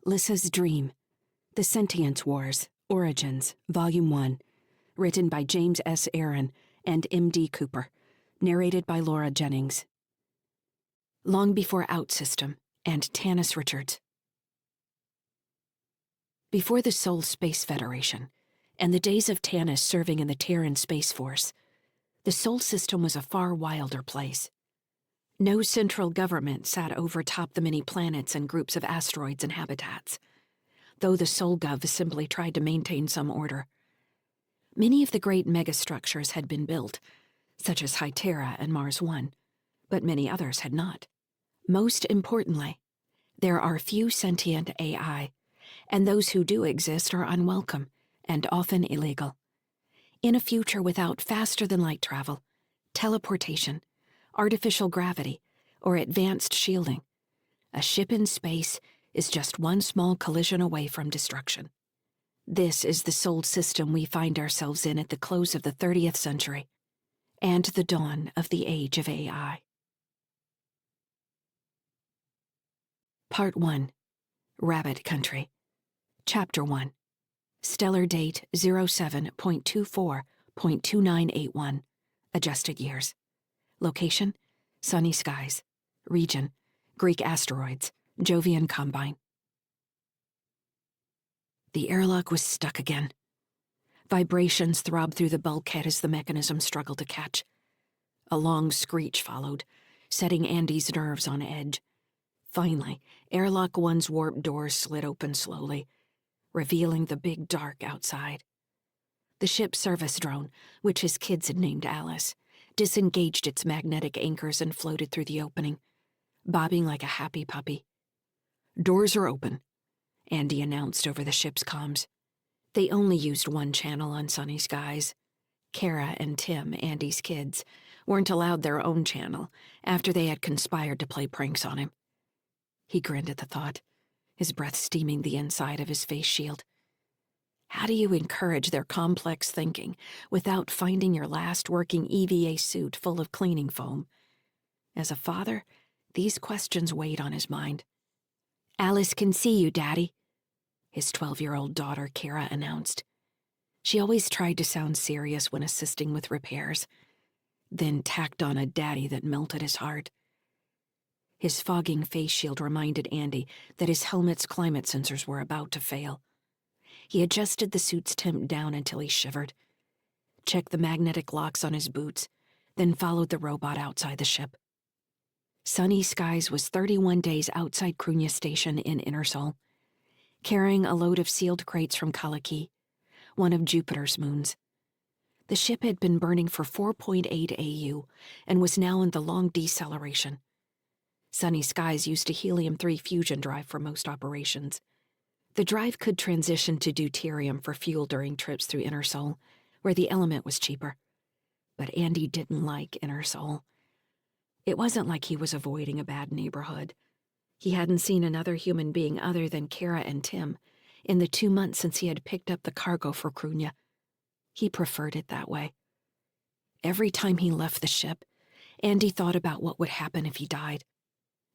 Lyssa's Dream, The Sentience Wars, Origins, Volume 1, written by James S. Aaron and M.D. Cooper, narrated by Laura Jennings. Long Before OutSystem and Tanis Richards. Before the Sol Space Federation, and the days of Tanis serving in the Terran Space Force, the Sol system was a far wilder place. No central government sat overtop the many planets and groups of asteroids and habitats, though the SolGov simply tried to maintain some order. Many of the great megastructures had been built, such as Hytera and Mars One, but many others had not. Most importantly, there are few sentient AI, and those who do exist are unwelcome and often illegal. In a future without faster-than-light travel, teleportation, artificial gravity, or advanced shielding, a ship in space is just one small collision away from destruction. This is the Sol system we find ourselves in at the close of the 30th century, and the dawn of the age of AI. Part 1. Rabbit Country. Chapter 1. Stellar date 07.24.2981. Adjusted years. Location: sunny skies. Region: Greek asteroids, Jovian Combine. The airlock was stuck again. Vibrations throbbed through the bulkhead as the mechanism struggled to catch. A long screech followed, setting Andy's nerves on edge. Finally, Airlock 1's warp doors slid open slowly, revealing the big dark outside. The ship's service drone, which his kids had named Alice, disengaged its magnetic anchors and floated through the opening, bobbing like a happy puppy. "Doors are open," Andy announced over the ship's comms. They only used one channel on sunny skies. Kara and Tim, Andy's kids, weren't allowed their own channel after they had conspired to play pranks on him. He grinned at the thought, his breath steaming the inside of his face shield. How do you encourage their complex thinking without finding your last working EVA suit full of cleaning foam? As a father, these questions weighed on his mind. "Alice can see you, Daddy," his 12-year-old daughter Kara announced. She always tried to sound serious when assisting with repairs, then tacked on a daddy that melted his heart. His fogging face shield reminded Andy that his helmet's climate sensors were about to fail. He adjusted the suit's temp down until he shivered, checked the magnetic locks on his boots, then followed the robot outside the ship. Sunny Skies was 31 days outside Krunya Station in Inner Sol, carrying a load of sealed crates from Kaliki, one of Jupiter's moons. The ship had been burning for 4.8 AU and was now in the long deceleration. Sunny Skies used a helium-3 fusion drive for most operations. The drive could transition to deuterium for fuel during trips through Inner Sol, where the element was cheaper. But Andy didn't like Inner Sol. It wasn't like he was avoiding a bad neighborhood. He hadn't seen another human being other than Kara and Tim in the 2 months since he had picked up the cargo for Krunya. He preferred it that way. Every time he left the ship, Andy thought about what would happen if he died.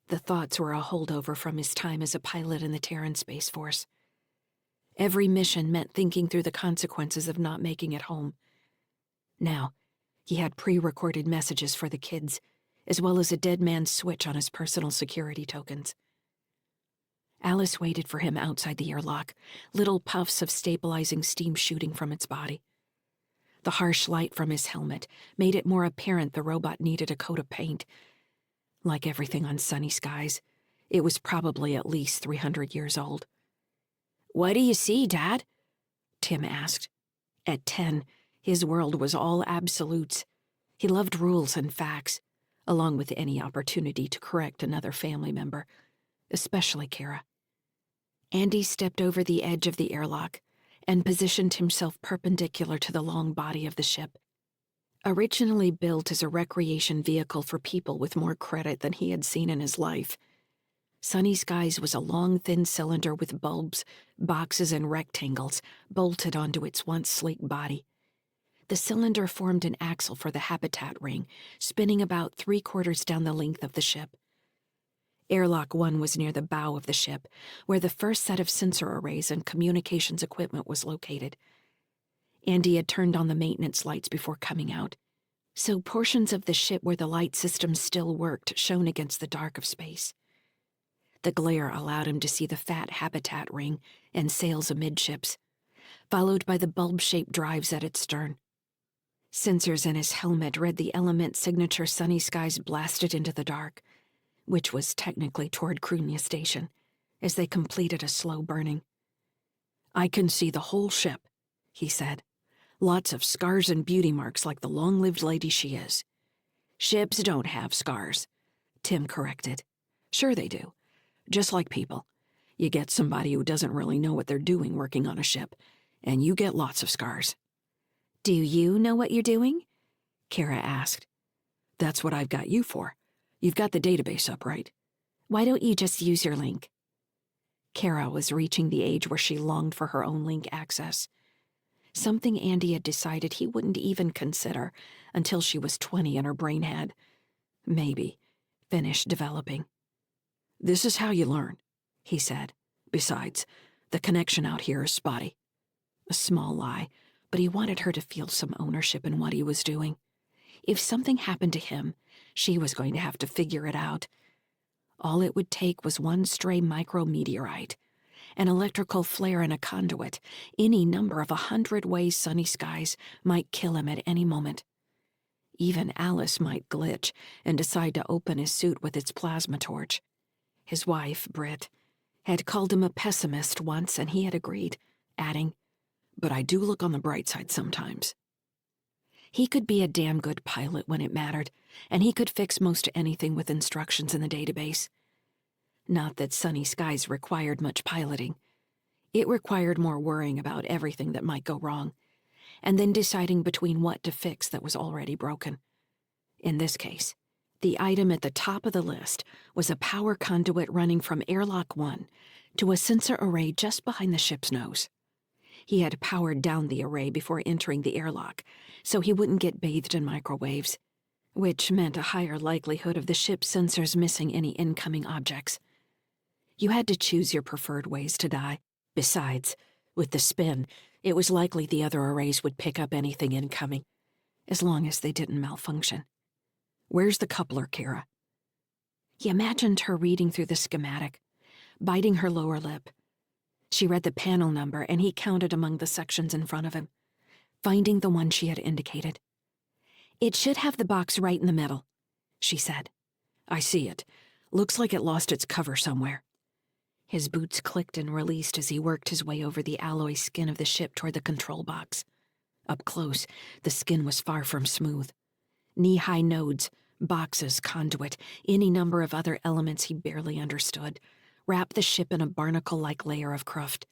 The thoughts were a holdover from his time as a pilot in the Terran Space Force. Every mission meant thinking through the consequences of not making it home. Now, he had pre-recorded messages for the kids, as well as a dead man's switch on his personal security tokens. Alice waited for him outside the airlock, little puffs of stabilizing steam shooting from its body. The harsh light from his helmet made it more apparent the robot needed a coat of paint. Like everything on Sunny Skies, it was probably at least 300 years old. "What do you see, Dad?" Tim asked. At 10, his world was all absolutes. He loved rules and facts, along with any opportunity to correct another family member, especially Kara. Andy stepped over the edge of the airlock and positioned himself perpendicular to the long body of the ship. Originally built as a recreation vehicle for people with more credit than he had seen in his life, Sunny Skies was a long, thin cylinder with bulbs, boxes, and rectangles bolted onto its once sleek body. The cylinder formed an axle for the habitat ring, spinning about 3/4 down the length of the ship. Airlock 1 was near the bow of the ship, where the first set of sensor arrays and communications equipment was located. Andy had turned on the maintenance lights before coming out, so portions of the ship where the light system still worked shone against the dark of space. The glare allowed him to see the fat habitat ring and sails amidships, followed by the bulb-shaped drives at its stern. Sensors in his helmet read the element signature Sunny Skies blasted into the dark, which was technically toward Krunia Station, as they completed a slow burning. "I can see the whole ship," he said. "Lots of scars and beauty marks like the long-lived lady she is." "Ships don't have scars," Tim corrected. "Sure they do. Just like people. You get somebody who doesn't really know what they're doing working on a ship, and you get lots of scars." "Do you know what you're doing?" Kara asked. "That's what I've got you for. You've got the database up, right?" "Why don't you just use your link?" Kara was reaching the age where she longed for her own link access. Something Andy had decided he wouldn't even consider until she was 20 and her brain had, maybe, finished developing. "This is how you learn," he said. "Besides, the connection out here is spotty." A small lie, but he wanted her to feel some ownership in what he was doing. If something happened to him, she was going to have to figure it out. All it would take was one stray micrometeorite, an electrical flare in a conduit, any number of 100 ways Sunny Skies might kill him at any moment. Even Alice might glitch and decide to open his suit with its plasma torch. His wife, Britt, had called him a pessimist once, and he had agreed, adding, "But I do look on the bright side sometimes." He could be a damn good pilot when it mattered, and he could fix most anything with instructions in the database. Not that Sunny Skies required much piloting. It required more worrying about everything that might go wrong, and then deciding between what to fix that was already broken. In this case, the item at the top of the list was a power conduit running from Airlock 1 to a sensor array just behind the ship's nose. He had powered down the array before entering the airlock, so he wouldn't get bathed in microwaves, which meant a higher likelihood of the ship's sensors missing any incoming objects. You had to choose your preferred ways to die. Besides, with the spin, it was likely the other arrays would pick up anything incoming, as long as they didn't malfunction. "Where's the coupler, Kara?" He imagined her reading through the schematic, biting her lower lip. She read the panel number, and he counted among the sections in front of him, finding the one she had indicated. "It should have the box right in the middle," she said. "I see it. Looks like it lost its cover somewhere." His boots clicked and released as he worked his way over the alloy skin of the ship toward the control box. Up close, the skin was far from smooth. Knee-high nodes, boxes, conduit, any number of other elements he barely understood, wrapped the ship in a barnacle-like layer of cruft.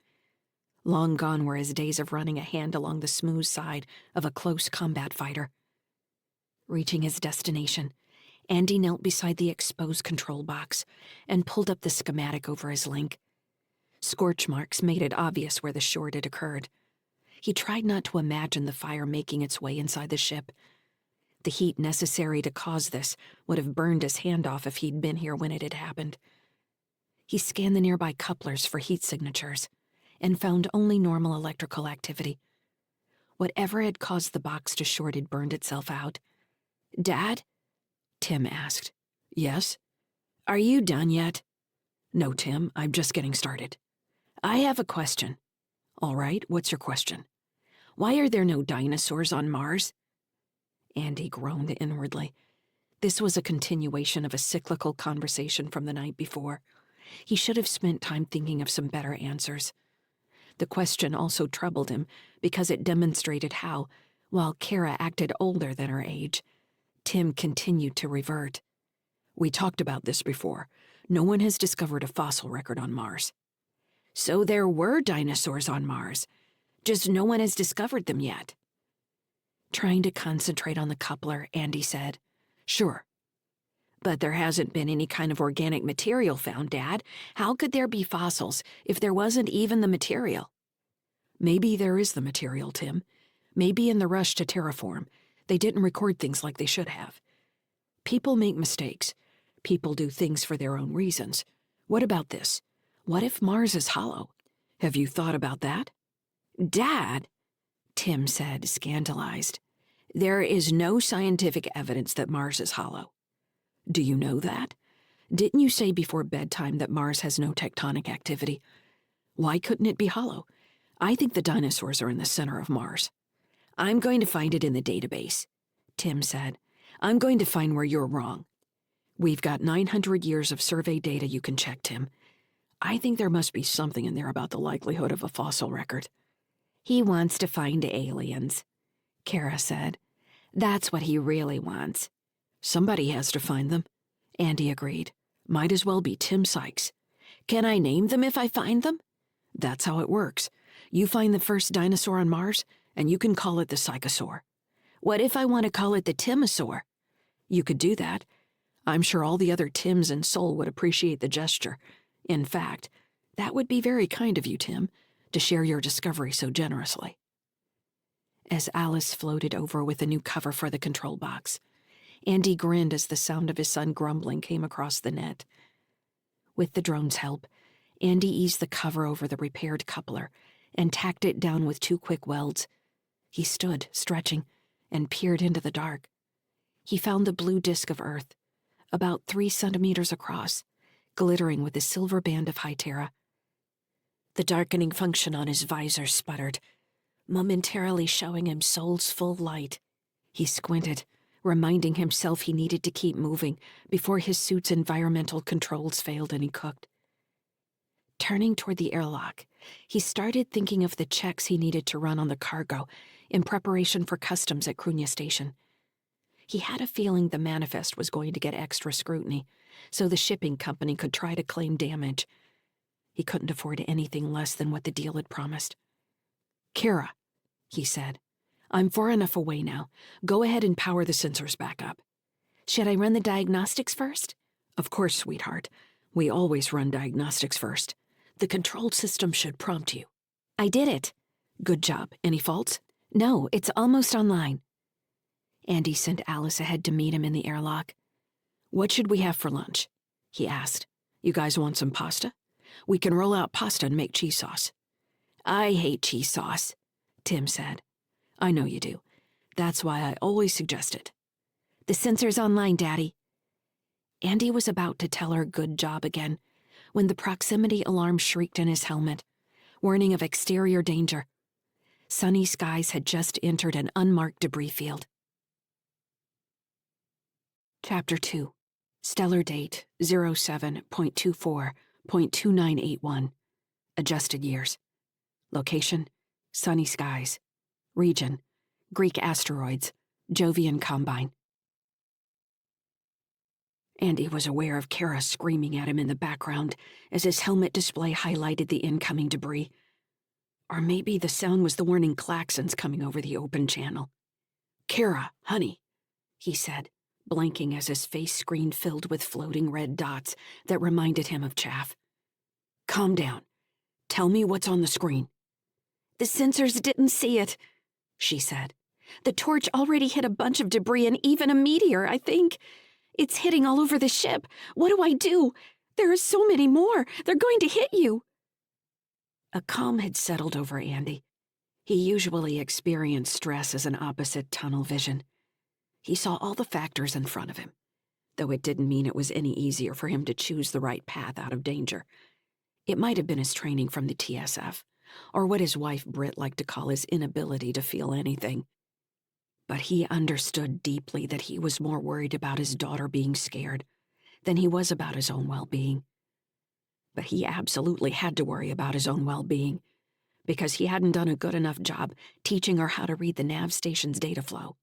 Long gone were his days of running a hand along the smooth side of a close combat fighter. Reaching his destination, Andy knelt beside the exposed control box and pulled up the schematic over his link. Scorch marks made it obvious where the short had occurred. He tried not to imagine the fire making its way inside the ship. The heat necessary to cause this would have burned his hand off if he'd been here when it had happened. He scanned the nearby couplers for heat signatures and found only normal electrical activity. Whatever had caused the box to short had burned itself out. "Dad?" Tim asked. "Yes?" "Are you done yet?" "No, Tim, I'm just getting started." "I have a question." "All right, what's your question?" "Why are there no dinosaurs on Mars?" Andy groaned inwardly. This was a continuation of a cyclical conversation from the night before. He should have spent time thinking of some better answers. The question also troubled him because it demonstrated how, while Kara acted older than her age, Tim continued to revert. "We talked about this before. No one has discovered a fossil record on Mars." "So there were dinosaurs on Mars. Just no one has discovered them yet." Trying to concentrate on the coupler, Andy said, "Sure." "But there hasn't been any kind of organic material found, Dad. How could there be fossils if there wasn't even the material?" "Maybe there is the material, Tim. Maybe in the rush to terraform, they didn't record things like they should have. People make mistakes. People do things for their own reasons. What about this? What if Mars is hollow? Have you thought about that? Dad, Tim said, scandalized. There is no scientific evidence that Mars is hollow. Do you know that? Didn't you say before bedtime that Mars has no tectonic activity? Why couldn't it be hollow? I think the dinosaurs are in the center of Mars. I'm going to find it in the database, Tim said. I'm going to find where you're wrong. We've got 900 years of survey data you can check, Tim. I think there must be something in there about the likelihood of a fossil record. He wants to find aliens, Kara said. That's what he really wants. Somebody has to find them, Andy agreed. Might as well be Tim Sykes. Can I name them if I find them? That's how it works. You find the first dinosaur on Mars, and you can call it the Psychosaur. What if I want to call it the Timosaur? You could do that. I'm sure all the other Tims in Seoul would appreciate the gesture. In fact, that would be very kind of you, Tim, to share your discovery so generously. As Alice floated over with a new cover for the control box, Andy grinned as the sound of his son grumbling came across the net. With the drone's help, Andy eased the cover over the repaired coupler and tacked it down with 2 quick welds. He stood, stretching, and peered into the dark. He found the blue disk of Earth, about 3 centimeters across, glittering with a silver band of Hytera. The darkening function on his visor sputtered, momentarily showing him Sol's full light. He squinted, reminding himself he needed to keep moving before his suit's environmental controls failed and he cooked. Turning toward the airlock, he started thinking of the checks he needed to run on the cargo in preparation for customs at Krunya Station. He had a feeling the manifest was going to get extra scrutiny, so the shipping company could try to claim damage. He couldn't afford anything less than what the deal had promised. Kara, he said, I'm far enough away now. Go ahead and power the sensors back up. Should I run the diagnostics first? Of course, sweetheart. We always run diagnostics first. The control system should prompt you. I did it. Good job. Any faults? No, it's almost online. Andy sent Alice ahead to meet him in the airlock. What should we have for lunch? He asked. You guys want some pasta? We can roll out pasta and make cheese sauce. I hate cheese sauce, Tim said. I know you do. That's why I always suggest it. The sensor's online, Daddy. Andy was about to tell her good job again when the proximity alarm shrieked in his helmet, warning of exterior danger. Sunny skies had just entered an unmarked debris field. Chapter 2. Stellar date 07.24.2981. Adjusted years. Location, sunny skies. Region, Greek asteroids, Jovian Combine. Andy was aware of Kara screaming at him in the background as his helmet display highlighted the incoming debris. Or maybe the sound was the warning klaxons coming over the open channel. Kara, honey, he said, blinking as his face screen filled with floating red dots that reminded him of chaff. Calm down. Tell me what's on the screen. The sensors didn't see it, she said. The torch already hit a bunch of debris and even a meteor, I think. It's hitting all over the ship. What do I do? There are so many more. They're going to hit you. A calm had settled over Andy. He usually experienced stress as an opposite tunnel vision. He saw all the factors in front of him, though it didn't mean it was any easier for him to choose the right path out of danger. It might have been his training from the TSF, or what his wife Britt liked to call his inability to feel anything. But he understood deeply that he was more worried about his daughter being scared than he was about his own well-being. But he absolutely had to worry about his own well-being, because he hadn't done a good enough job teaching her how to read the nav station's data flow.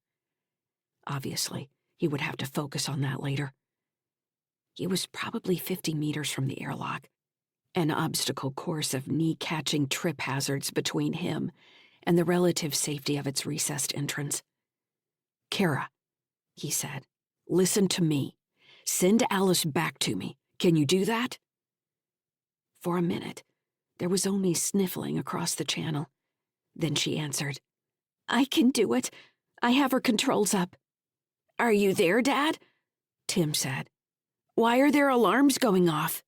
Obviously, he would have to focus on that later. He was probably 50 meters from the airlock, an obstacle course of knee-catching trip hazards between him and the relative safety of its recessed entrance. Kara, he said, listen to me. Send Alice back to me. Can you do that? For a minute, there was only sniffling across the channel. Then she answered, I can do it. I have her controls up. Are you there, Dad? Tim said. Why are there alarms going off?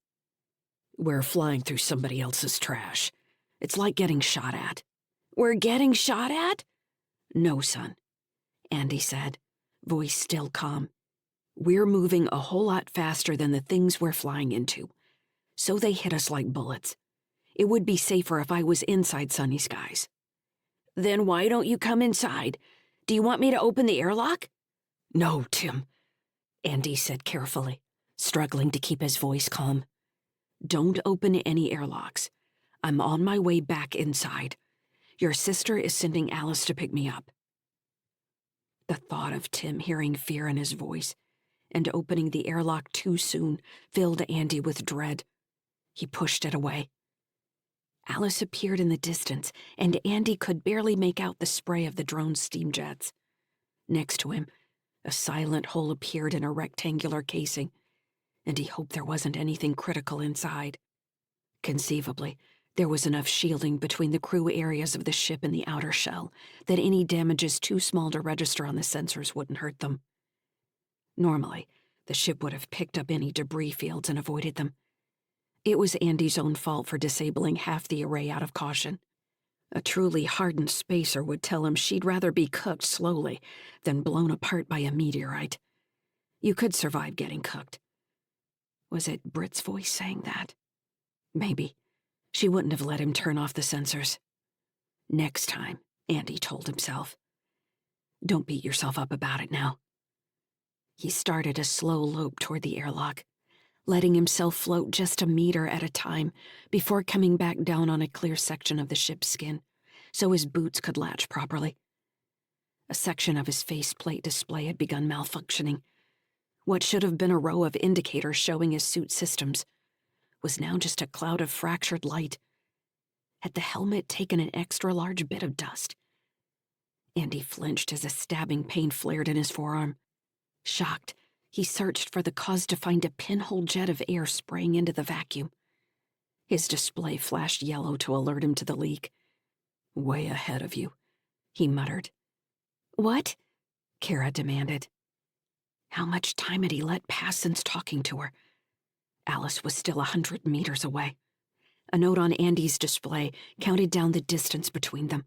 We're flying through somebody else's trash. It's like getting shot at. We're getting shot at? No, son, Andy said, voice still calm. We're moving a whole lot faster than the things we're flying into. So they hit us like bullets. It would be safer if I was inside Sunny Skies. Then why don't you come inside? Do you want me to open the airlock? No, Tim, Andy said carefully, struggling to keep his voice calm. Don't open any airlocks. I'm on my way back inside. Your sister is sending Alice to pick me up. The thought of Tim hearing fear in his voice and opening the airlock too soon filled Andy with dread. He pushed it away. Alice appeared in the distance, and Andy could barely make out the spray of the drone's steam jets. Next to him, a silent hole appeared in a rectangular casing, and he hoped there wasn't anything critical inside. Conceivably, there was enough shielding between the crew areas of the ship and the outer shell that any damages too small to register on the sensors wouldn't hurt them. Normally, the ship would have picked up any debris fields and avoided them. It was Andy's own fault for disabling half the array out of caution. A truly hardened spacer would tell him she'd rather be cooked slowly than blown apart by a meteorite. You could survive getting cooked. Was it Britt's voice saying that? Maybe. She wouldn't have let him turn off the sensors. Next time, Andy told himself. Don't beat yourself up about it now. He started a slow lope toward the airlock, letting himself float just a meter at a time before coming back down on a clear section of the ship's skin so his boots could latch properly. A section of his faceplate display had begun malfunctioning. What should have been a row of indicators showing his suit systems was now just a cloud of fractured light. Had the helmet taken an extra-large bit of dust? Andy flinched as a stabbing pain flared in his forearm. Shocked, he searched for the cause to find a pinhole jet of air spraying into the vacuum. His display flashed yellow to alert him to the leak. Way ahead of you, he muttered. What? Kara demanded. How much time had he let pass since talking to her? Alice was still 100 meters away. A note on Andy's display counted down the distance between them.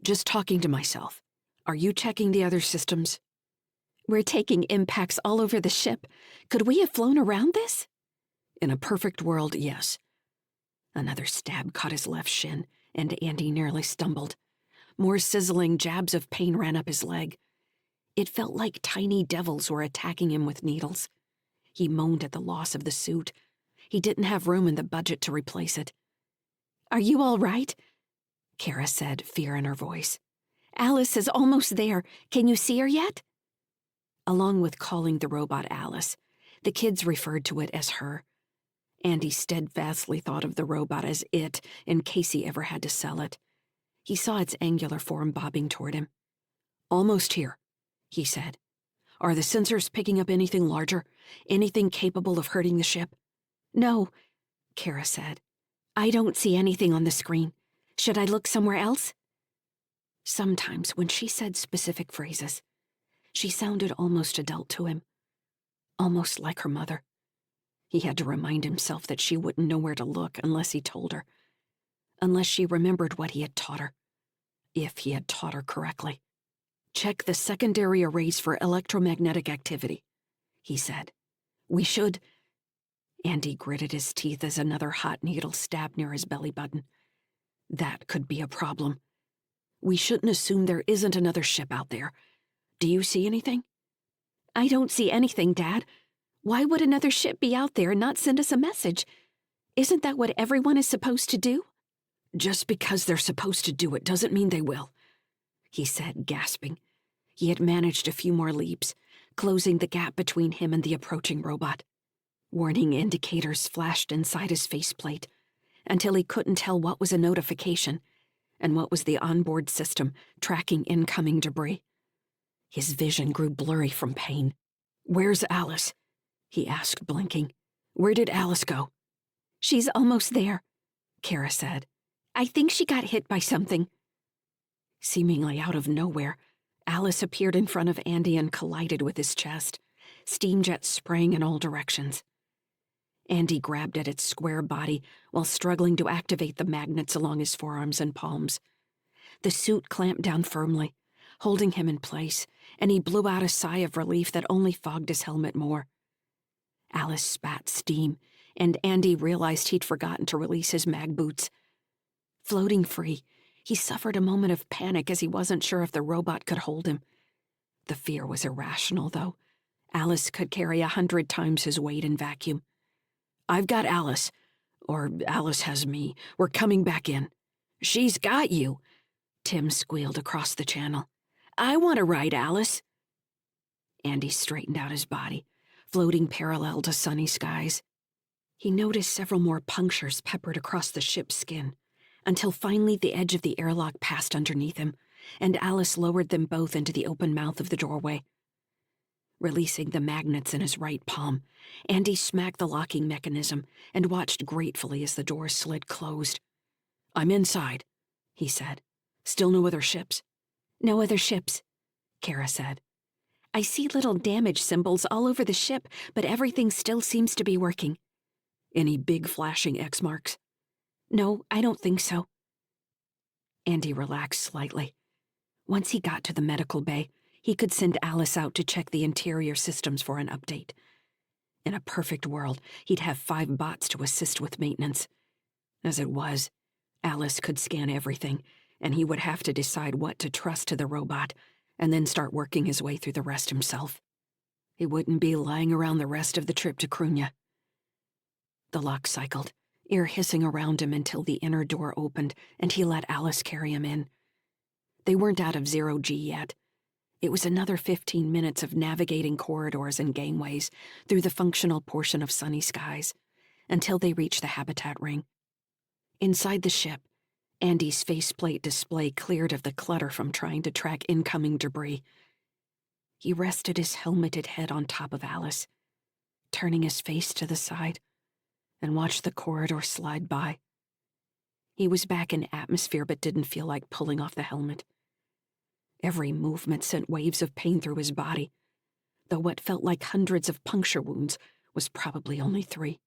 Just talking to myself. Are you checking the other systems? We're taking impacts all over the ship. Could we have flown around this? In a perfect world, yes. Another stab caught his left shin, and Andy nearly stumbled. More sizzling jabs of pain ran up his leg. It felt like tiny devils were attacking him with needles. He moaned at the loss of the suit. He didn't have room in the budget to replace it. Are you all right? Kara said, fear in her voice. Alice is almost there. Can you see her yet? Along with calling the robot Alice, the kids referred to it as her. Andy steadfastly thought of the robot as it in case he ever had to sell it. He saw its angular form bobbing toward him. Almost here, he said. Are the sensors picking up anything larger? Anything capable of hurting the ship? No, Kara said. I don't see anything on the screen. Should I look somewhere else? Sometimes when she said specific phrases, she sounded almost adult to him, almost like her mother. He had to remind himself that she wouldn't know where to look unless he told her, unless she remembered what he had taught her, if he had taught her correctly. Check the secondary arrays for electromagnetic activity, he said. We should... Andy gritted his teeth as another hot needle stabbed near his belly button. That could be a problem. We shouldn't assume there isn't another ship out there. Do you see anything? I don't see anything, Dad. Why would another ship be out there and not send us a message? Isn't that what everyone is supposed to do? Just because they're supposed to do it doesn't mean they will, he said, gasping. He had managed a few more leaps, closing the gap between him and the approaching robot. Warning indicators flashed inside his faceplate until he couldn't tell what was a notification and what was the onboard system tracking incoming debris. His vision grew blurry from pain. Where's Alice? He asked, blinking. Where did Alice go? She's almost there, Kara said. I think she got hit by something. Seemingly out of nowhere, Alice appeared in front of Andy and collided with his chest, steam jets spraying in all directions. Andy grabbed at its square body while struggling to activate the magnets along his forearms and palms. The suit clamped down firmly, holding him in place, and he blew out a sigh of relief that only fogged his helmet more. Alice spat steam, and Andy realized he'd forgotten to release his mag boots. Floating free, he suffered a moment of panic as he wasn't sure if the robot could hold him. The fear was irrational, though. Alice could carry 100 times his weight in vacuum. "I've got Alice. Or Alice has me. We're coming back in." "She's got you," Tim squealed across the channel. "I want to ride Alice." Andy straightened out his body, floating parallel to sunny skies. He noticed several more punctures peppered across the ship's skin, until finally the edge of the airlock passed underneath him, and Alice lowered them both into the open mouth of the doorway. Releasing the magnets in his right palm, Andy smacked the locking mechanism and watched gratefully as the door slid closed. "I'm inside," he said. "Still no other ships?" "No other ships," Kara said. "I see little damage symbols all over the ship, but everything still seems to be working." "Any big flashing X marks?" "No, I don't think so." Andy relaxed slightly. Once he got to the medical bay, he could send Alice out to check the interior systems for an update. In a perfect world, he'd have 5 bots to assist with maintenance. As it was, Alice could scan everything, and he would have to decide what to trust to the robot, and then start working his way through the rest himself. He wouldn't be lying around the rest of the trip to Krunya. The lock cycled, air hissing around him until the inner door opened, and he let Alice carry him in. They weren't out of 0G yet. It was another 15 minutes of navigating corridors and gangways through the functional portion of sunny skies, until they reached the habitat ring. Inside the ship, Andy's faceplate display cleared of the clutter from trying to track incoming debris. He rested his helmeted head on top of Alice, turning his face to the side, and watched the corridor slide by. He was back in atmosphere but didn't feel like pulling off the helmet. Every movement sent waves of pain through his body, though what felt like hundreds of puncture wounds was probably only 3.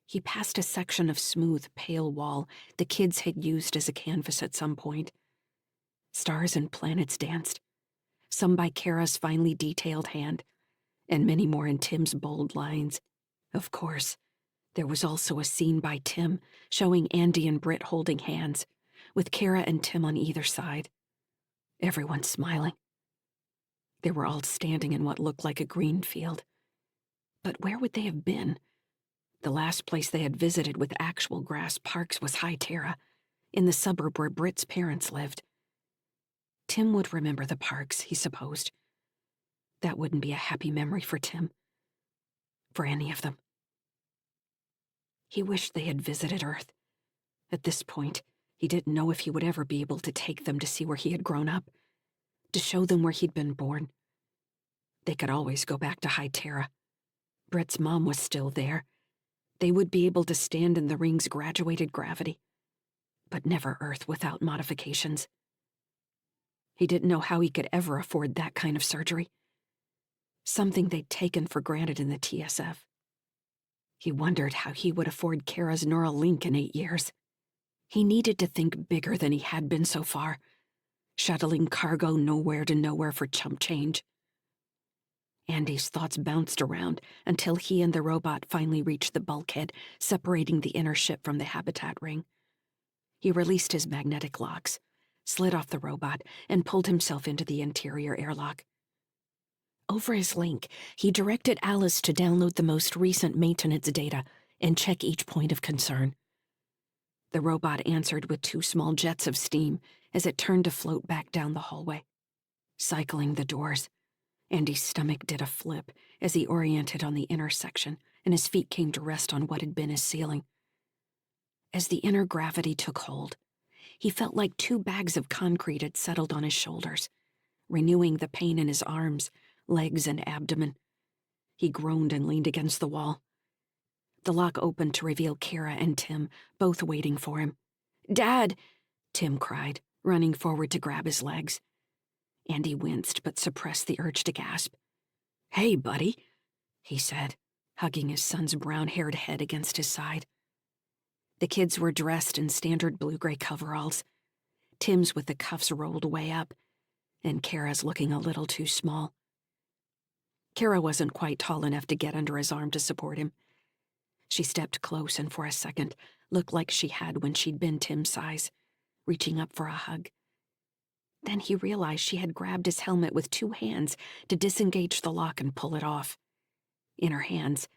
He passed a section of smooth, pale wall the kids had used as a canvas at some point. Stars and planets danced, some by Kara's finely detailed hand, and many more in Tim's bold lines. Of course, there was also a scene by Tim showing Andy and Britt holding hands, with Kara and Tim on either side. Everyone smiling. They were all standing in what looked like a green field. But where would they have been? The last place they had visited with actual grass parks was High Terra, in the suburb where Britt's parents lived. Tim would remember the parks, he supposed. That wouldn't be a happy memory for Tim. For any of them. He wished they had visited Earth. At this point, he didn't know if he would ever be able to take them to see where he had grown up, to show them where he'd been born. They could always go back to High Terra. Britt's mom was still there. They would be able to stand in the ring's graduated gravity, but never Earth without modifications. He didn't know how he could ever afford that kind of surgery. Something they'd taken for granted in the TSF. He wondered how he would afford Kara's neural link in 8 years. He needed to think bigger than he had been so far, shuttling cargo nowhere to nowhere for chump change. Andy's thoughts bounced around until he and the robot finally reached the bulkhead separating the inner ship from the habitat ring. He released his magnetic locks, slid off the robot, and pulled himself into the interior airlock. Over his link, he directed Alice to download the most recent maintenance data and check each point of concern. The robot answered with 2 small jets of steam as it turned to float back down the hallway. Cycling the doors, Andy's stomach did a flip as he oriented on the inner section and his feet came to rest on what had been his ceiling. As the inner gravity took hold, he felt like 2 bags of concrete had settled on his shoulders, renewing the pain in his arms, legs, and abdomen. He groaned and leaned against the wall. The lock opened to reveal Kara and Tim, both waiting for him. "Dad!" Tim cried, running forward to grab his legs. Andy winced but suppressed the urge to gasp. "Hey, buddy," he said, hugging his son's brown-haired head against his side. The kids were dressed in standard blue-gray coveralls, Tim's with the cuffs rolled way up, and Kara's looking a little too small. Kara wasn't quite tall enough to get under his arm to support him. She stepped close and for a second looked like she had when she'd been Tim's size, reaching up for a hug. Then he realized she had grabbed his helmet with 2 hands to disengage the lock and pull it off. In her hands,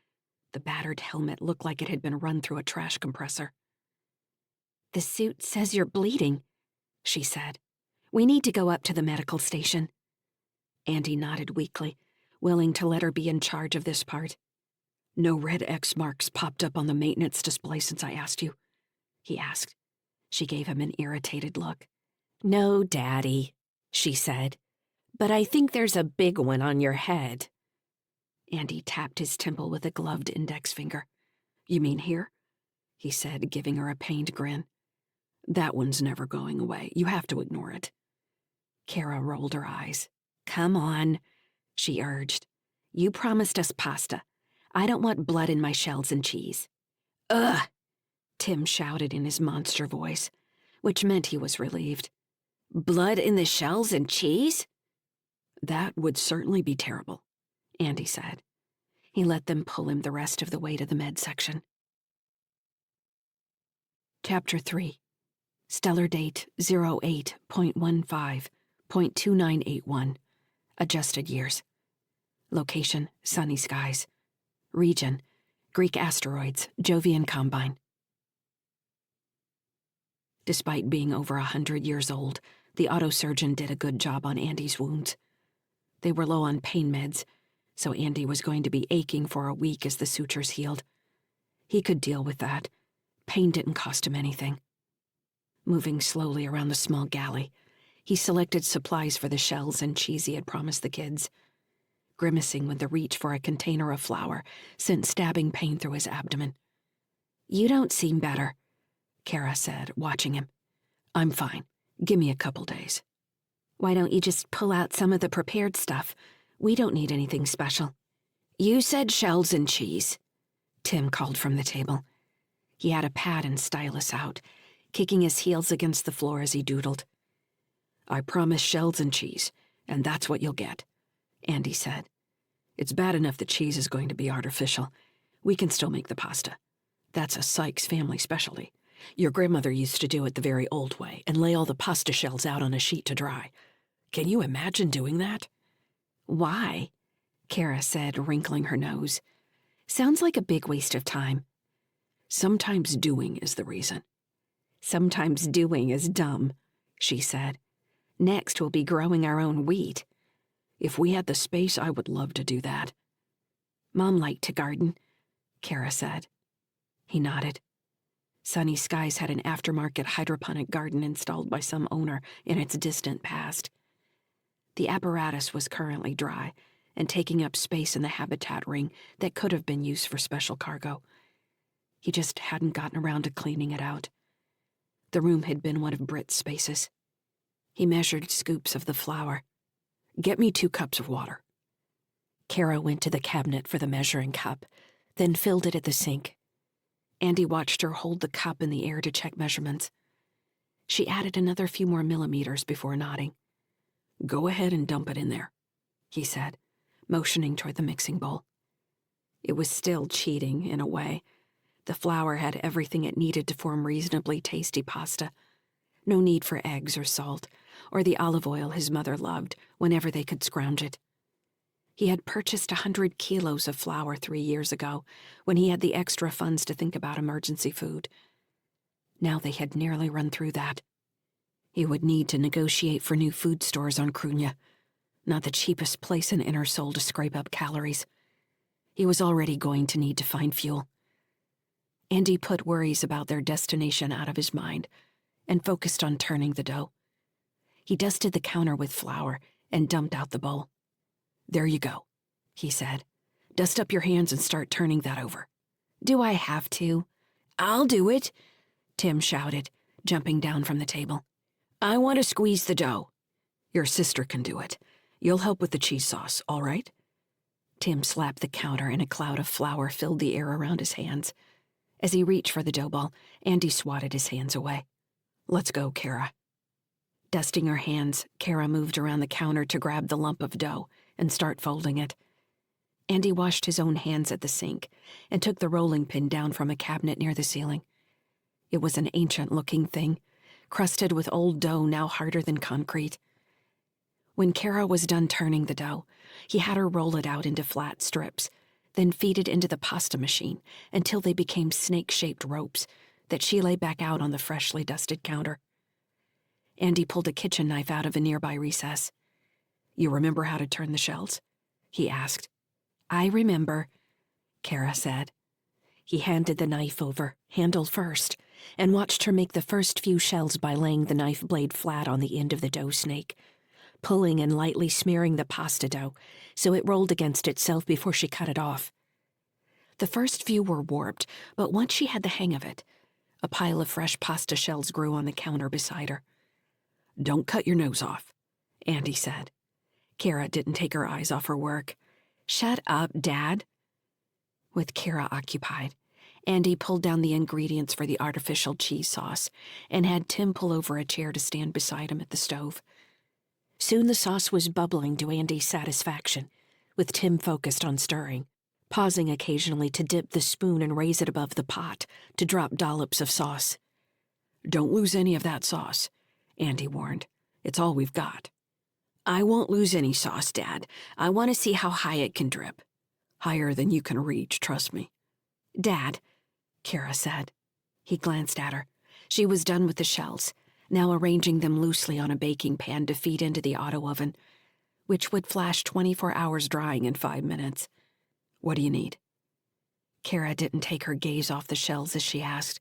the battered helmet looked like it had been run through a trash compressor. "The suit says you're bleeding," she said. "We need to go up to the medical station." Andy nodded weakly, willing to let her be in charge of this part. "No red X marks popped up on the maintenance display since I asked you?" he asked. She gave him an irritated look. "No, Daddy," she said, "but I think there's a big one on your head." Andy tapped his temple with a gloved index finger. "You mean here?" he said, giving her a pained grin. "That one's never going away. You have to ignore it." Kara rolled her eyes. "Come on," she urged. "You promised us pasta. I don't want blood in my shells and cheese." "Ugh!" Tim shouted in his monster voice, which meant he was relieved. "Blood in the shells and cheese?" "That would certainly be terrible," Andy said. He let them pull him the rest of the way to the med section. Chapter 3. Stellar date 08.15.2981. Adjusted years. Location, sunny skies. Region, Greek asteroids, Jovian Combine. Despite being over 100 years old, the autosurgeon did a good job on Andy's wounds. They were low on pain meds, so Andy was going to be aching for a week as the sutures healed. He could deal with that. Pain didn't cost him anything. Moving slowly around the small galley, he selected supplies for the shells and cheese he had promised the kids. Grimacing with the reach for a container of flour sent stabbing pain through his abdomen. "You don't seem better," Kara said, watching him. "I'm fine. Give me a couple days." "Why don't you just pull out some of the prepared stuff? We don't need anything special." "You said shells and cheese," Tim called from the table. He had a pad and stylus out, kicking his heels against the floor as he doodled. "I promise shells and cheese, and that's what you'll get," Andy said. "It's bad enough the cheese is going to be artificial. We can still make the pasta. That's a Sykes family specialty. Your grandmother used to do it the very old way and lay all the pasta shells out on a sheet to dry. Can you imagine doing that?" "Why?" Kara said, wrinkling her nose. "Sounds like a big waste of time." "Sometimes doing is the reason." "Sometimes doing is dumb," she said. "Next we'll be growing our own wheat." "If we had the space, I would love to do that." "Mom liked to garden," Kara said. He nodded. Sunny Skies had an aftermarket hydroponic garden installed by some owner in its distant past. The apparatus was currently dry and taking up space in the habitat ring that could have been used for special cargo. He just hadn't gotten around to cleaning it out. The room had been one of Britt's spaces. He measured scoops of the flour. "Get me 2 cups of water." Kara went to the cabinet for the measuring cup, then filled it at the sink. Andy watched her hold the cup in the air to check measurements. She added another few more millimeters before nodding. "Go ahead and dump it in there," he said, motioning toward the mixing bowl. It was still cheating, in a way. The flour had everything it needed to form reasonably tasty pasta. No need for eggs or salt, or the olive oil his mother loved whenever they could scrounge it. He had purchased 100 kilos of flour 3 years ago, when he had the extra funds to think about emergency food. Now they had nearly run through that. He would need to negotiate for new food stores on Krunya, not the cheapest place in Inner Soul to scrape up calories. He was already going to need to find fuel. Andy put worries about their destination out of his mind and focused on turning the dough. He dusted the counter with flour and dumped out the bowl. "There you go," he said. "Dust up your hands and start turning that over." "Do I have to?" "I'll do it," Tim shouted, jumping down from the table. "I want to squeeze the dough." "Your sister can do it. You'll help with the cheese sauce, all right?" Tim slapped the counter and a cloud of flour filled the air around his hands. As he reached for the dough ball, Andy swatted his hands away. "Let's go, Kara." Dusting her hands, Kara moved around the counter to grab the lump of dough and start folding it. Andy washed his own hands at the sink and took the rolling pin down from a cabinet near the ceiling. It was an ancient-looking thing, crusted with old dough now harder than concrete. When Kara was done turning the dough, he had her roll it out into flat strips, then feed it into the pasta machine until they became snake-shaped ropes that she lay back out on the freshly dusted counter. Andy pulled a kitchen knife out of a nearby recess. "You remember how to turn the shells?" he asked. "I remember," Kara said. He handed the knife over, handle first, and watched her make the first few shells by laying the knife blade flat on the end of the dough snake, pulling and lightly smearing the pasta dough so it rolled against itself before she cut it off. The first few were warped, but once she had the hang of it, a pile of fresh pasta shells grew on the counter beside her. "Don't cut your nose off," Andy said. Kara didn't take her eyes off her work. "Shut up, Dad." With Kara occupied, Andy pulled down the ingredients for the artificial cheese sauce and had Tim pull over a chair to stand beside him at the stove. Soon the sauce was bubbling to Andy's satisfaction, with Tim focused on stirring, pausing occasionally to dip the spoon and raise it above the pot to drop dollops of sauce. "Don't lose any of that sauce," Andy warned. "It's all we've got." "I won't lose any sauce, Dad. I want to see how high it can drip." "Higher than you can reach, trust me." "Dad," Kara said. He glanced at her. She was done with the shells, now arranging them loosely on a baking pan to feed into the auto oven, which would flash 24 hours drying in 5 minutes. "What do you need?" Kara didn't take her gaze off the shells as she asked.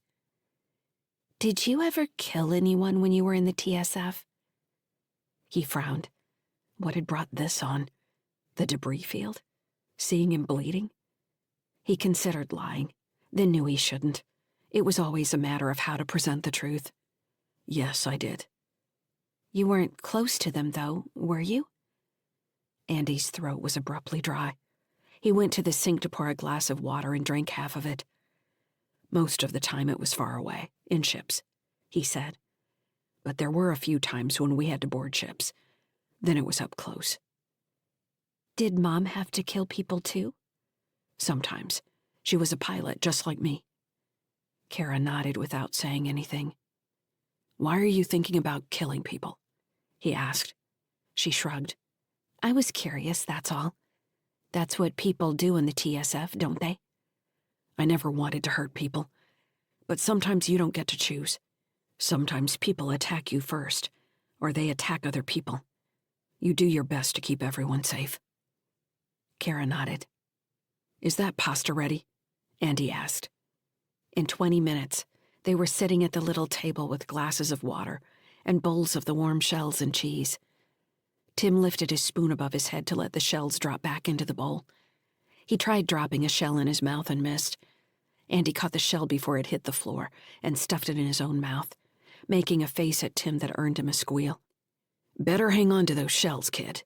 "Did you ever kill anyone when you were in the TSF?" He frowned. What had brought this on? The debris field? Seeing him bleeding? He considered lying, then knew he shouldn't. It was always a matter of how to present the truth. "Yes, I did." "You weren't close to them, though, were you?" Andy's throat was abruptly dry. He went to the sink to pour a glass of water and drank half of it. "Most of the time it was far away, in ships," he said. "But there were a few times when we had to board ships. Then it was up close." "Did Mom have to kill people too?" "Sometimes. She was a pilot, just like me." Kara nodded without saying anything. "Why are you thinking about killing people?" he asked. She shrugged. "I was curious, that's all. That's what people do in the TSF, don't they?" "I never wanted to hurt people. But sometimes you don't get to choose. Sometimes people attack you first, or they attack other people. You do your best to keep everyone safe." Kara nodded. "Is that pasta ready?" Andy asked. In 20 minutes, they were sitting at the little table with glasses of water and bowls of the warm shells and cheese. Tim lifted his spoon above his head to let the shells drop back into the bowl. He tried dropping a shell in his mouth and missed. Andy caught the shell before it hit the floor and stuffed it in his own mouth, making a face at Tim that earned him a squeal. "Better hang on to those shells, kid,"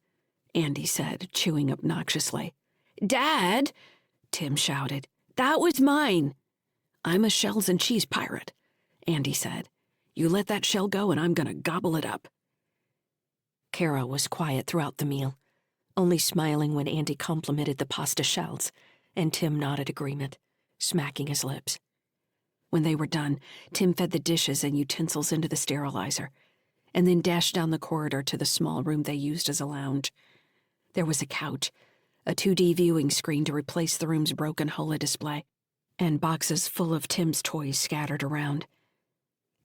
Andy said, chewing obnoxiously. "Dad!" Tim shouted. "That was mine!" "I'm a shells and cheese pirate," Andy said. "You let that shell go and I'm gonna gobble it up." Kara was quiet throughout the meal, only smiling when Andy complimented the pasta shells, and Tim nodded agreement, smacking his lips. When they were done, Tim fed the dishes and utensils into the sterilizer, and then dashed down the corridor to the small room they used as a lounge. There was a couch, a 2D viewing screen to replace the room's broken Hola display, and boxes full of Tim's toys scattered around.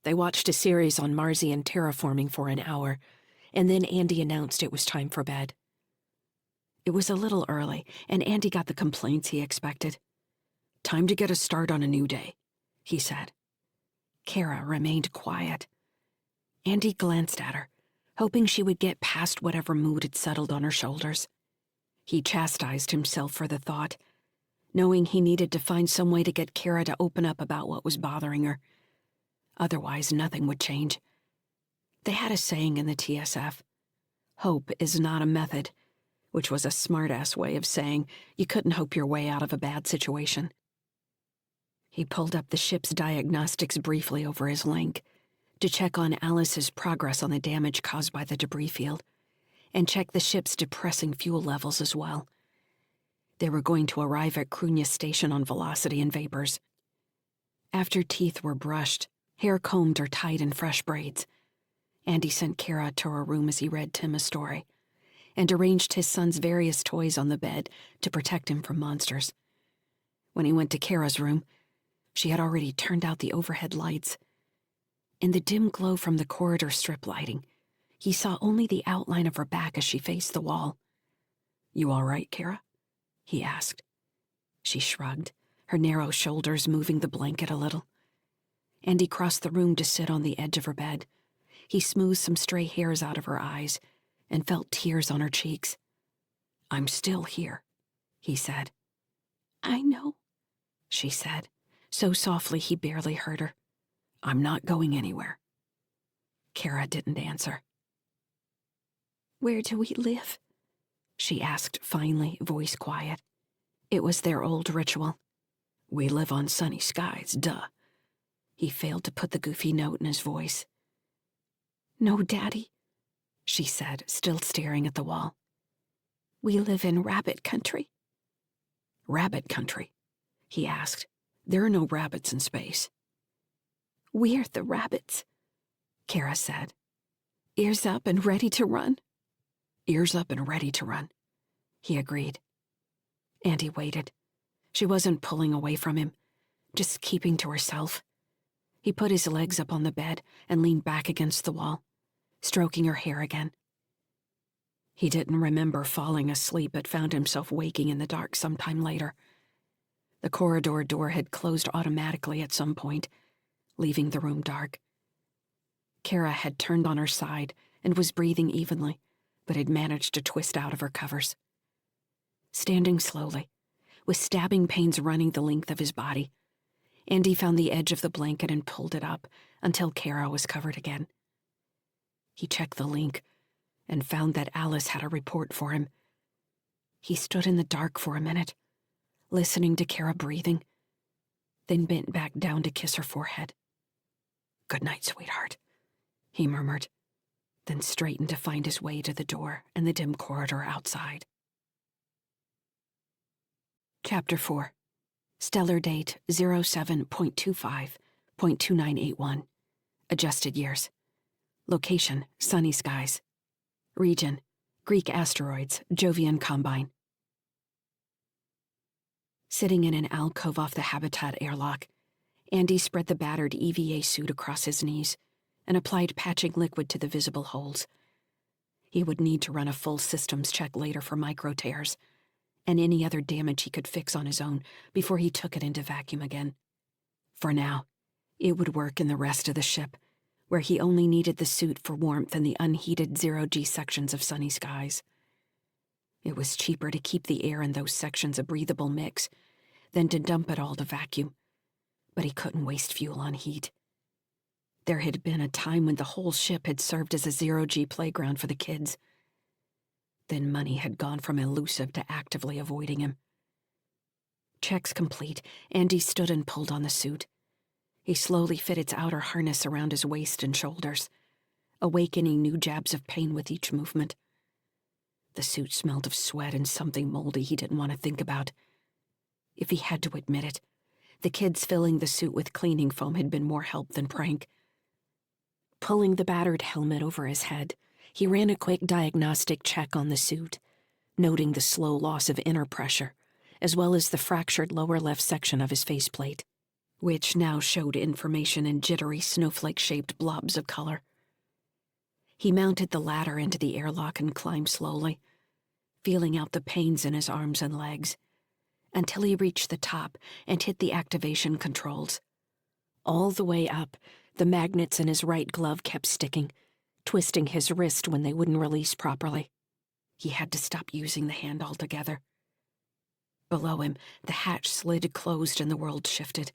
They watched a series on Martian terraforming for an hour, and then Andy announced it was time for bed. It was a little early, and Andy got the complaints he expected. "Time to get a start on a new day," he said. Kara remained quiet. Andy glanced at her, hoping she would get past whatever mood had settled on her shoulders. He chastised himself for the thought, knowing he needed to find some way to get Kara to open up about what was bothering her. Otherwise, nothing would change. They had a saying in the TSF, "Hope is not a method. which was a smart-ass way of saying you couldn't hope your way out of a bad situation. He pulled up the ship's diagnostics briefly over his link to check on Alice's progress on the damage caused by the debris field, and check the ship's depressing fuel levels as well. They were going to arrive at Crunia Station on velocity and vapors. After teeth were brushed, hair combed or tied in fresh braids, Andy sent Kara to her room as he read Tim a story, and arranged his son's various toys on the bed to protect him from monsters. When he went to Kara's room, she had already turned out the overhead lights. In the dim glow from the corridor strip lighting, he saw only the outline of her back as she faced the wall. "You all right, Kara?" he asked. She shrugged, her narrow shoulders moving the blanket a little. Andy crossed the room to sit on the edge of her bed. He smoothed some stray hairs out of her eyes and felt tears on her cheeks. "I'm still here," he said. "I know," she said, so softly he barely heard her. "I'm not going anywhere." Kara didn't answer. "Where do we live?" she asked finally, voice quiet. It was their old ritual. "We live on sunny skies, duh." He failed to put the goofy note in his voice. "No, Daddy," she said, still staring at the wall. "We live in rabbit country." "Rabbit country?" he asked. "There are no rabbits in space." "We're the rabbits," Kara said. "Ears up and ready to run." "Ears up and ready to run," he agreed. Andy waited. She wasn't pulling away from him, just keeping to herself. He put his legs up on the bed and leaned back against the wall, stroking her hair again. He didn't remember falling asleep, but found himself waking in the dark sometime later. The corridor door had closed automatically at some point, leaving the room dark. Kara had turned on her side and was breathing evenly, but had managed to twist out of her covers. Standing slowly, with stabbing pains running the length of his body, Andy found the edge of the blanket and pulled it up until Kara was covered again. He checked the link and found that Alice had a report for him. He stood in the dark for a minute, listening to Kara breathing, then bent back down to kiss her forehead. "Good night, sweetheart," he murmured, then straightened to find his way to the door and the dim corridor outside. Chapter 4. Stellar date 07.25.2981. Adjusted years. Location, sunny skies. Region, Greek asteroids, Jovian Combine. Sitting in an alcove off the Habitat airlock, Andy spread the battered EVA suit across his knees and applied patching liquid to the visible holes. He would need to run a full systems check later for micro tears and any other damage he could fix on his own before he took it into vacuum again. For now, it would work in the rest of the ship, where he only needed the suit for warmth in the unheated zero-G sections of sunny skies. It was cheaper to keep the air in those sections a breathable mix than to dump it all to vacuum, but he couldn't waste fuel on heat. There had been a time when the whole ship had served as a zero-G playground for the kids. Then money had gone from elusive to actively avoiding him. Checks complete, Andy stood and pulled on the suit. He slowly fit its outer harness around his waist and shoulders, awakening new jabs of pain with each movement. The suit smelled of sweat and something moldy he didn't want to think about. If he had to admit it, the kids filling the suit with cleaning foam had been more help than prank. Pulling the battered helmet over his head, he ran a quick diagnostic check on the suit, noting the slow loss of inner pressure, as well as the fractured lower left section of his faceplate, which now showed information in jittery snowflake-shaped blobs of color. He mounted the ladder into the airlock and climbed slowly, feeling out the pains in his arms and legs, until he reached the top and hit the activation controls. All the way up, the magnets in his right glove kept sticking, twisting his wrist when they wouldn't release properly. He had to stop using the hand altogether. Below him, the hatch slid closed and the world shifted,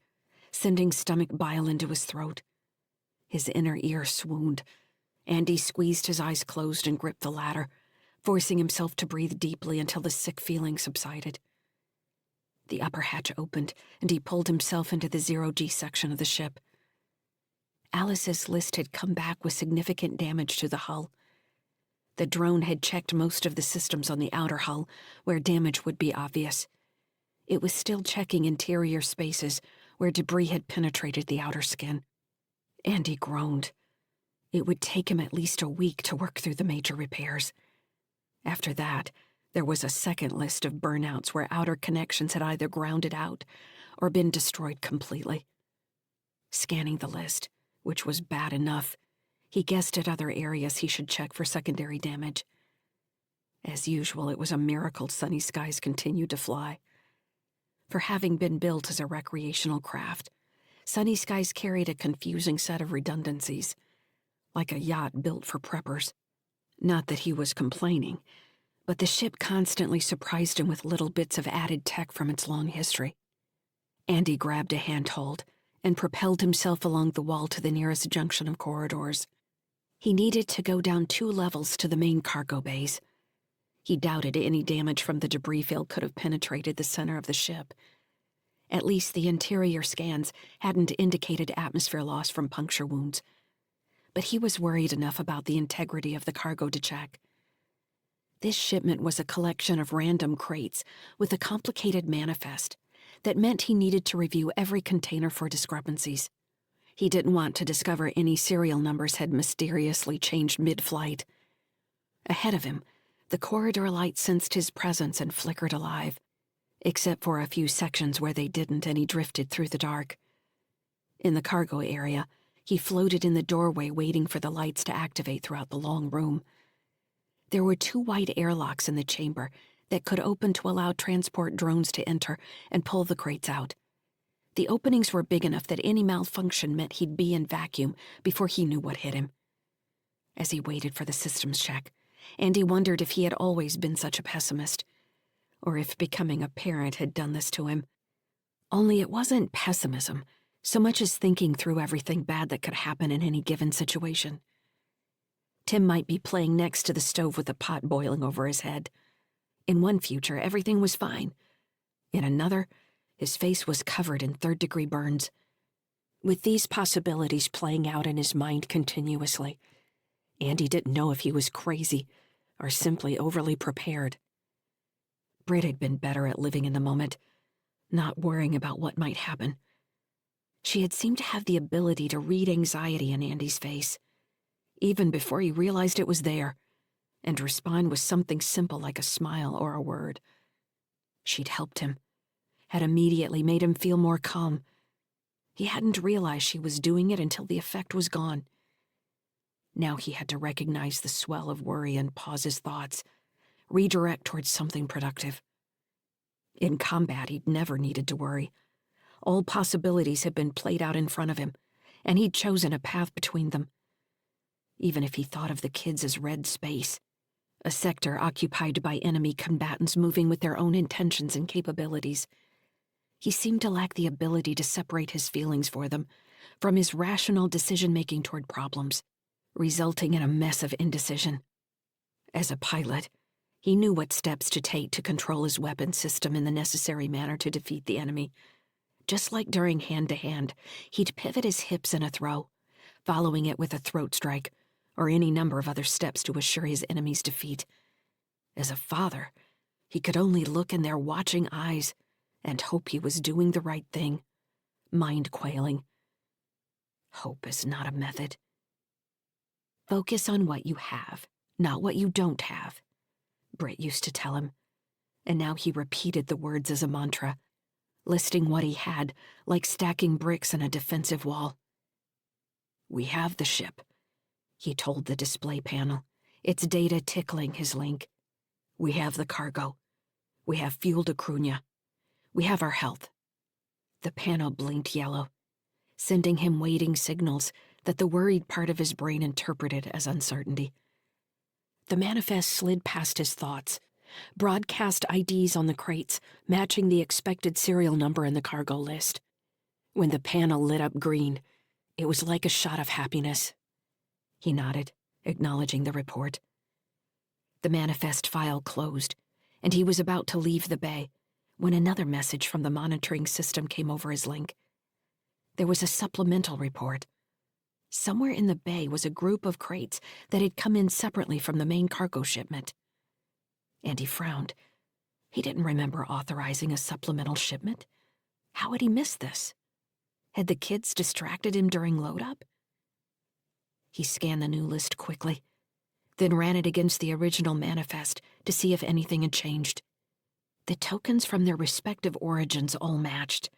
sending stomach bile into his throat. His inner ear swooned. Andy squeezed his eyes closed and gripped the ladder, forcing himself to breathe deeply until the sick feeling subsided. The upper hatch opened, and he pulled himself into the zero-G section of the ship. Alice's list had come back with significant damage to the hull. The drone had checked most of the systems on the outer hull, where damage would be obvious. It was still checking interior spaces, where debris had penetrated the outer skin. Andy groaned. It would take him at least a week to work through the major repairs. After that, there was a second list of burnouts where outer connections had either grounded out or been destroyed completely. Scanning the list, which was bad enough, he guessed at other areas he should check for secondary damage. As usual, it was a miracle Sunny Skies continued to fly. For having been built as a recreational craft, Sunny Skies carried a confusing set of redundancies, like a yacht built for preppers. Not that he was complaining, but the ship constantly surprised him with little bits of added tech from its long history. Andy grabbed a handhold and propelled himself along the wall to the nearest junction of corridors. He needed to go down 2 levels to the main cargo bays. He doubted any damage from the debris field could have penetrated the center of the ship. At least the interior scans hadn't indicated atmosphere loss from puncture wounds. But he was worried enough about the integrity of the cargo to check. This shipment was a collection of random crates with a complicated manifest that meant he needed to review every container for discrepancies. He didn't want to discover any serial numbers had mysteriously changed mid-flight. Ahead of him, the corridor lights sensed his presence and flickered alive, except for a few sections where they didn't and he drifted through the dark. In the cargo area, he floated in the doorway waiting for the lights to activate throughout the long room. There were 2 wide airlocks in the chamber that could open to allow transport drones to enter and pull the crates out. The openings were big enough that any malfunction meant he'd be in vacuum before he knew what hit him. As he waited for the systems check, Andy wondered if he had always been such a pessimist, or if becoming a parent had done this to him. Only it wasn't pessimism, so much as thinking through everything bad that could happen in any given situation. Tim might be playing next to the stove with a pot boiling over his head. In one future, everything was fine. In another, his face was covered in third-degree burns. With these possibilities playing out in his mind continuously, Andy didn't know if he was crazy or simply overly prepared. Britt had been better at living in the moment, not worrying about what might happen. She had seemed to have the ability to read anxiety in Andy's face, even before he realized it was there, and respond with something simple like a smile or a word. She'd helped him, had immediately made him feel more calm. He hadn't realized she was doing it until the effect was gone. Now he had to recognize the swell of worry and pause his thoughts, redirect towards something productive. In combat, he'd never needed to worry. All possibilities had been played out in front of him, and he'd chosen a path between them. Even if he thought of the kids as red space, a sector occupied by enemy combatants moving with their own intentions and capabilities, he seemed to lack the ability to separate his feelings for them from his rational decision-making toward problems, resulting in a mess of indecision. As a pilot, he knew what steps to take to control his weapon system in the necessary manner to defeat the enemy. Just like during hand-to-hand, he'd pivot his hips in a throw, following it with a throat strike, or any number of other steps to assure his enemy's defeat. As a father, he could only look in their watching eyes and hope he was doing the right thing, mind-quailing. Hope is not a method. Focus on what you have, not what you don't have, Britt used to tell him, and now he repeated the words as a mantra, listing what he had, like stacking bricks in a defensive wall. "We have the ship," he told the display panel, its data tickling his link. "We have the cargo. We have fuel to Crunya. We have our health." The panel blinked yellow, sending him waiting signals that the worried part of his brain interpreted as uncertainty. The manifest slid past his thoughts, broadcast IDs on the crates, matching the expected serial number in the cargo list. When the panel lit up green, it was like a shot of happiness. He nodded, acknowledging the report. The manifest file closed, and he was about to leave the bay when another message from the monitoring system came over his link. There was a supplemental report. Somewhere in the bay was a group of crates that had come in separately from the main cargo shipment. Andy frowned. He didn't remember authorizing a supplemental shipment. How had he missed this? Had the kids distracted him during load-up? He scanned the new list quickly, then ran it against the original manifest to see if anything had changed. The tokens from their respective origins all matched,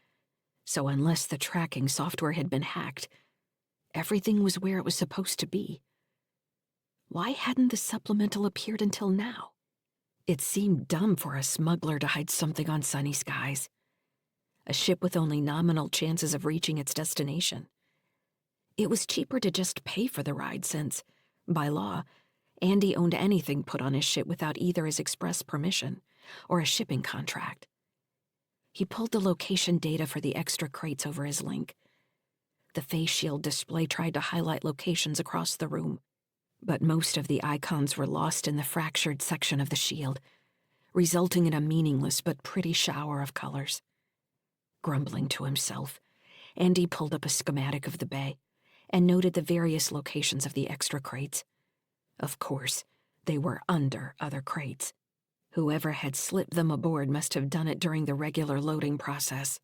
so unless the tracking software had been hacked, everything was where it was supposed to be. Why hadn't the supplemental appeared until now? It seemed dumb for a smuggler to hide something on Sunny Skies, a ship with only nominal chances of reaching its destination. It was cheaper to just pay for the ride since, by law, Andy owned anything put on his ship without either his express permission or a shipping contract. He pulled the location data for the extra crates over his link. The face shield display tried to highlight locations across the room, but most of the icons were lost in the fractured section of the shield, resulting in a meaningless but pretty shower of colors. Grumbling to himself, Andy pulled up a schematic of the bay and noted the various locations of the extra crates. Of course, they were under other crates. Whoever had slipped them aboard must have done it during the regular loading process,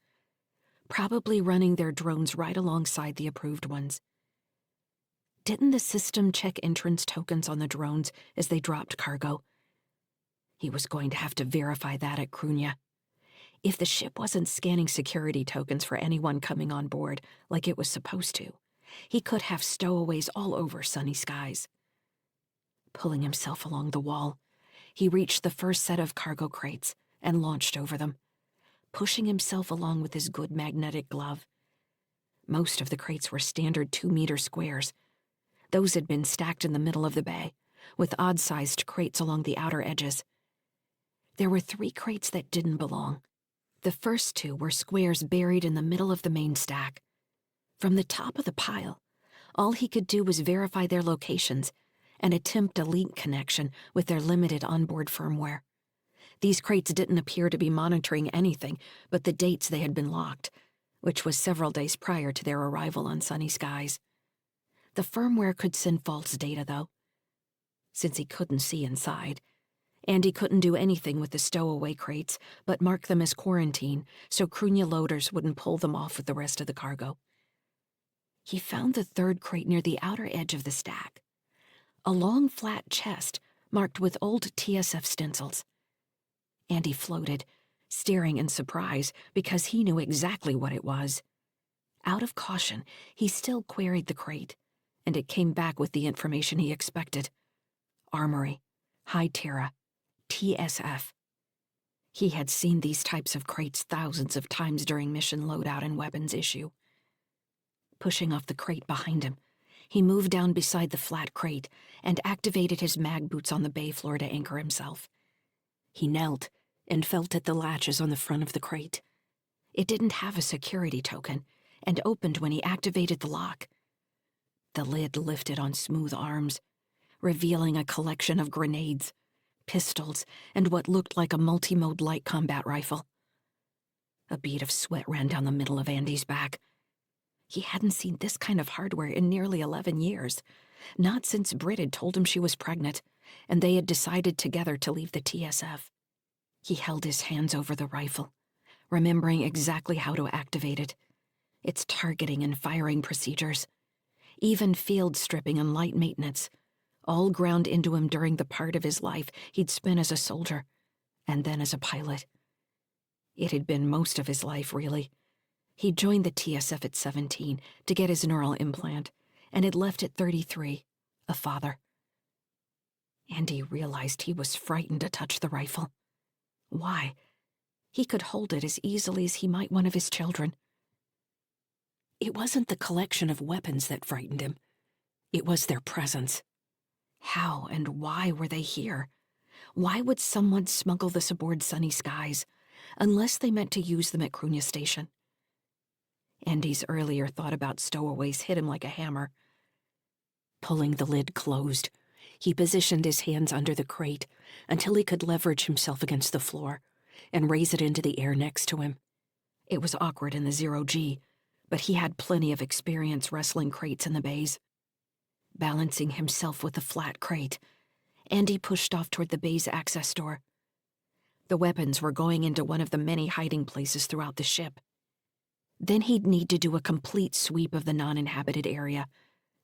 probably running their drones right alongside the approved ones. Didn't the system check entrance tokens on the drones as they dropped cargo? He was going to have to verify that at Crunya. If the ship wasn't scanning security tokens for anyone coming on board like it was supposed to, he could have stowaways all over Sunny Skies. Pulling himself along the wall, he reached the first set of cargo crates and launched over them, pushing himself along with his good magnetic glove. Most of the crates were standard 2-meter squares. Those had been stacked in the middle of the bay, with odd-sized crates along the outer edges. There were 3 crates that didn't belong. The first 2 were squares buried in the middle of the main stack. From the top of the pile, all he could do was verify their locations and attempt a link connection with their limited onboard firmware. These crates didn't appear to be monitoring anything but the dates they had been locked, which was several days prior to their arrival on Sunny Skies. The firmware could send false data, though. Since he couldn't see inside, Andy couldn't do anything with the stowaway crates but mark them as quarantine so Crunya loaders wouldn't pull them off with the rest of the cargo. He found the 3rd crate near the outer edge of the stack, a long flat chest marked with old TSF stencils. Andy floated, staring in surprise because he knew exactly what it was. Out of caution, he still queried the crate, and it came back with the information he expected. Armory, High Terra, TSF. He had seen these types of crates thousands of times during mission loadout and weapons issue. Pushing off the crate behind him, he moved down beside the flat crate and activated his mag boots on the bay floor to anchor himself. He knelt and felt at the latches on the front of the crate. It didn't have a security token and opened when he activated the lock. The lid lifted on smooth arms, revealing a collection of grenades, pistols, and what looked like a multi-mode light combat rifle. A bead of sweat ran down the middle of Andy's back. He hadn't seen this kind of hardware in nearly 11 years, not since Britt had told him she was pregnant, and they had decided together to leave the TSF. He held his hands over the rifle, remembering exactly how to activate it, its targeting and firing procedures, even field stripping and light maintenance, all ground into him during the part of his life he'd spent as a soldier, and then as a pilot. It had been most of his life, really. He joined the TSF at 17 to get his neural implant, and had left at 33, a father. Andy realized he was frightened to touch the rifle. Why? He could hold it as easily as he might one of his children. It wasn't the collection of weapons that frightened him. It was their presence. How and why were they here? Why would someone smuggle this aboard Sunny Skies, unless they meant to use them at Crunya Station? Andy's earlier thought about stowaways hit him like a hammer. Pulling the lid closed, He positioned his hands under the crate until he could leverage himself against the floor and raise it into the air next to him. It was awkward in the 0G, but he had plenty of experience wrestling crates in the bays. Balancing himself with the flat crate, Andy pushed off toward the bay's access door. The weapons were going into one of the many hiding places throughout the ship. Then he'd need to do a complete sweep of the non-inhabited area,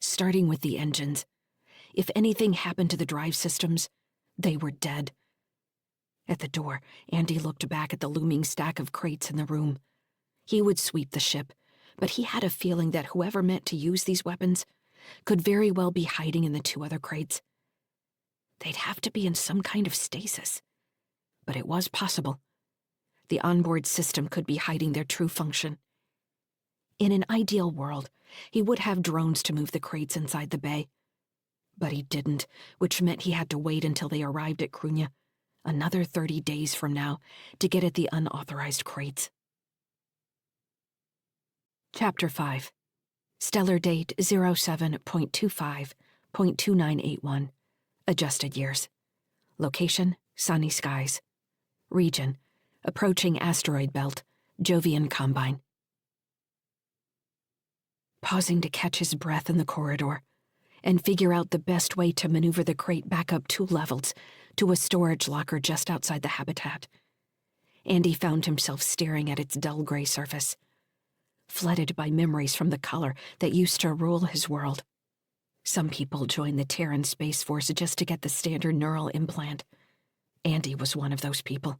starting with the engines. If anything happened to the drive systems, they were dead. At the door, Andy looked back at the looming stack of crates in the room. He would sweep the ship, but he had a feeling that whoever meant to use these weapons could very well be hiding in the 2 other crates. They'd have to be in some kind of stasis. But it was possible. The onboard system could be hiding their true function. In an ideal world, he would have drones to move the crates inside the bay. But he didn't, which meant he had to wait until they arrived at Crunya, another 30 days from now, to get at the unauthorized crates. Chapter 5. Stellar date 07.25.2981. Adjusted years. Location, sunny skies. Region, approaching asteroid belt, Jovian Combine. Pausing to catch his breath in the corridor and figure out the best way to maneuver the crate back up 2 levels to a storage locker just outside the habitat, Andy found himself staring at its dull gray surface, flooded by memories from the color that used to rule his world. Some people join the Terran Space Force just to get the standard neural implant. Andy was one of those people.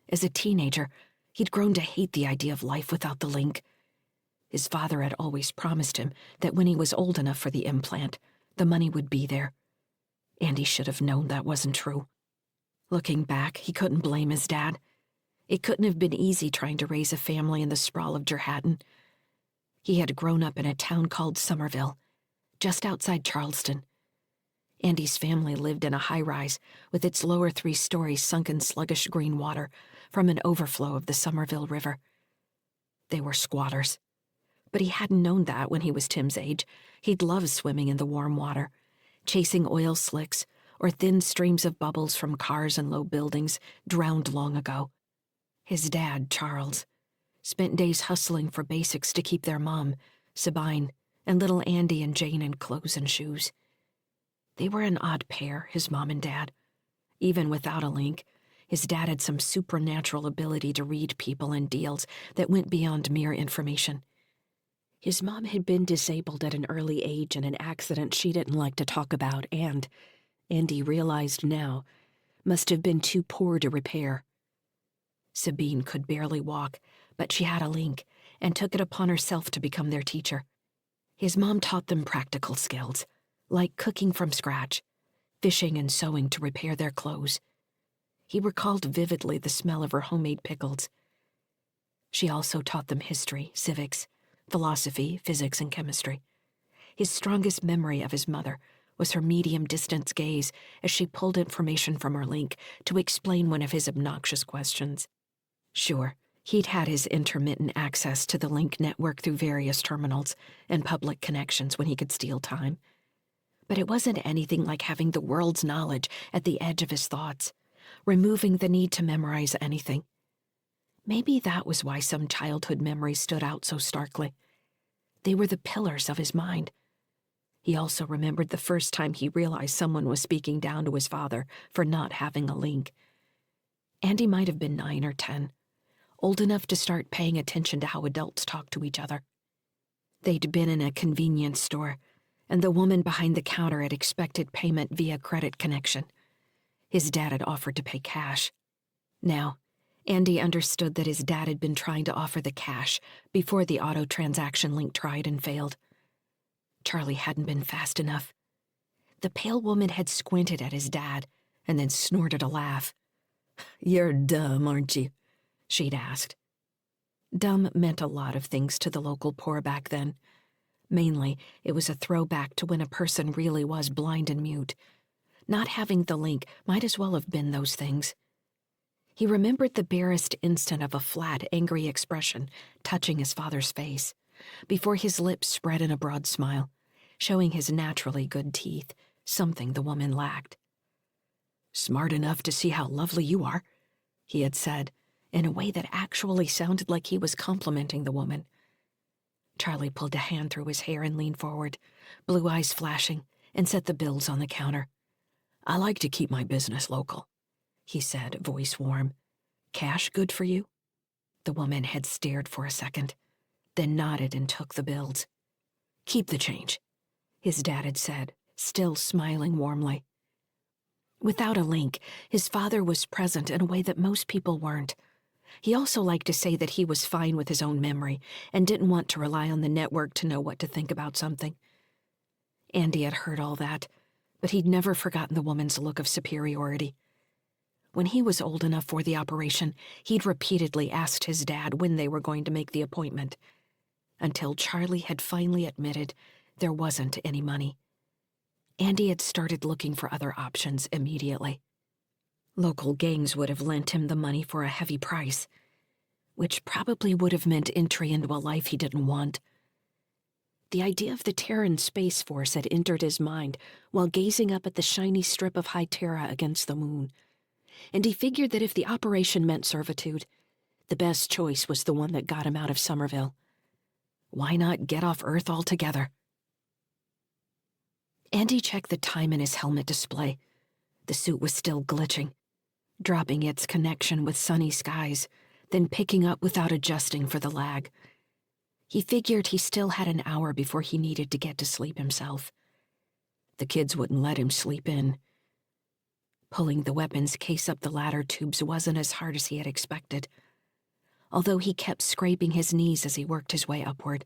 As a teenager, he'd grown to hate the idea of life without the link. His father had always promised him that when he was old enough for the implant, the money would be there. Andy should have known that wasn't true. Looking back, he couldn't blame his dad. It couldn't have been easy trying to raise a family in the sprawl of Jerhatton. He had grown up in a town called Somerville, just outside Charleston. Andy's family lived in a high-rise with its lower 3 stories sunk in sluggish green water from an overflow of the Somerville River. They were squatters. But he hadn't known that when he was Tim's age. He'd loved swimming in the warm water, chasing oil slicks or thin streams of bubbles from cars and low buildings drowned long ago. His dad, Charles, spent days hustling for basics to keep their mom, Sabine, and little Andy and Jane in clothes and shoes. They were an odd pair, his mom and dad. Even without a link, his dad had some supernatural ability to read people and deals that went beyond mere information. His mom had been disabled at an early age in an accident she didn't like to talk about and, Andy realized now, must have been too poor to repair. Sabine could barely walk, but she had a link and took it upon herself to become their teacher. His mom taught them practical skills, like cooking from scratch, fishing and sewing to repair their clothes. He recalled vividly the smell of her homemade pickles. She also taught them history, civics, philosophy, physics, and chemistry. His strongest memory of his mother was her medium-distance gaze as she pulled information from her link to explain one of his obnoxious questions. Sure, he'd had his intermittent access to the link network through various terminals and public connections when he could steal time. But it wasn't anything like having the world's knowledge at the edge of his thoughts, removing the need to memorize anything. Maybe that was why some childhood memories stood out so starkly. They were the pillars of his mind. He also remembered the first time he realized someone was speaking down to his father for not having a link. Andy might have been 9 or 10, old enough to start paying attention to how adults talk to each other. They'd been in a convenience store, and the woman behind the counter had expected payment via credit connection. His dad had offered to pay cash. Now, Andy understood that his dad had been trying to offer the cash before the auto transaction link tried and failed. Charlie hadn't been fast enough. The pale woman had squinted at his dad and then snorted a laugh. "You're dumb, aren't you?" she'd asked. Dumb meant a lot of things to the local poor back then. Mainly, it was a throwback to when a person really was blind and mute. Not having the link might as well have been those things. He remembered the barest instant of a flat, angry expression touching his father's face, before his lips spread in a broad smile, showing his naturally good teeth, something the woman lacked. "Smart enough to see how lovely you are," he had said, in a way that actually sounded like he was complimenting the woman. Charlie pulled a hand through his hair and leaned forward, blue eyes flashing, and set the bills on the counter. "I like to keep my business local," he said, voice warm. "Cash good for you?" The woman had stared for a second, then nodded and took the bills. "Keep the change," his dad had said, still smiling warmly. Without a link, his father was present in a way that most people weren't. He also liked to say that he was fine with his own memory and didn't want to rely on the network to know what to think about something. Andy had heard all that, but he'd never forgotten the woman's look of superiority. When he was old enough for the operation, he'd repeatedly asked his dad when they were going to make the appointment, until Charlie had finally admitted there wasn't any money. Andy had started looking for other options immediately. Local gangs would have lent him the money for a heavy price, which probably would have meant entry into a life he didn't want. The idea of the Terran Space Force had entered his mind while gazing up at the shiny strip of high Terra against the moon, and he figured that if the operation meant servitude, the best choice was the one that got him out of Somerville. Why not get off Earth altogether? Andy checked the time in his helmet display. The suit was still glitching, dropping its connection with sunny skies, then picking up without adjusting for the lag. He figured he still had an hour before he needed to get to sleep himself. The kids wouldn't let him sleep in. Pulling the weapons case up the ladder tubes wasn't as hard as he had expected, although he kept scraping his knees as he worked his way upward.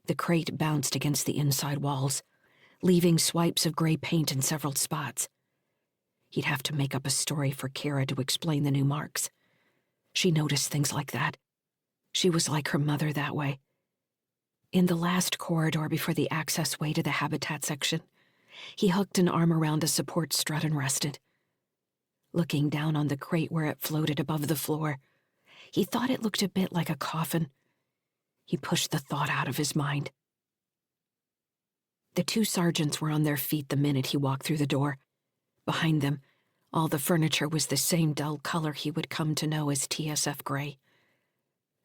The crate bounced against the inside walls, leaving swipes of gray paint in several spots. He'd have to make up a story for Kara to explain the new marks. She noticed things like that. She was like her mother that way. In the last corridor before the access way to the habitat section, he hooked an arm around a support strut and rested. Looking down on the crate where it floated above the floor, he thought it looked a bit like a coffin. He pushed the thought out of his mind. The two sergeants were on their feet the minute he walked through the door. Behind them, all the furniture was the same dull color he would come to know as TSF gray.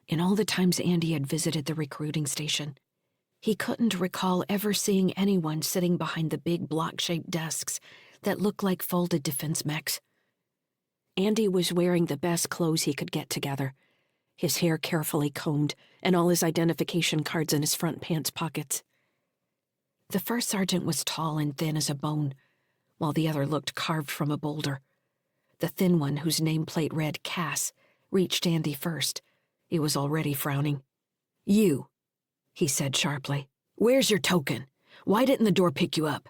In all the times Andy had visited the recruiting station, he couldn't recall ever seeing anyone sitting behind the big block-shaped desks that looked like folded defense mechs. Andy was wearing the best clothes he could get together, his hair carefully combed and all his identification cards in his front pants pockets. The first sergeant was tall and thin as a bone, while the other looked carved from a boulder. The thin one, whose nameplate read Cass, reached Andy first. He was already frowning. "You," he said sharply. "Where's your token? Why didn't the door pick you up?"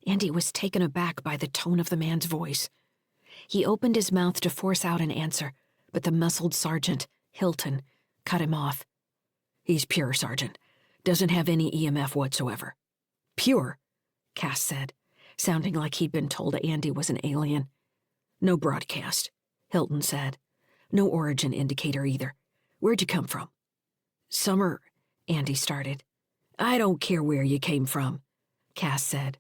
Andy was taken aback by the tone of the man's voice. He opened his mouth to force out an answer, but the muscled sergeant, Hilton, cut him off. "He's pure, Sergeant. Doesn't have any EMF whatsoever." "Pure?" Cass said, sounding like he'd been told Andy was an alien. "No broadcast," Hilton said. "No origin indicator either. Where'd you come from?" "Summer," Andy started. "I don't care where you came from," Cass said,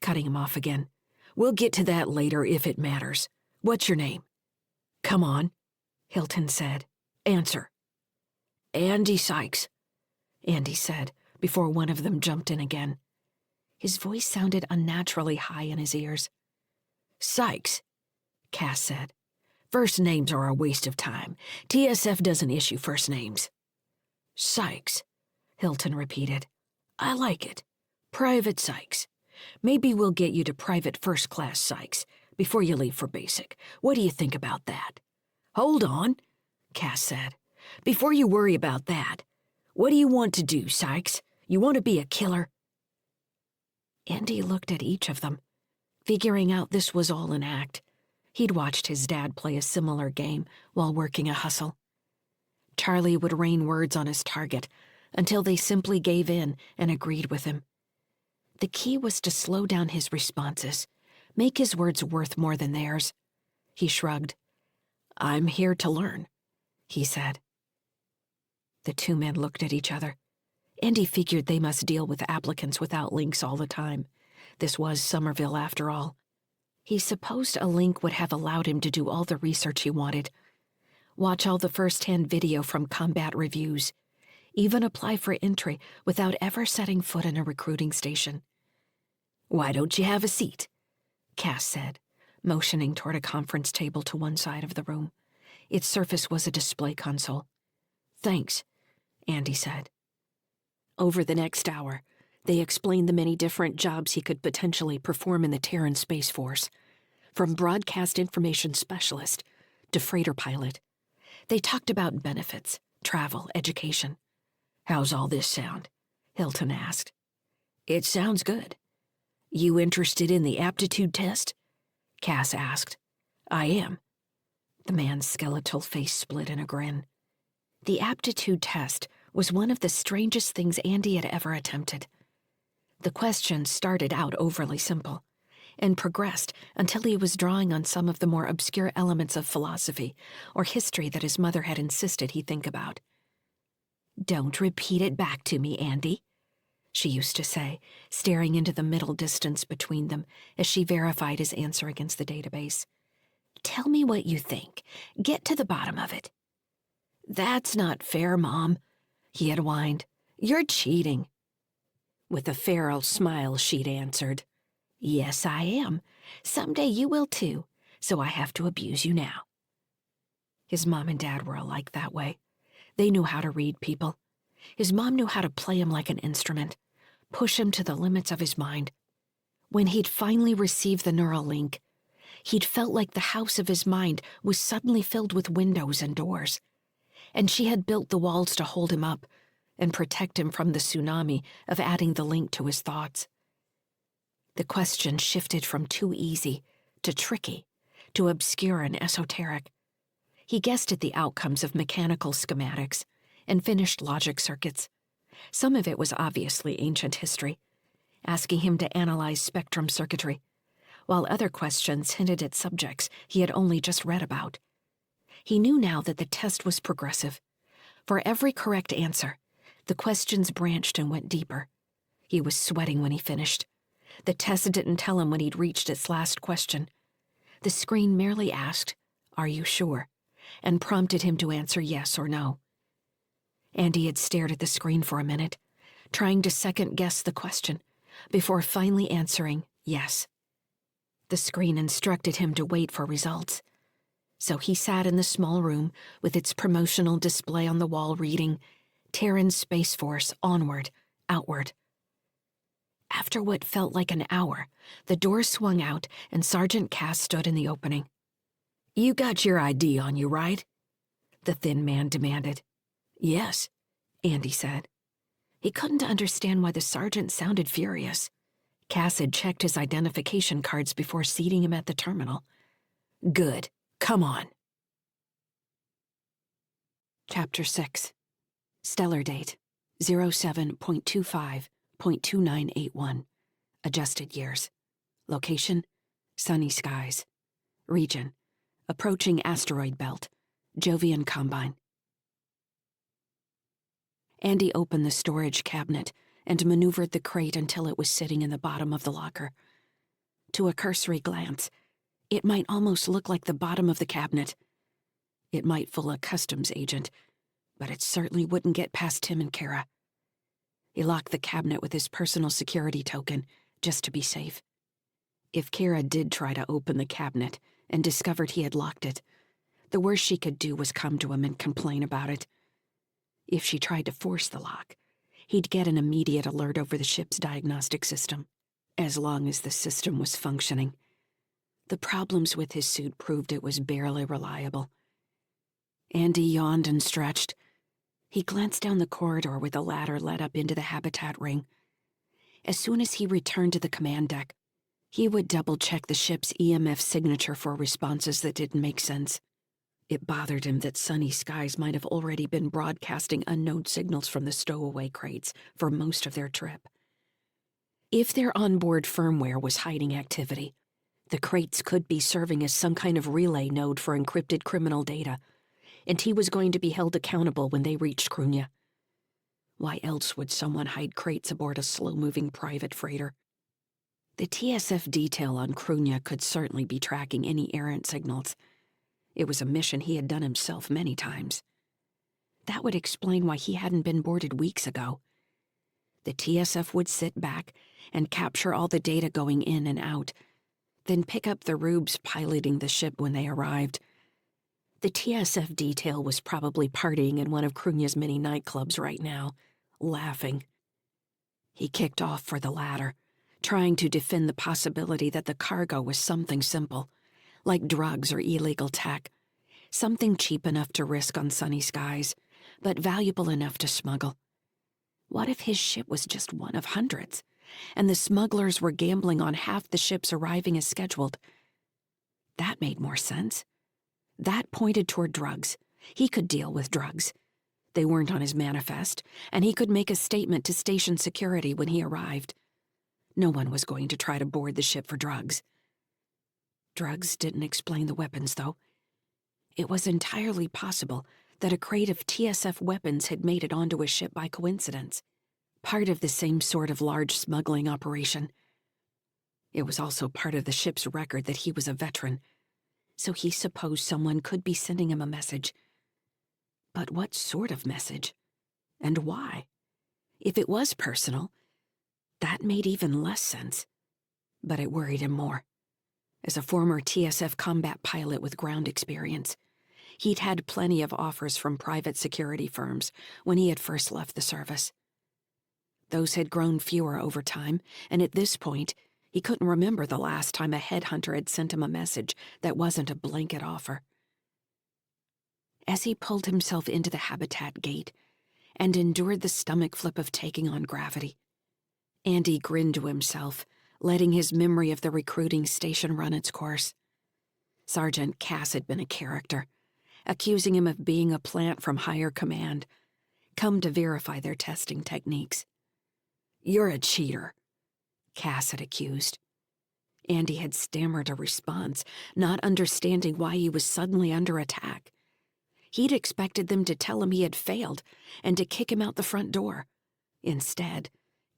cutting him off again. "We'll get to that later if it matters. What's your name?" "Come on," Hilton said. "Answer." "Andy Sykes," Andy said, before one of them jumped in again. His voice sounded unnaturally high in his ears. "Sykes," Cass said. "First names are a waste of time. TSF doesn't issue first names." "Sykes," Hilton repeated. "I like it. Private Sykes. Maybe we'll get you to Private First Class Sykes before you leave for basic. What do you think about that?" "Hold on," Cass said. "Before you worry about that, what do you want to do, Sykes? You want to be a killer?" Andy looked at each of them, figuring out this was all an act. He'd watched his dad play a similar game while working a hustle. Charlie would rain words on his target until they simply gave in and agreed with him. The key was to slow down his responses, make his words worth more than theirs. He shrugged. "I'm here to learn," he said. The two men looked at each other. Andy figured they must deal with applicants without links all the time. This was Somerville, after all. He supposed a link would have allowed him to do all the research he wanted, watch all the first-hand video from combat reviews, even apply for entry without ever setting foot in a recruiting station. "Why don't you have a seat?" Cass said, motioning toward a conference table to one side of the room. Its surface was a display console. "Thanks," Andy said. Over the next hour, they explained the many different jobs he could potentially perform in the Terran Space Force, from broadcast information specialist to freighter pilot. They talked about benefits, travel, education. "How's all this sound?" Hilton asked. "It sounds good." "You interested in the aptitude test?" Cass asked. "I am." The man's skeletal face split in a grin. The aptitude test was one of the strangest things Andy had ever attempted. The questions started out overly simple and progressed until he was drawing on some of the more obscure elements of philosophy or history that his mother had insisted he think about. "Don't repeat it back to me, Andy," she used to say, staring into the middle distance between them as she verified his answer against the database. "Tell me what you think. Get to the bottom of it." "That's not fair, Mom," he had whined. "You're cheating." With a feral smile, she'd answered, "Yes, I am. Someday you will too, so I have to abuse you now." His mom and dad were alike that way. They knew how to read people. His mom knew how to play him like an instrument, push him to the limits of his mind. When he'd finally received the neural link, he'd felt like the house of his mind was suddenly filled with windows and doors, and she had built the walls to hold him up and protect him from the tsunami of adding the link to his thoughts. The question shifted from too easy to tricky to obscure and esoteric. He guessed at the outcomes of mechanical schematics and finished logic circuits. Some of it was obviously ancient history, asking him to analyze spectrum circuitry, while other questions hinted at subjects he had only just read about. He knew now that the test was progressive. For every correct answer, the questions branched and went deeper. He was sweating when he finished. The test didn't tell him when he'd reached its last question. The screen merely asked, "Are you sure?" and prompted him to answer yes or no. Andy had stared at the screen for a minute, trying to second-guess the question, before finally answering yes. The screen instructed him to wait for results. So he sat in the small room with its promotional display on the wall reading, "Terran Space Force, onward, outward." After what felt like an hour, the door swung out and Sergeant Cass stood in the opening. "You got your ID on you, right?" the thin man demanded. "Yes," Andy said. He couldn't understand why the sergeant sounded furious. Cass had checked his identification cards before seating him at the terminal. "Good. Come on." Chapter 6. Stellar date 07.25.2981. Adjusted years. Location: sunny skies. Region: approaching asteroid belt. Jovian Combine. Andy opened the storage cabinet and maneuvered the crate until it was sitting in the bottom of the locker. To a cursory glance, it might almost look like the bottom of the cabinet. It might fool a customs agent, but it certainly wouldn't get past Tim and Kara. He locked the cabinet with his personal security token, just to be safe. If Kara did try to open the cabinet and discovered he had locked it, the worst she could do was come to him and complain about it. If she tried to force the lock, he'd get an immediate alert over the ship's diagnostic system, as long as the system was functioning. The problems with his suit proved it was barely reliable. Andy yawned and stretched. He glanced down the corridor where the ladder led up into the habitat ring. As soon as he returned to the command deck, he would double-check the ship's EMF signature for responses that didn't make sense. It bothered him that sunny skies might have already been broadcasting unknown signals from the stowaway crates for most of their trip. If their onboard firmware was hiding activity, the crates could be serving as some kind of relay node for encrypted criminal data, and he was going to be held accountable when they reached Krunya. Why else would someone hide crates aboard a slow-moving private freighter? The TSF detail on Krunya could certainly be tracking any errant signals. It was a mission he had done himself many times. That would explain why he hadn't been boarded weeks ago. The TSF would sit back and capture all the data going in and out, then pick up the rubes piloting the ship when they arrived. The TSF detail was probably partying in one of Krunya's many nightclubs right now, laughing. He kicked off for the ladder, trying to defend the possibility that the cargo was something simple, like drugs or illegal tech, something cheap enough to risk on sunny skies, but valuable enough to smuggle. What if his ship was just one of hundreds, and the smugglers were gambling on half the ships arriving as scheduled? That made more sense. That pointed toward drugs. He could deal with drugs. They weren't on his manifest, and he could make a statement to station security when he arrived. No one was going to try to board the ship for drugs. Drugs didn't explain the weapons, though. It was entirely possible that a crate of TSF weapons had made it onto his ship by coincidence, part of the same sort of large smuggling operation. It was also part of the ship's record that he was a veteran, so he supposed someone could be sending him a message. But what sort of message? And why? If it was personal, that made even less sense. But it worried him more. As a former TSF combat pilot with ground experience, he'd had plenty of offers from private security firms when he had first left the service. Those had grown fewer over time, and at this point, he couldn't remember the last time a headhunter had sent him a message that wasn't a blanket offer. As he pulled himself into the habitat gate and endured the stomach flip of taking on gravity, Andy grinned to himself, letting his memory of the recruiting station run its course. Sergeant Cass had been a character, accusing him of being a plant from higher command, come to verify their testing techniques. "You're a cheater," Cass had accused. Andy had stammered a response, not understanding why he was suddenly under attack. He'd expected them to tell him he had failed and to kick him out the front door. Instead,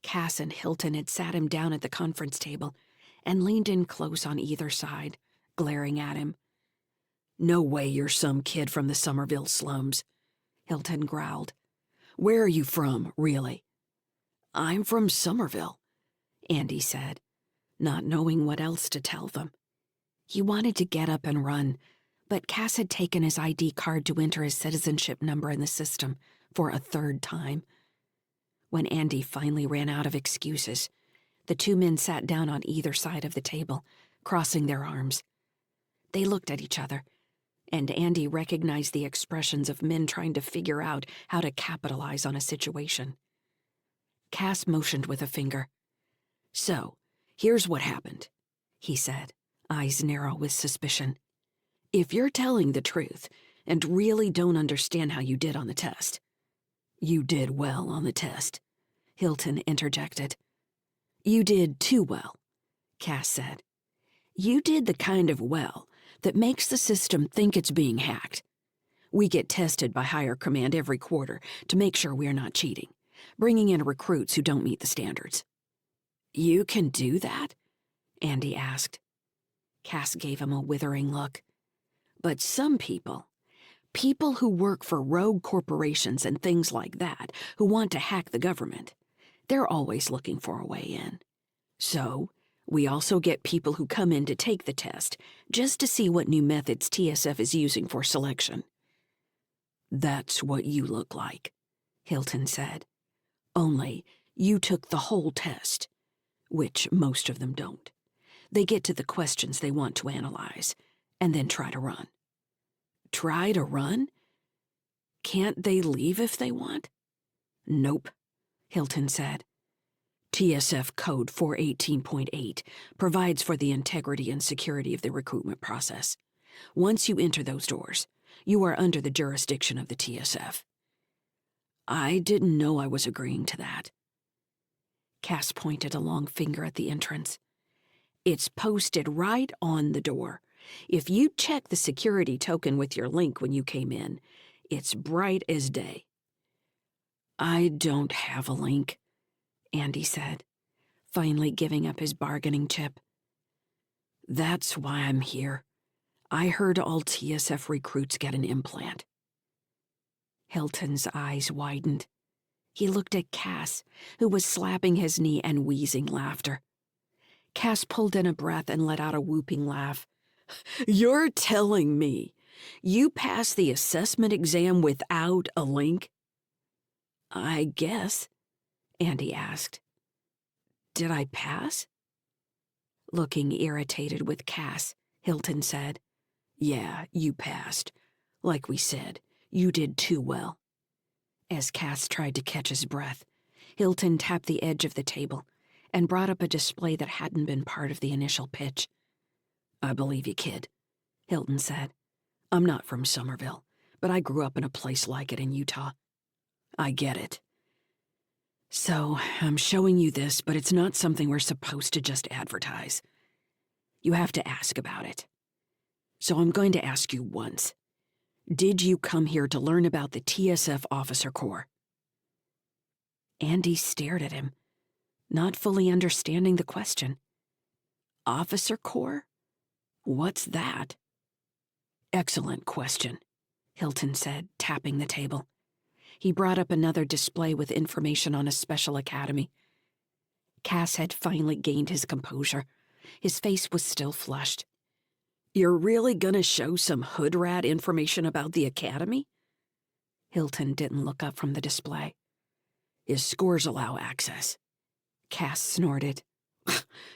Cass and Hilton had sat him down at the conference table and leaned in close on either side, glaring at him. "No way you're some kid from the Somerville slums," Hilton growled. "Where are you from, really?" "I'm from Somerville," Andy said, not knowing what else to tell them. He wanted to get up and run, but Cass had taken his ID card to enter his citizenship number in the system for a third time. When Andy finally ran out of excuses, the two men sat down on either side of the table, crossing their arms. They looked at each other, and Andy recognized the expressions of men trying to figure out how to capitalize on a situation. Cass motioned with a finger. "So, here's what happened," he said, eyes narrow with suspicion. "If you're telling the truth and really don't understand how you did on the test—" "You did well on the test," Hilton interjected. "You did too well," Cass said. "You did the kind of well that makes the system think it's being hacked. We get tested by higher command every quarter to make sure we're not cheating, bringing in recruits who don't meet the standards." "You can do that?" Andy asked. Cass gave him a withering look. "But some people who work for rogue corporations and things like that, who want to hack the government, they're always looking for a way in. So, we also get people who come in to take the test, just to see what new methods TSF is using for selection." "That's what you look like," Hilton said. "Only you took the whole test, which most of them don't. They get to the questions they want to analyze, and then try to run." "Try to run? Can't they leave if they want?" "Nope," Hilton said. "TSF Code 418.8 provides for the integrity and security of the recruitment process. Once you enter those doors, you are under the jurisdiction of the TSF." "I didn't know I was agreeing to that." Cass pointed a long finger at the entrance. "It's posted right on the door. If you check the security token with your link when you came in, it's bright as day." "I don't have a link," Andy said. finally giving up his bargaining chip. "That's why I'm here. I heard all TSF recruits get an implant." Hilton's eyes widened. He looked at Cass, who was slapping his knee and wheezing laughter. Cass pulled in a breath and let out a whooping laugh. "You're telling me you passed the assessment exam without a link?" "I guess," Andy asked. "Did I pass?" Looking irritated with Cass, Hilton said, "Yeah, you passed. Like we said, you did too well." As Cass tried to catch his breath, Hilton tapped the edge of the table and brought up a display that hadn't been part of the initial pitch. "I believe you, kid," Hilton said. "I'm not from Somerville, but I grew up in a place like it in Utah. I get it. So, I'm showing you this, but it's not something we're supposed to just advertise. You have to ask about it. So I'm going to ask you once. Did you come here to learn about the TSF Officer Corps?" Andy stared at him, not fully understanding the question. "Officer Corps? What's that?" "Excellent question," Hilton said, tapping the table. He brought up another display with information on a special academy. Cass had finally gained his composure. His face was still flushed. "You're really gonna show some hood rat information about the academy?" Hilton didn't look up from the display. "His scores allow access." Cass snorted.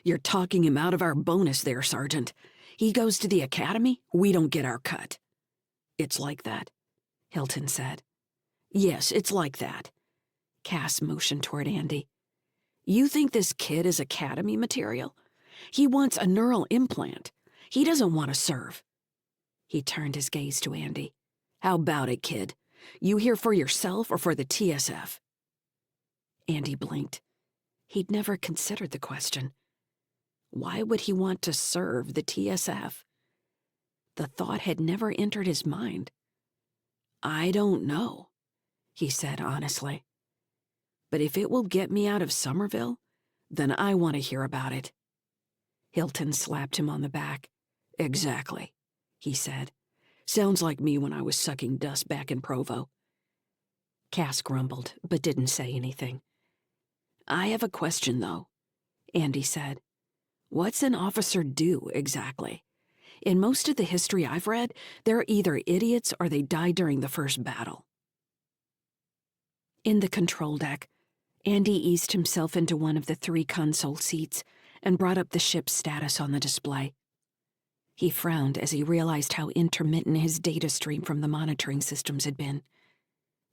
"You're talking him out of our bonus there, Sergeant. He goes to the academy, we don't get our cut." "It's like that," Hilton said. "Yes, it's like that." Cass motioned toward Andy. "You think this kid is academy material? He wants a neural implant. He doesn't want to serve." He turned his gaze to Andy. "How about it, kid? You here for yourself or for the TSF?" Andy blinked. He'd never considered the question. Why would he want to serve the TSF? The thought had never entered his mind. "I don't know," he said honestly. "But if it will get me out of Somerville, then I want to hear about it." Hilton slapped him on the back. "Exactly," he said. "Sounds like me when I was sucking dust back in Provo." Cass grumbled, but didn't say anything. "I have a question, though," Andy said. "What's an officer do, exactly? In most of the history I've read, they're either idiots or they die during the first battle." In the control deck, Andy eased himself into one of the 3 console seats and brought up the ship's status on the display. He frowned as he realized how intermittent his data stream from the monitoring systems had been.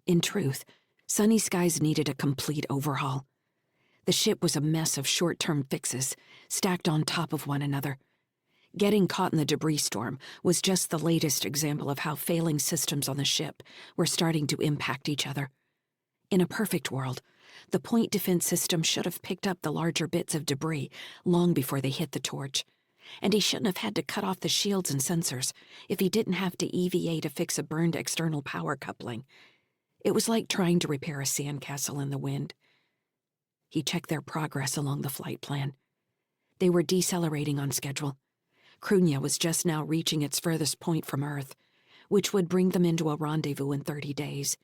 In truth, Sunny Skies needed a complete overhaul. The ship was a mess of short-term fixes, stacked on top of one another. Getting caught in the debris storm was just the latest example of how failing systems on the ship were starting to impact each other. In a perfect world, the point defense system should have picked up the larger bits of debris long before they hit the torch, and he shouldn't have had to cut off the shields and sensors if he didn't have to EVA to fix a burned external power coupling. It was like trying to repair a sandcastle in the wind. He checked their progress along the flight plan. They were decelerating on schedule. Crunya was just now reaching its furthest point from Earth, which would bring them into a rendezvous in 30 days.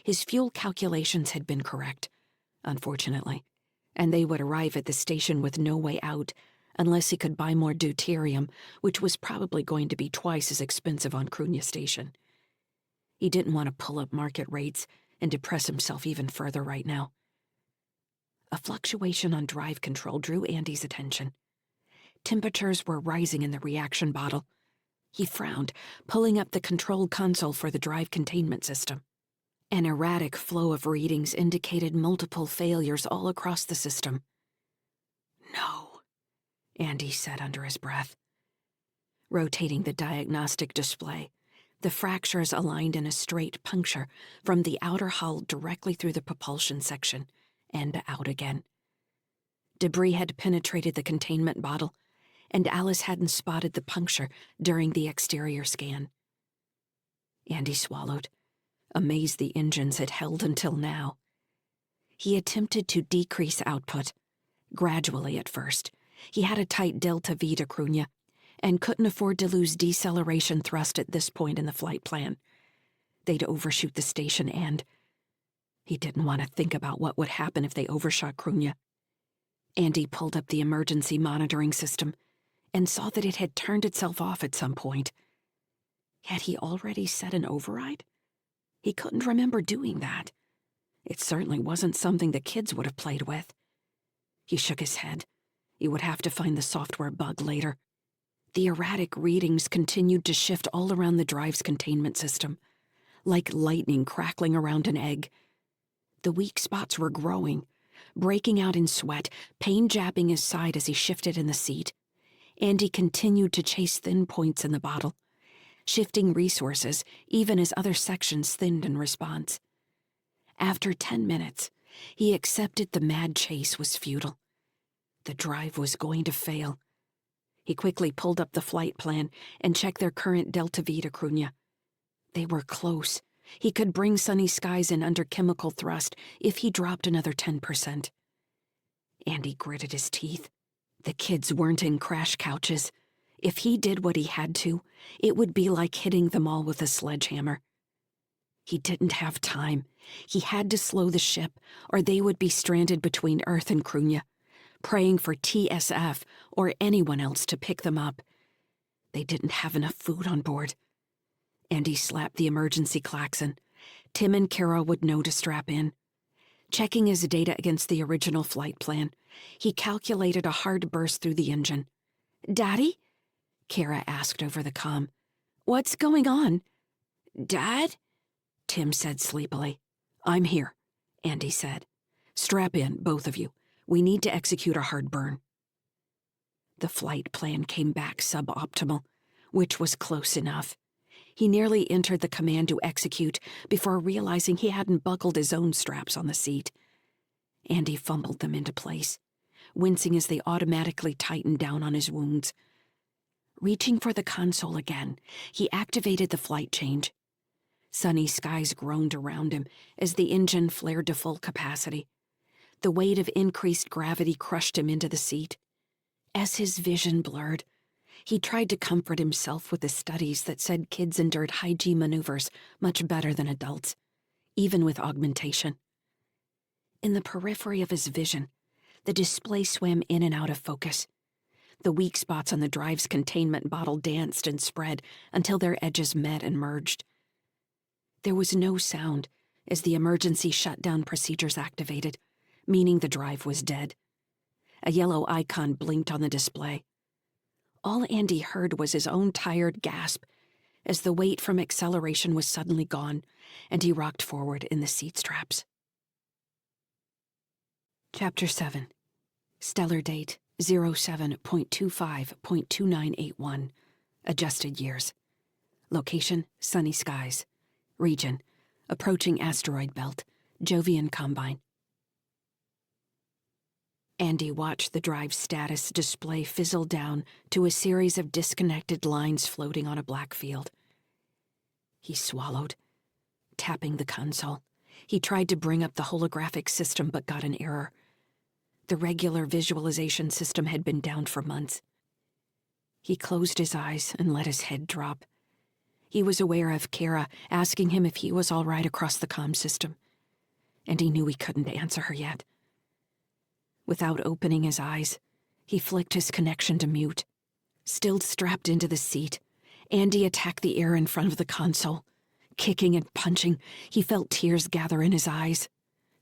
His fuel calculations had been correct, unfortunately, and they would arrive at the station with no way out unless he could buy more deuterium, which was probably going to be twice as expensive on Crunya Station. He didn't want to pull up market rates and depress himself even further right now. A fluctuation on drive control drew Andy's attention. Temperatures were rising in the reaction bottle. He frowned, pulling up the control console for the drive containment system. An erratic flow of readings indicated multiple failures all across the system. "No," Andy said under his breath. Rotating the diagnostic display, the fractures aligned in a straight puncture from the outer hull directly through the propulsion section and out again. Debris had penetrated the containment bottle, and Alice hadn't spotted the puncture during the exterior scan. Andy swallowed, amazed the engines had held until now. He attempted to decrease output, gradually at first. He had a tight delta V to Crunya, and couldn't afford to lose deceleration thrust at this point in the flight plan. They'd overshoot the station, and he didn't want to think about what would happen if they overshot Crunya. Andy pulled up the emergency monitoring system and saw that it had turned itself off at some point. Had he already set an override? He couldn't remember doing that. It certainly wasn't something the kids would have played with. He shook his head. He would have to find the software bug later. The erratic readings continued to shift all around the drive's containment system, like lightning crackling around an egg. The weak spots were growing, breaking out in sweat, pain jabbing his side as he shifted in the seat. Andy continued to chase thin points in the bottle, shifting resources even as other sections thinned in response. After 10 minutes, he accepted the mad chase was futile. The drive was going to fail. He quickly pulled up the flight plan and checked their current Delta V to Crunya. They were close. He could bring Sunny Skies in under chemical thrust if he dropped another 10%. Andy gritted his teeth. The kids weren't in crash couches. If he did what he had to, it would be like hitting them all with a sledgehammer. He didn't have time. He had to slow the ship, or they would be stranded between Earth and Crunya, praying for TSF or anyone else to pick them up. They didn't have enough food on board. Andy slapped the emergency klaxon. Tim and Kara would know to strap in. Checking his data against the original flight plan, he calculated a hard burst through the engine. "Daddy?" Kara asked over the comm. "What's going on?" "Dad?" Tim said sleepily. "I'm here," Andy said. "Strap in, both of you. We need to execute a hard burn." The flight plan came back suboptimal, which was close enough. He nearly entered the command to execute before realizing he hadn't buckled his own straps on the seat. Andy fumbled them into place, wincing as they automatically tightened down on his wounds. Reaching for the console again, he activated the flight change. Sunny Skies groaned around him as the engine flared to full capacity. The weight of increased gravity crushed him into the seat. As his vision blurred, he tried to comfort himself with the studies that said kids endured high-G maneuvers much better than adults, even with augmentation. In the periphery of his vision, the display swam in and out of focus. The weak spots on the drive's containment bottle danced and spread until their edges met and merged. There was no sound as the emergency shutdown procedures activated, meaning the drive was dead. A yellow icon blinked on the display. All Andy heard was his own tired gasp as the weight from acceleration was suddenly gone, and he rocked forward in the seat straps. Chapter 7. Stellar date 07.25.2981. Adjusted years. Location, Sunny Skies. Region, approaching asteroid belt, Jovian Combine. Andy watched the drive status display fizzle down to a series of disconnected lines floating on a black field. He swallowed, tapping the console. He tried to bring up the holographic system but got an error. The regular visualization system had been down for months. He closed his eyes and let his head drop. He was aware of Kara asking him if he was all right across the comm system, and he knew he couldn't answer her yet. Without opening his eyes, he flicked his connection to mute. Still strapped into the seat, Andy attacked the air in front of the console. Kicking and punching, he felt tears gather in his eyes.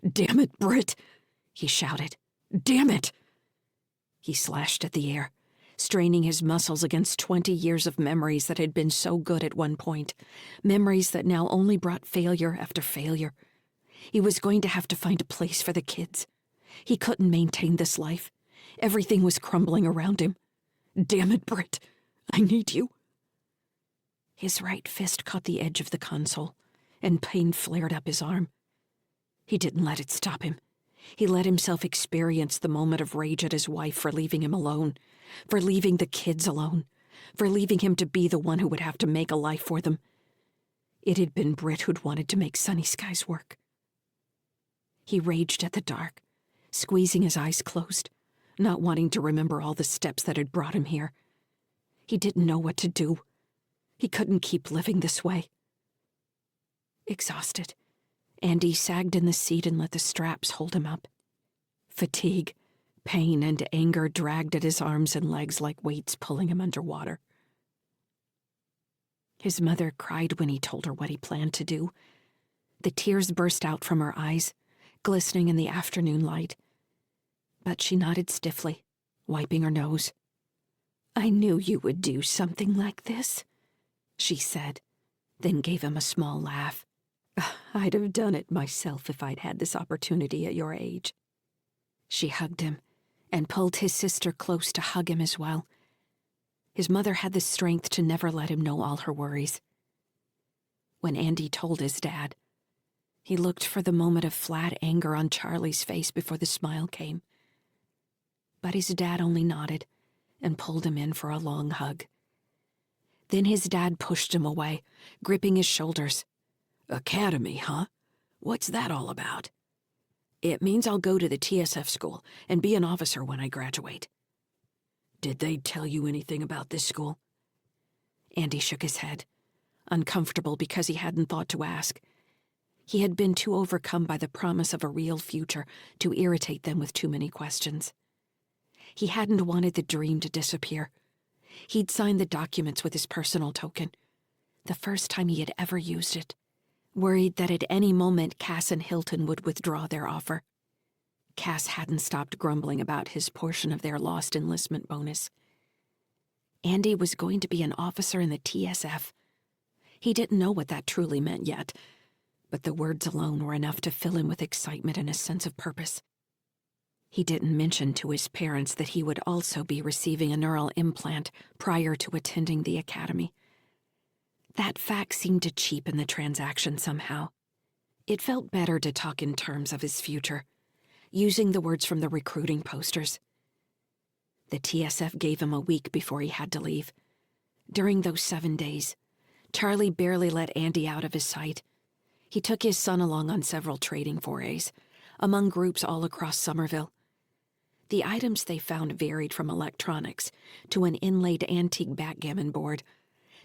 "Damn it, Britt!" he shouted. "Damn it!" He slashed at the air, straining his muscles against 20 years of memories that had been so good at one point, memories that now only brought failure after failure. He was going to have to find a place for the kids. He couldn't maintain this life. Everything was crumbling around him. "Damn it, Britt! I need you." His right fist caught the edge of the console, and pain flared up his arm. He didn't let it stop him. He let himself experience the moment of rage at his wife for leaving him alone, for leaving the kids alone, for leaving him to be the one who would have to make a life for them. It had been Britt who'd wanted to make Sunny Skies work. He raged at the dark, squeezing his eyes closed, not wanting to remember all the steps that had brought him here. He didn't know what to do. He couldn't keep living this way. Exhausted, Andy sagged in the seat and let the straps hold him up. Fatigue, pain, and anger dragged at his arms and legs like weights pulling him underwater. His mother cried when he told her what he planned to do. The tears burst out from her eyes, glistening in the afternoon light. But she nodded stiffly, wiping her nose. "I knew you would do something like this," she said, then gave him a small laugh. "I'd have done it myself if I'd had this opportunity at your age." She hugged him and pulled his sister close to hug him as well. His mother had the strength to never let him know all her worries. When Andy told his dad, he looked for the moment of flat anger on Charlie's face before the smile came. But his dad only nodded and pulled him in for a long hug. Then his dad pushed him away, gripping his shoulders. "Academy, huh? What's that all about?" "It means I'll go to the TSF school and be an officer when I graduate." "Did they tell you anything about this school?" Andy shook his head, uncomfortable because he hadn't thought to ask. He had been too overcome by the promise of a real future to irritate them with too many questions. He hadn't wanted the dream to disappear. He'd signed the documents with his personal token, the first time he had ever used it, worried that at any moment Cass and Hilton would withdraw their offer. Cass hadn't stopped grumbling about his portion of their lost enlistment bonus. Andy was going to be an officer in the TSF. He didn't know what that truly meant yet, but the words alone were enough to fill him with excitement and a sense of purpose. He didn't mention to his parents that he would also be receiving a neural implant prior to attending the academy. That fact seemed to cheapen the transaction somehow. It felt better to talk in terms of his future, using the words from the recruiting posters. The TSF gave him a week before he had to leave. During those 7 days, Charlie barely let Andy out of his sight. He took his son along on several trading forays, among groups all across Somerville. The items they found varied from electronics to an inlaid antique backgammon board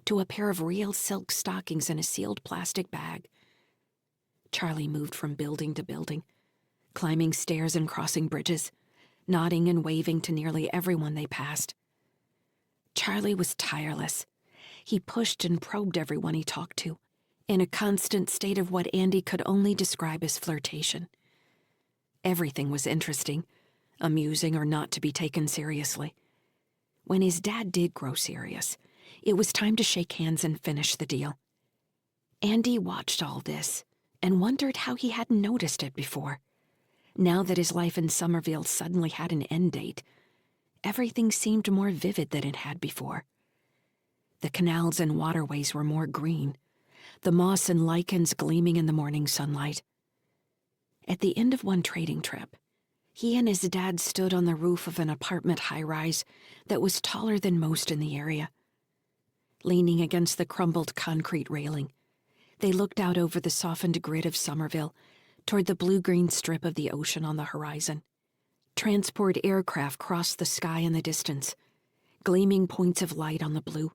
to a pair of real silk stockings in a sealed plastic bag. Charlie moved from building to building, climbing stairs and crossing bridges, nodding and waving to nearly everyone they passed. Charlie was tireless. He pushed and probed everyone he talked to, in a constant state of what Andy could only describe as flirtation. Everything was interesting, amusing or not to be taken seriously. When his dad did grow serious, it was time to shake hands and finish the deal. Andy watched all this and wondered how he hadn't noticed it before. Now that his life in Somerville suddenly had an end date, everything seemed more vivid than it had before. The canals and waterways were more green, the moss and lichens gleaming in the morning sunlight. At the end of one trading trip, he and his dad stood on the roof of an apartment high-rise that was taller than most in the area. Leaning against the crumbled concrete railing, they looked out over the softened grid of Somerville toward the blue-green strip of the ocean on the horizon. Transport aircraft crossed the sky in the distance, gleaming points of light on the blue.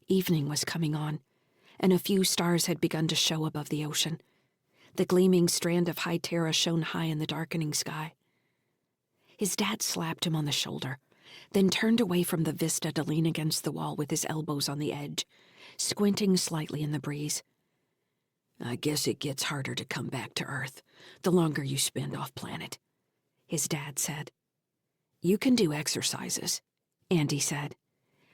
Evening was coming on, and a few stars had begun to show above the ocean. The gleaming strand of High Terra shone high in the darkening sky. His dad slapped him on the shoulder, then turned away from the vista to lean against the wall with his elbows on the edge, squinting slightly in the breeze. "I guess it gets harder to come back to Earth the longer you spend off-planet," his dad said. "You can do exercises," Andy said.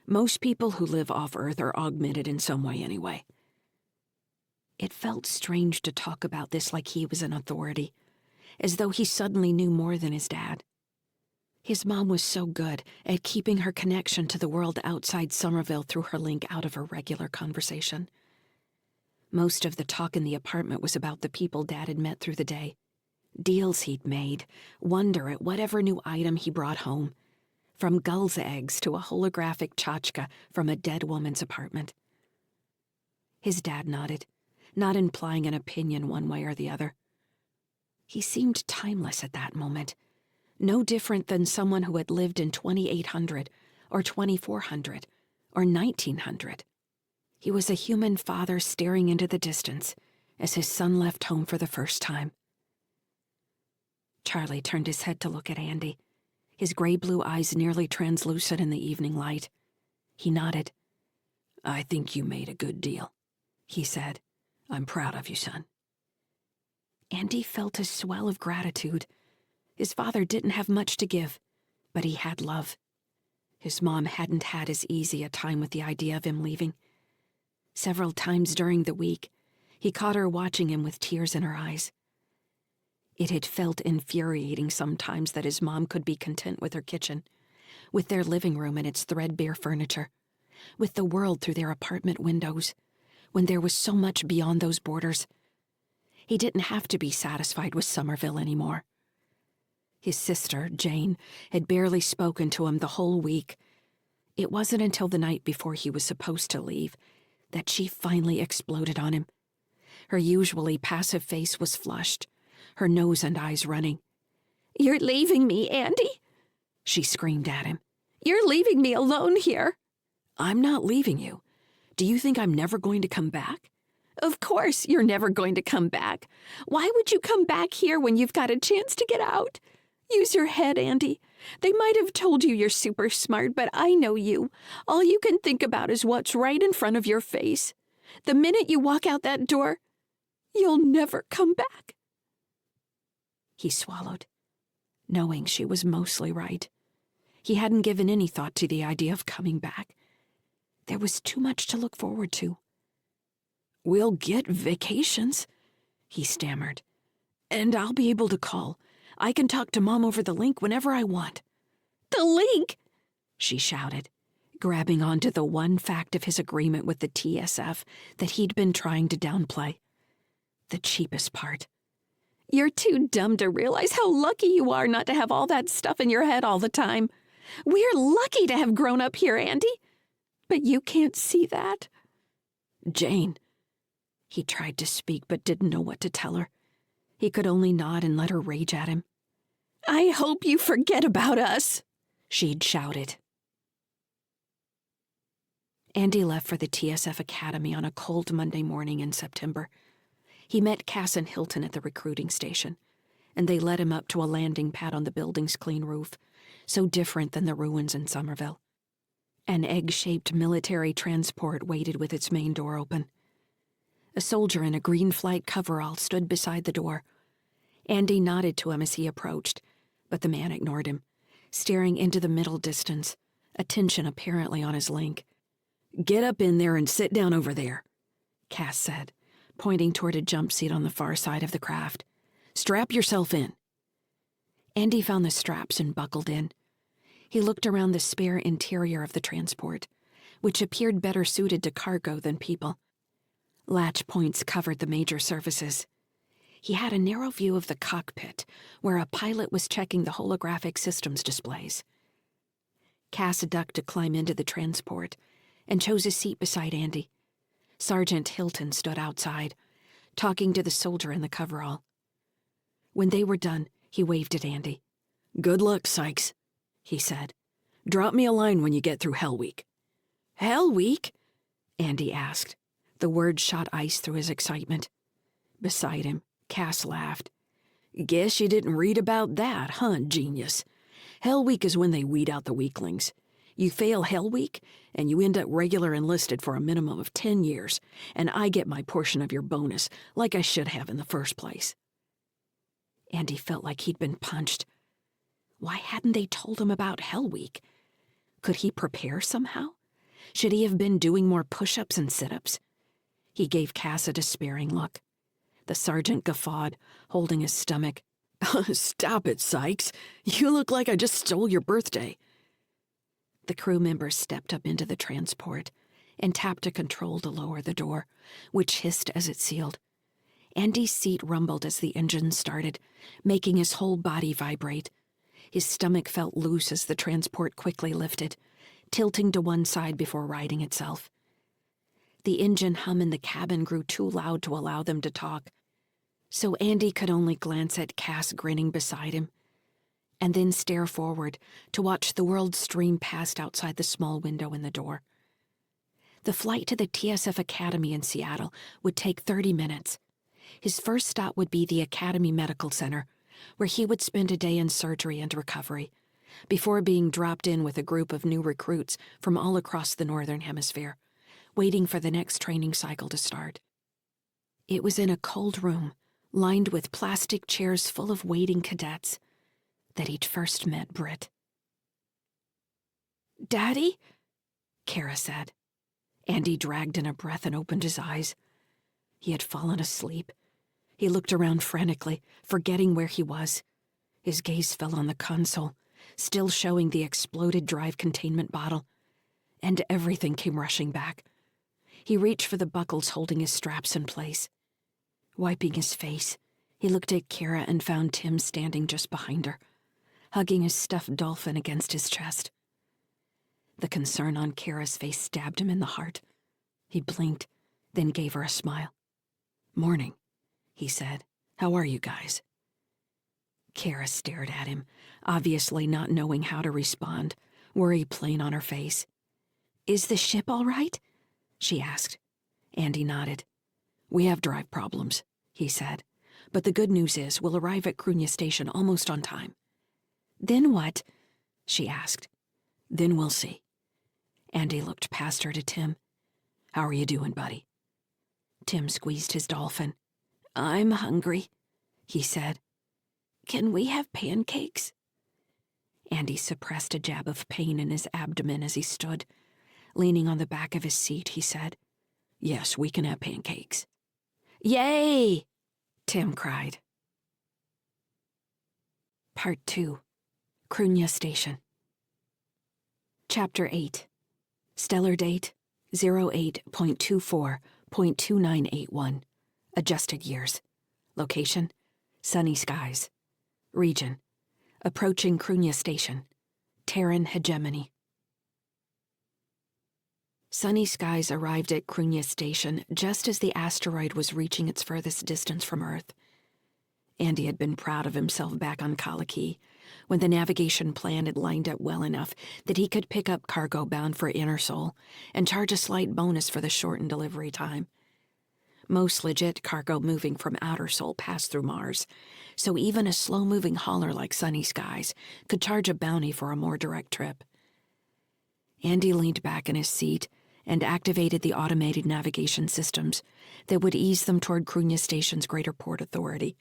"Most people who live off-Earth are augmented in some way anyway." It felt strange to talk about this like he was an authority, as though he suddenly knew more than his dad. His mom was so good at keeping her connection to the world outside Somerville through her link out of her regular conversation. Most of the talk in the apartment was about the people Dad had met through the day, deals he'd made, wonder at whatever new item he brought home, from gull's eggs to a holographic tchotchke from a dead woman's apartment. His dad nodded, not implying an opinion one way or the other. He seemed timeless at that moment, No different than someone who had lived in 2800 or 2400 or 1900. He was a human father staring into the distance as his son left home for the first time. Charlie turned his head to look at Andy, his gray-blue eyes nearly translucent in the evening light. He nodded. "I think you made a good deal," he said. "I'm proud of you, son." Andy felt a swell of gratitude. His father didn't have much to give, but he had love. His mom hadn't had as easy a time with the idea of him leaving. Several times during the week, he caught her watching him with tears in her eyes. It had felt infuriating sometimes that his mom could be content with her kitchen, with their living room and its threadbare furniture, with the world through their apartment windows, when there was so much beyond those borders. He didn't have to be satisfied with Somerville anymore. His sister, Jane, had barely spoken to him the whole week. It wasn't until the night before he was supposed to leave that she finally exploded on him. Her usually passive face was flushed, her nose and eyes running. "You're leaving me, Andy?" she screamed at him. "You're leaving me alone here." "I'm not leaving you. Do you think I'm never going to come back?" "Of course you're never going to come back. Why would you come back here when you've got a chance to get out? Use your head, Andy. They might have told you you're super smart, but I know you. All you can think about is what's right in front of your face. The minute you walk out that door, you'll never come back." He swallowed, knowing she was mostly right. He hadn't given any thought to the idea of coming back. There was too much to look forward to. "We'll get vacations," he stammered. "And I'll be able to call. I can talk to Mom over the link whenever I want." "The link!" she shouted, grabbing onto the one fact of his agreement with the TSF that he'd been trying to downplay. The cheapest part. "You're too dumb to realize how lucky you are not to have all that stuff in your head all the time. We're lucky to have grown up here, Andy. But you can't see that." "Jane." He tried to speak but didn't know what to tell her. He could only nod and let her rage at him. "I hope you forget about us," she'd shouted. Andy left for the TSF Academy on a cold Monday morning in September. He met Cass and Hilton at the recruiting station, and they led him up to a landing pad on the building's clean roof, so different than the ruins in Somerville. An egg-shaped military transport waited with its main door open. A soldier in a green flight coverall stood beside the door. Andy nodded to him as he approached, but the man ignored him, staring into the middle distance, attention apparently on his link. "Get up in there and sit down over there," Cass said, pointing toward a jump seat on the far side of the craft. "Strap yourself in." Andy found the straps and buckled in. He looked around the spare interior of the transport, which appeared better suited to cargo than people. Latch points covered the major surfaces. He had a narrow view of the cockpit, where a pilot was checking the holographic systems displays. Cass ducked to climb into the transport and chose a seat beside Andy. Sergeant Hilton stood outside, talking to the soldier in the coverall. When they were done, he waved at Andy. "Good luck, Sykes," he said. "Drop me a line when you get through Hell Week." "Hell Week?" Andy asked. The word shot ice through his excitement. Beside him, Cass laughed. "Guess you didn't read about that, huh, genius? Hell Week is when they weed out the weaklings. You fail Hell Week, and you end up regular enlisted for a minimum of 10 years, and I get my portion of your bonus, like I should have in the first place." Andy felt like he'd been punched. Why hadn't they told him about Hell Week? Could he prepare somehow? Should he have been doing more push-ups and sit-ups? He gave Cass a despairing look. The sergeant guffawed, holding his stomach. "Stop it, Sykes. You look like I just stole your birthday." The crew members stepped up into the transport and tapped a control to lower the door, which hissed as it sealed. Andy's seat rumbled as the engine started, making his whole body vibrate. His stomach felt loose as the transport quickly lifted, tilting to one side before righting itself. The engine hum in the cabin grew too loud to allow them to talk, so Andy could only glance at Cass grinning beside him. and then stare forward to watch the world stream past outside the small window in the door. The flight to the TSF Academy in Seattle would take 30 minutes. His first stop would be the Academy Medical Center, where he would spend a day in surgery and recovery, before being dropped in with a group of new recruits from all across the Northern Hemisphere, waiting for the next training cycle to start. It was in a cold room, lined with plastic chairs full of waiting cadets, that he'd first met Britt. "Daddy?" Kara said. Andy dragged in a breath and opened his eyes. He had fallen asleep. He looked around frantically, forgetting where he was. His gaze fell on the console, still showing the exploded drive containment bottle, and everything came rushing back. He reached for the buckles holding his straps in place. Wiping his face, he looked at Kara and found Tim standing just behind her, hugging his stuffed dolphin against his chest. The concern on Kara's face stabbed him in the heart. He blinked, then gave her a smile. "Morning," he said. "How are you guys?" Kara stared at him, obviously not knowing how to respond, worry plain on her face. "Is the ship all right?" she asked. Andy nodded. "We have drive problems," he said. "But the good news is we'll arrive at Krunya Station almost on time." "Then what?" she asked. "Then we'll see." Andy looked past her to Tim. "How are you doing, buddy?" Tim squeezed his dolphin. "I'm hungry," he said. "Can we have pancakes?" Andy suppressed a jab of pain in his abdomen as he stood. Leaning on the back of his seat, he said, "Yes, we can have pancakes." "Yay!" Tim cried. Part 2. Krunya Station. Chapter 8. Stellar date 08.24.2981. Adjusted years. Location: sunny skies. Region: approaching Krunya Station. Terran hegemony. Sunny Skies arrived at Krunya Station just as the asteroid was reaching its furthest distance from Earth. Andy had been proud of himself back on Kaliki, when the navigation plan had lined up well enough that he could pick up cargo bound for Inner Sol and charge a slight bonus for the shortened delivery time. Most legit cargo moving from Outer Sol passed through Mars, so even a slow-moving hauler like Sunny Skies could charge a bounty for a more direct trip. Andy leaned back in his seat and activated the automated navigation systems that would ease them toward Krunya Station's Greater Port Authority.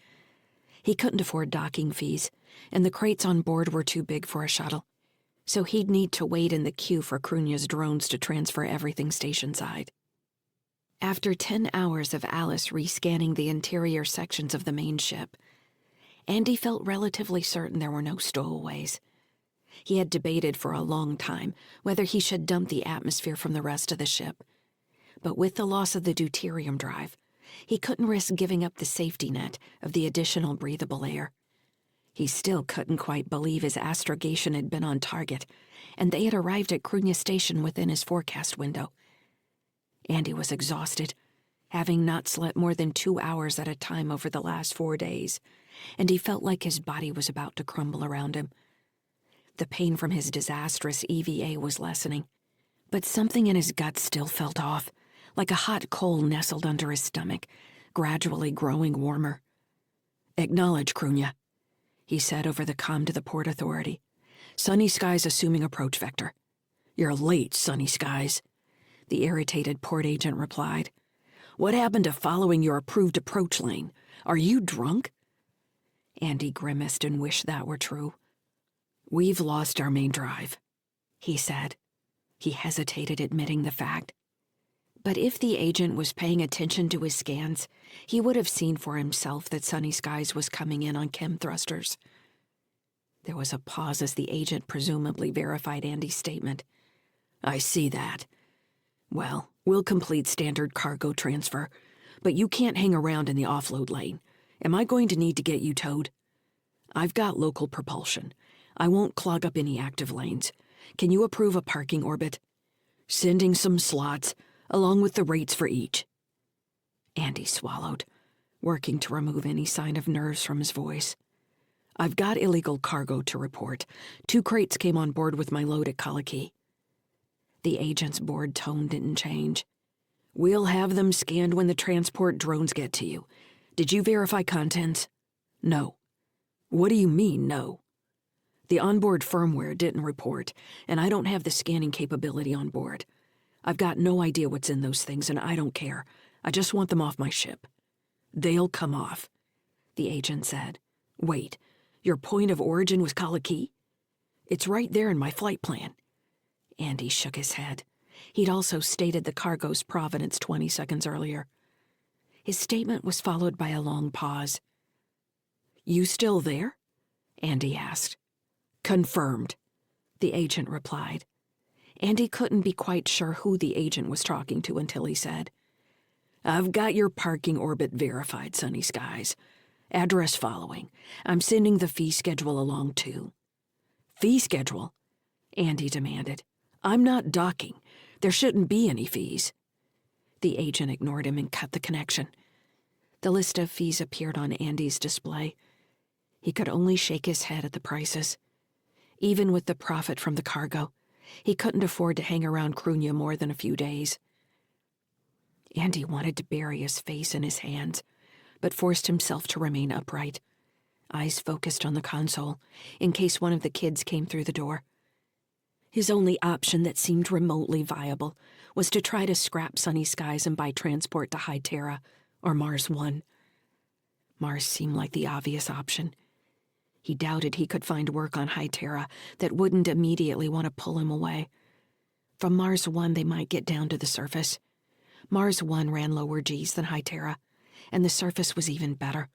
He couldn't afford docking fees, and the crates on board were too big for a shuttle, so he'd need to wait in the queue for Krunya's drones to transfer everything station-side. After 10 hours of Alice rescanning the interior sections of the main ship, Andy felt relatively certain there were no stowaways. He had debated for a long time whether he should dump the atmosphere from the rest of the ship, but with the loss of the deuterium drive, he couldn't risk giving up the safety net of the additional breathable air. He still couldn't quite believe his astrogation had been on target, and they had arrived at Krunya Station within his forecast window. Andy was exhausted, having not slept more than 2 hours at a time over the last 4 days, and he felt like his body was about to crumble around him. The pain from his disastrous EVA was lessening, but something in his gut still felt off, like a hot coal nestled under his stomach, gradually growing warmer. "Acknowledge, Krunya," he said over the comm to the Port Authority. "Sunny Skies assuming approach vector." "You're late, Sunny Skies," the irritated port agent replied. "What happened to following your approved approach lane? Are you drunk?" Andy grimaced and wished that were true. "We've lost our main drive," he said. He hesitated admitting the fact. But if the agent was paying attention to his scans, he would have seen for himself that Sunny Skies was coming in on chem thrusters. There was a pause as the agent presumably verified Andy's statement. "I see that. Well, we'll complete standard cargo transfer, but you can't hang around in the offload lane. Am I going to need to get you towed?" "I've got local propulsion. I won't clog up any active lanes. Can you approve a parking orbit?" "Sending some slots, along with the rates for each." Andy swallowed, working to remove any sign of nerves from his voice. I've got illegal cargo to report. 2 crates came on board with my load at Kalaki. The agent's bored tone didn't change. We'll have them scanned when the transport drones get to you. Did you verify contents? No. What do you mean, no? The onboard firmware didn't report, and I don't have the scanning capability on board. I've got no idea what's in those things, and I don't care. I just want them off my ship. They'll come off, the agent said. Wait, your point of origin was Kalaki? It's right there in my flight plan. Andy shook his head. He'd also stated the cargo's provenance 20 seconds earlier. His statement was followed by a long pause. You still there? Andy asked. Confirmed, the agent replied. Andy couldn't be quite sure who the agent was talking to until he said, I've got your parking orbit verified, Sunny Skies. Address following. I'm sending the fee schedule along too. Fee schedule? Andy demanded. I'm not docking. There shouldn't be any fees. The agent ignored him and cut the connection. The list of fees appeared on Andy's display. He could only shake his head at the prices. Even with the profit from the cargo, he couldn't afford to hang around Krunya more than a few days. Andy wanted to bury his face in his hands, but forced himself to remain upright, eyes focused on the console, in case one of the kids came through the door. His only option that seemed remotely viable was to try to scrap Sunny Skies and buy transport to High Terra or Mars 1. Mars seemed like the obvious option. He doubted he could find work on High Terra that wouldn't immediately want to pull him away. From Mars 1 they might get down to the surface. Mars 1 ran lower Gs than High Terra, and the surface was even better.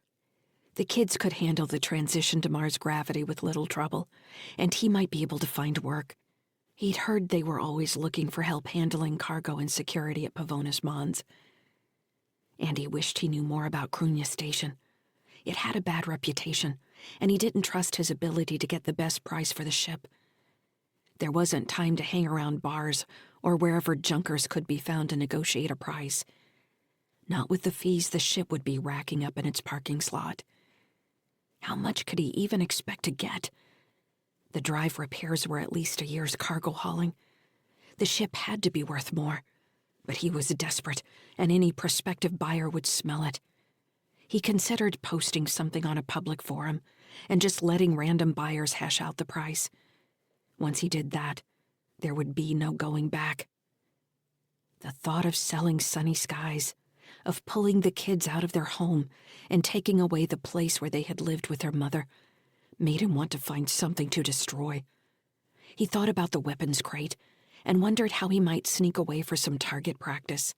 The kids could handle the transition to Mars gravity with little trouble, and he might be able to find work. He'd heard they were always looking for help handling cargo and security at Pavonis Mons. Andy wished he knew more about Krunya Station. It had a bad reputation, and he didn't trust his ability to get the best price for the ship. There wasn't time to hang around bars or wherever junkers could be found to negotiate a price. Not with the fees the ship would be racking up in its parking slot. How much could he even expect to get? The drive repairs were at least a year's cargo hauling. The ship had to be worth more, but he was desperate, and any prospective buyer would smell it. He considered posting something on a public forum and just letting random buyers hash out the price. Once he did that, there would be no going back. The thought of selling Sunny Skies, of pulling the kids out of their home and taking away the place where they had lived with their mother, made him want to find something to destroy. He thought about the weapons crate and wondered how he might sneak away for some target practice.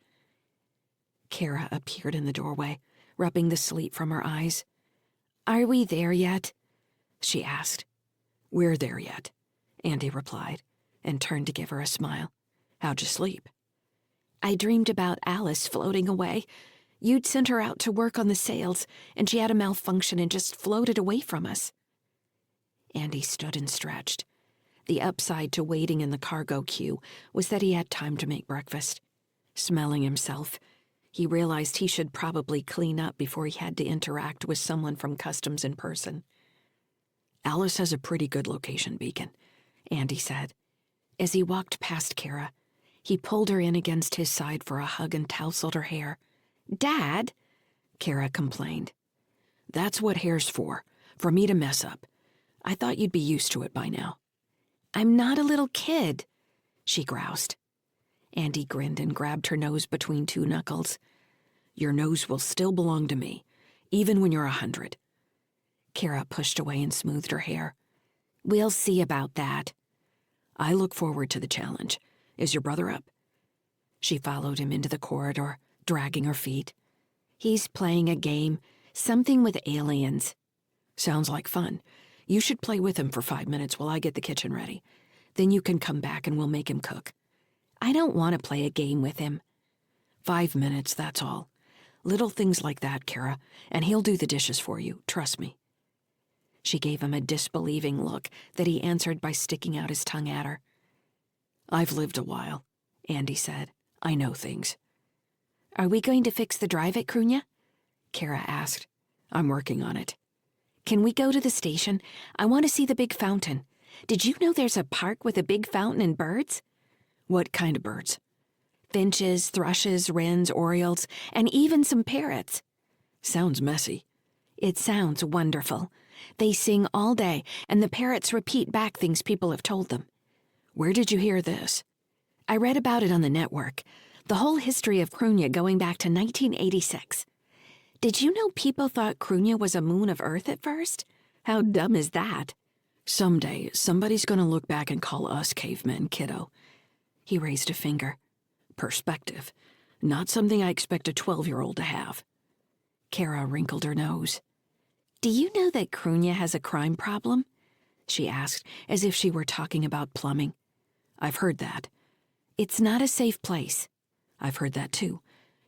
Kara appeared in the doorway, rubbing the sleep from her eyes. "Are we there yet?" she asked. "We're there yet," Andy replied, and turned to give her a smile. "How'd you sleep?" "I dreamed about Alice floating away. You'd sent her out to work on the sails, and she had a malfunction and just floated away from us." Andy stood and stretched. The upside to waiting in the cargo queue was that he had time to make breakfast. Smelling himself, he realized he should probably clean up before he had to interact with someone from customs in person. "Alice has a pretty good location beacon," Andy said. As he walked past Kara, he pulled her in against his side for a hug and tousled her hair. "Dad," Kara complained. "That's what hair's for me to mess up. I thought you'd be used to it by now." "I'm not a little kid," she groused. Andy grinned and grabbed her nose between two knuckles. "Your nose will still belong to me, even when you're 100. Kara pushed away and smoothed her hair. "We'll see about that." "I look forward to the challenge. Is your brother up?" She followed him into the corridor, dragging her feet. "He's playing a game, something with aliens." "Sounds like fun. You should play with him for 5 minutes while I get the kitchen ready. Then you can come back and we'll make him cook." "I don't want to play a game with him." 5 minutes, that's all. Little things like that, Kara, and he'll do the dishes for you, trust me." She gave him a disbelieving look that he answered by sticking out his tongue at her. "I've lived a while," Andy said. "I know things." "Are we going to fix the drive at Krunya?" Kara asked. "I'm working on it." Can we go to the station? I want to see the big fountain. Did you know there's a park with a big fountain and birds? What kind of birds? Finches, thrushes, wrens, orioles, and even some parrots. Sounds messy. It sounds wonderful. They sing all day, and the parrots repeat back things people have told them. Where did you hear this? I read about it on the network. The whole history of Crunya going back to 1986. Did you know people thought Crunya was a moon of Earth at first? How dumb is that? Someday, somebody's gonna look back and call us cavemen, kiddo. He raised a finger. Perspective. Not something I expect a 12-year-old to have. Kara wrinkled her nose. Do you know that Crunya has a crime problem? She asked, as if she were talking about plumbing. I've heard that. It's not a safe place. I've heard that too.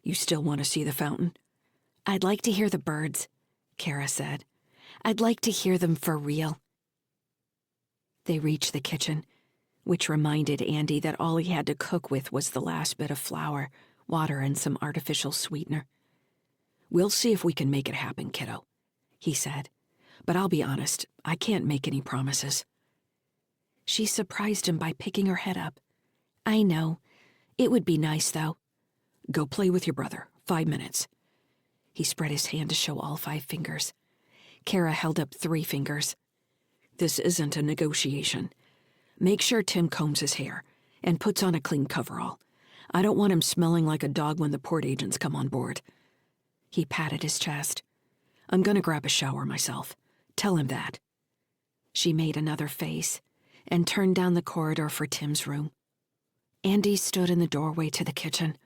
You still want to see the fountain? I'd like to hear the birds, Kara said. I'd like to hear them for real. They reached the kitchen, which reminded Andy that all he had to cook with was the last bit of flour, water, and some artificial sweetener. We'll see if we can make it happen, kiddo, he said. But I'll be honest, I can't make any promises. She surprised him by picking her head up. I know. It would be nice, though. Go play with your brother. 5 minutes. He spread his hand to show all 5 fingers. Kara held up 3 fingers. This isn't a negotiation. Make sure Tim combs his hair and puts on a clean coverall. I don't want him smelling like a dog when the port agents come on board. He patted his chest. I'm gonna grab a shower myself. Tell him that. She made another face and turned down the corridor for Tim's room. Andy stood in the doorway to the kitchen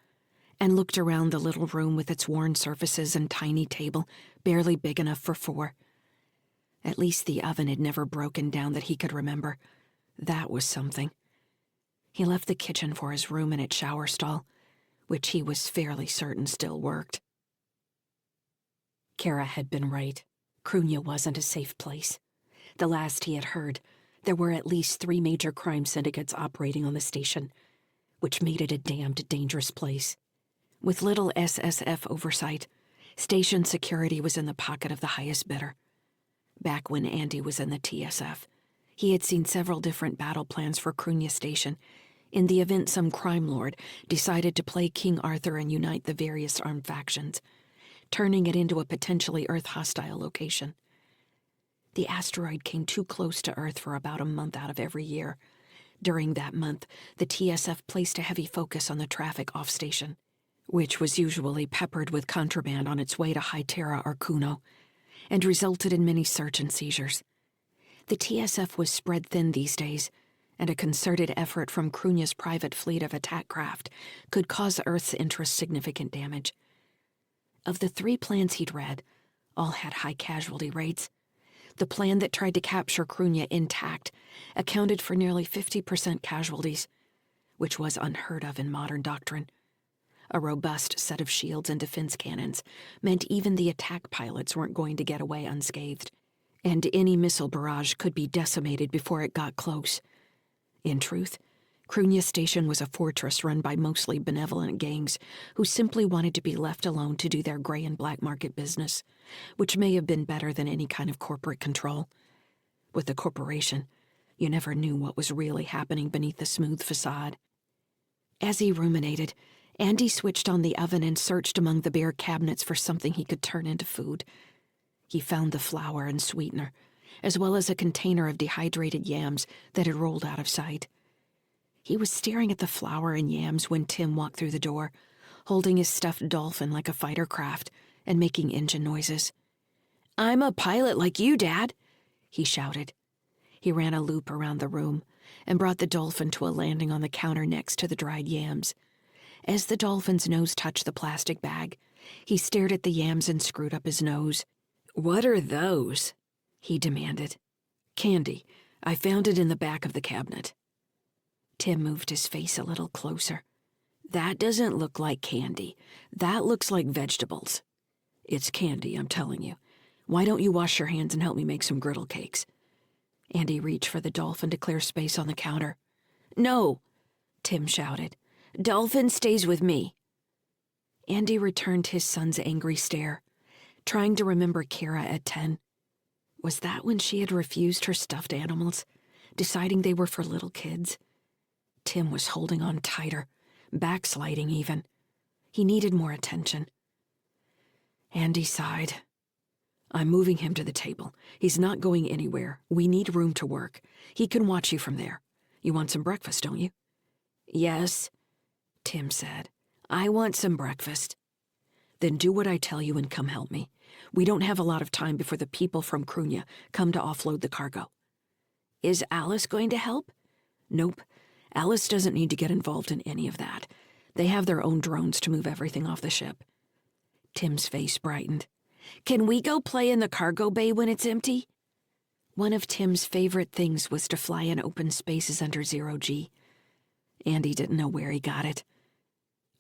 and looked around the little room with its worn surfaces and tiny table, barely big enough for 4. At least the oven had never broken down that he could remember. That was something. He left the kitchen for his room and its shower stall, which he was fairly certain still worked. Kara had been right. Crunya wasn't a safe place. The last he had heard, there were at least 3 major crime syndicates operating on the station, which made it a damned dangerous place. With little SSF oversight, station security was in the pocket of the highest bidder. Back when Andy was in the TSF, he had seen several different battle plans for Crunya Station in the event some crime lord decided to play King Arthur and unite the various armed factions, turning it into a potentially Earth-hostile location. The asteroid came too close to Earth for about a month out of every year. During that month, the TSF placed a heavy focus on the traffic off-station, which was usually peppered with contraband on its way to High Terra or Kuno, and resulted in many search and seizures. The TSF was spread thin these days, and a concerted effort from Crunya's private fleet of attack craft could cause Earth's interests significant damage. Of the 3 plans he'd read, all had high casualty rates. The plan that tried to capture Crunya intact accounted for nearly 50% casualties, which was unheard of in modern doctrine. A robust set of shields and defense cannons meant even the attack pilots weren't going to get away unscathed, and any missile barrage could be decimated before it got close. In truth, Crunya Station was a fortress run by mostly benevolent gangs who simply wanted to be left alone to do their gray and black market business, which may have been better than any kind of corporate control. With the corporation, you never knew what was really happening beneath the smooth facade. As he ruminated, Andy switched on the oven and searched among the bare cabinets for something he could turn into food. He found the flour and sweetener, as well as a container of dehydrated yams that had rolled out of sight. He was staring at the flour and yams when Tim walked through the door, holding his stuffed dolphin like a fighter craft and making engine noises. "I'm a pilot like you, Dad," he shouted. He ran a loop around the room and brought the dolphin to a landing on the counter next to the dried yams. As the dolphin's nose touched the plastic bag, he stared at the yams and screwed up his nose. "What are those?" he demanded. "Candy. I found it in the back of the cabinet." Tim moved his face a little closer. "That doesn't look like candy. That looks like vegetables." "It's candy, I'm telling you. Why don't you wash your hands and help me make some griddle cakes?" Andy reached for the dolphin to clear space on the counter. "No," Tim shouted. "Dolphin stays with me." Andy returned his son's angry stare, trying to remember Kara at 10. Was that when she had refused her stuffed animals, deciding they were for little kids? Tim was holding on tighter, backsliding even. He needed more attention. Andy sighed. I'm moving him to the table. He's not going anywhere. We need room to work. He can watch you from there. You want some breakfast, don't you? Yes, Tim said. I want some breakfast. Then do what I tell you and come help me. We don't have a lot of time before the people from Crunya come to offload the cargo. Is Alice going to help? Nope. Alice doesn't need to get involved in any of that. They have their own drones to move everything off the ship. Tim's face brightened. Can we go play in the cargo bay when it's empty? One of Tim's favorite things was to fly in open spaces under 0G. Andy didn't know where he got it.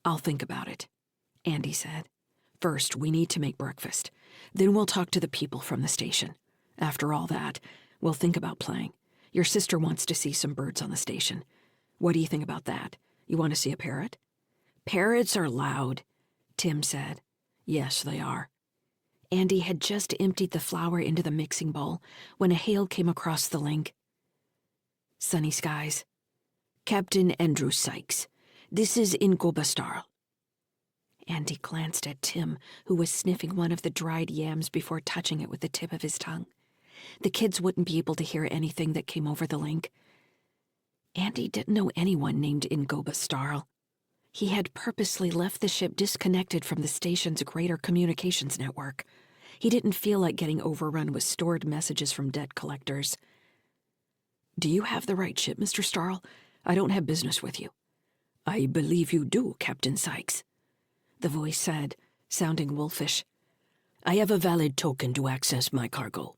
I'll think about it, Andy said. First, we need to make breakfast. Then we'll talk to the people from the station. After all that, we'll think about playing. Your sister wants to see some birds on the station. What do you think about that? You want to see a parrot? Parrots are loud, Tim said. Yes, they are. Andy had just emptied the flour into the mixing bowl when a hail came across the link. Sunny skies. Captain Andrew Sykes. This is Ingobastarl. Andy glanced at Tim, who was sniffing one of the dried yams before touching it with the tip of his tongue. The kids wouldn't be able to hear anything that came over the link. Andy didn't know anyone named Ingobastarl. He had purposely left the ship disconnected from the station's greater communications network. He didn't feel like getting overrun with stored messages from debt collectors. Do you have the right ship, Mr. Starl? I don't have business with you. I believe you do, Captain Sykes, the voice said, sounding wolfish. I have a valid token to access my cargo.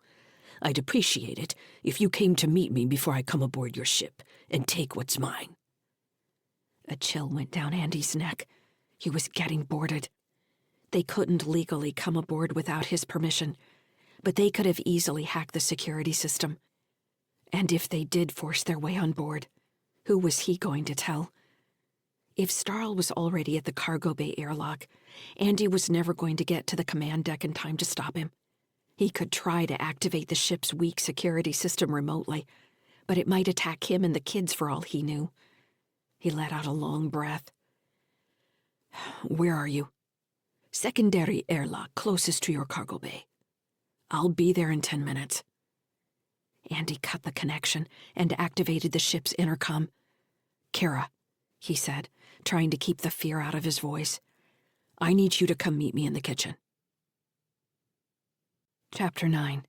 I'd appreciate it if you came to meet me before I come aboard your ship and take what's mine. A chill went down Andy's neck. He was getting boarded. They couldn't legally come aboard without his permission, but they could have easily hacked the security system. And if they did force their way on board, who was he going to tell? If Starl was already at the cargo bay airlock, Andy was never going to get to the command deck in time to stop him. He could try to activate the ship's weak security system remotely, but it might attack him and the kids for all he knew. He let out a long breath. Where are you? Secondary airlock closest to your cargo bay. I'll be there in 10 minutes. Andy cut the connection and activated the ship's intercom. Kara, he said, trying to keep the fear out of his voice. I need you to come meet me in the kitchen. Chapter 9.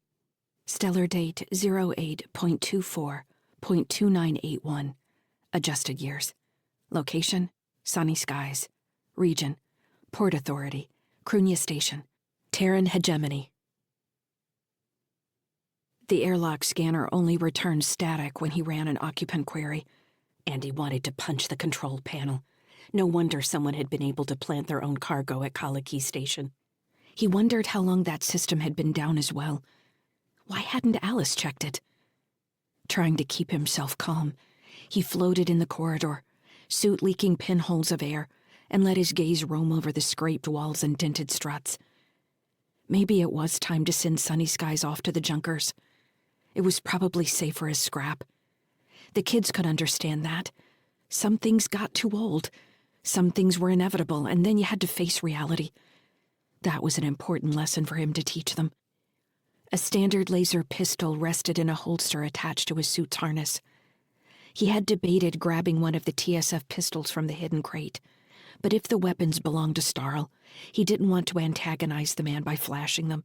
Stellar date 08.24.2981. Adjusted years. Location, sunny skies. Region, Port Authority, Crunya Station, Terran hegemony. The airlock scanner only returned static when he ran an occupant query. Andy wanted to punch the control panel. No wonder someone had been able to plant their own cargo at Kaliki Station. He wondered how long that system had been down as well. Why hadn't Alice checked it? Trying to keep himself calm, he floated in the corridor, suit leaking pinholes of air, and let his gaze roam over the scraped walls and dented struts. Maybe it was time to send Sunny Skies off to the junkers. It was probably safer as scrap. The kids could understand that. Some things got too old. Some things were inevitable, and then you had to face reality. That was an important lesson for him to teach them. A standard laser pistol rested in a holster attached to his suit's harness. He had debated grabbing one of the TSF pistols from the hidden crate, but if the weapons belonged to Starl, he didn't want to antagonize the man by flashing them.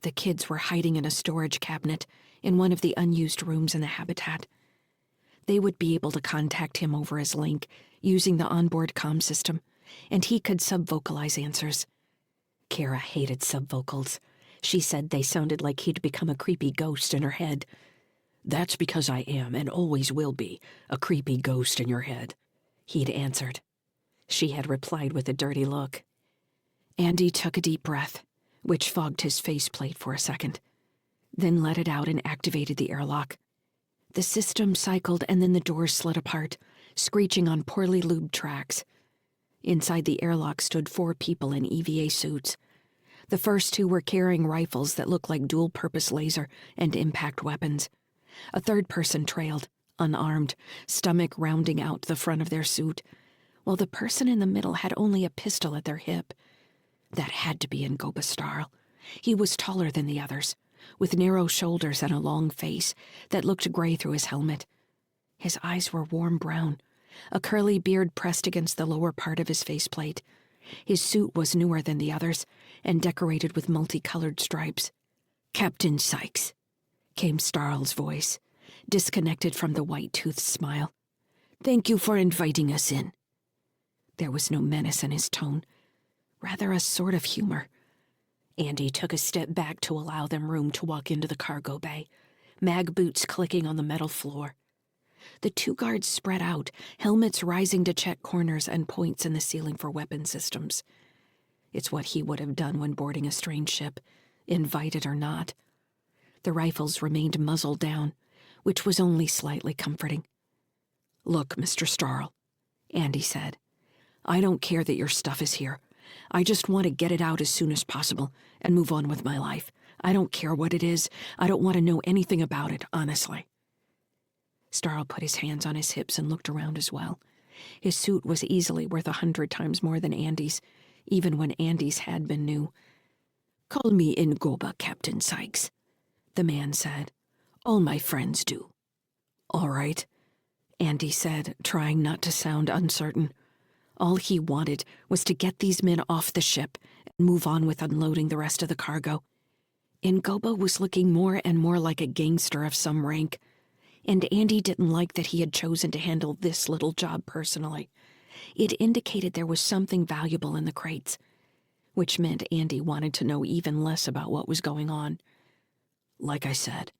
The kids were hiding in a storage cabinet in one of the unused rooms in the habitat. They would be able to contact him over his link using the onboard comm system, and he could sub-vocalize answers. Kara hated sub-vocals. She said they sounded like he'd become a creepy ghost in her head. That's because I am, and always will be, a creepy ghost in your head, he'd answered. She had replied with a dirty look. Andy took a deep breath, which fogged his faceplate for a second, then let it out and activated the airlock. The system cycled and then the doors slid apart, screeching on poorly lubed tracks. Inside the airlock stood 4 people in EVA suits. The first two were carrying rifles that looked like dual-purpose laser and impact weapons. A third person trailed, unarmed, stomach rounding out the front of their suit, while the person in the middle had only a pistol at their hip. That had to be Ngoba Starl. He was taller than the others, with narrow shoulders and a long face that looked gray through his helmet. His eyes were warm brown, a curly beard pressed against the lower part of his faceplate. His suit was newer than the others and decorated with multicolored stripes. "Captain Sykes," came Starl's voice, disconnected from the white-toothed smile. "Thank you for inviting us in." There was no menace in his tone, rather a sort of humor. Andy took a step back to allow them room to walk into the cargo bay, mag boots clicking on the metal floor. The two guards spread out, helmets rising to check corners and points in the ceiling for weapon systems. It's what he would have done when boarding a strange ship, invited or not. The rifles remained muzzle down, which was only slightly comforting. "Look, Mr. Starl," Andy said, "I don't care that your stuff is here. I just want to get it out as soon as possible and move on with my life. I don't care what it is. I don't want to know anything about it, honestly." Starl put his hands on his hips and looked around as well. His suit was easily worth 100 times more than Andy's, even when Andy's had been new. "Call me Ngoba, Captain Sykes," the man said. "All my friends do." "All right," Andy said, trying not to sound uncertain. All he wanted was to get these men off the ship and move on with unloading the rest of the cargo. Ngoba was looking more and more like a gangster of some rank, and Andy didn't like that he had chosen to handle this little job personally. It indicated there was something valuable in the crates, which meant Andy wanted to know even less about what was going on. "Like I said,"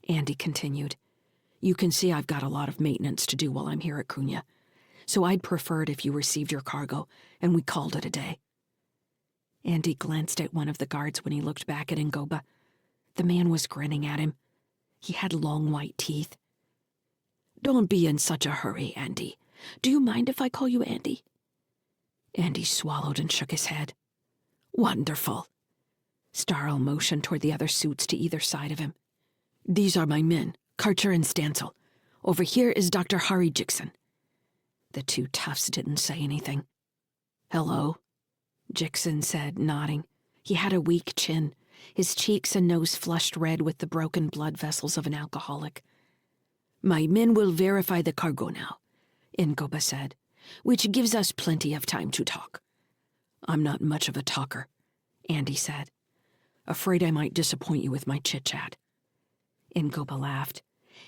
Andy continued, "you can see I've got a lot of maintenance to do while I'm here at Cunha, so I'd prefer it if you received your cargo and we called it a day." Andy glanced at one of the guards when he looked back at Ngoba. The man was grinning at him. He had long white teeth. "Don't be in such a hurry, Andy. Do you mind if I call you Andy?" Andy swallowed and shook his head. "Wonderful." Starl motioned toward the other suits to either side of him. "These are my men, Karcher and Stansel. Over here is Dr. Hari Jixon." The two toughs didn't say anything. "Hello," Jixon said, nodding. He had a weak chin, his cheeks and nose flushed red with the broken blood vessels of an alcoholic. "My men will verify the cargo now," Ngoba said, "which gives us plenty of time to talk." "I'm not much of a talker," Andy said. "Afraid I might disappoint you with my chit-chat." Ngoba laughed.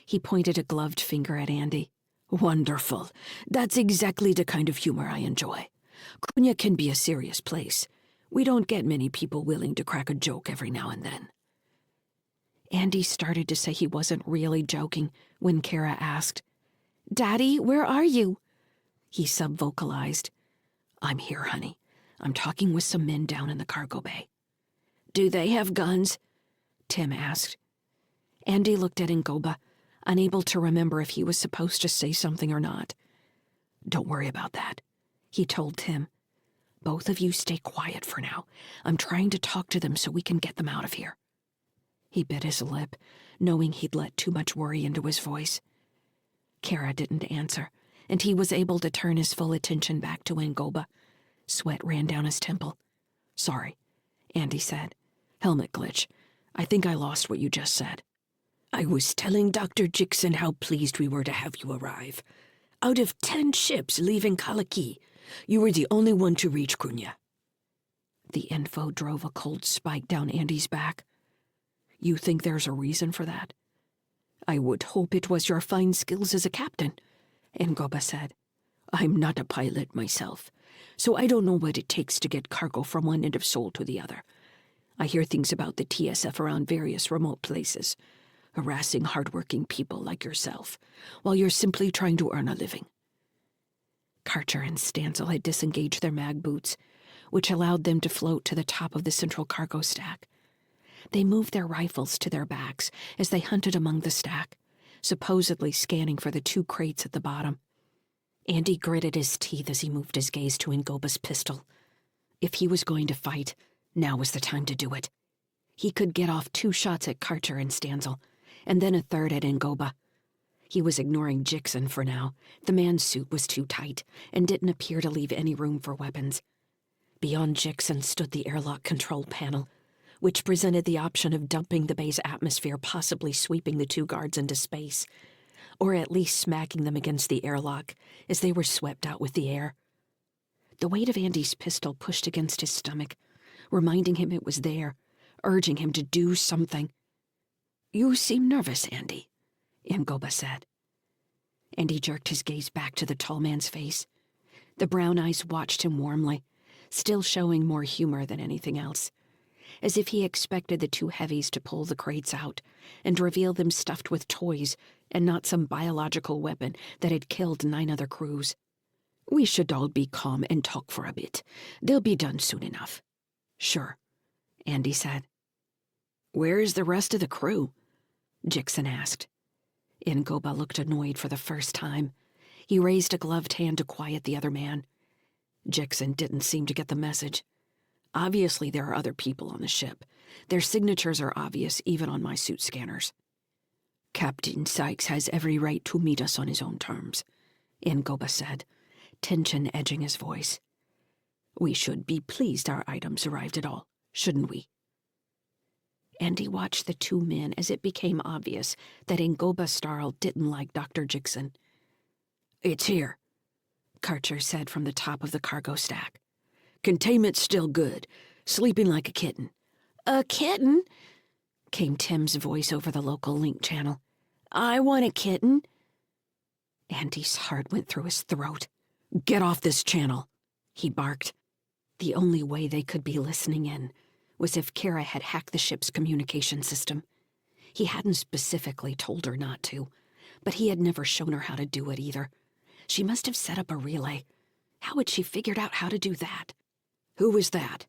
He pointed a gloved finger at Andy. "Wonderful. That's exactly the kind of humor I enjoy. Cunha can be a serious place. We don't get many people willing to crack a joke every now and then." Andy started to say he wasn't really joking when Kara asked, "Daddy, where are you?" He sub-vocalized, "I'm here, honey. I'm talking with some men down in the cargo bay." "Do they have guns?" Tim asked. Andy looked at Ngoba, unable to remember if he was supposed to say something or not. "Don't worry about that," he told Tim. "Both of you stay quiet for now. I'm trying to talk to them so we can get them out of here." He bit his lip, knowing he'd let too much worry into his voice. Kara didn't answer, and he was able to turn his full attention back to Ngoba. Sweat ran down his temple. "Sorry," Andy said. "Helmet glitch. I think I lost what you just said." "I was telling Dr. Jixon how pleased we were to have you arrive. Out of 10 ships leaving Kalaki, you were the only one to reach Cunha." The info drove a cold spike down Andy's back. "You think there's a reason for that?" "I would hope it was your fine skills as a captain," Ngoba said. "I'm not a pilot myself, so I don't know what it takes to get cargo from one end of Seoul to the other. I hear things about the TSF around various remote places, harassing hardworking people like yourself, while you're simply trying to earn a living." Karcher and Stansel had disengaged their mag boots, which allowed them to float to the top of the central cargo stack. They moved their rifles to their backs as they hunted among the stack, supposedly scanning for the 2 crates at the bottom. Andy gritted his teeth as he moved his gaze to Ngoba's pistol. If he was going to fight, Now was the time to do it. He could get off 2 shots at Karcher and Stanzel, and then a third at Ngoba. He was ignoring Jixon for now. The man's suit was too tight and didn't appear to leave any room for weapons. Beyond Jixon stood the airlock control panel, which presented the option of dumping the bay's atmosphere, possibly sweeping the 2 guards into space, or at least smacking them against the airlock as they were swept out with the air. The weight of Andy's pistol pushed against his stomach, reminding him it was there, urging him to do something. "You seem nervous, Andy," Ngoba said. Andy jerked his gaze back to the tall man's face. The brown eyes watched him warmly, still showing more humor than anything else, as if he expected the 2 heavies to pull the crates out and reveal them stuffed with toys and not some biological weapon that had killed 9 other crews. "We should all be calm and talk for a bit. They'll be done soon enough." "Sure," Andy said. "Where is the rest of the crew?" Jixon asked. Ngoba looked annoyed for the first time. He raised a gloved hand to quiet the other man. Jixon didn't seem to get the message. "Obviously there are other people on the ship. Their signatures are obvious even on my suit scanners." "Captain Sykes has every right to meet us on his own terms," Ngoba said, tension edging his voice. "We should be pleased our items arrived at all, shouldn't we?" Andy watched the 2 men as it became obvious that Ngoba Starl didn't like Dr. Jixon. "It's here," Karcher said from the top of the cargo stack. "Containment's still good. Sleeping like a kitten." "A kitten?" came Tim's voice over the local link channel. "I want a kitten." Andy's heart went through his throat. "Get off this channel," he barked. The only way they could be listening in was if Kara had hacked the ship's communication system. He hadn't specifically told her not to, but he had never shown her how to do it either. She must have set up a relay. How had she figured out how to do that? "Who was that?"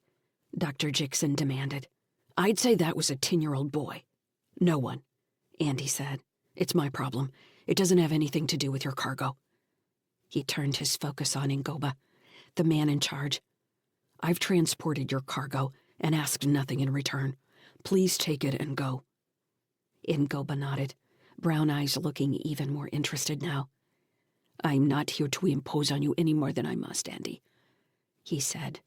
Dr. Jixon demanded. "I'd say that was a 10-year-old boy." "No one," Andy said. "It's my problem. It doesn't have anything to do with your cargo." He turned his focus on Ngoba, the man in charge. "I've transported your cargo and asked nothing in return. Please take it and go." Ngoba nodded, brown eyes looking even more interested now. "I'm not here to impose on you any more than I must, Andy," he said,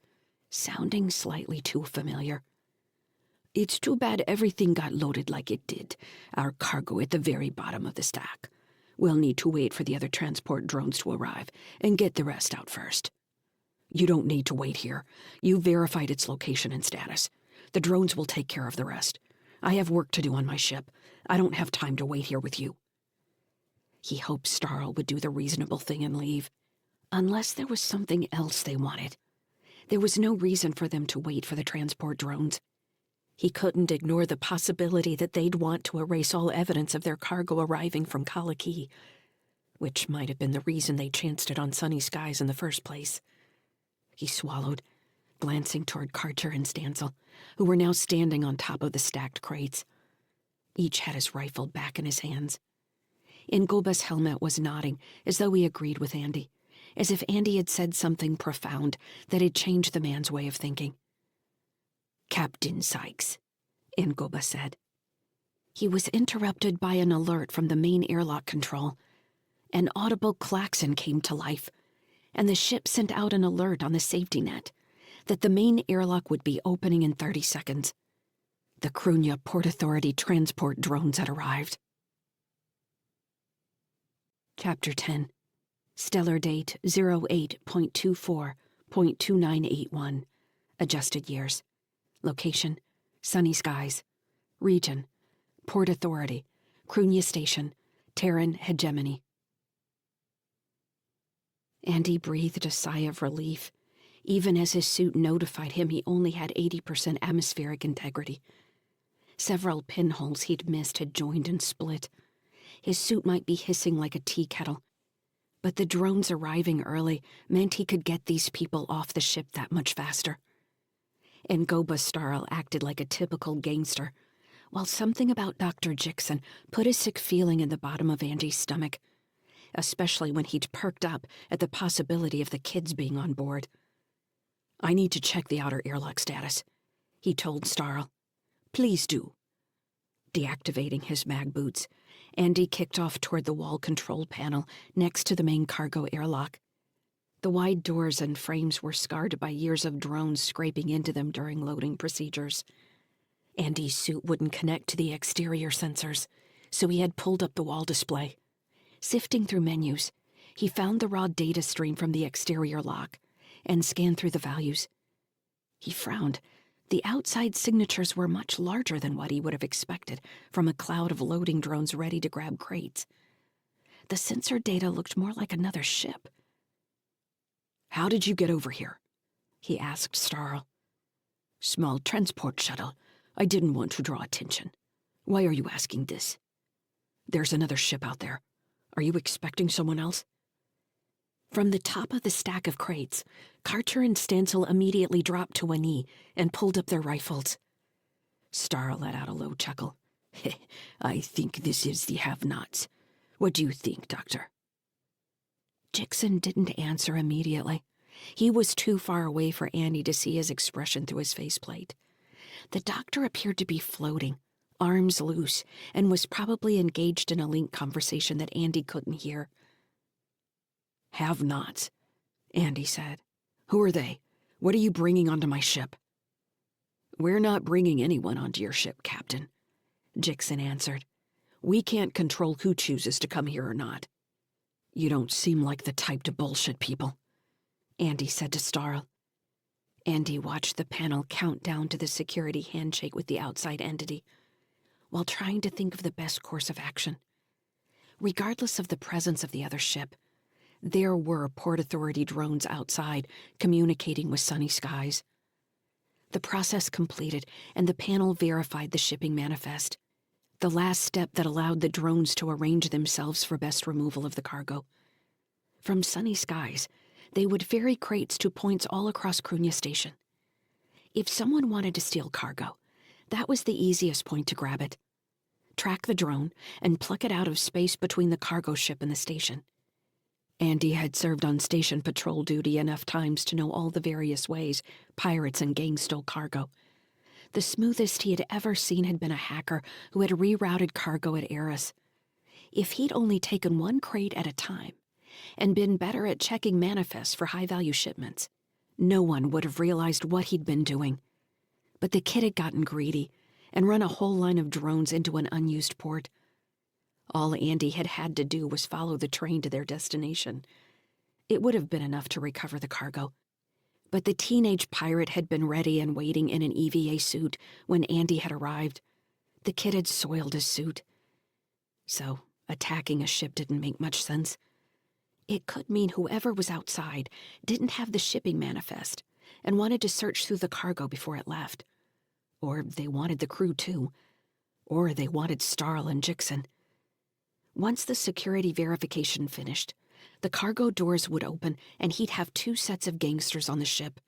sounding slightly too familiar. "It's too bad everything got loaded like it did, our cargo at the very bottom of the stack. We'll need to wait for the other transport drones to arrive and get the rest out first." "You don't need to wait here. You verified its location and status. The drones will take care of the rest. I have work to do on my ship. I don't have time to wait here with you." He hoped Starl would do the reasonable thing and leave. Unless there was something else they wanted. There was no reason for them to wait for the transport drones. He couldn't ignore the possibility that they'd want to erase all evidence of their cargo arriving from Kaliki, which might have been the reason they chanced it on sunny skies in the first place. He swallowed, glancing toward Karcher and Stanzel, who were now standing on top of the stacked crates. Each had his rifle back in his hands. Ngoba's helmet was nodding, as though he agreed with Andy, as if Andy had said something profound that had changed the man's way of thinking. "Captain Sykes," Ngoba said. He was interrupted by an alert from the main airlock control. An audible klaxon came to life, and the ship sent out an alert on the safety net that the main airlock would be opening in 30 seconds. The Krunya Port Authority transport drones had arrived. Chapter 10. Stellar date 08.24.2981. Adjusted years. Location: sunny skies. Region: Port Authority, Krunya Station, Terran Hegemony. Andy breathed a sigh of relief, even as his suit notified him he only had 80% atmospheric integrity. Several pinholes he'd missed had joined and split. His suit might be hissing like a tea kettle, but the drones arriving early meant he could get these people off the ship that much faster. Ngoba Starl acted like a typical gangster, while something about Dr. Jixon put a sick feeling in the bottom of Andy's stomach, especially when he'd perked up at the possibility of the kids being on board. "I need to check the outer airlock status," he told Starl. "Please do." Deactivating his mag boots, Andy kicked off toward the wall control panel next to the main cargo airlock. The wide doors and frames were scarred by years of drones scraping into them during loading procedures. Andy's suit wouldn't connect to the exterior sensors, so he had pulled up the wall display. Sifting through menus, he found the raw data stream from the exterior lock and scanned through the values. He frowned. The outside signatures were much larger than what he would have expected from a cloud of loading drones ready to grab crates. The sensor data looked more like another ship. "How did you get over here?" he asked Starl. "Small transport shuttle. I didn't want to draw attention. Why are you asking this?" "There's another ship out there. Are you expecting someone else?" From the top of the stack of crates, Carter and Stancil immediately dropped to a knee and pulled up their rifles. Starl let out a low chuckle. "I think this is the have-nots. What do you think, Doctor?" Jixon didn't answer immediately. He was too far away for Andy to see his expression through his faceplate. The doctor appeared to be floating, arms loose, and was probably engaged in a link conversation that Andy couldn't hear. "Have-nots," Andy said. "Who are they? What are you bringing onto my ship?" "We're not bringing anyone onto your ship, Captain," Jixon answered. "We can't control who chooses to come here or not." "You don't seem like the type to bullshit people," Andy said to Starl. Andy watched the panel count down to the security handshake with the outside entity, while trying to think of the best course of action. Regardless of the presence of the other ship, there were Port Authority drones outside communicating with Sunny Skies. The process completed, and the panel verified the shipping manifest, the last step that allowed the drones to arrange themselves for best removal of the cargo. From Sunny Skies, they would ferry crates to points all across Krunya Station. If someone wanted to steal cargo, that was the easiest point to grab it. Track the drone and pluck it out of space between the cargo ship and the station. Andy had served on station patrol duty enough times to know all the various ways pirates and gangs stole cargo. The smoothest he had ever seen had been a hacker who had rerouted cargo at Eris. If he'd only taken one crate at a time and been better at checking manifests for high-value shipments, no one would have realized what he'd been doing. But the kid had gotten greedy and run a whole line of drones into an unused port. All Andy had to do was follow the train to their destination. It would have been enough to recover the cargo. But the teenage pirate had been ready and waiting in an EVA suit when Andy had arrived. The kid had soiled his suit. So, attacking a ship didn't make much sense. It could mean whoever was outside didn't have the shipping manifest and wanted to search through the cargo before it left. Or they wanted the crew too. Or they wanted Starl and Jixon. Once the security verification finished, the cargo doors would open and he'd have 2 sets of gangsters on the ship.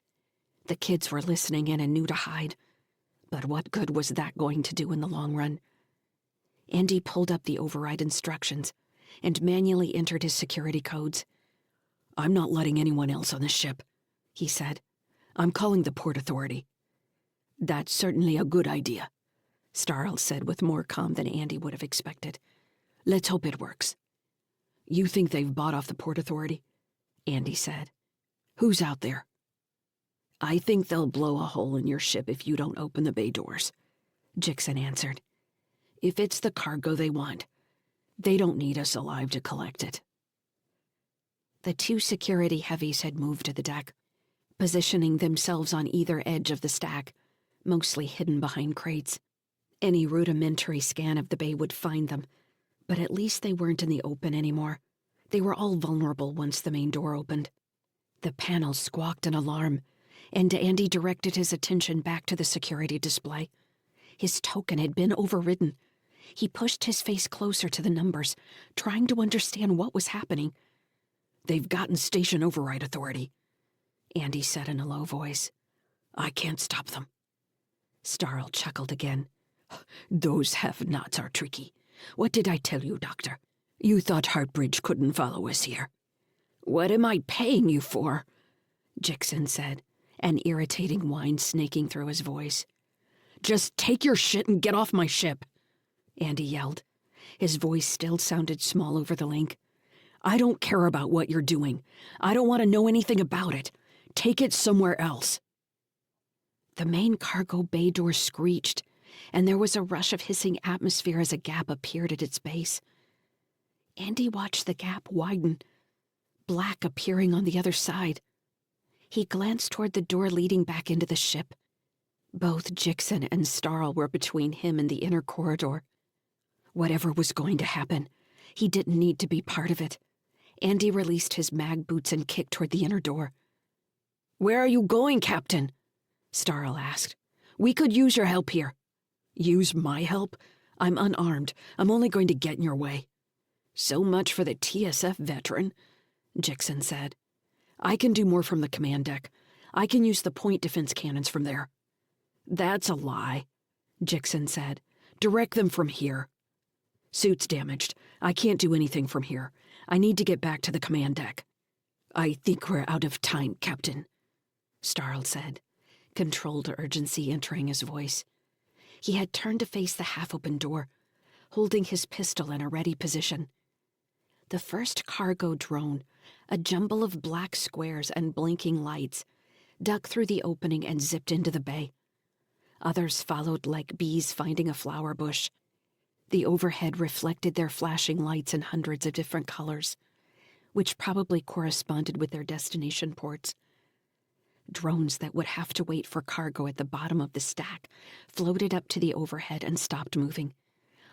The kids were listening in and knew to hide. But what good was that going to do in the long run? Andy pulled up the override instructions and manually entered his security codes. "I'm not letting anyone else on the ship," he said. "I'm calling the Port Authority." "That's certainly a good idea," Starl said with more calm than Andy would have expected. "Let's hope it works." "You think they've bought off the Port Authority?" Andy said. "Who's out there?" "I think they'll blow a hole in your ship if you don't open the bay doors," Jixon answered. "If it's the cargo they want, they don't need us alive to collect it." The 2 security heavies had moved to the deck, positioning themselves on either edge of the stack, mostly hidden behind crates. Any rudimentary scan of the bay would find them, but at least they weren't in the open anymore. They were all vulnerable once the main door opened. The panel squawked an alarm, and Andy directed his attention back to the security display. His token had been overridden. He pushed his face closer to the numbers, trying to understand what was happening. "They've gotten station override authority," Andy said in a low voice. "I can't stop them." Starl chuckled again. "Those have-nots are tricky. What did I tell you, Doctor? You thought Heartbridge couldn't follow us here." "What am I paying you for?" Jixon said, an irritating whine snaking through his voice. Just take your shit and get off my ship, Andy yelled. His voice still sounded small over the link. I don't care about what you're doing. I don't want to know anything about it. Take it somewhere else. The main cargo bay door screeched, and there was a rush of hissing atmosphere as a gap appeared at its base. Andy watched the gap widen, black appearing on the other side. He glanced toward the door leading back into the ship. Both Jixon and Starl were between him and the inner corridor. Whatever was going to happen, he didn't need to be part of it. Andy released his mag boots and kicked toward the inner door. Where are you going, Captain? Starl asked. We could use your help here. Use my help? I'm unarmed. I'm only going to get in your way. So much for the TSF veteran, Jixon said. I can do more from the command deck. I can use the point defense cannons from there. That's a lie, Jixon said. Direct them from here. Suit's damaged. I can't do anything from here. I need to get back to the command deck. I think we're out of time, Captain, Starl said, controlled urgency entering his voice. He had turned to face the half-open door, holding his pistol in a ready position. The first cargo drone, a jumble of black squares and blinking lights, ducked through the opening and zipped into the bay. Others followed like bees finding a flower bush. The overhead reflected their flashing lights in hundreds of different colors, which probably corresponded with their destination ports. Drones that would have to wait for cargo at the bottom of the stack floated up to the overhead and stopped moving,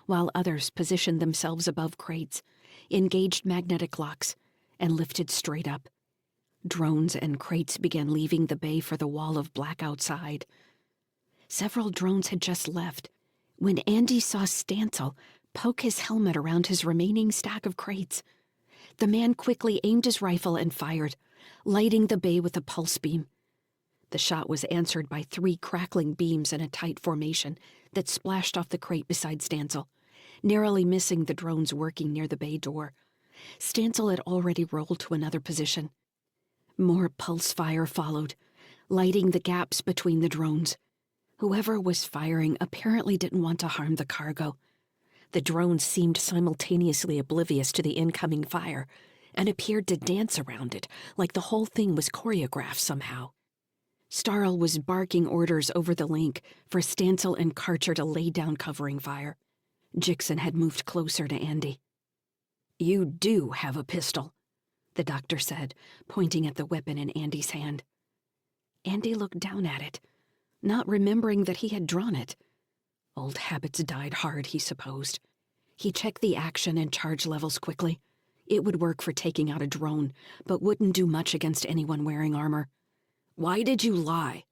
while others positioned themselves above crates, engaged magnetic locks, and lifted straight up. Drones and crates began leaving the bay for the wall of black outside. Several drones had just left when Andy saw Stancil poke his helmet around his remaining stack of crates. The man quickly aimed his rifle and fired, lighting the bay with a pulse beam. The shot was answered by 3 crackling beams in a tight formation that splashed off the crate beside Stancil, narrowly missing the drones working near the bay door. Stancil had already rolled to another position. More pulse fire followed, lighting the gaps between the drones. Whoever was firing apparently didn't want to harm the cargo. The drones seemed simultaneously oblivious to the incoming fire and appeared to dance around it like the whole thing was choreographed somehow. Starl was barking orders over the link for Stancil and Karcher to lay down covering fire. Jixon had moved closer to Andy. You do have a pistol, the doctor said, pointing at the weapon in Andy's hand. Andy looked down at it, not remembering that he had drawn it. Old habits died hard, he supposed. He checked the action and charge levels quickly. It would work for taking out a drone, but wouldn't do much against anyone wearing armor. Why did you lie?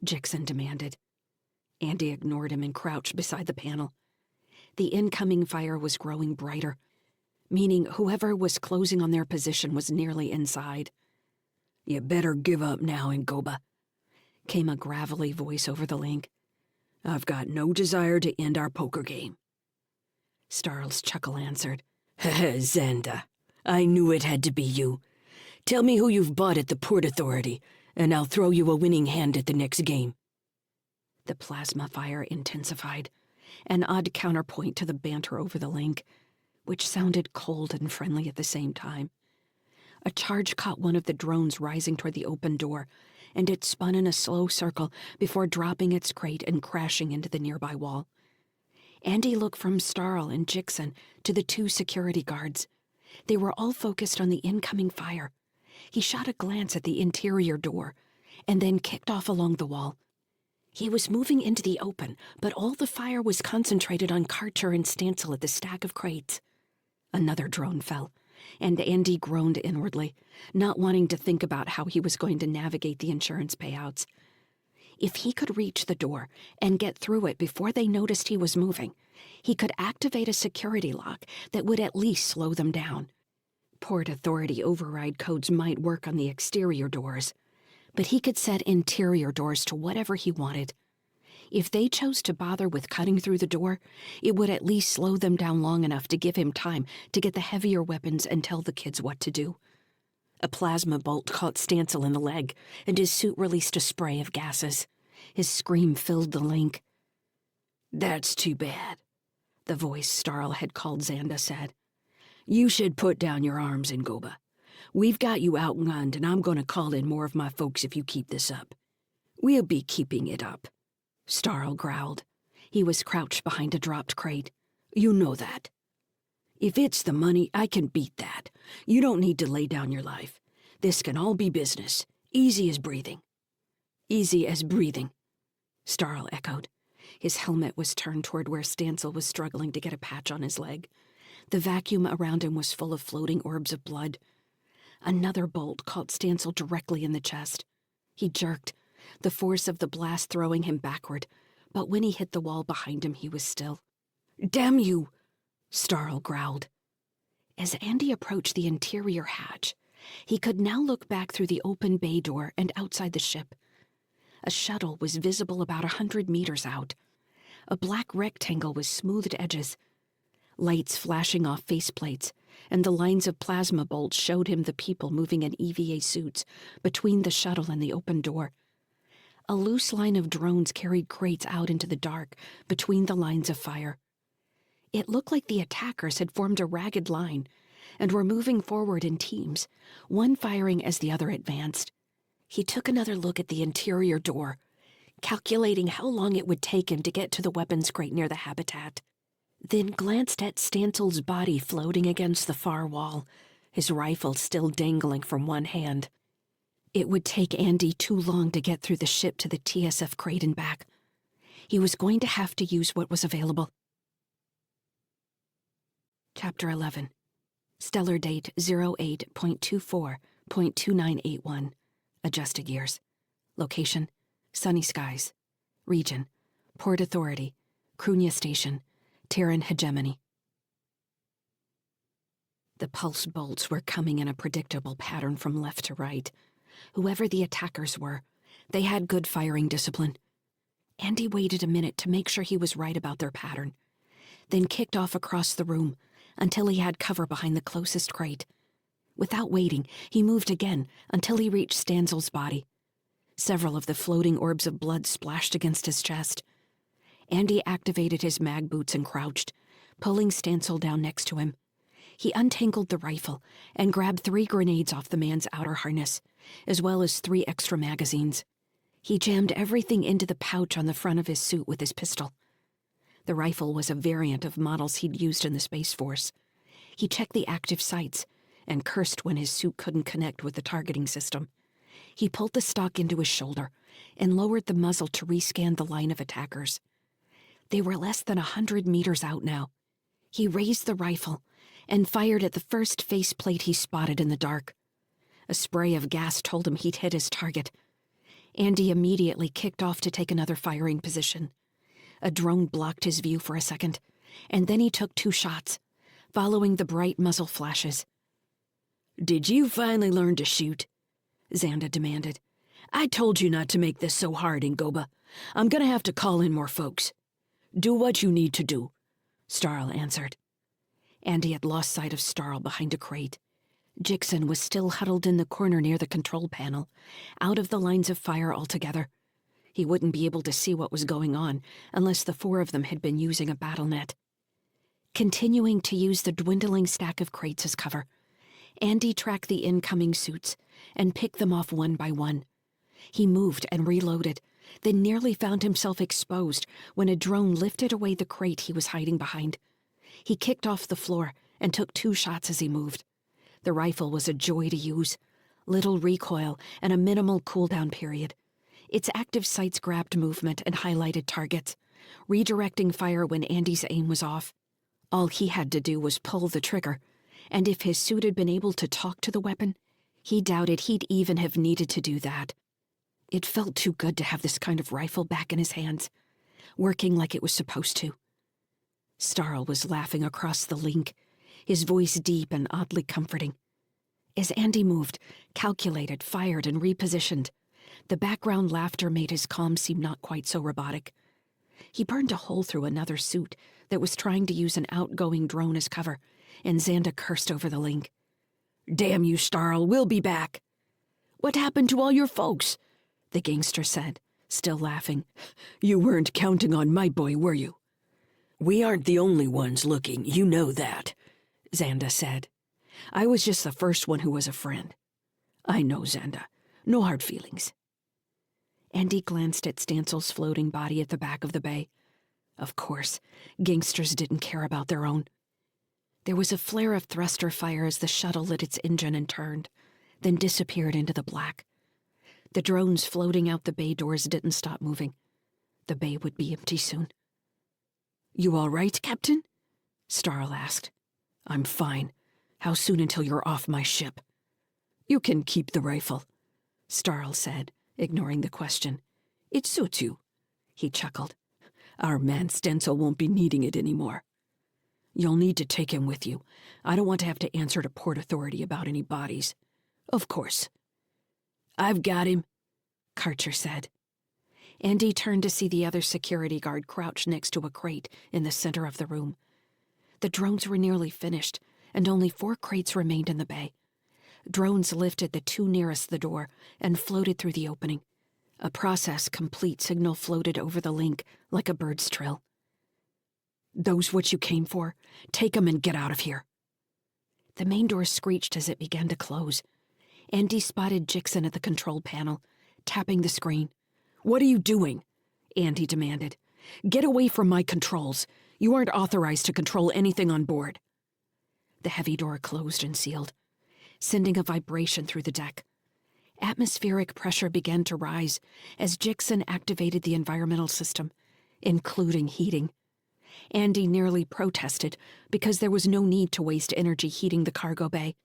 Jixon demanded. Andy ignored him and crouched beside the panel. The incoming fire was growing brighter, meaning whoever was closing on their position was nearly inside. You better give up now, Ngoba, came a gravelly voice over the link. I've got no desire to end our poker game. Starl's chuckle answered. Zenda, I knew it had to be you. Tell me who you've bought at the Port Authority, and I'll throw you a winning hand at the next game. The plasma fire intensified, an odd counterpoint to the banter over the link, which sounded cold and friendly at the same time. A charge caught one of the drones rising toward the open door, and it spun in a slow circle before dropping its crate and crashing into the nearby wall. Andy looked from Starl and Jixon to the 2 security guards. They were all focused on the incoming fire. He shot a glance at the interior door, and then kicked off along the wall. He was moving into the open, but all the fire was concentrated on Karcher and Stancil at the stack of crates. Another drone fell, and Andy groaned inwardly, not wanting to think about how he was going to navigate the insurance payouts. If he could reach the door and get through it before they noticed he was moving, he could activate a security lock that would at least slow them down. Port Authority override codes might work on the exterior doors, but he could set interior doors to whatever he wanted. If they chose to bother with cutting through the door, it would at least slow them down long enough to give him time to get the heavier weapons and tell the kids what to do. A plasma bolt caught Stancil in the leg, and his suit released a spray of gases. His scream filled the link. "That's too bad," the voice Starl had called Xanda said. "You should put down your arms, Ngoba. We've got you outgunned, and I'm going to call in more of my folks if you keep this up." "We'll be keeping it up," Starl growled. He was crouched behind a dropped crate. "You know that." "If it's the money, I can beat that. You don't need to lay down your life. This can all be business. Easy as breathing." "Easy as breathing," Starl echoed. His helmet was turned toward where Stancil was struggling to get a patch on his leg. The vacuum around him was full of floating orbs of blood. Another bolt caught Stancil directly in the chest. He jerked, the force of the blast throwing him backward, but when he hit the wall behind him, he was still. "Damn you!" Starl growled. As Andy approached the interior hatch, he could now look back through the open bay door and outside the ship. A shuttle was visible about 100 meters out. A black rectangle with smoothed edges. Lights flashing off faceplates, and the lines of plasma bolts showed him the people moving in EVA suits between the shuttle and the open door. A loose line of drones carried crates out into the dark between the lines of fire. It looked like the attackers had formed a ragged line and were moving forward in teams, one firing as the other advanced. He took another look at the interior door, calculating how long it would take him to get to the weapons crate near the habitat, then glanced at Stancil's body floating against the far wall, his rifle still dangling from one hand. It would take Andy too long to get through the ship to the TSF crate and back. He was going to have to use what was available. Chapter 11. Stellar date 08.24.2981. Adjusted years. Location: sunny skies. Region: Port Authority, Krunia Station, Terran hegemony. The pulse bolts were coming in a predictable pattern from left to right. Whoever the attackers were, they had good firing discipline. Andy waited a minute to make sure he was right about their pattern, then kicked off across the room until he had cover behind the closest crate. Without waiting, he moved again until he reached Stancil's body. Several of the floating orbs of blood splashed against his chest. Andy activated his mag boots and crouched, pulling Stancil down next to him. He untangled the rifle and grabbed 3 grenades off the man's outer harness, as well as 3 extra magazines. He jammed everything into the pouch on the front of his suit with his pistol. The rifle was a variant of models he'd used in the Space Force. He checked the active sights and cursed when his suit couldn't connect with the targeting system. He pulled the stock into his shoulder and lowered the muzzle to rescan the line of attackers. They were less than 100 meters out now. He raised the rifle and fired at the first faceplate he spotted in the dark. A spray of gas told him he'd hit his target. Andy immediately kicked off to take another firing position. A drone blocked his view for a second, and then he took 2 shots, following the bright muzzle flashes. "Did you finally learn to shoot?" Xanda demanded. "I told you not to make this so hard, Ngoba. I'm gonna have to call in more folks." "Do what you need to do," Starl answered. Andy had lost sight of Starl behind a crate. Jixon was still huddled in the corner near the control panel, out of the lines of fire altogether. He wouldn't be able to see what was going on unless the 4 of them had been using a battle net. Continuing to use the dwindling stack of crates as cover, Andy tracked the incoming suits and picked them off one by one. He moved and reloaded, then nearly found himself exposed when a drone lifted away the crate he was hiding behind. He kicked off the floor and took 2 shots as he moved. The rifle was a joy to use. Little recoil and a minimal cooldown period. Its active sights grabbed movement and highlighted targets, redirecting fire when Andy's aim was off. All he had to do was pull the trigger, and if his suit had been able to talk to the weapon, he doubted he'd even have needed to do that. It felt too good to have this kind of rifle back in his hands, working like it was supposed to. Starl was laughing across the link, his voice deep and oddly comforting. As Andy moved, calculated, fired, and repositioned, the background laughter made his calm seem not quite so robotic. He burned a hole through another suit that was trying to use an outgoing drone as cover, and Xanda cursed over the link. "Damn you, Starl, we'll be back." "What happened to all your folks?" the gangster said, still laughing. "You weren't counting on my boy, were you?" "We aren't the only ones looking, you know that," Xanda said. "I was just the first one who was a friend." "I know, Xanda. No hard feelings." Andy glanced at Stansel's floating body at the back of the bay. Of course, gangsters didn't care about their own. There was a flare of thruster fire as the shuttle lit its engine and turned, then disappeared into the black. The drones floating out the bay doors didn't stop moving. The bay would be empty soon. "You all right, Captain?" Starl asked. "I'm fine. How soon until you're off my ship?" "You can keep the rifle," Starl said, ignoring the question. "It suits you." He chuckled. "Our man Stencil won't be needing it anymore." "You'll need to take him with you. I don't want to have to answer to Port Authority about any bodies." "Of course." "I've got him," Karcher said. Andy turned to see the other security guard crouched next to a crate in the center of the room. The drones were nearly finished, and only 4 crates remained in the bay. Drones lifted the 2 nearest the door and floated through the opening. A process-complete signal floated over the link like a bird's trill. "Those what you came for? Take 'em and get out of here." The main door screeched as it began to close. Andy spotted Jixon at the control panel, tapping the screen. "What are you doing?" Andy demanded. "Get away from my controls. You aren't authorized to control anything on board." The heavy door closed and sealed, sending a vibration through the deck. Atmospheric pressure began to rise as Jixon activated the environmental system, including heating. Andy nearly protested because there was no need to waste energy heating the cargo bay,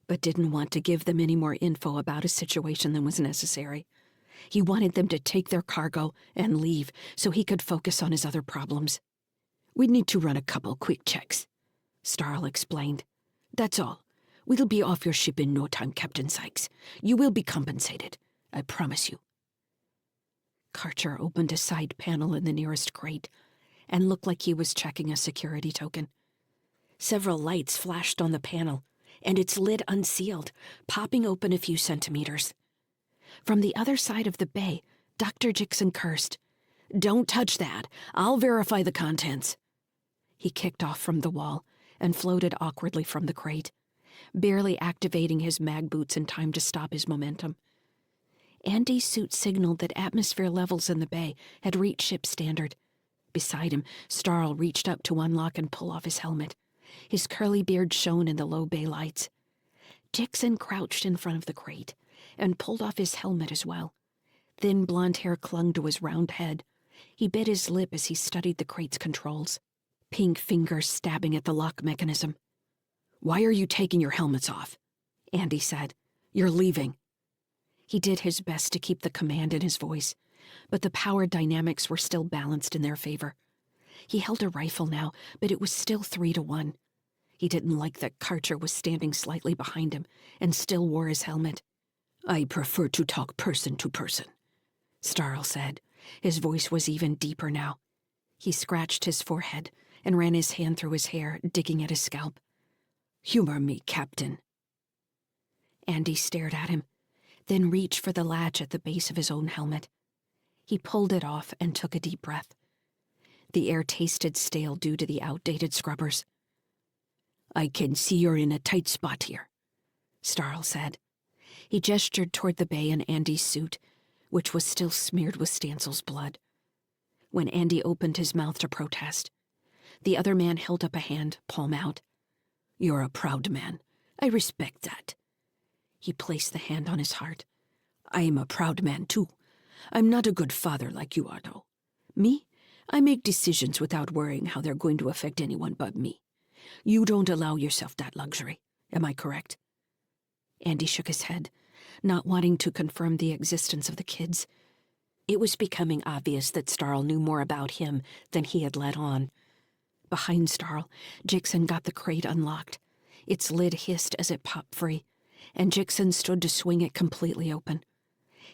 but didn't want to give them any more info about a situation than was necessary. He wanted them to take their cargo and leave so he could focus on his other problems. "We need to run a couple quick checks," Starl explained. "That's all. We'll be off your ship in no time, Captain Sykes. You will be compensated. I promise you." Karcher opened a side panel in the nearest crate and looked like he was checking a security token. Several lights flashed on the panel, and its lid unsealed, popping open a few centimeters. From the other side of the bay, Dr. Jixon cursed. "Don't touch that. I'll verify the contents." He kicked off from the wall and floated awkwardly from the crate, barely activating his mag boots in time to stop his momentum. Andy's suit signaled that atmosphere levels in the bay had reached ship standard. Beside him, Starl reached up to unlock and pull off his helmet. His curly beard shone in the low bay lights. Jixon crouched in front of the crate and pulled off his helmet as well. Thin blonde hair clung to his round head. He bit his lip as he studied the crate's controls, pink fingers stabbing at the lock mechanism. "Why are you taking your helmets off?" Andy said. "You're leaving." He did his best to keep the command in his voice, but the power dynamics were still balanced in their favor. He held a rifle now, but it was still 3-1. He didn't like that Karcher was standing slightly behind him and still wore his helmet. "I prefer to talk person to person," Starl said. His voice was even deeper now. He scratched his forehead and ran his hand through his hair, digging at his scalp. "Humor me, Captain." Andy stared at him, then reached for the latch at the base of his own helmet. He pulled it off and took a deep breath. The air tasted stale due to the outdated scrubbers. "I can see you're in a tight spot here," Starl said. He gestured toward the bay and Andy's suit, which was still smeared with Stansel's blood. When Andy opened his mouth to protest, the other man held up a hand, palm out. "You're a proud man. I respect that." He placed the hand on his heart. "I am a proud man, too. I'm not a good father like you are, though. Me, I make decisions without worrying how they're going to affect anyone but me. You don't allow yourself that luxury. Am I correct?" Andy shook his head, not wanting to confirm the existence of the kids. It was becoming obvious that Starl knew more about him than he had let on. Behind Starl, Jixon got the crate unlocked. Its lid hissed as it popped free, and Jixon stood to swing it completely open.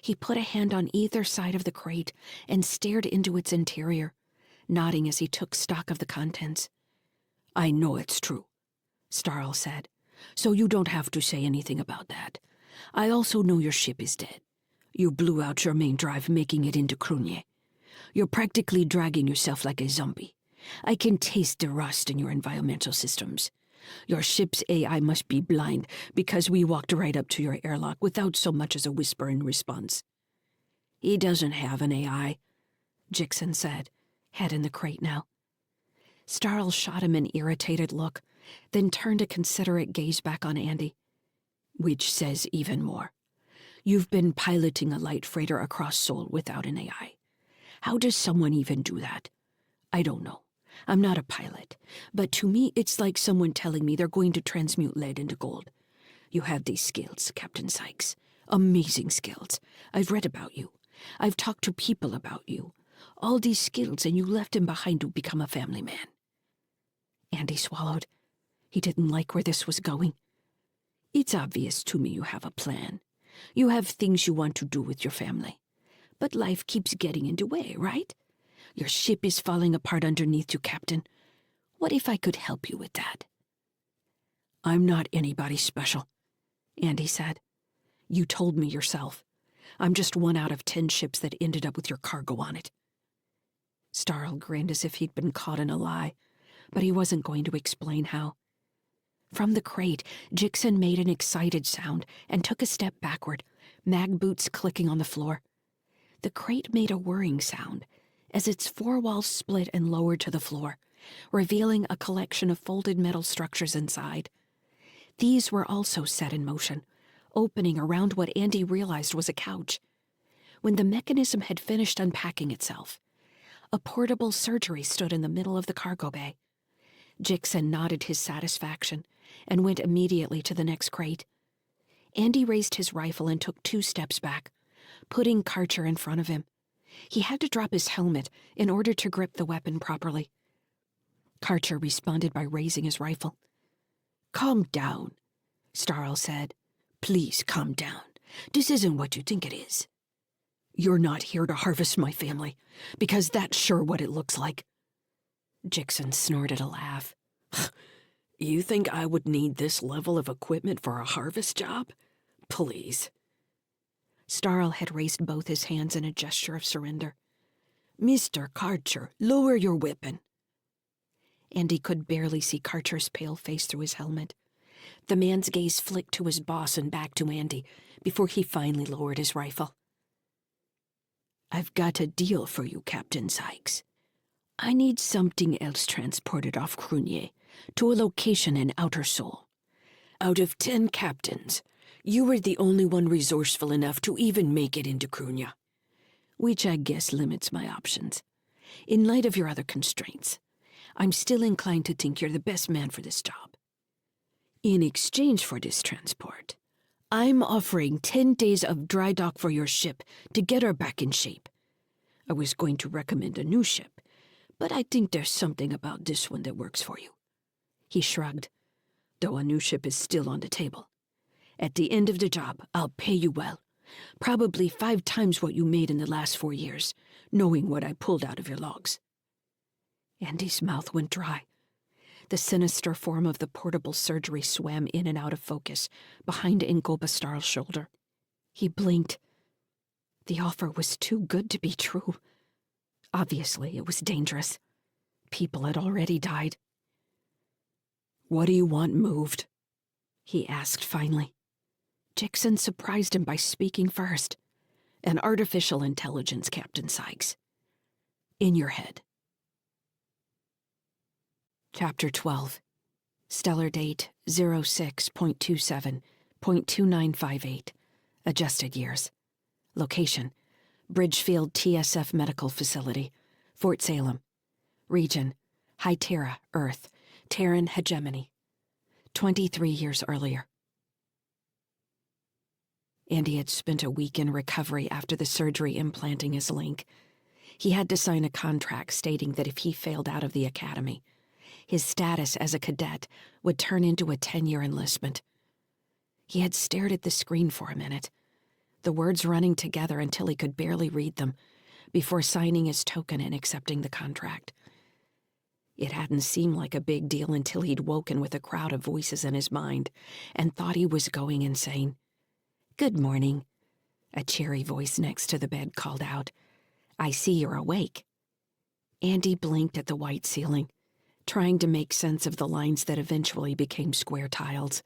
He put a hand on either side of the crate and stared into its interior, nodding as he took stock of the contents. "I know it's true," Starl said, "so you don't have to say anything about that. I also know your ship is dead. You blew out your main drive, making it into Krunye. You're practically dragging yourself like a zombie. I can taste the rust in your environmental systems. Your ship's AI must be blind because we walked right up to your airlock without so much as a whisper in response. He doesn't have an AI, Jixon said, head in the crate now. Starl shot him an irritated look, then turned a considerate gaze back on Andy. Which says even more. You've been piloting a light freighter across Sol without an AI. How does someone even do that? I don't know. I'm not a pilot, but to me it's like someone telling me they're going to transmute lead into gold. You have these skills, Captain Sykes. Amazing skills. I've read about you. I've talked to people about you. All these skills, and you left him behind to become a family man. Andy swallowed. He didn't like where this was going. It's obvious to me you have a plan. You have things you want to do with your family. But life keeps getting in the way, right? Your ship is falling apart underneath you, Captain. What if I could help you with that? I'm not anybody special, Andy said. You told me yourself. I'm just 1 out of 10 ships that ended up with your cargo on it. Starl grinned as if he'd been caught in a lie, but he wasn't going to explain how. From the crate, Jixon made an excited sound and took a step backward, mag boots clicking on the floor. The crate made a whirring sound as its 4 walls split and lowered to the floor, revealing a collection of folded metal structures inside. These were also set in motion, opening around what Andy realized was a couch. When the mechanism had finished unpacking itself, a portable surgery stood in the middle of the cargo bay. Jixon nodded his satisfaction and went immediately to the next crate. Andy raised his rifle and took 2 steps back, putting Karcher in front of him. He had to drop his helmet in order to grip the weapon properly. Karcher responded by raising his rifle. Calm down, Starl said. Please calm down. This isn't what you think it is. You're not here to harvest my family, because that's sure what it looks like. Jixon snorted a laugh. You think I would need this level of equipment for a harvest job? Please. Starl had raised both his hands in a gesture of surrender. Mr. Karcher, lower your weapon. Andy could barely see Karcher's pale face through his helmet. The man's gaze flicked to his boss and back to Andy before he finally lowered his rifle. I've got a deal for you, Captain Sykes. I need something else transported off Krunye to a location in Outer Sol. Out of 10 captains, you were the only one resourceful enough to even make it into Krunye, which I guess limits my options. In light of your other constraints, I'm still inclined to think you're the best man for this job. In exchange for this transport, I'm offering 10 days of dry dock for your ship to get her back in shape. I was going to recommend a new ship, but I think there's something about this one that works for you. He shrugged, though a new ship is still on the table. At the end of the job, I'll pay you well, probably 5 times what you made in the last 4 years, knowing what I pulled out of your logs. Andy's mouth went dry. The sinister form of the portable surgery swam in and out of focus behind Ingoba Starl's shoulder. He blinked. The offer was too good to be true. Obviously, it was dangerous. People had already died. What do you want moved? He asked finally. Jixon surprised him by speaking first. An artificial intelligence, Captain Sykes. In your head. Chapter 12. Stellar date 06.27.2958. Adjusted years. Location: Bridgefield TSF Medical Facility, Fort Salem. Region: High Terra, Earth, Terran hegemony. 23 years earlier. Andy had spent a week in recovery after the surgery implanting his link. He had to sign a contract stating that if he failed out of the academy, his status as a cadet would turn into a 10-year enlistment. He had stared at the screen for a minute, the words running together until he could barely read them, before signing his token and accepting the contract. It hadn't seemed like a big deal until he'd woken with a crowd of voices in his mind and thought he was going insane. Good morning. A cheery voice next to the bed called out, "I see you're awake." Andy blinked at the white ceiling, trying to make sense of the lines that eventually became square tiles.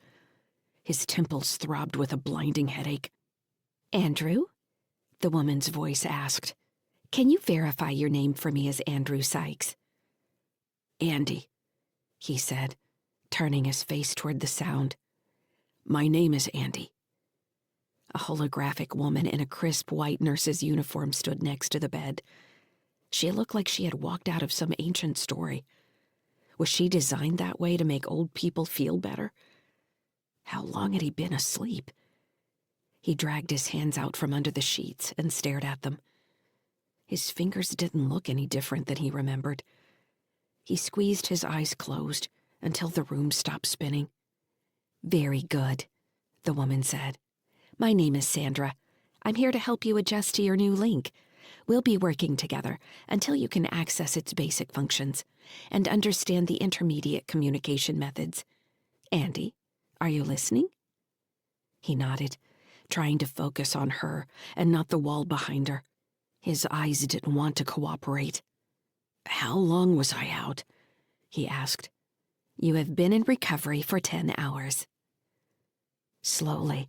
His temples throbbed with a blinding headache. "Andrew?" the woman's voice asked. "Can you verify your name for me as Andrew Sykes?" "Andy," he said, turning his face toward the sound. "My name is Andy." A holographic woman in a crisp white nurse's uniform stood next to the bed. She looked like she had walked out of some ancient story. Was she designed that way to make old people feel better? How long had he been asleep? He dragged his hands out from under the sheets and stared at them. His fingers didn't look any different than he remembered. He squeezed his eyes closed until the room stopped spinning. "Very good," the woman said. "My name is Sandra. I'm here to help you adjust to your new link. We'll be working together until you can access its basic functions and understand the intermediate communication methods. Andy, are you listening?" He nodded, trying to focus on her and not the wall behind her. His eyes didn't want to cooperate. "How long was I out?" he asked. "You have been in recovery for 10 hours. Slowly,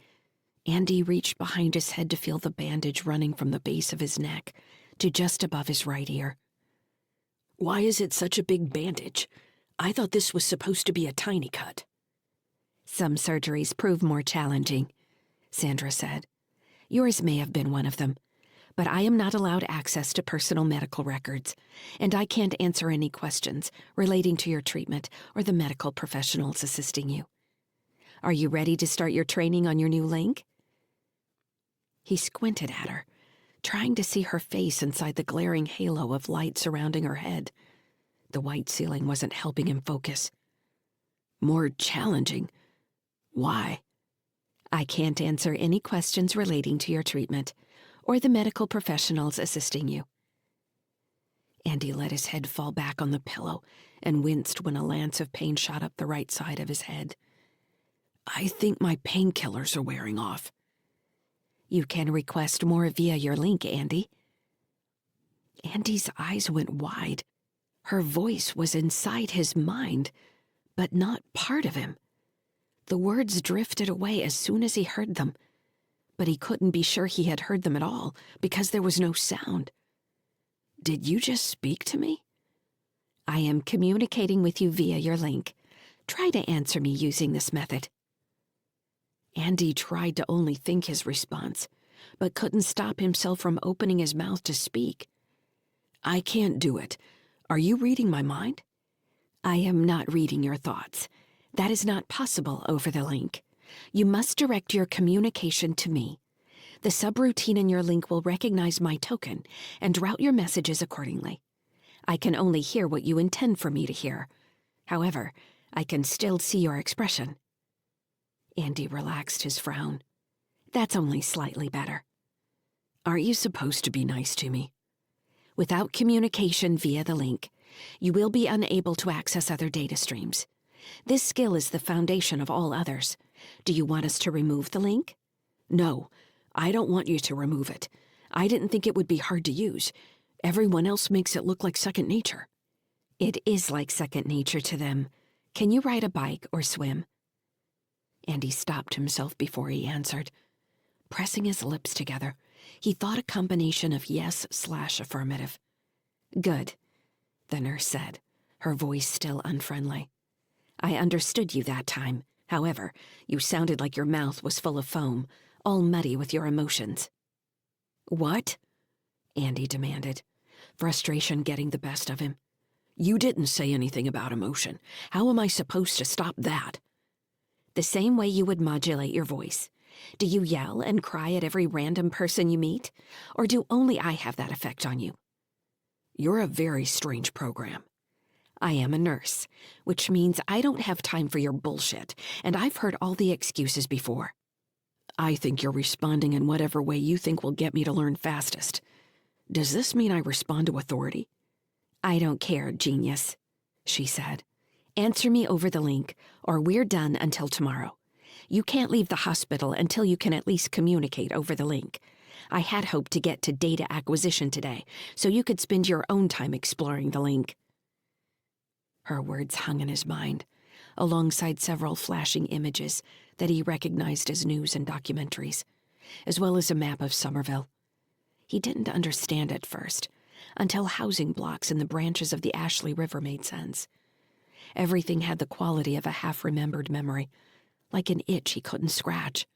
Andy reached behind his head to feel the bandage running from the base of his neck to just above his right ear. "Why is it such a big bandage? I thought this was supposed to be a tiny cut." "Some surgeries prove more challenging," Sandra said. "Yours may have been one of them, but I am not allowed access to personal medical records, and I can't answer any questions relating to your treatment or the medical professionals assisting you. Are you ready to start your training on your new link?" He squinted at her, trying to see her face inside the glaring halo of light surrounding her head. The white ceiling wasn't helping him focus. "More challenging? Why?" "I can't answer any questions relating to your treatment or the medical professionals assisting you." Andy let his head fall back on the pillow and winced when a lance of pain shot up the right side of his head. "I think my painkillers are wearing off." "You can request more via your link, Andy." Andy's eyes went wide. Her voice was inside his mind, but not part of him. The words drifted away as soon as he heard them, but he couldn't be sure he had heard them at all because there was no sound. "Did you just speak to me?" "I am communicating with you via your link. Try to answer me using this method." Andy tried to only think his response, but couldn't stop himself from opening his mouth to speak. "I can't do it. Are you reading my mind?" "I am not reading your thoughts. That is not possible over the link. You must direct your communication to me. The subroutine in your link will recognize my token and route your messages accordingly. I can only hear what you intend for me to hear. However, I can still see your expression." Andy relaxed his frown. "That's only slightly better." "Aren't you supposed to be nice to me?" "Without communication via the link, you will be unable to access other data streams. This skill is the foundation of all others. Do you want us to remove the link?" "No, I don't want you to remove it. I didn't think it would be hard to use. Everyone else makes it look like second nature." "It is like second nature to them. Can you ride a bike or swim?" Andy stopped himself before he answered. Pressing his lips together, he thought a combination of yes/affirmative. "Good," the nurse said, her voice still unfriendly. "I understood you that time. However, you sounded like your mouth was full of foam, all muddy with your emotions." "What?" Andy demanded, frustration getting the best of him. "You didn't say anything about emotion. How am I supposed to stop that?" "The same way you would modulate your voice. Do you yell and cry at every random person you meet? Or do only I have that effect on you?" "You're a very strange program." "I am a nurse, which means I don't have time for your bullshit, and I've heard all the excuses before." "I think you're responding in whatever way you think will get me to learn fastest. Does this mean I respond to authority?" "I don't care, genius," she said. "Answer me over the link, or we're done until tomorrow. You can't leave the hospital until you can at least communicate over the link. I had hoped to get to data acquisition today, so you could spend your own time exploring the link." Her words hung in his mind, alongside several flashing images that he recognized as news and documentaries, as well as a map of Somerville. He didn't understand at first, until housing blocks in the branches of the Ashley River made sense. Everything had the quality of a half-remembered memory, like an itch he couldn't scratch.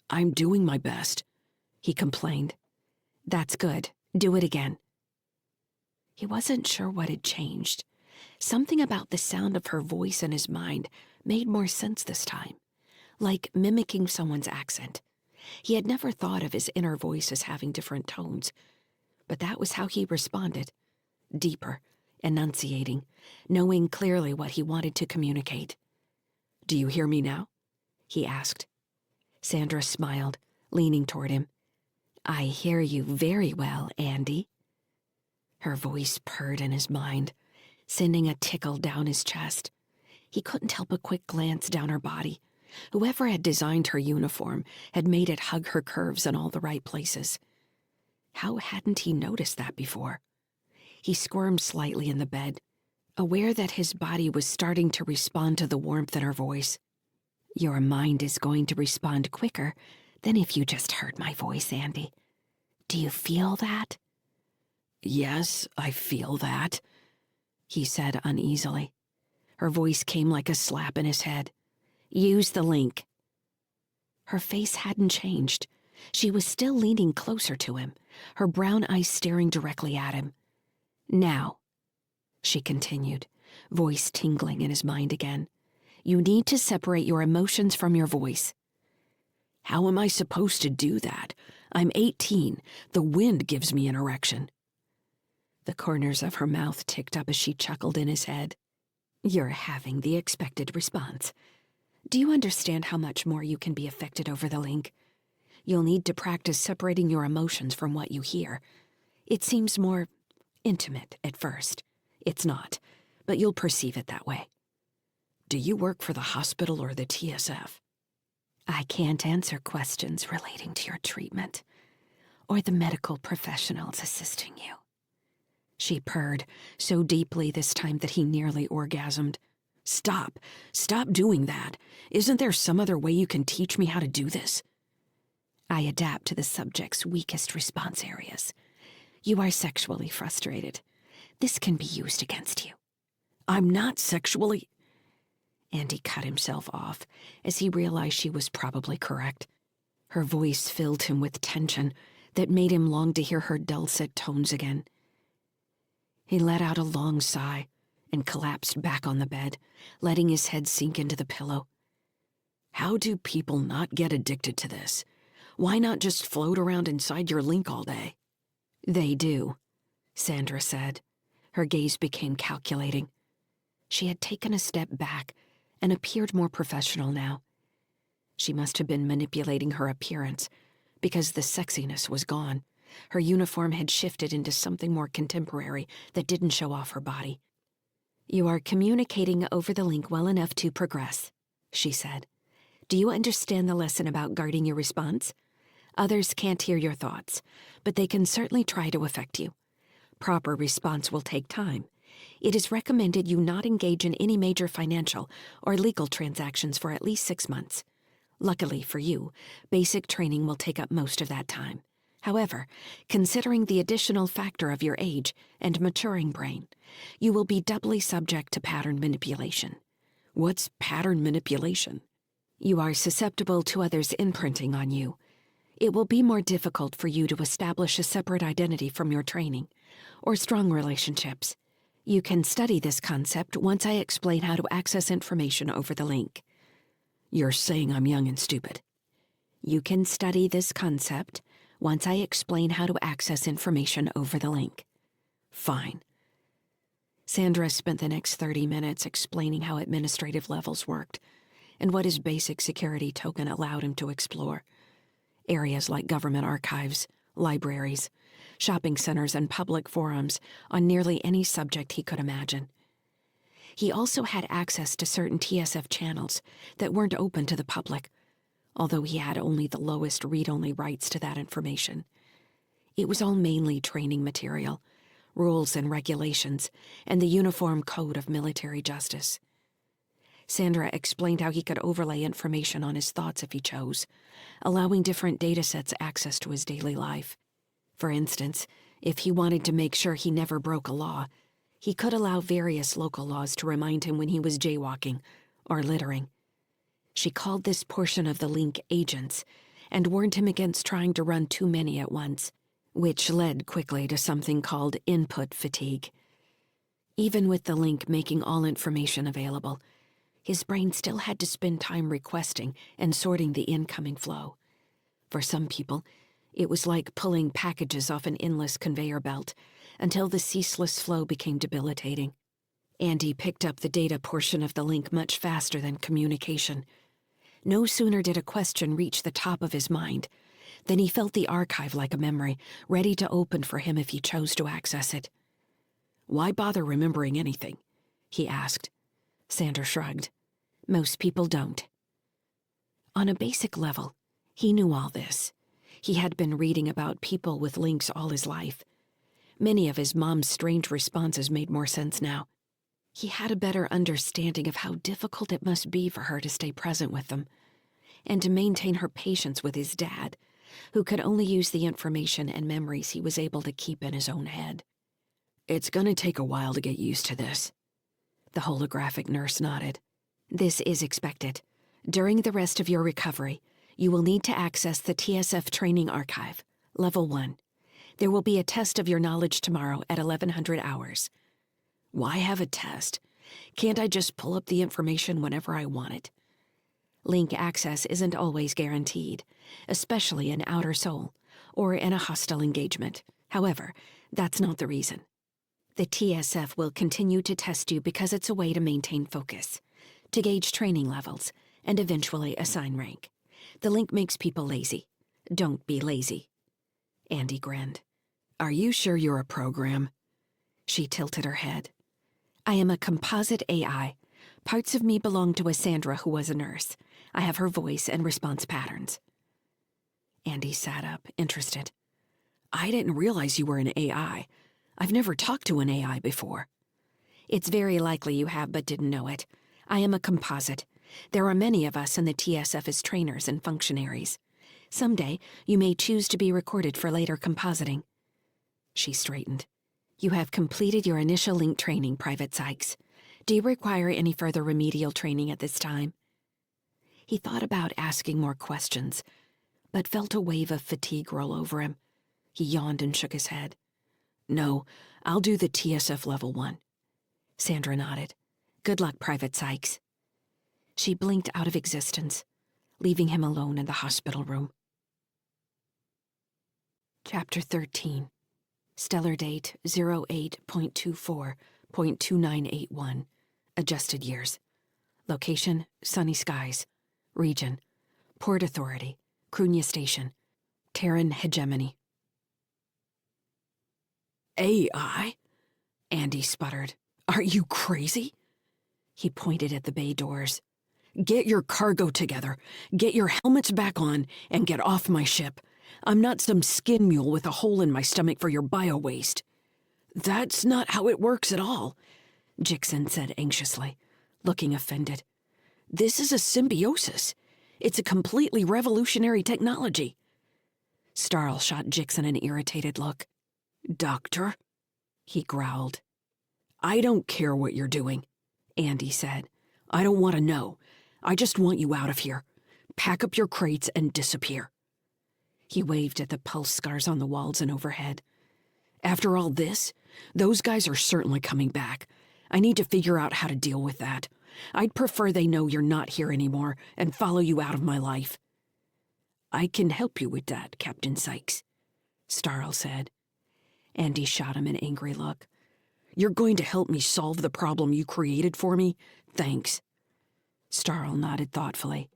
"I'm doing my best," he complained. "That's good. Do it again." He wasn't sure what had changed. Something about the sound of her voice in his mind made more sense this time, like mimicking someone's accent. He had never thought of his inner voice as having different tones, but that was how he responded, deeper, enunciating, knowing clearly what he wanted to communicate. "Do you hear me now?" he asked. Sandra smiled, leaning toward him. "I hear you very well, Andy." Her voice purred in his mind, sending a tickle down his chest. He couldn't help a quick glance down her body. Whoever had designed her uniform had made it hug her curves in all the right places. How hadn't he noticed that before? He squirmed slightly in the bed, aware that his body was starting to respond to the warmth in her voice. "Your mind is going to respond quicker than if you just heard my voice, Andy. Do you feel that?" "Yes, I feel that," he said uneasily. Her voice came like a slap in his head. "Use the link." Her face hadn't changed. She was still leaning closer to him, her brown eyes staring directly at him. "Now," she continued, voice tingling in his mind again, "you need to separate your emotions from your voice." "How am I supposed to do that? I'm 18. The wind gives me an erection." The corners of her mouth ticked up as she chuckled in his head. "You're having the expected response. Do you understand how much more you can be affected over the link? You'll need to practice separating your emotions from what you hear. It seems more intimate at first. It's not, but you'll perceive it that way." "Do you work for the hospital or the TSF?" "I can't answer questions relating to your treatment or the medical professionals assisting you." She purred, so deeply this time that he nearly orgasmed. Stop doing that. Isn't there some other way you can teach me how to do this?" "I adapt to the subject's weakest response areas. You are sexually frustrated. This can be used against you." "I'm not sexually—" Andy cut himself off as he realized she was probably correct. Her voice filled him with tension that made him long to hear her dulcet tones again. He let out a long sigh and collapsed back on the bed, letting his head sink into the pillow. "How do people not get addicted to this? Why not just float around inside your link all day?" "They do," Sandra said. Her gaze became calculating. She had taken a step back and appeared more professional now. She must have been manipulating her appearance, because the sexiness was gone. Her uniform had shifted into something more contemporary that didn't show off her body. "You are communicating over the link well enough to progress," she said. "Do you understand the lesson about guarding your response? Others can't hear your thoughts, but they can certainly try to affect you. Proper response will take time. It is recommended you not engage in any major financial or legal transactions for at least 6 months. Luckily for you, basic training will take up most of that time. However, considering the additional factor of your age and maturing brain, you will be doubly subject to pattern manipulation." "What's pattern manipulation?" "You are susceptible to others imprinting on you. It will be more difficult for you to establish a separate identity from your training, or strong relationships. You can study this concept once I explain how to access information over the link." "You're saying I'm young and stupid." "You can study this concept once I explain how to access information over the link." "Fine." Sandra spent the next 30 minutes explaining how administrative levels worked and what his basic security token allowed him to explore. Areas like government archives, libraries, shopping centers, and public forums on nearly any subject he could imagine. He also had access to certain TSF channels that weren't open to the public, although he had only the lowest read-only rights to that information. It was all mainly training material, rules and regulations, and the uniform code of military justice. Sandra explained how he could overlay information on his thoughts if he chose, allowing different datasets access to his daily life. For instance, if he wanted to make sure he never broke a law, he could allow various local laws to remind him when he was jaywalking or littering. She called this portion of the link agents and warned him against trying to run too many at once, which led quickly to something called input fatigue. Even with the link making all information available, his brain still had to spend time requesting and sorting the incoming flow. For some people, it was like pulling packages off an endless conveyor belt until the ceaseless flow became debilitating. Andy picked up the data portion of the link much faster than communication. No sooner did a question reach the top of his mind than he felt the archive like a memory, ready to open for him if he chose to access it. "Why bother remembering anything?" he asked. Sandra shrugged. "Most people don't." On a basic level, he knew all this. He had been reading about people with links all his life. Many of his mom's strange responses made more sense now. He had a better understanding of how difficult it must be for her to stay present with them, and to maintain her patience with his dad, who could only use the information and memories he was able to keep in his own head. "It's gonna take a while to get used to this." The holographic nurse nodded. "This is expected. During the rest of your recovery, you will need to access the TSF Training Archive, Level 1. There will be a test of your knowledge tomorrow at 1100 hours. "Why have a test? Can't I just pull up the information whenever I want it?" Link access isn't always guaranteed, especially in Outer Soul or in a hostile engagement. However, that's not the reason. The TSF will continue to test you because it's a way to maintain focus, to gauge training levels, and eventually assign rank. The link makes people lazy. Don't be lazy. Andy grinned. "Are you sure you're a program?" She tilted her head. "I am a composite AI. Parts of me belong to a Sandra who was a nurse. I have her voice and response patterns." Andy sat up, interested. "I didn't realize you were an AI. I've never talked to an AI before." "It's very likely you have but didn't know it. I am a composite. There are many of us in the TSF as trainers and functionaries. Someday, you may choose to be recorded for later compositing." She straightened. "You have completed your initial link training, Private Sykes. Do you require any further remedial training at this time?" He thought about asking more questions, but felt a wave of fatigue roll over him. He yawned and shook his head. "No, I'll do the TSF Level 1. Sandra nodded. "Good luck, Private Sykes." She blinked out of existence, leaving him alone in the hospital room. Chapter 13. Stellar date 08.24.2981. Adjusted years. Location, sunny skies. Region, Port Authority, Krunya Station, Terran hegemony. "AI?" Andy sputtered. "Are you crazy?" He pointed at the bay doors. "Get your cargo together, get your helmets back on, and get off my ship. I'm not some skin mule with a hole in my stomach for your bio-waste." "That's not how it works at all," Jixon said anxiously, looking offended. "This is a symbiosis. It's a completely revolutionary technology." Starl shot Jixon an irritated look. "Doctor?" he growled. "I don't care what you're doing," Andy said. "I don't want to know. I just want you out of here. Pack up your crates and disappear." He waved at the pulse scars on the walls and overhead. "After all this, those guys are certainly coming back. I need to figure out how to deal with that. I'd prefer they know you're not here anymore and follow you out of my life." "I can help you with that, Captain Sykes," Starl said. Andy shot him an angry look. "You're going to help me solve the problem you created for me? Thanks." Starl nodded thoughtfully.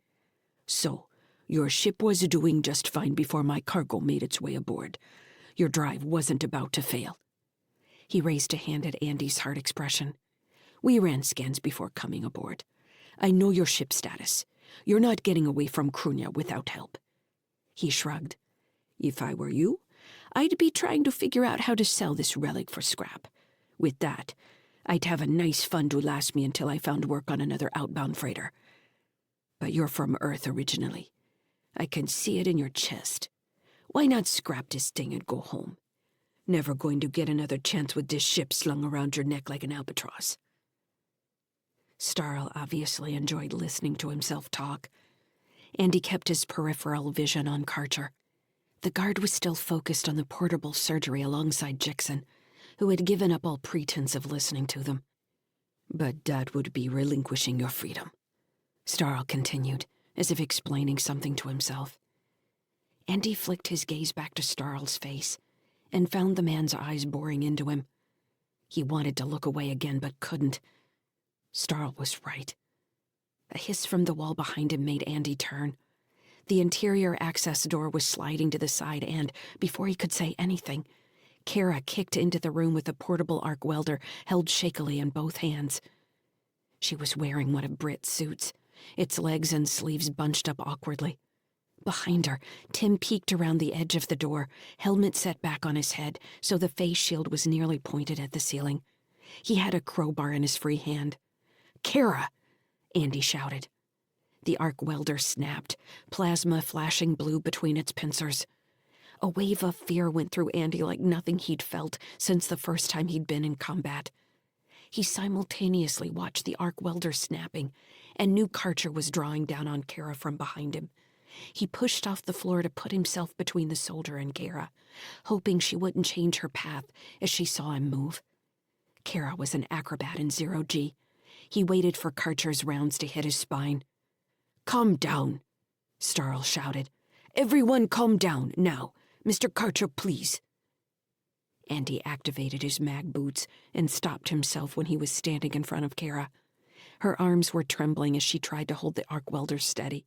"So, your ship was doing just fine before my cargo made its way aboard. Your drive wasn't about to fail." He raised a hand at Andy's hard expression. "We ran scans before coming aboard. I know your ship status. You're not getting away from Krunya without help." He shrugged. "If I were you, I'd be trying to figure out how to sell this relic for scrap. With that, I'd have a nice fund to last me until I found work on another outbound freighter. But you're from Earth originally. I can see it in your chest. Why not scrap this thing and go home? Never going to get another chance with this ship slung around your neck like an albatross." Starl obviously enjoyed listening to himself talk, and he kept his peripheral vision on Karcher. The guard was still focused on the portable surgery alongside Jixon, who had given up all pretense of listening to them. "But that would be relinquishing your freedom," Starl continued, as if explaining something to himself. Andy flicked his gaze back to Starl's face and found the man's eyes boring into him. He wanted to look away again, but couldn't. Starl was right. A hiss from the wall behind him made Andy turn. The interior access door was sliding to the side and, before he could say anything, Kara kicked into the room with a portable arc welder held shakily in both hands. She was wearing one of Britt's suits, its legs and sleeves bunched up awkwardly. Behind her, Tim peeked around the edge of the door, helmet set back on his head so the face shield was nearly pointed at the ceiling. He had a crowbar in his free hand. "Kara!" Andy shouted. The arc welder snapped, plasma flashing blue between its pincers. A wave of fear went through Andy like nothing he'd felt since the first time he'd been in combat. He simultaneously watched the arc welder snapping and knew Karcher was drawing down on Kara from behind him. He pushed off the floor to put himself between the soldier and Kara, hoping she wouldn't change her path as she saw him move. Kara was an acrobat in zero-G. He waited for Karcher's rounds to hit his spine. "Calm down," Starl shouted. "Everyone calm down, now. Mr. Karcher, please." Andy activated his mag boots and stopped himself when he was standing in front of Kara. Her arms were trembling as she tried to hold the arc welder steady.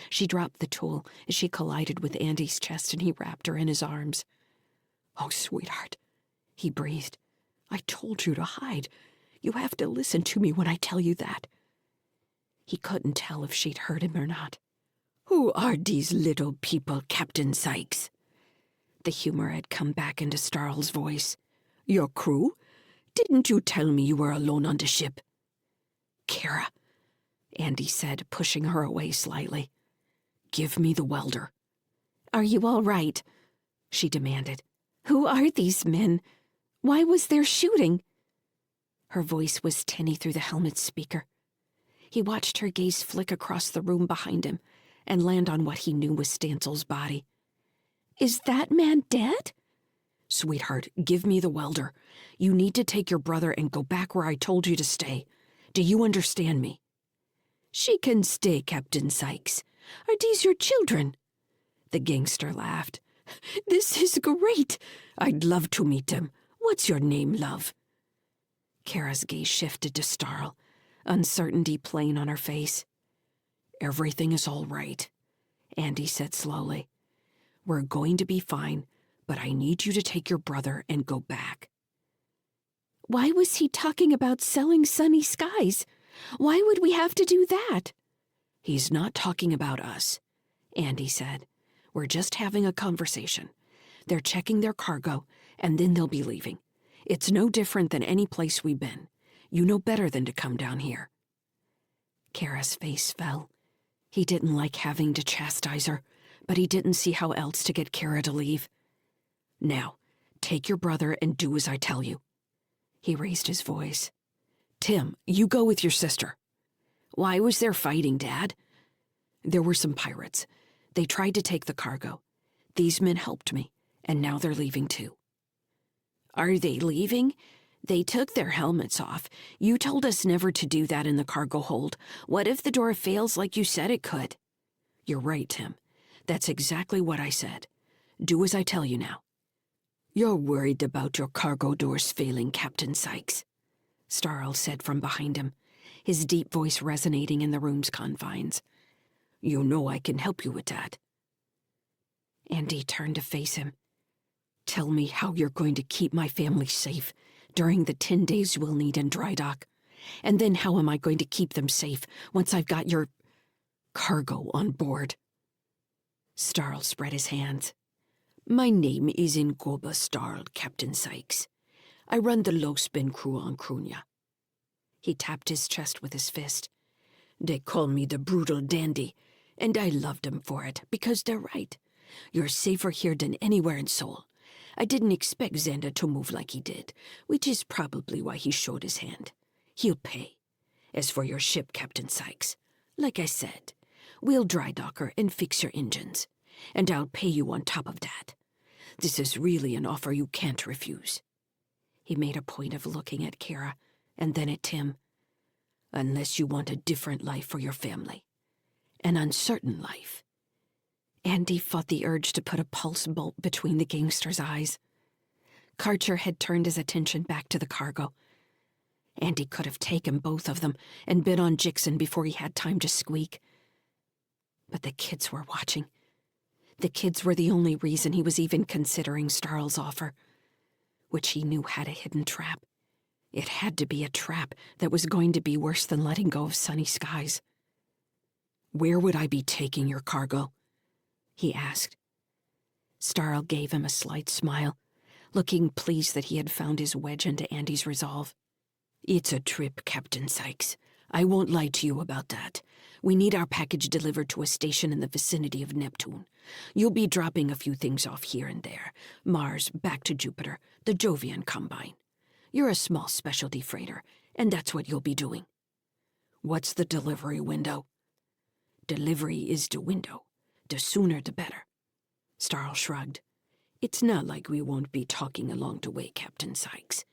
She dropped the tool as she collided with Andy's chest and he wrapped her in his arms. "Oh, sweetheart," he breathed. "I told you to hide. You have to listen to me when I tell you that." He couldn't tell if she'd heard him or not. "Who are these little people, Captain Sykes?" The humor had come back into Starl's voice. "Your crew? Didn't you tell me you were alone on the ship?" "Kara," Andy said, pushing her away slightly. "Give me the welder." "Are you all right?" she demanded. "Who are these men? Why was there shooting?" Her voice was tinny through the helmet's speaker. He watched her gaze flick across the room behind him and land on what he knew was Stansel's body. "Is that man dead?" "Sweetheart, give me the welder. You need to take your brother and go back where I told you to stay. Do you understand me?" "She can stay, Captain Sykes. Are these your children?" The gangster laughed. "This is great. I'd love to meet them. What's your name, love?" Kara's gaze shifted to Starl, uncertainty plain on her face. "Everything is all right," Andy said slowly. "We're going to be fine, but I need you to take your brother and go back." "Why was he talking about selling Sunny Skies? Why would we have to do that?" "He's not talking about us," Andy said. "We're just having a conversation. They're checking their cargo, and then they'll be leaving. It's no different than any place we've been. You know better than to come down here." Kara's face fell. He didn't like having to chastise her, but he didn't see how else to get Kara to leave. "Now, take your brother and do as I tell you." He raised his voice. "Tim, you go with your sister." "Why was there fighting, Dad?" "There were some pirates. They tried to take the cargo. These men helped me, and now they're leaving too." "Are they leaving? They took their helmets off. You told us never to do that in the cargo hold. What if the door fails like you said it could?" "You're right, Tim. That's exactly what I said. Do as I tell you now." "You're worried about your cargo doors failing, Captain Sykes," Starl said from behind him, his deep voice resonating in the room's confines. "You know I can help you with that." Andy turned to face him. "Tell me how you're going to keep my family safe during the 10 days we'll need in dry dock. And then how am I going to keep them safe once I've got your..." cargo on board. Starl spread his hands. My name is Ngoba Starl, Captain Sykes. I run the low-spin crew on Krunya. He tapped his chest with his fist. They call me the brutal dandy, and I loved them for it, because they're right. You're safer here than anywhere in Seoul. I didn't expect Xander to move like he did, which is probably why he showed his hand. He'll pay. As for your ship, Captain Sykes, like I said, we'll dry dock her and fix your engines, and I'll pay you on top of that. This is really an offer you can't refuse. He made a point of looking at Kira, and then at Tim. Unless you want a different life for your family. An uncertain life. Andy fought the urge to put a pulse bolt between the gangster's eyes. Karcher had turned his attention back to the cargo. Andy could have taken both of them and bid on Jixon before he had time to squeak. But the kids were watching. The kids were the only reason he was even considering Starl's offer, which he knew had a hidden trap. It had to be a trap that was going to be worse than letting go of sunny skies. Where would I be taking your cargo? He asked. Starl gave him a slight smile, looking pleased that he had found his wedge into Andy's resolve. It's a trip, Captain Sykes. I won't lie to you about that. We need our package delivered to a station in the vicinity of Neptune. You'll be dropping a few things off here and there. Mars, back to Jupiter, the Jovian Combine. You're a small specialty freighter, and that's what you'll be doing. What's the delivery window? Delivery is the window. The sooner the better. Starl shrugged. It's not like we won't be talking along the way, Captain Sykes.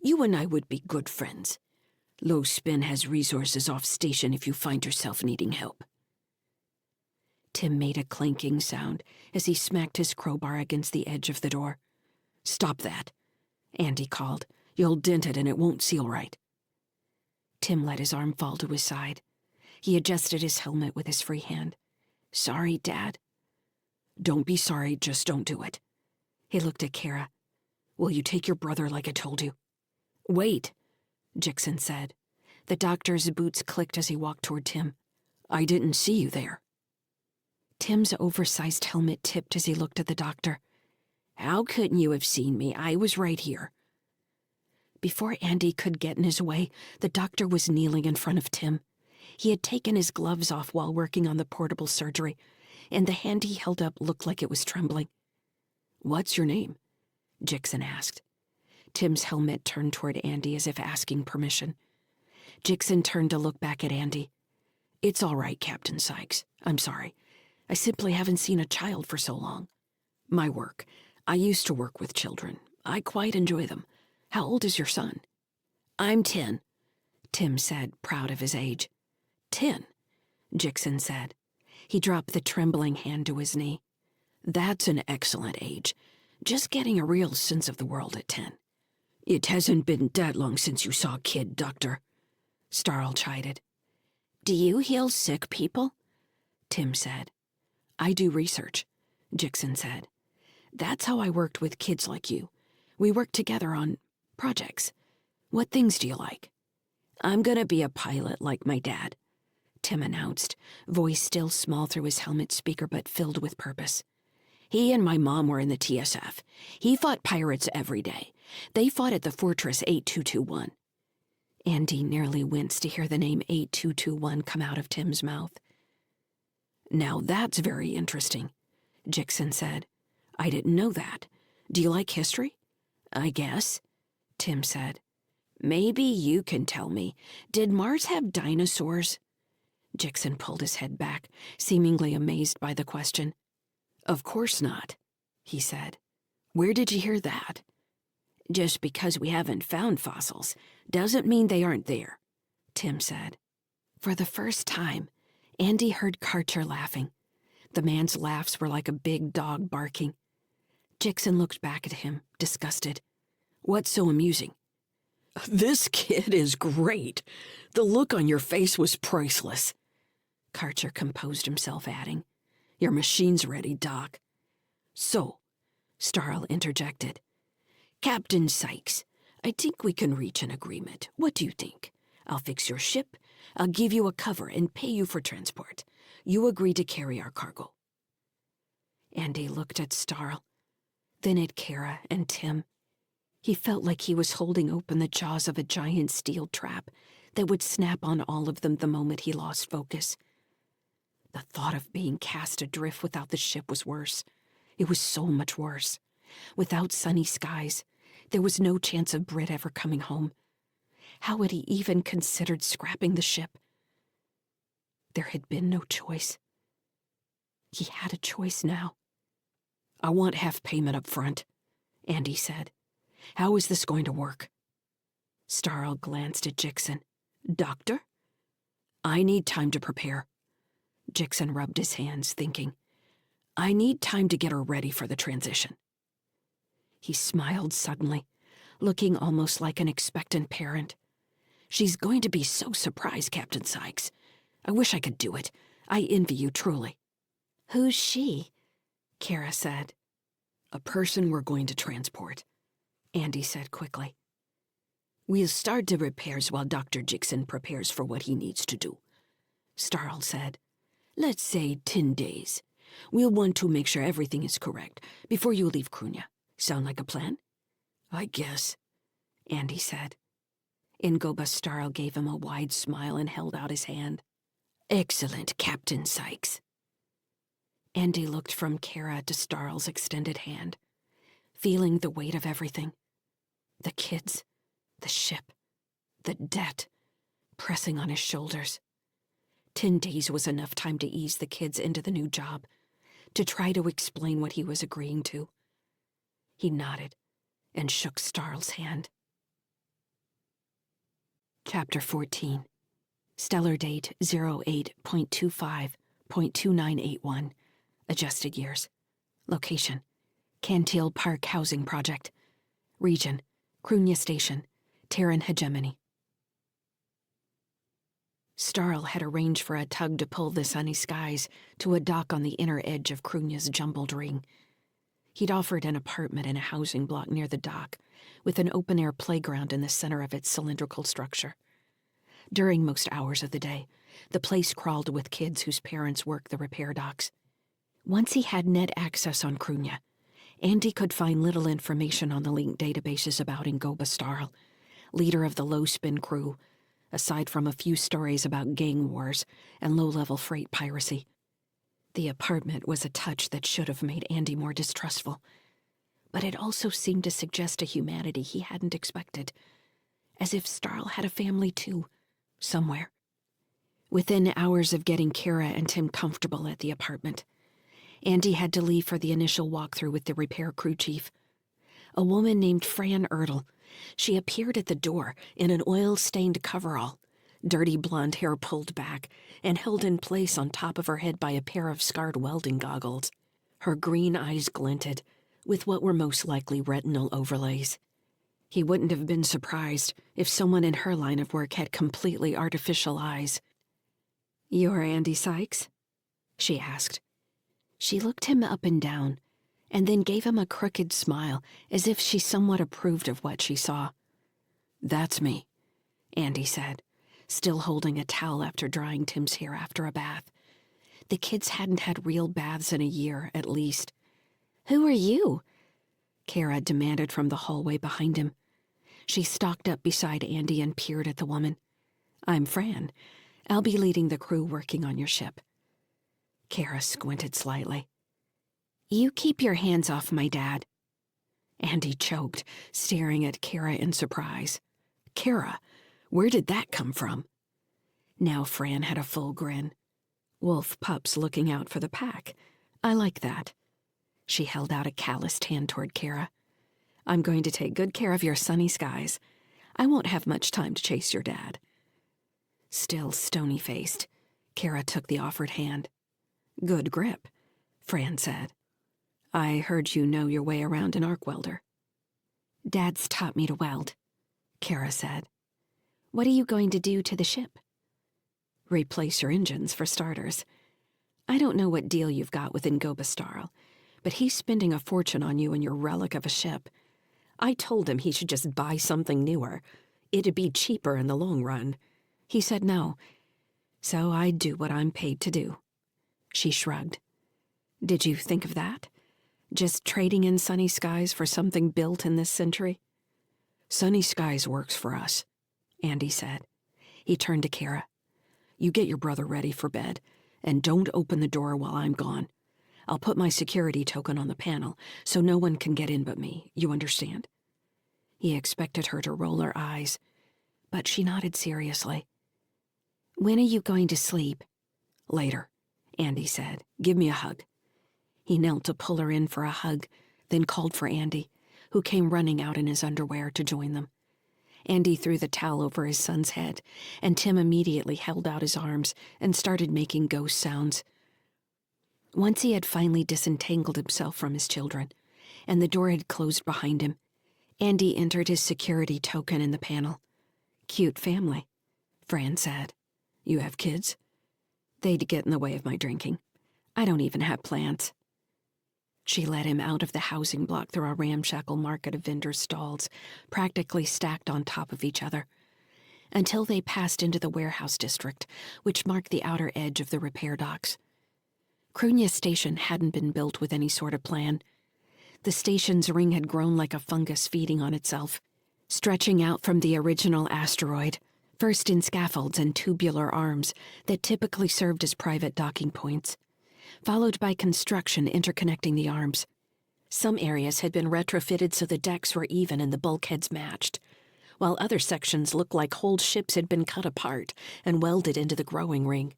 You and I would be good friends. Low Spin has resources off station if you find yourself needing help. Tim made a clanking sound as he smacked his crowbar against the edge of the door. Stop that, Andy called. You'll dent it and it won't seal right. Tim let his arm fall to his side. He adjusted his helmet with his free hand. Sorry, Dad. Don't be sorry, just don't do it. He looked at Kara. Will you take your brother like I told you? Wait, Jixon said. The doctor's boots clicked as he walked toward Tim. I didn't see you there. Tim's oversized helmet tipped as he looked at the doctor. How couldn't you have seen me? I was right here. Before Andy could get in his way, the doctor was kneeling in front of Tim. He had taken his gloves off while working on the portable surgery, and the hand he held up looked like it was trembling. What's your name? Jixon asked. Tim's helmet turned toward Andy as if asking permission. Jixon turned to look back at Andy. It's all right, Captain Sykes. I'm sorry. I simply haven't seen a child for so long. My work. I used to work with children. I quite enjoy them. How old is your son? I'm 10, Tim said, proud of his age. 10, Jixon said. He dropped the trembling hand to his knee. That's an excellent age. Just getting a real sense of the world at 10. It hasn't been that long since you saw a kid, Doctor, Starl chided. Do you heal sick people? Tim said. I do research, Jixon said. That's how I worked with kids like you. We worked together on projects. What things do you like? I'm gonna be a pilot like my dad, Tim announced, voice still small through his helmet speaker but filled with purpose. He and my mom were in the TSF. He fought pirates every day. They fought at the Fortress 8221. Andy nearly winced to hear the name 8221 come out of Tim's mouth. Now that's very interesting, Jixon said. I didn't know that. Do you like history? I guess, Tim said. Maybe you can tell me. Did Mars have dinosaurs? Jixon pulled his head back, seemingly amazed by the question. Of course not, he said. Where did you hear that? Just because we haven't found fossils doesn't mean they aren't there, Tim said. For the first time, Andy heard Karcher laughing. The man's laughs were like a big dog barking. Jixon looked back at him, disgusted. What's so amusing? This kid is great. The look on your face was priceless. Karcher composed himself, adding, Your machine's ready, Doc. So, Starl interjected. Captain Sykes, I think we can reach an agreement. What do you think? I'll fix your ship. I'll give you a cover and pay you for transport. You agree to carry our cargo." Andy looked at Starl, then at Kara and Tim. He felt like he was holding open the jaws of a giant steel trap that would snap on all of them the moment he lost focus. The thought of being cast adrift without the ship was worse. It was so much worse. Without sunny skies, there was no chance of Britt ever coming home. How had he even considered scrapping the ship? There had been no choice. He had a choice now. "I want half payment up front," Andy said. "How is this going to work?" Starl glanced at Jixon. "Doctor? I need time to prepare." Jixon rubbed his hands, thinking. "I need time to get her ready for the transition." He smiled suddenly, looking almost like an expectant parent. "She's going to be so surprised, Captain Sykes. I wish I could do it. I envy you truly." "Who's she?" Kara said. "A person we're going to transport," Andy said quickly. "We'll start the repairs while Dr. Jixon prepares for what he needs to do," Starl said. "Let's say 10 days. We'll want to make sure everything is correct before you leave Krunya. Sound like a plan?" "I guess," Andy said. Ngoba Starl gave him a wide smile and held out his hand. "Excellent, Captain Sykes." Andy looked from Kara to Starl's extended hand, feeling the weight of everything. The kids, the ship, the debt, pressing on his shoulders. 10 days was enough time to ease the kids into the new job, to try to explain what he was agreeing to. He nodded and shook Starl's hand. Chapter 14. Stellar date 08.25.2981. Adjusted years. Location: Cantil Park Housing Project. Region: Krunya Station, Terran Hegemony. Starl had arranged for a tug to pull the sunny skies to a dock on the inner edge of Krunya's jumbled ring. He'd offered an apartment in a housing block near the dock, with an open-air playground in the center of its cylindrical structure. During most hours of the day, the place crawled with kids whose parents worked the repair docks. Once he had net access on Krunya, Andy could find little information on the linked databases about Ngoba Starl, leader of the low-spin crew, aside from a few stories about gang wars and low-level freight piracy. The apartment was a touch that should have made Andy more distrustful, but it also seemed to suggest a humanity he hadn't expected, as if Starl had a family too, somewhere. Within hours of getting Kara and Tim comfortable at the apartment, Andy had to leave for the initial walkthrough with the repair crew chief. A woman named Fran Ertl. She appeared at the door in an oil-stained coverall, dirty blonde hair pulled back and held in place on top of her head by a pair of scarred welding goggles. Her green eyes glinted, with what were most likely retinal overlays. He wouldn't have been surprised if someone in her line of work had completely artificial eyes. "You're Andy Sykes?" she asked. She looked him up and down, and then gave him a crooked smile, as if she somewhat approved of what she saw. "That's me," Andy said, still holding a towel after drying Tim's hair after a bath. The kids hadn't had real baths in a year, at least. "Who are you?" Kara demanded from the hallway behind him. She stalked up beside Andy and peered at the woman. "I'm Fran. I'll be leading the crew working on your ship." Kara squinted slightly. "You keep your hands off my dad." Andy choked, staring at Kara in surprise. "Kara, where did that come from?" Now Fran had a full grin. "Wolf pups looking out for the pack. I like that." She held out a calloused hand toward Kara. "I'm going to take good care of your sunny skies. I won't have much time to chase your dad." Still stony-faced, Kara took the offered hand. "Good grip," Fran said. "I heard you know your way around an arc welder." "Dad's taught me to weld," Kara said. "What are you going to do to the ship?" "Replace your engines, for starters. I don't know what deal you've got with Ngoba Starl, but he's spending a fortune on you and your relic of a ship. I told him he should just buy something newer. It'd be cheaper in the long run. He said no. So I do what I'm paid to do." She shrugged. Did you think of that? Just trading in Sunny Skies for something built in this century? Sunny Skies works for us, Andy said. He turned to Kara. You get your brother ready for bed, and don't open the door while I'm gone. I'll put my security token on the panel so no one can get in but me, you understand? He expected her to roll her eyes, but she nodded seriously. When are you going to sleep? Later, Andy said. Give me a hug. He knelt to pull her in for a hug, then called for Andy, who came running out in his underwear to join them. Andy threw the towel over his son's head, and Tim immediately held out his arms and started making ghost sounds. Once he had finally disentangled himself from his children, and the door had closed behind him, Andy entered his security token in the panel. Cute family, Fran said. You have kids? They'd get in the way of my drinking. I don't even have plants. She led him out of the housing block through a ramshackle market of vendors' stalls, practically stacked on top of each other, until they passed into the warehouse district, which marked the outer edge of the repair docks. Krunya's station hadn't been built with any sort of plan. The station's ring had grown like a fungus feeding on itself, stretching out from the original asteroid, first in scaffolds and tubular arms that typically served as private docking points, followed by construction interconnecting the arms. Some areas had been retrofitted so the decks were even and the bulkheads matched, while other sections looked like whole ships had been cut apart and welded into the growing ring.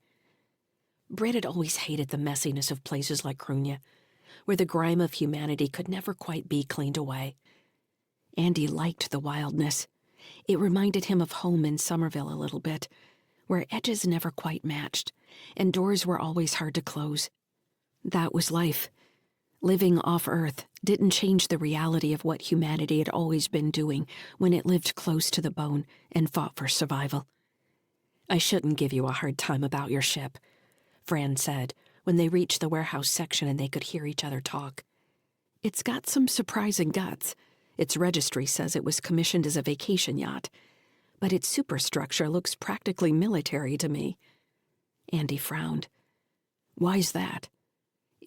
Britt had always hated the messiness of places like Krunya, where the grime of humanity could never quite be cleaned away. Andy liked the wildness. It reminded him of home in Somerville a little bit, where edges never quite matched, and doors were always hard to close. That was life. Living off-Earth didn't change the reality of what humanity had always been doing when it lived close to the bone and fought for survival. I shouldn't give you a hard time about your ship, Fran said when they reached the warehouse section and they could hear each other talk. It's got some surprising guts. Its registry says it was commissioned as a vacation yacht, but its superstructure looks practically military to me. Andy frowned. Why's that?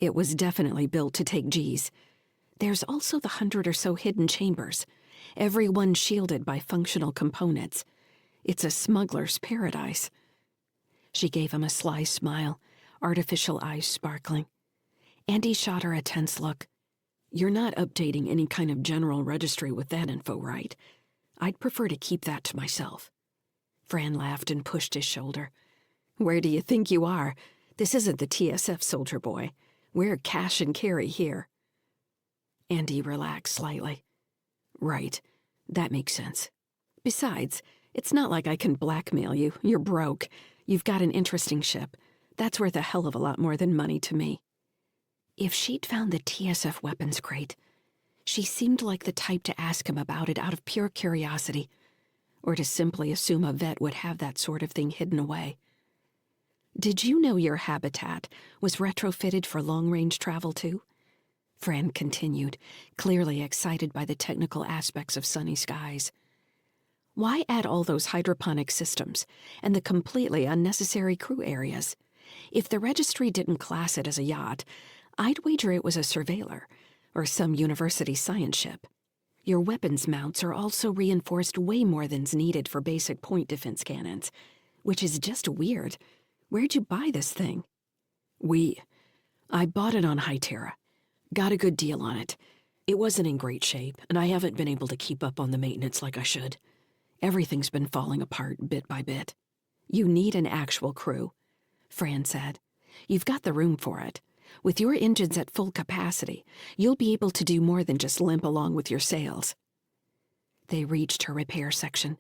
It was definitely built to take G's. There's also the 100 or so hidden chambers, every one shielded by functional components. It's a smuggler's paradise. She gave him a sly smile, artificial eyes sparkling. Andy shot her a tense look. You're not updating any kind of general registry with that info, right? I'd prefer to keep that to myself. Fran laughed and pushed his shoulder. Where do you think you are? This isn't the TSF, soldier boy. We're cash and carry here. Andy relaxed slightly. Right, that makes sense. Besides, it's not like I can blackmail you. You're broke. You've got an interesting ship. That's worth a hell of a lot more than money to me. If she'd found the TSF weapons crate, she seemed like the type to ask him about it out of pure curiosity, or to simply assume a vet would have that sort of thing hidden away. Did you know your habitat was retrofitted for long-range travel, too? Fran continued, clearly excited by the technical aspects of Sunny Skies. Why add all those hydroponic systems and the completely unnecessary crew areas? If the registry didn't class it as a yacht, I'd wager it was a surveiller or some university science ship. Your weapons mounts are also reinforced way more than's needed for basic point defense cannons, which is just weird. Where'd you buy this thing? I bought it on Hytera. Got a good deal on it. It wasn't in great shape, and I haven't been able to keep up on the maintenance like I should. Everything's been falling apart bit by bit. You need an actual crew, Fran said. You've got the room for it. With your engines at full capacity, you'll be able to do more than just limp along with your sails. They reached her repair section,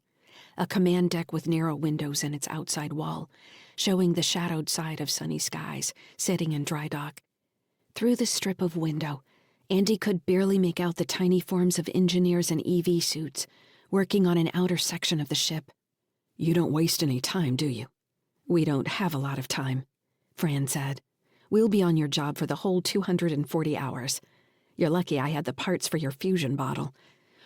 a command deck with narrow windows in its outside wall, showing the shadowed side of Sunny Skies, sitting in dry dock. Through the strip of window, Andy could barely make out the tiny forms of engineers in EV suits, working on an outer section of the ship. You don't waste any time, do you? We don't have a lot of time, Fran said. We'll be on your job for the whole 240 hours. You're lucky I had the parts for your fusion bottle.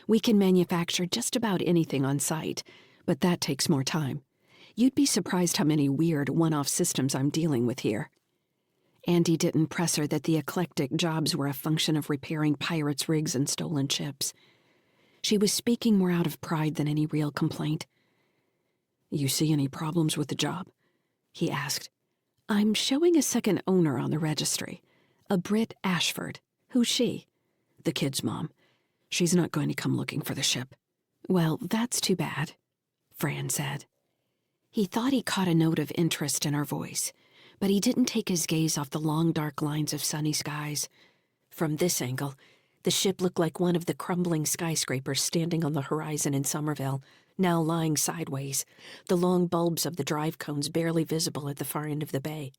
We can manufacture just about anything on site, but that takes more time. You'd be surprised how many weird one-off systems I'm dealing with here. Andy didn't press her that the eclectic jobs were a function of repairing pirates' rigs and stolen ships. She was speaking more out of pride than any real complaint. "You see any problems with the job?" he asked. "I'm showing a second owner on the registry, a Brit Ashford. Who's she?" "The kid's mom. She's not going to come looking for the ship." "Well, that's too bad," Fran said. He thought he caught a note of interest in her voice, but he didn't take his gaze off the long dark lines of sunny skies. From this angle, the ship looked like one of the crumbling skyscrapers standing on the horizon in Somerville, now lying sideways, the long bulbs of the drive cones barely visible at the far end of the bay.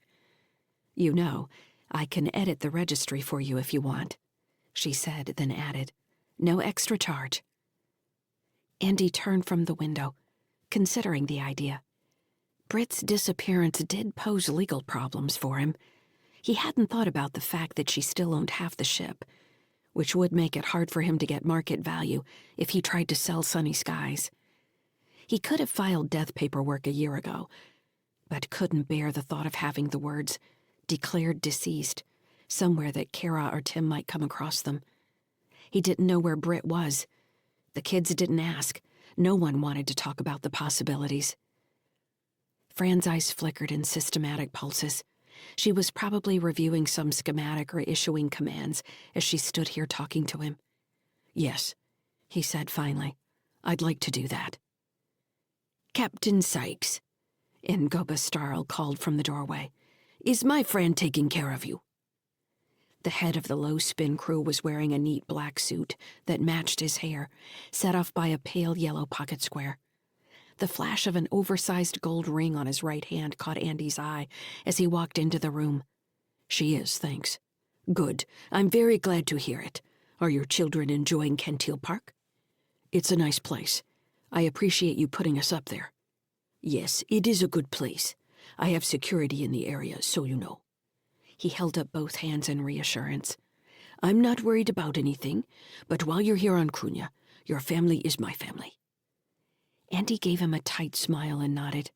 "You know, I can edit the registry for you if you want," she said, then added, "No extra charge." Andy turned from the window, considering the idea. Britt's disappearance did pose legal problems for him. He hadn't thought about the fact that she still owned half the ship, which would make it hard for him to get market value if he tried to sell Sunny Skies. He could have filed death paperwork a year ago, but couldn't bear the thought of having the words, "declared deceased," somewhere that Kara or Tim might come across them. He didn't know where Britt was. The kids didn't ask. No one wanted to talk about the possibilities. Fran's eyes flickered in systematic pulses. She was probably reviewing some schematic or issuing commands as she stood here talking to him. "Yes," he said finally. "I'd like to do that." "Captain Sykes," Ngoba Starl called from the doorway, "is my friend taking care of you?" The head of the low-spin crew was wearing a neat black suit that matched his hair, set off by a pale yellow pocket square. The flash of an oversized gold ring on his right hand caught Andy's eye as he walked into the room. "She is, thanks." "Good. I'm very glad to hear it. Are your children enjoying Kenteel Park?" "It's a nice place. I appreciate you putting us up there." "Yes, it is a good place. I have security in the area, so you know." He held up both hands in reassurance. "I'm not worried about anything, but while you're here on Crunya, your family is my family." Andy gave him a tight smile and nodded.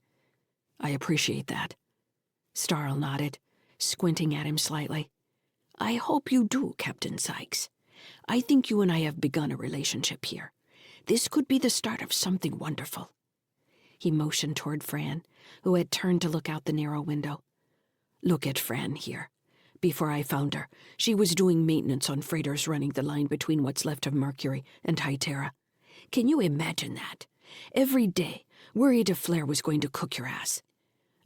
"I appreciate that." Starl nodded, squinting at him slightly. "I hope you do, Captain Sykes. I think you and I have begun a relationship here. This could be the start of something wonderful." He motioned toward Fran, who had turned to look out the narrow window. "Look at Fran here. Before I found her, she was doing maintenance on freighters running the line between what's left of Mercury and Hytera. Can you imagine that? Every day, worried a flare was going to cook your ass.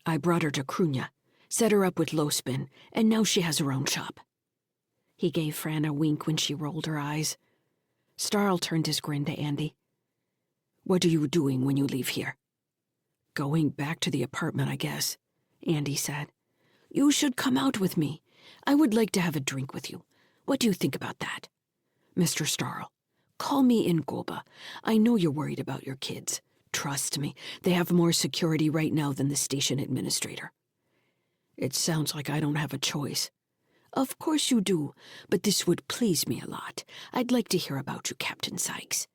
I brought her to Crunya, set her up with Lowspin, and now she has her own shop." He gave Fran a wink when she rolled her eyes. Starl turned his grin to Andy. "What are you doing when you leave here?" "Going back to the apartment, I guess," Andy said. "You should come out with me. I would like to have a drink with you. What do you think about that?" "Mr. Starl, call me Ngoba. I know you're worried about your kids. Trust me, they have more security right now than the station administrator." "It sounds like I don't have a choice." "Of course you do, but this would please me a lot. I'd like to hear about you, Captain Sykes.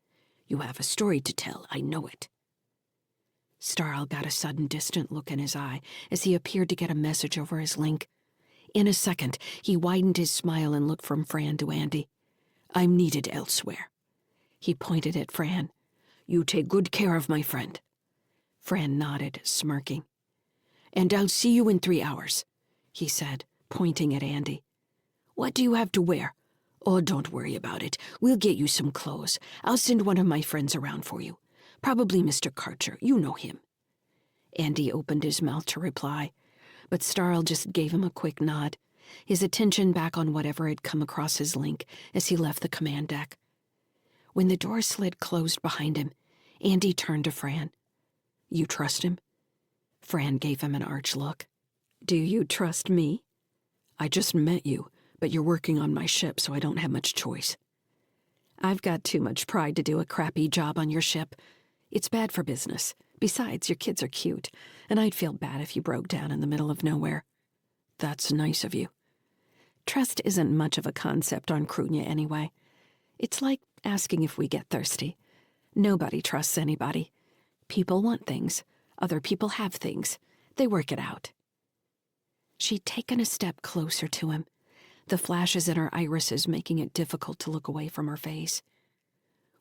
You have a story to tell, I know it." Starl got a sudden distant look in his eye as he appeared to get a message over his link. In a second, he widened his smile and looked from Fran to Andy. "I'm needed elsewhere." He pointed at Fran. "You take good care of my friend." Fran nodded, smirking. "And I'll see you in 3 hours," he said, pointing at Andy. "What do you have to wear?" "Oh, don't worry about it. We'll get you some clothes. I'll send one of my friends around for you. Probably Mr. Karcher. You know him." Andy opened his mouth to reply, but Starl just gave him a quick nod, his attention back on whatever had come across his link as he left the command deck. When the door slid closed behind him, Andy turned to Fran. "You trust him?" Fran gave him an arch look. "Do you trust me?" "I just met you, but you're working on my ship, so I don't have much choice." "I've got too much pride to do a crappy job on your ship. It's bad for business. Besides, your kids are cute, and I'd feel bad if you broke down in the middle of nowhere." "That's nice of you." Trust isn't much of a concept on Crunya anyway. It's like asking if we get thirsty. Nobody trusts anybody. People want things. Other people have things. They work it out. She'd taken a step closer to him, the flashes in her irises making it difficult to look away from her face.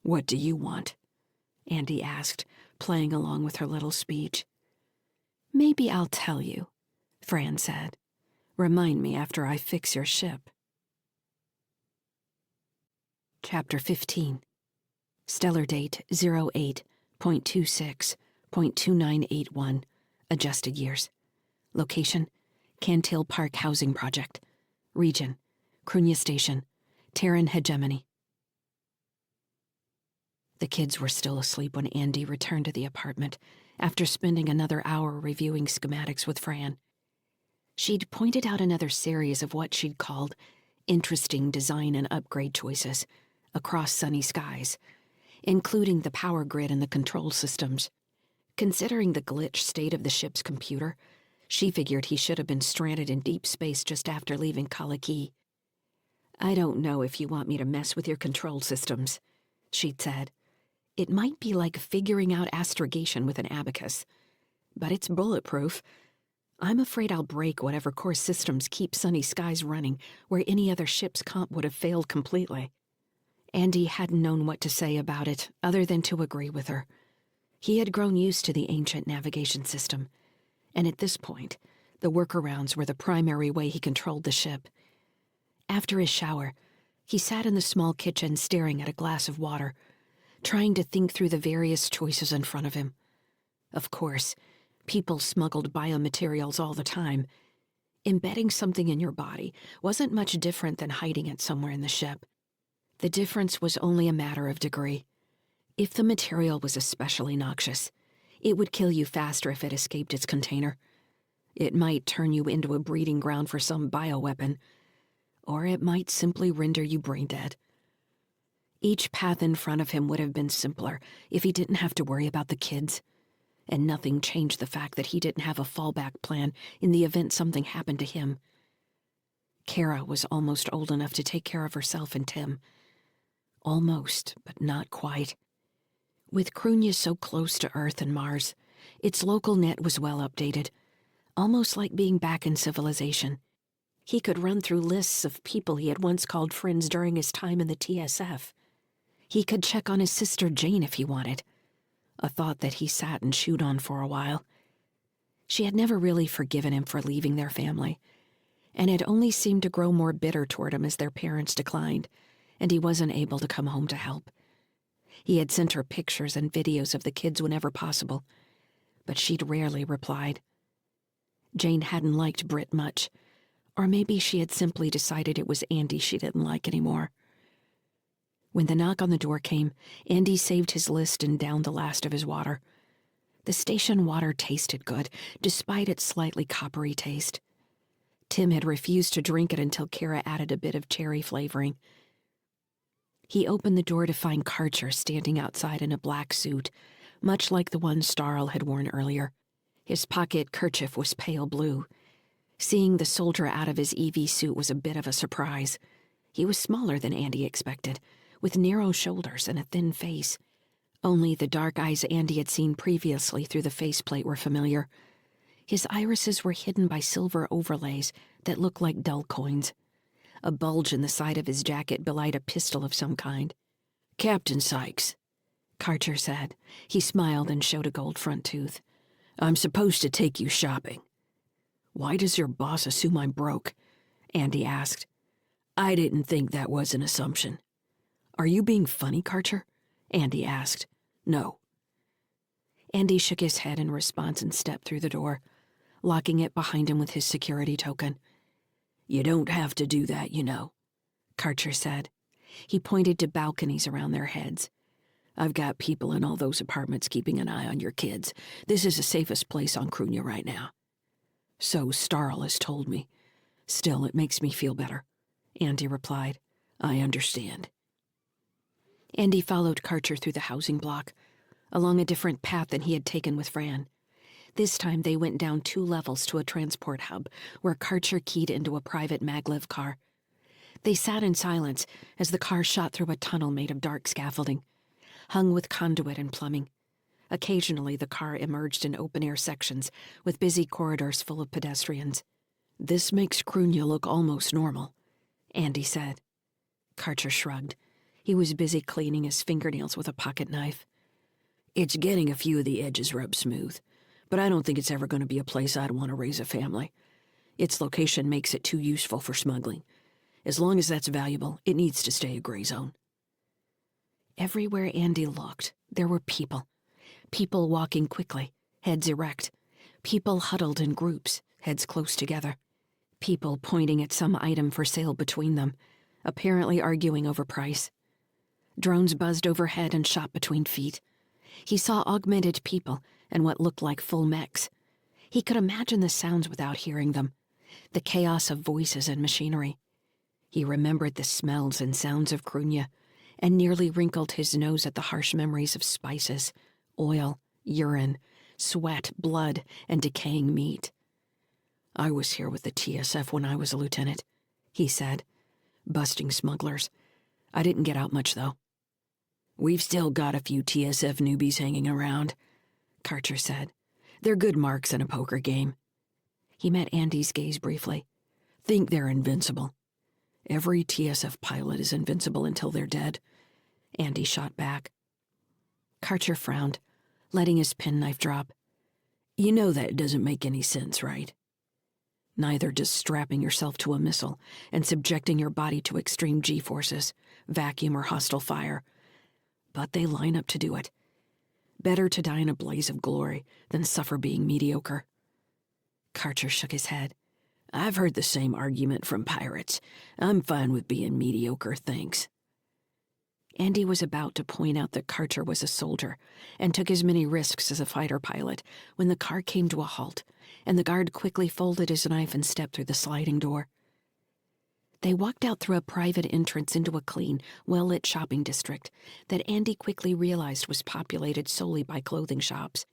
"What do you want?" Andy asked, playing along with her little speech. "Maybe I'll tell you," Fran said. "Remind me after I fix your ship." Chapter 15. Stellar date 08.26.2981. Adjusted years. Location: Cantil Park Housing Project. Region: Krunya Station, Terran Hegemony. The kids were still asleep when Andy returned to the apartment after spending another hour reviewing schematics with Fran. She'd pointed out another series of what she'd called interesting design and upgrade choices across sunny skies, including the power grid and the control systems. Considering the glitched state of the ship's computer, she figured he should have been stranded in deep space just after leaving Kaliki. "I don't know if you want me to mess with your control systems," she'd said. "It might be like figuring out astrogation with an abacus, but it's bulletproof. I'm afraid I'll break whatever core systems keep sunny skies running where any other ship's comp would have failed completely." Andy hadn't known what to say about it other than to agree with her. He had grown used to the ancient navigation system, and at this point, the workarounds were the primary way he controlled the ship. After his shower, he sat in the small kitchen staring at a glass of water, trying to think through the various choices in front of him. Of course, people smuggled biomaterials all the time. Embedding something in your body wasn't much different than hiding it somewhere in the ship. The difference was only a matter of degree. If the material was especially noxious, it would kill you faster if it escaped its container. It might turn you into a breeding ground for some bioweapon, or it might simply render you brain dead. Each path in front of him would have been simpler if he didn't have to worry about the kids, and nothing changed the fact that he didn't have a fallback plan in the event something happened to him. Kara was almost old enough to take care of herself and Tim. Almost, but not quite. With Krunya so close to Earth and Mars, its local net was well updated, almost like being back in civilization. He could run through lists of people he had once called friends during his time in the TSF. He could check on his sister Jane if he wanted, a thought that he sat and chewed on for a while. She had never really forgiven him for leaving their family, and had only seemed to grow more bitter toward him as their parents declined, and he wasn't able to come home to help. He had sent her pictures and videos of the kids whenever possible, but she'd rarely replied. Jane hadn't liked Britt much, or maybe she had simply decided it was Andy she didn't like anymore. When the knock on the door came, Andy saved his list and downed the last of his water. The station water tasted good, despite its slightly coppery taste. Tim had refused to drink it until Kara added a bit of cherry flavoring. He opened the door to find Karcher standing outside in a black suit, much like the one Starl had worn earlier. His pocket kerchief was pale blue. Seeing the soldier out of his EV suit was a bit of a surprise. He was smaller than Andy expected, with narrow shoulders and a thin face. Only the dark eyes Andy had seen previously through the faceplate were familiar. His irises were hidden by silver overlays that looked like dull coins. A bulge in the side of his jacket belied a pistol of some kind. "Captain Sykes," Karcher said. He smiled and showed a gold front tooth. "I'm supposed to take you shopping." "Why does your boss assume I'm broke?" Andy asked. "I didn't think that was an assumption." "Are you being funny, Karcher?" Andy asked. "No." Andy shook his head in response and stepped through the door, locking it behind him with his security token. "You don't have to do that, you know," Karcher said. He pointed to balconies around their heads. "I've got people in all those apartments keeping an eye on your kids. This is the safest place on Krunya right now." "So Starl has told me. Still, it makes me feel better," Andy replied. "I understand." Andy followed Karcher through the housing block, along a different path than he had taken with Fran. This time they went down 2 levels to a transport hub, where Karcher keyed into a private maglev car. They sat in silence as the car shot through a tunnel made of dark scaffolding, hung with conduit and plumbing. Occasionally the car emerged in open-air sections with busy corridors full of pedestrians. "This makes Crunya look almost normal," Andy said. Karcher shrugged. He was busy cleaning his fingernails with a pocket knife. "It's getting a few of the edges rubbed smooth, but I don't think it's ever going to be a place I'd want to raise a family. Its location makes it too useful for smuggling. As long as that's valuable, it needs to stay a gray zone." Everywhere Andy looked, there were people. People walking quickly, heads erect. People huddled in groups, heads close together. People pointing at some item for sale between them, apparently arguing over price. Drones buzzed overhead and shot between feet. He saw augmented people and what looked like full mechs. He could imagine the sounds without hearing them, the chaos of voices and machinery. He remembered the smells and sounds of Crunya, and nearly wrinkled his nose at the harsh memories of spices, oil, urine, sweat, blood, and decaying meat. "I was here with the TSF when I was a lieutenant," he said, "busting smugglers. I didn't get out much, though." "We've still got a few TSF newbies hanging around," Karcher said. "They're good marks in a poker game." He met Andy's gaze briefly. "Think they're invincible." "Every TSF pilot is invincible until they're dead," Andy shot back. Karcher frowned, letting his penknife drop. "You know that doesn't make any sense, right? Neither does strapping yourself to a missile and subjecting your body to extreme G-forces, vacuum or hostile fire. But they line up to do it. Better to die in a blaze of glory than suffer being mediocre." Karcher shook his head. "I've heard the same argument from pirates. I'm fine with being mediocre, thanks." Andy was about to point out that Karcher was a soldier and took as many risks as a fighter pilot when the car came to a halt, and the guard quickly folded his knife and stepped through the sliding door. They walked out through a private entrance into a clean, well-lit shopping district that Andy quickly realized was populated solely by clothing shops.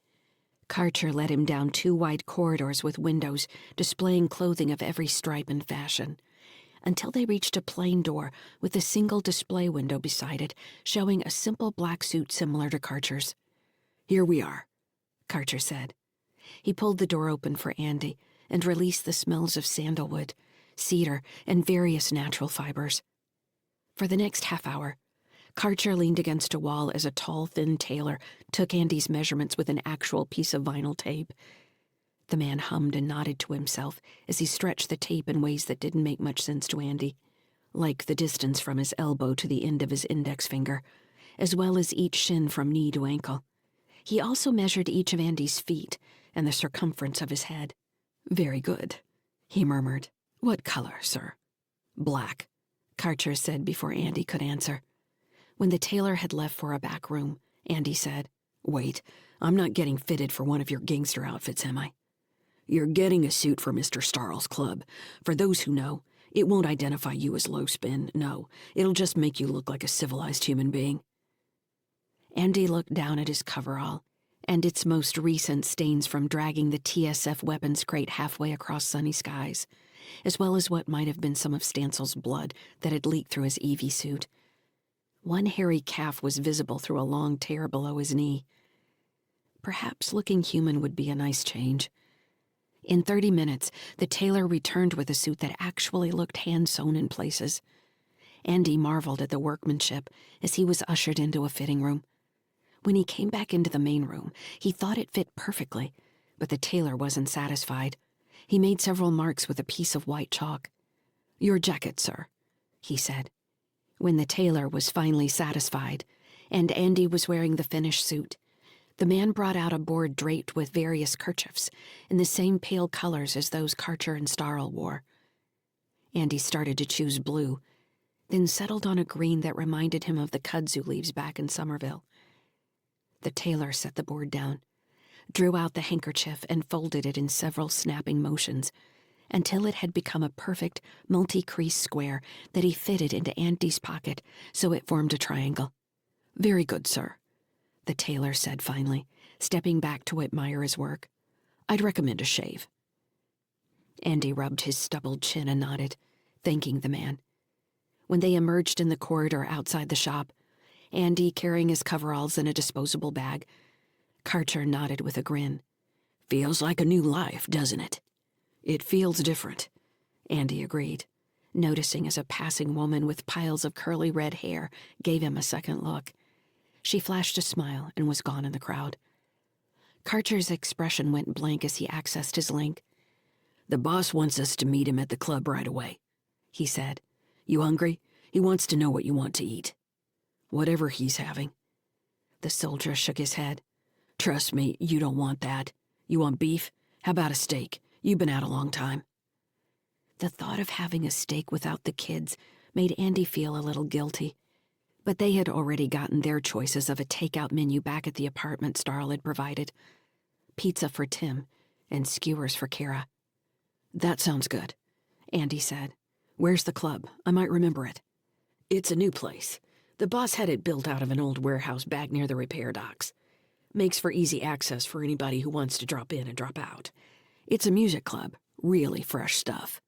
Karcher led him down 2 wide corridors with windows displaying clothing of every stripe and fashion, until they reached a plain door with a single display window beside it showing a simple black suit similar to Karcher's. "Here we are," Karcher said. He pulled the door open for Andy and released the smells of sandalwood, cedar, and various natural fibers. For the next half hour, Karcher leaned against a wall as a tall, thin tailor took Andy's measurements with an actual piece of vinyl tape. The man hummed and nodded to himself as he stretched the tape in ways that didn't make much sense to Andy, like the distance from his elbow to the end of his index finger, as well as each shin from knee to ankle. He also measured each of Andy's feet and the circumference of his head. "Very good," he murmured. "What color, sir?" "Black," Karcher said before Andy could answer. When the tailor had left for a back room, Andy said, "Wait, I'm not getting fitted for one of your gangster outfits, am I?" "You're getting a suit for Mr. Starl's club. For those who know, it won't identify you as low spin, no. It'll just make you look like a civilized human being." Andy looked down at his coverall, and its most recent stains from dragging the TSF weapons crate halfway across sunny skies, as well as what might have been some of Stansel's blood that had leaked through his Evie suit. One hairy calf was visible through a long tear below his knee. Perhaps looking human would be a nice change. In 30 minutes, the tailor returned with a suit that actually looked hand-sewn in places. Andy marveled at the workmanship as he was ushered into a fitting room. When he came back into the main room, he thought it fit perfectly, but the tailor wasn't satisfied. He made several marks with a piece of white chalk. "Your jacket, sir," he said. When the tailor was finally satisfied, and Andy was wearing the finished suit, the man brought out a board draped with various kerchiefs in the same pale colors as those Karcher and Starl wore. Andy started to choose blue, then settled on a green that reminded him of the kudzu leaves back in Somerville. The tailor set the board down, drew out the handkerchief and folded it in several snapping motions until it had become a perfect multi-crease square that he fitted into Andy's pocket so it formed a triangle. "Very good, sir," the tailor said finally, stepping back to admire his work. "I'd recommend a shave." Andy rubbed his stubbled chin and nodded, thanking the man. When they emerged in the corridor outside the shop, Andy carrying his coveralls in a disposable bag, Karcher nodded with a grin. "Feels like a new life, doesn't it?" "It feels different," Andy agreed, noticing as a passing woman with piles of curly red hair gave him a second look. She flashed a smile and was gone in the crowd. Karcher's expression went blank as he accessed his link. "The boss wants us to meet him at the club right away," he said. "You hungry? He wants to know what you want to eat." "Whatever he's having." The soldier shook his head. "Trust me, you don't want that. You want beef? How about a steak? You've been out a long time." The thought of having a steak without the kids made Andy feel a little guilty. But they had already gotten their choices of a takeout menu back at the apartment Starl had provided. Pizza for Tim and skewers for Kara. "That sounds good," Andy said. "Where's the club? I might remember it." "It's a new place. The boss had it built out of an old warehouse back near the repair docks. Makes for easy access for anybody who wants to drop in and drop out. It's a music club. Really fresh stuff."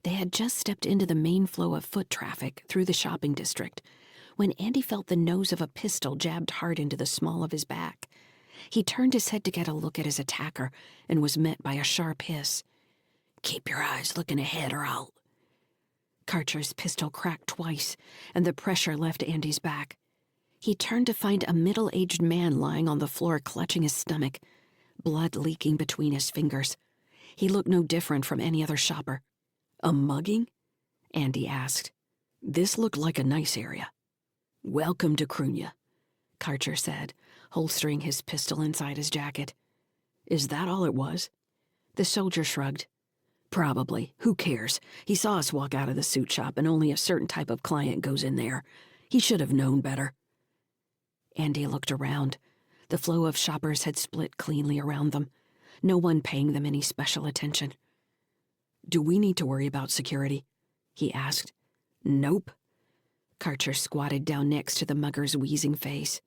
They had just stepped into the main flow of foot traffic through the shopping district when Andy felt the nose of a pistol jabbed hard into the small of his back. He turned his head to get a look at his attacker and was met by a sharp hiss. "Keep your eyes looking ahead or I'll—" Karcher's pistol cracked twice, and the pressure left Andy's back. He turned to find a middle-aged man lying on the floor clutching his stomach, blood leaking between his fingers. He looked no different from any other shopper. "A mugging?" Andy asked. "This looked like a nice area." "Welcome to Crunya," Karcher said, holstering his pistol inside his jacket. "Is that all it was?" The soldier shrugged. "Probably. Who cares? He saw us walk out of the suit shop and only a certain type of client goes in there. He should have known better." Andy looked around. The flow of shoppers had split cleanly around them, no one paying them any special attention. "Do we need to worry about security?" he asked. "Nope." Karcher squatted down next to the mugger's wheezing face.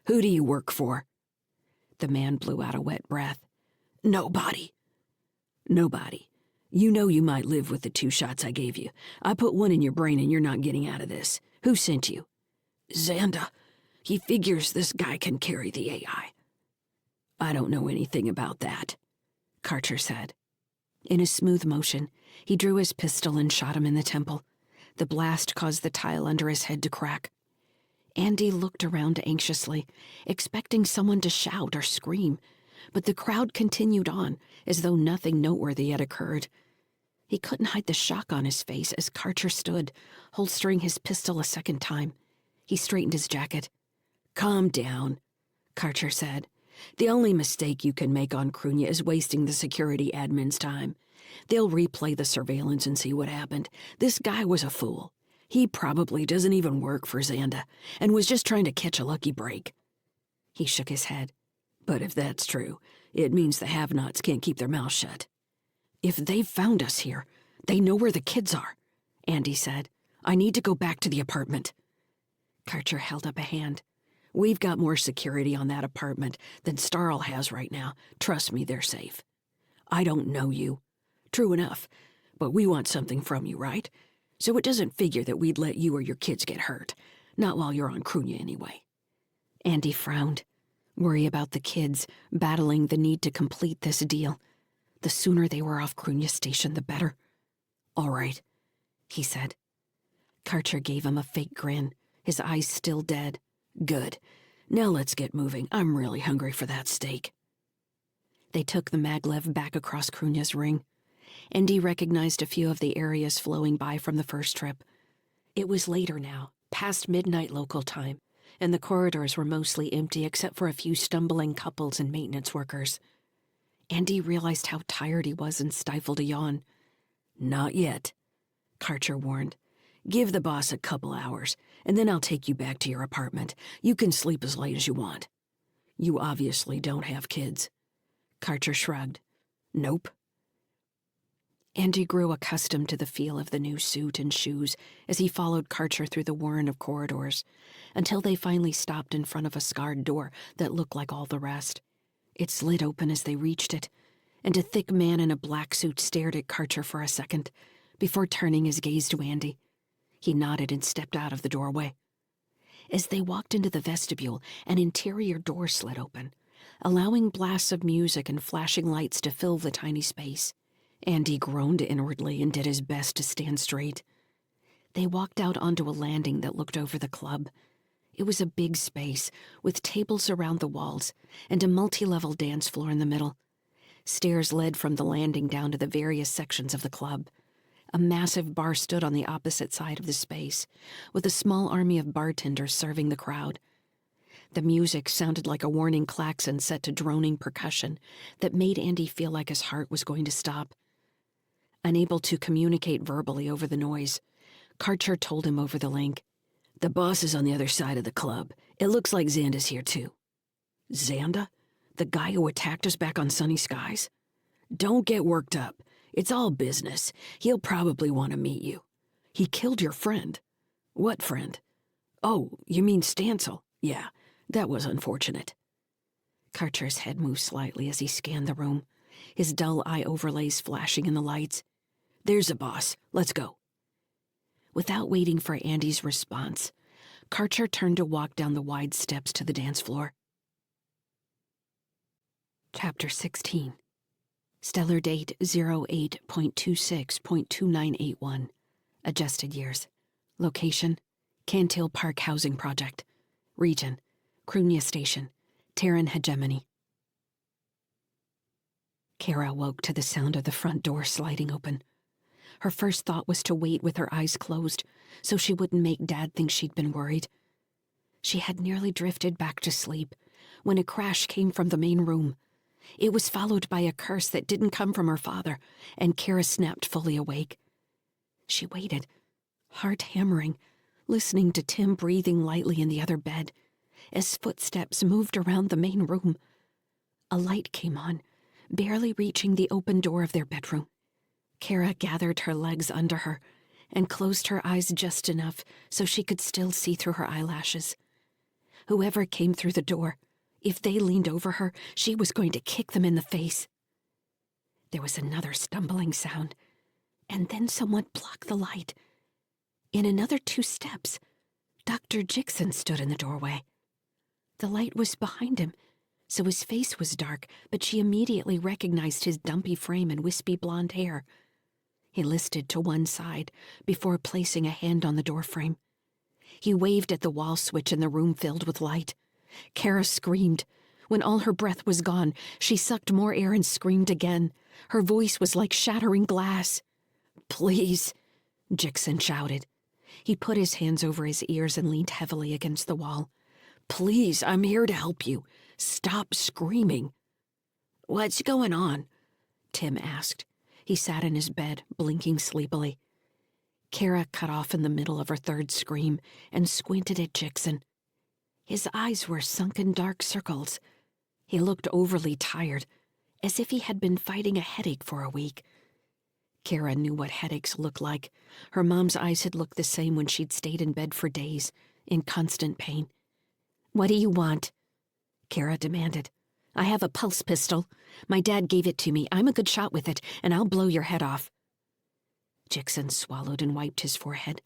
"Who do you work for?" The man blew out a wet breath. "Nobody." "Nobody. You know you might live with the 2 shots I gave you. I put one in your brain and you're not getting out of this. Who sent you?" "Xanda. He figures this guy can carry the AI." "I don't know anything about that," Karcher said. In a smooth motion, he drew his pistol and shot him in the temple. The blast caused the tile under his head to crack. Andy looked around anxiously, expecting someone to shout or scream, but the crowd continued on, as though nothing noteworthy had occurred. He couldn't hide the shock on his face as Karcher stood, holstering his pistol a second time. He straightened his jacket. "Calm down," Karcher said. "The only mistake you can make on Crunya is wasting the security admin's time. They'll replay the surveillance and see what happened. This guy was a fool. He probably doesn't even work for Xanda and was just trying to catch a lucky break." He shook his head. "But if that's true, it means the have-nots can't keep their mouths shut." "If they've found us here, they know where the kids are," Andy said. "I need to go back to the apartment." Karcher held up a hand. "We've got more security on that apartment than Starl has right now. Trust me, they're safe." "I don't know you." "True enough, but we want something from you, right? So it doesn't figure that we'd let you or your kids get hurt. Not while you're on Crunya, anyway." Andy frowned. Worry about the kids, battling the need to complete this deal. The sooner they were off Crunya Station, the better. "All right," he said. Karcher gave him a fake grin, his eyes still dead. "Good. Now let's get moving. I'm really hungry for that steak." They took the maglev back across Crunya's ring. Andy recognized a few of the areas flowing by from the first trip. It was later now, past midnight local time, and the corridors were mostly empty except for a few stumbling couples and maintenance workers. Andy realized how tired he was and stifled a yawn. "Not yet," Karcher warned. "Give the boss a couple hours, and then I'll take you back to your apartment. You can sleep as late as you want." "You obviously don't have kids." Karcher shrugged. "Nope." Andy grew accustomed to the feel of the new suit and shoes as he followed Karcher through the warren of corridors, until they finally stopped in front of a scarred door that looked like all the rest. It slid open as they reached it, and a thick man in a black suit stared at Karcher for a second, before turning his gaze to Andy. He nodded and stepped out of the doorway. As they walked into the vestibule, an interior door slid open, allowing blasts of music and flashing lights to fill the tiny space. Andy groaned inwardly and did his best to stand straight. They walked out onto a landing that looked over the club. It was a big space, with tables around the walls and a multi-level dance floor in the middle. Stairs led from the landing down to the various sections of the club. A massive bar stood on the opposite side of the space, with a small army of bartenders serving the crowd. The music sounded like a warning klaxon set to droning percussion that made Andy feel like his heart was going to stop. Unable to communicate verbally over the noise, Karcher told him over the link, "The boss is on the other side of the club. It looks like Xanda's here too." "Xanda? The guy who attacked us back on Sunny Skies? Don't get worked up. It's all business. He'll probably want to meet you. He killed your friend." "What friend?" "Oh, you mean Stancil? Yeah, that was unfortunate." Karcher's head moved slightly as he scanned the room, his dull eye overlays flashing in the lights. "There's the boss. Let's go." Without waiting for Andy's response, Karcher turned to walk down the wide steps to the dance floor. Chapter 16. Stellar date 08.26.2981. Adjusted years. Location: Cantil Park Housing Project. Region: Krunia Station, Terran Hegemony. Kara woke to the sound of the front door sliding open. Her first thought was to wait with her eyes closed so she wouldn't make Dad think she'd been worried. She had nearly drifted back to sleep when a crash came from the main room. It was followed by a curse that didn't come from her father, and Kara snapped fully awake. She waited, heart hammering, listening to Tim breathing lightly in the other bed, as footsteps moved around the main room. A light came on, barely reaching the open door of their bedroom. Kara gathered her legs under her and closed her eyes just enough so she could still see through her eyelashes. Whoever came through the door, if they leaned over her, she was going to kick them in the face. There was another stumbling sound, and then someone blocked the light. In another 2 steps, Dr. Jixon stood in the doorway. The light was behind him, so his face was dark, but she immediately recognized his dumpy frame and wispy blonde hair. He listed to one side before placing a hand on the doorframe. He waved at the wall switch and the room filled with light. Kara screamed. When all her breath was gone, she sucked more air and screamed again. Her voice was like shattering glass. "Please," Jixon shouted. He put his hands over his ears and leaned heavily against the wall. "Please, I'm here to help you. Stop screaming." "What's going on?" Tim asked. He sat in his bed, blinking sleepily. Kara cut off in the middle of her third scream and squinted at Jixon. His eyes were sunken dark circles. He looked overly tired, as if he had been fighting a headache for a week. Kara knew what headaches looked like. Her mom's eyes had looked the same when she'd stayed in bed for days, in constant pain. "What do you want?" Kara demanded. "I have a pulse pistol. My dad gave it to me. I'm a good shot with it, and I'll blow your head off." Jixon swallowed and wiped his forehead,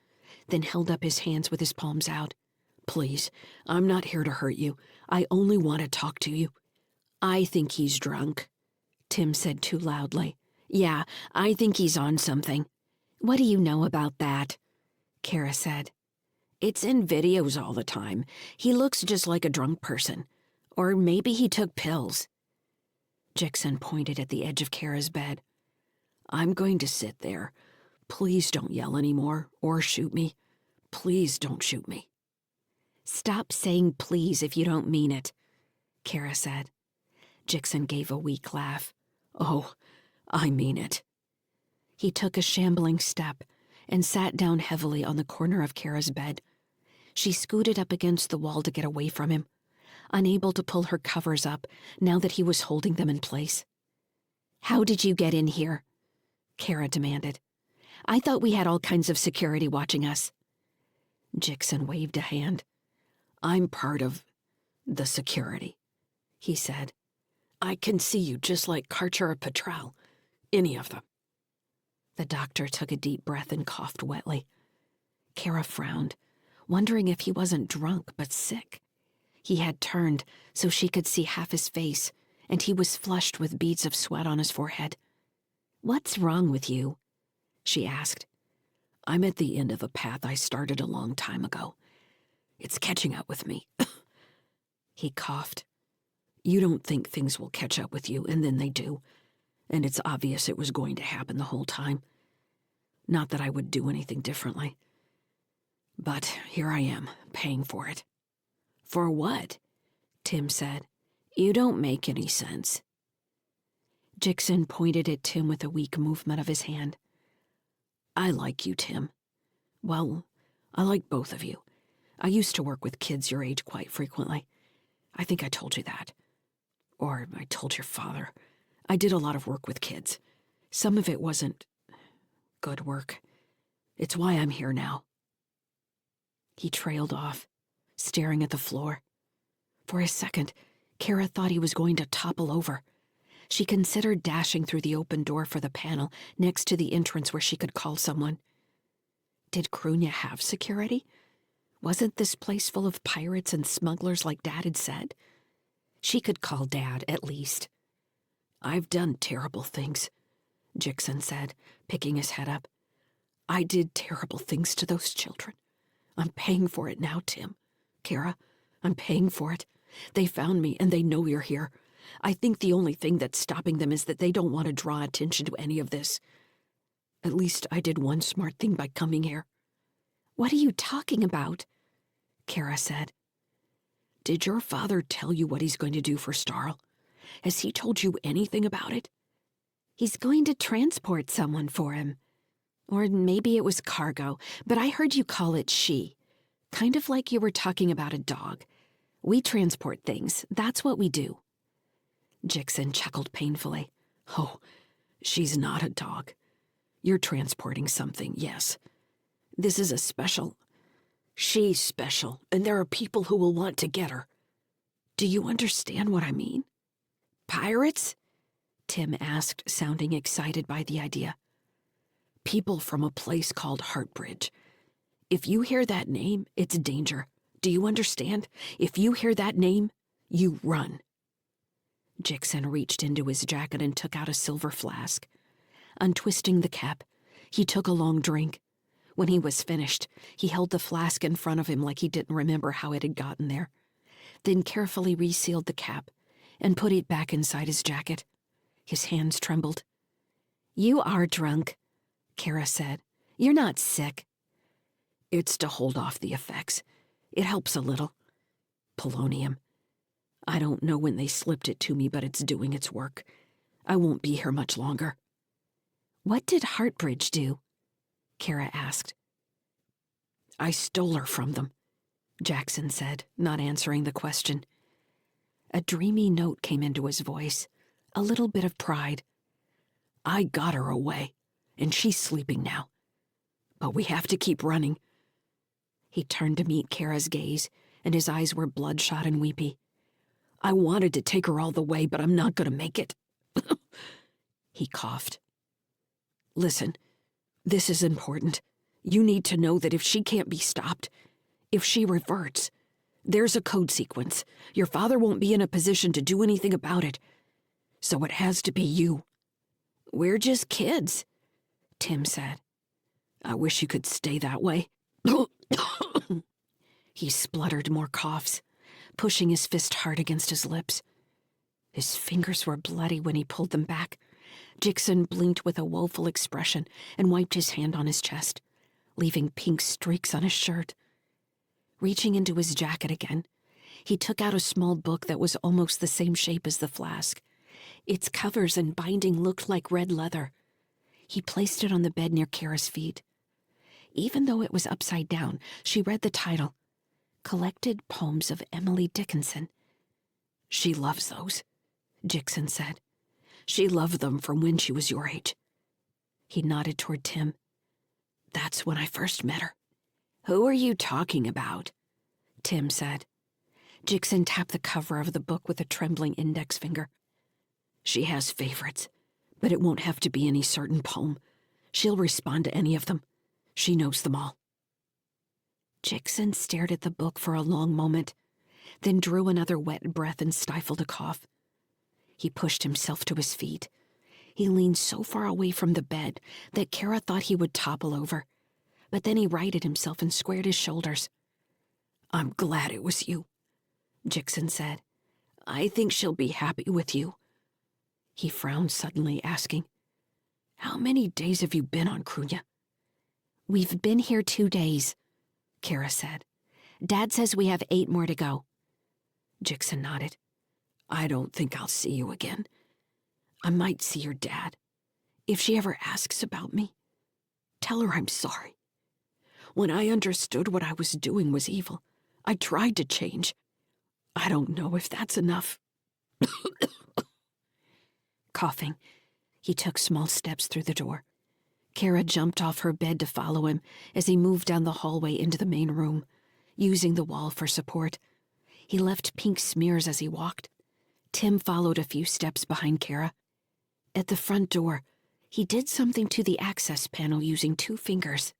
then held up his hands with his palms out. "Please, I'm not here to hurt you. I only want to talk to you." "I think he's drunk," Tim said too loudly. "Yeah, I think he's on something." "What do you know about that?" Kara said. "It's in videos all the time. He looks just like a drunk person. Or maybe he took pills." Jixon pointed at the edge of Kara's bed. "I'm going to sit there. Please don't yell anymore or shoot me. Please don't shoot me." "Stop saying please if you don't mean it," Kara said. Jixon gave a weak laugh. "Oh, I mean it." He took a shambling step and sat down heavily on the corner of Kara's bed. She scooted up against the wall to get away from him, unable to pull her covers up now that he was holding them in place. "How did you get in here?" Kara demanded. "I thought we had all kinds of security watching us." Jixon waved a hand. "I'm part of the security," he said. "I can see you just like Karcher or Petrel. Any of them." The doctor took a deep breath and coughed wetly. Kara frowned, wondering if he wasn't drunk but sick. He had turned so she could see half his face, and he was flushed with beads of sweat on his forehead. "What's wrong with you?" she asked. "I'm at the end of a path I started a long time ago. It's catching up with me." He coughed. "You don't think things will catch up with you, and then they do. And it's obvious it was going to happen the whole time. Not that I would do anything differently. But here I am, paying for it." "For what?" Tim said. "You don't make any sense." Jixon pointed at Tim with a weak movement of his hand. "I like you, Tim. Well, I like both of you. I used to work with kids your age quite frequently. I think I told you that. Or I told your father. I did a lot of work with kids. Some of it wasn't good work. It's why I'm here now." He trailed off, staring at the floor. For a second, Kara thought he was going to topple over. She considered dashing through the open door for the panel next to the entrance where she could call someone. Did Krunya have security? Wasn't this place full of pirates and smugglers like Dad had said? She could call Dad, at least. "I've done terrible things," Jixon said, picking his head up. "I did terrible things to those children. I'm paying for it now, Tim. Kara, I'm paying for it. They found me, and they know you're here. I think the only thing that's stopping them is that they don't want to draw attention to any of this. At least I did one smart thing by coming here." "What are you talking about?" Kara said. "Did your father tell you what he's going to do for Starl? Has he told you anything about it?" "He's going to transport someone for him. Or maybe it was cargo, but I heard you call it she. Kind of like you were talking about a dog. We transport things. That's what we do." Jixon chuckled painfully. "Oh, she's not a dog. You're transporting something, yes. This is a special. She's special, and there are people who will want to get her. Do you understand what I mean?" "Pirates?" Tim asked, sounding excited by the idea. "People from a place called Heartbridge. If you hear that name, it's danger. Do you understand? If you hear that name, you run." Jixon reached into his jacket and took out a silver flask. Untwisting the cap, he took a long drink. When he was finished, he held the flask in front of him like he didn't remember how it had gotten there, then carefully resealed the cap and put it back inside his jacket. His hands trembled. "You are drunk," Kara said. "You're not sick." "It's to hold off the effects. It helps a little. Polonium. I don't know when they slipped it to me, but it's doing its work. I won't be here much longer." "What did Heartbridge do?" Kara asked. "I stole her from them," Jackson said, not answering the question. A dreamy note came into his voice, a little bit of pride. "I got her away, and she's sleeping now. But we have to keep running." He turned to meet Kara's gaze, and his eyes were bloodshot and weepy. "I wanted to take her all the way, but I'm not going to make it." He coughed. "Listen, this is important. You need to know that if she can't be stopped, if she reverts, there's a code sequence. Your father won't be in a position to do anything about it. So it has to be you." "We're just kids," Tim said. "I wish you could stay that way." He spluttered more coughs, pushing his fist hard against his lips. His fingers were bloody when he pulled them back. Jixon blinked with a woeful expression and wiped his hand on his chest, leaving pink streaks on his shirt. Reaching into his jacket again, he took out a small book that was almost the same shape as the flask. Its covers and binding looked like red leather. He placed it on the bed near Kara's feet. Even though it was upside down, she read the title, Collected Poems of Emily Dickinson. "She loves those," Jixon said. "She loved them from when she was your age." He nodded toward Tim. "That's when I first met her." "Who are you talking about?" Tim said. Jixon tapped the cover of the book with a trembling index finger. "She has favorites, but it won't have to be any certain poem. She'll respond to any of them. She knows them all." Jixon stared at the book for a long moment, then drew another wet breath and stifled a cough. He pushed himself to his feet. He leaned so far away from the bed that Kara thought he would topple over. But then he righted himself and squared his shoulders. "I'm glad it was you," Jixon said. "I think she'll be happy with you." He frowned suddenly, asking, "How many days have you been on Crunya?" "We've been here 2 days," Kara said. "Dad says we have 8 more to go." Jixon nodded. "I don't think I'll see you again. I might see your dad. If she ever asks about me, tell her I'm sorry. When I understood what I was doing was evil, I tried to change. I don't know if that's enough." Coughing, he took small steps through the door. Kara jumped off her bed to follow him as he moved down the hallway into the main room, using the wall for support. He left pink smears as he walked. Tim followed a few steps behind Kara. At the front door, he did something to the access panel using 2 fingers.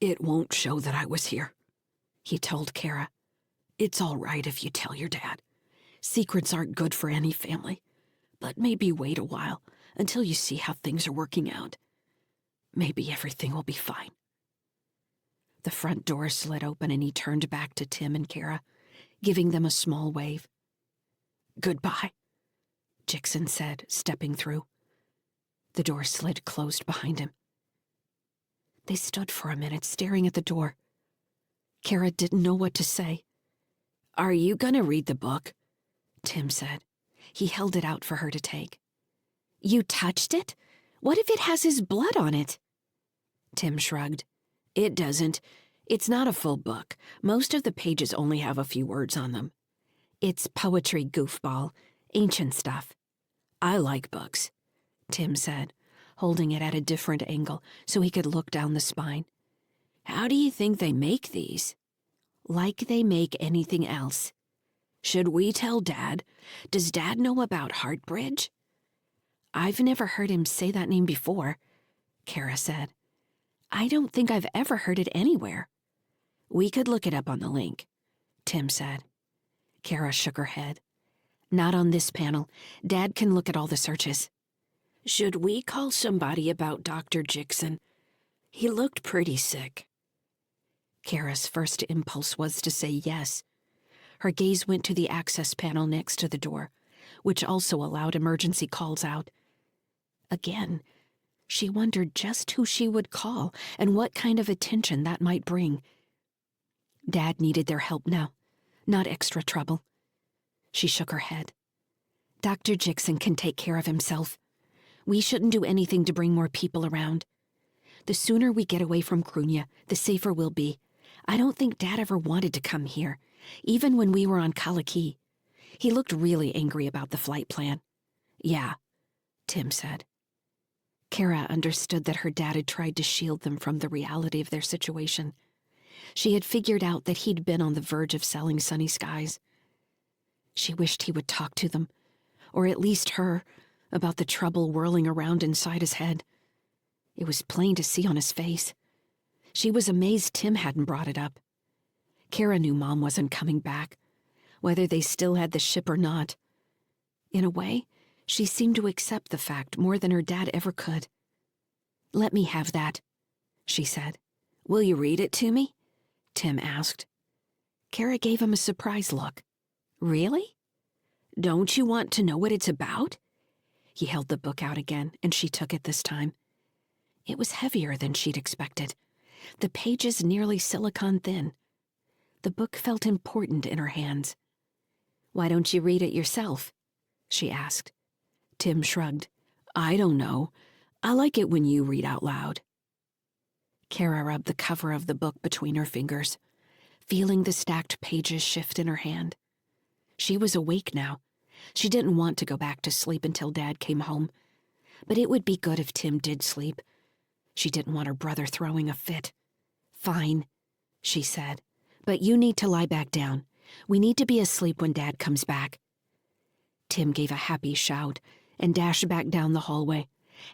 "It won't show that I was here," he told Kara. "It's all right if you tell your dad. Secrets aren't good for any family, but maybe wait a while until you see how things are working out. Maybe everything will be fine." The front door slid open and he turned back to Tim and Kara, giving them a small wave. "Goodbye," Jixon said, stepping through. The door slid closed behind him. They stood for a minute, staring at the door. Kara didn't know what to say. "Are you gonna read the book?" Tim said. He held it out for her to take. "You touched it? What if it has his blood on it?" Tim shrugged. "It doesn't. It's not a full book. Most of the pages only have a few words on them. It's poetry, goofball. Ancient stuff." "I like books," Tim said, holding it at a different angle so he could look down the spine. "How do you think they make these?" "Like they make anything else." "Should we tell Dad? Does Dad know about Heartbridge?" "I've never heard him say that name before," Kara said. "I don't think I've ever heard it anywhere." "We could look it up on the link," Tim said. Kara shook her head. "Not on this panel. Dad can look at all the searches." "Should we call somebody about Dr. Jixon? He looked pretty sick." Kara's first impulse was to say yes. Her gaze went to the access panel next to the door, which also allowed emergency calls out. Again, she wondered just who she would call and what kind of attention that might bring. Dad needed their help now, not extra trouble. She shook her head. "Dr. Jixon can take care of himself. We shouldn't do anything to bring more people around. The sooner we get away from Crunya, the safer we'll be. I don't think Dad ever wanted to come here, even when we were on Kalaki. He looked really angry about the flight plan." "Yeah," Tim said. Kara understood that her dad had tried to shield them from the reality of their situation. She had figured out that he'd been on the verge of selling Sunny Skies. She wished he would talk to them, or at least her, about the trouble whirling around inside his head. It was plain to see on his face. She was amazed Tim hadn't brought it up. Kara knew Mom wasn't coming back, whether they still had the ship or not. In a way, she seemed to accept the fact more than her dad ever could. "Let me have that," she said. "Will you read it to me?" Tim asked. Kara gave him a surprised look. "Really? Don't you want to know what it's about?" He held the book out again, and she took it this time. It was heavier than she'd expected, the pages nearly silicone thin. The book felt important in her hands. "Why don't you read it yourself?" she asked. Tim shrugged. "I don't know. I like it when you read out loud." Kara rubbed the cover of the book between her fingers, feeling the stacked pages shift in her hand. She was awake now. She didn't want to go back to sleep until Dad came home, but it would be good if Tim did sleep. She didn't want her brother throwing a fit. "Fine," she said, "but you need to lie back down. We need to be asleep when Dad comes back." Tim gave a happy shout and dashed back down the hallway,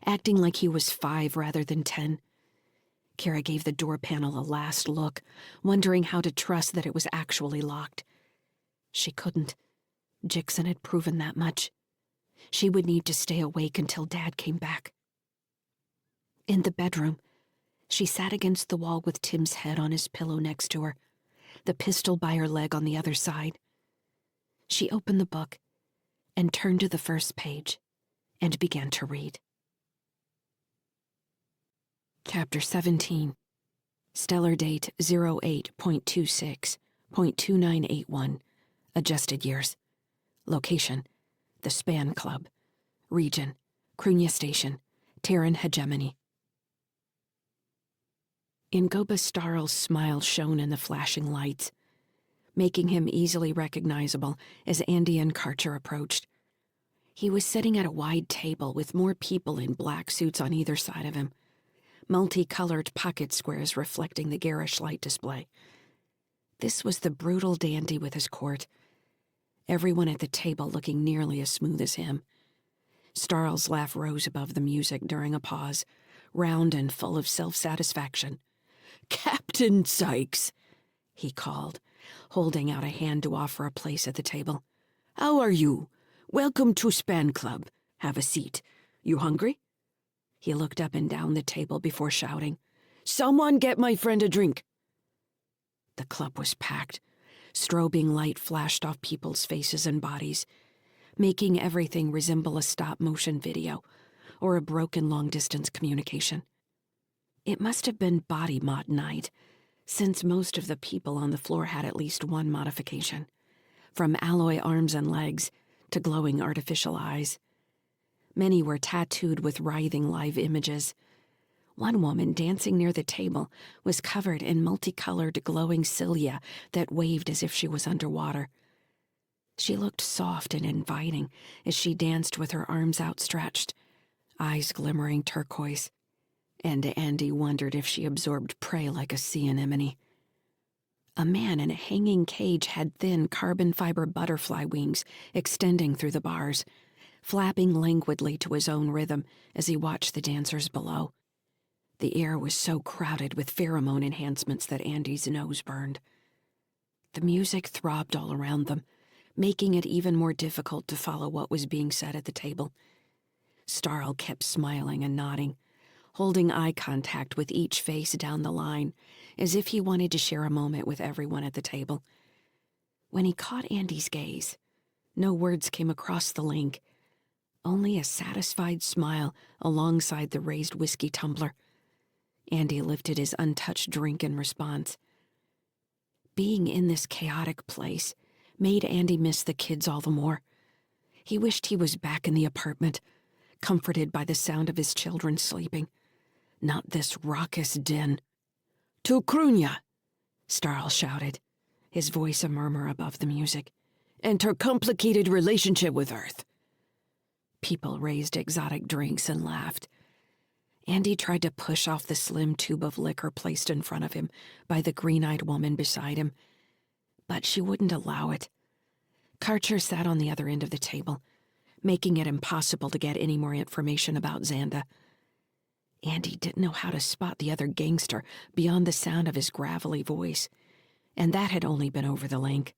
acting like he was 5 rather than 10. Kara gave the door panel a last look, wondering how to trust that it was actually locked. She couldn't. Jixon had proven that much. She would need to stay awake until Dad came back. In the bedroom, she sat against the wall with Tim's head on his pillow next to her, the pistol by her leg on the other side. She opened the book and turned to the first page and began to read. Chapter 17. Stellar date 08.26.2981. Adjusted years. Location: the Span Club. Region: Krunya Station, Terran Hegemony. Ingoba Starl's smile shone in the flashing lights, making him easily recognizable as Andy and Karcher approached. He was sitting at a wide table with more people in black suits on either side of him, multicolored pocket squares reflecting the garish light display. This was the brutal dandy with his court, everyone at the table looking nearly as smooth as him. Starl's laugh rose above the music during a pause, round and full of self-satisfaction. "Captain Sykes," he called, holding out a hand to offer a place at the table. "How are you? Welcome to Span Club. Have a seat. You hungry?" He looked up and down the table before shouting, "Someone get my friend a drink." The club was packed. Strobing light flashed off people's faces and bodies, making everything resemble a stop-motion video or a broken long-distance communication. It must have been body mod night, since most of the people on the floor had at least one modification, from alloy arms and legs to glowing artificial eyes. Many were tattooed with writhing live images. One woman dancing near the table was covered in multicolored glowing cilia that waved as if she was underwater. She looked soft and inviting as she danced with her arms outstretched, eyes glimmering turquoise, and Andy wondered if she absorbed prey like a sea anemone. A man in a hanging cage had thin carbon fiber butterfly wings extending through the bars, flapping languidly to his own rhythm as he watched the dancers below. The air was so crowded with pheromone enhancements that Andy's nose burned. The music throbbed all around them, making it even more difficult to follow what was being said at the table. Starl kept smiling and nodding, holding eye contact with each face down the line, as if he wanted to share a moment with everyone at the table. When he caught Andy's gaze, no words came across the link, only a satisfied smile alongside the raised whiskey tumbler. Andy lifted his untouched drink in response. Being in this chaotic place made Andy miss the kids all the more. He wished he was back in the apartment, comforted by the sound of his children sleeping, not this raucous din. "To Krunya," Starl shouted, his voice a murmur above the music, "and her complicated relationship with Earth." People raised exotic drinks and laughed. Andy tried to push off the slim tube of liquor placed in front of him by the green-eyed woman beside him, but she wouldn't allow it. Karcher sat on the other end of the table, making it impossible to get any more information about Xanda. Andy didn't know how to spot the other gangster beyond the sound of his gravelly voice, and that had only been over the link.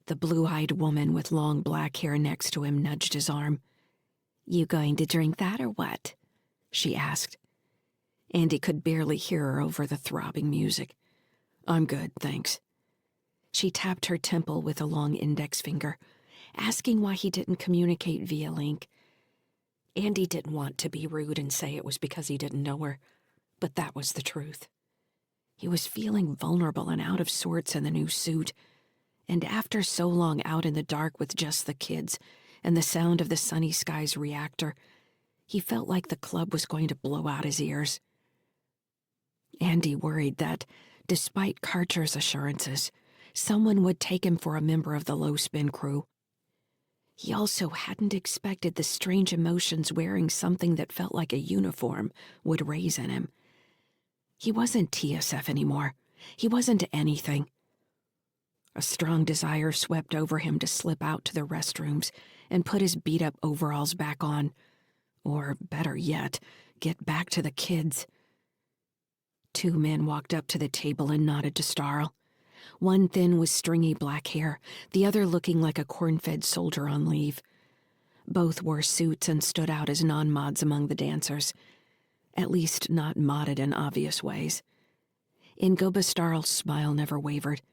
The blue-eyed woman with long black hair next to him nudged his arm. "You going to drink that or what?" she asked. Andy could barely hear her over the throbbing music. "I'm good, thanks." She tapped her temple with a long index finger, asking why he didn't communicate via link. Andy didn't want to be rude and say it was because he didn't know her, but that was the truth. He was feeling vulnerable and out of sorts in the new suit, and after so long out in the dark with just the kids and the sound of the Sunny Skies reactor, he felt like the club was going to blow out his ears. Andy worried that, despite Karcher's assurances, someone would take him for a member of the low-spin crew. He also hadn't expected the strange emotions wearing something that felt like a uniform would raise in him. He wasn't TSF anymore. He wasn't anything. A strong desire swept over him to slip out to the restrooms and put his beat-up overalls back on. Or, better yet, get back to the kids. Two men walked up to the table and nodded to Starl. One thin with stringy black hair, the other looking like a corn-fed soldier on leave. Both wore suits and stood out as non-mods among the dancers, at least not modded in obvious ways. Ingobastarl's smile never wavered,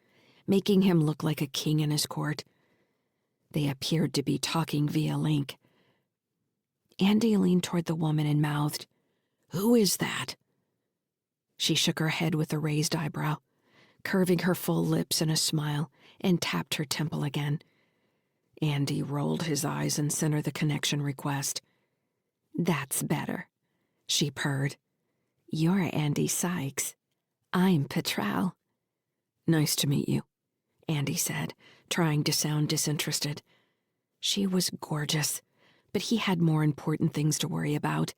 making him look like a king in his court. They appeared to be talking via link. Andy leaned toward the woman and mouthed, "Who is that?" She shook her head with a raised eyebrow, curving her full lips in a smile, and tapped her temple again. Andy rolled his eyes and sent her the connection request. "That's better," she purred. "You're Andy Sykes. I'm Petral." "Nice to meet you," Andy said, trying to sound disinterested. She was gorgeous, but he had more important things to worry about.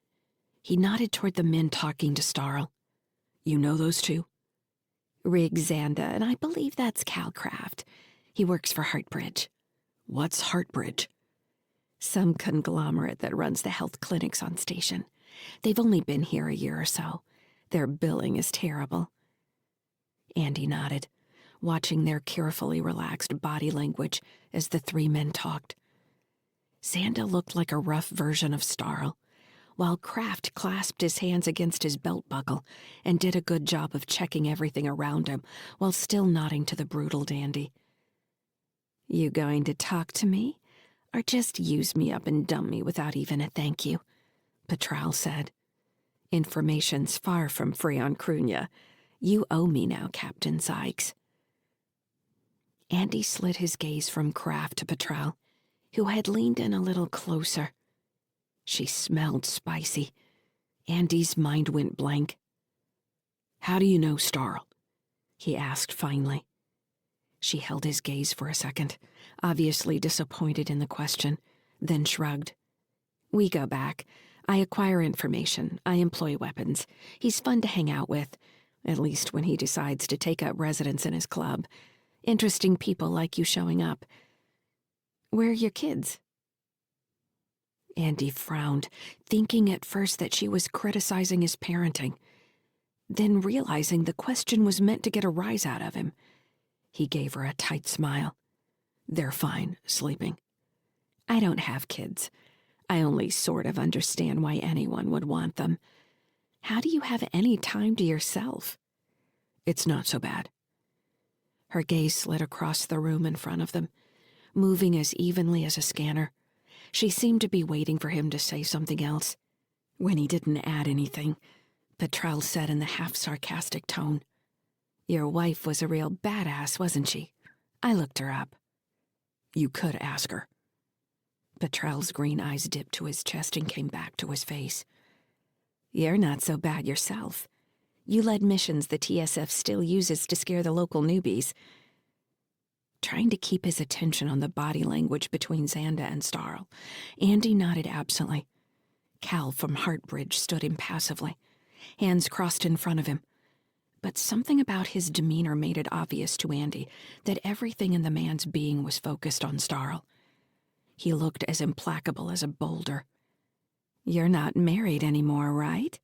He nodded toward the men talking to Starl. "You know those two?" "Rig Zanda, and I believe that's Calcraft. He works for Heartbridge." "What's Heartbridge?" "Some conglomerate that runs the health clinics on station. They've only been here a year or so. Their billing is terrible." Andy nodded, watching their carefully relaxed body language as the three men talked. Zanda looked like a rough version of Starl, while Kraft clasped his hands against his belt buckle and did a good job of checking everything around him while still nodding to the brutal dandy. "You going to talk to me, or just use me up and dump me without even a thank you?" Petral said. "Information's far from free on Krunya. You owe me now, Captain Sykes." Andy slid his gaze from Kraft to Petral, who had leaned in a little closer. She smelled spicy. Andy's mind went blank. "How do you know Starl?" he asked finally. She held his gaze for a second, obviously disappointed in the question, then shrugged. "We go back. I acquire information. I employ weapons. He's fun to hang out with, at least when he decides to take up residence in his club. Interesting people like you showing up. Where are your kids?" Andy frowned, thinking at first that she was criticizing his parenting, then realizing the question was meant to get a rise out of him. He gave her a tight smile. "They're fine, sleeping." "I don't have kids. I only sort of understand why anyone would want them. How do you have any time to yourself?" "It's not so bad." Her gaze slid across the room in front of them, moving as evenly as a scanner. She seemed to be waiting for him to say something else. When he didn't add anything, Petral said in the half-sarcastic tone, "Your wife was a real badass, wasn't she? I looked her up." "You could ask her." Petral's green eyes dipped to his chest and came back to his face. "You're not so bad yourself. You led missions the TSF still uses to scare the local newbies." Trying to keep his attention on the body language between Zanda and Starl, Andy nodded absently. Cal from Heartbridge stood impassively, hands crossed in front of him. But something about his demeanor made it obvious to Andy that everything in the man's being was focused on Starl. He looked as implacable as a boulder. "You're not married anymore, right?"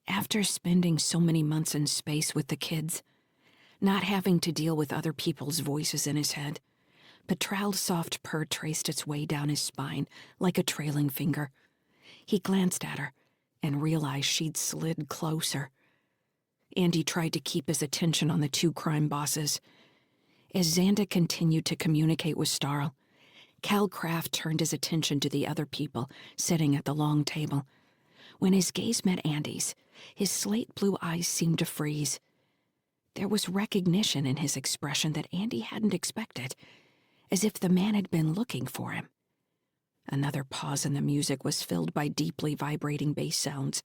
After spending so many months in space with the kids, not having to deal with other people's voices in his head, Petral's soft purr traced its way down his spine like a trailing finger. He glanced at her and realized she'd slid closer. Andy tried to keep his attention on the two crime bosses. As Zanda continued to communicate with Starl, Calcraft turned his attention to the other people sitting at the long table. When his gaze met Andy's, his slate blue eyes seemed to freeze. There was recognition in his expression that Andy hadn't expected, as if the man had been looking for him. Another pause in the music was filled by deeply vibrating bass sounds,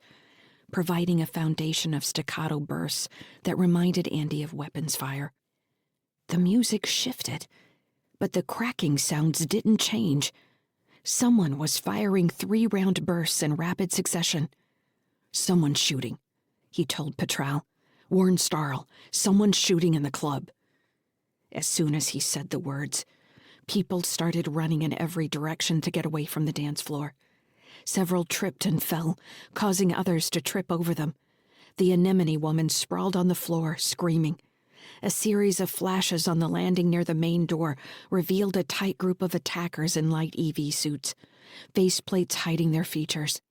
providing a foundation of staccato bursts that reminded Andy of weapons fire. The music shifted, but the cracking sounds didn't change. Someone was firing 3-round bursts in rapid succession. "Someone's shooting," he told Petral. "Warn Starl, someone's shooting in the club." As soon as he said the words, people started running in every direction to get away from the dance floor. Several tripped and fell, causing others to trip over them. The anemone woman sprawled on the floor, screaming. A series of flashes on the landing near the main door revealed a tight group of attackers in light EV suits, faceplates hiding their features.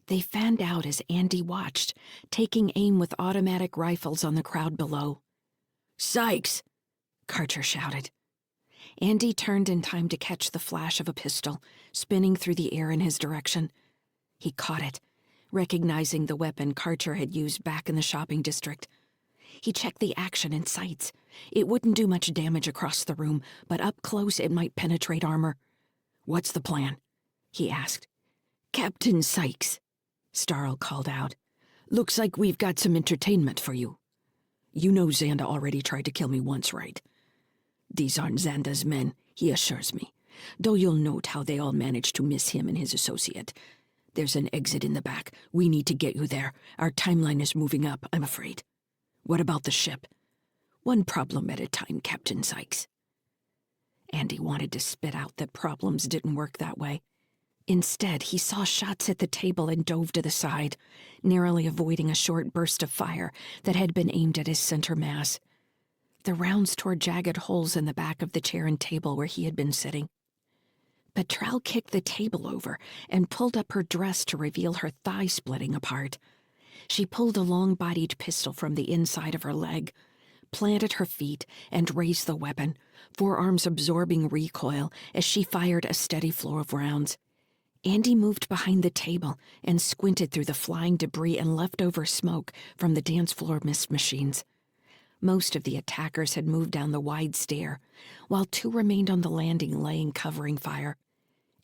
They fanned out as Andy watched, taking aim with automatic rifles on the crowd below. "Sykes!" Karcher shouted. Andy turned in time to catch the flash of a pistol, spinning through the air in his direction. He caught it, recognizing the weapon Karcher had used back in the shopping district. He checked the action in sights. It wouldn't do much damage across the room, but up close it might penetrate armor. "What's the plan?" he asked. "Captain Sykes," Starl called out. "Looks like we've got some entertainment for you. You know Xanda already tried to kill me once, right? These aren't Xanda's men, he assures me, though you'll note how they all managed to miss him and his associate. There's an exit in the back. We need to get you there. Our timeline is moving up, I'm afraid. What about the ship? One problem at a time, Captain Sykes." Andy wanted to spit out that problems didn't work that way. Instead, he saw shots at the table and dove to the side, narrowly avoiding a short burst of fire that had been aimed at his center mass. The rounds tore jagged holes in the back of the chair and table where he had been sitting. Petrel kicked the table over and pulled up her dress to reveal her thigh splitting apart. She pulled a long-bodied pistol from the inside of her leg, planted her feet, and raised the weapon, forearms absorbing recoil as she fired a steady flow of rounds. Andy moved behind the table and squinted through the flying debris and leftover smoke from the dance floor mist machines. Most of the attackers had moved down the wide stair, while 2 remained on the landing laying covering fire.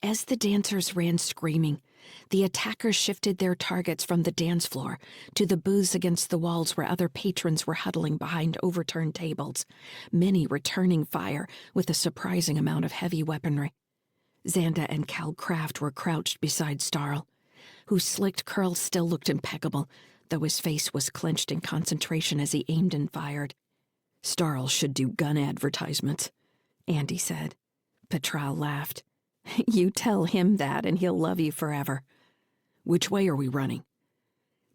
As the dancers ran screaming, the attackers shifted their targets from the dance floor to the booths against the walls where other patrons were huddling behind overturned tables, many returning fire with a surprising amount of heavy weaponry. Xanda and Cal Kraft were crouched beside Starl, whose slicked curls still looked impeccable, though his face was clenched in concentration as he aimed and fired. "Starl should do gun advertisements," Andy said. Petrel laughed. "You tell him that and he'll love you forever. Which way are we running?"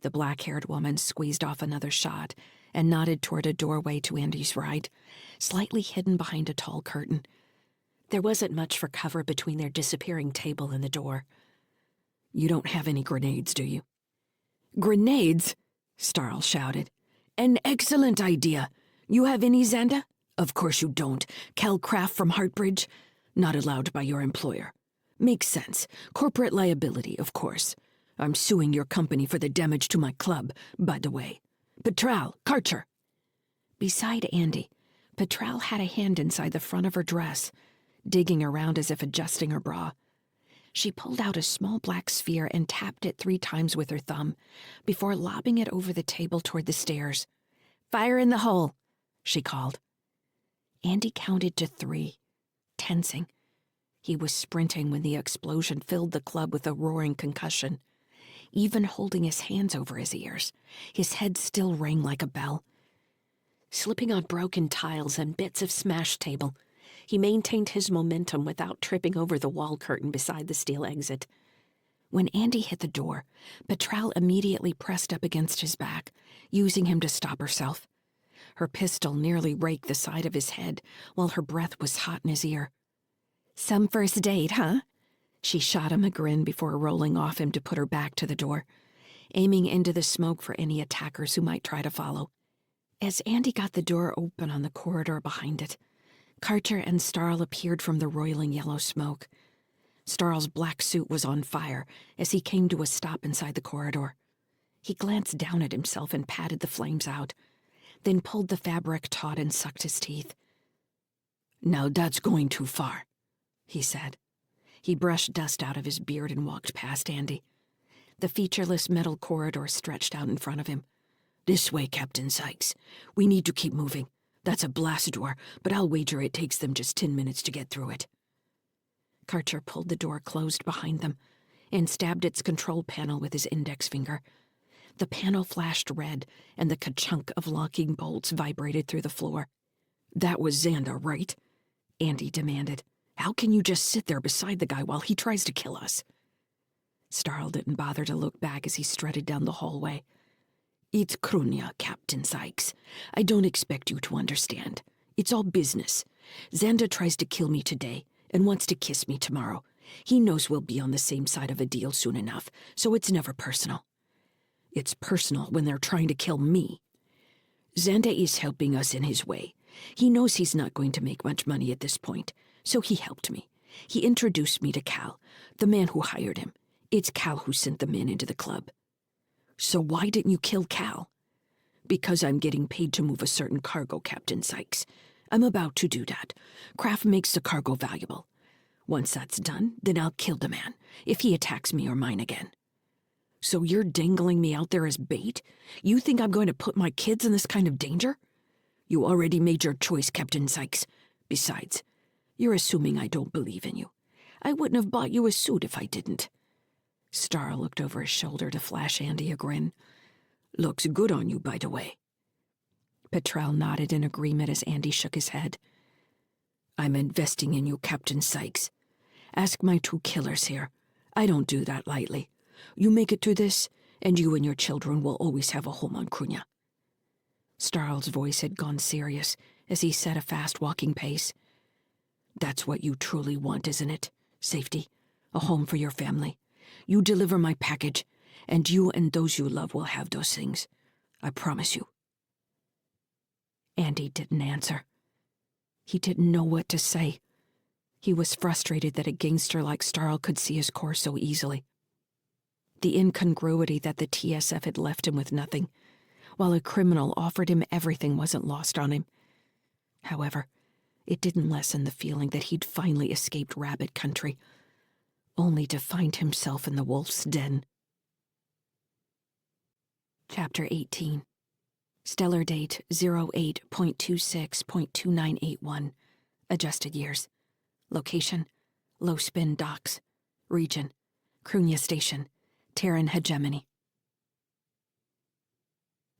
The black-haired woman squeezed off another shot and nodded toward a doorway to Andy's right, slightly hidden behind a tall curtain. There wasn't much for cover between their disappearing table and the door. "You don't have any grenades, do you?" "Grenades?" Starl shouted. "An excellent idea. You have any, Xanda?" "Of course you don't. Cal Kraft from Heartbridge? Not allowed by your employer. Makes sense. Corporate liability, of course. I'm suing your company for the damage to my club, by the way. Petrel, Karcher." Beside Andy, Petrel had a hand inside the front of her dress, digging around as if adjusting her bra. She pulled out a small black sphere and tapped it 3 times with her thumb, before lobbing it over the table toward the stairs. "Fire in the hole," she called. Andy counted to 3, tensing. He was sprinting when the explosion filled the club with a roaring concussion. Even holding his hands over his ears, his head still rang like a bell. Slipping on broken tiles and bits of smashed table, he maintained his momentum without tripping over the wall curtain beside the steel exit. When Andy hit the door, Petrel immediately pressed up against his back, using him to stop herself. Her pistol nearly raked the side of his head, while her breath was hot in his ear. "Some first date, huh?" She shot him a grin before rolling off him to put her back to the door, aiming into the smoke for any attackers who might try to follow. As Andy got the door open on the corridor behind it, Karcher and Starl appeared from the roiling yellow smoke. Starl's black suit was on fire as he came to a stop inside the corridor. He glanced down at himself and patted the flames out, then pulled the fabric taut and sucked his teeth. "Now that's going too far," he said. He brushed dust out of his beard and walked past Andy. The featureless metal corridor stretched out in front of him. "This way, Captain Sykes. We need to keep moving. That's a blast door, but I'll wager it takes them just 10 minutes to get through it." Karcher pulled the door closed behind them and stabbed its control panel with his index finger. The panel flashed red, and the ka-chunk of locking bolts vibrated through the floor. "That was Xanda, right?" Andy demanded. "How can you just sit there beside the guy while he tries to kill us?" Starl didn't bother to look back as he strutted down the hallway. It's Krunya, Captain Sykes. I don't expect you to understand. It's all business. Xander tries to kill me today and wants to kiss me tomorrow. He knows we'll be on the same side of a deal soon enough, so it's never personal. It's personal when they're trying to kill me. Xander is helping us in his way. He knows he's not going to make much money at this point, so he helped me. He introduced me to Cal, the man who hired him. It's Cal who sent the men into the club. So why didn't you kill Cal? Because I'm getting paid to move a certain cargo, Captain Sykes. I'm about to do that. Craft makes the cargo valuable. Once that's done, then I'll kill the man, if he attacks me or mine again. So you're dangling me out there as bait? You think I'm going to put my kids in this kind of danger? You already made your choice, Captain Sykes. Besides, you're assuming I don't believe in you. I wouldn't have bought you a suit if I didn't. Starr looked over his shoulder to flash Andy a grin. Looks good on you, by the way. Petrel nodded in agreement as Andy shook his head. I'm investing in you, Captain Sykes. Ask my two killers here. I don't do that lightly. You make it through this, and you and your children will always have a home on Krunya. Starl's voice had gone serious as he set a fast-walking pace. That's what you truly want, isn't it? Safety, a home for your family. You deliver my package, and you and those you love will have those things. I promise you. Andy didn't answer. He didn't know what to say. He was frustrated that a gangster like Starl could see his course so easily. The incongruity that the TSF had left him with nothing, while a criminal offered him everything, wasn't lost on him. However, it didn't lessen the feeling that he'd finally escaped Rabbit Country, only to find himself in the wolf's den. Chapter 18. Stellar date 08.26.2981. Adjusted years. Location, Low Spin Docks. Region, Krunya Station, Terran Hegemony.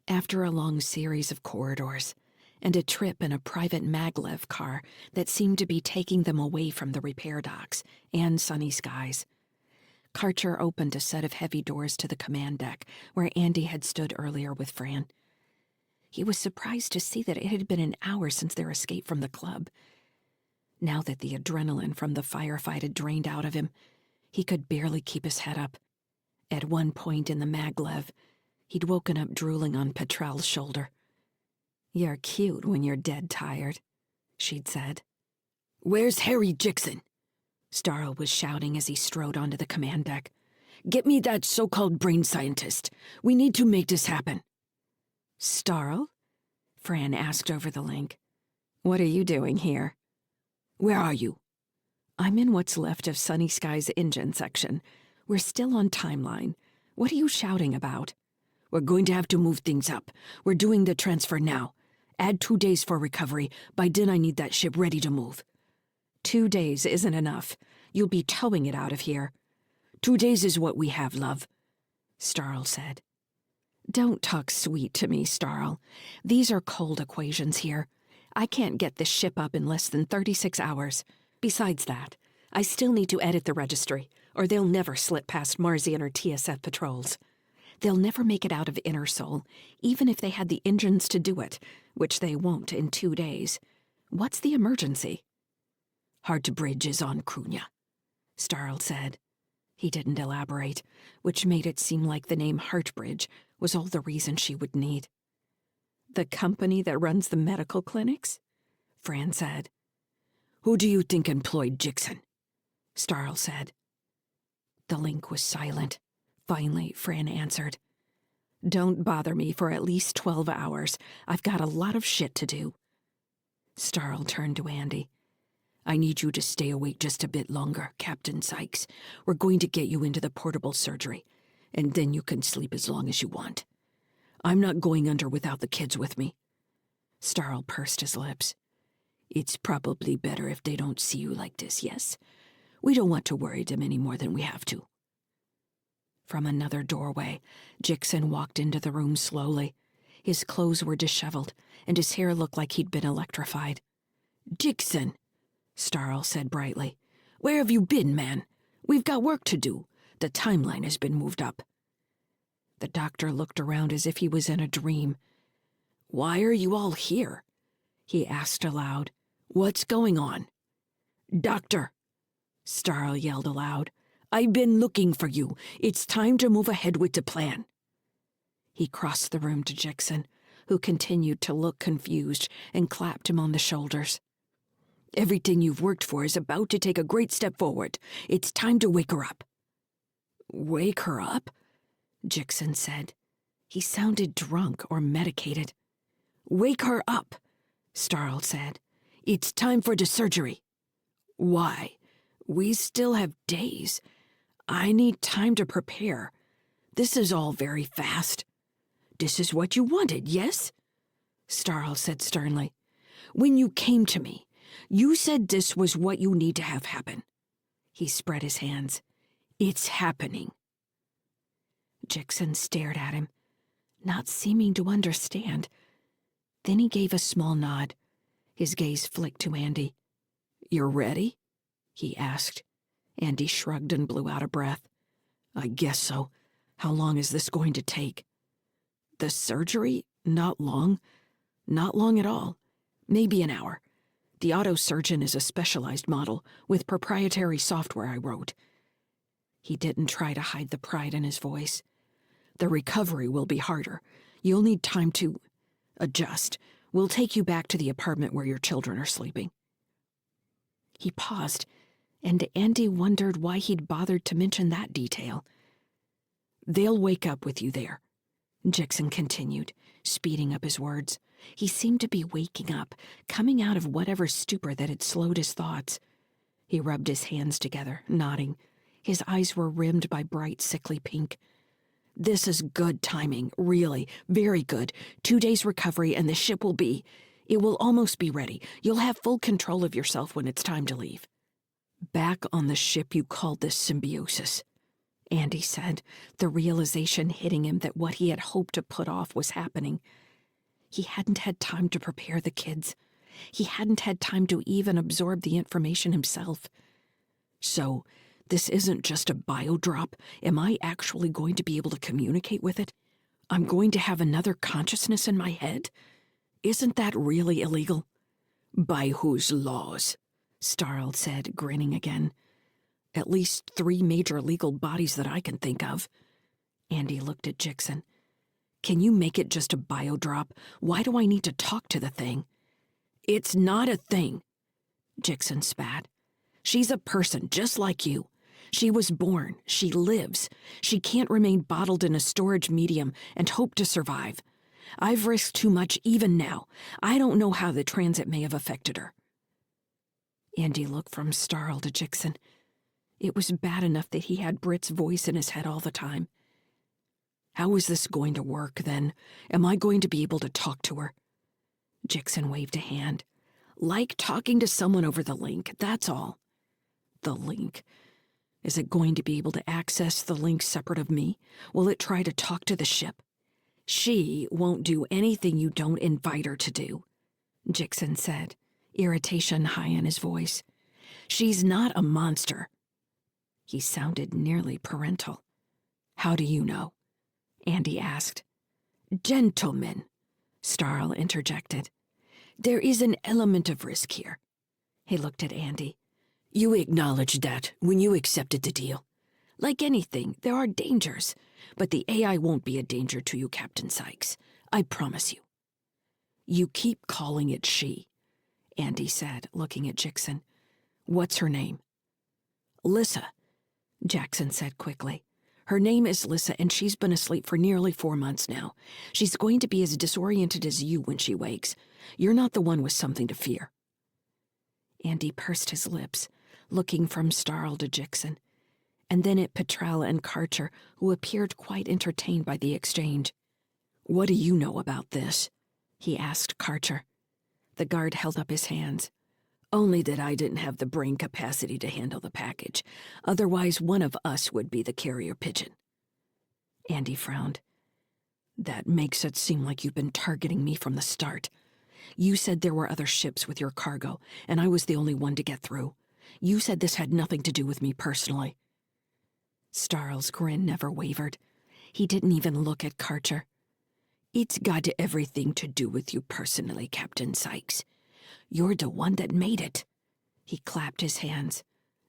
After a long series of corridors, and a trip in a private maglev car that seemed to be taking them away from the repair docks and sunny skies, Karcher opened a set of heavy doors to the command deck where Andy had stood earlier with Fran. He was surprised to see that it had been an hour since their escape from the club. Now that the adrenaline from the firefight had drained out of him, he could barely keep his head up. At one point in the maglev, he'd woken up drooling on Petrel's shoulder. "You're cute when you're dead tired," she'd said. "Where's Harry Jixon?" Starl was shouting as he strode onto the command deck. "Get me that so-called brain scientist. We need to make this happen." "Starl?" Fran asked over the link. "What are you doing here?" "Where are you?" "I'm in what's left of Sunny Sky's engine section. We're still on timeline. What are you shouting about?" "We're going to have to move things up. We're doing the transfer now. Add 2 days for recovery. By then I need that ship ready to move." 2 days isn't enough. You'll be towing it out of here. 2 days is what we have, love, Starl said. "Don't talk sweet to me, Starl. These are cold equations here. I can't get this ship up in less than 36 hours. Besides that, I still need to edit the registry, or they'll never slip past Marzian or TSF patrols. They'll never make it out of Inner Sol, even if they had the engines to do it, which they won't in 2 days. What's the emergency?" "Hard Bridge is on Krunya," Starl said. He didn't elaborate, which made it seem like the name Heartbridge was all the reason she would need. "The company that runs the medical clinics?" Fran said. "Who do you think employed Jixon?" Starl said. The link was silent. Finally, Fran answered. "Don't bother me for at least 12 hours. I've got a lot of shit to do." Starl turned to Andy. "I need you to stay awake just a bit longer, Captain Sykes. We're going to get you into the portable surgery, and then you can sleep as long as you want. I'm not going under without the kids with me." Starl pursed his lips. "It's probably better if they don't see you like this, yes? We don't want to worry them any more than we have to." From another doorway, Jixon walked into the room slowly. His clothes were disheveled, and his hair looked like he'd been electrified. "Jixon," Starl said brightly. "Where have you been, man? We've got work to do. The timeline has been moved up." The doctor looked around as if he was in a dream. "Why are you all here?" he asked aloud. "What's going on?" "Doctor!" Starl yelled aloud. "I've been looking for you. It's time to move ahead with the plan." He crossed the room to Jixon, who continued to look confused, and clapped him on the shoulders. "Everything you've worked for is about to take a great step forward. It's time to wake her up." "Wake her up?" Jixon said. He sounded drunk or medicated. "Wake her up," Starl said. "It's time for the surgery." "Why? We still have days. I need time to prepare. This is all very fast." "This is what you wanted, yes?" Starl said sternly. "When you came to me, you said this was what you need to have happen." He spread his hands. "It's happening." Jixon stared at him, not seeming to understand. Then he gave a small nod. His gaze flicked to Andy. "You're ready?" he asked. Andy shrugged and blew out a breath. "I guess so. How long is this going to take?" "The surgery? Not long. Not long at all. Maybe an hour. The auto-surgeon is a specialized model with proprietary software I wrote." He didn't try to hide the pride in his voice. "The recovery will be harder. You'll need time to adjust. We'll take you back to the apartment where your children are sleeping." He paused, and Andy wondered why he'd bothered to mention that detail. "They'll wake up with you there," Jixon continued, speeding up his words. He seemed to be waking up, coming out of whatever stupor that had slowed his thoughts. He rubbed his hands together, nodding. His eyes were rimmed by bright, sickly pink. "This is good timing, really, very good. 2 days recovery and the ship will be... It will almost be ready. You'll have full control of yourself when it's time to leave." "Back on the ship you called this symbiosis," Andy said, the realization hitting him that what he had hoped to put off was happening. He hadn't had time to prepare the kids. He hadn't had time to even absorb the information himself. "So, this isn't just a biodrop. Am I actually going to be able to communicate with it? I'm going to have another consciousness in my head? Isn't that really illegal?" "By whose laws?" Starl said, grinning again. "At least 3 major legal bodies that I can think of." Andy looked at Jixon. "Can you make it just a biodrop? Why do I need to talk to the thing?" "It's not a thing," Jixon spat. "She's a person, just like you. She was born. She lives. She can't remain bottled in a storage medium and hope to survive. I've risked too much even now. I don't know how the transit may have affected her." Andy looked from Starl to Jixon. It was bad enough that he had Britt's voice in his head all the time. "How is this going to work, then? Am I going to be able to talk to her?" Jixon waved a hand. "Like talking to someone over the link, that's all." "The link? Is it going to be able to access the link separate of me? Will it try to talk to the ship?" "She won't do anything you don't invite her to do," Jixon said, irritation high in his voice. "She's not a monster." He sounded nearly parental. "How do you know?" Andy asked. "Gentlemen," Starl interjected, "there is an element of risk here." He looked at Andy. "You acknowledged that when you accepted the deal. Like anything, there are dangers, but the AI won't be a danger to you, Captain Sykes. I promise you." "You keep calling it she," Andy said, looking at Jixon. "What's her name?" "Lyssa," Jackson said quickly. "Her name is Lyssa, and she's been asleep for nearly 4 months now. She's going to be as disoriented as you when she wakes. You're not the one with something to fear." Andy pursed his lips, looking from Starl to Jixon, and then at Petrel and Karcher, who appeared quite entertained by the exchange. "What do you know about this?" he asked Karcher. The guard held up his hands. "Only that I didn't have the brain capacity to handle the package. Otherwise, one of us would be the carrier pigeon." Andy frowned. "That makes it seem like you've been targeting me from the start. You said there were other ships with your cargo, and I was the only one to get through. You said this had nothing to do with me personally." Starl's grin never wavered. He didn't even look at Karcher. "It's got everything to do with you personally, Captain Sykes. You're the one that made it." He clapped his hands.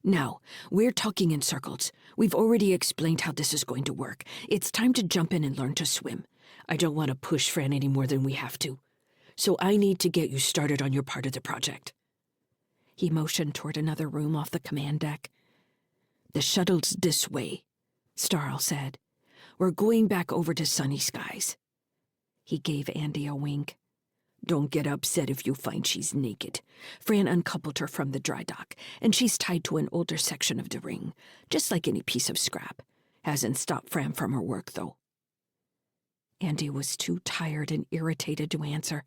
"Now, we're talking in circles. We've already explained how this is going to work. It's time to jump in and learn to swim. I don't want to push Fran any more than we have to. So I need to get you started on your part of the project." He motioned toward another room off the command deck. "The shuttle's this way," Starl said. "We're going back over to Sunny Skies." He gave Andy a wink. "Don't get upset if you find she's naked. Fran uncoupled her from the dry dock, and she's tied to an older section of the ring, just like any piece of scrap. Hasn't stopped Fran from her work, though." Andy was too tired and irritated to answer.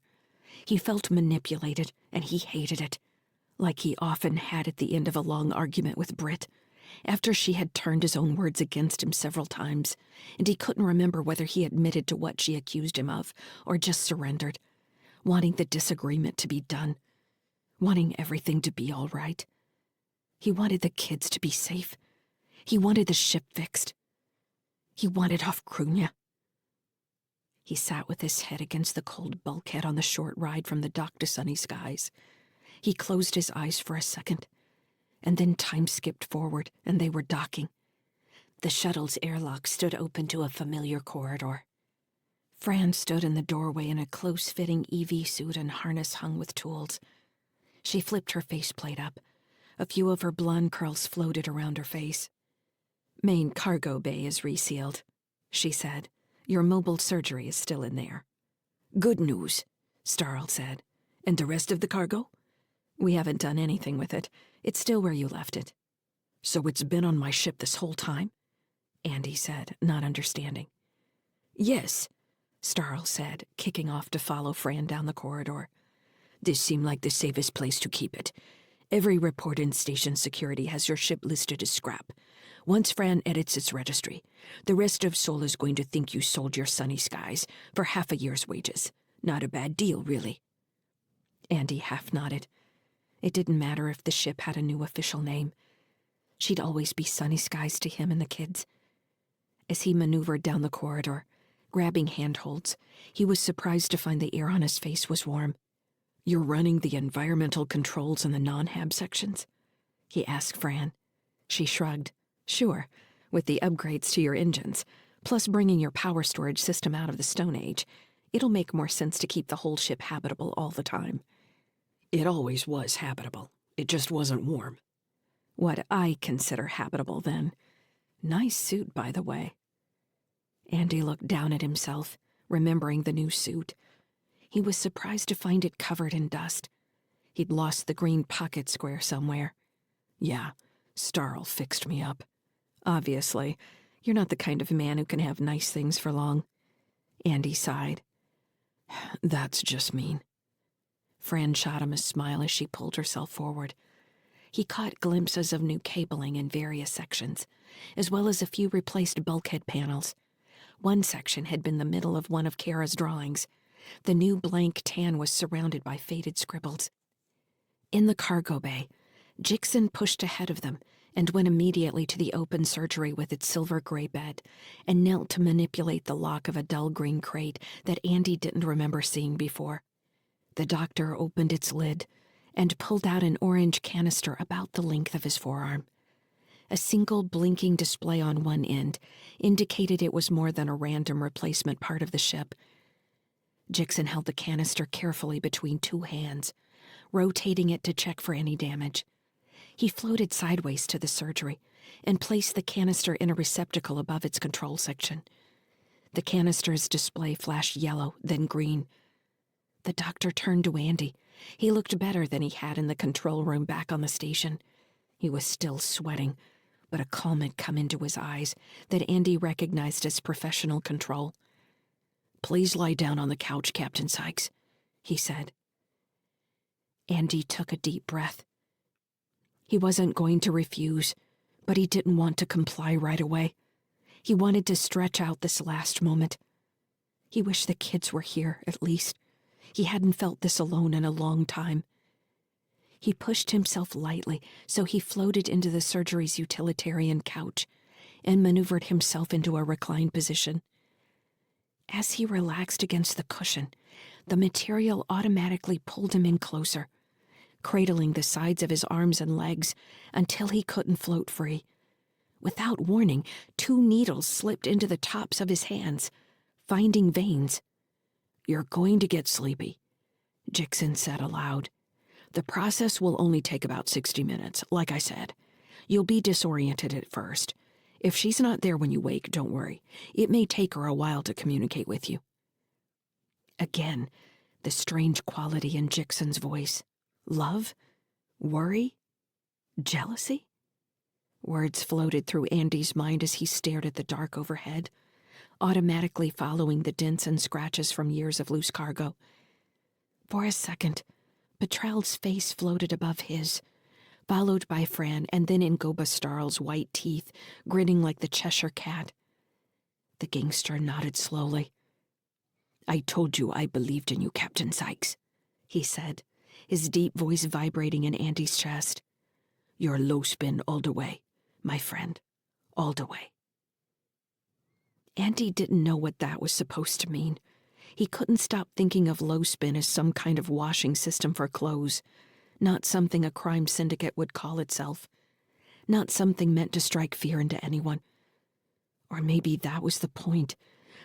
He felt manipulated, and he hated it, like he often had at the end of a long argument with Britt, after she had turned his own words against him several times, and he couldn't remember whether he admitted to what she accused him of or just surrendered, wanting the disagreement to be done, wanting everything to be all right. He wanted the kids to be safe. He wanted the ship fixed. He wanted off Krunya. He sat with his head against the cold bulkhead on the short ride from the dock to Sunny Skies. He closed his eyes for a second, and then time skipped forward, and they were docking. The shuttle's airlock stood open to a familiar corridor. Fran stood in the doorway in a close-fitting EV suit and harness hung with tools. She flipped her faceplate up. A few of her blonde curls floated around her face. "Main cargo bay is resealed," she said. "Your mobile surgery is still in there." "Good news," Starl said. "And the rest of the cargo?" "We haven't done anything with it. It's still where you left it." "So it's been on my ship this whole time?" Andy said, not understanding. "Yes," Starl said, kicking off to follow Fran down the corridor. "This seemed like the safest place to keep it. Every report in station security has your ship listed as scrap. Once Fran edits its registry, the rest of Sol is going to think you sold your Sunny Skies for half a year's wages. Not a bad deal, really." Andy half nodded. It didn't matter if the ship had a new official name. She'd always be Sunny Skies to him and the kids. As he maneuvered down the corridor, grabbing handholds, he was surprised to find the air on his face was warm. "You're running the environmental controls in the non-hab sections?" he asked Fran. She shrugged. "Sure, with the upgrades to your engines, plus bringing your power storage system out of the Stone Age, it'll make more sense to keep the whole ship habitable all the time." "It always was habitable. It just wasn't warm." "What I consider habitable, then. Nice suit, by the way." Andy looked down at himself, remembering the new suit. He was surprised to find it covered in dust. He'd lost the green pocket square somewhere. "Yeah, Starl fixed me up." "Obviously. You're not the kind of man who can have nice things for long." Andy sighed. "That's just mean." Fran shot him a smile as she pulled herself forward. He caught glimpses of new cabling in various sections, as well as a few replaced bulkhead panels. One section had been the middle of one of Kara's drawings. The new blank tan was surrounded by faded scribbles. In the cargo bay, Jixon pushed ahead of them and went immediately to the open surgery with its silver-gray bed and knelt to manipulate the lock of a dull green crate that Andy didn't remember seeing before. The doctor opened its lid and pulled out an orange canister about the length of his forearm. A single blinking display on one end indicated it was more than a random replacement part of the ship. Jixon held the canister carefully between two hands, rotating it to check for any damage. He floated sideways to the surgery and placed the canister in a receptacle above its control section. The canister's display flashed yellow, then green. The doctor turned to Andy. He looked better than he had in the control room back on the station. He was still sweating, but a calm had come into his eyes that Andy recognized as professional control. "Please lie down on the couch, Captain Sykes," he said. Andy took a deep breath. He wasn't going to refuse, but he didn't want to comply right away. He wanted to stretch out this last moment. He wished the kids were here, at least. He hadn't felt this alone in a long time. He pushed himself lightly so he floated into the surgery's utilitarian couch and maneuvered himself into a reclined position. As he relaxed against the cushion, the material automatically pulled him in closer, cradling the sides of his arms and legs until he couldn't float free. Without warning, 2 needles slipped into the tops of his hands, finding veins. "You're going to get sleepy," Jixon said aloud. "The process will only take about 60 minutes, like I said. You'll be disoriented at first. If she's not there when you wake, don't worry. It may take her a while to communicate with you." Again, the strange quality in Jixon's voice. Love? Worry? Jealousy? Words floated through Andy's mind as he stared at the dark overhead, automatically following the dents and scratches from years of loose cargo. For a second, Petrel's face floated above his, followed by Fran and then Ingoba Starl's white teeth, grinning like the Cheshire Cat. The gangster nodded slowly. "I told you I believed in you, Captain Sykes," he said, his deep voice vibrating in Andy's chest. "You're low spin all the way, my friend, all the way." Andy didn't know what that was supposed to mean. He couldn't stop thinking of low spin as some kind of washing system for clothes, not something a crime syndicate would call itself, not something meant to strike fear into anyone. Or maybe that was the point.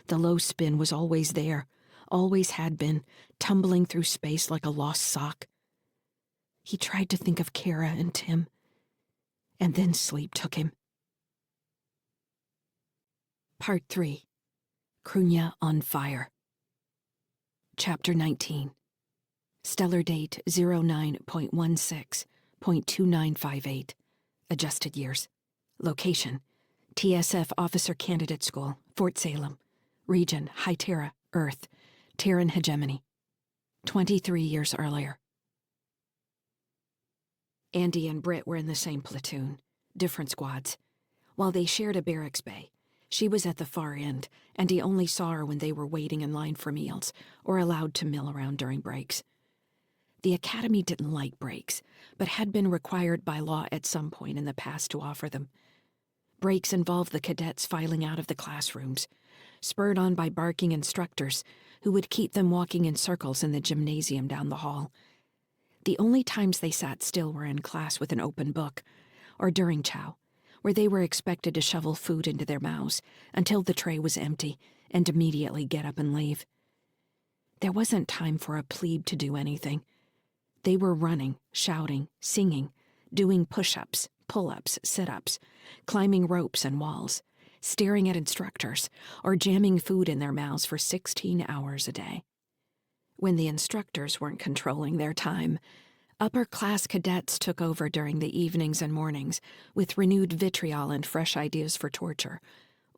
The low spin was always there, always had been, tumbling through space like a lost sock. He tried to think of Kara and Tim, and then sleep took him. Part 3. Krunya on Fire. Chapter 19. Stellar date 09.16.2958. Adjusted years. Location: TSF Officer Candidate School, Fort Salem. Region: High Terra, Earth. Terran hegemony. 23 years earlier. Andy and Britt were in the same platoon, different squads. While they shared a barracks bay, she was at the far end, and he only saw her when they were waiting in line for meals or allowed to mill around during breaks. The academy didn't like breaks, but had been required by law at some point in the past to offer them. Breaks involved the cadets filing out of the classrooms, spurred on by barking instructors who would keep them walking in circles in the gymnasium down the hall. The only times they sat still were in class with an open book, or during chow, where they were expected to shovel food into their mouths until the tray was empty and immediately get up and leave. There wasn't time for a plebe to do anything. They were running, shouting, singing, doing push-ups, pull-ups, sit-ups, climbing ropes and walls, staring at instructors, or jamming food in their mouths for 16 hours a day. When the instructors weren't controlling their time, upper-class cadets took over during the evenings and mornings with renewed vitriol and fresh ideas for torture,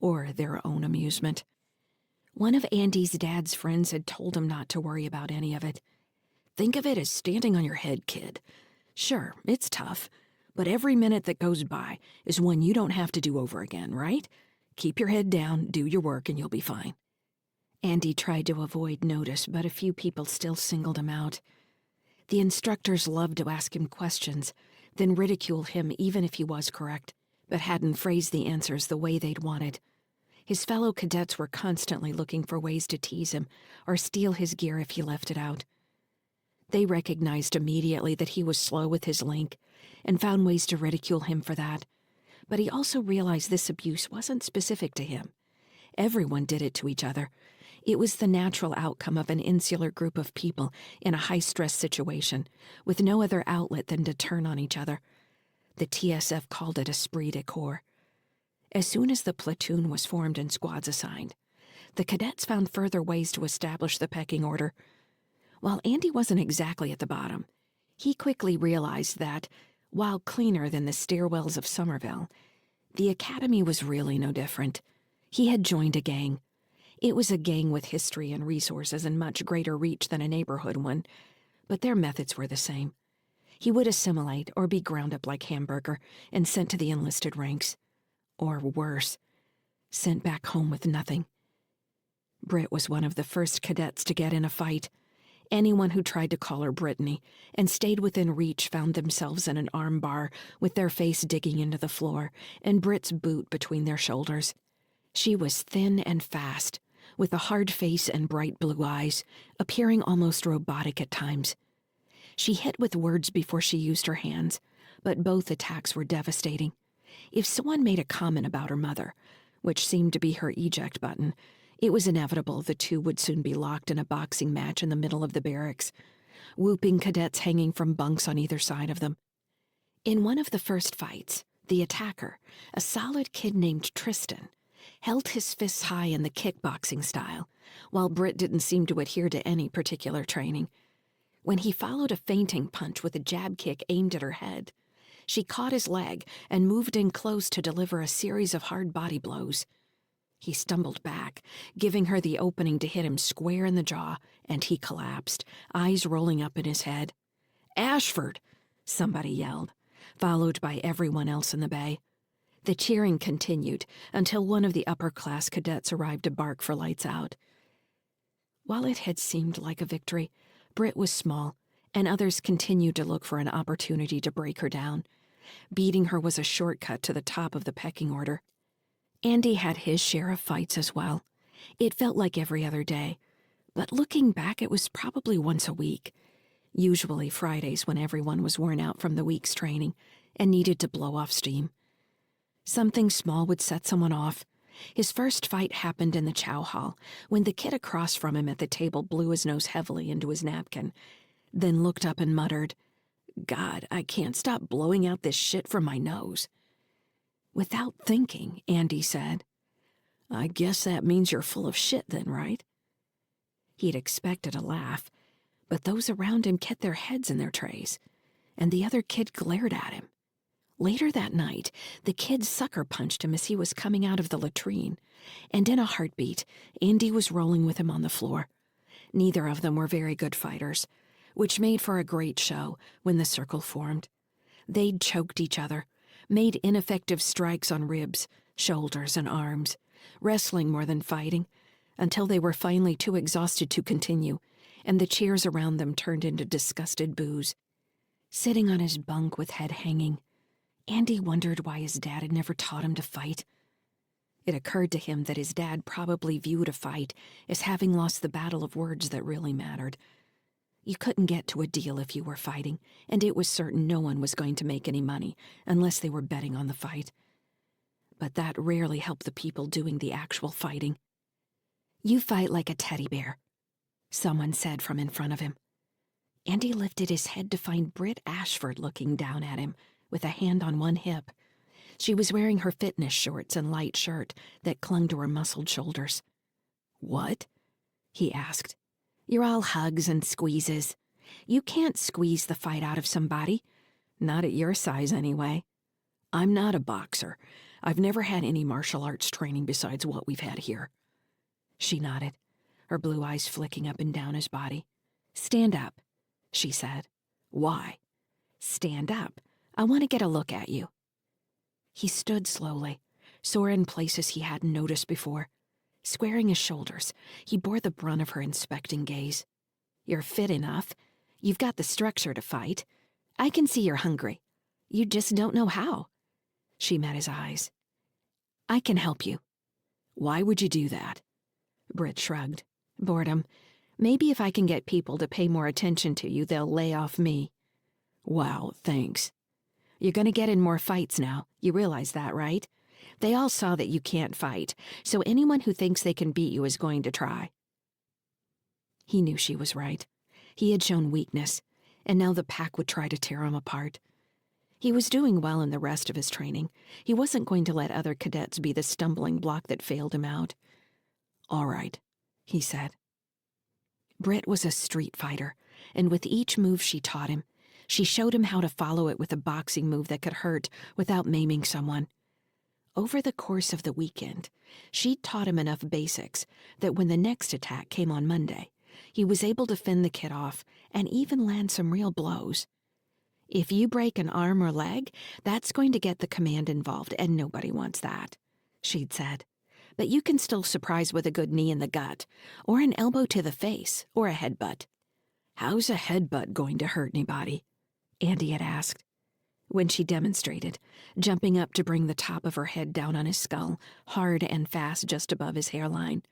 or their own amusement. One of Andy's dad's friends had told him not to worry about any of it. "Think of it as standing on your head, kid. Sure, it's tough, but every minute that goes by is one you don't have to do over again, right? Keep your head down, do your work, and you'll be fine." Andy tried to avoid notice, but a few people still singled him out. The instructors loved to ask him questions, then ridicule him even if he was correct, but hadn't phrased the answers the way they'd wanted. His fellow cadets were constantly looking for ways to tease him or steal his gear if he left it out. They recognized immediately that he was slow with his link and found ways to ridicule him for that, but he also realized this abuse wasn't specific to him. Everyone did it to each other. It was the natural outcome of an insular group of people in a high-stress situation, with no other outlet than to turn on each other. The TSF called it esprit de corps. As soon as the platoon was formed and squads assigned, the cadets found further ways to establish the pecking order. While Andy wasn't exactly at the bottom, he quickly realized that, while cleaner than the stairwells of Somerville, the academy was really no different. He had joined a gang. It was a gang with history and resources and much greater reach than a neighborhood one, but their methods were the same. He would assimilate or be ground up like hamburger and sent to the enlisted ranks. Or worse, sent back home with nothing. Britt was one of the first cadets to get in a fight. Anyone who tried to call her Brittany and stayed within reach found themselves in an arm bar with their face digging into the floor and Britt's boot between their shoulders. She was thin and fast, with a hard face and bright blue eyes, appearing almost robotic at times. She hit with words before she used her hands, but both attacks were devastating. If someone made a comment about her mother, which seemed to be her eject button, it was inevitable the two would soon be locked in a boxing match in the middle of the barracks, whooping cadets hanging from bunks on either side of them. In one of the first fights, the attacker, a solid kid named Tristan, held his fists high in the kickboxing style, while Britt didn't seem to adhere to any particular training. When he followed a feinting punch with a jab kick aimed at her head, she caught his leg and moved in close to deliver a series of hard body blows. He stumbled back, giving her the opening to hit him square in the jaw, and he collapsed, eyes rolling up in his head. "Ashford!" somebody yelled, followed by everyone else in the bay. The cheering continued until one of the upper-class cadets arrived to bark for lights out. While it had seemed like a victory, Britt was small, and others continued to look for an opportunity to break her down. Beating her was a shortcut to the top of the pecking order. Andy had his share of fights as well. It felt like every other day, but looking back, it was probably once a week, usually Fridays when everyone was worn out from the week's training and needed to blow off steam. Something small would set someone off. His first fight happened in the chow hall, when the kid across from him at the table blew his nose heavily into his napkin, then looked up and muttered, "God, I can't stop blowing out this shit from my nose." Without thinking, Andy said, "I guess that means you're full of shit then, right?" He'd expected a laugh, but those around him kept their heads in their trays, and the other kid glared at him. Later that night, the kid sucker punched him as he was coming out of the latrine, and in a heartbeat, Andy was rolling with him on the floor. Neither of them were very good fighters, which made for a great show when the circle formed. They'd choked each other, made ineffective strikes on ribs, shoulders, and arms, wrestling more than fighting, until they were finally too exhausted to continue, and the cheers around them turned into disgusted boos. Sitting on his bunk with head hanging, Andy wondered why his dad had never taught him to fight. It occurred to him that his dad probably viewed a fight as having lost the battle of words that really mattered. You couldn't get to a deal if you were fighting, and it was certain no one was going to make any money unless they were betting on the fight. But that rarely helped the people doing the actual fighting. "You fight like a teddy bear," someone said from in front of him. Andy lifted his head to find Britt Ashford looking down at him, with a hand on one hip. She was wearing her fitness shorts and light shirt that clung to her muscled shoulders. "What?" he asked. "You're all hugs and squeezes. You can't squeeze the fight out of somebody. Not at your size, anyway." "I'm not a boxer. I've never had any martial arts training besides what we've had here." She nodded, her blue eyes flicking up and down his body. "Stand up," she said. "Why?" "Stand up. I want to get a look at you." He stood slowly, sore in places he hadn't noticed before. Squaring his shoulders, he bore the brunt of her inspecting gaze. "You're fit enough. You've got the structure to fight. I can see you're hungry. You just don't know how." She met his eyes. "I can help you." "Why would you do that?" Britt shrugged. "Boredom. Maybe if I can get people to pay more attention to you, they'll lay off me." "Wow, thanks." "You're going to get in more fights now. You realize that, right? They all saw that you can't fight, so anyone who thinks they can beat you is going to try." He knew she was right. He had shown weakness, and now the pack would try to tear him apart. He was doing well in the rest of his training. He wasn't going to let other cadets be the stumbling block that failed him out. "All right," he said. Britt was a street fighter, and with each move she taught him, she showed him how to follow it with a boxing move that could hurt without maiming someone. Over the course of the weekend, she taught him enough basics that when the next attack came on Monday, he was able to fend the kid off and even land some real blows. If you break an arm or leg, that's going to get the command involved, and nobody wants that, she'd said. But you can still surprise with a good knee in the gut, or an elbow to the face, or a headbutt. "How's a headbutt going to hurt anybody?" Andy had asked. When she demonstrated, jumping up to bring the top of her head down on his skull, hard and fast just above his hairline,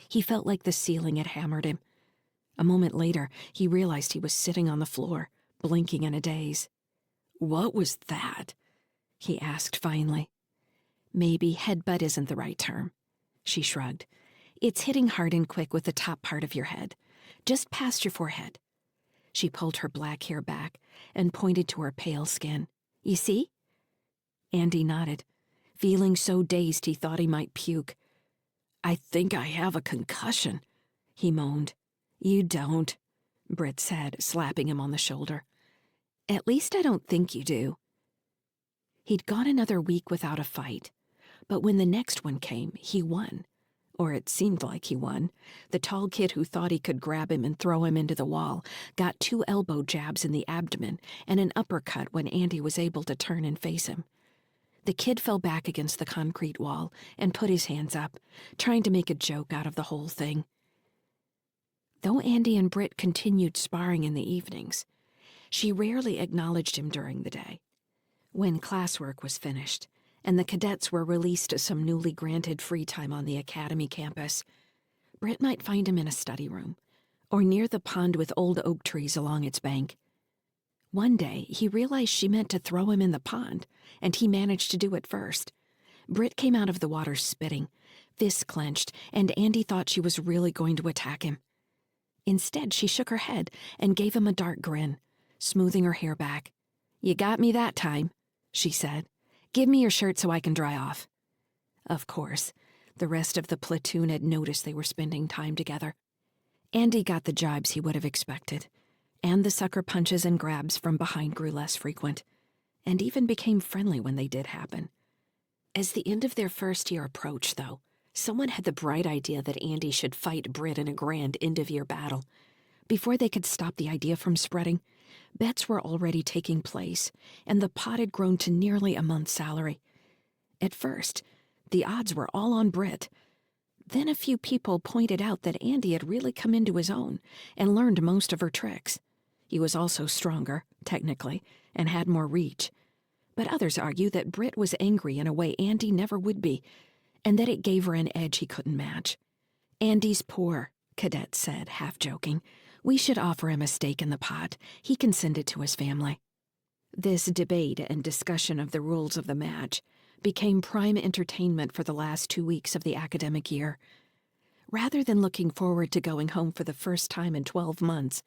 he felt like the ceiling had hammered him. A moment later, he realized he was sitting on the floor, blinking in a daze. "What was that?" he asked finally. "Maybe headbutt isn't the right term," she shrugged. "It's hitting hard and quick with the top part of your head, just past your forehead." She pulled her black hair back and pointed to her pale skin. "You see?" Andy nodded, feeling so dazed he thought he might puke. "I think I have a concussion," he moaned. "You don't," Britt said, slapping him on the shoulder. "At least I don't think you do." He'd gone another week without a fight, but when the next one came, he won. Or it seemed like he won. The tall kid who thought he could grab him and throw him into the wall got 2 elbow jabs in the abdomen and an uppercut when Andy was able to turn and face him. The kid fell back against the concrete wall and put his hands up, trying to make a joke out of the whole thing. Though Andy and Britt continued sparring in the evenings, she rarely acknowledged him during the day. When classwork was finished, and the cadets were released to some newly granted free time on the academy campus, Britt might find him in a study room, or near the pond with old oak trees along its bank. One day, he realized she meant to throw him in the pond, and he managed to do it first. Britt came out of the water spitting, fists clenched, and Andy thought she was really going to attack him. Instead, she shook her head and gave him a dark grin, smoothing her hair back. "You got me that time," she said. "Give me your shirt so I can dry off." Of course, the rest of the platoon had noticed they were spending time together. Andy got the jibes he would have expected, and the sucker punches and grabs from behind grew less frequent, and even became friendly when they did happen. As the end of their first year approached, though, someone had the bright idea that Andy should fight Britt in a grand end-of-year battle. Before they could stop the idea from spreading, bets were already taking place, and the pot had grown to nearly a month's salary. At first, the odds were all on Britt. Then a few people pointed out that Andy had really come into his own and learned most of her tricks. He was also stronger, technically, and had more reach. But others argued that Britt was angry in a way Andy never would be, and that it gave her an edge he couldn't match. "Andy's poor," cadets said, half-joking. "We should offer him a stake in the pot. He can send it to his family." This debate and discussion of the rules of the match became prime entertainment for the last 2 weeks of the academic year. Rather than looking forward to going home for the first time in 12 months,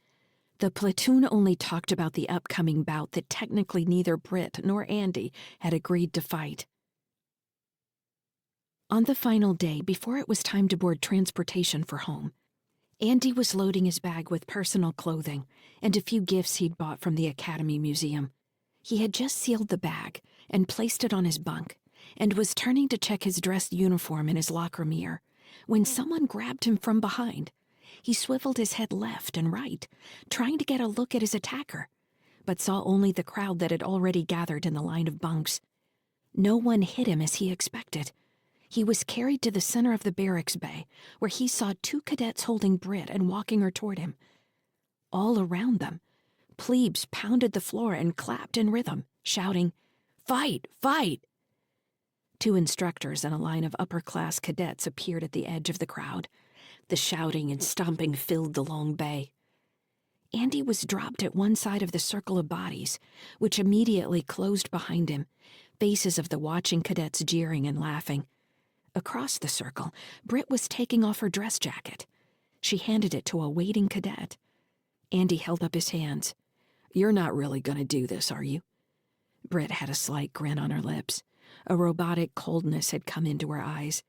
the platoon only talked about the upcoming bout that technically neither Britt nor Andy had agreed to fight. On the final day, before it was time to board transportation for home, Andy was loading his bag with personal clothing and a few gifts he'd bought from the Academy Museum. He had just sealed the bag and placed it on his bunk and was turning to check his dress uniform in his locker mirror when someone grabbed him from behind. He swiveled his head left and right, trying to get a look at his attacker, but saw only the crowd that had already gathered in the line of bunks. No one hit him as he expected. He was carried to the center of the barracks bay, where he saw 2 cadets holding Britt and walking her toward him. All around them, plebes pounded the floor and clapped in rhythm, shouting, "Fight! Fight!" 2 instructors and a line of upper-class cadets appeared at the edge of the crowd. The shouting and stomping filled the long bay. Andy was dropped at one side of the circle of bodies, which immediately closed behind him, faces of the watching cadets jeering and laughing. Across the circle, Britt was taking off her dress jacket. She handed it to a waiting cadet. Andy held up his hands. "You're not really going to do this, are you?" Britt had a slight grin on her lips. A robotic coldness had come into her eyes.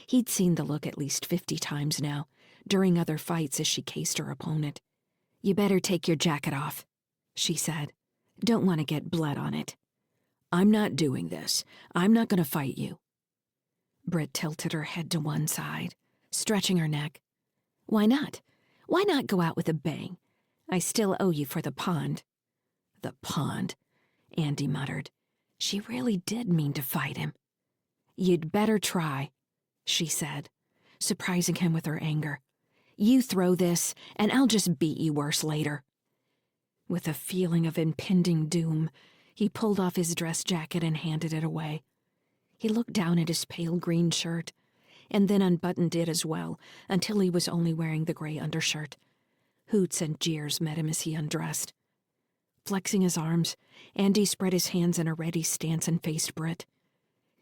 He'd seen the look at least 50 times now, during other fights as she cased her opponent. "You better take your jacket off," she said. "Don't want to get blood on it." "I'm not doing this. I'm not going to fight you." Britt tilted her head to one side, stretching her neck. "Why not? Why not go out with a bang? I still owe you for the pond." "The pond," Andy muttered. She really did mean to fight him. "You'd better try," she said, surprising him with her anger. "You throw this, and I'll just beat you worse later." With a feeling of impending doom, he pulled off his dress jacket and handed it away. He looked down at his pale green shirt, and then unbuttoned it as well, until he was only wearing the gray undershirt. Hoots and jeers met him as he undressed. Flexing his arms, Andy spread his hands in a ready stance and faced Britt.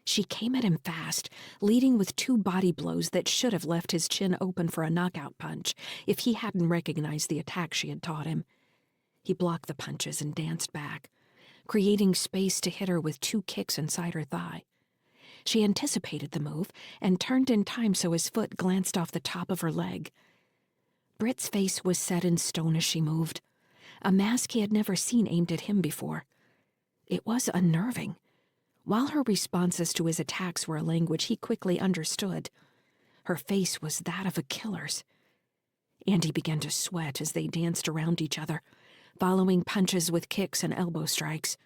She came at him fast, leading with 2 body blows that should have left his chin open for a knockout punch if he hadn't recognized the attack she had taught him. He blocked the punches and danced back, creating space to hit her with 2 kicks inside her thigh. She anticipated the move and turned in time so his foot glanced off the top of her leg. Britt's face was set in stone as she moved, a mask he had never seen aimed at him before. It was unnerving. While her responses to his attacks were a language he quickly understood, her face was that of a killer's. Andy began to sweat as they danced around each other, following punches with kicks and elbow strikes.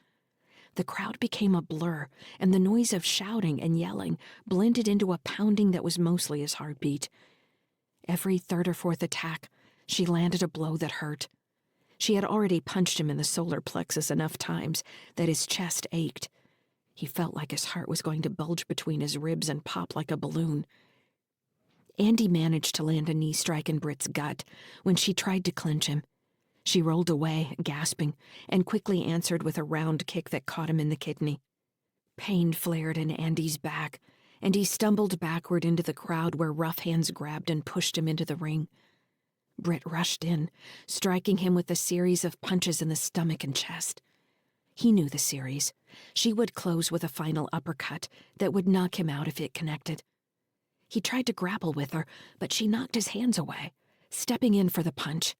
The crowd became a blur, and the noise of shouting and yelling blended into a pounding that was mostly his heartbeat. Every 3rd or 4th attack, she landed a blow that hurt. She had already punched him in the solar plexus enough times that his chest ached. He felt like his heart was going to bulge between his ribs and pop like a balloon. Andy managed to land a knee strike in Britt's gut when she tried to clinch him. She rolled away, gasping, and quickly answered with a round kick that caught him in the kidney. Pain flared in Andy's back, and he stumbled backward into the crowd where rough hands grabbed and pushed him into the ring. Britt rushed in, striking him with a series of punches in the stomach and chest. He knew the series. She would close with a final uppercut that would knock him out if it connected. He tried to grapple with her, but she knocked his hands away, stepping in for the punch.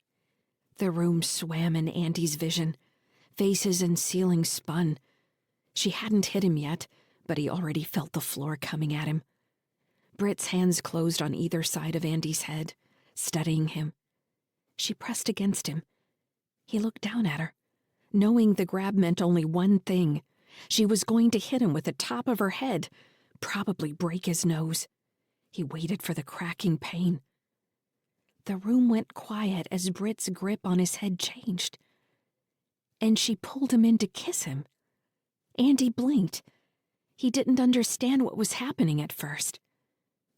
The room swam in Andy's vision. Faces and ceilings spun. She hadn't hit him yet, but he already felt the floor coming at him. Britt's hands closed on either side of Andy's head, studying him. She pressed against him. He looked down at her, knowing the grab meant only one thing. She was going to hit him with the top of her head, probably break his nose. He waited for the cracking pain. The room went quiet as Britt's grip on his head changed. And she pulled him in to kiss him. Andy blinked. He didn't understand what was happening at first.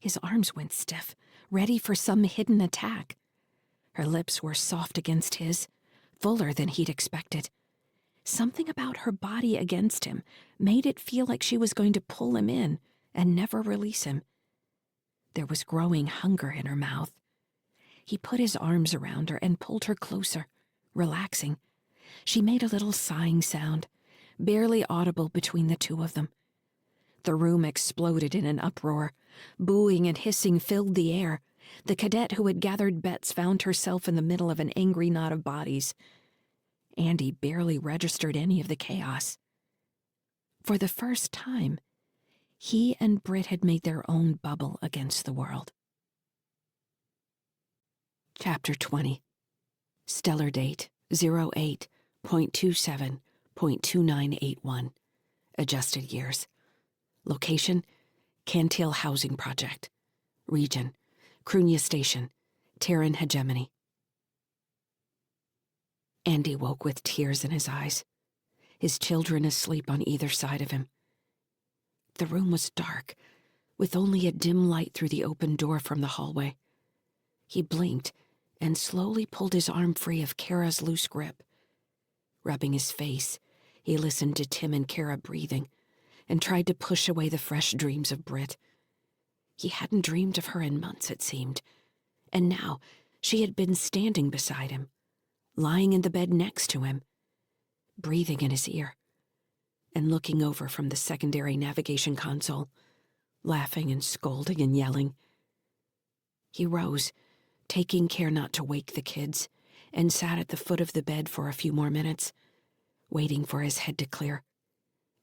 His arms went stiff, ready for some hidden attack. Her lips were soft against his, fuller than he'd expected. Something about her body against him made it feel like she was going to pull him in and never release him. There was growing hunger in her mouth. He put his arms around her and pulled her closer, relaxing. She made a little sighing sound, barely audible between the 2 of them. The room exploded in an uproar. Booing and hissing filled the air. The cadet who had gathered bets found herself in the middle of an angry knot of bodies. Andy barely registered any of the chaos. For the first time, he and Britt had made their own bubble against the world. Chapter 20. Stellar date 08.27.2981. Adjusted years. Location, Cantil Housing Project. Region, Krunia Station, Terran Hegemony. Andy woke with tears in his eyes, his children asleep on either side of him. The room was dark, with only a dim light through the open door from the hallway. He blinked and slowly pulled his arm free of Kara's loose grip. Rubbing his face, he listened to Tim and Kara breathing and tried to push away the fresh dreams of Britt. He hadn't dreamed of her in months, it seemed, and now she had been standing beside him, lying in the bed next to him, breathing in his ear, and looking over from the secondary navigation console, laughing and scolding and yelling. He rose, taking care not to wake the kids, and sat at the foot of the bed for a few more minutes, waiting for his head to clear.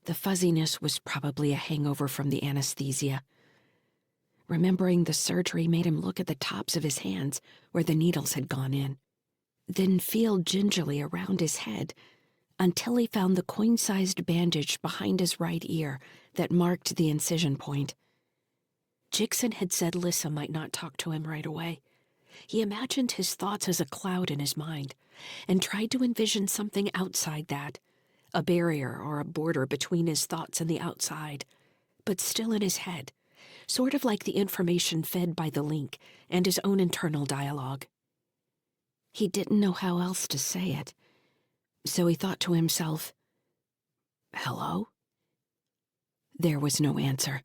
The fuzziness was probably a hangover from the anesthesia. Remembering the surgery made him look at the tops of his hands where the needles had gone in, then feel gingerly around his head until he found the coin-sized bandage behind his right ear that marked the incision point. Jixon had said Lyssa might not talk to him right away. He imagined his thoughts as a cloud in his mind and tried to envision something outside that, a barrier or a border between his thoughts and the outside, but still in his head, sort of like the information fed by the link and his own internal dialogue. He didn't know how else to say it, so he thought to himself, "Hello?" There was no answer.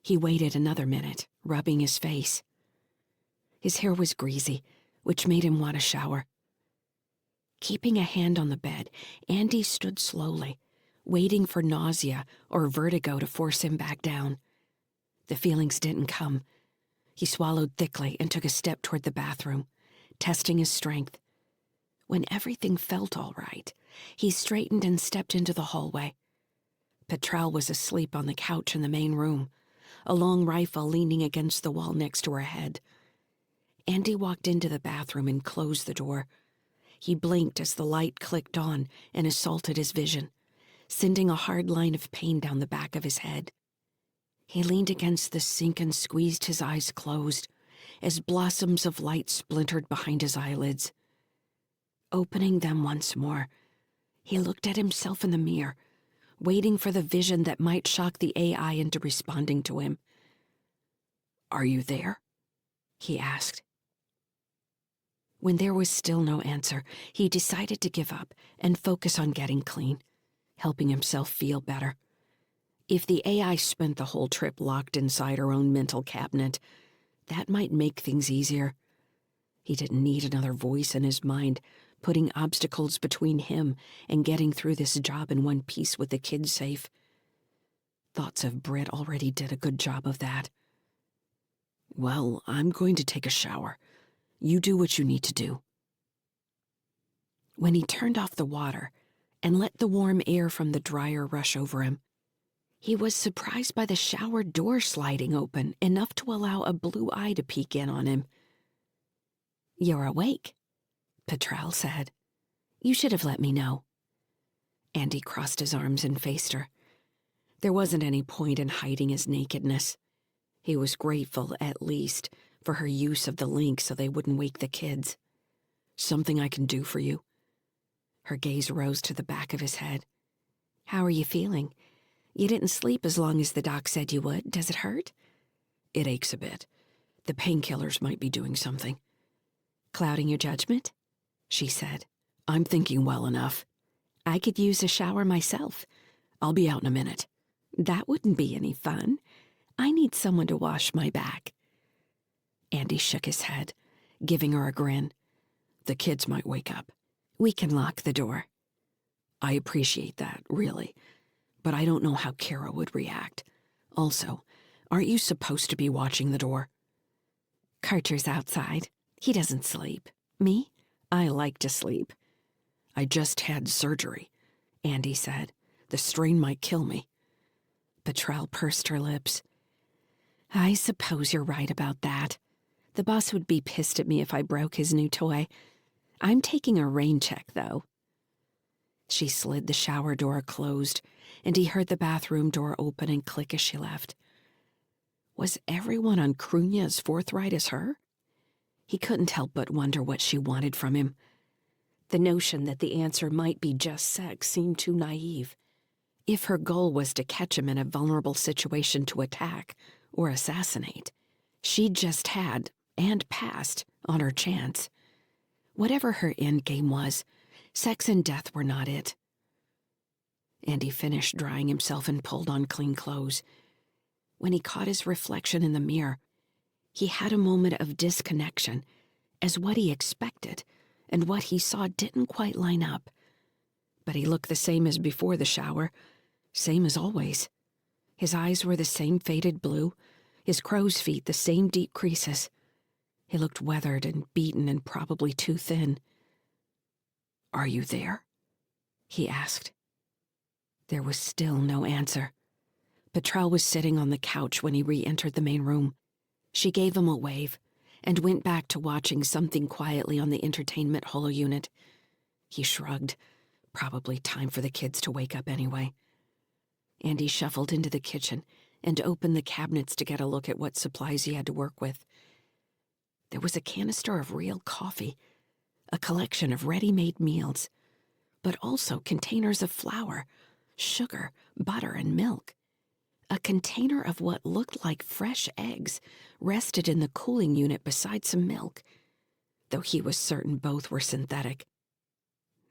He waited another minute, rubbing his face. His hair was greasy, which made him want a shower. Keeping a hand on the bed, Andy stood slowly, waiting for nausea or vertigo to force him back down. The feelings didn't come. He swallowed thickly and took a step toward the bathroom, testing his strength. When everything felt all right, he straightened and stepped into the hallway. Petrel was asleep on the couch in the main room, a long rifle leaning against the wall next to her head. Andy walked into the bathroom and closed the door. He blinked as the light clicked on and assaulted his vision, sending a hard line of pain down the back of his head. He leaned against the sink and squeezed his eyes closed as blossoms of light splintered behind his eyelids. Opening them once more, he looked at himself in the mirror, waiting for the vision that might shock the AI into responding to him. "Are you there?" he asked. When there was still no answer, he decided to give up and focus on getting clean, helping himself feel better. If the AI spent the whole trip locked inside her own mental cabinet, that might make things easier. He didn't need another voice in his mind, putting obstacles between him and getting through this job in one piece with the kids safe. Thoughts of Britt already did a good job of that. "Well, I'm going to take a shower. You do what you need to do." When he turned off the water and let the warm air from the dryer rush over him, he was surprised by the shower door sliding open enough to allow a blue eye to peek in on him. "You're awake," Petrel said. "You should have let me know." Andy crossed his arms and faced her. There wasn't any point in hiding his nakedness. He was grateful, at least, for her use of the link so they wouldn't wake the kids. "Something I can do for you?" Her gaze rose to the back of his head. "How are you feeling? You didn't sleep as long as the doc said you would. Does it hurt?" "It aches a bit. The painkillers might be doing something." "Clouding your judgment?" she said. "I'm thinking well enough. I could use a shower myself. I'll be out in a minute." "That wouldn't be any fun. I need someone to wash my back." Andy shook his head, giving her a grin. "The kids might wake up." "We can lock the door." "I appreciate that, really. But I don't know how Kara would react. Also, aren't you supposed to be watching the door?" "Carter's outside. He doesn't sleep. Me? I like to sleep." "I just had surgery," Andy said. "The strain might kill me." Petrel pursed her lips. "I suppose you're right about that. The boss would be pissed at me if I broke his new toy. I'm taking a rain check, though." She slid the shower door closed, and he heard the bathroom door open and click as she left. Was everyone on Krunya as forthright as her? He couldn't help but wonder what she wanted from him. The notion that the answer might be just sex seemed too naive. If her goal was to catch him in a vulnerable situation to attack or assassinate, she'd just had, and passed, on her chance. Whatever her endgame was, sex and death were not it. Andy finished drying himself and pulled on clean clothes. When he caught his reflection in the mirror, he had a moment of disconnection, as what he expected and what he saw didn't quite line up. But he looked the same as before the shower, same as always. His eyes were the same faded blue, his crow's feet the same deep creases. He looked weathered and beaten and probably too thin. "Are you there?" he asked. There was still no answer. Petrel was sitting on the couch when he re-entered the main room. She gave him a wave and went back to watching something quietly on the entertainment holo unit. He shrugged. Probably time for the kids to wake up anyway. Andy shuffled into the kitchen and opened the cabinets to get a look at what supplies he had to work with. There was a canister of real coffee, a collection of ready-made meals, but also containers of flour, sugar, butter, and milk. A container of what looked like fresh eggs rested in the cooling unit beside some milk, though he was certain both were synthetic.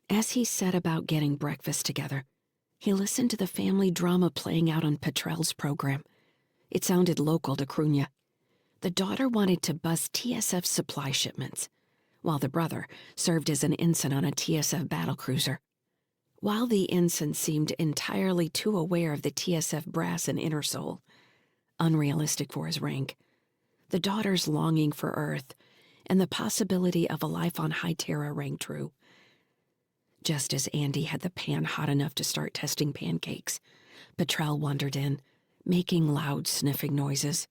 As he set about getting breakfast together, he listened to the family drama playing out on Petrel's program. It sounded local to Crunya. The daughter wanted to bust TSF supply shipments, while the brother served as an ensign on a TSF battlecruiser. While the ensign seemed entirely too aware of the TSF brass and inner soul, unrealistic for his rank, the daughter's longing for Earth and the possibility of a life on High Terra rang true. Just as Andy had the pan hot enough to start testing pancakes, Petrel wandered in, making loud sniffing noises.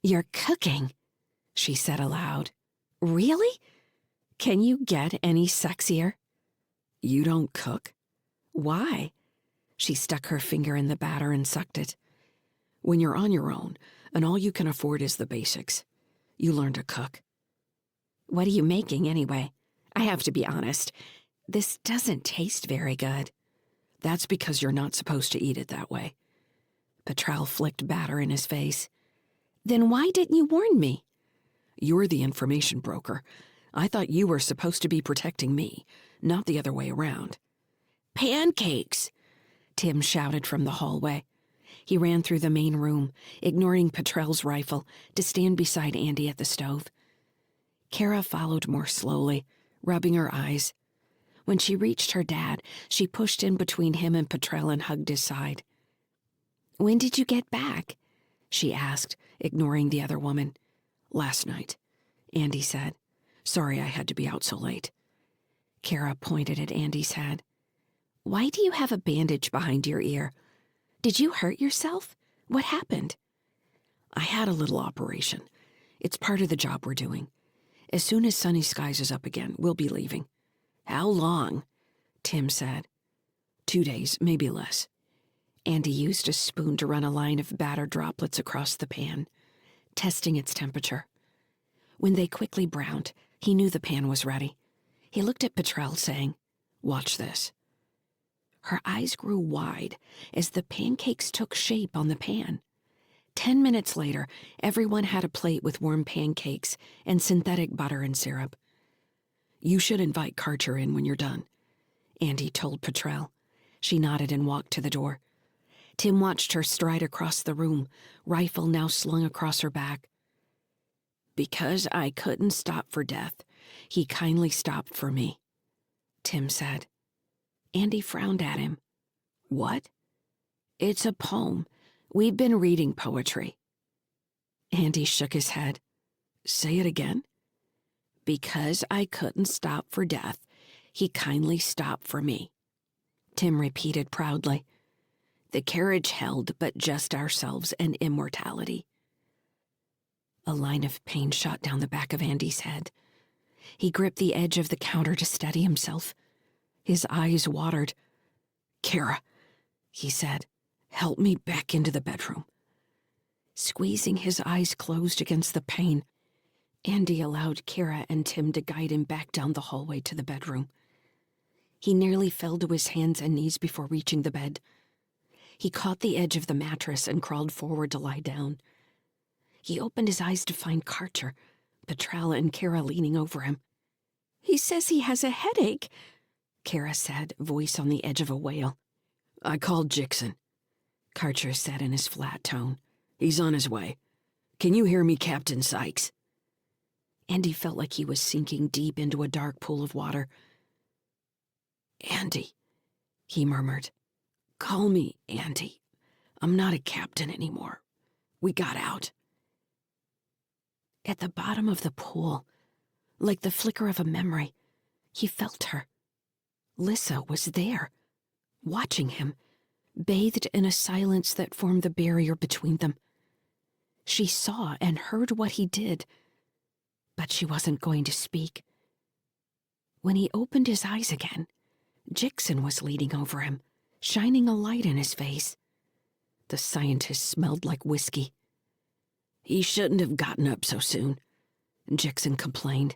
"You're cooking," she said aloud. "Really? Can you get any sexier?" "You don't cook?" "Why?" She stuck her finger in the batter and sucked it. "When you're on your own, and all you can afford is the basics, you learn to cook." "What are you making, anyway? I have to be honest. This doesn't taste very good." "That's because you're not supposed to eat it that way." Petrel flicked batter in his face. "Then why didn't you warn me?" "You're the information broker. I thought you were supposed to be protecting me, not the other way around." "Pancakes!" Tim shouted from the hallway. He ran through the main room, ignoring Petrel's rifle, to stand beside Andy at the stove. Kara followed more slowly, rubbing her eyes. When she reached her dad, she pushed in between him and Petrel and hugged his side. "When did you get back?" she asked, ignoring the other woman. "Last night," Andy said. "Sorry I had to be out so late." Kara pointed at Andy's head. "Why do you have a bandage behind your ear? Did you hurt yourself? What happened?" "I had a little operation. It's part of the job we're doing. As soon as Sunny Skies is up again, we'll be leaving." "How long?" Tim said. 2 days, maybe less." Andy used a spoon to run a line of batter droplets across the pan, testing its temperature. When they quickly browned, he knew the pan was ready. He looked at Petrel, saying, "Watch this." Her eyes grew wide as the pancakes took shape on the pan. 10 minutes later, everyone had a plate with warm pancakes and synthetic butter and syrup. "You should invite Karcher in when you're done," Andy told Petrel. She nodded and walked to the door. Tim watched her stride across the room, rifle now slung across her back. "Because I couldn't stop for death, he kindly stopped for me," Tim said. Andy frowned at him. "What?" "It's a poem. We've been reading poetry." Andy shook his head. "Say it again." "Because I couldn't stop for death, he kindly stopped for me," Tim repeated proudly. "The carriage held but just ourselves and immortality." A line of pain shot down the back of Andy's head. He gripped the edge of the counter to steady himself. His eyes watered. "Kara," he said, "help me back into the bedroom." Squeezing his eyes closed against the pain, Andy allowed Kara and Tim to guide him back down the hallway to the bedroom. He nearly fell to his hands and knees before reaching the bed. He caught the edge of the mattress and crawled forward to lie down. He opened his eyes to find Karcher, Petrel, and Kara leaning over him. "He says he has a headache," Kara said, voice on the edge of a wail. "I called Jixon," Karcher said in his flat tone. "He's on his way. Can you hear me, Captain Sykes?" Andy felt like he was sinking deep into a dark pool of water. "Andy," he murmured. "Call me Andy. I'm not a captain anymore. We got out." At the bottom of the pool, like the flicker of a memory, he felt her. Lyssa was there, watching him, bathed in a silence that formed the barrier between them. She saw and heard what he did, but she wasn't going to speak. When he opened his eyes again, Jixon was leaning over him, shining a light in his face. The scientist smelled like whiskey. "He shouldn't have gotten up so soon," Jixon complained.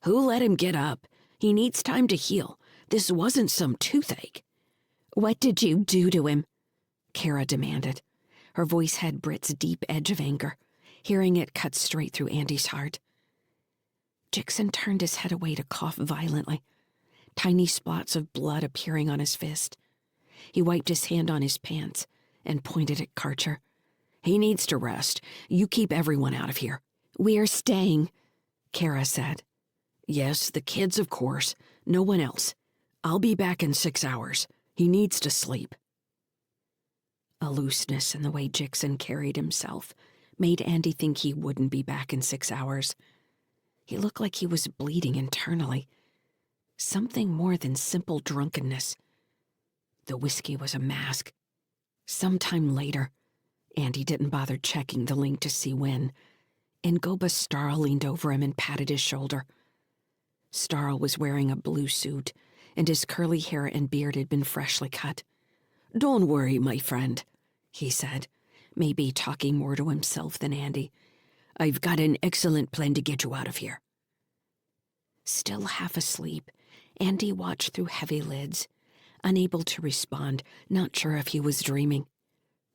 Who let him get up? He needs time to heal. This wasn't some toothache. What did you do to him? Kara demanded. Her voice had Britt's deep edge of anger. Hearing it cut straight through Andy's heart. Jixon turned his head away to cough violently, tiny spots of blood appearing on his fist. He wiped his hand on his pants and pointed at Karcher. He needs to rest. You keep everyone out of here. We're staying, Kara said. Yes, the kids, of course. No one else. I'll be back in 6 hours. He needs to sleep. A looseness in the way Jixon carried himself made Andy think he wouldn't be back in 6 hours. He looked like he was bleeding internally. Something more than simple drunkenness. The whiskey was a mask. Sometime later, Andy didn't bother checking the link to see when, Ngoba Starl leaned over him and patted his shoulder. Starl was wearing a blue suit, and his curly hair and beard had been freshly cut. Don't worry, my friend, he said, maybe talking more to himself than Andy. I've got an excellent plan to get you out of here. Still half asleep, Andy watched through heavy lids, unable to respond, not sure if he was dreaming.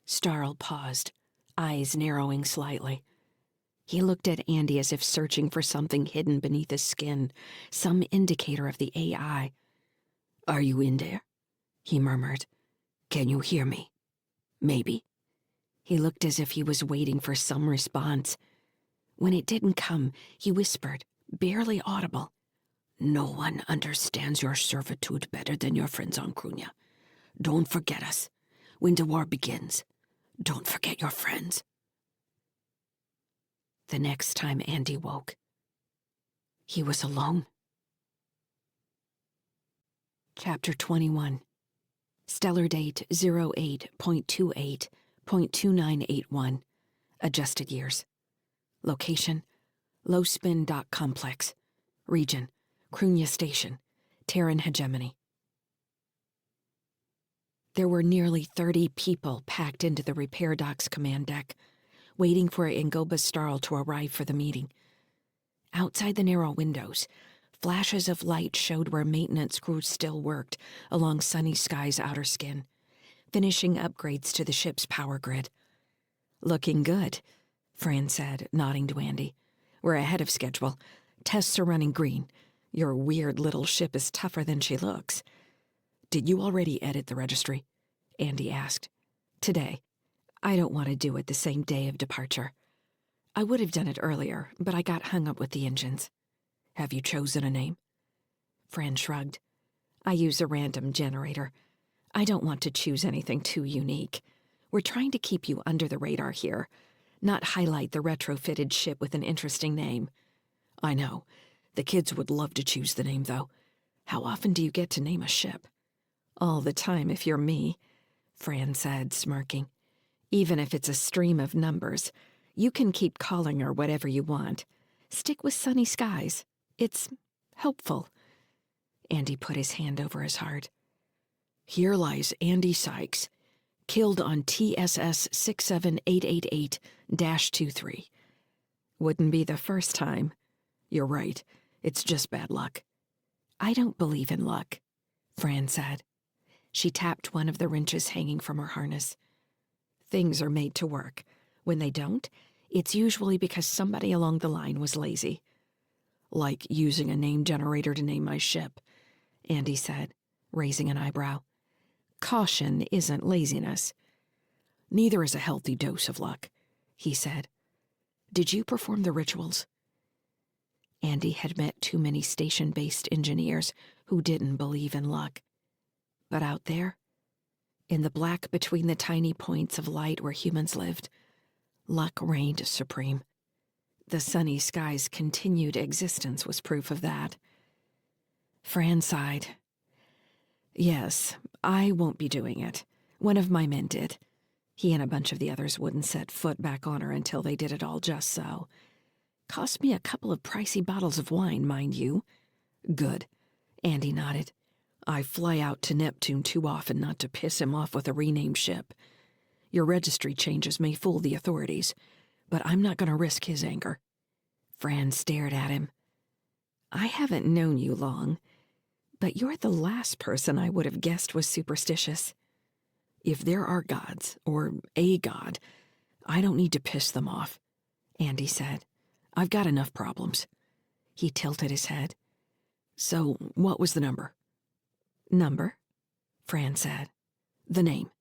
Starl paused, eyes narrowing slightly. He looked at Andy as if searching for something hidden beneath his skin, some indicator of the AI. Are you in there? He murmured. Can you hear me? Maybe. He looked as if he was waiting for some response. When it didn't come, he whispered, barely audible. No one understands your servitude better than your friends on Krunya. Don't forget us. When the war begins, don't forget your friends. The next time Andy woke, he was alone. Chapter 21. Stellar date 08.28.2981. Adjusted years. Location, Low Spin Dock Complex. Region, Krunya Station, Terran Hegemony. There were nearly 30 people packed into the repair dock's command deck, waiting for Ngoba Starl to arrive for the meeting. Outside the narrow windows, flashes of light showed where maintenance crews still worked along Sunny Sky's outer skin, finishing upgrades to the ship's power grid. Looking good, Fran said, nodding to Andy. We're ahead of schedule. Tests are running green. Your weird little ship is tougher than she looks. Did you already edit the registry? Andy asked. Today. I don't want to do it the same day of departure. I would have done it earlier, but I got hung up with the engines. Have you chosen a name? Fran shrugged. I use a random generator. I don't want to choose anything too unique. We're trying to keep you under the radar here, not highlight the retrofitted ship with an interesting name. I know. The kids would love to choose the name, though. How often do you get to name a ship? All the time if you're me, Fran said, smirking. Even if it's a stream of numbers, you can keep calling her whatever you want. Stick with Sunny Skies. It's helpful. Andy put his hand over his heart. Here lies Andy Sykes, killed on TSS 67888-23. Wouldn't be the first time. You're right. It's just bad luck. I don't believe in luck, Fran said. She tapped one of the wrenches hanging from her harness. Things are made to work. When they don't, it's usually because somebody along the line was lazy. Like using a name generator to name my ship, Andy said, raising an eyebrow. Caution isn't laziness. Neither is a healthy dose of luck, he said. Did you perform the rituals? Andy had met too many station-based engineers who didn't believe in luck. But out there, in the black between the tiny points of light where humans lived, luck reigned supreme. The Sunny Sky's continued existence was proof of that. Fran sighed. Yes, I won't be doing it. One of my men did. He and a bunch of the others wouldn't set foot back on her until they did it all just so. Cost me a couple of pricey bottles of wine, mind you. Good. Andy nodded. I fly out to Neptune too often not to piss him off with a renamed ship. Your registry changes may fool the authorities, but I'm not going to risk his anger. Fran stared at him. I haven't known you long, but you're the last person I would have guessed was superstitious. If there are gods, or a god, I don't need to piss them off, Andy said. I've got enough problems. He tilted his head. So, what was the number? Number? Fran said. The name,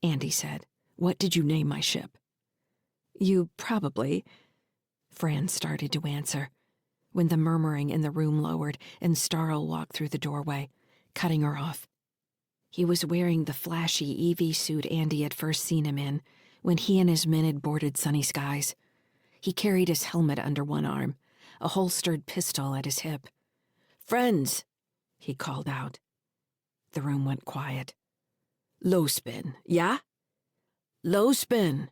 Andy said. What did you name my ship? You probably... Fran started to answer, when the murmuring in the room lowered and Starl walked through the doorway, cutting her off. He was wearing the flashy EV suit Andy had first seen him in when he and his men had boarded Sunny Skies. He carried his helmet under one arm, a holstered pistol at his hip. "Friends," he called out. The room went quiet. "Low spin, yeah?" "Low spin,"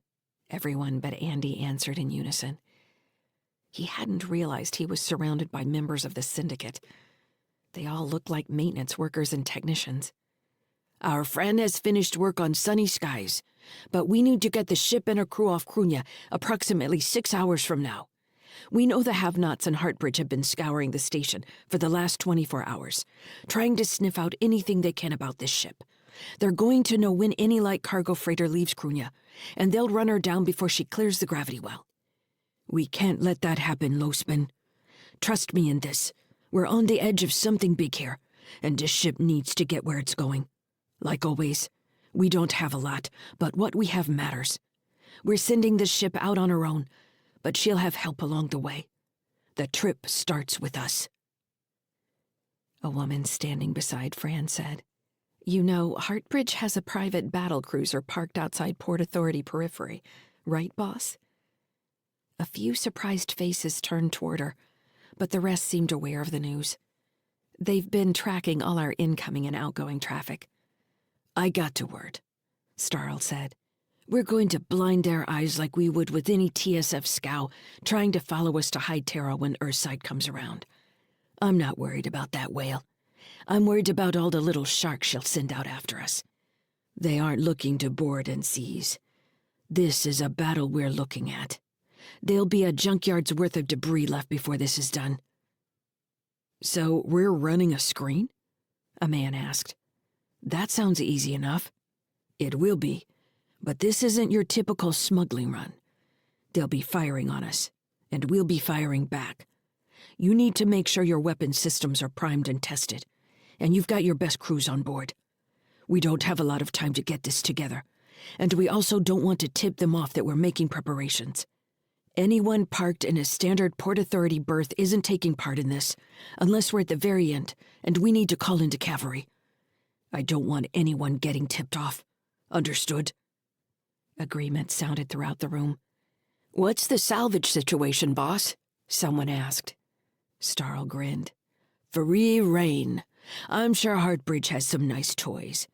everyone but Andy answered in unison. He hadn't realized he was surrounded by members of the syndicate. They all looked like maintenance workers and technicians. "Our friend has finished work on Sunny Skies, but we need to get the ship and her crew off Krunya approximately 6 hours from now. We know the have-nots and Heartbridge have been scouring the station for the last 24 hours, trying to sniff out anything they can about this ship. They're going to know when any light cargo freighter leaves Krunya, and they'll run her down before she clears the gravity well. We can't let that happen, Lowspin. Trust me in this. We're on the edge of something big here, and this ship needs to get where it's going. Like always, we don't have a lot, but what we have matters. We're sending this ship out on her own, but she'll have help along the way. The trip starts with us." A woman standing beside Fran said, "You know, Heartbridge has a private battle cruiser parked outside Port Authority Periphery, right, boss?" A few surprised faces turned toward her, but the rest seemed aware of the news. They've been tracking all our incoming and outgoing traffic. "I got to word," Starl said. "We're going to blind their eyes like we would with any TSF scow trying to follow us to High Terra when Earthside comes around. I'm not worried about that whale. I'm worried about all the little sharks she'll send out after us. They aren't looking to board and seize. This is a battle we're looking at. There'll be a junkyard's worth of debris left before this is done." "So we're running a screen?" a man asked. "That sounds easy enough." "It will be, but this isn't your typical smuggling run. They'll be firing on us, and we'll be firing back. You need to make sure your weapon systems are primed and tested, and you've got your best crews on board. We don't have a lot of time to get this together, and we also don't want to tip them off that we're making preparations. Anyone parked in a standard Port Authority berth isn't taking part in this, unless we're at the very end, and we need to call into cavalry. I don't want anyone getting tipped off. Understood?" Agreement sounded throughout the room. "What's the salvage situation, boss?" someone asked. Starl grinned. "Free reign. I'm sure Heartbridge has some nice toys.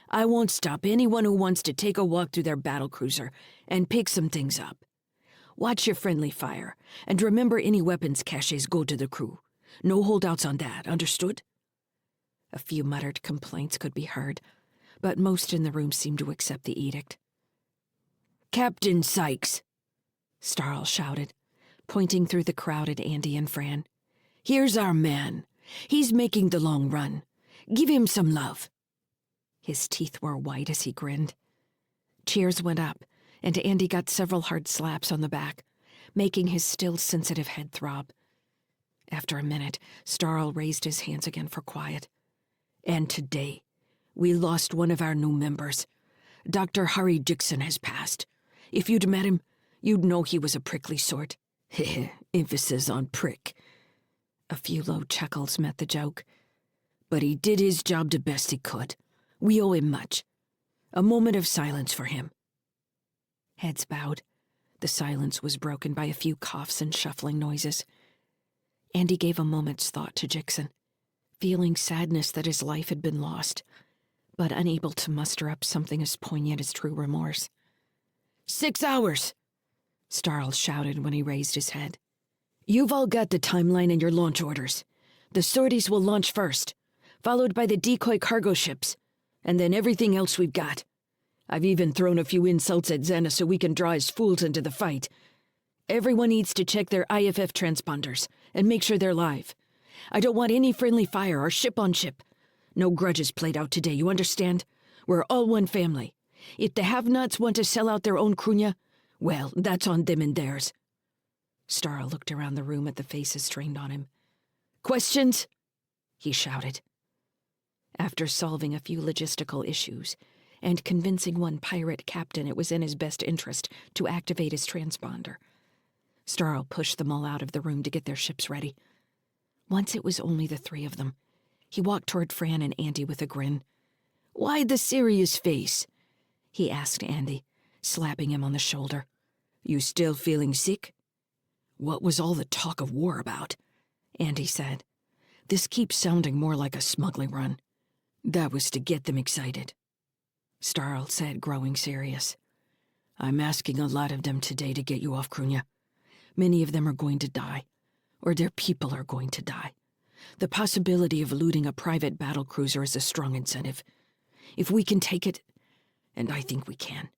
I won't stop anyone who wants to take a walk through their battlecruiser and pick some things up. Watch your friendly fire, and remember any weapons caches go to the crew. No holdouts on that, understood?" A few muttered complaints could be heard, but most in the room seemed to accept the edict. "Captain Sykes," Starl shouted, pointing through the crowd at Andy and Fran. "Here's our man. He's making the long run. Give him some love." His teeth were white as he grinned. Cheers went up, and Andy got several hard slaps on the back, making his still sensitive head throb. After a minute, Starl raised his hands again for quiet. "And today, we lost one of our new members. Dr. Harry Dixon has passed. If you'd met him, you'd know he was a prickly sort. Emphasis on prick." A few low chuckles met the joke. "But he did his job the best he could. We owe him much. A moment of silence for him." Heads bowed. The silence was broken by a few coughs and shuffling noises. Andy gave a moment's thought to Dixon, feeling sadness that his life had been lost, but unable to muster up something as poignant as true remorse. 6 hours! Starl shouted when he raised his head. "You've all got the timeline and your launch orders. The sorties will launch first, followed by the decoy cargo ships, and then everything else we've got. I've even thrown a few insults at Xena so we can draw his fools into the fight. Everyone needs to check their IFF transponders and make sure they're live. I don't want any friendly fire or ship on ship. No grudges played out today, you understand? We're all one family. If the have-nots want to sell out their own Krunya, well, that's on them and theirs." Starl looked around the room at the faces trained on him. "Questions?" he shouted. After solving a few logistical issues and convincing one pirate captain it was in his best interest to activate his transponder, Starl pushed them all out of the room to get their ships ready. Once it was only the three of them, he walked toward Fran and Andy with a grin. "Why the serious face?" he asked Andy, slapping him on the shoulder. "You still feeling sick?" "What was all the talk of war about?" Andy said. "This keeps sounding more like a smuggling run." "That was to get them excited," Starl said, growing serious. "I'm asking a lot of them today to get you off Krunya. Many of them are going to die, or their people are going to die. The possibility of looting a private battlecruiser is a strong incentive. If we can take it, and I think we can.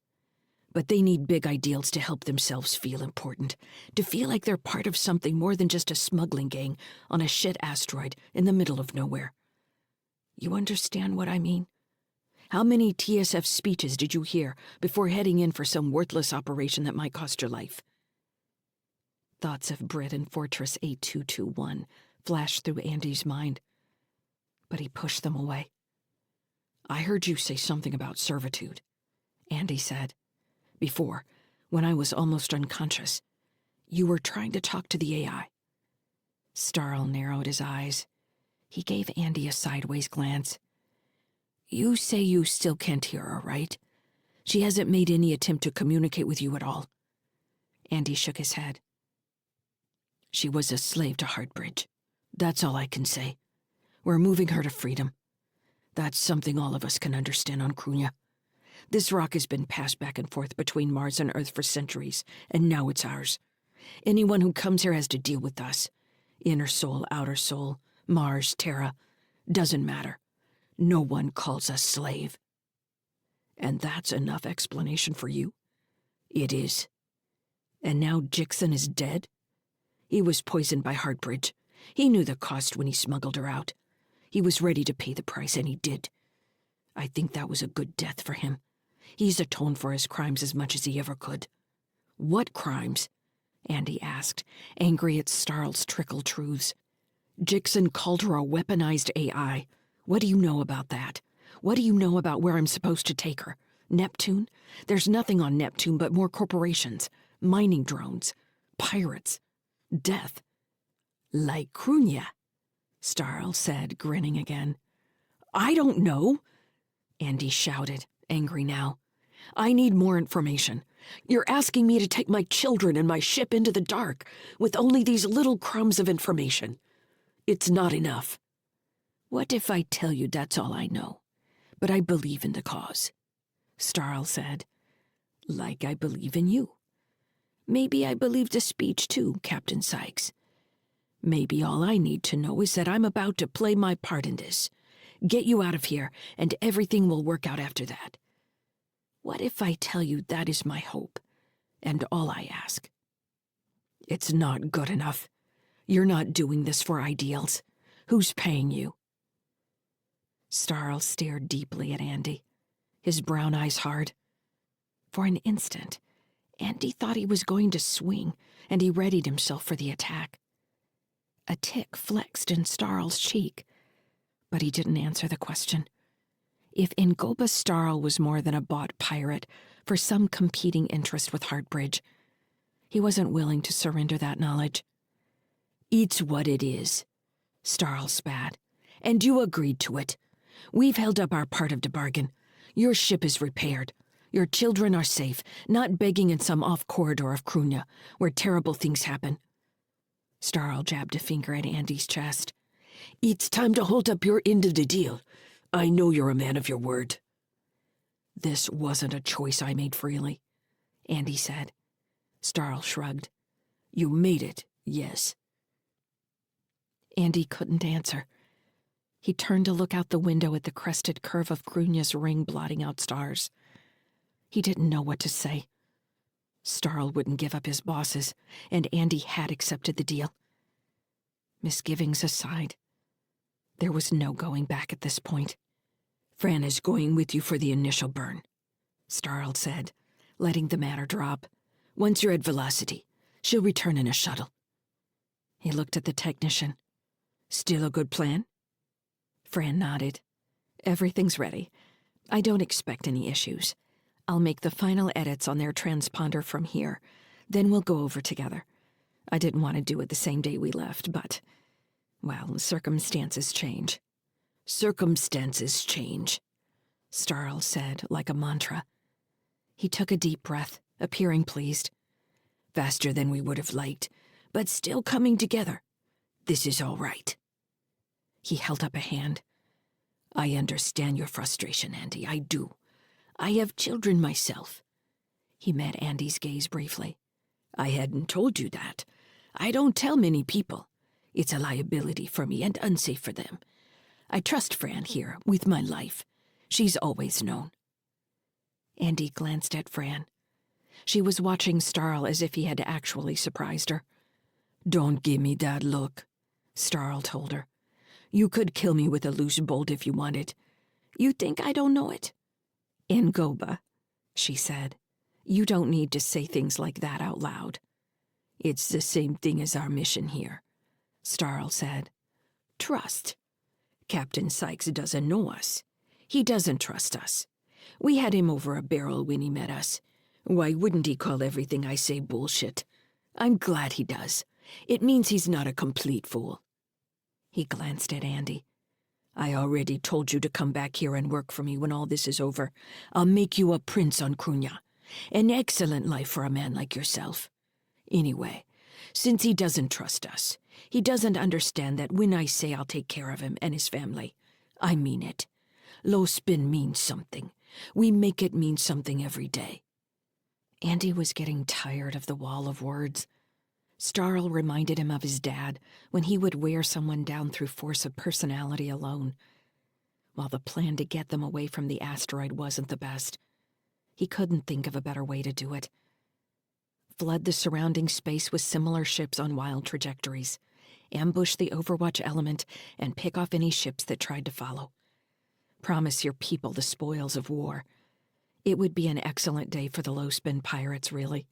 But they need big ideals to help themselves feel important, to feel like they're part of something more than just a smuggling gang on a shit asteroid in the middle of nowhere. You understand what I mean? How many TSF speeches did you hear before heading in for some worthless operation that might cost your life?" Thoughts of Brit and Fortress 8221 flashed through Andy's mind, but he pushed them away. "I heard you say something about servitude," Andy said. "Before, when I was almost unconscious, you were trying to talk to the AI." Starl narrowed his eyes. He gave Andy a sideways glance. "You say you still can't hear her, right? She hasn't made any attempt to communicate with you at all?" Andy shook his head. "She was a slave to Heartbridge. That's all I can say. We're moving her to freedom. That's something all of us can understand on Krunya. This rock has been passed back and forth between Mars and Earth for centuries, and now it's ours. Anyone who comes here has to deal with us. Inner soul, outer soul, Mars, Terra, doesn't matter. No one calls us slave." "And that's enough explanation for you?" "It is. And now Jixon is dead? He was poisoned by Heartbridge. He knew the cost when he smuggled her out. He was ready to pay the price, and he did. I think that was a good death for him. He's atoned for his crimes as much as he ever could." "What crimes?" Andy asked, angry at Starl's trickle truths. "Jixon called her a weaponized AI. What do you know about that? What do you know about where I'm supposed to take her? Neptune? There's nothing on Neptune but more corporations, mining drones, pirates, death." "Like Krunya," Starl said, grinning again. "I don't know," Andy shouted, angry now. "I need more information. You're asking me to take my children and my ship into the dark with only these little crumbs of information. It's not enough." "What if I tell you that's all I know, but I believe in the cause?" Starl said. "Like I believe in you. Maybe I believe the speech too, Captain Sykes. Maybe all I need to know is that I'm about to play my part in this, get you out of here, and everything will work out after that. What if I tell you that is my hope, and all I ask?" "It's not good enough. You're not doing this for ideals. Who's paying you?" Starl stared deeply at Andy, his brown eyes hard. For an instant, Andy thought he was going to swing, and he readied himself for the attack. A tick flexed in Starl's cheek, but he didn't answer the question. If Ngoba Starl was more than a bought pirate for some competing interest with Heartbridge, he wasn't willing to surrender that knowledge. "It's what it is," Starl spat, "and you agreed to it. We've held up our part of the bargain. Your ship is repaired. Your children are safe, not begging in some off-corridor of Krunya, where terrible things happen." Starl jabbed a finger at Andy's chest. "It's time to hold up your end of the deal. I know you're a man of your word." "This wasn't a choice I made freely," Andy said. Starl shrugged. "You made it, yes." Andy couldn't answer. He turned to look out the window at the crested curve of Krunya's ring blotting out stars. He didn't know what to say. Starl wouldn't give up his bosses, and Andy had accepted the deal. Misgivings aside, there was no going back at this point. Fran is going with you for the initial burn, Starl said, letting the matter drop. Once you're at velocity, she'll return in a shuttle. He looked at the technician. Still a good plan? Fran nodded. Everything's ready. I don't expect any issues. I'll make the final edits on their transponder from here. Then we'll go over together. I didn't want to do it the same day we left, but, well, circumstances change. Circumstances change, Starl said like a mantra. He took a deep breath, appearing pleased. Faster than we would have liked, but still coming together. This is all right. He held up a hand. I understand your frustration, Andy, I do. I have children myself. He met Andy's gaze briefly. I hadn't told you that. I don't tell many people. It's a liability for me and unsafe for them. I trust Fran here with my life. She's always known. Andy glanced at Fran. She was watching Starl as if he had actually surprised her. Don't give me that look, Starl told her. You could kill me with a loose bolt if you wanted. You think I don't know it? Ngoba, she said. You don't need to say things like that out loud. It's the same thing as our mission here, Starl said. Trust. Captain Sykes doesn't know us. He doesn't trust us. We had him over a barrel when he met us. Why wouldn't he call everything I say bullshit? I'm glad he does. It means he's not a complete fool. He glanced at Andy. I already told you to come back here and work for me when all this is over. I'll make you a prince on Krunya. An excellent life for a man like yourself. Anyway, since he doesn't trust us, he doesn't understand that when I say I'll take care of him and his family, I mean it. Low spin means something. We make it mean something every day. Andy was getting tired of the wall of words. Starl reminded him of his dad when he would wear someone down through force of personality alone. While the plan to get them away from the asteroid wasn't the best, he couldn't think of a better way to do it. Flood the surrounding space with similar ships on wild trajectories, ambush the Overwatch element, and pick off any ships that tried to follow. Promise your people the spoils of war. It would be an excellent day for the low-spin pirates, really.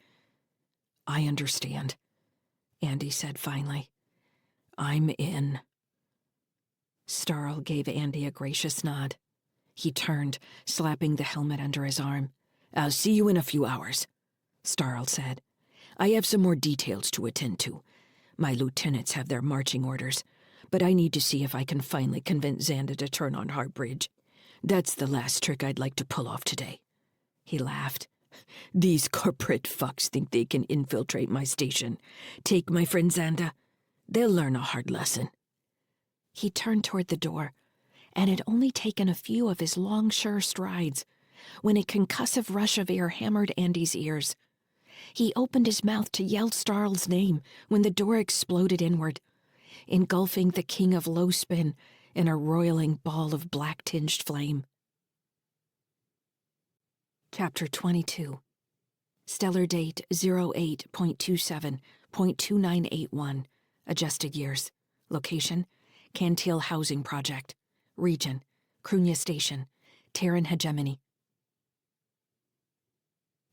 I understand, Andy said finally. I'm in. Starl gave Andy a gracious nod. He turned, slapping the helmet under his arm. I'll see you in a few hours, Starl said. I have some more details to attend to. My lieutenants have their marching orders, but I need to see if I can finally convince Xanda to turn on Heartbridge. That's the last trick I'd like to pull off today. He laughed. These corporate fucks think they can infiltrate my station. Take my friend Xanda. They'll learn a hard lesson. He turned toward the door, and had only taken a few of his long, sure strides when a concussive rush of air hammered Andy's ears. He opened his mouth to yell Starl's name when the door exploded inward, engulfing the king of low spin in a roiling ball of black-tinged flame. Chapter 22. Stellar date 08.27.2981. Adjusted years. Location, Cantil Housing Project. Region, Krunya Station, Terran Hegemony.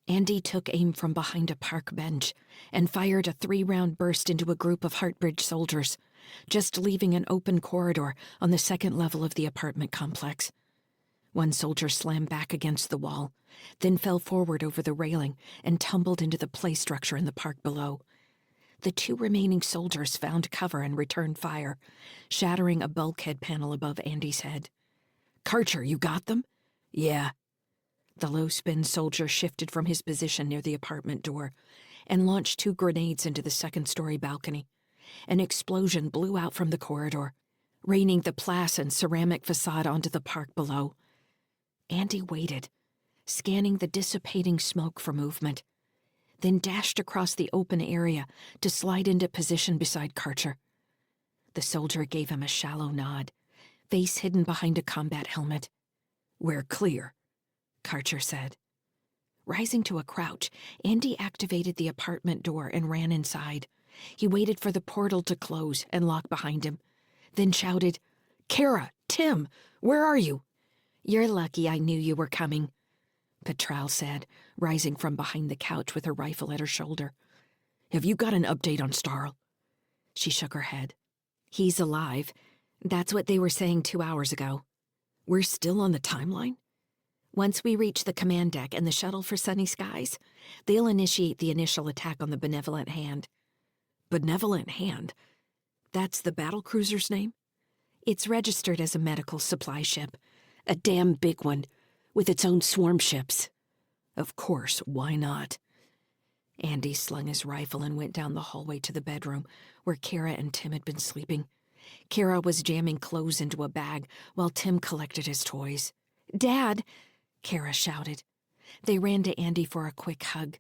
Andy took aim from behind a park bench and fired a 3-round burst into a group of Heartbridge soldiers, just leaving an open corridor on the second level of the apartment complex. One soldier slammed back against the wall, then fell forward over the railing and tumbled into the play structure in the park below. The 2 remaining soldiers found cover and returned fire, shattering a bulkhead panel above Andy's head. Karcher, you got them? Yeah. The low-spin soldier shifted from his position near the apartment door and launched 2 grenades into the second-story balcony. An explosion blew out from the corridor, raining the glass and ceramic facade onto the park below. Andy waited, scanning the dissipating smoke for movement, then dashed across the open area to slide into position beside Karcher. The soldier gave him a shallow nod, face hidden behind a combat helmet. We're clear, Karcher said. Rising to a crouch, Andy activated the apartment door and ran inside. He waited for the portal to close and lock behind him, then shouted, "Kara, Tim, where are you?" "You're lucky I knew you were coming," Petrel said, rising from behind the couch with her rifle at her shoulder. "Have you got an update on Starl?" She shook her head. "He's alive. That's what they were saying 2 hours ago." "We're still on the timeline?" "Once we reach the command deck and the shuttle for Sunny Skies, they'll initiate the initial attack on the Benevolent Hand." Benevolent Hand? That's the battlecruiser's name? It's registered as a medical supply ship. A damn big one, with its own swarm ships. Of course, why not? Andy slung his rifle and went down the hallway to the bedroom where Kara and Tim had been sleeping. Kara was jamming clothes into a bag while Tim collected his toys. "Dad!" Kara shouted. They ran to Andy for a quick hug.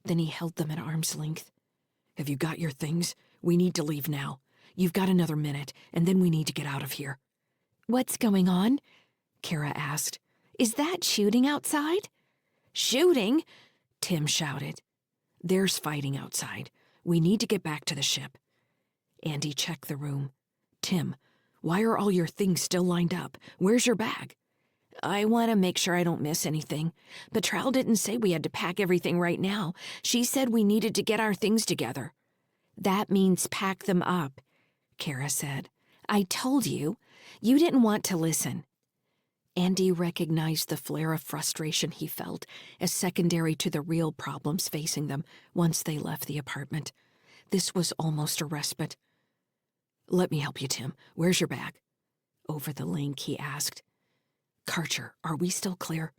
Then he held them at arm's length. "Have you got your things? We need to leave now. You've got another minute, and then we need to get out of here." "What's going on?" Kara asked. "Is that shooting outside?" "Shooting?" Tim shouted. "There's fighting outside. We need to get back to the ship." Andy checked the room. "Tim, why are all your things still lined up? Where's your bag?" "I want to make sure I don't miss anything. Petrel didn't say we had to pack everything right now. She said we needed to get our things together." "That means pack them up," Kara said. "I told you. You didn't want to listen." Andy recognized the flare of frustration he felt as secondary to the real problems facing them once they left the apartment. This was almost a respite. "Let me help you, Tim. Where's your bag?" Over the link, he asked. "Karcher, are we still clear?"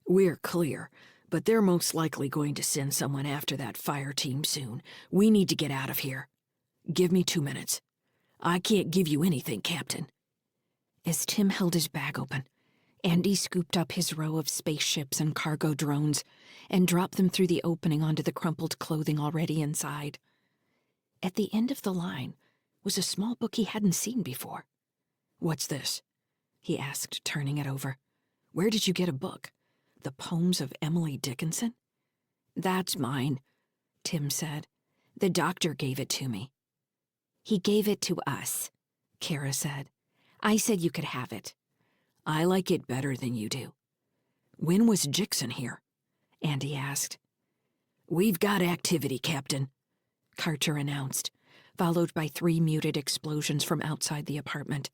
"We're clear, but they're most likely going to send someone after that fire team soon. We need to get out of here. Give me 2 minutes. I can't give you anything, Captain." As Tim held his bag open, Andy scooped up his row of spaceships and cargo drones and dropped them through the opening onto the crumpled clothing already inside. At the end of the line was a small book he hadn't seen before. "What's this?" he asked, turning it over. "Where did you get a book? The Poems of Emily Dickinson?" "That's mine," Tim said. "The doctor gave it to me." "He gave it to us," Kara said. "I said you could have it." "I like it better than you do." "When was Jixon here?" Andy asked. "We've got activity, Captain," Karcher announced, followed by 3 muted explosions from outside the apartment.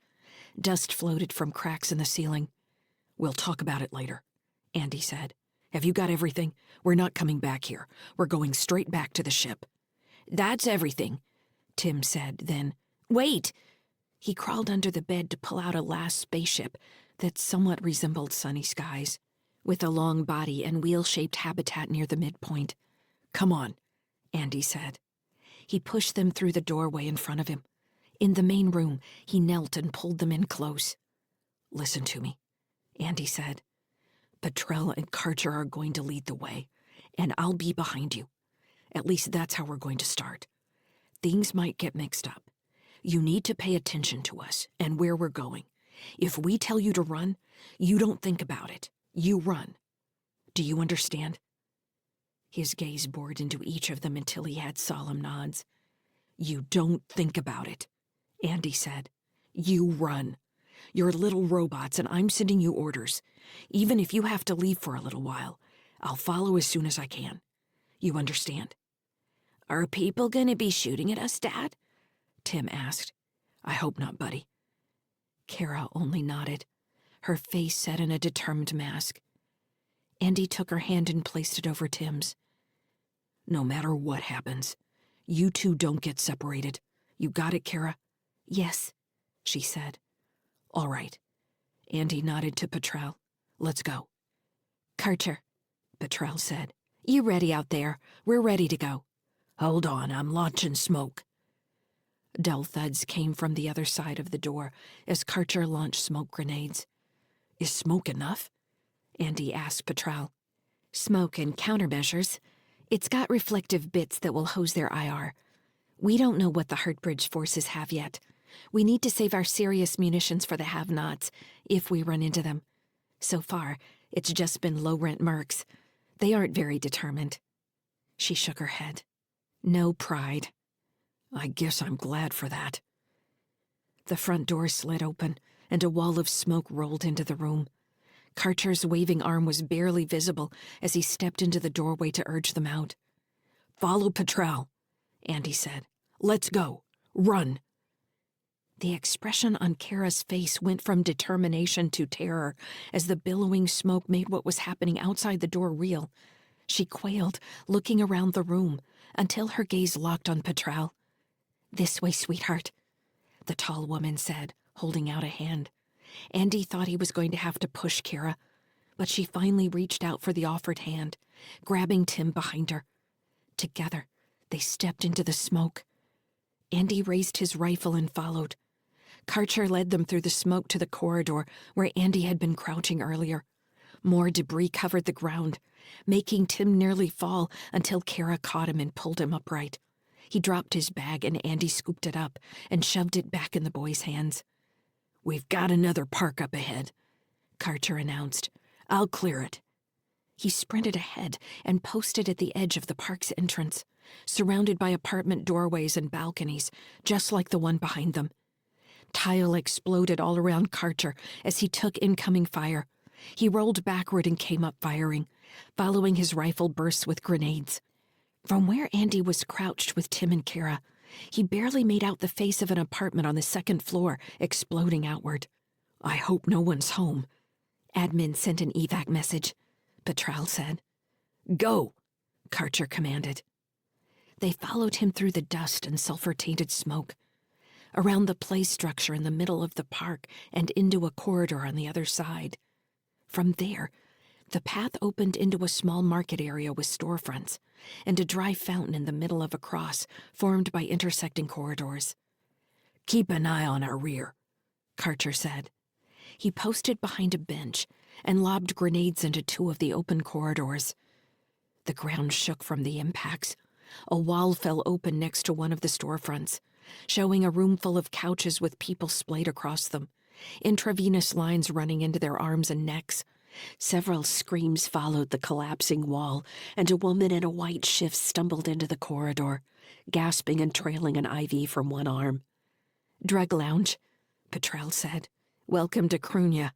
Dust floated from cracks in the ceiling. "We'll talk about it later," Andy said. "Have you got everything? We're not coming back here. We're going straight back to the ship." "That's everything," Tim said, then, "Wait!" He crawled under the bed to pull out a last spaceship that somewhat resembled Sunny Skies, with a long body and wheel-shaped habitat near the midpoint. "Come on," Andy said. He pushed them through the doorway in front of him. In the main room, he knelt and pulled them in close. "Listen to me," Andy said. "Petrel and Karcher are going to lead the way, and I'll be behind you. At least that's how we're going to start. Things might get mixed up. You need to pay attention to us and where we're going. If we tell you to run, you don't think about it. You run. Do you understand?" His gaze bored into each of them until he had solemn nods. "You don't think about it," Andy said. "You run. You're little robots, and I'm sending you orders. Even if you have to leave for a little while, I'll follow as soon as I can. You understand?" "Are people going to be shooting at us, Dad?" Tim asked. "I hope not, buddy." Kara only nodded, her face set in a determined mask. Andy took her hand and placed it over Tim's. "No matter what happens, you two don't get separated. You got it, Kara?" "Yes," she said. "All right." Andy nodded to Petrel. "Let's go." "Karcher," Petrel said. "You ready out there? We're ready to go." "Hold on, I'm launching smoke." Dull thuds came from the other side of the door as Karcher launched smoke grenades. "Is smoke enough?" Andy asked Petrel. "Smoke and countermeasures. It's got reflective bits that will hose their IR. We don't know what the Heartbridge forces have yet. We need to save our serious munitions for the have-nots, if we run into them. So far, it's just been low-rent mercs. They aren't very determined. She shook her head. No pride. I guess I'm glad for that. The front door slid open, and a wall of smoke rolled into the room. Karcher's waving arm was barely visible as he stepped into the doorway to urge them out. Follow Petrel, Andy said. Let's go. Run. The expression on Kara's face went from determination to terror as the billowing smoke made what was happening outside the door real. She quailed, looking around the room, until her gaze locked on Petrel. "This way, sweetheart," the tall woman said, holding out a hand. Andy thought he was going to have to push Kara, but she finally reached out for the offered hand, grabbing Tim behind her. Together, they stepped into the smoke. Andy raised his rifle and followed. Karcher led them through the smoke to the corridor where Andy had been crouching earlier. More debris covered the ground, making Tim nearly fall until Kara caught him and pulled him upright. He dropped his bag and Andy scooped it up and shoved it back in the boy's hands. "We've got another park up ahead," Karcher announced. "I'll clear it." He sprinted ahead and posted at the edge of the park's entrance, surrounded by apartment doorways and balconies, just like the one behind them. Tile exploded all around Karcher as he took incoming fire. He rolled backward and came up firing, following his rifle bursts with grenades. From where Andy was crouched with Tim and Kara, he barely made out the face of an apartment on the second floor exploding outward. "I hope no one's home." Admin sent an evac message, Petrel said. "Go," Karcher commanded. They followed him through the dust and sulfur-tainted smoke, around the play structure in the middle of the park and into a corridor on the other side. From there, the path opened into a small market area with storefronts and a dry fountain in the middle of a cross formed by intersecting corridors. "Keep an eye on our rear," Karcher said. He posted behind a bench and lobbed grenades into two of the open corridors. The ground shook from the impacts. A wall fell open next to one of the storefronts, showing a room full of couches with people splayed across them, intravenous lines running into their arms and necks. Several screams followed the collapsing wall, and a woman in a white shift stumbled into the corridor, gasping and trailing an IV from one arm. "Drug lounge," Petrel said. "Welcome to Krunya."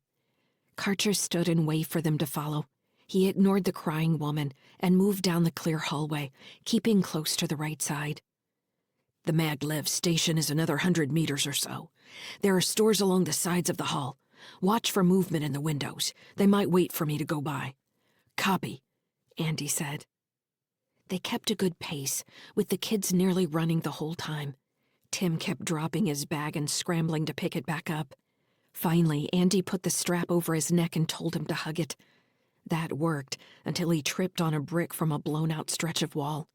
Karcher stood and waved for them to follow. He ignored the crying woman and moved down the clear hallway, keeping close to the right side. "The Maglev station is another 100 meters or so. There are stores along the sides of the hall. Watch for movement in the windows. They might wait for me to go by." "Copy," Andy said. They kept a good pace, with the kids nearly running the whole time. Tim kept dropping his bag and scrambling to pick it back up. Finally, Andy put the strap over his neck and told him to hug it. That worked until he tripped on a brick from a blown-out stretch of wall.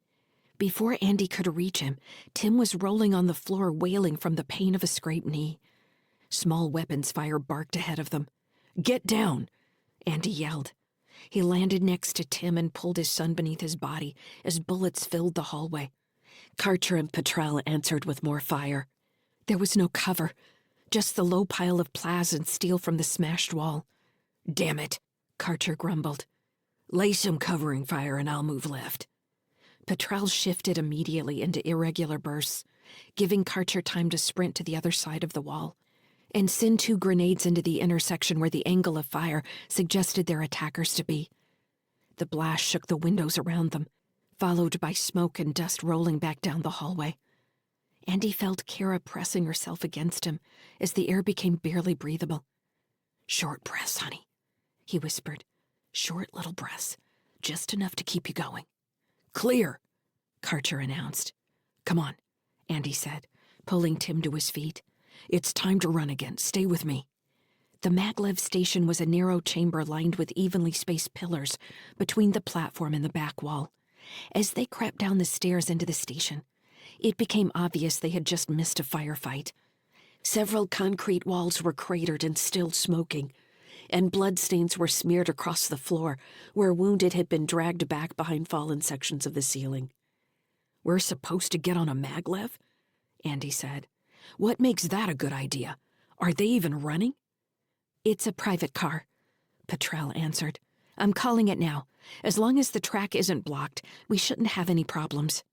Before Andy could reach him, Tim was rolling on the floor wailing from the pain of a scraped knee. Small weapons fire barked ahead of them. "Get down," Andy yelled. He landed next to Tim and pulled his son beneath his body as bullets filled the hallway. Karcher and Petrel answered with more fire. There was no cover, just the low pile of plas and steel from the smashed wall. "Damn it," Karcher grumbled. "Lay some covering fire and I'll move left." Petrel shifted immediately into irregular bursts, giving Karcher time to sprint to the other side of the wall, and send two grenades into the intersection where the angle of fire suggested their attackers to be. The blast shook the windows around them, followed by smoke and dust rolling back down the hallway. Andy felt Kara pressing herself against him as the air became barely breathable. "Short breaths, honey," he whispered. "Short little breaths, just enough to keep you going." "Clear," Karcher announced. "Come on," Andy said, pulling Tim to his feet. "It's time to run again. Stay with me." The Maglev station was a narrow chamber lined with evenly spaced pillars between the platform and the back wall. As they crept down the stairs into the station, it became obvious they had just missed a firefight. Several concrete walls were cratered and still smoking, and bloodstains were smeared across the floor where wounded had been dragged back behind fallen sections of the ceiling. "We're supposed to get on a maglev?" Andy said. "What makes that a good idea? Are they even running?" "It's a private car," Petrel answered. "I'm calling it now. As long as the track isn't blocked, we shouldn't have any problems.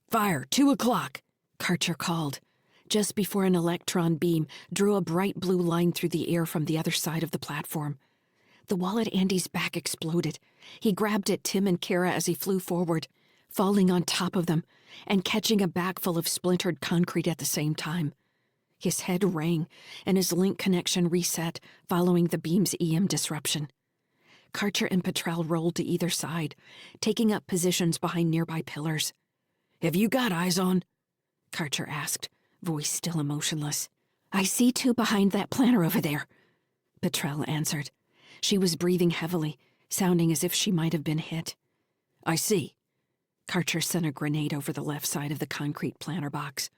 Fire, 2 o'clock, Karcher called, just before an electron beam drew a bright blue line through the air from the other side of the platform. The wall at Andy's back exploded. He grabbed at Tim and Kara as he flew forward, falling on top of them and catching a bagful of splintered concrete at the same time. His head rang, and his link connection reset following the beam's EM disruption. Karcher and Petrel rolled to either side, taking up positions behind nearby pillars. "Have you got eyes on?" Karcher asked, voice still emotionless. "I see 2 behind that planter over there," Petrel answered. She was breathing heavily, sounding as if she might have been hit. "I see." Karcher sent a grenade over the left side of the concrete planter box.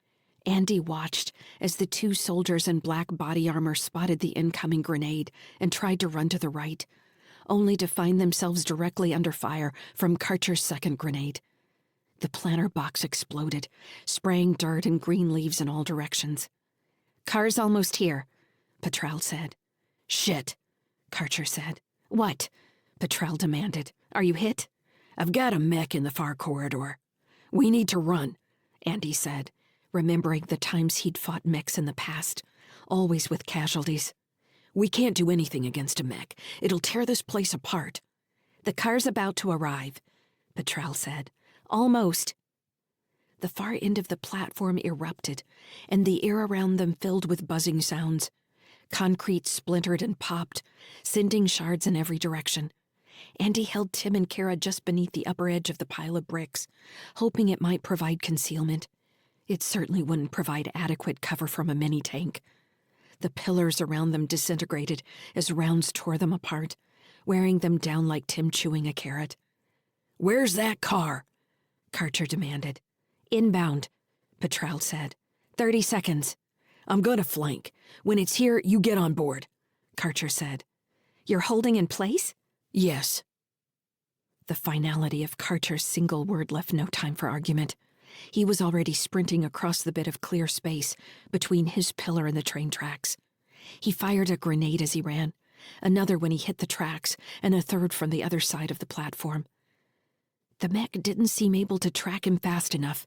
Andy watched as the 2 soldiers in black body armor spotted the incoming grenade and tried to run to the right, only to find themselves directly under fire from Karcher's second grenade. The planter box exploded, spraying dirt and green leaves in all directions. "Car's almost here," Petrel said. "Shit," Karcher said. "What?" Petrel demanded. "Are you hit?" "I've got a mech in the far corridor. We need to run," Andy said, remembering the times he'd fought mechs in the past, always with casualties. "We can't do anything against a mech. It'll tear this place apart." "The car's about to arrive," Petrel said. "Almost." The far end of the platform erupted, and the air around them filled with buzzing sounds. Concrete splintered and popped, sending shards in every direction. Andy held Tim and Kara just beneath the upper edge of the pile of bricks, hoping it might provide concealment. It certainly wouldn't provide adequate cover from a mini-tank. The pillars around them disintegrated as rounds tore them apart, wearing them down like Tim chewing a carrot. "Where's that car?" Karcher demanded. "Inbound," Petrel said. 30 seconds. "I'm gonna flank. When it's here, you get on board," Karcher said. "You're holding in place?" "Yes." The finality of Karcher's single word left no time for argument. He was already sprinting across the bit of clear space between his pillar and the train tracks. He fired a grenade as he ran, another when he hit the tracks, and a third from the other side of the platform. The mech didn't seem able to track him fast enough.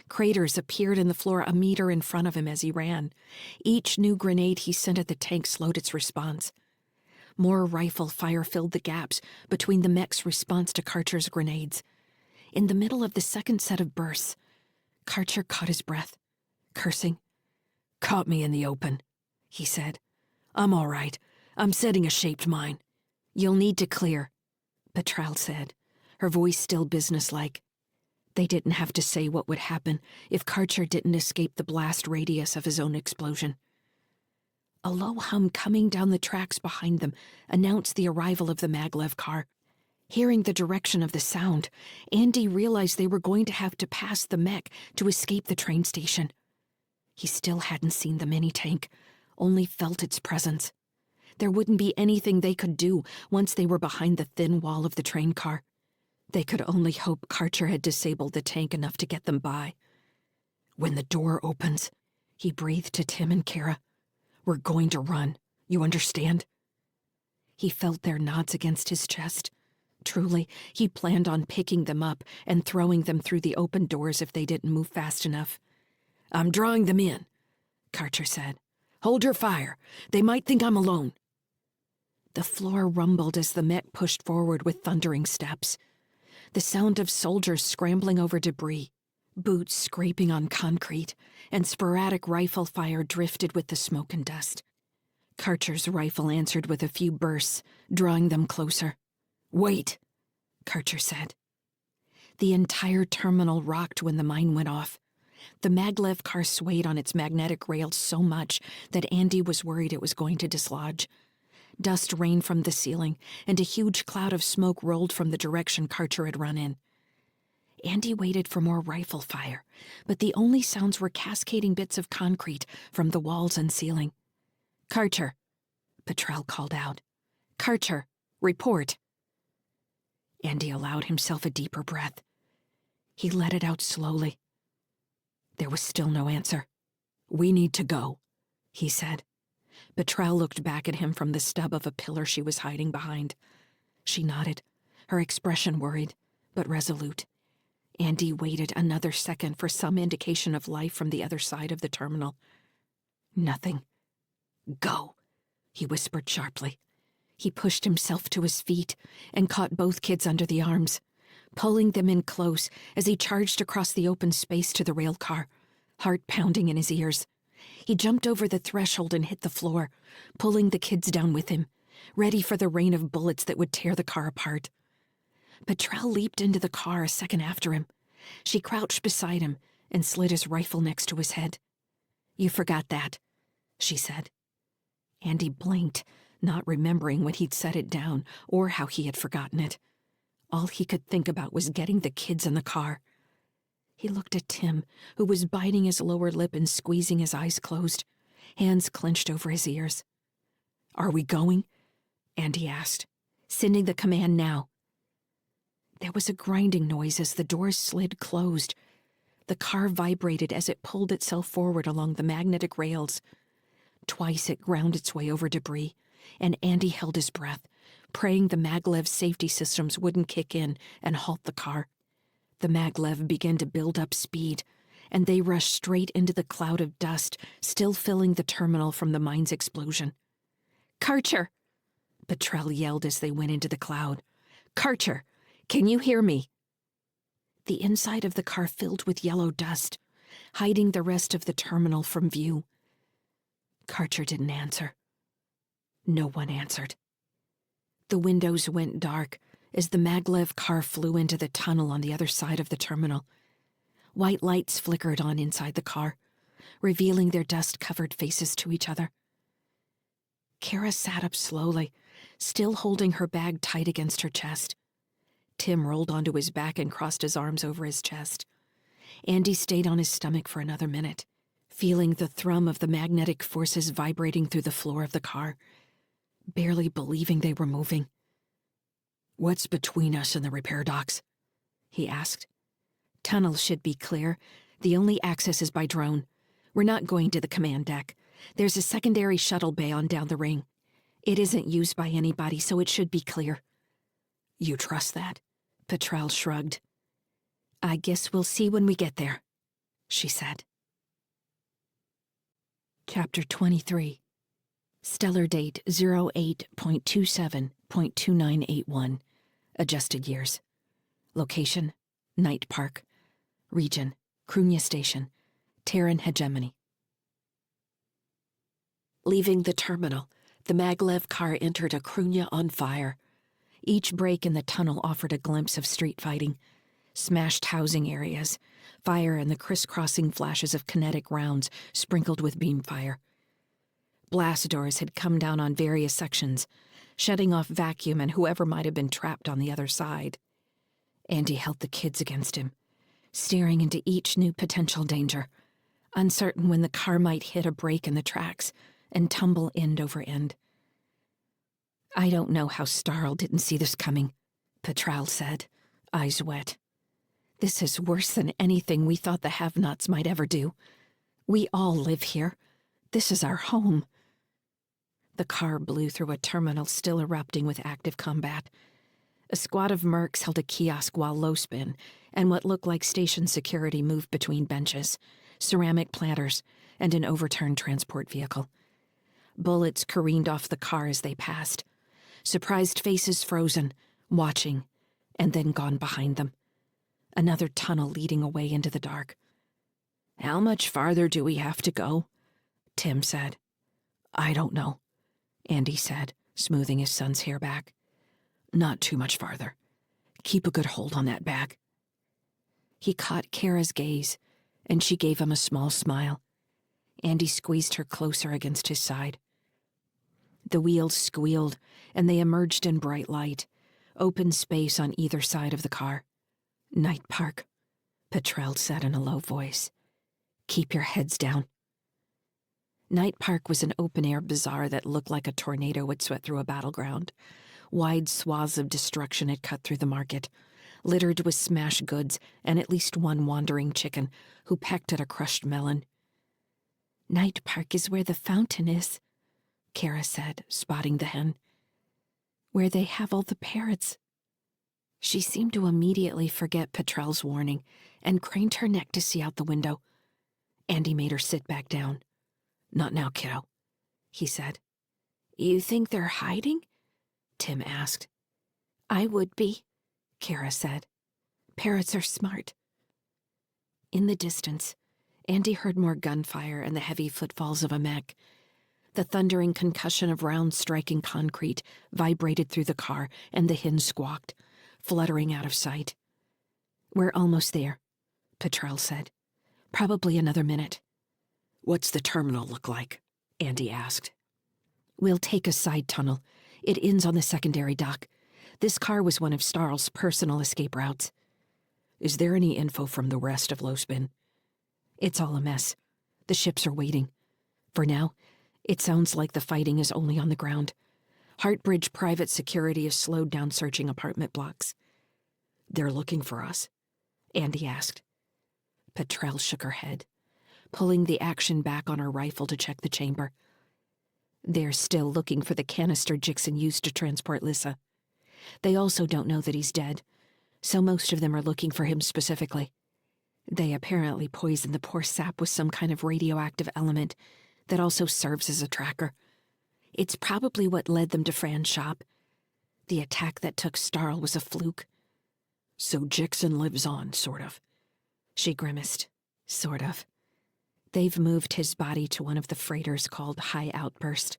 Craters appeared in the floor a meter in front of him as he ran. Each new grenade he sent at the tank slowed its response. More rifle fire filled the gaps between the mech's response to Karcher's grenades. In the middle of the second set of bursts, Karcher caught his breath, cursing. "Caught me in the open," he said. "I'm all right. I'm setting a shaped mine." "You'll need to clear," Petrel said, her voice still businesslike. They didn't have to say what would happen if Karcher didn't escape the blast radius of his own explosion. A low hum coming down the tracks behind them announced the arrival of the maglev car. Hearing the direction of the sound, Andy realized they were going to have to pass the mech to escape the train station. He still hadn't seen the mini-tank, only felt its presence. There wouldn't be anything they could do once they were behind the thin wall of the train car. They could only hope Karcher had disabled the tank enough to get them by. "When the door opens," he breathed to Tim and Kara, "we're going to run. You understand?" He felt their nods against his chest. Truly, he planned on picking them up and throwing them through the open doors if they didn't move fast enough. "I'm drawing them in," Karcher said. "Hold your fire. They might think I'm alone." The floor rumbled as the mech pushed forward with thundering steps. The sound of soldiers scrambling over debris, boots scraping on concrete, and sporadic rifle fire drifted with the smoke and dust. Karcher's rifle answered with a few bursts, drawing them closer. "Wait," Karcher said. The entire terminal rocked when the mine went off. The maglev car swayed on its magnetic rails so much that Andy was worried it was going to dislodge. Dust rained from the ceiling, and a huge cloud of smoke rolled from the direction Karcher had run in. Andy waited for more rifle fire, but the only sounds were cascading bits of concrete from the walls and ceiling. "Karcher," Petrel called out. "Karcher, report." Andy allowed himself a deeper breath. He let it out slowly. There was still no answer. "We need to go," he said. Petrel looked back at him from the stub of a pillar she was hiding behind. She nodded, her expression worried, but resolute. Andy waited another second for some indication of life from the other side of the terminal. Nothing. "Go," he whispered sharply. He pushed himself to his feet and caught both kids under the arms, pulling them in close as he charged across the open space to the rail car, heart pounding in his ears. He jumped over the threshold and hit the floor, pulling the kids down with him, ready for the rain of bullets that would tear the car apart. Petrel leaped into the car a second after him. She crouched beside him and slid his rifle next to his head. "You forgot that," she said. Andy blinked, not remembering when he'd set it down or how he had forgotten it. All he could think about was getting the kids in the car. He looked at Tim, who was biting his lower lip and squeezing his eyes closed, hands clenched over his ears. "Are we going?" Andy asked. "Sending the command now." There was a grinding noise as the doors slid closed. The car vibrated as it pulled itself forward along the magnetic rails. Twice it ground its way over debris, and Andy held his breath, praying the maglev safety systems wouldn't kick in and halt the car. The maglev began to build up speed, and they rushed straight into the cloud of dust still filling the terminal from the mine's explosion. "Karcher!" Petrel yelled as they went into the cloud. "Karcher! Can you hear me?" The inside of the car filled with yellow dust, hiding the rest of the terminal from view. Karcher didn't answer. No one answered. The windows went dark as the maglev car flew into the tunnel on the other side of the terminal. White lights flickered on inside the car, revealing their dust-covered faces to each other. Kara sat up slowly, still holding her bag tight against her chest. Tim rolled onto his back and crossed his arms over his chest. Andy stayed on his stomach for another minute, feeling the thrum of the magnetic forces vibrating through the floor of the car, barely believing they were moving. "What's between us and the repair docks?" he asked. "Tunnel should be clear. The only access is by drone. We're not going to the command deck. There's a secondary shuttle bay on down the ring. It isn't used by anybody, so it should be clear." "You trust that?" Petrel shrugged. "I guess we'll see when we get there," she said. Chapter 23. Stellar date 08.27.2981. Adjusted years. Location, Night Park. Region, Krunya Station, Terran Hegemony. Leaving the terminal, the maglev car entered a Krunya on fire. Each break in the tunnel offered a glimpse of street fighting, smashed housing areas, fire and the crisscrossing flashes of kinetic rounds sprinkled with beam fire. Blast doors had come down on various sections, shutting off vacuum and whoever might have been trapped on the other side. Andy held the kids against him, staring into each new potential danger, uncertain when the car might hit a break in the tracks and tumble end over end. "I don't know how Starl didn't see this coming," Petrel said, eyes wet. "This is worse than anything we thought the have-nots might ever do. We all live here. This is our home." The car blew through a terminal still erupting with active combat. A squad of mercs held a kiosk while low spin, and what looked like station security moved between benches, ceramic planters, and an overturned transport vehicle. Bullets careened off the car as they passed. Surprised faces frozen, watching, and then gone behind them. Another tunnel leading away into the dark. "How much farther do we have to go?" Tim said. "I don't know," Andy said, smoothing his son's hair back. "Not too much farther. Keep a good hold on that bag." He caught Kara's gaze, and she gave him a small smile. Andy squeezed her closer against his side. The wheels squealed, and they emerged in bright light, open space on either side of the car. "Night Park," Petrel said in a low voice. "Keep your heads down." Night Park was an open-air bazaar that looked like a tornado had swept through a battleground. Wide swaths of destruction had cut through the market, littered with smashed goods and at least one wandering chicken who pecked at a crushed melon. "Night Park is where the fountain is," Kara said, spotting the hen. "Where they have all the parrots." She seemed to immediately forget Petrel's warning and craned her neck to see out the window. Andy made her sit back down. "Not now, kiddo," he said. "You think they're hiding?" Tim asked. "I would be," Kara said. "Parrots are smart." In the distance, Andy heard more gunfire and the heavy footfalls of a mech. The thundering concussion of rounds striking concrete vibrated through the car, and the hinge squawked, fluttering out of sight. "We're almost there," Petrel said. "Probably another minute." "What's the terminal look like?" Andy asked. "We'll take a side tunnel. It ends on the secondary dock. This car was one of Starl's personal escape routes." "Is there any info from the rest of Lospin?" "It's all a mess. The ships are waiting. For now, it sounds like the fighting is only on the ground. Heartbridge private security has slowed down searching apartment blocks." "They're looking for us?" Andy asked. Petrel shook her head, pulling the action back on her rifle to check the chamber. "They're still looking for the canister Jixon used to transport Lyssa. They also don't know that he's dead, so most of them are looking for him specifically. They apparently poisoned the poor sap with some kind of radioactive element that also serves as a tracker. It's probably what led them to Fran's shop. The attack that took Starl was a fluke." "So Jixon lives on, sort of." She grimaced. "Sort of. They've moved his body to one of the freighters called High Outburst."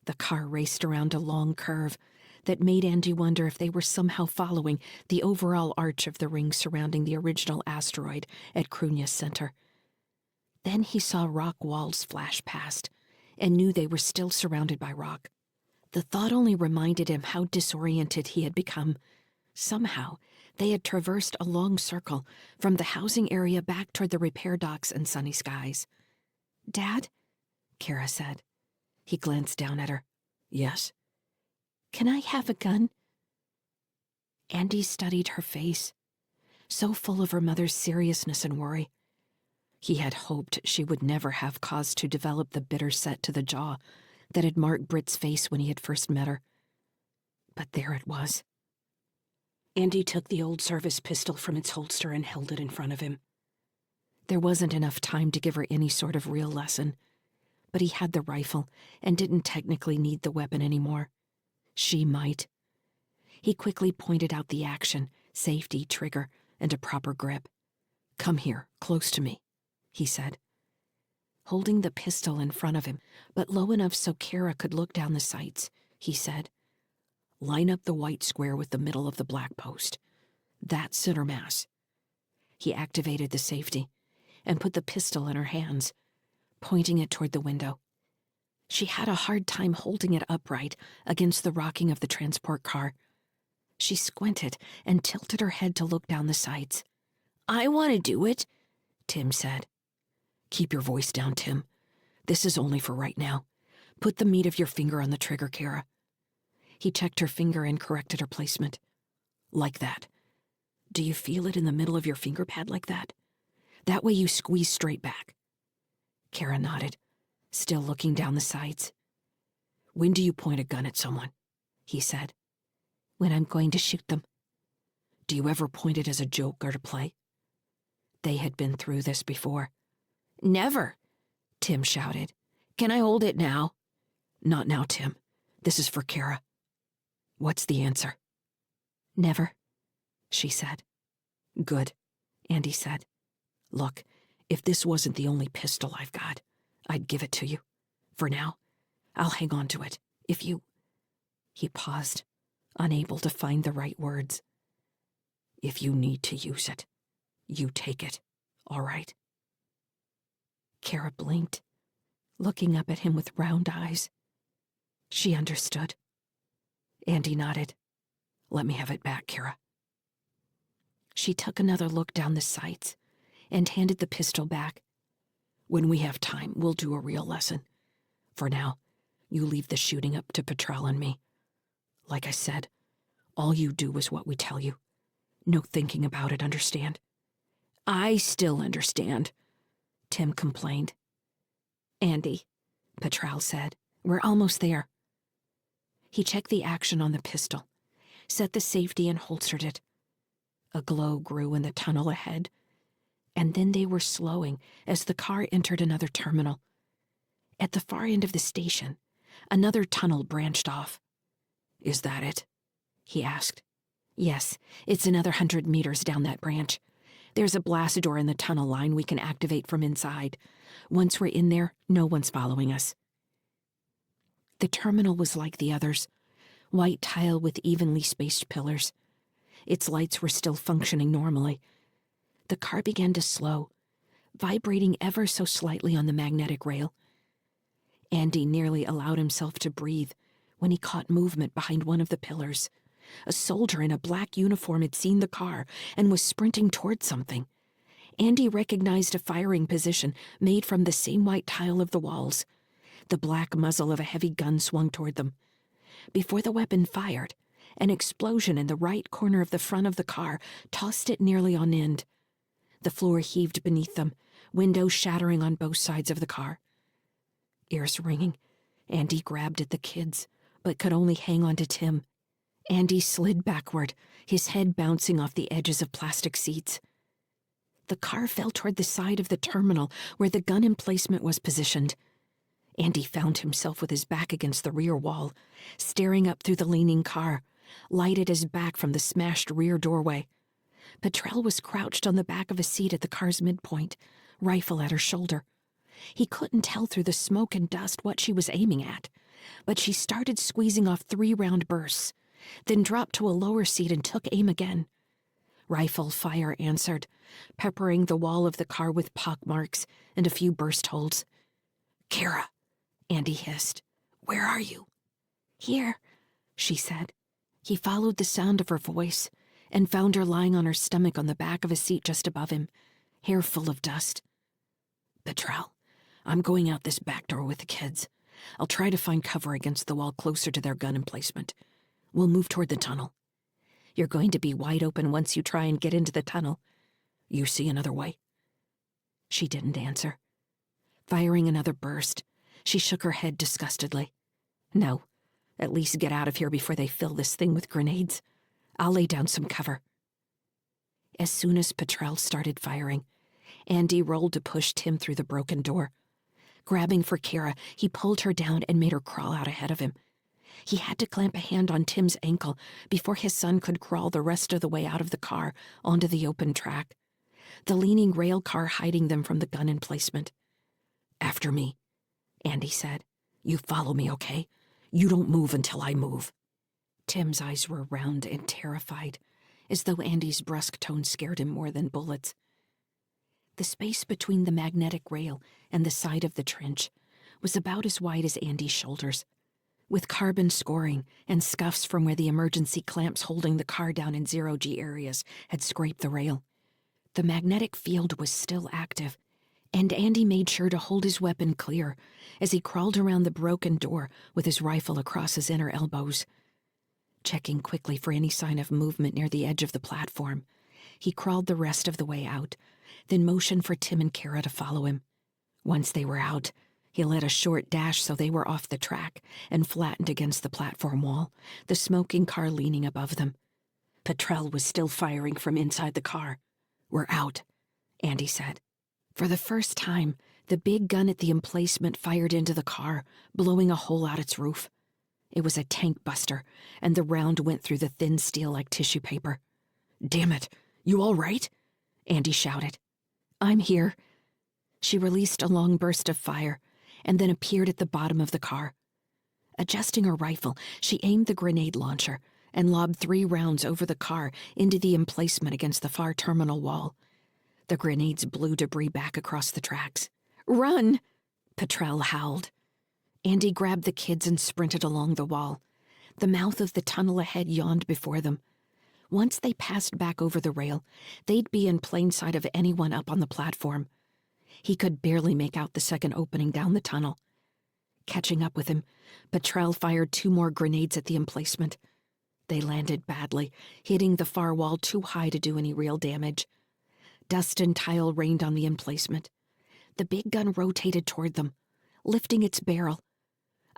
The car raced around a long curve that made Andy wonder if they were somehow following the overall arch of the ring surrounding the original asteroid at Krunia's center. Then he saw rock walls flash past and knew they were still surrounded by rock. The thought only reminded him how disoriented he had become. Somehow, they had traversed a long circle from the housing area back toward the repair docks and sunny skies. "Dad?" Kara said. He glanced down at her. "Yes?" "Can I have a gun?" Andy studied her face, so full of her mother's seriousness and worry. He had hoped she would never have cause to develop the bitter set to the jaw that had marked Britt's face when he had first met her. But there it was. Andy took the old service pistol from its holster and held it in front of him. There wasn't enough time to give her any sort of real lesson, but he had the rifle and didn't technically need the weapon anymore. She might. He quickly pointed out the action, safety, trigger, and a proper grip. "Come here, close to me," he said. Holding the pistol in front of him, but low enough so Kara could look down the sights, he said, "Line up the white square with the middle of the black post. That center mass." He activated the safety and put the pistol in her hands, pointing it toward the window. She had a hard time holding it upright against the rocking of the transport car. She squinted and tilted her head to look down the sights. "I want to do it," Tim said. "Keep your voice down, Tim. This is only for right now. Put the meat of your finger on the trigger, Kara." He checked her finger and corrected her placement. "Like that. Do you feel it in the middle of your finger pad like that? That way you squeeze straight back." Kara nodded, still looking down the sights. "When do you point a gun at someone?" he said. "When I'm going to shoot them." "Do you ever point it as a joke or to play?" They had been through this before. "Never," Tim shouted. "Can I hold it now?" "Not now, Tim. This is for Kara." "What's the answer?" "Never," she said. "Good," Andy said. "Look, if this wasn't the only pistol I've got, I'd give it to you. For now, I'll hang on to it. If you—" He paused, unable to find the right words. "If you need to use it, you take it, all right?" Kara blinked, looking up at him with round eyes. She understood. Andy nodded. "Let me have it back, Kara." She took another look down the sights and handed the pistol back. "When we have time, we'll do a real lesson. For now, you leave the shooting up to Petrel and me. Like I said, all you do is what we tell you. No thinking about it, understand?" "I still understand," Tim complained. "Andy," Petrel said, "we're almost there." He checked the action on the pistol, set the safety, and holstered it. A glow grew in the tunnel ahead, and then they were slowing as the car entered another terminal. At the far end of the station, another tunnel branched off. "Is that it?" he asked. "Yes, it's another 100 meters down that branch. There's a blast door in the tunnel line we can activate from inside. Once we're in there, no one's following us." The terminal was like the others, white tile with evenly spaced pillars. Its lights were still functioning normally. The car began to slow, vibrating ever so slightly on the magnetic rail. Andy nearly allowed himself to breathe when he caught movement behind one of the pillars. A soldier in a black uniform had seen the car and was sprinting toward something. Andy recognized a firing position made from the same white tile of the walls. The black muzzle of a heavy gun swung toward them. Before the weapon fired, an explosion in the right corner of the front of the car tossed it nearly on end. The floor heaved beneath them, windows shattering on both sides of the car. Ears ringing, Andy grabbed at the kids, but could only hang on to Tim. Andy slid backward, his head bouncing off the edges of plastic seats. The car fell toward the side of the terminal where the gun emplacement was positioned. Andy found himself with his back against the rear wall, staring up through the leaning car, light at his back from the smashed rear doorway. Petrel was crouched on the back of a seat at the car's midpoint, rifle at her shoulder. He couldn't tell through the smoke and dust what she was aiming at, but she started squeezing off 3 round bursts, then dropped to a lower seat and took aim again. Rifle fire answered, peppering the wall of the car with pock marks and a few burst holes. "Kara," Andy hissed. "Where are you?" "Here," she said. He followed the sound of her voice and found her lying on her stomach on the back of a seat just above him, hair full of dust. "Petrel, I'm going out this back door with the kids. I'll try to find cover against the wall closer to their gun emplacement. We'll move toward the tunnel." "You're going to be wide open once you try and get into the tunnel." "You see another way?" She didn't answer. Firing another burst, she shook her head disgustedly. "No, at least get out of here before they fill this thing with grenades. I'll lay down some cover." As soon as Petrel started firing, Andy rolled to push Tim through the broken door. Grabbing for Kara, he pulled her down and made her crawl out ahead of him. He had to clamp a hand on Tim's ankle before his son could crawl the rest of the way out of the car onto the open track, the leaning rail car hiding them from the gun emplacement. "After me," Andy said. "You follow me, okay? You don't move until I move." Tim's eyes were round and terrified, as though Andy's brusque tone scared him more than bullets. The space between the magnetic rail and the side of the trench was about as wide as Andy's shoulders, with carbon scoring and scuffs from where the emergency clamps holding the car down in zero-G areas had scraped the rail. The magnetic field was still active, and Andy made sure to hold his weapon clear as he crawled around the broken door with his rifle across his inner elbows. Checking quickly for any sign of movement near the edge of the platform, he crawled the rest of the way out, then motioned for Tim and Kara to follow him. Once they were out, he led a short dash so they were off the track and flattened against the platform wall, the smoking car leaning above them. Petrel was still firing from inside the car. "We're out," Andy said. For the first time, the big gun at the emplacement fired into the car, blowing a hole out its roof. It was a tank buster, and the round went through the thin steel like tissue paper. "Damn it, you all right?" Andy shouted. "I'm here." She released a long burst of fire, and then appeared at the bottom of the car. Adjusting her rifle, she aimed the grenade launcher and lobbed 3 rounds over the car into the emplacement against the far terminal wall. The grenades blew debris back across the tracks. "Run!" Petrel howled. Andy grabbed the kids and sprinted along the wall. The mouth of the tunnel ahead yawned before them. Once they passed back over the rail, they'd be in plain sight of anyone up on the platform. He could barely make out the second opening down the tunnel. Catching up with him, Petrel fired 2 more grenades at the emplacement. They landed badly, hitting the far wall too high to do any real damage. Dust and tile rained on the emplacement. The big gun rotated toward them, lifting its barrel.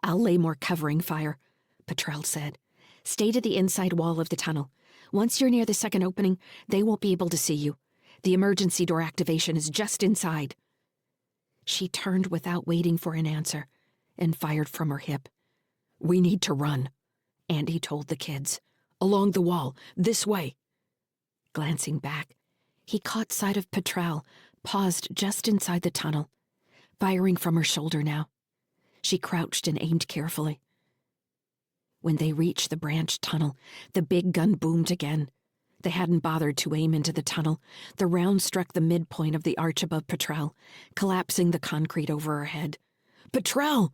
"I'll lay more covering fire," Petrel said, Stay to the inside wall of the tunnel. Once you're near the second opening, they won't be able to see you. The emergency door activation is just inside." She turned without waiting for an answer and fired from her hip. "We need to run," Andy told the kids. "Along the wall, this way." Glancing back, he caught sight of Petrel, paused just inside the tunnel, firing from her shoulder now. She crouched and aimed carefully. When they reached the branch tunnel, the big gun boomed again. They hadn't bothered to aim into the tunnel. The round struck the midpoint of the arch above Petrel, collapsing the concrete over her head. "Petrel!"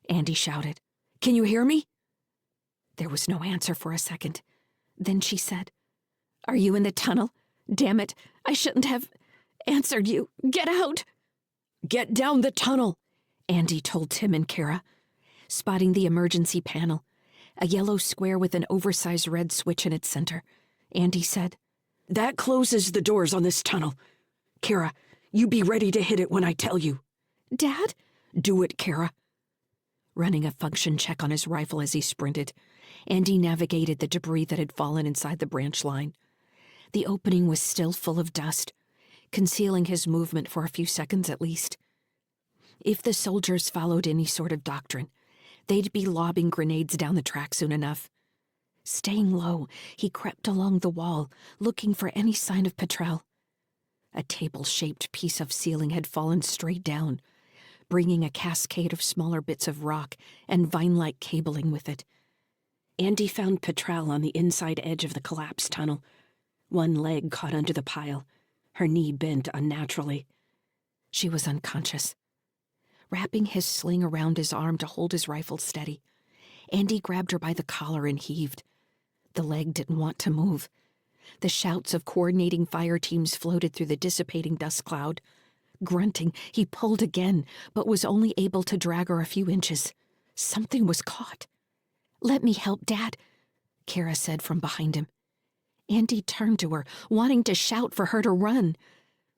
Andy shouted. "Can you hear me?" There was no answer for a second. Then she said, "Are you in the tunnel? Damn it, I shouldn't have answered you. Get out!" "Get down the tunnel," Andy told Tim and Kara. Spotting the emergency panel, a yellow square with an oversized red switch in its center, Andy said, "That closes the doors on this tunnel. Kara, you be ready to hit it when I tell you." "Dad?" "Do it, Kara." Running a function check on his rifle as he sprinted, Andy navigated the debris that had fallen inside the branch line. The opening was still full of dust, concealing his movement for a few seconds at least. If the soldiers followed any sort of doctrine, they'd be lobbing grenades down the track soon enough. Staying low, he crept along the wall, looking for any sign of Petrel. A table-shaped piece of ceiling had fallen straight down, bringing a cascade of smaller bits of rock and vine-like cabling with it. Andy found Petrel on the inside edge of the collapsed tunnel, one leg caught under the pile, her knee bent unnaturally. She was unconscious. Wrapping his sling around his arm to hold his rifle steady, Andy grabbed her by the collar and heaved. The leg didn't want to move. The shouts of coordinating fire teams floated through the dissipating dust cloud. Grunting, he pulled again, but was only able to drag her a few inches. Something was caught. "Let me help, Dad," Kara said from behind him. Andy turned to her, wanting to shout for her to run,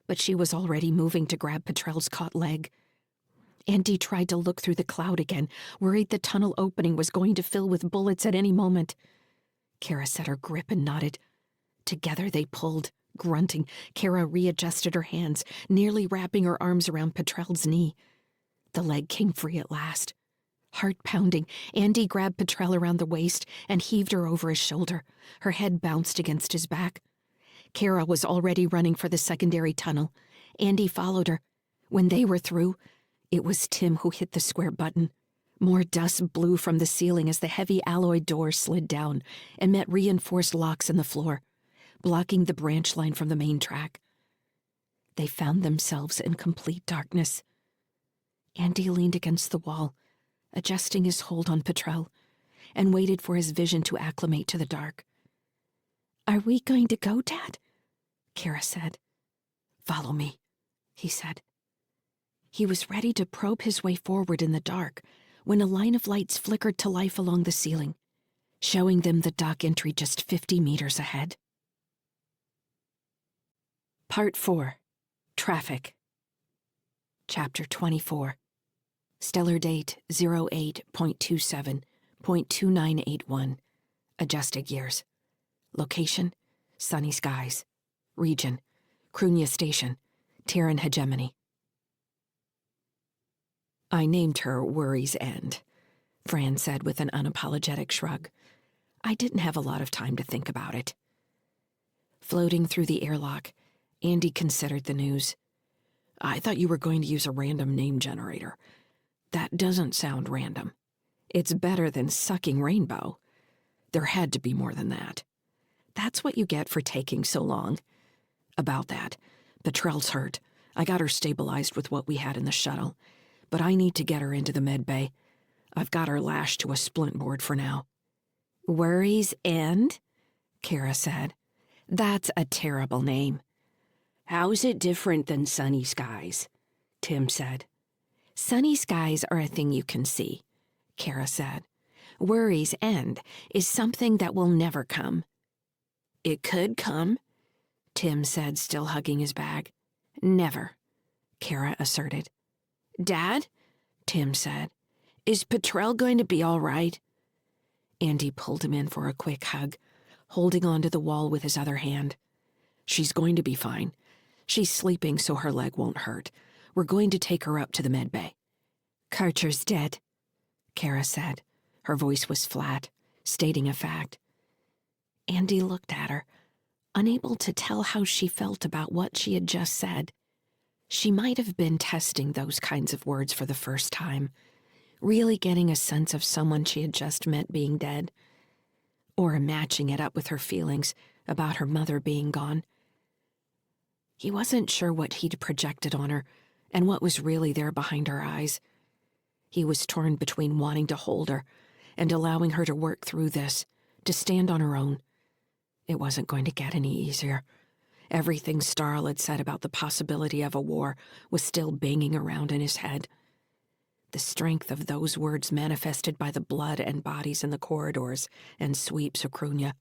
but she was already moving to grab Petrel's caught leg. Andy tried to look through the cloud again, worried the tunnel opening was going to fill with bullets at any moment. Kara set her grip and nodded. Together they pulled, grunting. Kara readjusted her hands, nearly wrapping her arms around Petrel's knee. The leg came free at last. Heart pounding, Andy grabbed Petrel around the waist and heaved her over his shoulder. Her head bounced against his back. Kara was already running for the secondary tunnel. Andy followed her. When they were through, it was Tim who hit the square button. More dust blew from the ceiling as the heavy alloy door slid down and met reinforced locks in the floor, blocking the branch line from the main track. They found themselves in complete darkness. Andy leaned against the wall, adjusting his hold on Petrel, and waited for his vision to acclimate to the dark. "Are we going to go, Dad?" Kara said. "Follow me," he said. He was ready to probe his way forward in the dark when a line of lights flickered to life along the ceiling, showing them the dock entry just 50 meters ahead. Part 4. Traffic. Chapter 24. Stellar date 08.27.2981. Adjusted years. Location, sunny skies. Region, Krunya Station, Terran hegemony. "I named her Worry's End," Fran said with an unapologetic shrug. "I didn't have a lot of time to think about it." Floating through the airlock, Andy considered the news. "I thought you were going to use a random name generator. That doesn't sound random. It's better than sucking rainbow. There had to be more than that. That's what you get for taking so long. About that, Petrel's hurt. I got her stabilized with what we had in the shuttle, but I need to get her into the med bay. I've got her lashed to a splint board for now." "Worry's End?" Kara said. "That's a terrible name." "How's it different than Sunny Skies?" Tim said. "Sunny skies are a thing you can see," Kara said. "Worry's End is something that will never come." "It could come," Tim said, still hugging his bag. "Never," Kara asserted. "Dad," Tim said, "is Petrel going to be all right?" Andy pulled him in for a quick hug, holding onto the wall with his other hand. "She's going to be fine. She's sleeping so her leg won't hurt. We're going to take her up to the med bay." "Karcher's dead," Kara said. Her voice was flat, stating a fact. Andy looked at her, unable to tell how she felt about what she had just said. She might have been testing those kinds of words for the first time, really getting a sense of someone she had just met being dead, or matching it up with her feelings about her mother being gone. He wasn't sure what he'd projected on her and what was really there behind her eyes. He was torn between wanting to hold her and allowing her to work through this, to stand on her own. It wasn't going to get any easier. Everything Starl had said about the possibility of a war was still banging around in his head. The strength of those words manifested by the blood and bodies in the corridors and sweeps of Krunya.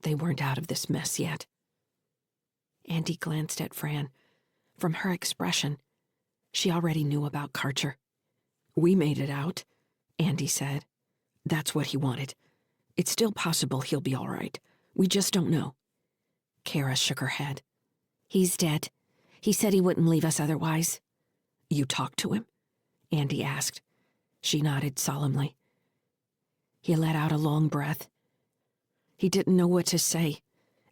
They weren't out of this mess yet. Andy glanced at Fran. From her expression, she already knew about Karcher. "We made it out," Andy said. "That's what he wanted. It's still possible he'll be all right. We just don't know." Kara shook her head. "He's dead. He said he wouldn't leave us otherwise." "You talked to him?" Andy asked. She nodded solemnly. He let out a long breath. He didn't know what to say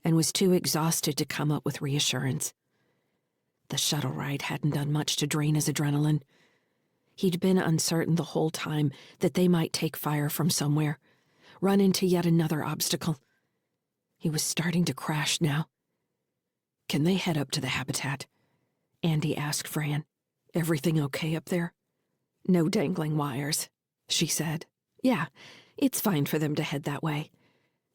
and was too exhausted to come up with reassurance. The shuttle ride hadn't done much to drain his adrenaline. He'd been uncertain the whole time that they might take fire from somewhere, run into yet another obstacle. He was starting to crash now. "Can they head up to the habitat?" Andy asked Fran. "Everything okay up there?" "No dangling wires," she said. "Yeah, it's fine for them to head that way.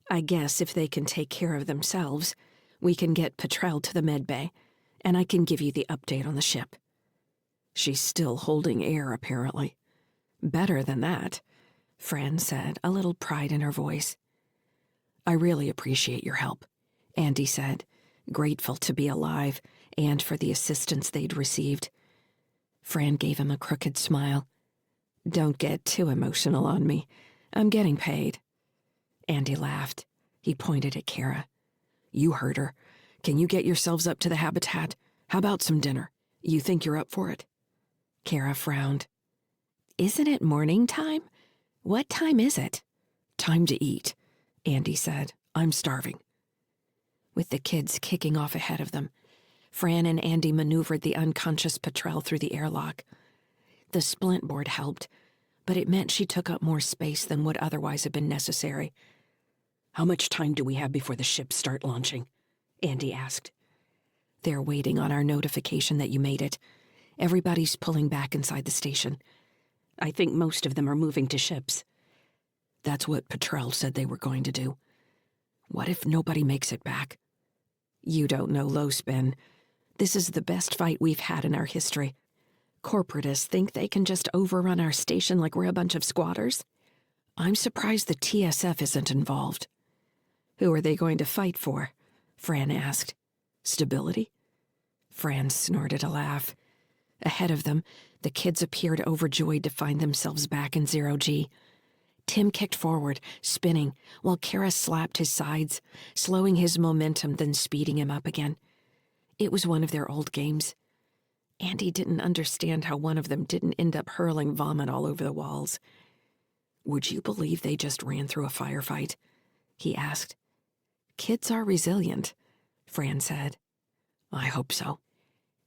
I guess if they can take care of themselves, we can get Petrel to the med bay, and I can give you the update on the ship." "She's still holding air, apparently." "Better than that," Fran said, a little pride in her voice. "I really appreciate your help," Andy said, grateful to be alive and for the assistance they'd received. Fran gave him a crooked smile. "Don't get too emotional on me. I'm getting paid." Andy laughed. He pointed at Kara. "You heard her. Can you get yourselves up to the habitat? How about some dinner? You think you're up for it?" Kara frowned. "Isn't it morning time? What time is it?" "Time to eat," Andy said. "I'm starving." With the kids kicking off ahead of them, Fran and Andy maneuvered the unconscious Petrel through the airlock. The splint board helped, but it meant she took up more space than would otherwise have been necessary. "How much time do we have before the ships start launching?" Andy asked. "They're waiting on our notification that you made it. Everybody's pulling back inside the station. I think most of them are moving to ships." "That's what Petrel said they were going to do. What if nobody makes it back?" "You don't know low spin. This is the best fight we've had in our history. Corporatists think they can just overrun our station like we're a bunch of squatters. I'm surprised the TSF isn't involved." "Who are they going to fight for?" Fran asked. "Stability?" Fran snorted a laugh. Ahead of them, the kids appeared overjoyed to find themselves back in zero-G. Tim kicked forward, spinning, while Kara slapped his sides, slowing his momentum then speeding him up again. It was one of their old games. Andy didn't understand how one of them didn't end up hurling vomit all over the walls. "Would you believe they just ran through a firefight?" he asked. "Kids are resilient," Fran said. "I hope so."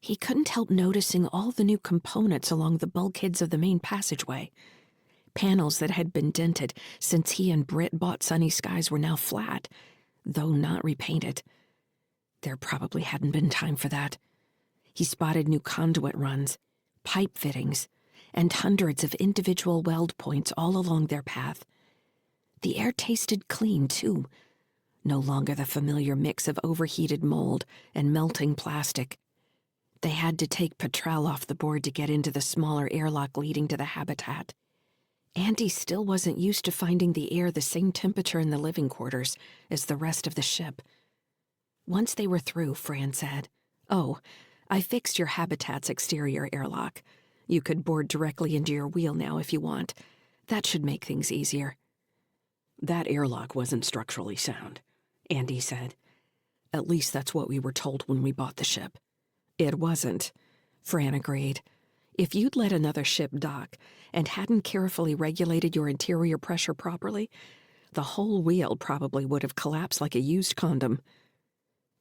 He couldn't help noticing all the new components along the bulkheads of the main passageway. Panels that had been dented since he and Britt bought Sunny Skies were now flat, though not repainted. There probably hadn't been time for that. He spotted new conduit runs, pipe fittings, and hundreds of individual weld points all along their path. The air tasted clean, too. No longer the familiar mix of overheated mold and melting plastic. They had to take Petrel off the board to get into the smaller airlock leading to the habitat. Andy still wasn't used to finding the air the same temperature in the living quarters as the rest of the ship. Once they were through, Fran said, "Oh, I fixed your habitat's exterior airlock. You could board directly into your wheel now if you want. That should make things easier." That airlock wasn't structurally sound, Andy said. At least that's what we were told when we bought the ship. It wasn't, Fran agreed. If you'd let another ship dock and hadn't carefully regulated your interior pressure properly, the whole wheel probably would have collapsed like a used condom.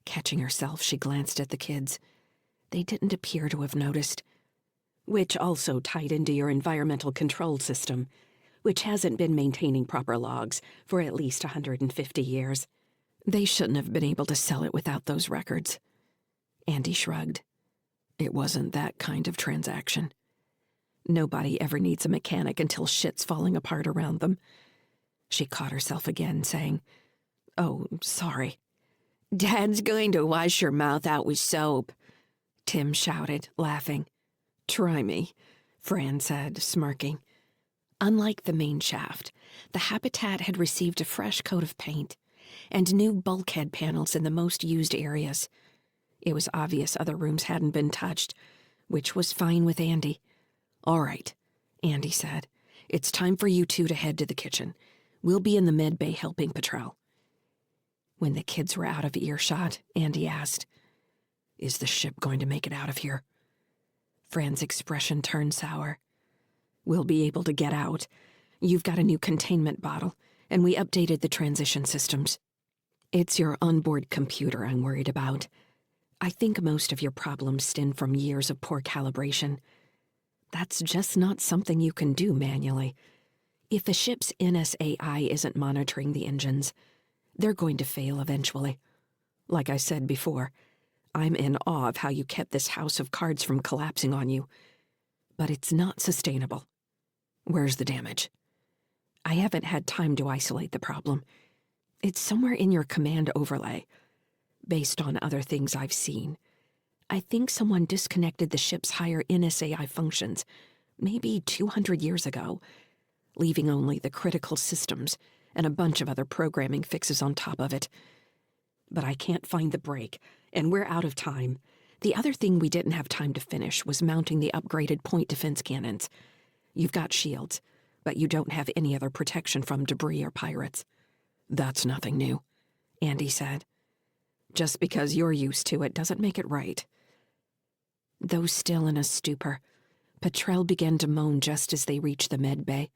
Catching herself, she glanced at the kids. They didn't appear to have noticed. Which also tied into your environmental control system, which hasn't been maintaining proper logs for at least 150 years. They shouldn't have been able to sell it without those records. Andy shrugged. It wasn't that kind of transaction. Nobody ever needs a mechanic until shit's falling apart around them. She caught herself again, saying, "Oh, sorry." "Dad's going to wash your mouth out with soap," Tim shouted, laughing. "Try me," Fran said, smirking. Unlike the main shaft, the habitat had received a fresh coat of paint and new bulkhead panels in the most used areas. It was obvious other rooms hadn't been touched, which was fine with Andy. "All right," Andy said. "It's time for you two to head to the kitchen. We'll be in the med bay helping patrol." When the kids were out of earshot, Andy asked, "Is the ship going to make it out of here?" Fran's expression turned sour. "We'll be able to get out. You've got a new containment bottle, and we updated the transition systems. It's your onboard computer I'm worried about. I think most of your problems stem from years of poor calibration. That's just not something you can do manually. If a ship's NSAI isn't monitoring the engines, they're going to fail eventually. Like I said before, I'm in awe of how you kept this house of cards from collapsing on you. But it's not sustainable. Where's the damage?" "I haven't had time to isolate the problem. It's somewhere in your command overlay. Based on other things I've seen, I think someone disconnected the ship's higher NSAI functions, maybe 200 years ago, leaving only the critical systems and a bunch of other programming fixes on top of it. But I can't find the break, and we're out of time. The other thing we didn't have time to finish was mounting the upgraded point defense cannons. You've got shields, but you don't have any other protection from debris or pirates." "That's nothing new," Andy said. "Just because you're used to it doesn't make it right." Though still in a stupor, Petrel began to moan just as they reached the med bay.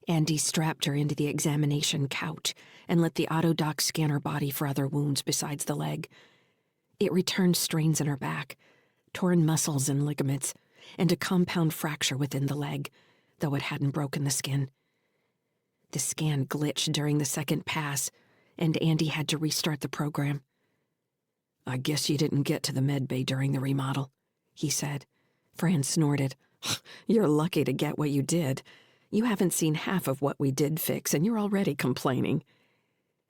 Andy strapped her into the examination couch and let the auto-doc scan her body for other wounds besides the leg. It returned strains in her back, torn muscles and ligaments, and a compound fracture within the leg, though it hadn't broken the skin. The scan glitched during the second pass, and Andy had to restart the program. "I guess you didn't get to the med bay during the remodel," he said. Fran snorted. "You're lucky to get what you did. You haven't seen half of what we did fix, and you're already complaining."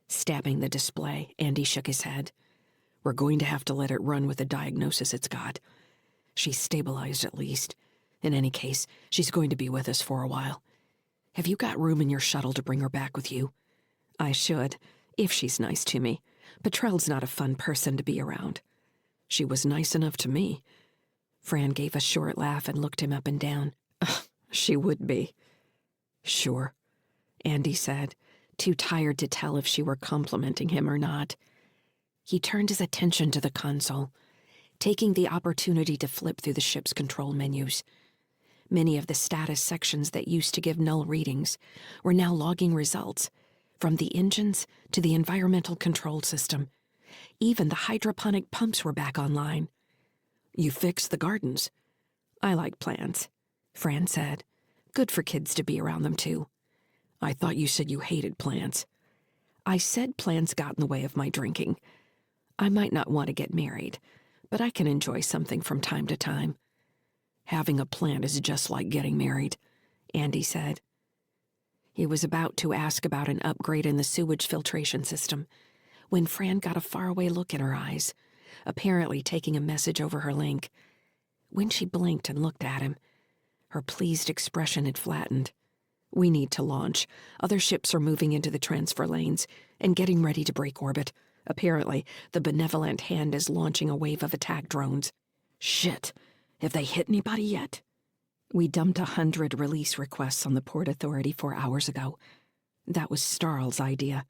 Stabbing the display, Andy shook his head. "We're going to have to let it run with the diagnosis it's got. She's stabilized at least. In any case, she's going to be with us for a while. Have you got room in your shuttle to bring her back with you?" "I should, if she's nice to me. Petrel's not a fun person to be around." "She was nice enough to me." Fran gave a short laugh and looked him up and down. "She would be." "Sure," Andy said, too tired to tell if she were complimenting him or not. He turned his attention to the console, taking the opportunity to flip through the ship's control menus. Many of the status sections that used to give null readings were now logging results, from the engines to the environmental control system. Even the hydroponic pumps were back online. "You fixed the gardens." "I like plants," Fran said. "Good for kids to be around them, too." "I thought you said you hated plants." "I said plants got in the way of my drinking. I might not want to get married, but I can enjoy something from time to time." "Having a plant is just like getting married," Andy said. He was about to ask about an upgrade in the sewage filtration system when Fran got a faraway look in her eyes, apparently taking a message over her link. When she blinked and looked at him, her pleased expression had flattened. "We need to launch. Other ships are moving into the transfer lanes and getting ready to break orbit. Apparently, the benevolent hand is launching a wave of attack drones." "Shit! Have they hit anybody yet?" "We dumped 100 release requests on the Port Authority 4 hours ago. That was Starl's idea.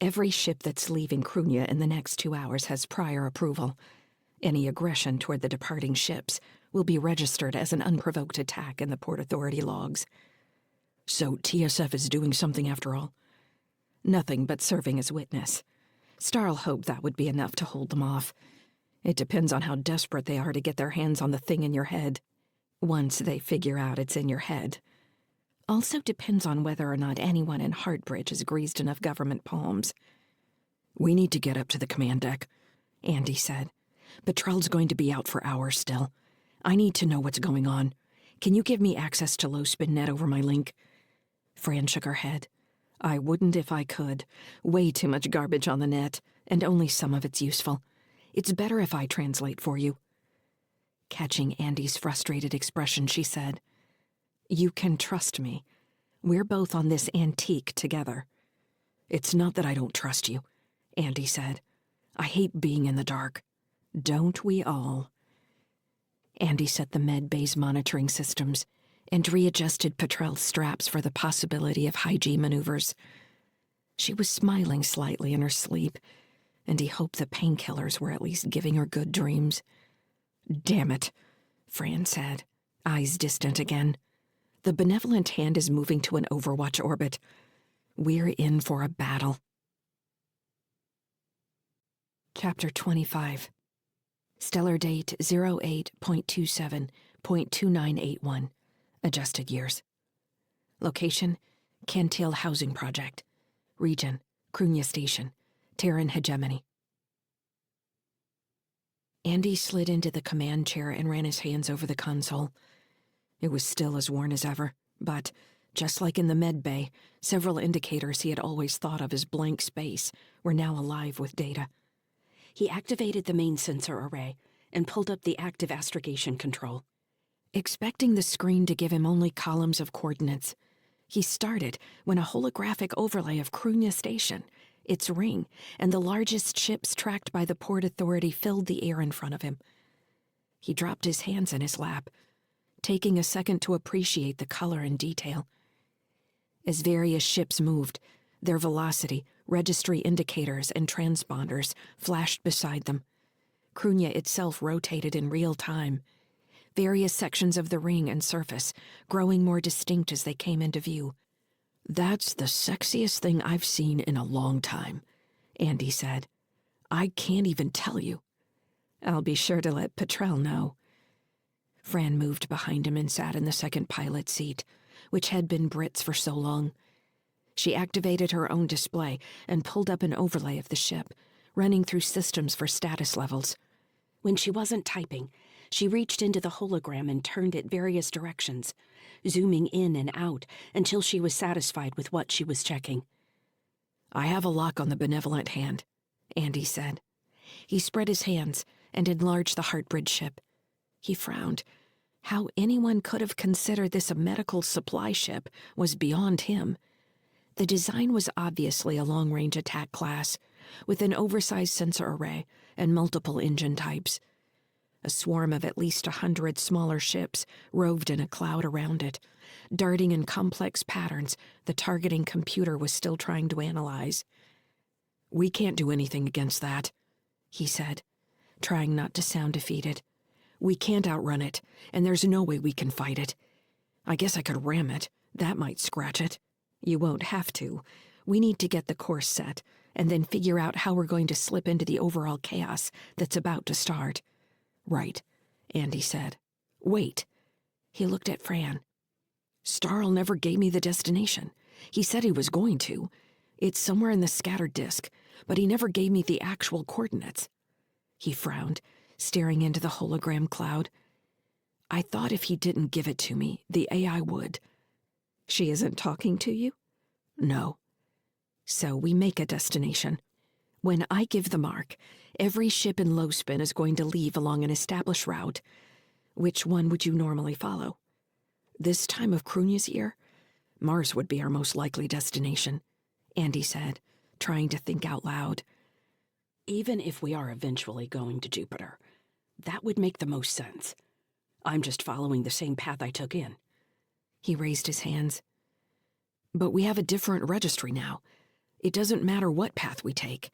Every ship that's leaving Krunya in the next 2 hours has prior approval. Any aggression toward the departing ships will be registered as an unprovoked attack in the Port Authority logs. So TSF is doing something after all? Nothing but serving as witness. Starl hoped that would be enough to hold them off. It depends on how desperate they are to get their hands on the thing in your head. Once they figure out it's in your head. Also depends on whether or not anyone in Heartbridge has greased enough government palms. We need to get up to the command deck, Andy said. Petrel's going to be out for hours still. I need to know what's going on. Can you give me access to low-spin net over my link? Fran shook her head. I wouldn't if I could. Way too much garbage on the net, and only some of it's useful. It's better if I translate for you. Catching Andy's frustrated expression, she said, You can trust me. We're both on this antique together. It's not that I don't trust you, Andy said. I hate being in the dark. Don't we all? Andy set the med bay's monitoring systems and readjusted Petrel's straps for the possibility of hygiene maneuvers. She was smiling slightly in her sleep, and he hoped the painkillers were at least giving her good dreams. Damn it, Fran said, eyes distant again. The benevolent hand is moving to an overwatch orbit. We're in for a battle. Chapter 25. Stellar date 08.27.2981. Adjusted years. Location, Cantil Housing Project. Region, Krunya Station, Terran Hegemony. Andy slid into the command chair and ran his hands over the console. It was still as worn as ever, but, just like in the med bay, several indicators he had always thought of as blank space were now alive with data. He activated the main sensor array and pulled up the active astrogation control. Expecting the screen to give him only columns of coordinates, he started when a holographic overlay of Krunya Station, its ring, and the largest ships tracked by the Port Authority filled the air in front of him. He dropped his hands in his lap, taking a second to appreciate the color and detail. As various ships moved, their velocity, registry indicators, and transponders flashed beside them. Krunya itself rotated in real time, various sections of the ring and surface growing more distinct as they came into view. That's the sexiest thing I've seen in a long time, Andy said. I can't even tell you. I'll be sure to let Petrel know. Fran moved behind him and sat in the second pilot seat, which had been Britt's for so long. She activated her own display and pulled up an overlay of the ship, running through systems for status levels. When she wasn't typing, she reached into the hologram and turned it various directions, zooming in and out until she was satisfied with what she was checking. I have a lock on the benevolent hand, Andy said. He spread his hands and enlarged the Heartbridge ship. He frowned. How anyone could have considered this a medical supply ship was beyond him. The design was obviously a long-range attack class, with an oversized sensor array and multiple engine types. A swarm of at least 100 smaller ships roved in a cloud around it, darting in complex patterns the targeting computer was still trying to analyze. We can't do anything against that, he said, trying not to sound defeated. We can't outrun it, and there's no way we can fight it. I guess I could ram it. That might scratch it. You won't have to. We need to get the course set, and then figure out how we're going to slip into the overall chaos that's about to start. Right, Andy said. Wait. He looked at Fran. Starl never gave me the destination. He said he was going to. It's somewhere in the scattered disk, but he never gave me the actual coordinates. He frowned, staring into the hologram cloud. I thought if he didn't give it to me, the AI would. She isn't talking to you? No. So we make a destination. When I give the mark, every ship in low spin is going to leave along an established route. Which one would you normally follow? This time of Krunya's year, Mars would be our most likely destination, Andy said, trying to think out loud. Even if we are eventually going to Jupiter, that would make the most sense. I'm just following the same path I took in. He raised his hands. But we have a different registry now. It doesn't matter what path we take.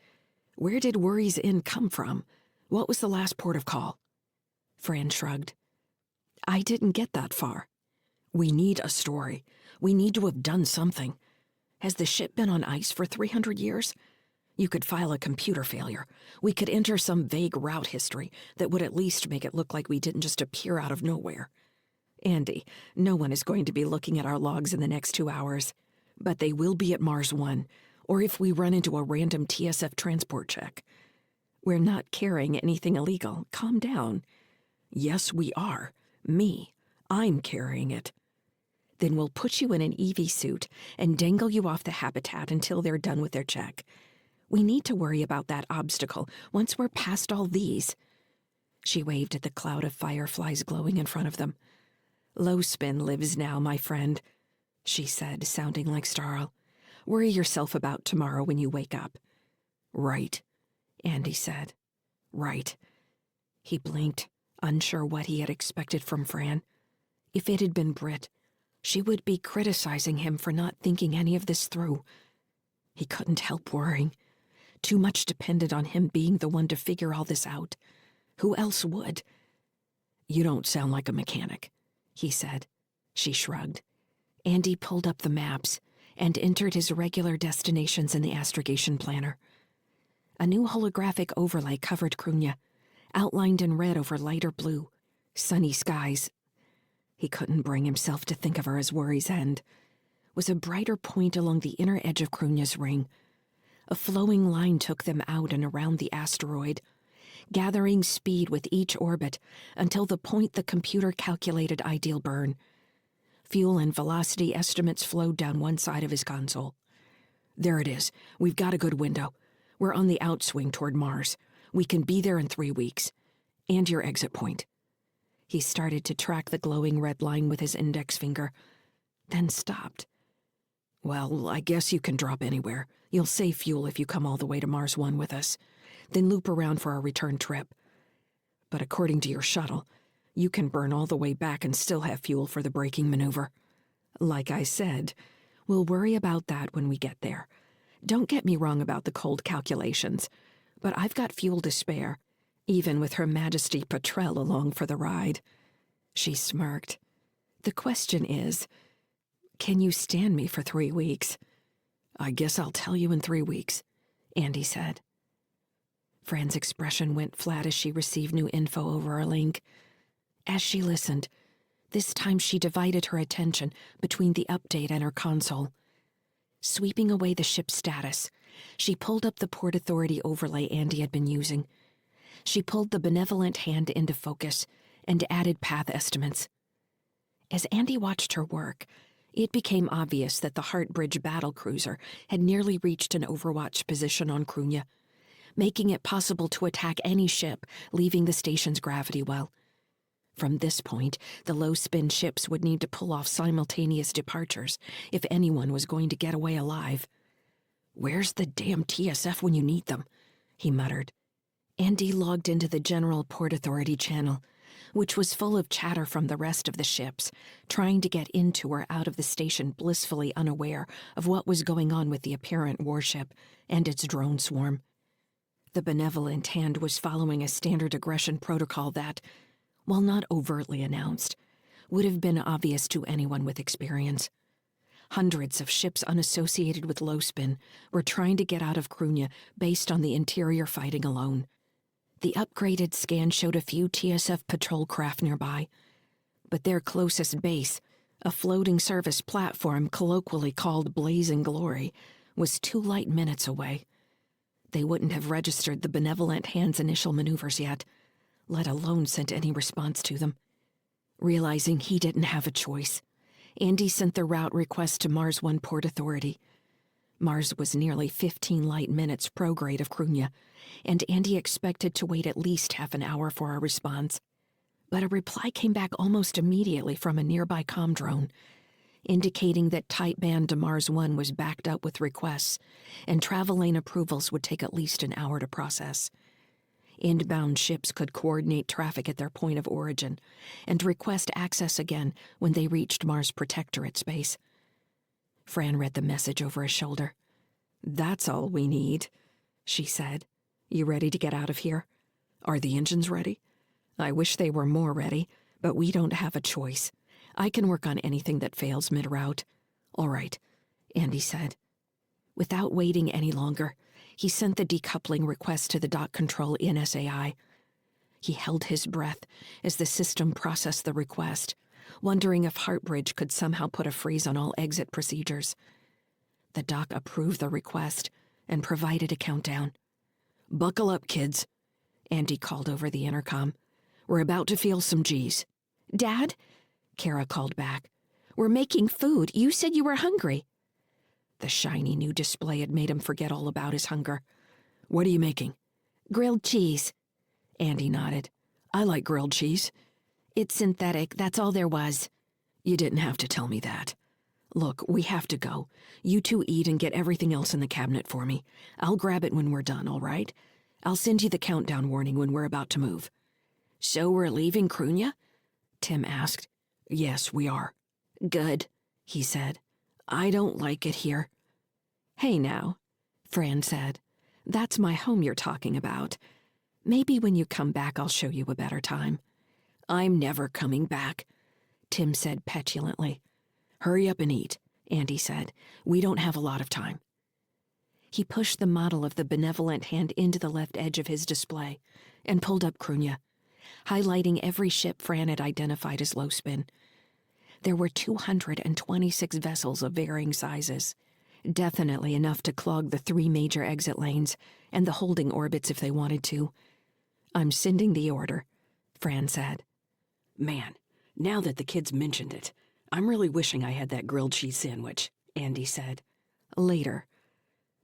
Where did Worry's Inn come from? What was the last port of call? Fran shrugged. I didn't get that far. We need a story. We need to have done something. Has the ship been on ice for 300 years? You could file a computer failure. We could enter some vague route history that would at least make it look like we didn't just appear out of nowhere. Andy, no one is going to be looking at our logs in the next 2 hours. But they will be at Mars 1, or if we run into a random TSF transport check. We're not carrying anything illegal. Calm down. Yes, we are. Me. I'm carrying it. Then we'll put you in an EV suit and dangle you off the habitat until they're done with their check. We need to worry about that obstacle once we're past all these. She waved at the cloud of fireflies glowing in front of them. Low spin lives now, my friend, she said, sounding like Starl. Worry yourself about tomorrow when you wake up. Right, Andy said. Right. He blinked, unsure what he had expected from Fran. If it had been Britt, she would be criticizing him for not thinking any of this through. He couldn't help worrying. Too much depended on him being the one to figure all this out. Who else would? You don't sound like a mechanic, he said. She shrugged. Andy pulled up the maps and entered his regular destinations in the astrogation planner. A new holographic overlay covered Krunya, outlined in red over lighter blue. Sunny skies. He couldn't bring himself to think of her as Worry's End. Was a brighter point along the inner edge of Krunya's ring. A flowing line took them out and around the asteroid, gathering speed with each orbit until the point the computer calculated ideal burn. Fuel and velocity estimates flowed down one side of his console. There it is. We've got a good window. We're on the outswing toward Mars. We can be there in 3 weeks. And your exit point. He started to track the glowing red line with his index finger, then stopped. Well, I guess you can drop anywhere. You'll save fuel if you come all the way to Mars 1 with us, then loop around for our return trip. But according to your shuttle, you can burn all the way back and still have fuel for the braking maneuver. Like I said, we'll worry about that when we get there. Don't get me wrong about the cold calculations, but I've got fuel to spare, even with Her Majesty Petrel along for the ride. She smirked. The question is, can you stand me for 3 weeks? I guess I'll tell you in 3 weeks, Andy said. Fran's expression went flat as she received new info over her link. As she listened, this time she divided her attention between the update and her console. Sweeping away the ship's status, she pulled up the Port Authority overlay Andy had been using. She pulled the benevolent hand into focus and added path estimates. As Andy watched her work, it became obvious that the Heartbridge battlecruiser had nearly reached an overwatch position on Krunya, making it possible to attack any ship leaving the station's gravity well. From this point, the low-spin ships would need to pull off simultaneous departures if anyone was going to get away alive. "Where's the damn TSF when you need them?" he muttered. Andy logged into the General Port Authority channel, which was full of chatter from the rest of the ships, trying to get into or out of the station blissfully unaware of what was going on with the apparent warship and its drone swarm. The benevolent hand was following a standard aggression protocol that, while not overtly announced, would have been obvious to anyone with experience. Hundreds of ships unassociated with low spin were trying to get out of Krunya based on the interior fighting alone. The upgraded scan showed a few TSF patrol craft nearby, but their closest base, a floating service platform colloquially called Blazing Glory, was 2 light minutes away. They wouldn't have registered the benevolent hand's initial maneuvers yet, let alone sent any response to them. Realizing he didn't have a choice, Andy sent the route request to Mars 1 Port Authority. Mars was nearly 15 light minutes prograde of Krunya, and Andy expected to wait at least half an hour for a response. But a reply came back almost immediately from a nearby comm drone, indicating that Type Band to Mars 1 was backed up with requests, and travel lane approvals would take at least an hour to process. Inbound ships could coordinate traffic at their point of origin and request access again when they reached Mars Protectorate space. Fran read the message over his shoulder. "That's all we need," she said. "You ready to get out of here? Are the engines ready? I wish they were more ready, but we don't have a choice. I can work on anything that fails mid-route." "All right," Andy said. Without waiting any longer, he sent the decoupling request to the dock control in SAI. He held his breath as the system processed the request, wondering if Heartbridge could somehow put a freeze on all exit procedures. The dock approved the request and provided a countdown. "Buckle up, kids," Andy called over the intercom. "We're about to feel some G's." "Dad?" Kara called back. "We're making food. You said you were hungry." The shiny new display had made him forget all about his hunger. "What are you making?" "Grilled cheese." Andy nodded. "I like grilled cheese." "It's synthetic. That's all there was." "You didn't have to tell me that. Look, we have to go. You two eat and get everything else in the cabinet for me. I'll grab it when we're done, all right? I'll send you the countdown warning when we're about to move." "So we're leaving Crunya?" Tim asked. "Yes, we are." "Good," he said. "I don't like it here." "Hey now," Fran said. "That's my home you're talking about. Maybe when you come back I'll show you a better time." "I'm never coming back," Tim said petulantly. "Hurry up and eat," Andy said. "We don't have a lot of time." He pushed the model of the benevolent hand into the left edge of his display and pulled up Crunya, highlighting every ship Fran had identified as low spin. There were 226 vessels of varying sizes, definitely enough to clog the 3 major exit lanes and the holding orbits if they wanted to. "I'm sending the order," Fran said. "Man, now that the kids mentioned it, I'm really wishing I had that grilled cheese sandwich," Andy said. "Later."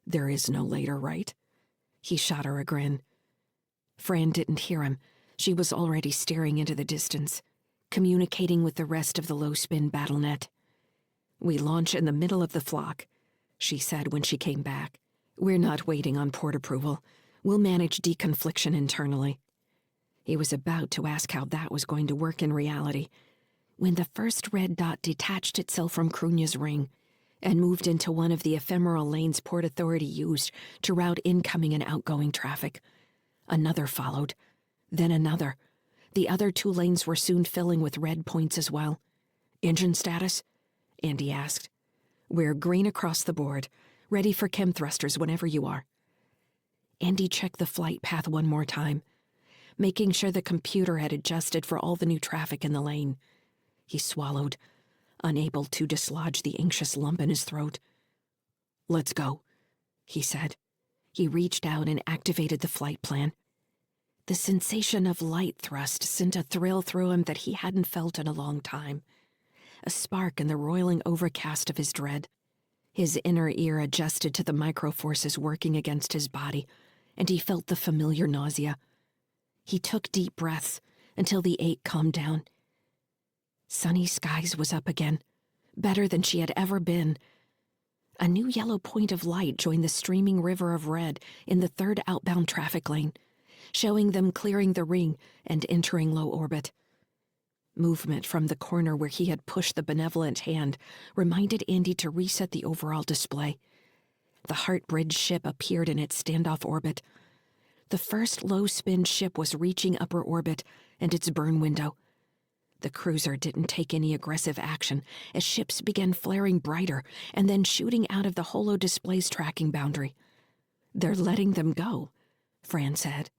"There is no later, right?" He shot her a grin. Fran didn't hear him. She was already staring into the distance, communicating with the rest of the low-spin battle net. "We launch in the middle of the flock," she said when she came back. "We're not waiting on port approval. We'll manage deconfliction internally." He was about to ask how that was going to work in reality when the first red dot detached itself from Crunya's ring and moved into one of the ephemeral lanes Port Authority used to route incoming and outgoing traffic. Another followed, then another. The other 2 lanes were soon filling with red points as well. "Engine status?" Andy asked. "We're green across the board, ready for chem thrusters whenever you are." Andy checked the flight path one more time, making sure the computer had adjusted for all the new traffic in the lane. He swallowed, unable to dislodge the anxious lump in his throat. "Let's go," he said. He reached out and activated the flight plan. The sensation of light thrust sent a thrill through him that he hadn't felt in a long time, a spark in the roiling overcast of his dread. His inner ear adjusted to the microforces working against his body, and he felt the familiar nausea. He took deep breaths until the ache calmed down. Sunny Skies was up again, better than she had ever been. A new yellow point of light joined the streaming river of red in the 3rd outbound traffic lane, showing them clearing the ring and entering low orbit. Movement from the corner where he had pushed the benevolent hand reminded Andy to reset the overall display. The Heartbridge ship appeared in its standoff orbit. The first low-spin ship was reaching upper orbit and its burn window. The cruiser didn't take any aggressive action as ships began flaring brighter and then shooting out of the holo display's tracking boundary. "They're letting them go," Fran said.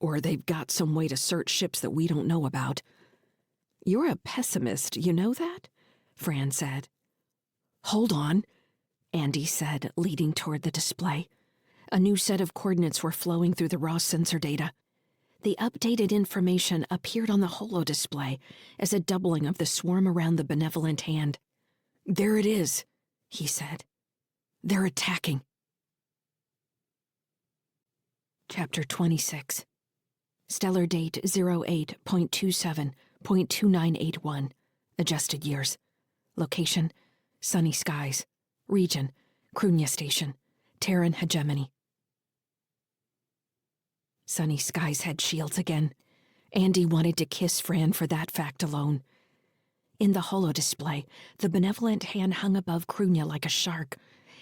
"Or they've got some way to search ships that we don't know about." "You're a pessimist, you know that?" Fran said. "Hold on," Andy said, leading toward the display. A new set of coordinates were flowing through the raw sensor data. The updated information appeared on the holo display as a doubling of the swarm around the benevolent hand. "There it is," he said. "They're attacking." Chapter 26. Stellar date 08.27.2981. Adjusted years. Location, Sunny Skies. Region, Crunya Station. Terran hegemony. Sunny Skies had shields again. Andy wanted to kiss Fran for that fact alone. In the holodisplay, the benevolent hand hung above Krunya like a shark,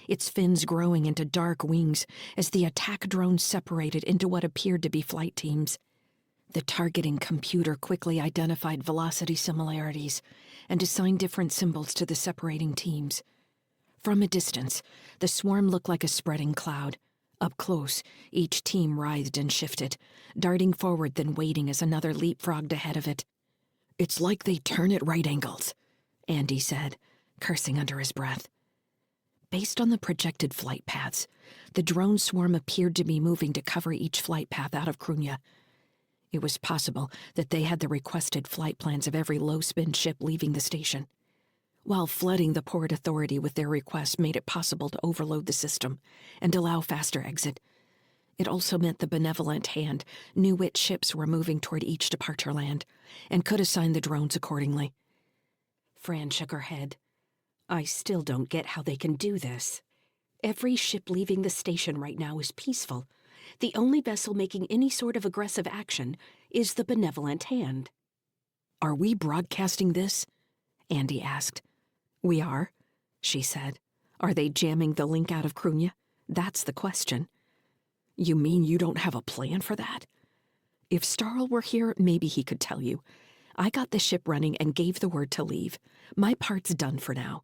its fins growing into dark wings as the attack drone separated into what appeared to be flight teams. The targeting computer quickly identified velocity similarities and assigned different symbols to the separating teams. From a distance, the swarm looked like a spreading cloud. Up close, each team writhed and shifted, darting forward then waiting as another leapfrogged ahead of it. "It's like they turn at right angles," Andy said, cursing under his breath. Based on the projected flight paths, the drone swarm appeared to be moving to cover each flight path out of Krunya. It was possible that they had the requested flight plans of every low-spin ship leaving the station. While flooding the Port Authority with their requests made it possible to overload the system and allow faster exit, it also meant the benevolent hand knew which ships were moving toward each departure land and could assign the drones accordingly. Fran shook her head. "I still don't get how they can do this. Every ship leaving the station right now is peaceful. The only vessel making any sort of aggressive action is the benevolent hand." "Are we broadcasting this?" Andy asked. "We are," she said. "Are they jamming the link out of Krunya? That's the question." "You mean you don't have a plan for that?" "If Starl were here, maybe he could tell you. I got the ship running and gave the word to leave. My part's done for now."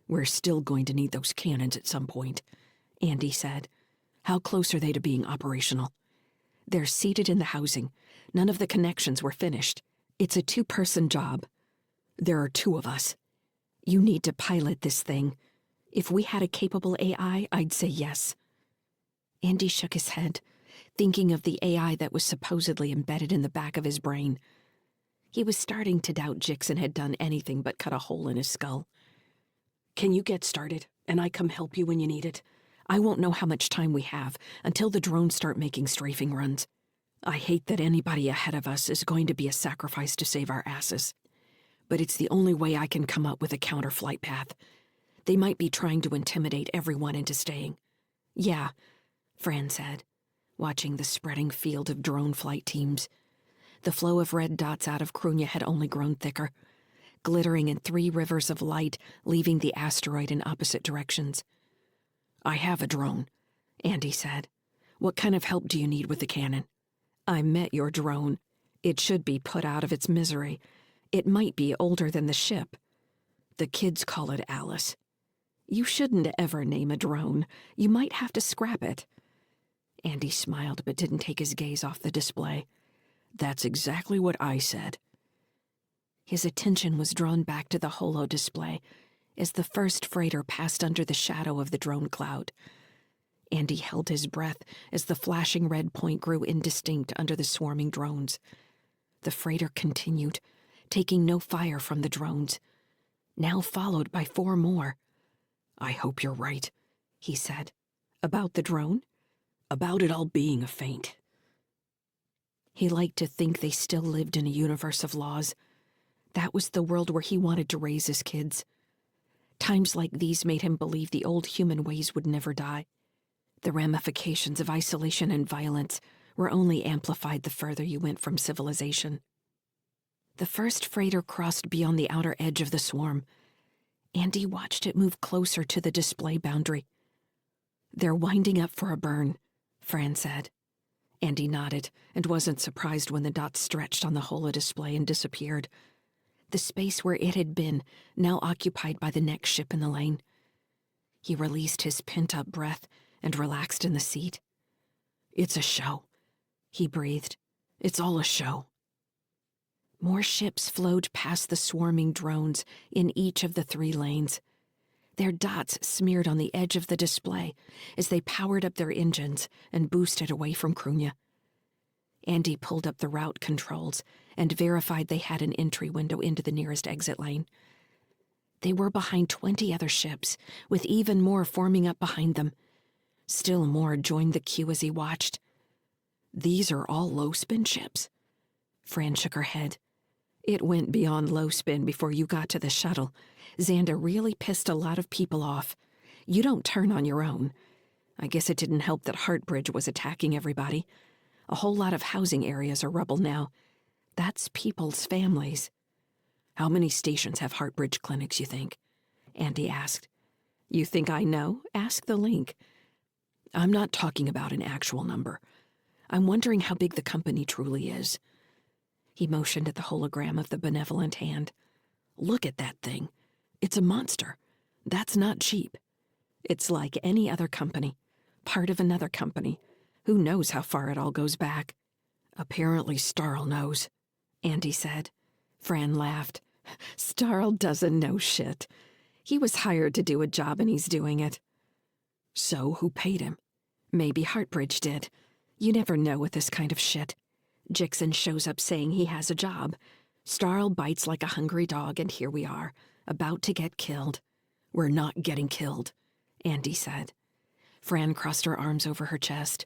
"We're still going to need those cannons at some point," Andy said. "How close are they to being operational?" "They're seated in the housing. None of the connections were finished. It's a two-person job. There are two of us. You need to pilot this thing. If we had a capable AI, I'd say yes." Andy shook his head, thinking of the AI that was supposedly embedded in the back of his brain. He was starting to doubt Jixon had done anything but cut a hole in his skull. "Can you get started, and I come help you when you need it? I won't know how much time we have until the drones start making strafing runs. I hate that anybody ahead of us is going to be a sacrifice to save our asses. But it's the only way I can come up with a counter-flight path. They might be trying to intimidate everyone into staying." "Yeah," Fran said, watching the spreading field of drone flight teams. The flow of red dots out of Krunya had only grown thicker, glittering in 3 rivers of light leaving the asteroid in opposite directions. "I have a drone," Andy said. "What kind of help do you need with the cannon?" "I met your drone. It should be put out of its misery. It might be older than the ship. The kids call it Alice. You shouldn't ever name a drone. You might have to scrap it." Andy smiled but didn't take his gaze off the display. "That's exactly what I said." His attention was drawn back to the holo display as the first freighter passed under the shadow of the drone cloud. Andy held his breath as the flashing red point grew indistinct under the swarming drones. The freighter continued, taking no fire from the drones, now followed by 4 more. "I hope you're right," he said. "About the drone?" "About it all being a feint." He liked to think they still lived in a universe of laws. That was the world where he wanted to raise his kids. Times like these made him believe the old human ways would never die. The ramifications of isolation and violence were only amplified the further you went from civilization. The first freighter crossed beyond the outer edge of the swarm. Andy watched it move closer to the display boundary. "They're winding up for a burn," Fran said. Andy nodded and wasn't surprised when the dots stretched on the holodisplay and disappeared. The space where it had been, now occupied by the next ship in the lane. He released his pent-up breath and relaxed in the seat. "It's a show," he breathed. "It's all a show." More ships flowed past the swarming drones in each of the 3 lanes. Their dots smeared on the edge of the display as they powered up their engines and boosted away from Krunya. Andy pulled up the route controls and verified they had an entry window into the nearest exit lane. They were behind 20 other ships, with even more forming up behind them. Still more joined the queue as he watched. "These are all low-spin ships?" Fran shook her head. "It went beyond low spin before you got to the shuttle. Xander really pissed a lot of people off. You don't turn on your own. I guess it didn't help that Heartbridge was attacking everybody. A whole lot of housing areas are rubble now. That's people's families." How many stations have Heartbridge clinics, you think? Andy asked. You think I know? Ask the link. I'm not talking about an actual number. I'm wondering how big the company truly is. He motioned at the hologram of the benevolent hand. Look at that thing. It's a monster. That's not cheap. It's like any other company, part of another company. Who knows how far it all goes back? Apparently Starl knows, Andy said. Fran laughed. Starl doesn't know shit. He was hired to do a job and he's doing it. So who paid him? Maybe Heartbridge did. You never know with this kind of shit. Jixon shows up saying he has a job. Starl bites like a hungry dog, and here we are, about to get killed. We're not getting killed, Andy said. Fran crossed her arms over her chest.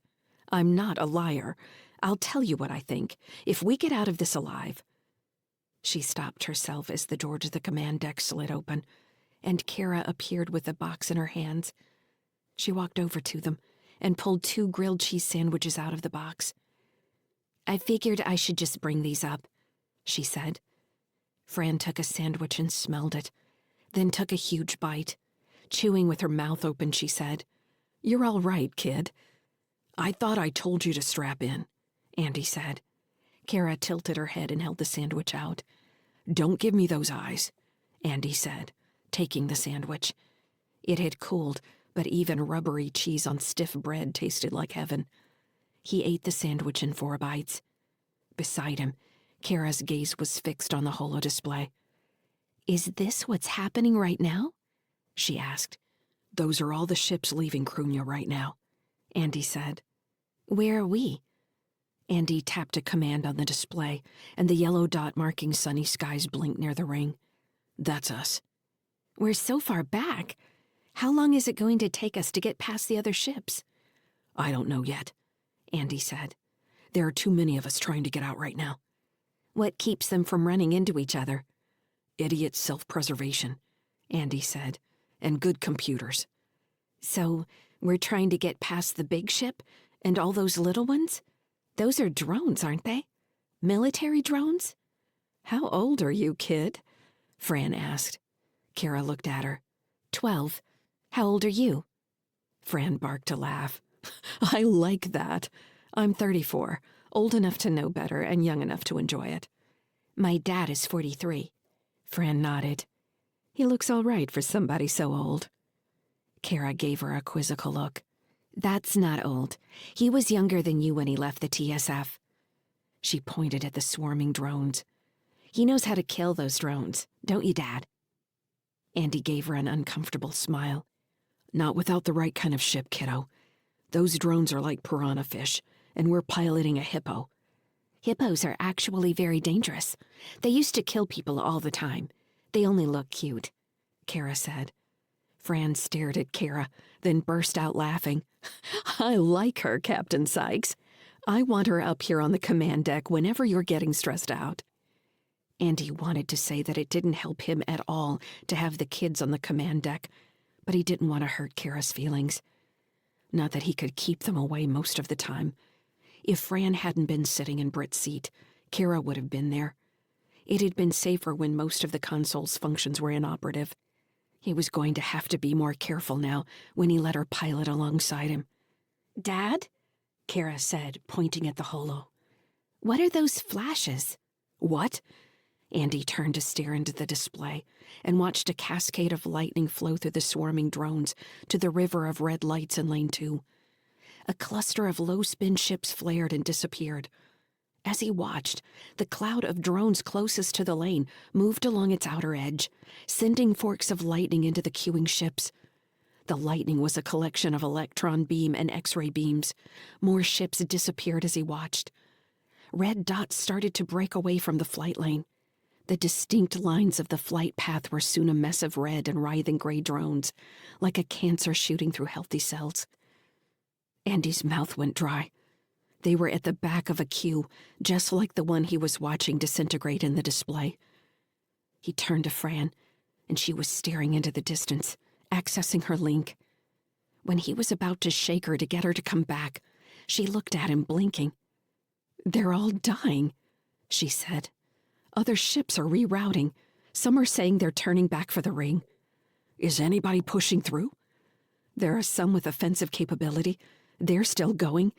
I'm not a liar. I'll tell you what I think. If we get out of this alive... She stopped herself as the door to the command deck slid open, and Kara appeared with a box in her hands. She walked over to them and pulled 2 grilled cheese sandwiches out of the box. I figured I should just bring these up, she said. Fran took a sandwich and smelled it, then took a huge bite. Chewing with her mouth open, she said, You're all right, kid. I thought I told you to strap in, Andy said. Kara tilted her head and held the sandwich out. Don't give me those eyes, Andy said, taking the sandwich. It had cooled, but even rubbery cheese on stiff bread tasted like heaven. He ate the sandwich in 4 bites. Beside him, Kara's gaze was fixed on the holo display. Is this what's happening right now? She asked. Those are all the ships leaving Krunya right now, Andy said. Where are we? Andy tapped a command on the display, and the yellow dot marking sunny skies blinked near the ring. That's us. We're so far back. How long is it going to take us to get past the other ships? I don't know yet, Andy said. There are too many of us trying to get out right now. What keeps them from running into each other? Idiot self-preservation, Andy said, and good computers. So, we're trying to get past the big ship and all those little ones? Those are drones, aren't they? Military drones? How old are you, kid? Fran asked. Kara looked at her. 12. How old are you? Fran barked a laugh. I like that. I'm 34, old enough to know better and young enough to enjoy it. My dad is 43. Fran nodded. He looks all right for somebody so old. Kara gave her a quizzical look. That's not old. He was younger than you when he left the TSF. She pointed at the swarming drones. He knows how to kill those drones, don't you, Dad? Andy gave her an uncomfortable smile. Not without the right kind of ship, kiddo. Those drones are like piranha fish, and we're piloting a hippo. Hippos are actually very dangerous. They used to kill people all the time. They only look cute, Kara said. Fran stared at Kara, then burst out laughing. I like her, Captain Sykes. I want her up here on the command deck whenever you're getting stressed out. Andy wanted to say that it didn't help him at all to have the kids on the command deck, but he didn't want to hurt Kara's feelings. Not that he could keep them away most of the time. If Fran hadn't been sitting in Britt's seat, Kara would have been there. It had been safer when most of the console's functions were inoperative. He was going to have to be more careful now when he let her pilot alongside him. Dad? Kara said, pointing at the holo. What are those flashes? What? Andy turned to stare into the display and watched a cascade of lightning flow through the swarming drones to the river of red lights in Lane 2. A cluster of low-spin ships flared and disappeared. As he watched, the cloud of drones closest to the lane moved along its outer edge, sending forks of lightning into the queuing ships. The lightning was a collection of electron beam and X-ray beams. More ships disappeared as he watched. Red dots started to break away from the flight lane. The distinct lines of the flight path were soon a mess of red and writhing gray drones, like a cancer shooting through healthy cells. Andy's mouth went dry. They were at the back of a queue, just like the one he was watching disintegrate in the display. He turned to Fran, and she was staring into the distance, accessing her link. When he was about to shake her to get her to come back, she looked at him, blinking. They're all dying, she said. Other ships are rerouting. Some are saying they're turning back for the ring. Is anybody pushing through? There are some with offensive capability. They're still going.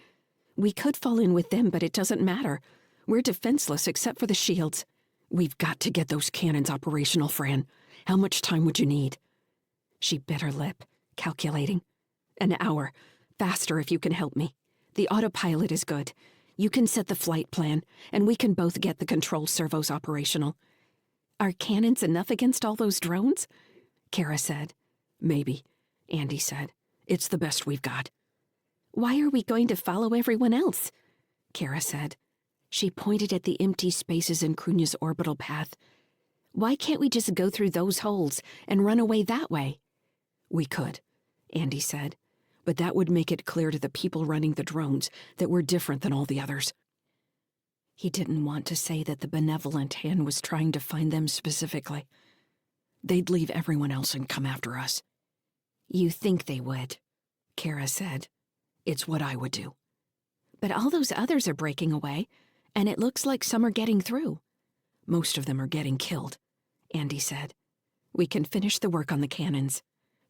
We could fall in with them, but it doesn't matter. We're defenseless except for the shields. We've got to get those cannons operational, Fran. How much time would you need? She bit her lip, calculating. An hour. Faster if you can help me. The autopilot is good. You can set the flight plan, and we can both get the control servos operational. Are cannons enough against all those drones? Kara said. Maybe, Andy said. It's the best we've got. Why are we going to follow everyone else? Kara said. She pointed at the empty spaces in Krunya's orbital path. Why can't we just go through those holes and run away that way? We could, Andy said, but that would make it clear to the people running the drones that we're different than all the others. He didn't want to say that the benevolent hand was trying to find them specifically. They'd leave everyone else and come after us. You think they would, Kara said. It's what I would do. But all those others are breaking away, and it looks like some are getting through. Most of them are getting killed, Andy said. We can finish the work on the cannons,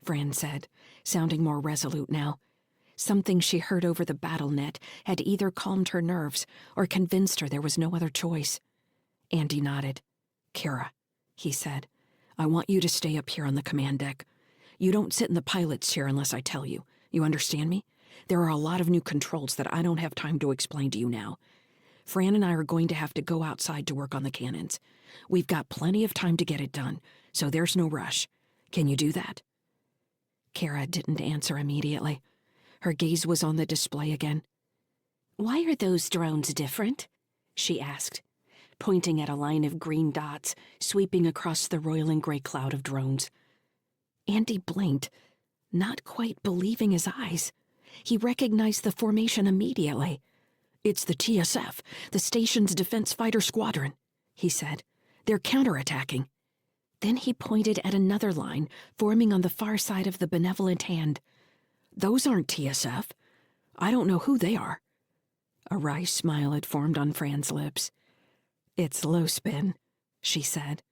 Fran said, sounding more resolute now. Something she heard over the battle net had either calmed her nerves or convinced her there was no other choice. Andy nodded. Kara, he said, I want you to stay up here on the command deck. You don't sit in the pilot's chair unless I tell you. You understand me? There are a lot of new controls that I don't have time to explain to you now. Fran and I are going to have to go outside to work on the cannons. We've got plenty of time to get it done, so there's no rush. Can you do that? Kara didn't answer immediately. Her gaze was on the display again. Why are those drones different? She asked, pointing at a line of green dots sweeping across the roiling gray cloud of drones. Andy blinked, not quite believing his eyes. He recognized the formation immediately. It's the TSF, the station's Defense Fighter Squadron, he said. They're counterattacking. Then he pointed at another line forming on the far side of the benevolent hand. Those aren't TSF. I don't know who they are. A wry smile had formed on Fran's lips. It's low spin, she said.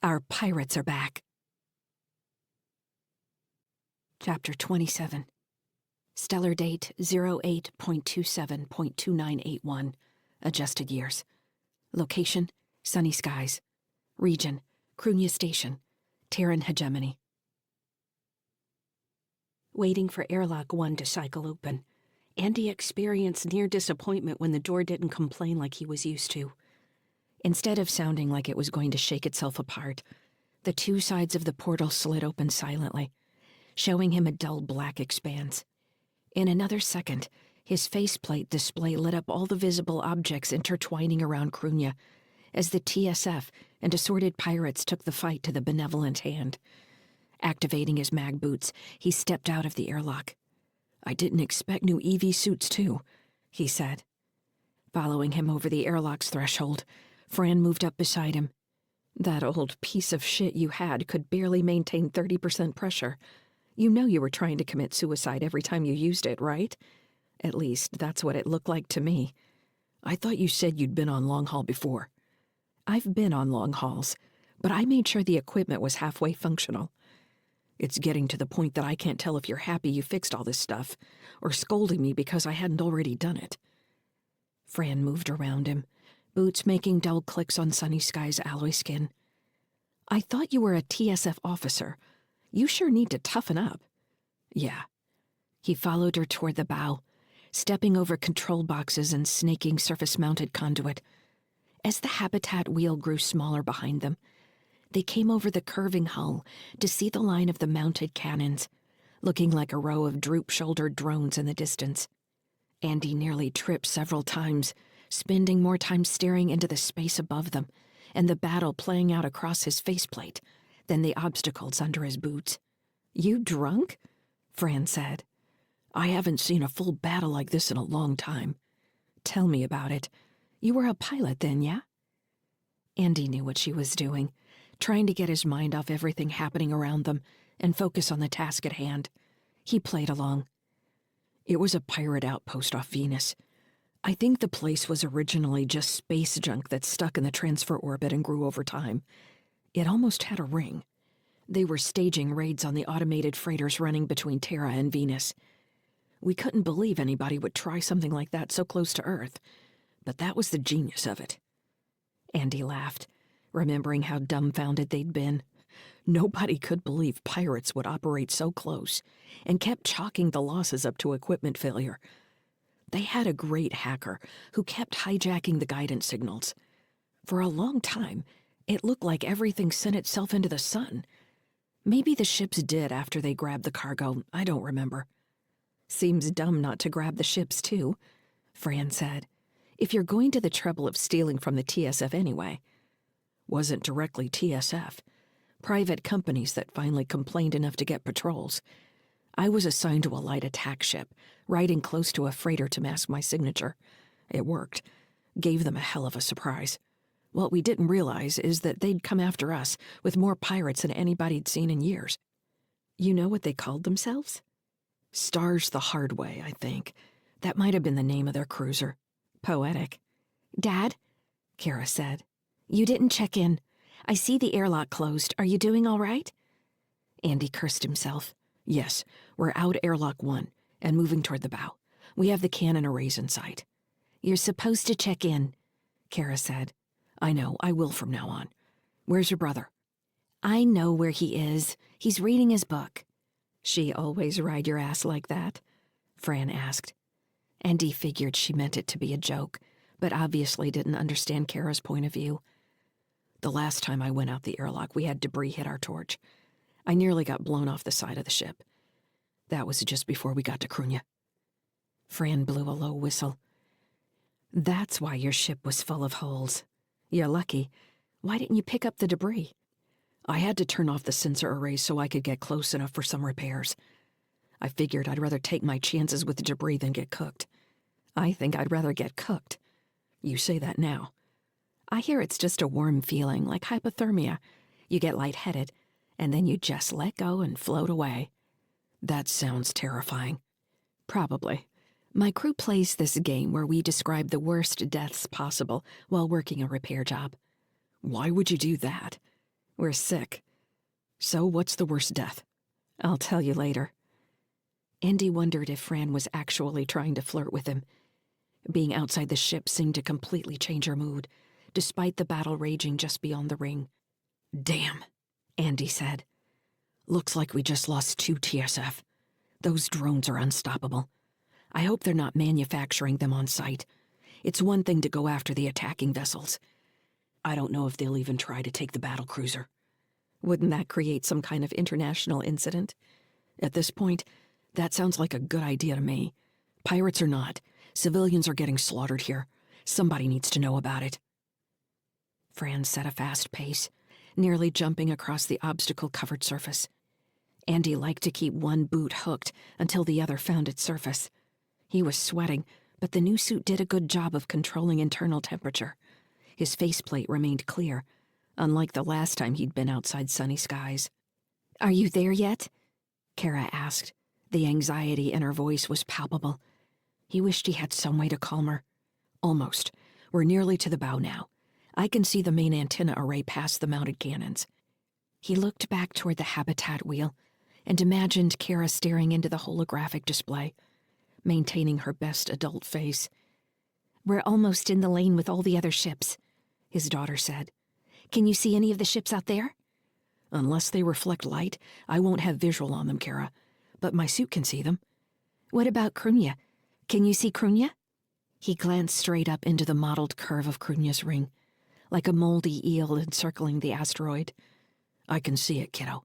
Our pirates are back. Chapter 27. Stellar date 08.27.2981. Adjusted years. Location, sunny skies. Region, Krunya Station, Terran hegemony. Waiting for airlock 1 to cycle open, Andy experienced near disappointment when the door didn't complain like he was used to. Instead of sounding like it was going to shake itself apart, the two sides of the portal slid open silently, showing him a dull black expanse. In another second, his faceplate display lit up all the visible objects intertwining around Krunya, as the TSF and assorted pirates took the fight to the benevolent hand. Activating his mag boots, he stepped out of the airlock. I didn't expect new EV suits, too, he said. Following him over the airlock's threshold, Fran moved up beside him. That old piece of shit you had could barely maintain 30% pressure. You know you were trying to commit suicide every time you used it, right? At least, that's what it looked like to me. I thought you said you'd been on long haul before. I've been on long hauls, but I made sure the equipment was halfway functional. It's getting to the point that I can't tell if you're happy you fixed all this stuff, or scolding me because I hadn't already done it. Fran moved around him, boots making dull clicks on Sunny Sky's alloy skin. I thought you were a TSF officer. You sure need to toughen up. Yeah. He followed her toward the bow, stepping over control boxes and snaking surface-mounted conduit. As the habitat wheel grew smaller behind them, they came over the curving hull to see the line of the mounted cannons, looking like a row of droop-shouldered drones in the distance. Andy nearly tripped several times, spending more time staring into the space above them and the battle playing out across his faceplate than the obstacles under his boots. You drunk? Fran said. I haven't seen a full battle like this in a long time. Tell me about it. You were a pilot then, yeah? Andy knew what she was doing, trying to get his mind off everything happening around them and focus on the task at hand. He played along. It was a pirate outpost off Venus. I think the place was originally just space junk that stuck in the transfer orbit and grew over time. It almost had a ring. They were staging raids on the automated freighters running between Terra and Venus. We couldn't believe anybody would try something like that so close to Earth, but that was the genius of it. Andy laughed, remembering how dumbfounded they'd been. Nobody could believe pirates would operate so close, and kept chalking the losses up to equipment failure. They had a great hacker who kept hijacking the guidance signals. For a long time, it looked like everything sent itself into the sun. Maybe the ships did after they grabbed the cargo, I don't remember. Seems dumb not to grab the ships too, Fran said, if you're going to the trouble of stealing from the TSF anyway. Wasn't directly TSF. Private companies that finally complained enough to get patrols. I was assigned to a light attack ship, riding close to a freighter to mask my signature. It worked. Gave them a hell of a surprise. What we didn't realize is that they'd come after us with more pirates than anybody'd seen in years. You know what they called themselves? Stars the Hard Way, I think. That might have been the name of their cruiser. Poetic. Dad? Kara said. You didn't check in. I see the airlock closed. Are you doing all right? Andy cursed himself. Yes, we're out airlock 1 and moving toward the bow. We have the cannon arrays in sight. You're supposed to check in, Kara said. I know, I will from now on. Where's your brother? I know where he is. He's reading his book. She always ride your ass like that? Fran asked. Andy figured she meant it to be a joke, but obviously didn't understand Kara's point of view. The last time I went out the airlock, we had debris hit our torch. I nearly got blown off the side of the ship. That was just before we got to Crunya. Fran blew a low whistle. That's why your ship was full of holes. You're lucky. Why didn't you pick up the debris? I had to turn off the sensor arrays so I could get close enough for some repairs. I figured I'd rather take my chances with the debris than get cooked. I think I'd rather get cooked. You say that now. I hear it's just a warm feeling, like hypothermia. You get lightheaded, and then you just let go and float away. That sounds terrifying. Probably. My crew plays this game where we describe the worst deaths possible while working a repair job. Why would you do that? We're sick. So what's the worst death? I'll tell you later. Andy wondered if Fran was actually trying to flirt with him. Being outside the ship seemed to completely change her mood, despite the battle raging just beyond the ring. Damn, Andy said. Looks like we just lost 2 TSF. Those drones are unstoppable. I hope they're not manufacturing them on site. It's one thing to go after the attacking vessels. I don't know if they'll even try to take the battle cruiser. Wouldn't that create some kind of international incident? At this point, that sounds like a good idea to me. Pirates or not, civilians are getting slaughtered here. Somebody needs to know about it. Fran set a fast pace, nearly jumping across the obstacle-covered surface. Andy liked to keep one boot hooked until the other found its surface. He was sweating, but the new suit did a good job of controlling internal temperature. His faceplate remained clear, unlike the last time he'd been outside sunny skies. Are you there yet? Kara asked. The anxiety in her voice was palpable. He wished he had some way to calm her. Almost. We're nearly to the bow now. I can see the main antenna array past the mounted cannons. He looked back toward the habitat wheel and imagined Kara staring into the holographic display, maintaining her best adult face. We're almost in the lane with all the other ships, his daughter said. Can you see any of the ships out there? Unless they reflect light, I won't have visual on them, Kara, but my suit can see them. What about Crunya? Can you see Crunya? He glanced straight up into the mottled curve of Crunya's ring, like a moldy eel encircling the asteroid. I can see it, kiddo.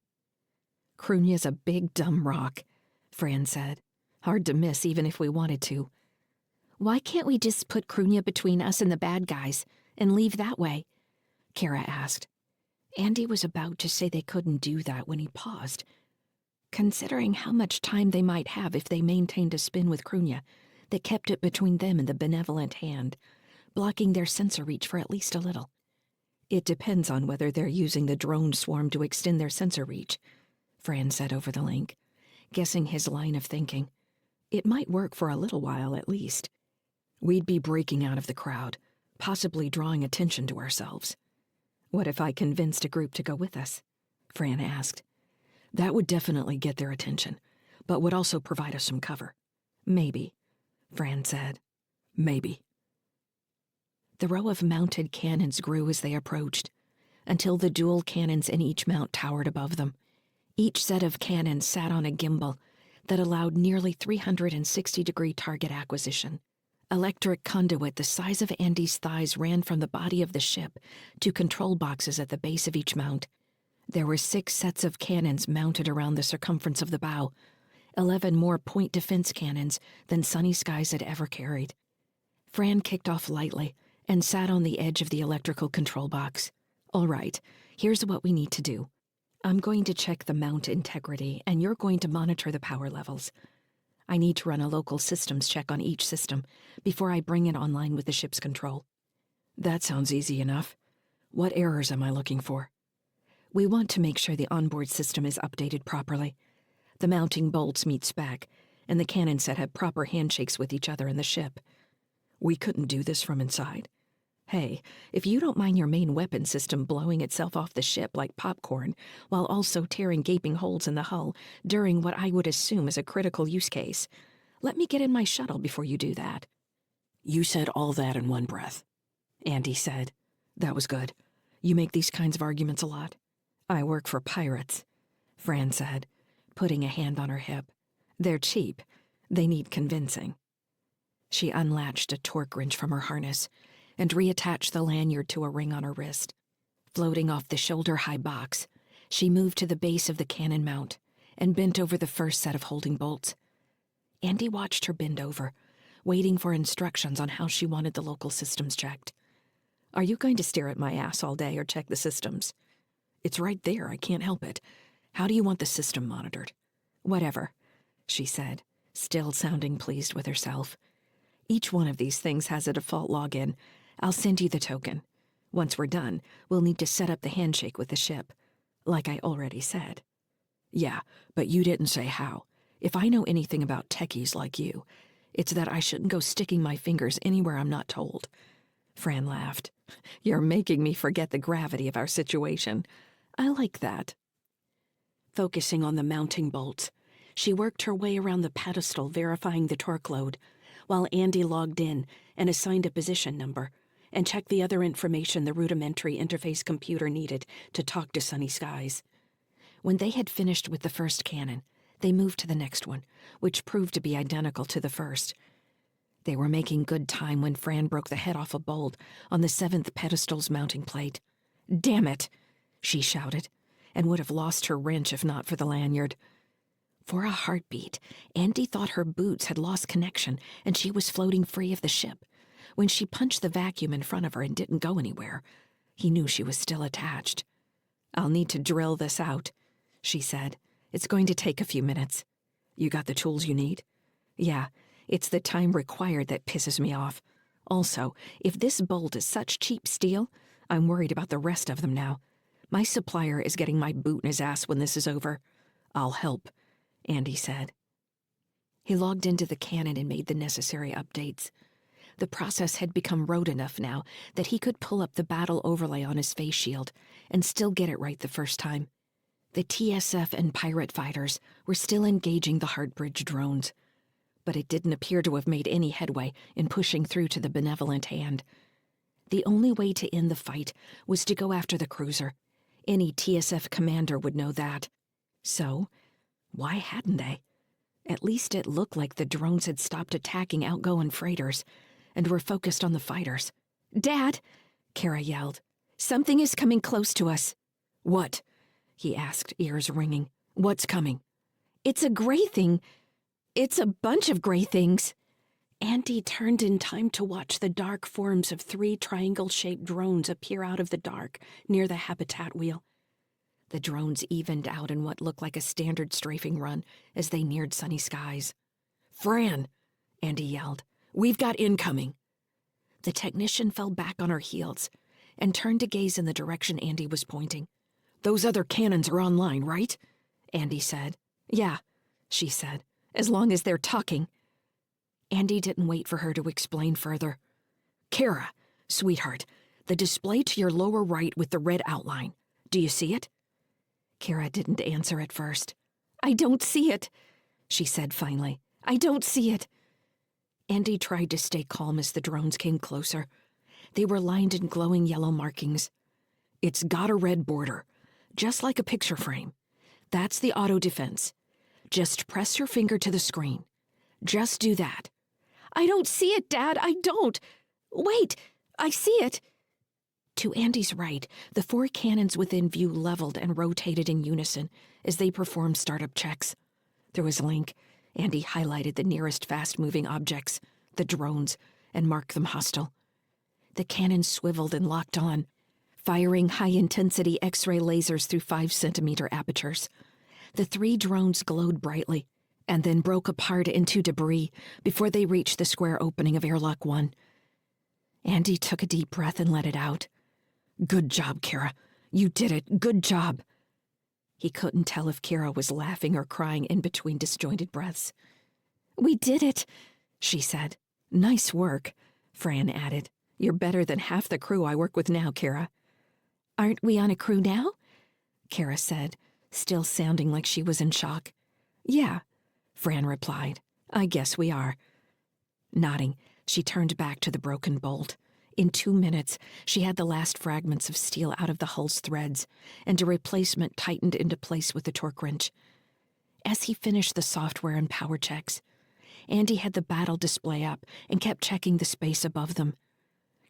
Crunya's a big, dumb rock, Fran said. Hard to miss even if we wanted to. Why can't we just put Crunya between us and the bad guys and leave that way? Kara asked. Andy was about to say they couldn't do that when he paused. Considering how much time they might have if they maintained a spin with Crunya that kept it between them and the benevolent hand, blocking their sensor reach for at least a little. It depends on whether they're using the drone swarm to extend their sensor reach, Fran said over the link, guessing his line of thinking. It might work for a little while at least. We'd be breaking out of the crowd, possibly drawing attention to ourselves. What if I convinced a group to go with us? Fran asked. That would definitely get their attention, but would also provide us some cover. Maybe, Fran said. Maybe. The row of mounted cannons grew as they approached, until the dual cannons in each mount towered above them. Each set of cannons sat on a gimbal that allowed nearly 360-degree target acquisition. Electric conduit the size of Andy's thighs ran from the body of the ship to control boxes at the base of each mount. There were 6 sets of cannons mounted around the circumference of the bow, 11 more point defense cannons than Sunny Skies had ever carried. Fran kicked off lightly and sat on the edge of the electrical control box. All right, here's what we need to do. I'm going to check the mount integrity, and you're going to monitor the power levels. I need to run a local systems check on each system before I bring it online with the ship's control. That sounds easy enough. What errors am I looking for? We want to make sure the onboard system is updated properly. The mounting bolts meet spec, and the cannon set have proper handshakes with each other in the ship. We couldn't do this from inside. Hey, if you don't mind your main weapon system blowing itself off the ship like popcorn, while also tearing gaping holes in the hull during what I would assume is a critical use case, let me get in my shuttle before you do that. You said all that in one breath, Andy said. That was good. You make these kinds of arguments a lot. I work for pirates, Fran said, putting a hand on her hip. They're cheap. They need convincing. She unlatched a torque wrench from her harness and reattached the lanyard to a ring on her wrist. Floating off the shoulder-high box, she moved to the base of the cannon mount and bent over the first set of holding bolts. Andy watched her bend over, waiting for instructions on how she wanted the local systems checked. Are you going to stare at my ass all day or check the systems? It's right there, I can't help it. How do you want the system monitored? Whatever, she said, still sounding pleased with herself. Each one of these things has a default login. I'll send you the token. Once we're done, we'll need to set up the handshake with the ship, like I already said. Yeah, but you didn't say how. If I know anything about techies like you, it's that I shouldn't go sticking my fingers anywhere I'm not told. Fran laughed. You're making me forget the gravity of our situation. I like that. Focusing on the mounting bolts, she worked her way around the pedestal verifying the torque load, while Andy logged in and assigned a position number, and checked the other information the rudimentary interface computer needed to talk to Sunny Skies. When they had finished with the first cannon, they moved to the next one, which proved to be identical to the first. They were making good time when Fran broke the head off a bolt on the 7th pedestal's mounting plate. Damn it, she shouted, and would have lost her wrench if not for the lanyard. For a heartbeat, Andy thought her boots had lost connection and she was floating free of the ship. When she punched the vacuum in front of her and didn't go anywhere, he knew she was still attached. I'll need to drill this out, she said. It's going to take a few minutes. You got the tools you need? Yeah, it's the time required that pisses me off. Also, if this bolt is such cheap steel, I'm worried about the rest of them now. My supplier is getting my boot in his ass when this is over. I'll help, Andy said. He logged into the cannon and made the necessary updates. The process had become rote enough now that he could pull up the battle overlay on his face shield and still get it right the first time. The TSF and pirate fighters were still engaging the Heartbridge drones, but it didn't appear to have made any headway in pushing through to the benevolent hand. The only way to end the fight was to go after the cruiser. Any TSF commander would know that. So, why hadn't they? At least it looked like the drones had stopped attacking outgoing freighters and were focused on the fighters. Dad, Kara yelled. Something is coming close to us. What? He asked, ears ringing. What's coming? It's a gray thing. It's a bunch of gray things. Andy turned in time to watch the dark forms of 3 triangle-shaped drones appear out of the dark near the habitat wheel. The drones evened out in what looked like a standard strafing run as they neared Sunny Skies. Fran, Andy yelled. We've got incoming. The technician fell back on her heels and turned to gaze in the direction Andy was pointing. Those other cannons are online, right? Andy said. Yeah, she said, as long as they're talking. Andy didn't wait for her to explain further. Kara, sweetheart, The display to your lower right with the red outline. Do you see it? Kara didn't answer at first. I don't see it, she said finally. I don't see it. Andy tried to stay calm as the drones came closer. They were lined in glowing yellow markings. It's got a red border, just like a picture frame. That's the auto defense. Just press your finger to the screen. Just do that. I don't see it, Dad, I don't. Wait, I see it. To Andy's right, the 4 cannons within view leveled and rotated in unison as they performed startup checks. Through his link, Andy highlighted the nearest fast-moving objects, the drones, and marked them hostile. The cannons swiveled and locked on, firing high-intensity X-ray lasers through 5-centimeter apertures. The 3 drones glowed brightly, and then broke apart into debris before they reached the square opening of Airlock 1. Andy took a deep breath and let it out. Good job, Kara. You did it. Good job. He couldn't tell if Kara was laughing or crying in between disjointed breaths. We did it, she said. Nice work, Fran added. You're better than half the crew I work with now, Kara. Aren't we on a crew now? Kara said, still sounding like she was in shock. Yeah, Fran replied. I guess we are. Nodding, she turned back to the broken bolt. In 2 minutes, she had the last fragments of steel out of the hull's threads, and a replacement tightened into place with a torque wrench. As he finished the software and power checks, Andy had the battle display up and kept checking the space above them.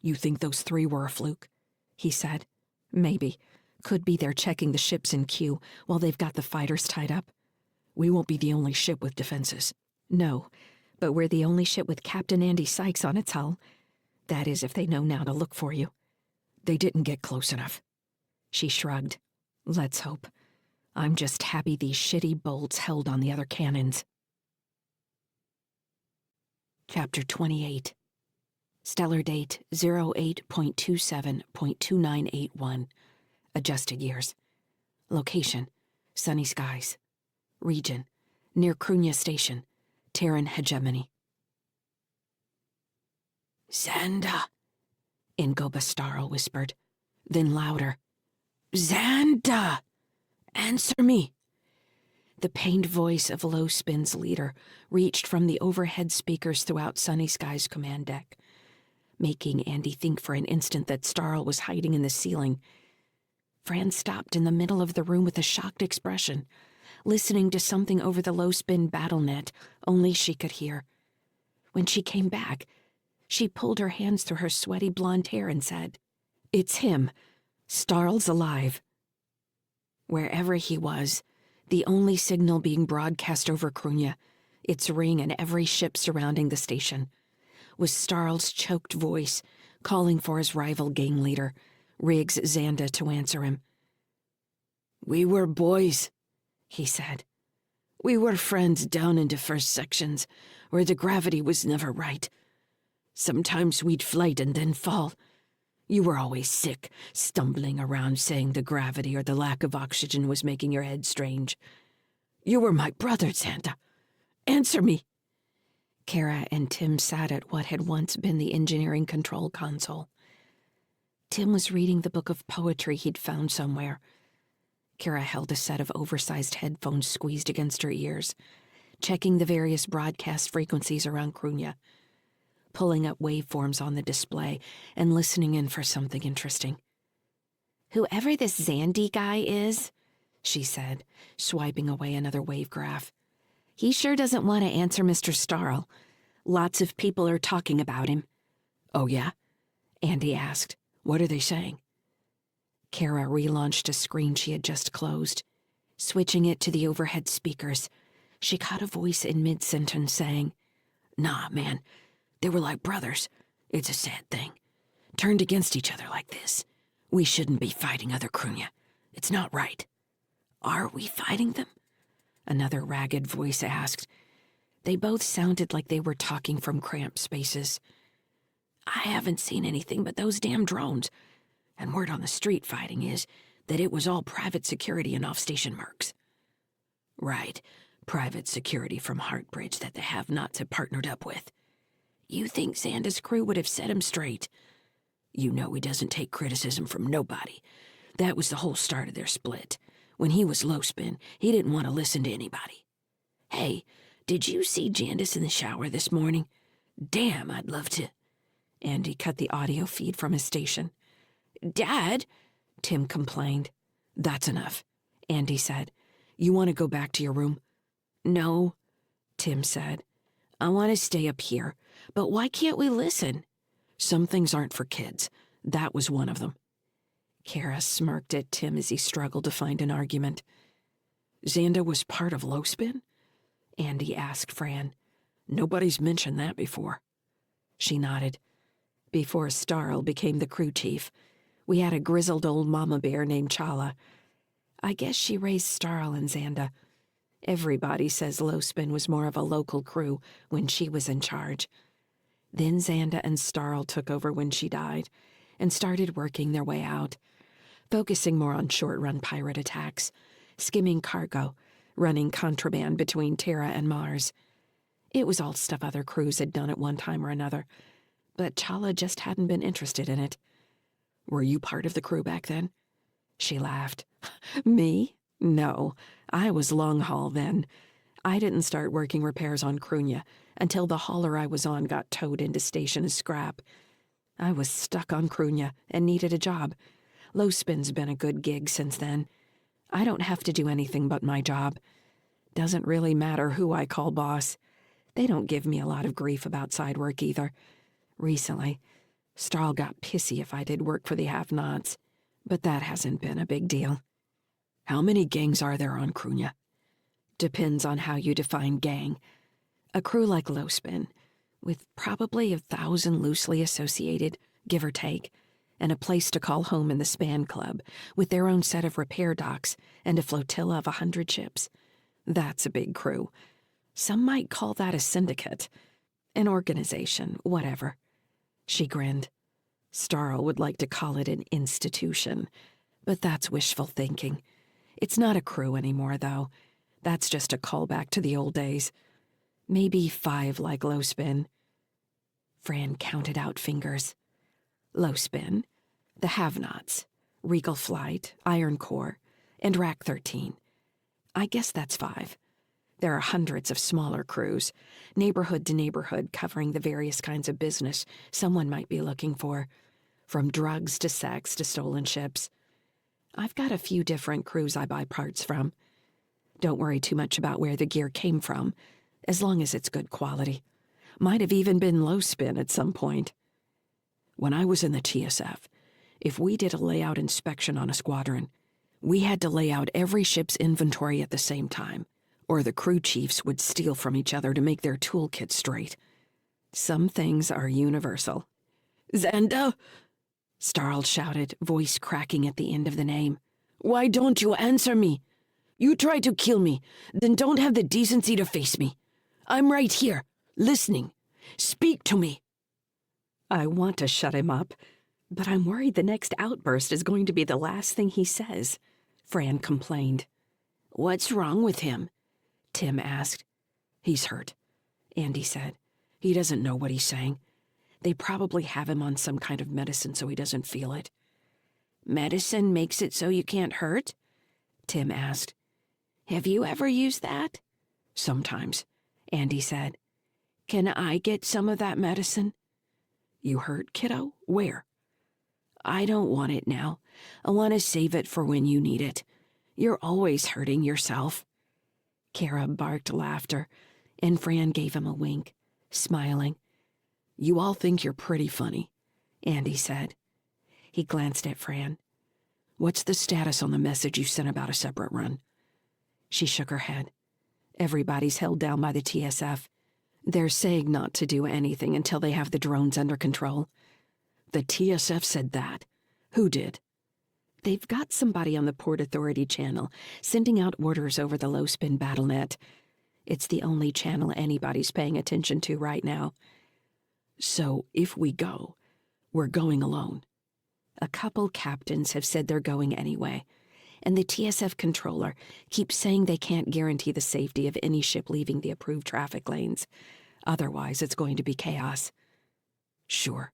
You think those 3 were a fluke? He said. Maybe. Could be they're checking the ships in queue while they've got the fighters tied up. We won't be the only ship with defenses. No, but we're the only ship with Captain Andy Sykes on its hull. That is, if they know now to look for you. They didn't get close enough. She shrugged. Let's hope. I'm just happy these shitty bolts held on the other cannons. Chapter 28. Stellar date 08.27.2981. Adjusted years. Location, sunny skies. Region, near Krunya Station, Terran hegemony. Xanda, Ingoba Starl whispered, then louder. Xanda! Answer me! The pained voice of Low Spin's leader reached from the overhead speakers throughout Sunny Sky's command deck, making Andy think for an instant that Starl was hiding in the ceiling. Fran stopped in the middle of the room with a shocked expression, listening to something over the Low Spin battle net only she could hear. When she came back, she pulled her hands through her sweaty blonde hair and said, It's him. Starl's alive. Wherever he was, the only signal being broadcast over Krunya, its ring and every ship surrounding the station, was Starl's choked voice calling for his rival gang leader, Riggs Xanda, to answer him. We were boys, he said. We were friends down in the first sections, where the gravity was never right. Sometimes we'd flight and then fall. You were always sick, stumbling around saying the gravity or the lack of oxygen was making your head strange. You were my brother, Xanda. Answer me. Kara and Tim sat at what had once been the engineering control console. Tim was reading the book of poetry he'd found somewhere. Kara held a set of oversized headphones squeezed against her ears, checking the various broadcast frequencies around Krunya, pulling up waveforms on the display and listening in for something interesting. Whoever this Xandy guy is, she said, swiping away another wave graph. He sure doesn't want to answer Mr. Starl. Lots of people are talking about him. Oh, yeah? Andy asked. What are they saying? Kara relaunched a screen she had just closed. Switching it to the overhead speakers, she caught a voice in mid-sentence saying, Nah, man. They were like brothers. It's a sad thing. Turned against each other like this. We shouldn't be fighting other Krunya. It's not right. Are we fighting them? Another ragged voice asked. They both sounded like they were talking from cramped spaces. I haven't seen anything but those damn drones. And word on the street fighting is that it was all private security and off-station mercs. Right. Private security from Heartbridge that the have-nots had partnered up with. You think Xanda's crew would have set him straight? You know he doesn't take criticism from nobody. That was the whole start of their split. When he was low spin, he didn't want to listen to anybody. Hey, did you see Jandis in the shower this morning? Damn, I'd love to. Andy cut the audio feed from his station. Dad, Tim complained. That's enough, Andy said. You want to go back to your room? No, Tim said. I want to stay up here, but why can't we listen? Some things aren't for kids. That was one of them. Kara smirked at Tim as he struggled to find an argument. Xanda was part of Low Spin? Andy asked Fran. Nobody's mentioned that before. She nodded. Before Starl became the crew chief, we had a grizzled old mama bear named Chala. I guess she raised Starl and Xanda. Everybody says Lowspin was more of a local crew when she was in charge. Then Xanda and Starl took over when she died and started working their way out, focusing more on short-run pirate attacks, skimming cargo, running contraband between Terra and Mars. It was all stuff other crews had done at one time or another, but Chala just hadn't been interested in it. Were you part of the crew back then? She laughed. Me? No, I was long haul then. I didn't start working repairs on Crunya until the hauler I was on got towed into station as scrap. I was stuck on Crunya and needed a job. Lowspin's been a good gig since then. I don't have to do anything but my job. Doesn't really matter who I call boss. They don't give me a lot of grief about side work either. Recently, Starl got pissy if I did work for the have-nots, but that hasn't been a big deal. How many gangs are there on Crunya? Depends on how you define gang. A crew like Lowspin, with probably 1,000 loosely associated, give or take, and a place to call home in the Span Club, with their own set of repair docks and a flotilla of 100 ships. That's a big crew. Some might call that a syndicate. An organization, whatever. She grinned. Starl would like to call it an institution, but that's wishful thinking. It's not a crew anymore, though. That's just a callback to the old days. Maybe 5 like Lowspin. Fran counted out fingers. Lowspin, the Have-Nots, Regal Flight, Iron Core, and Rack 13. I guess that's 5. There are hundreds of smaller crews, neighborhood to neighborhood, covering the various kinds of business someone might be looking for, from drugs to sex to stolen ships. I've got a few different crews I buy parts from. Don't worry too much about where the gear came from, as long as it's good quality. Might have even been Lowspin at some point. When I was in the TSF, if we did a layout inspection on a squadron, we had to lay out every ship's inventory at the same time, or the crew chiefs would steal from each other to make their toolkit straight. Some things are universal. Xanda! Starl shouted, voice cracking at the end of the name. Why don't you answer me? You try to kill me, then don't have the decency to face me. I'm right here, listening. Speak to me. I want to shut him up, but I'm worried the next outburst is going to be the last thing he says, Fran complained. What's wrong with him? Tim asked. He's hurt, Andy said. He doesn't know what he's saying. They probably have him on some kind of medicine so he doesn't feel it. Medicine makes it so you can't hurt? Tim asked. Have you ever used that? Sometimes, Andy said. Can I get some of that medicine? You hurt, kiddo? Where? I don't want it now. I want to save it for when you need it. You're always hurting yourself. Kara barked laughter, and Fran gave him a wink, smiling. You all think you're pretty funny, Andy said. He glanced at Fran. What's the status on the message you sent about a separate run? She shook her head. Everybody's held down by the TSF. They're saying not to do anything until they have the drones under control. The TSF said that? Who did? They've got somebody on the Port Authority channel sending out orders over the low-spin BattleNet. It's the only channel anybody's paying attention to right now. So, if we go, we're going alone. A couple captains have said they're going anyway, and the TSF controller keeps saying they can't guarantee the safety of any ship leaving the approved traffic lanes. Otherwise, it's going to be chaos. Sure.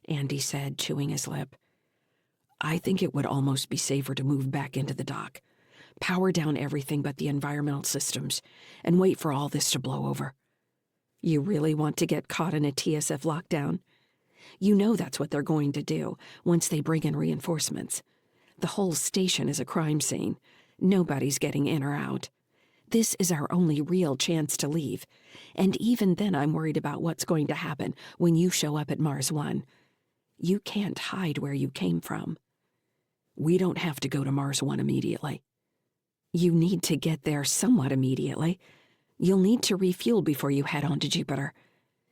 Andy said, chewing his lip. I think it would almost be safer to move back into the dock, power down everything but the environmental systems, and wait for all this to blow over. You really want to get caught in a TSF lockdown? You know that's what they're going to do once they bring in reinforcements. The whole station is a crime scene. Nobody's getting in or out. This is our only real chance to leave. And even then I'm worried about what's going to happen when you show up at Mars 1. You can't hide where you came from. We don't have to go to Mars 1 immediately. You need to get there somewhat immediately. You'll need to refuel before you head on to Jupiter.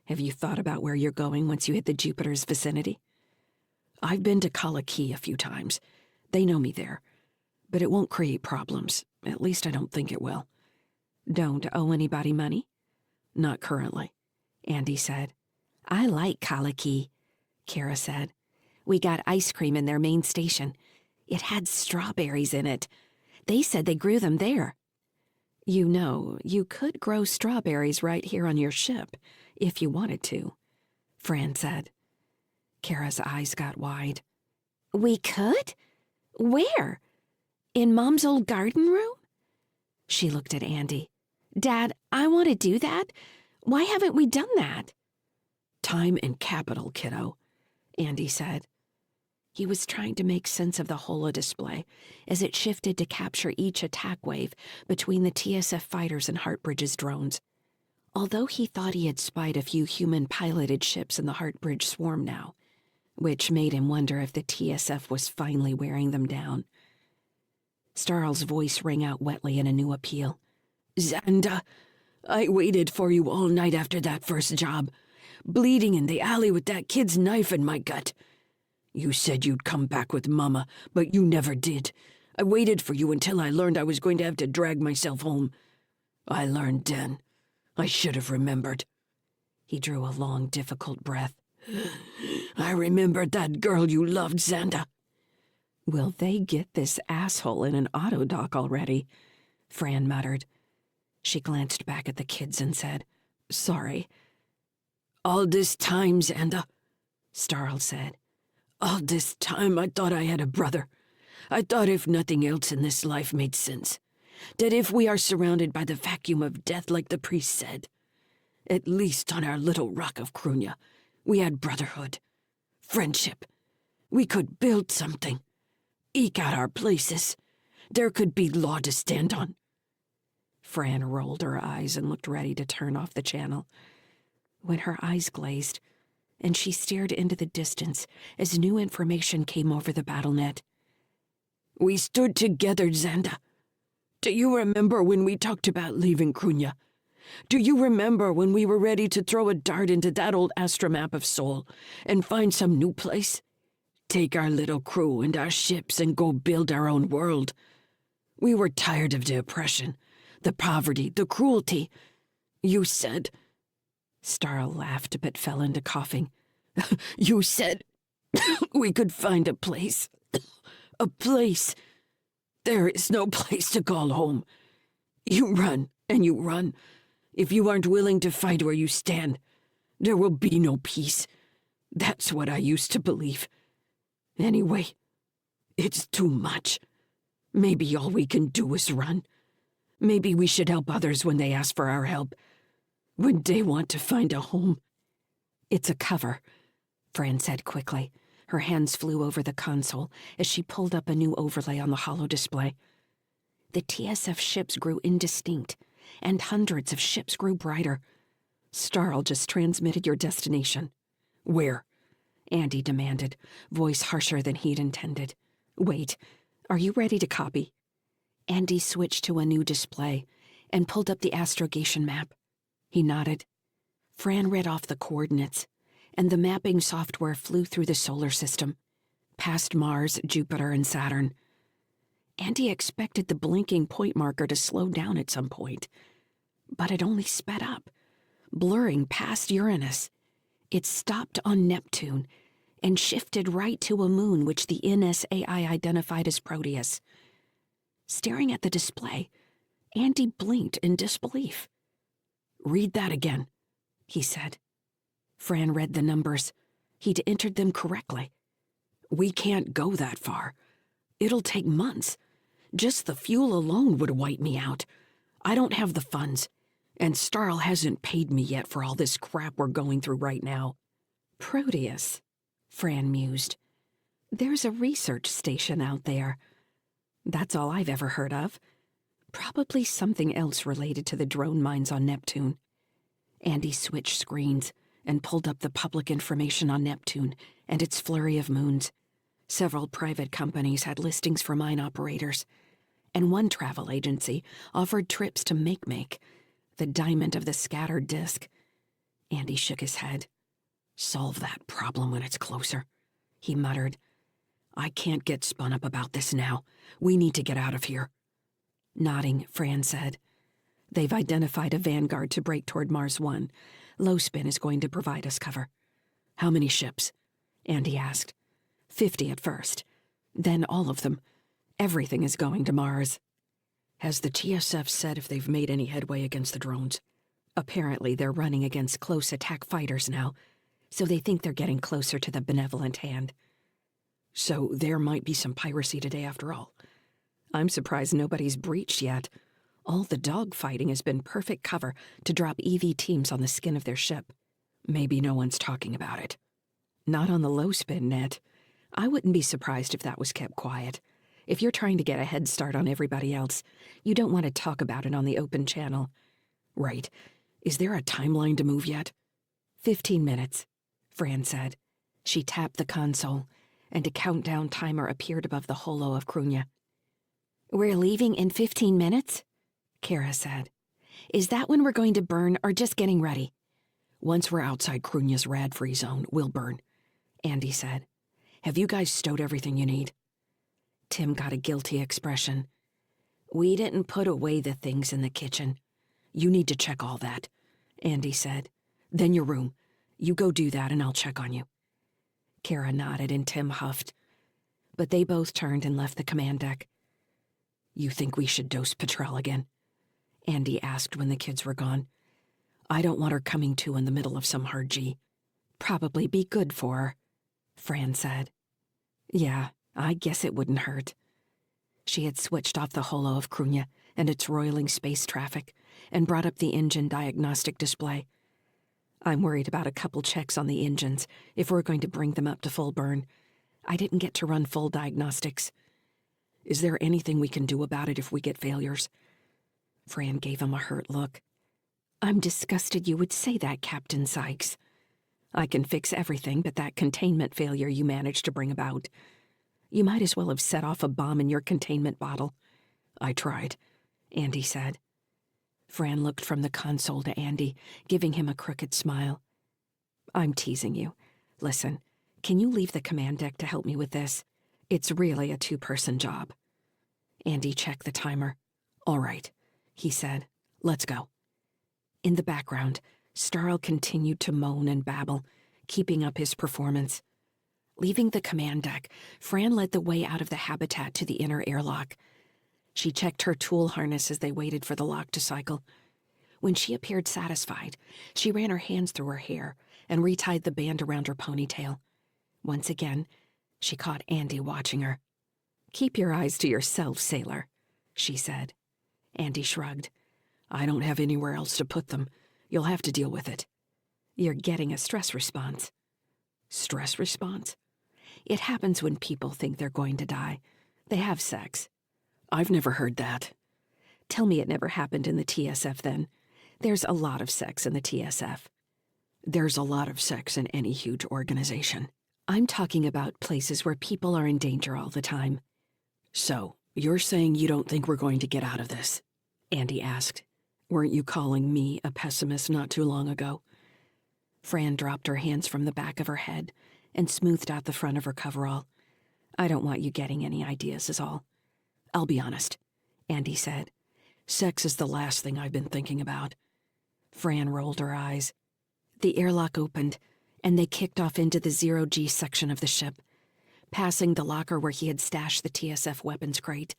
Have you thought about where you're going once you hit the Jupiter's vicinity? I've been to Kalaki a few times. They know me there. But it won't create problems. At least I don't think it will. Don't owe anybody money? Not currently, Andy said. I like Kalaki, Kara said. We got ice cream in their main station. It had strawberries in it. They said they grew them there. You know, you could grow strawberries right here on your ship, if you wanted to, Fran said. Kara's eyes got wide. We could? Where? In Mom's old garden room? She looked at Andy. Dad, I want to do that. Why haven't we done that? Time and capital, kiddo, Andy said. He was trying to make sense of the holodisplay as it shifted to capture each attack wave between the TSF fighters and Heartbridge's drones. Although he thought he had spied a few human-piloted ships in the Heartbridge swarm now, which made him wonder if the TSF was finally wearing them down. Starl's voice rang out wetly in a new appeal. Xanda, I waited for you all night after that first job, bleeding in the alley with that kid's knife in my gut. You said you'd come back with Mama, but you never did. I waited for you until I learned I was going to have to drag myself home. I learned then. I should have remembered. He drew a long, difficult breath. I remembered that girl you loved, Xanda. Will they get this asshole in an auto dock already? Fran muttered. She glanced back at the kids and said, Sorry. All this time, Xanda, Starl said. All this time I thought I had a brother. I thought if nothing else in this life made sense, that if we are surrounded by the vacuum of death like the priest said, at least on our little rock of Krunya, we had brotherhood, friendship. We could build something, eke out our places. There could be law to stand on. Fran rolled her eyes and looked ready to turn off the channel. When her eyes glazed, and she stared into the distance as new information came over the BattleNet. We stood together, Xanda. Do you remember when we talked about leaving Krunya? Do you remember when we were ready to throw a dart into that old astromap of Sol and find some new place? Take our little crew and our ships and go build our own world. We were tired of the oppression, the poverty, the cruelty. You said... Starl laughed but fell into coughing. You said we could find a place. A place. There is no place to call home. You run, and you run. If you aren't willing to fight where you stand, there will be no peace. That's what I used to believe. Anyway, it's too much. Maybe all we can do is run. Maybe we should help others when they ask for our help. When they want to find a home. It's a cover, Fran said quickly. Her hands flew over the console as she pulled up a new overlay on the holodisplay. The TSF ships grew indistinct, and hundreds of ships grew brighter. Starl just transmitted your destination. Where? Andy demanded, voice harsher than he'd intended. Wait, are you ready to copy? Andy switched to a new display and pulled up the astrogation map. He nodded. Fran read off the coordinates, and the mapping software flew through the solar system, past Mars, Jupiter, and Saturn. Andy expected the blinking point marker to slow down at some point, but it only sped up, blurring past Uranus. It stopped on Neptune and shifted right to a moon which the NSAI identified as Proteus. Staring at the display, Andy blinked in disbelief. Read that again, he said. Fran read the numbers. He'd entered them correctly. "We can't go that far. It'll take months. Just the fuel alone would wipe me out. I don't have the funds, and Starl hasn't paid me yet for all this crap we're going through right now." Proteus, Fran mused. There's a research station out there. That's all I've ever heard of. Probably something else related to the drone mines on Neptune. Andy switched screens and pulled up the public information on Neptune and its flurry of moons. Several private companies had listings for mine operators, and one travel agency offered trips to Make, the diamond of the scattered disk. Andy shook his head. "Solve that problem when it's closer," he muttered. "I can't get spun up about this now. We need to get out of here." Nodding, Fran said, "They've identified a vanguard to break toward Mars 1. Low spin is going to provide us cover." "How many ships?" Andy asked. 50 at first. Then all of them. Everything is going to Mars. "Has the TSF said if they've made any headway against the drones?" Apparently they're running against close attack fighters now, so they think they're getting closer to the benevolent hand. "So there might be some piracy today after all." "I'm surprised nobody's breached yet. All the dogfighting has been perfect cover to drop EV teams on the skin of their ship." "Maybe no one's talking about it." "Not on the low spin net. I wouldn't be surprised if that was kept quiet. If you're trying to get a head start on everybody else, you don't want to talk about it on the open channel." "Right. Is there a timeline to move yet?" 15 minutes, Fran said. She tapped the console, and a countdown timer appeared above the holo of Krunya. "We're leaving in 15 minutes?" Kara said. "Is that when we're going to burn or just getting ready?" "Once we're outside Krunya's rad-free zone, we'll burn," Andy said. "Have you guys stowed everything you need?" Tim got a guilty expression. "We didn't put away the things in the kitchen." "You need to check all that," Andy said. "Then your room. You go do that and I'll check on you." Kara nodded and Tim huffed. But they both turned and left the command deck. "You think we should dose Petrel again?" Andy asked when the kids were gone. "I don't want her coming to in the middle of some hard G." "Probably be good for her," Fran said. "Yeah, I guess it wouldn't hurt." She had switched off the holo of Krunya and its roiling space traffic and brought up the engine diagnostic display. "I'm worried about a couple checks on the engines if we're going to bring them up to full burn. I didn't get to run full diagnostics." "Is there anything we can do about it if we get failures?" Fran gave him a hurt look. "I'm disgusted you would say that, Captain Sykes. I can fix everything but that containment failure you managed to bring about. You might as well have set off a bomb in your containment bottle." "I tried," Andy said. Fran looked from the console to Andy, giving him a crooked smile. "I'm teasing you. Listen, can you leave the command deck to help me with this? It's really a two-person job." Andy checked the timer. "All right," he said. "Let's go." In the background, Starl continued to moan and babble, keeping up his performance. Leaving the command deck, Fran led the way out of the habitat to the inner airlock. She checked her tool harness as they waited for the lock to cycle. When she appeared satisfied, she ran her hands through her hair and retied the band around her ponytail. Once again, she caught Andy watching her. "Keep your eyes to yourself, sailor," she said. Andy shrugged. "I don't have anywhere else to put them. You'll have to deal with it." "You're getting a stress response." "Stress response?" "It happens when people think they're going to die. They have sex." "I've never heard that." "Tell me it never happened in the TSF then. There's a lot of sex in the TSF." "There's a lot of sex in any huge organization." "I'm talking about places where people are in danger all the time." "So, you're saying you don't think we're going to get out of this?" Andy asked. "Weren't you calling me a pessimist not too long ago?" Fran dropped her hands from the back of her head and smoothed out the front of her coverall. "I don't want you getting any ideas is all." "I'll be honest," Andy said. "Sex is the last thing I've been thinking about." Fran rolled her eyes. The airlock opened, and they kicked off into the 0G section of the ship, passing the locker where he had stashed the TSF weapons crate.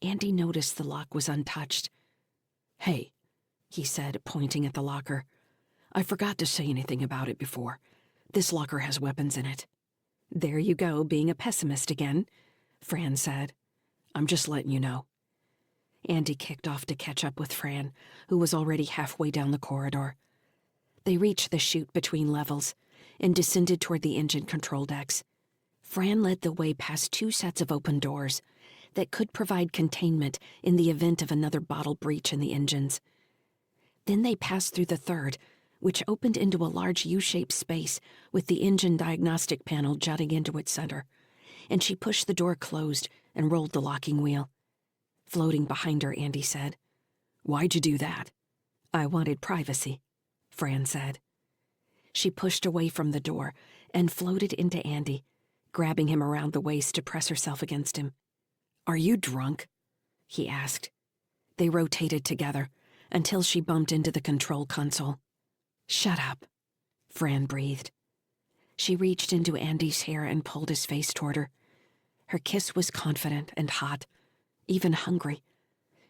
Andy noticed the lock was untouched. "Hey," he said, pointing at the locker. "I forgot to say anything about it before, This locker has weapons in it. There you go, being a pessimist again, Fran said. I'm just letting you know. Andy kicked off to catch up with Fran, who was already halfway down the corridor. They reached the chute between levels and descended toward the engine control decks. Fran led the way past 2 sets of open doors that could provide containment in the event of another bottle breach in the engines. Then they passed through the third, which opened into a large U-shaped space with the engine diagnostic panel jutting into its center, and she pushed the door closed and rolled the locking wheel. Floating behind her, Andy said, "Why'd you do that?" "I wanted privacy," Fran said. She pushed away from the door and floated into Andy, grabbing him around the waist to press herself against him. "Are you drunk?" he asked. They rotated together until she bumped into the control console. "Shut up," Fran breathed. She reached into Andy's hair and pulled his face toward her. Her kiss was confident and hot, even hungry.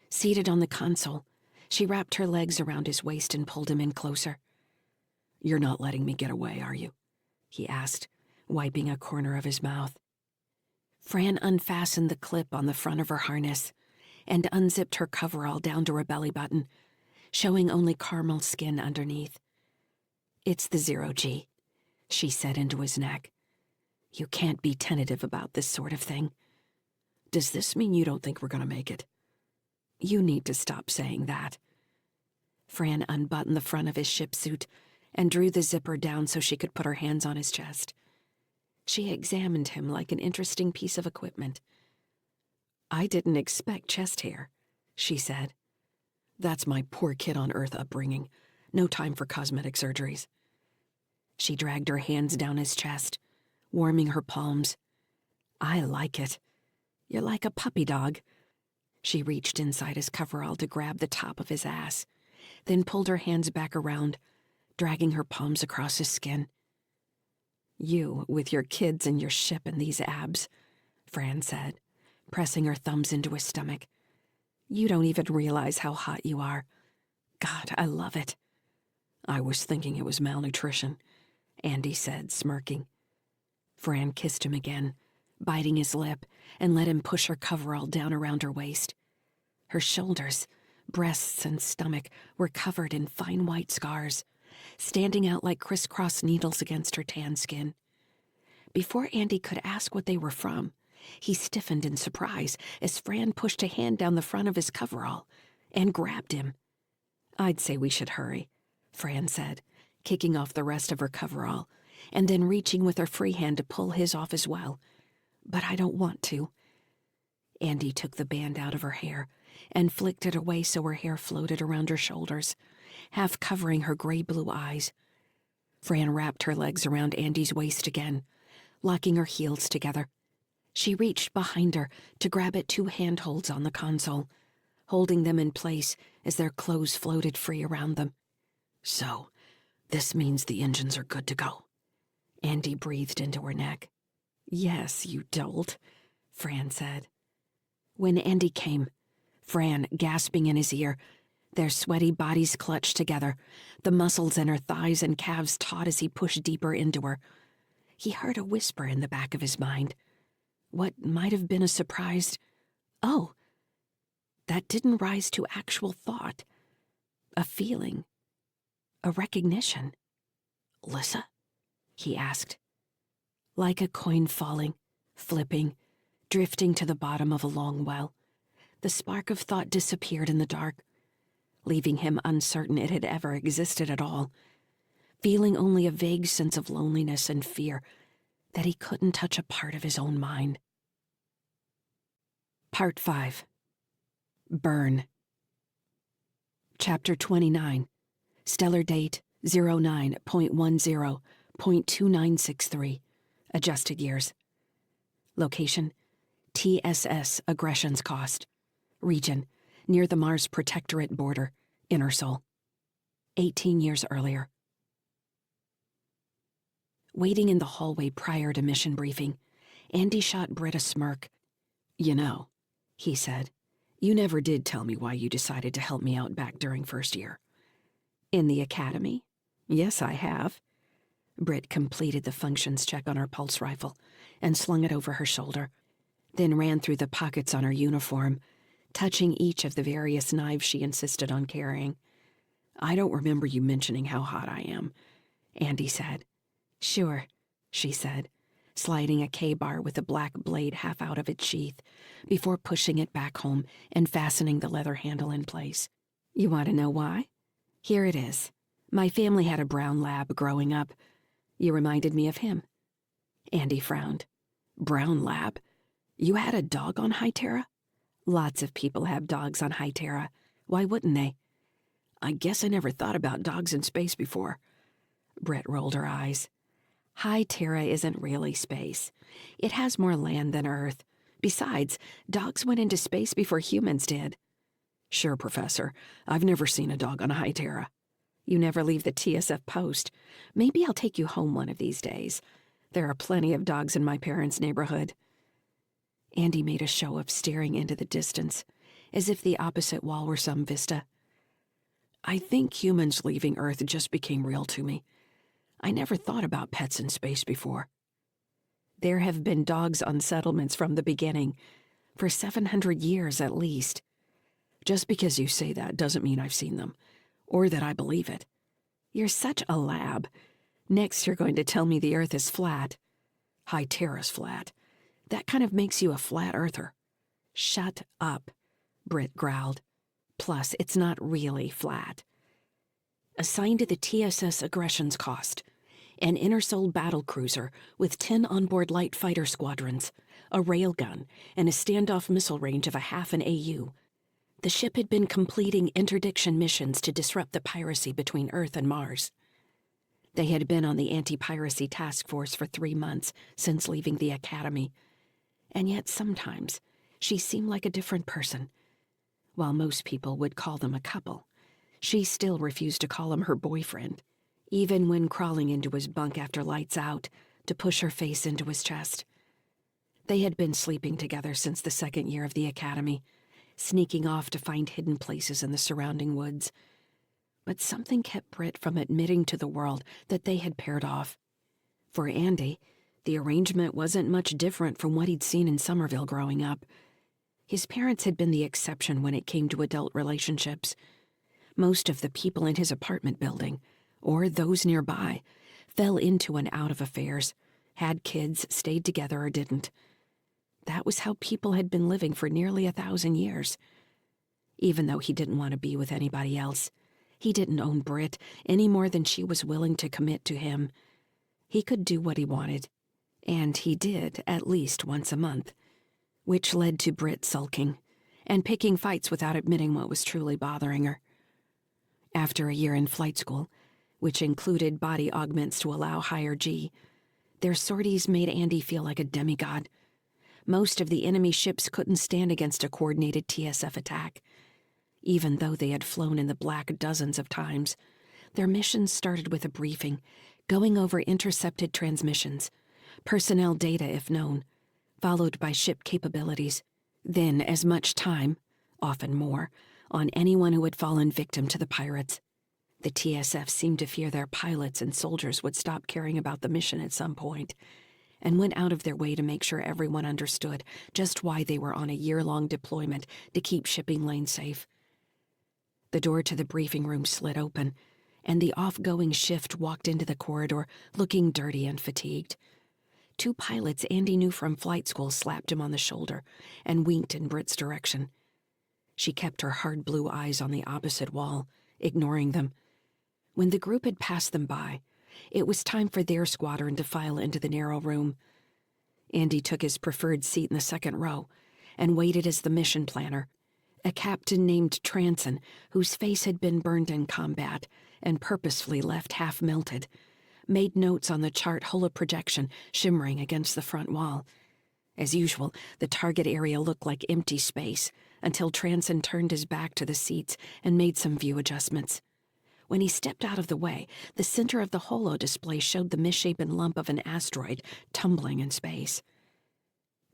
Seated on the console, she wrapped her legs around his waist and pulled him in closer. "You're not letting me get away, are you?" he asked, wiping a corner of his mouth. Fran unfastened the clip on the front of her harness and unzipped her coverall down to her belly button, showing only caramel skin underneath. "It's the 0G, she said into his neck. "You can't be tentative about this sort of thing." "Does this mean you don't think we're going to make it?" "You need to stop saying that." Fran unbuttoned the front of his ship suit and drew the zipper down so she could put her hands on his chest. She examined him like an interesting piece of equipment. "I didn't expect chest hair," she said. "That's my poor kid on Earth upbringing. No time for cosmetic surgeries." She dragged her hands down his chest, warming her palms. "I like it. You're like a puppy dog." She reached inside his coverall to grab the top of his ass, then pulled her hands back around, dragging her palms across his skin. "You, with your kids and your ship and these abs," Fran said, pressing her thumbs into his stomach. "You don't even realize how hot you are. God, I love it." "I was thinking it was malnutrition," Andy said, smirking. Fran kissed him again, biting his lip, and let him push her coverall down around her waist. Her shoulders, breasts, and stomach were covered in fine white scars, standing out like crisscross needles against her tan skin. Before Andy could ask what they were from, he stiffened in surprise as Fran pushed a hand down the front of his coverall and grabbed him. "I'd say we should hurry," Fran said, kicking off the rest of her coverall, and then reaching with her free hand to pull his off as well. "But I don't want to." Andy took the band out of her hair and flicked it away so her hair floated around her shoulders, half covering her gray-blue eyes. Fran wrapped her legs around Andy's waist again, locking her heels together. She reached behind her to grab at 2 handholds on the console, holding them in place as their clothes floated free around them. "So, this means the engines are good to go." Andy breathed into her neck. "Yes, you dolt," Fran said. When Andy came, Fran gasping in his ear, their sweaty bodies clutched together, the muscles in her thighs and calves taut as he pushed deeper into her. He heard a whisper in the back of his mind. What might have been a surprised, "Oh," that didn't rise to actual thought. A feeling. A recognition. "Lyssa?" he asked. Like a coin falling, flipping, drifting to the bottom of a long well, the spark of thought disappeared in the dark, leaving him uncertain it had ever existed at all, feeling only a vague sense of loneliness and fear that he couldn't touch a part of his own mind. Part 5. Burn. Chapter 29. Stellar date 09.10.2963. Adjusted years. Location: TSS Aggression's Cost. Region: near the Mars Protectorate border, Inner Sol. 18 years earlier. Waiting in the hallway prior to mission briefing, Andy shot Britt a smirk. "You know," he said, "you never did tell me why you decided to help me out back during first year." "In the academy?" "Yes, I have." Britt completed the functions check on her pulse rifle and slung it over her shoulder, then ran through the pockets on her uniform, touching each of the various knives she insisted on carrying. "I don't remember you mentioning how hot I am," Andy said. "Sure," she said, sliding a K-bar with the black blade half out of its sheath before pushing it back home and fastening the leather handle in place. "You want to know why? Here it is. My family had a brown lab growing up. You reminded me of him." Andy frowned. "Brown lab? You had a dog on Hytera?" "Lots of people have dogs on Hytera. Why wouldn't they?" "I guess I never thought about dogs in space before." Britt rolled her eyes. "Hytera isn't really space. It has more land than Earth. Besides, dogs went into space before humans did." "Sure, Professor. I've never seen a dog on Hytera." "You never leave the TSF post. Maybe I'll take you home one of these days. There are plenty of dogs in my parents' neighborhood." Andy made a show of staring into the distance, as if the opposite wall were some vista. "I think humans leaving Earth just became real to me. I never thought about pets in space before." "There have been dogs on settlements from the beginning, for 700 years at least." "Just because you say that doesn't mean I've seen them, or that I believe it." "You're such a lab. Next you're going to tell me the Earth is flat." "Hytera's flat. That kind of makes you a flat earther." "Shut up," Britt growled. "Plus, it's not really flat." Assigned to the TSS Aggression's cost, an Intersol battlecruiser with 10 onboard light fighter squadrons, a railgun, and a standoff missile range of a half an AU. The ship had been completing interdiction missions to disrupt the piracy between Earth and Mars. They had been on the anti-piracy task force for 3 months since leaving the academy, and yet sometimes she seemed like a different person. While most people would call them a couple, she still refused to call him her boyfriend, even when crawling into his bunk after lights out to push her face into his chest. They had been sleeping together since the 2nd year of the academy, sneaking off to find hidden places in the surrounding woods. But something kept Britt from admitting to the world that they had paired off. For Andy, the arrangement wasn't much different from what he'd seen in Somerville growing up. His parents had been the exception when it came to adult relationships. Most of the people in his apartment building, or those nearby, fell into and out of affairs, had kids, stayed together, or didn't. That was how people had been living for nearly 1,000 years. Even though he didn't want to be with anybody else, he didn't own Britt any more than she was willing to commit to him. He could do what he wanted, and he did at least once a month, which led to Britt sulking and picking fights without admitting what was truly bothering her. After a year in flight school, which included body augments to allow higher G, their sorties made Andy feel like a demigod. Most of the enemy ships couldn't stand against a coordinated TSF attack. Even though they had flown in the black dozens of times, their missions started with a briefing, going over intercepted transmissions, personnel data if known, followed by ship capabilities, then as much time, often more, on anyone who had fallen victim to the pirates. The TSF seemed to fear their pilots and soldiers would stop caring about the mission at some point, and went out of their way to make sure everyone understood just why they were on a year-long deployment to keep shipping lanes safe. The door to the briefing room slid open, and the off-going shift walked into the corridor looking dirty and fatigued. 2 pilots Andy knew from flight school slapped him on the shoulder and winked in Britt's direction. She kept her hard blue eyes on the opposite wall, ignoring them. When the group had passed them by, it was time for their squadron to file into the narrow room. Andy took his preferred seat in the 2nd row and waited as the mission planner, a captain named Transon, whose face had been burned in combat and purposefully left half melted, made notes on the chart holoprojection shimmering against the front wall. As usual, the target area looked like empty space until Transon turned his back to the seats and made some view adjustments. When he stepped out of the way, the center of the holo display showed the misshapen lump of an asteroid tumbling in space.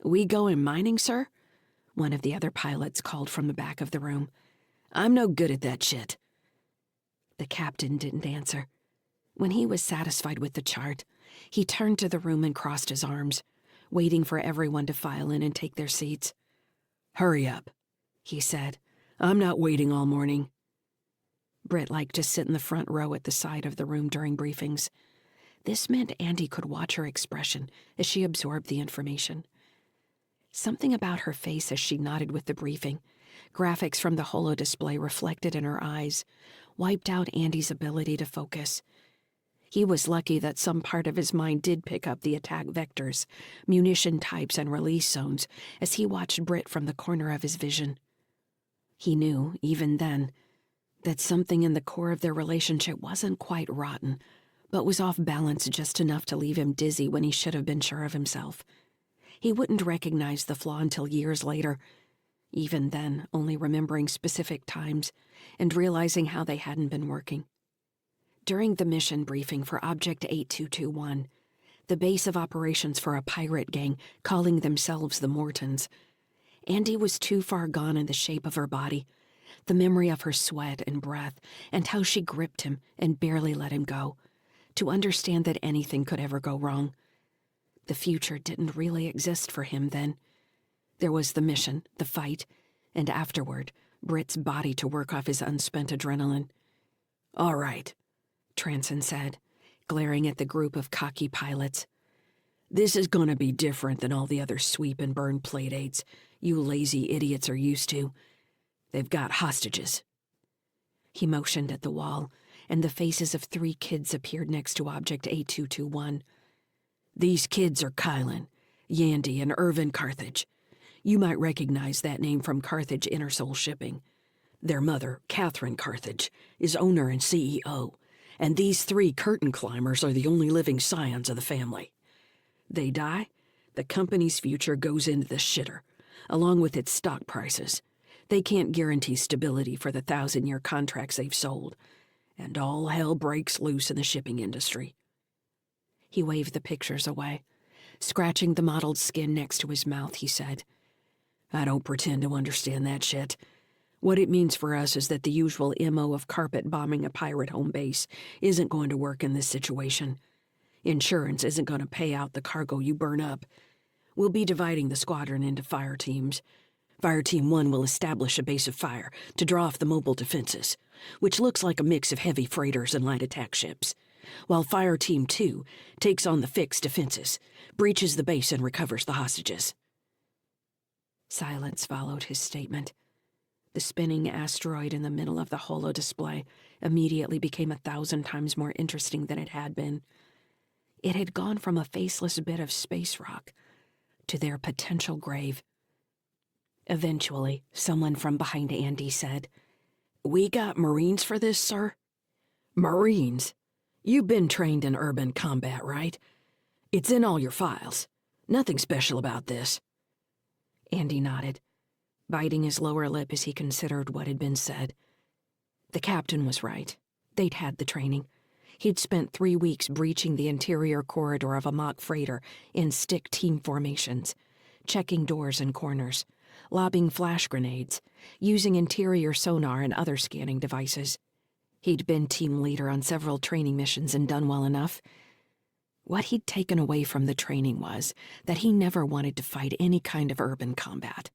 "We going mining, sir?" one of the other pilots called from the back of the room. "I'm no good at that shit." The captain didn't answer. When he was satisfied with the chart, he turned to the room and crossed his arms, waiting for everyone to file in and take their seats. "Hurry up," he said. "I'm not waiting all morning." Britt liked to sit in the front row at the side of the room during briefings. This meant Andy could watch her expression as she absorbed the information. Something about her face as she nodded with the briefing, graphics from the holo display reflected in her eyes, wiped out Andy's ability to focus. He was lucky that some part of his mind did pick up the attack vectors, munition types, and release zones as he watched Britt from the corner of his vision. He knew, even then, that something in the core of their relationship wasn't quite rotten, but was off balance just enough to leave him dizzy when he should have been sure of himself. He wouldn't recognize the flaw until years later, even then only remembering specific times and realizing how they hadn't been working. During the mission briefing for Object 8221, the base of operations for a pirate gang calling themselves the Mortons, Andy was too far gone in the shape of her body, the memory of her sweat and breath, and how she gripped him and barely let him go, to understand that anything could ever go wrong. The future didn't really exist for him then. There was the mission, the fight, and afterward, Britt's body to work off his unspent adrenaline. "All right," Transon said, glaring at the group of cocky pilots. "This is gonna be different than all the other sweep and burn playdates you lazy idiots are used to. They've got hostages." He motioned at the wall, and the faces of 3 kids appeared next to Object 8221. "These kids are Kylan, Yandy, and Irvin Carthage. You might recognize that name from Carthage Intersoul Shipping. Their mother, Catherine Carthage, is owner and CEO, and these 3 curtain climbers are the only living scions of the family. They die, the company's future goes into the shitter, along with its stock prices. They can't guarantee stability for the 1,000-year contracts they've sold, and all hell breaks loose in the shipping industry." He waved the pictures away. Scratching the mottled skin next to his mouth, he said, "I don't pretend to understand that shit. What it means for us is that the usual MO of carpet bombing a pirate home base isn't going to work in this situation. Insurance isn't going to pay out the cargo you burn up. We'll be dividing the squadron into fire teams. Fire Team 1 will establish a base of fire to draw off the mobile defenses, which looks like a mix of heavy freighters and light attack ships, while Fire Team 2 takes on the fixed defenses, breaches the base and recovers the hostages." Silence followed his statement. The spinning asteroid in the middle of the holo display immediately became 1,000 times more interesting than it had been. It had gone from a faceless bit of space rock to their potential grave. Eventually, someone from behind Andy said, "We got Marines for this, sir?" "Marines? You've been trained in urban combat, right? It's in all your files. Nothing special about this." Andy nodded, biting his lower lip as he considered what had been said. The captain was right. They'd had the training. He'd spent 3 weeks breaching the interior corridor of a mock freighter in stick team formations, checking doors and corners, lobbing flash grenades, using interior sonar and other scanning devices. He'd been team leader on several training missions and done well enough. What he'd taken away from the training was that he never wanted to fight any kind of urban combat.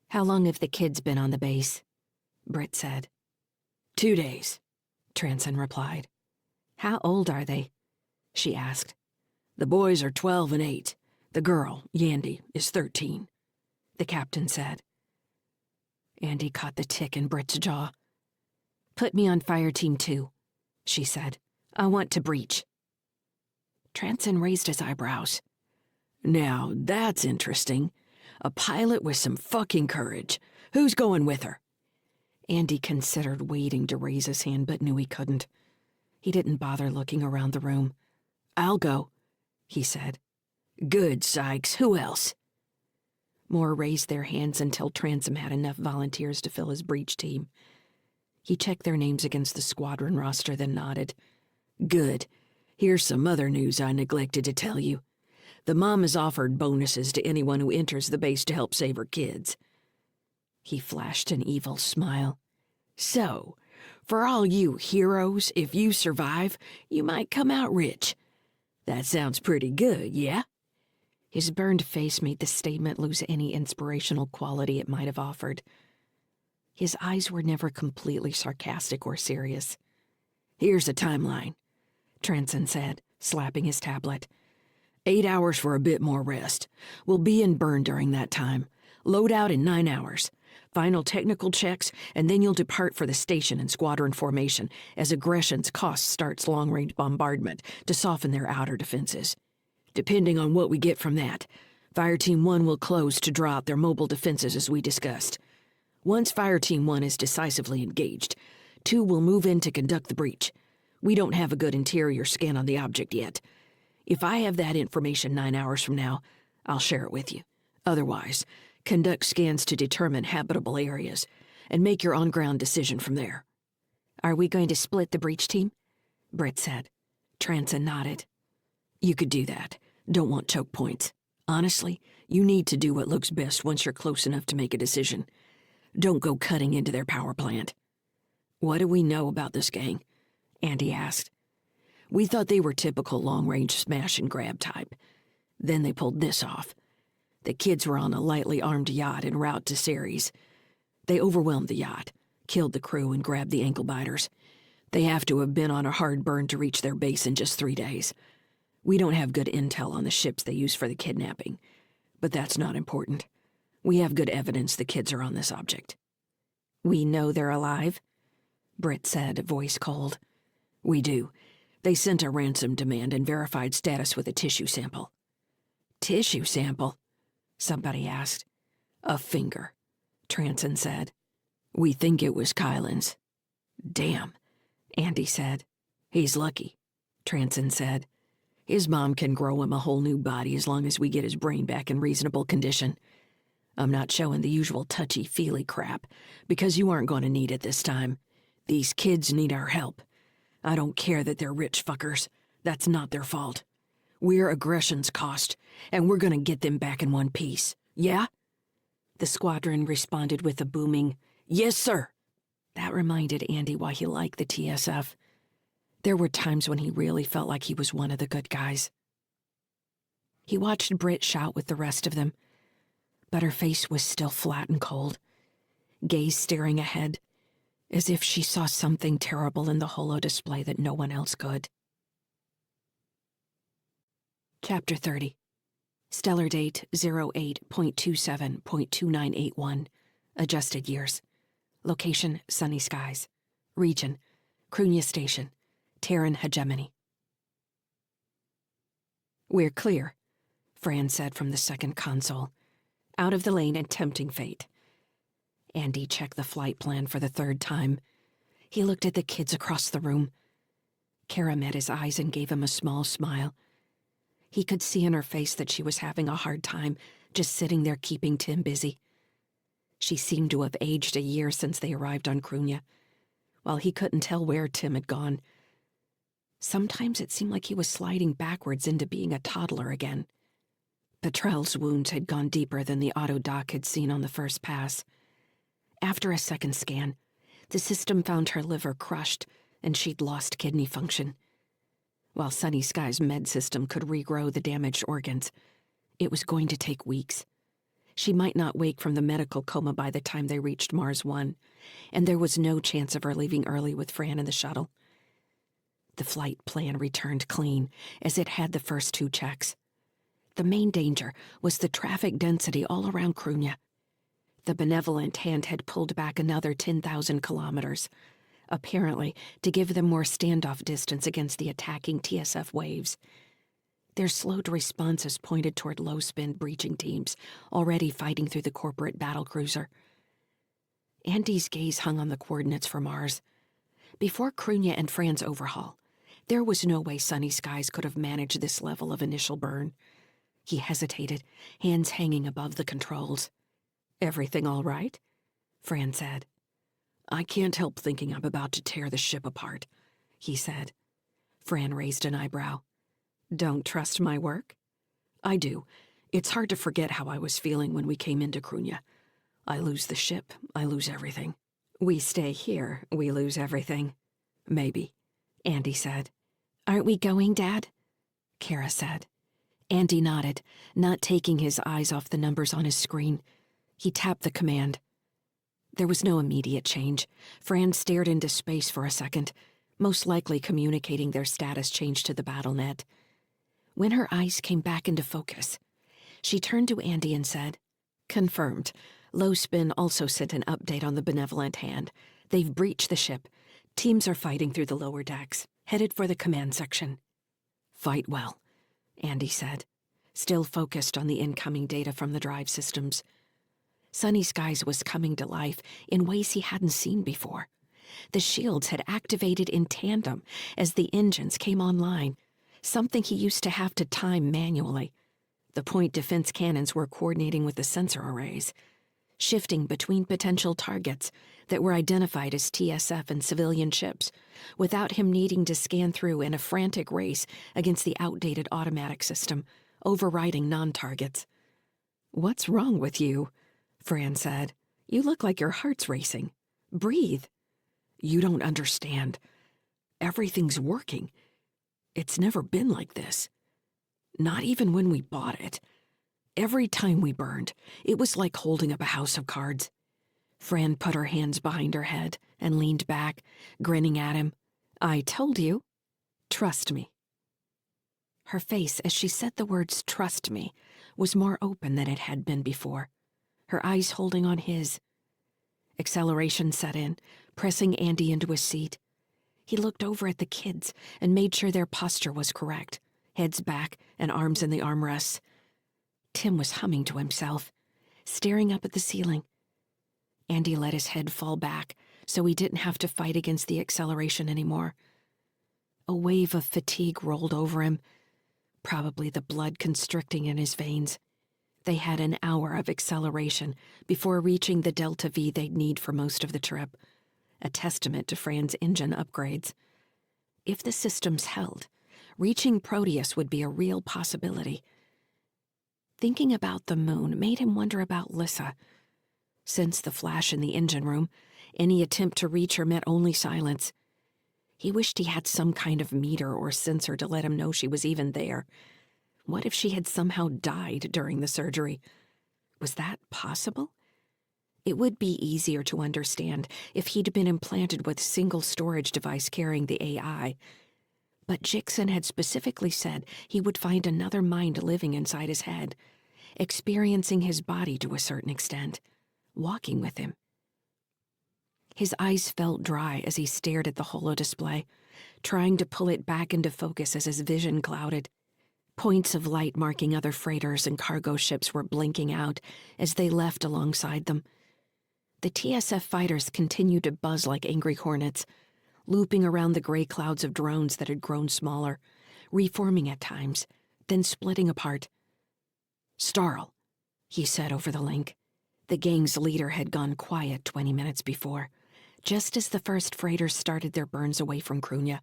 "How long have the kids been on the base?" Britt said. 2 days, Transon replied. "How old are they?" she asked. "The boys are 12 and 8. The girl, Yandy, is 13. The captain said. Andy caught the tick in Britt's jaw. "Put me on Fire Team 2, she said. "I want to breach." Transon raised his eyebrows. "Now, that's interesting. A pilot with some fucking courage. Who's going with her?" Andy considered waiting to raise his hand, but knew he couldn't. He didn't bother looking around the room. "I'll go," he said. "Good, Sykes. Who else?" More raised their hands until Transom had enough volunteers to fill his breach team. He checked their names against the squadron roster, then nodded. "Good. Here's some other news I neglected to tell you. The mom has offered bonuses to anyone who enters the base to help save her kids." He flashed an evil smile. "So, For all you heroes, if you survive, you might come out rich. That sounds pretty good, yeah?" His burned face made the statement lose any inspirational quality it might have offered. His eyes were never completely sarcastic or serious. "Here's a timeline," Transon said, slapping his tablet. 8 hours for a bit more rest. We'll be in burn during that time. Load out in 9 hours. Final technical checks, and then you'll depart for the station in squadron formation as Aggression's cost starts long-range bombardment to soften their outer defenses. Depending on what we get from that, Fireteam 1 will close to draw out their mobile defenses as we discussed. Once Fireteam 1 is decisively engaged, 2 will move in to conduct the breach. We don't have a good interior scan on the object yet. If I have that information 9 hours from now, I'll share it with you. Otherwise, conduct scans to determine habitable areas and make your on-ground decision from there. "Are we going to split the breach team?" Britt said. Transon nodded. "You could do that. Don't want choke points. Honestly, you need to do what looks best once you're close enough to make a decision. Don't go cutting into their power plant." "What do we know about this gang?" Andy asked. "We thought they were typical long-range smash-and-grab type. Then they pulled this off. The kids were on a lightly armed yacht en route to Ceres. They overwhelmed the yacht, killed the crew, and grabbed the ankle-biters. They have to have been on a hard burn to reach their base in just 3 days. We don't have good intel on the ships they used for the kidnapping, but that's not important. We have good evidence the kids are on this object." "We know they're alive?" Britt said, voice cold. "We do. They sent a ransom demand and verified status with a tissue sample." "Tissue sample?" somebody asked. "A finger," Transon said. "We think it was Kylan's." "Damn," Andy said. "He's lucky," Transon said. "His mom can grow him a whole new body as long as we get his brain back in reasonable condition. I'm not showing the usual touchy-feely crap, because you aren't going to need it this time. These kids need our help. I don't care that they're rich fuckers. That's not their fault. We're Aggression's cost, and we're going to get them back in one piece. Yeah?" The squadron responded with a booming, "Yes, sir." That reminded Andy why he liked the TSF. There were times when he really felt like he was one of the good guys. He watched Britt shout with the rest of them, but her face was still flat and cold, gaze staring ahead, as if she saw something terrible in the holo display that no one else could. Chapter 30. Stellar date 08.27.2981. Adjusted years. Location, sunny skies. Region, Krunya Station, Terran hegemony. "We're clear," Fran said from the second console. "Out of the lane and tempting fate." Andy checked the flight plan for the third time. He looked at the kids across the room. Kara met his eyes and gave him a small smile. He could see in her face that she was having a hard time just sitting there keeping Tim busy. She seemed to have aged a year since they arrived on Krunya, while he couldn't tell where Tim had gone. Sometimes it seemed like he was sliding backwards into being a toddler again. Petrel's wounds had gone deeper than the auto doc had seen on the first pass. After a second scan, the system found her liver crushed and she'd lost kidney function. While Sunny Sky's med system could regrow the damaged organs, it was going to take weeks. She might not wake from the medical coma by the time they reached Mars 1, and there was no chance of her leaving early with Fran in the shuttle. The flight plan returned clean, as it had the first 2 checks. The main danger was the traffic density all around Krunya. The benevolent hand had pulled back another 10,000 kilometers, apparently to give them more standoff distance against the attacking TSF waves. Their slowed responses pointed toward low-spin breaching teams, already fighting through the corporate battlecruiser. Andy's gaze hung on the coordinates for Mars. Before Krunya and Fran's overhaul, there was no way Sunny Skies could have managed this level of initial burn. He hesitated, hands hanging above the controls. "Everything all right?" Fran said. "I can't help thinking I'm about to tear the ship apart," he said. Fran raised an eyebrow. "Don't trust my work?" "I do. It's hard to forget how I was feeling when we came into Krunya. I lose the ship, I lose everything. We stay here, we lose everything. Maybe, Andy said. Aren't we going, Dad? Kara said. Andy nodded, not taking his eyes off the numbers on his screen. He tapped the command. There was no immediate change. Fran stared into space for a second, most likely communicating their status change to the BattleNet. When her eyes came back into focus, she turned to Andy and said, "Confirmed. Low Spin also sent an update on the Benevolent Hand. They've breached the ship. Teams are fighting through the lower decks, headed for the command section." "Fight well," Andy said, still focused on the incoming data from the drive systems. Sunny Skies was coming to life in ways he hadn't seen before. The shields had activated in tandem as the engines came online, something he used to have to time manually. The point defense cannons were coordinating with the sensor arrays, shifting between potential targets that were identified as TSF and civilian ships, without him needing to scan through in a frantic race against the outdated automatic system, overriding non-targets. "What's wrong with you?" Fran said. "You look like your heart's racing. Breathe." "You don't understand. Everything's working. It's never been like this. Not even when we bought it. Every time we burned, it was like holding up a house of cards." Fran put her hands behind her head and leaned back, grinning at him. "I told you. Trust me." Her face, as she said the words "trust me," was more open than it had been before, her eyes holding on his. Acceleration set in, pressing Andy into his seat. He looked over at the kids and made sure their posture was correct, heads back and arms in the armrests. Tim was humming to himself, staring up at the ceiling. Andy let his head fall back so he didn't have to fight against the acceleration anymore. A wave of fatigue rolled over him, probably the blood constricting in his veins. They had an hour of acceleration before reaching the Delta V they'd need for most of the trip, a testament to Fran's engine upgrades. If the systems held, reaching Proteus would be a real possibility. Thinking about the moon made him wonder about Lyssa. Since the flash in the engine room, any attempt to reach her meant only silence. He wished he had some kind of meter or sensor to let him know she was even there. What if she had somehow died during the surgery? Was that possible? It would be easier to understand if he'd been implanted with a single storage device carrying the AI. But Jixon had specifically said he would find another mind living inside his head, experiencing his body to a certain extent, walking with him. His eyes felt dry as he stared at the holodisplay, trying to pull it back into focus as his vision clouded. Points of light marking other freighters and cargo ships were blinking out as they left alongside them. The TSF fighters continued to buzz like angry hornets, looping around the gray clouds of drones that had grown smaller, reforming at times, then splitting apart. "Starl," he said over the link. The gang's leader had gone quiet 20 minutes before, just as the first freighters started their burns away from Krunya.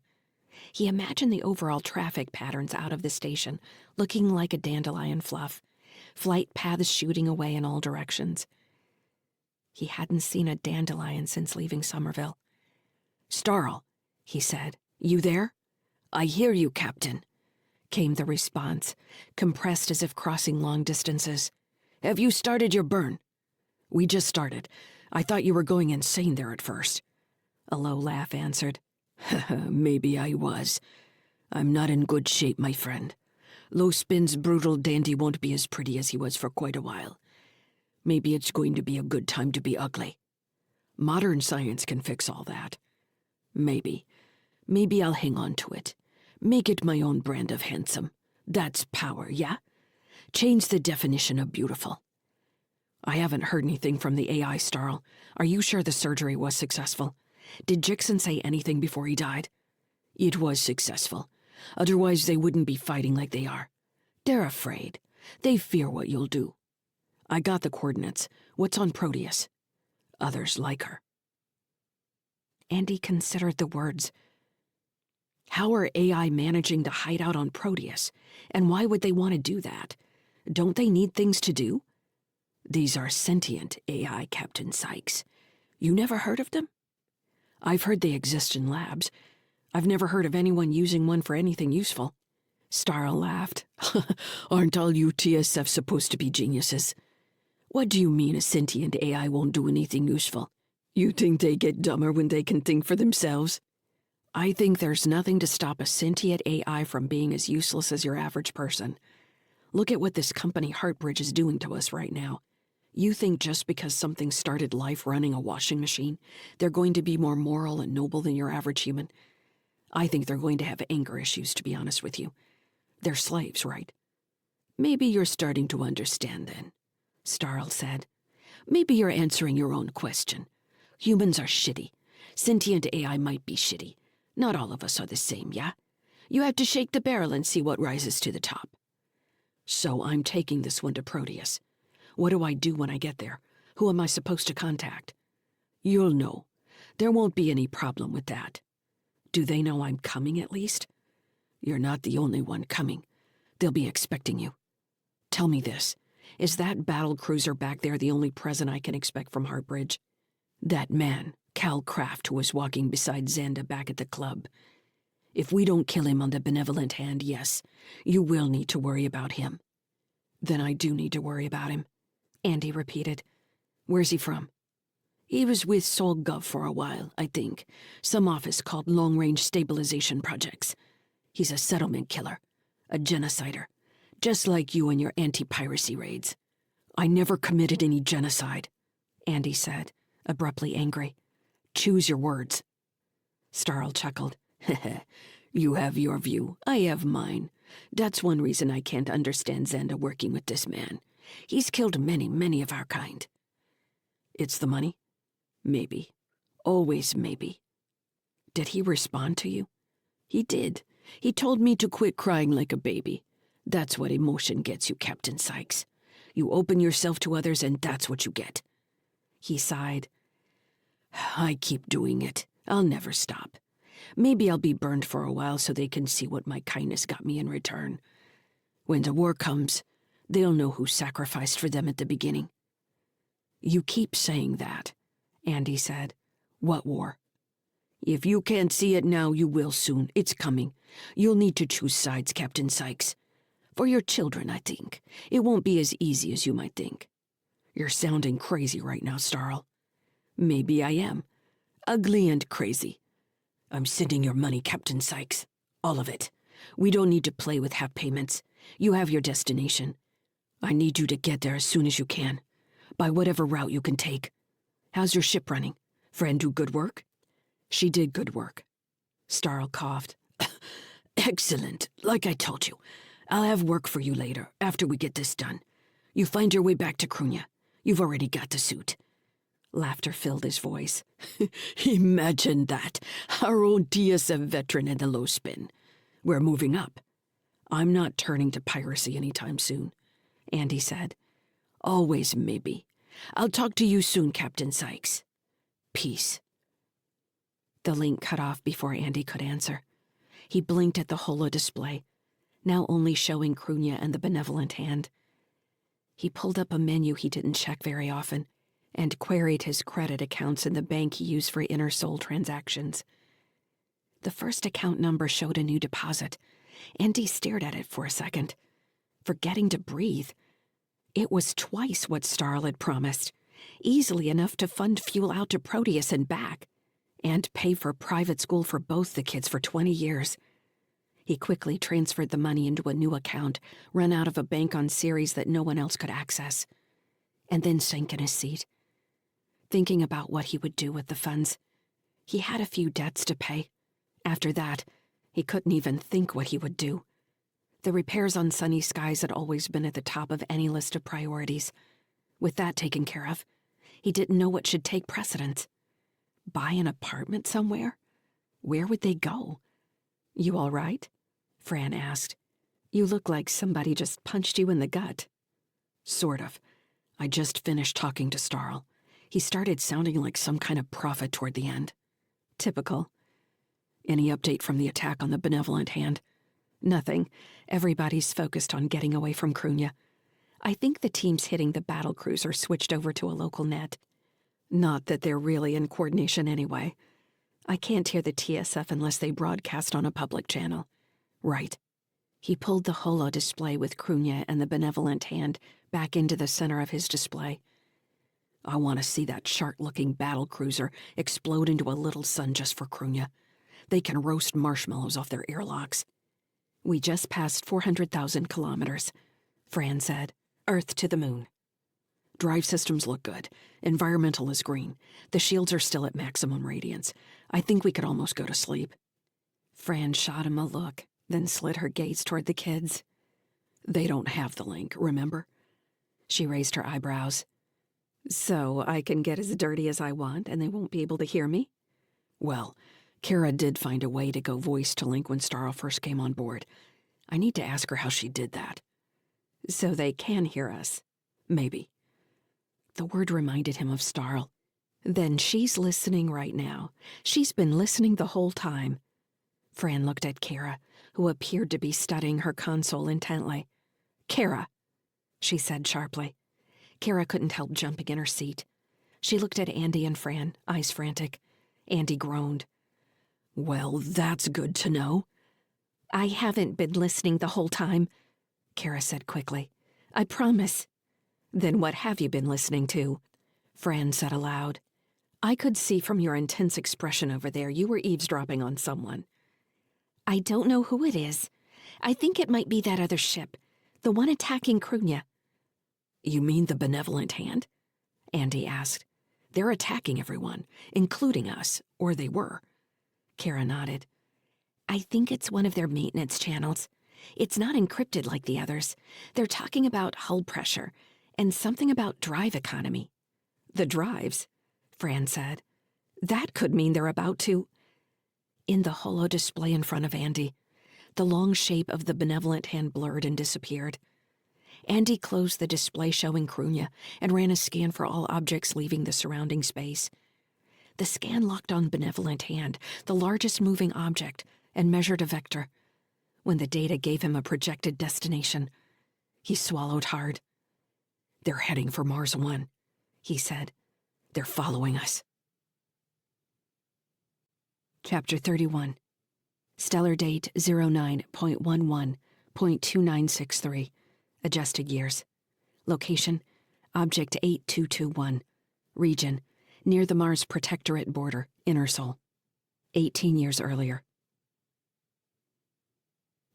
He imagined the overall traffic patterns out of the station, looking like a dandelion fluff, flight paths shooting away in all directions. He hadn't seen a dandelion since leaving Somerville. "Starl," he said. "You there?" "I hear you, Captain," came the response, compressed as if crossing long distances. "Have you started your burn?" "We just started. I thought you were going insane there at first." A low laugh answered. "Maybe I was. I'm not in good shape, my friend. Low Spin's brutal dandy won't be as pretty as he was for quite a while. Maybe it's going to be a good time to be ugly. Modern science can fix all that. Maybe. Maybe I'll hang on to it. Make it my own brand of handsome. That's power, yeah? Change the definition of beautiful." "I haven't heard anything from the AI, Starl. Are you sure the surgery was successful? Did Jixon say anything before he died?" "It was successful. Otherwise they wouldn't be fighting like they are. They're afraid. They fear what you'll do. I got the coordinates. What's on Proteus?" "Others like her." Andy considered the words. How are AI managing to hide out on Proteus? And why would they want to do that? Don't they need things to do? "These are sentient AI, Captain Sykes. You never heard of them? I've heard they exist in labs. I've never heard of anyone using one for anything useful. Starl laughed. Aren't all you TSF supposed to be geniuses? What do you mean a sentient AI won't do anything useful? You think they get dumber when they can think for themselves? I think there's nothing to stop a sentient AI from being as useless as your average person. Look at what this company Heartbridge is doing to us right now. You think just because something started life running a washing machine, they're going to be more moral and noble than your average human? I think they're going to have anger issues, to be honest with you. They're slaves, right? Maybe you're starting to understand then, Starl said. Maybe you're answering your own question. Humans are shitty. Sentient AI might be shitty. Not all of us are the same, yeah? You have to shake the barrel and see what rises to the top. So I'm taking this one to Proteus. What do I do when I get there? Who am I supposed to contact? You'll know. There won't be any problem with that. Do they know I'm coming at least? You're not the only one coming. They'll be expecting you. Tell me this. Is that battle cruiser back there the only present I can expect from Heartbridge? That man, Cal Kraft, who was walking beside Xanda back at the club. If we don't kill him on the benevolent hand, yes, you will need to worry about him. Then I do need to worry about him, Andy repeated. Where's he from? He was with SolGov for a while, I think. Some office called Long Range Stabilization Projects. He's a settlement killer, a genocider, just like you and your anti-piracy raids. I never committed any genocide, Andy said, abruptly angry. Choose your words. Starl chuckled. You have your view, I have mine. That's one reason I can't understand Xanda working with this man. He's killed many, many of our kind. It's the money? Maybe. Always maybe. Did he respond to you? He did. He told me to quit crying like a baby. That's what emotion gets you, Captain Sykes. You open yourself to others and that's what you get. He sighed. I keep doing it. I'll never stop. Maybe I'll be burned for a while so they can see what my kindness got me in return. When the war comes, they'll know who sacrificed for them at the beginning. You keep saying that, Andy said. What war? If you can't see it now, you will soon. It's coming. You'll need to choose sides, Captain Sykes. For your children, I think. It won't be as easy as you might think. You're sounding crazy right now, Starl. Maybe I am. Ugly and crazy. I'm sending your money, Captain Sykes. All of it. We don't need to play with half payments. You have your destination. I need you to get there as soon as you can. By whatever route you can take. How's your ship running? Friend do good work? She did good work. Starl coughed. Excellent. Like I told you. I'll have work for you later, after we get this done. You find your way back to Krunya. You've already got the suit. Laughter filled his voice. Imagine that. Our own TSF veteran in the low spin. We're moving up. I'm not turning to piracy anytime soon, Andy said. Always maybe. I'll talk to you soon, Captain Sykes. Peace. The link cut off before Andy could answer. He blinked at the holo display, now only showing Krunya and the benevolent hand. He pulled up a menu he didn't check very often and queried his credit accounts in the bank he used for inner soul transactions. The first account number showed a new deposit. Andy stared at it for a second, forgetting to breathe. It was twice what Starl had promised, easily enough to fund fuel out to Proteus and back, and pay for private school for both the kids for 20 years. He quickly transferred the money into a new account run out of a bank on Ceres that no one else could access, and then sank in his seat, thinking about what he would do with the funds. He had a few debts to pay. After that, he couldn't even think what he would do. The repairs on Sunny Skies had always been at the top of any list of priorities. With that taken care of, he didn't know what should take precedence. Buy an apartment somewhere? Where would they go? You all right? Fran asked. You look like somebody just punched you in the gut. Sort of. I just finished talking to Starl. He started sounding like some kind of prophet toward the end. Typical. Any update from the attack on the benevolent hand? Nothing. Everybody's focused on getting away from Krunya. I think the teams hitting the battle cruiser switched over to a local net. Not that they're really in coordination anyway. I can't hear the TSF unless they broadcast on a public channel. Right. He pulled the holo display with Krunya and the benevolent hand back into the center of his display. I want to see that shark-looking battle cruiser explode into a little sun just for Krunya. They can roast marshmallows off their airlocks. We just passed 400,000 kilometers, Fran said. Earth to the moon. Drive systems look good. Environmental is green. The shields are still at maximum radiance. I think we could almost go to sleep. Fran shot him a look, then slid her gaze toward the kids. They don't have the link, remember? She raised her eyebrows. So I can get as dirty as I want and they won't be able to hear me? Well, Kara did find a way to go voice to link when Starl first came on board. I need to ask her how she did that. So they can hear us. Maybe. The word reminded him of Starl. Then she's listening right now. She's been listening the whole time. Fran looked at Kara, who appeared to be studying her console intently. Kara, she said sharply. Kara couldn't help jumping in her seat. She looked at Andy and Fran, eyes frantic. Andy groaned. Well, that's good to know. I haven't been listening the whole time, Kara said quickly. I promise. Then what have you been listening to? Fran said aloud. I could see from your intense expression over there you were eavesdropping on someone. I don't know who it is. I think it might be that other ship, the one attacking Krunya. You mean the benevolent hand? Andy asked. They're attacking everyone, including us, or they were. Kara nodded. I think it's one of their maintenance channels. It's not encrypted like the others. They're talking about hull pressure and something about drive economy. The drives, Fran said. That could mean they're about to... In the holo display in front of Andy, the long shape of the benevolent hand blurred and disappeared. Andy closed the display showing Krunya and ran a scan for all objects leaving the surrounding space. The scan locked on benevolent hand, the largest moving object, and measured a vector. When the data gave him a projected destination, he swallowed hard. They're heading for Mars 1, he said. They're following us. Chapter 31. Stellar date 09.11.2963. Adjusted years. Location, Object 8221. Region, near the Mars Protectorate border, Inner Sol. 18 years earlier.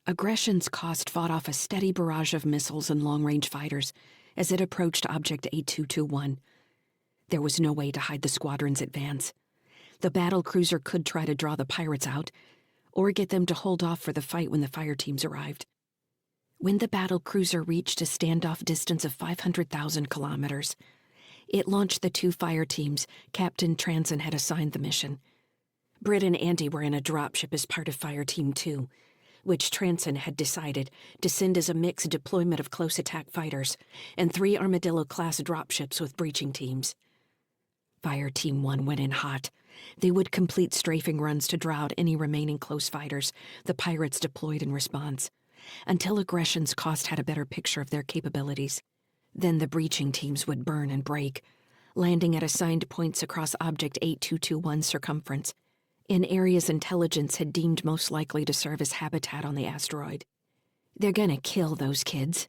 Aggression's cost fought off a steady barrage of missiles and long-range fighters as it approached Object 8221. There was no way to hide the squadron's advance. The battle cruiser could try to draw the pirates out, or get them to hold off for the fight when the fire teams arrived. When the battle cruiser reached a standoff distance of 500,000 kilometers, it launched the two fire teams Captain Transon had assigned the mission. Britt and Andy were in a dropship as part of Fire Team 2, which Transon had decided to send as a mixed deployment of close attack fighters and 3 Armadillo-class dropships with breaching teams. Fire Team 1 went in hot. They would complete strafing runs to draw out any remaining close fighters the pirates deployed in response, until Aggression's cost had a better picture of their capabilities. Then the breaching teams would burn and break, landing at assigned points across Object 8221's circumference, in areas intelligence had deemed most likely to serve as habitat on the asteroid. They're gonna kill those kids,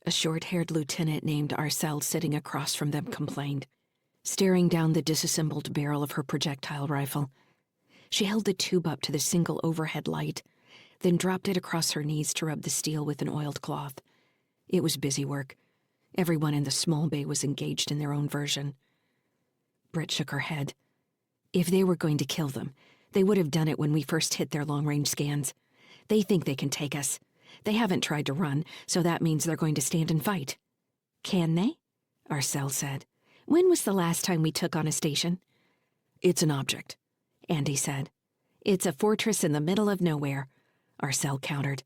a short-haired lieutenant named Arcel sitting across from them complained, staring down the disassembled barrel of her projectile rifle. She held the tube up to the single overhead light, then dropped it across her knees to rub the steel with an oiled cloth. It was busy work. Everyone in the small bay was engaged in their own version. Britt shook her head. If they were going to kill them, they would have done it when we first hit their long-range scans. They think they can take us. They haven't tried to run, so that means they're going to stand and fight. Can they? Arcel said. When was the last time we took on a station? It's an object, Andy said. It's a fortress in the middle of nowhere, Arcel countered.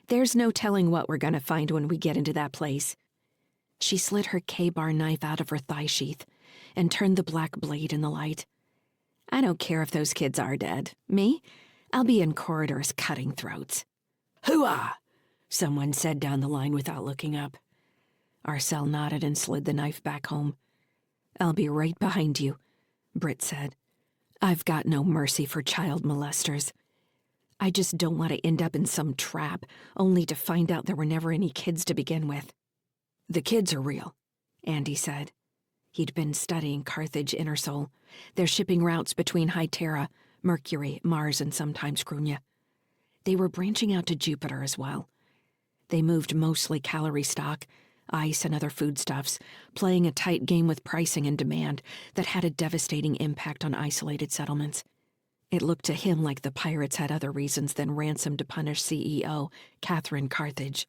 There's no telling what we're going to find when we get into that place. She slid her K-bar knife out of her thigh sheath and turned the black blade in the light. I don't care if those kids are dead. Me? I'll be in corridors cutting throats. Hooah! Someone said down the line without looking up. Arcel nodded and slid the knife back home. "I'll be right behind you," Britt said. "I've got no mercy for child molesters. I just don't want to end up in some trap, only to find out there were never any kids to begin with." "The kids are real," Andy said. He'd been studying Carthage Inner Sol, their shipping routes between Hytera, Mercury, Mars, and sometimes Crunia. They were branching out to Jupiter as well. They moved mostly calorie stock, ice and other foodstuffs, playing a tight game with pricing and demand that had a devastating impact on isolated settlements. It looked to him like the pirates had other reasons than ransom to punish CEO Catherine Carthage.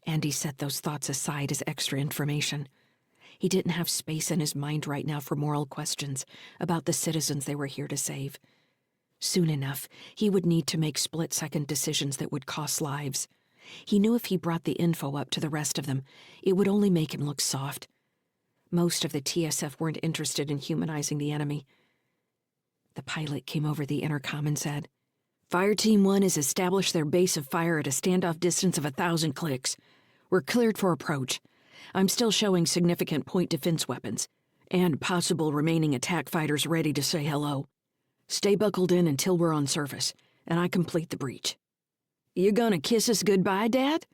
Andy set those thoughts aside as extra information. He didn't have space in his mind right now for moral questions about the citizens they were here to save. Soon enough, he would need to make split-second decisions that would cost lives. He knew if he brought the info up to the rest of them, it would only make him look soft. Most of the TSF weren't interested in humanizing the enemy. The pilot came over the intercom and said, "Fire Team 1 has established their base of fire at a standoff distance of 1,000 clicks. We're cleared for approach. I'm still showing significant point defense weapons, and possible remaining attack fighters ready to say hello. Stay buckled in until we're on surface, and I complete the breach." "You gonna kiss us goodbye, Dad?"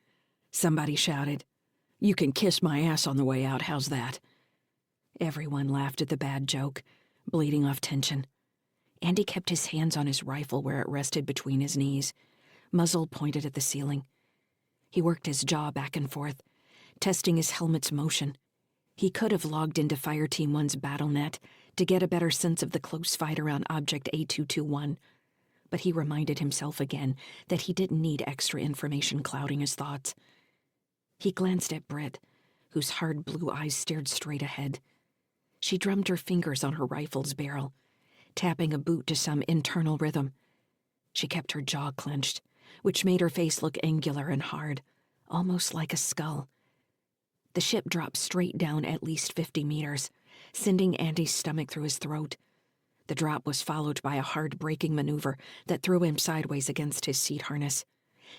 somebody shouted. "You can kiss my ass on the way out, how's that?" Everyone laughed at the bad joke, bleeding off tension. Andy kept his hands on his rifle where it rested between his knees, muzzle pointed at the ceiling. He worked his jaw back and forth, testing his helmet's motion. He could have logged into Fire Team 1's BattleNet to get a better sense of the close fight around Object A221, but he reminded himself again that he didn't need extra information clouding his thoughts. He glanced at Britt, whose hard blue eyes stared straight ahead. She drummed her fingers on her rifle's barrel, tapping a boot to some internal rhythm. She kept her jaw clenched, which made her face look angular and hard, almost like a skull. The ship dropped straight down at least 50 meters, sending Andy's stomach through his throat. The drop was followed by a hard braking maneuver that threw him sideways against his seat harness.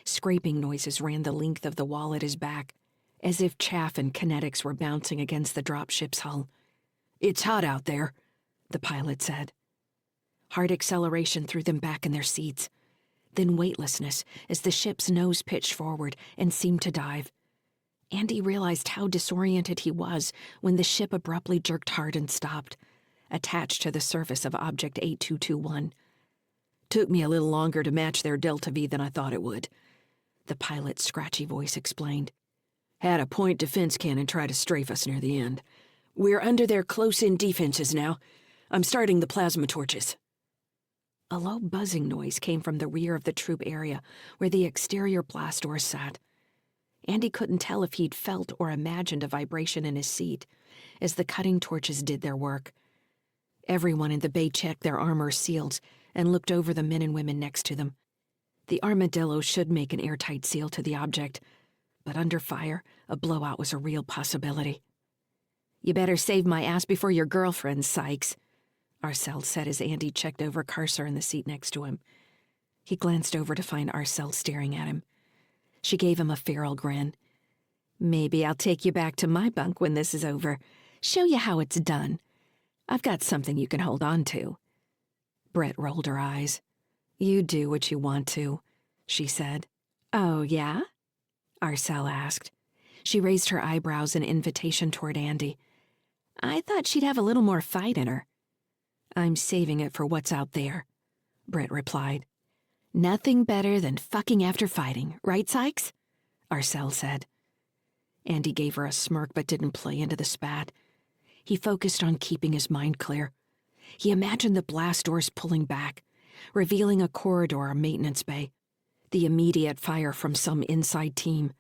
Scraping noises ran the length of the wall at his back, as if chaff and kinetics were bouncing against the dropship's hull. "It's hot out there," the pilot said. Hard acceleration threw them back in their seats, then weightlessness as the ship's nose pitched forward and seemed to dive. Andy realized how disoriented he was when the ship abruptly jerked hard and stopped, attached to the surface of Object 8221. "Took me a little longer to match their Delta V than I thought it would," the pilot's scratchy voice explained. "Had a point defense cannon try to strafe us near the end. We're under their close-in defenses now. I'm starting the plasma torches." A low buzzing noise came from the rear of the troop area where the exterior blast doors sat. Andy couldn't tell if he'd felt or imagined a vibration in his seat as the cutting torches did their work. Everyone in the bay checked their armor seals and looked over the men and women next to them. The armadillo should make an airtight seal to the object, but under fire, a blowout was a real possibility. "You better save my ass before your girlfriend, Sykes," Arcel said as Andy checked over Carcer in the seat next to him. He glanced over to find Arcel staring at him. She gave him a feral grin. "Maybe I'll take you back to my bunk when this is over. Show you how it's done. I've got something you can hold on to." Brett rolled her eyes. "You do what you want to," she said. "Oh, yeah?" Arcel asked. She raised her eyebrows in invitation toward Andy. "I thought she'd have a little more fight in her." "I'm saving it for what's out there," Britt replied. "Nothing better than fucking after fighting, right, Sykes?" Arcel said. Andy gave her a smirk but didn't play into the spat. He focused on keeping his mind clear. He imagined the blast doors pulling back, revealing a corridor or maintenance bay, the immediate fire from some inside team.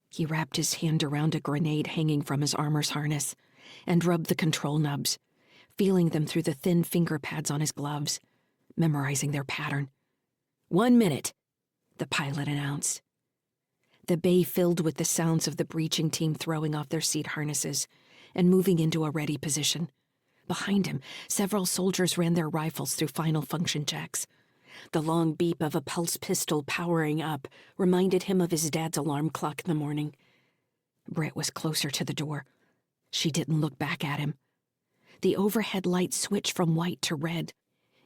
He wrapped his hand around a grenade hanging from his armor's harness and rubbed the control nubs, feeling them through the thin finger pads on his gloves, memorizing their pattern. "1 minute," the pilot announced. The bay filled with the sounds of the breaching team throwing off their seat harnesses and moving into a ready position. Behind him, several soldiers ran their rifles through final function checks. The long beep of a pulse pistol powering up reminded him of his dad's alarm clock in the morning. Britt was closer to the door. She didn't look back at him. The overhead light switched from white to red,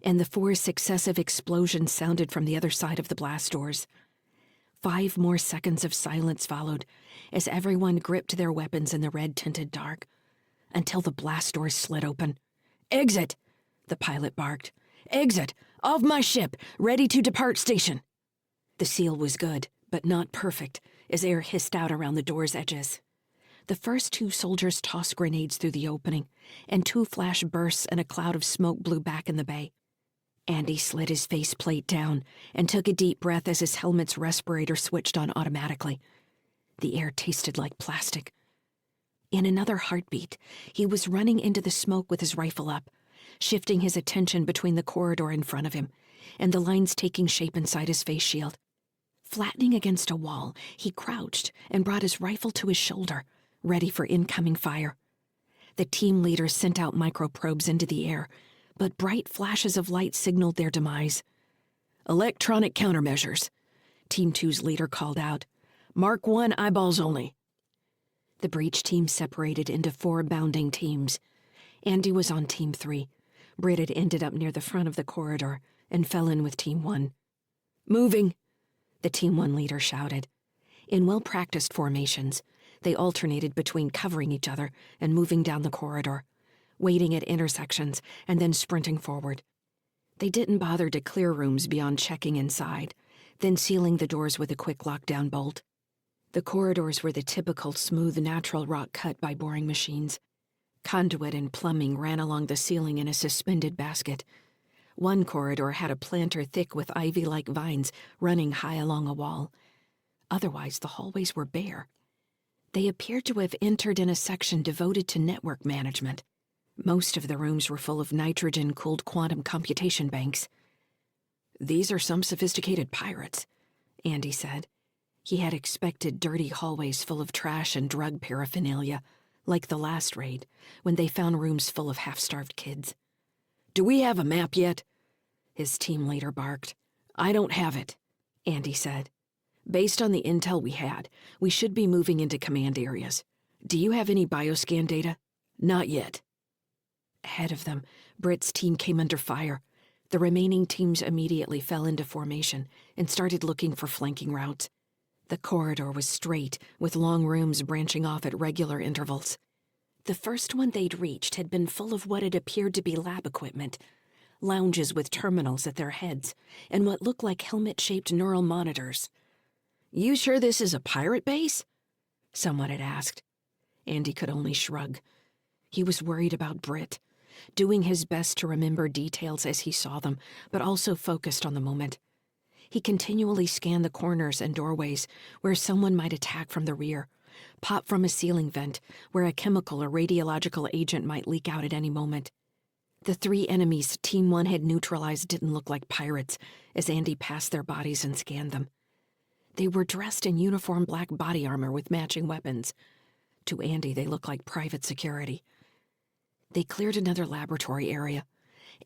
and the 4 successive explosions sounded from the other side of the blast doors. 5 more seconds of silence followed as everyone gripped their weapons in the red-tinted dark, until the blast doors slid open. "Exit!" the pilot barked. "Exit! Off my ship! Ready to depart station!" The seal was good, but not perfect, as air hissed out around the door's edges. The first 2 soldiers tossed grenades through the opening, and 2 flash bursts and a cloud of smoke blew back in the bay. Andy slid his faceplate down and took a deep breath as his helmet's respirator switched on automatically. The air tasted like plastic. In another heartbeat, he was running into the smoke with his rifle up, shifting his attention between the corridor in front of him and the lines taking shape inside his face shield. Flattening against a wall, he crouched and brought his rifle to his shoulder, ready for incoming fire. The team leader sent out microprobes into the air, but bright flashes of light signaled their demise. "Electronic countermeasures," Team 2's leader called out. "Mark 1 eyeballs only." The breach team separated into 4 bounding teams. Andy was on Team 3. Britt had ended up near the front of the corridor and fell in with Team 1. "Moving," the Team 1 leader shouted. In well-practiced formations, they alternated between covering each other and moving down the corridor, waiting at intersections and then sprinting forward. They didn't bother to clear rooms beyond checking inside, then sealing the doors with a quick lockdown bolt. The corridors were the typical smooth natural rock cut by boring machines. Conduit and plumbing ran along the ceiling in a suspended basket. One corridor had a planter thick with ivy-like vines running high along a wall. Otherwise, the hallways were bare. They appeared to have entered in a section devoted to network management. Most of the rooms were full of nitrogen-cooled quantum computation banks. "These are some sophisticated pirates," Andy said. He had expected dirty hallways full of trash and drug paraphernalia, like the last raid, when they found rooms full of half-starved kids. "Do we have a map yet?" his team leader barked. "I don't have it," Andy said. "Based on the intel we had, we should be moving into command areas. Do you have any bioscan data?" "Not yet." Ahead of them, Britt's team came under fire. The remaining teams immediately fell into formation and started looking for flanking routes. The corridor was straight, with long rooms branching off at regular intervals. The first one they'd reached had been full of what had appeared to be lab equipment, lounges with terminals at their heads, and what looked like helmet-shaped neural monitors. "You sure this is a pirate base?" someone had asked. Andy could only shrug. He was worried about Britt, doing his best to remember details as he saw them, but also focused on the moment. He continually scanned the corners and doorways where someone might attack from the rear, pop from a ceiling vent where a chemical or radiological agent might leak out at any moment. The 3 enemies Team 1 had neutralized didn't look like pirates as Andy passed their bodies and scanned them. They were dressed in uniform black body armor with matching weapons. To Andy, they looked like private security. They cleared another laboratory area.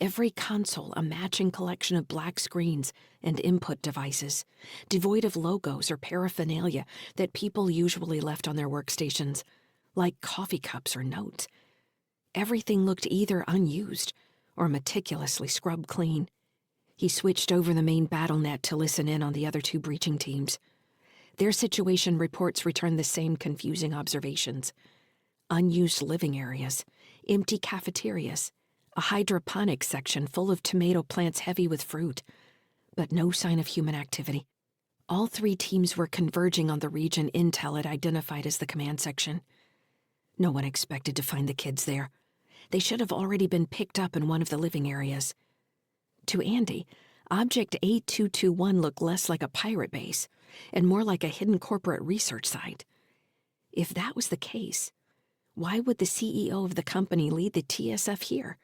Every console a matching collection of black screens and input devices, devoid of logos or paraphernalia that people usually left on their workstations, like coffee cups or notes. Everything looked either unused or meticulously scrubbed clean. He switched over the main BattleNet to listen in on the other 2 breaching teams. Their situation reports returned the same confusing observations. Unused living areas, empty cafeterias, a hydroponics section full of tomato plants heavy with fruit, but no sign of human activity. All 3 teams were converging on the region Intel had identified as the command section. No one expected to find the kids there. They should have already been picked up in one of the living areas. To Andy, Object A221 looked less like a pirate base and more like a hidden corporate research site. If that was the case, why would the CEO of the company lead the TSF here?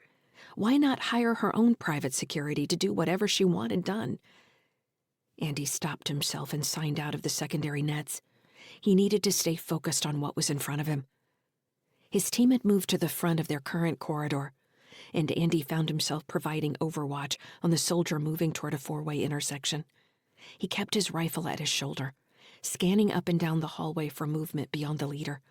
Why not hire her own private security to do whatever she wanted done? Andy stopped himself and signed out of the secondary nets. He needed to stay focused on what was in front of him. His team had moved to the front of their current corridor, and Andy found himself providing overwatch on the soldier moving toward a 4-way intersection. He kept his rifle at his shoulder, scanning up and down the hallway for movement beyond the leader.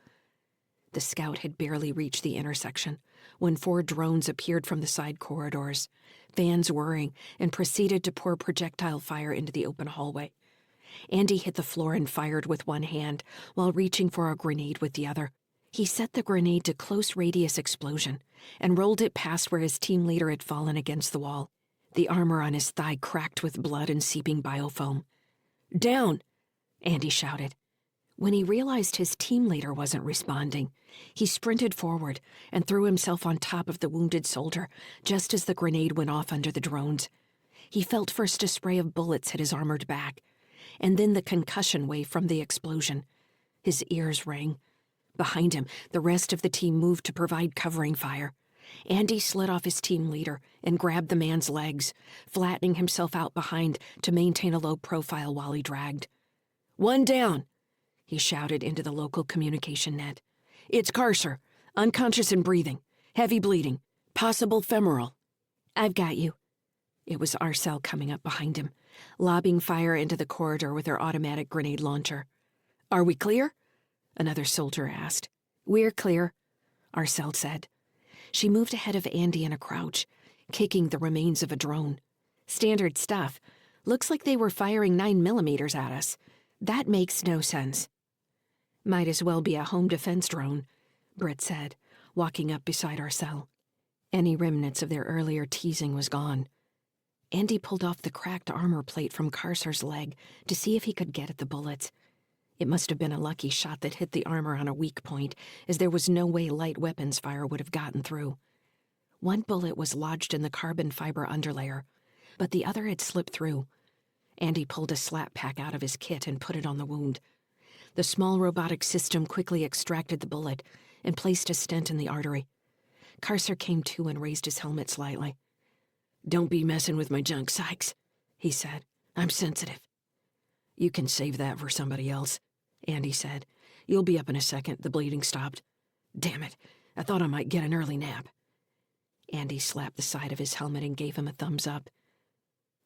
The scout had barely reached the intersection when 4 drones appeared from the side corridors, fans whirring, and proceeded to pour projectile fire into the open hallway. Andy hit the floor and fired with one hand while reaching for a grenade with the other. He set the grenade to close radius explosion and rolled it past where his team leader had fallen against the wall. The armor on his thigh cracked with blood and seeping biofoam. "Down!" Andy shouted. When he realized his team leader wasn't responding, he sprinted forward and threw himself on top of the wounded soldier just as the grenade went off under the drones. He felt first a spray of bullets hit his armored back, and then the concussion wave from the explosion. His ears rang. Behind him, the rest of the team moved to provide covering fire. Andy slid off his team leader and grabbed the man's legs, flattening himself out behind to maintain a low profile while he dragged. "One down!" he shouted into the local communication net. "It's Carcer, unconscious and breathing, heavy bleeding, possible femoral." "I've got you." It was Arcel coming up behind him, lobbing fire into the corridor with her automatic grenade launcher. "Are we clear?" another soldier asked. "We're clear," Arcel said. She moved ahead of Andy in a crouch, kicking the remains of a drone. "Standard stuff. Looks like they were firing 9mm at us. That makes no sense." "Might as well be a home defense drone," Britt said, walking up beside Arcel. Any remnants of their earlier teasing was gone. Andy pulled off the cracked armor plate from Carcer's leg to see if he could get at the bullets. It must have been a lucky shot that hit the armor on a weak point, as there was no way light weapons fire would have gotten through. One bullet was lodged in the carbon fiber underlayer, but the other had slipped through. Andy pulled a slap pack out of his kit and put it on the wound. The small robotic system quickly extracted the bullet and placed a stent in the artery. Carcer came to and raised his helmet slightly. "Don't be messing with my junk, Sykes," he said. "I'm sensitive." "You can save that for somebody else," Andy said. "You'll be up in a second. The bleeding stopped." "Damn it, I thought I might get an early nap." Andy slapped the side of his helmet and gave him a thumbs up.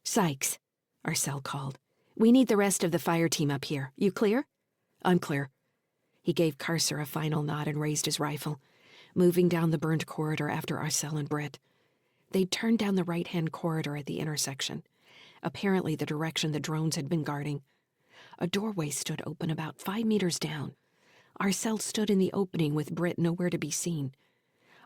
"Sykes," Arcel called. "We need the rest of the fire team up here. You clear?" "I'm clear." He gave Carcer a final nod and raised his rifle, moving down the burned corridor after Arcel and Britt. They'd turned down the right-hand corridor at the intersection, apparently the direction the drones had been guarding. A doorway stood open about 5 meters down. Arcel stood in the opening with Britt nowhere to be seen.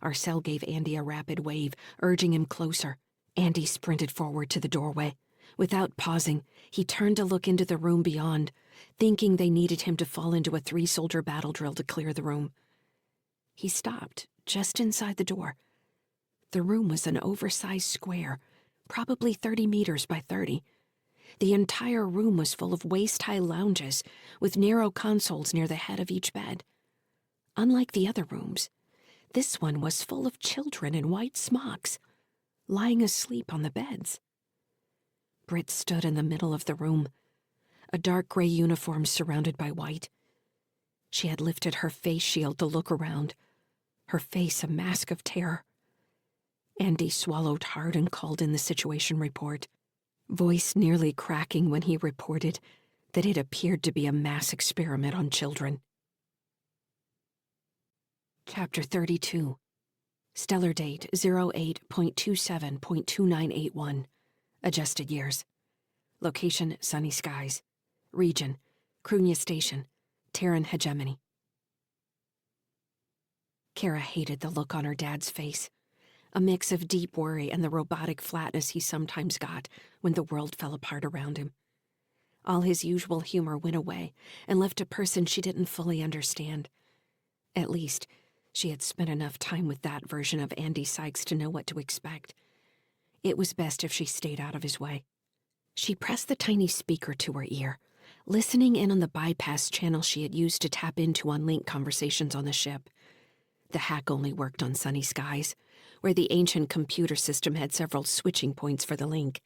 Arcel gave Andy a rapid wave, urging him closer. Andy sprinted forward to the doorway. Without pausing, he turned to look into the room beyond, thinking they needed him to fall into a 3-soldier battle drill to clear the room. He stopped, just inside the door. The room was an oversized square, probably 30 meters by 30. The entire room was full of waist-high lounges with narrow consoles near the head of each bed. Unlike the other rooms, this one was full of children in white smocks, lying asleep on the beds. Britt stood in the middle of the room, a dark gray uniform surrounded by white. She had lifted her face shield to look around, her face a mask of terror. Andy swallowed hard and called in the situation report, voice nearly cracking when he reported that it appeared to be a mass experiment on children. Chapter 32. Stellar date 08.27.2981. Adjusted years. Location sunny skies. Region Krunya Station, Terran hegemony. Kara hated the look on her dad's face, a mix of deep worry and the robotic flatness he sometimes got when the world fell apart around him. All his usual humor went away and left a person she didn't fully understand. At least, she had spent enough time with that version of Andy Sykes to know what to expect. It was best if she stayed out of his way. She pressed the tiny speaker to her ear, listening in on the bypass channel she had used to tap into on link conversations on the ship. The hack only worked on sunny skies, where the ancient computer system had several switching points for the link.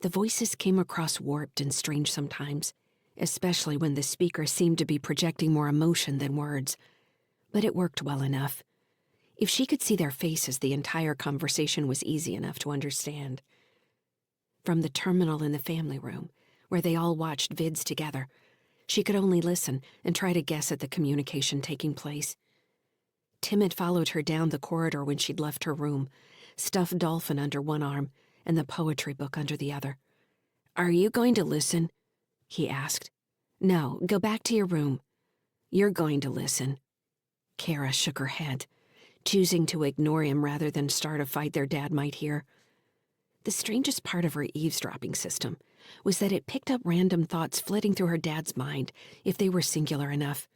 The voices came across warped and strange sometimes, especially when the speaker seemed to be projecting more emotion than words. But it worked well enough. If she could see their faces, the entire conversation was easy enough to understand. From the terminal in the family room, where they all watched vids together, she could only listen and try to guess at the communication taking place. Tim had followed her down the corridor when she'd left her room, stuffed dolphin under one arm and the poetry book under the other. "Are you going to listen?" he asked. "No, go back to your room." "You're going to listen." Kara shook her head, choosing to ignore him rather than start a fight their dad might hear. The strangest part of her eavesdropping system was that it picked up random thoughts flitting through her dad's mind if they were singular enough.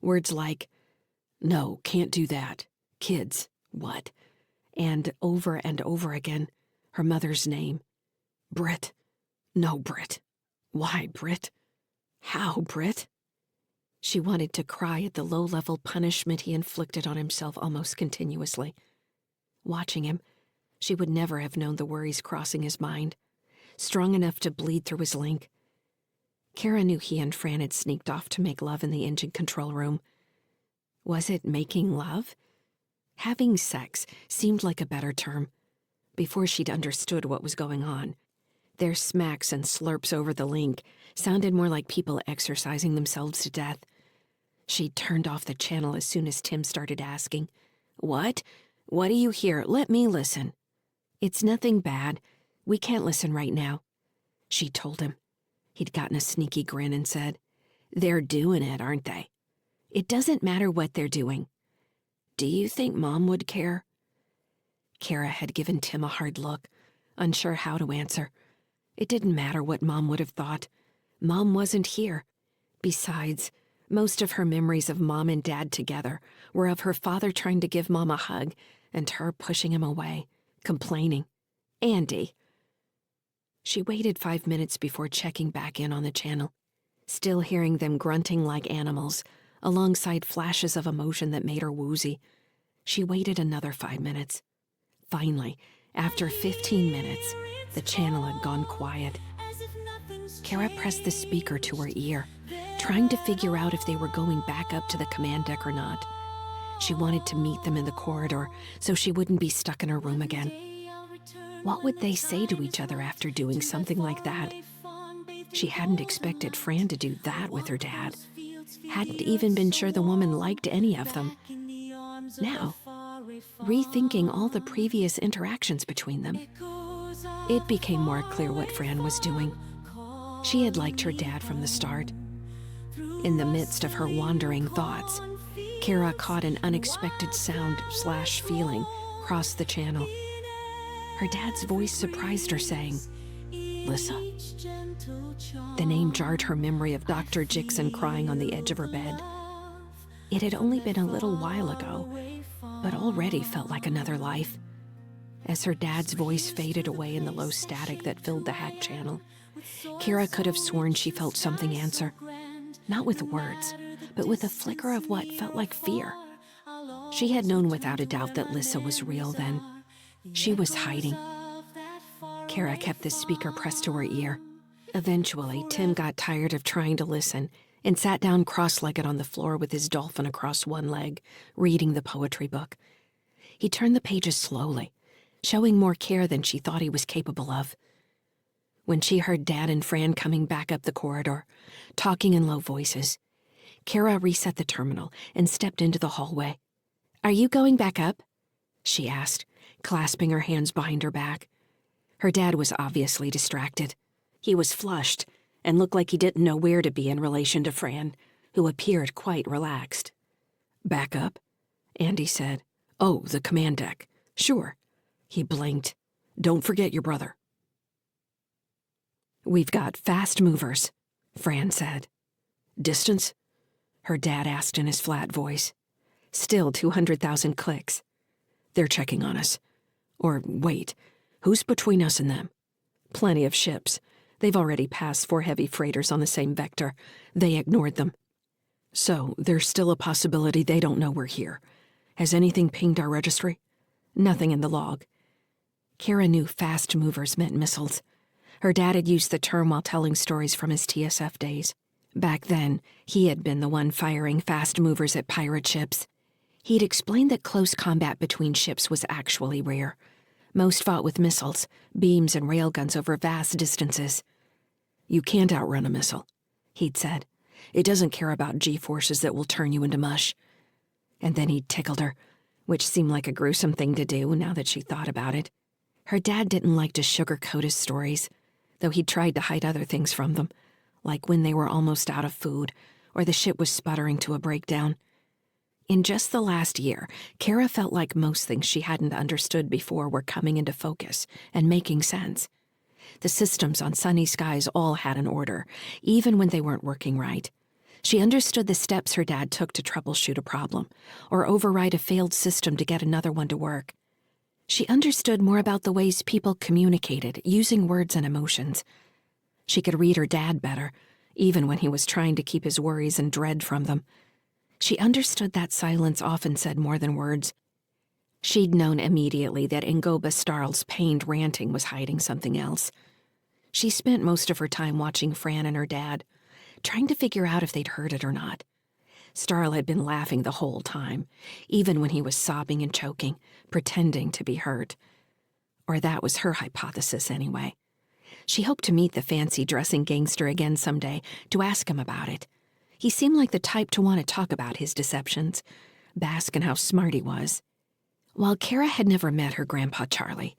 Words like, "No, can't do that. Kids, what?" And over again, her mother's name. "Britt. No, Britt. Why, Britt? How, Britt?" She wanted to cry at the low-level punishment he inflicted on himself almost continuously. Watching him, she would never have known the worries crossing his mind, strong enough to bleed through his link. Kara knew he and Fran had sneaked off to make love in the engine control room. Was it making love? Having sex seemed like a better term, before she'd understood what was going on. Their smacks and slurps over the link sounded more like people exercising themselves to death. She turned off the channel as soon as Tim started asking, "What? What do you hear? Let me listen." "It's nothing bad. We can't listen right now," she told him. He'd gotten a sneaky grin and said, "They're doing it, aren't they?" "It doesn't matter what they're doing." "Do you think Mom would care?" Kara had given Tim a hard look, unsure how to answer. It didn't matter what Mom would have thought. Mom wasn't here. Besides, most of her memories of Mom and Dad together were of her father trying to give Mom a hug and her pushing him away, complaining. "Andy." She waited 5 minutes before checking back in on the channel, still hearing them grunting like animals, alongside flashes of emotion that made her woozy. She waited another 5 minutes. Finally, after 15 minutes, the channel had gone quiet. Kara pressed the speaker to her ear, trying to figure out if they were going back up to the command deck or not. She wanted to meet them in the corridor so she wouldn't be stuck in her room again. What would they say to each other after doing something like that? She hadn't expected Fran to do that with her dad. Hadn't even been sure the woman liked any of them. Now, rethinking all the previous interactions between them, it became more clear what Fran was doing. She had liked her dad from the start. In the midst of her wandering thoughts, Kara caught an unexpected sound/feeling cross the channel. Her dad's voice surprised her, saying, "Lyssa." The name jarred her memory of Dr. Jixon crying on the edge of her bed. It had only been a little while ago, but already felt like another life. As her dad's voice faded away in the low static that filled the hack channel, Kara could have sworn she felt something answer. Not with words, but with a flicker of what felt like fear. She had known without a doubt that Lyssa was real then. She was hiding. Kara kept the speaker pressed to her ear. Eventually, Tim got tired of trying to listen and sat down cross-legged on the floor with his dolphin across one leg, reading the poetry book. He turned the pages slowly, showing more care than she thought he was capable of. When she heard Dad and Fran coming back up the corridor, talking in low voices, Kara reset the terminal and stepped into the hallway. "Are you going back up?" she asked, clasping her hands behind her back. Her dad was obviously distracted. He was flushed and looked like he didn't know where to be in relation to Fran, who appeared quite relaxed. "Back up?" Andy said. "Oh, the command deck. Sure." He blinked. "Don't forget your brother." "We've got fast movers," Fran said. "Distance?" her dad asked in his flat voice. "Still 200,000 clicks. They're checking on us. Or wait, who's between us and them? Plenty of ships. They've already passed 4 heavy freighters on the same vector. They ignored them. So there's still a possibility they don't know we're here. Has anything pinged our registry?" "Nothing in the log." Kara knew fast movers meant missiles. Her dad had used the term while telling stories from his TSF days. Back then, he had been the one firing fast movers at pirate ships. He'd explained that close combat between ships was actually rare. Most fought with missiles, beams, and railguns over vast distances. "You can't outrun a missile," he'd said. "It doesn't care about G-forces that will turn you into mush." And then he'd tickled her, which seemed like a gruesome thing to do now that she thought about it. Her dad didn't like to sugarcoat his stories, though he tried to hide other things from them, like when they were almost out of food or the ship was sputtering to a breakdown. In just the last year, Kara felt like most things she hadn't understood before were coming into focus and making sense. The systems on Sunny Skies all had an order, even when they weren't working right. She understood the steps her dad took to troubleshoot a problem, or override a failed system to get another one to work. She understood more about the ways people communicated, using words and emotions. She could read her dad better, even when he was trying to keep his worries and dread from them. She understood that silence often said more than words. She'd known immediately that Ngoba Starl's pained ranting was hiding something else. She spent most of her time watching Fran and her dad, trying to figure out if they'd heard it or not. Starl had been laughing the whole time, even when he was sobbing and choking, pretending to be hurt. Or that was her hypothesis anyway. She hoped to meet the fancy-dressing gangster again someday to ask him about it. He seemed like the type to want to talk about his deceptions, bask in how smart he was. While Kara had never met her grandpa Charlie,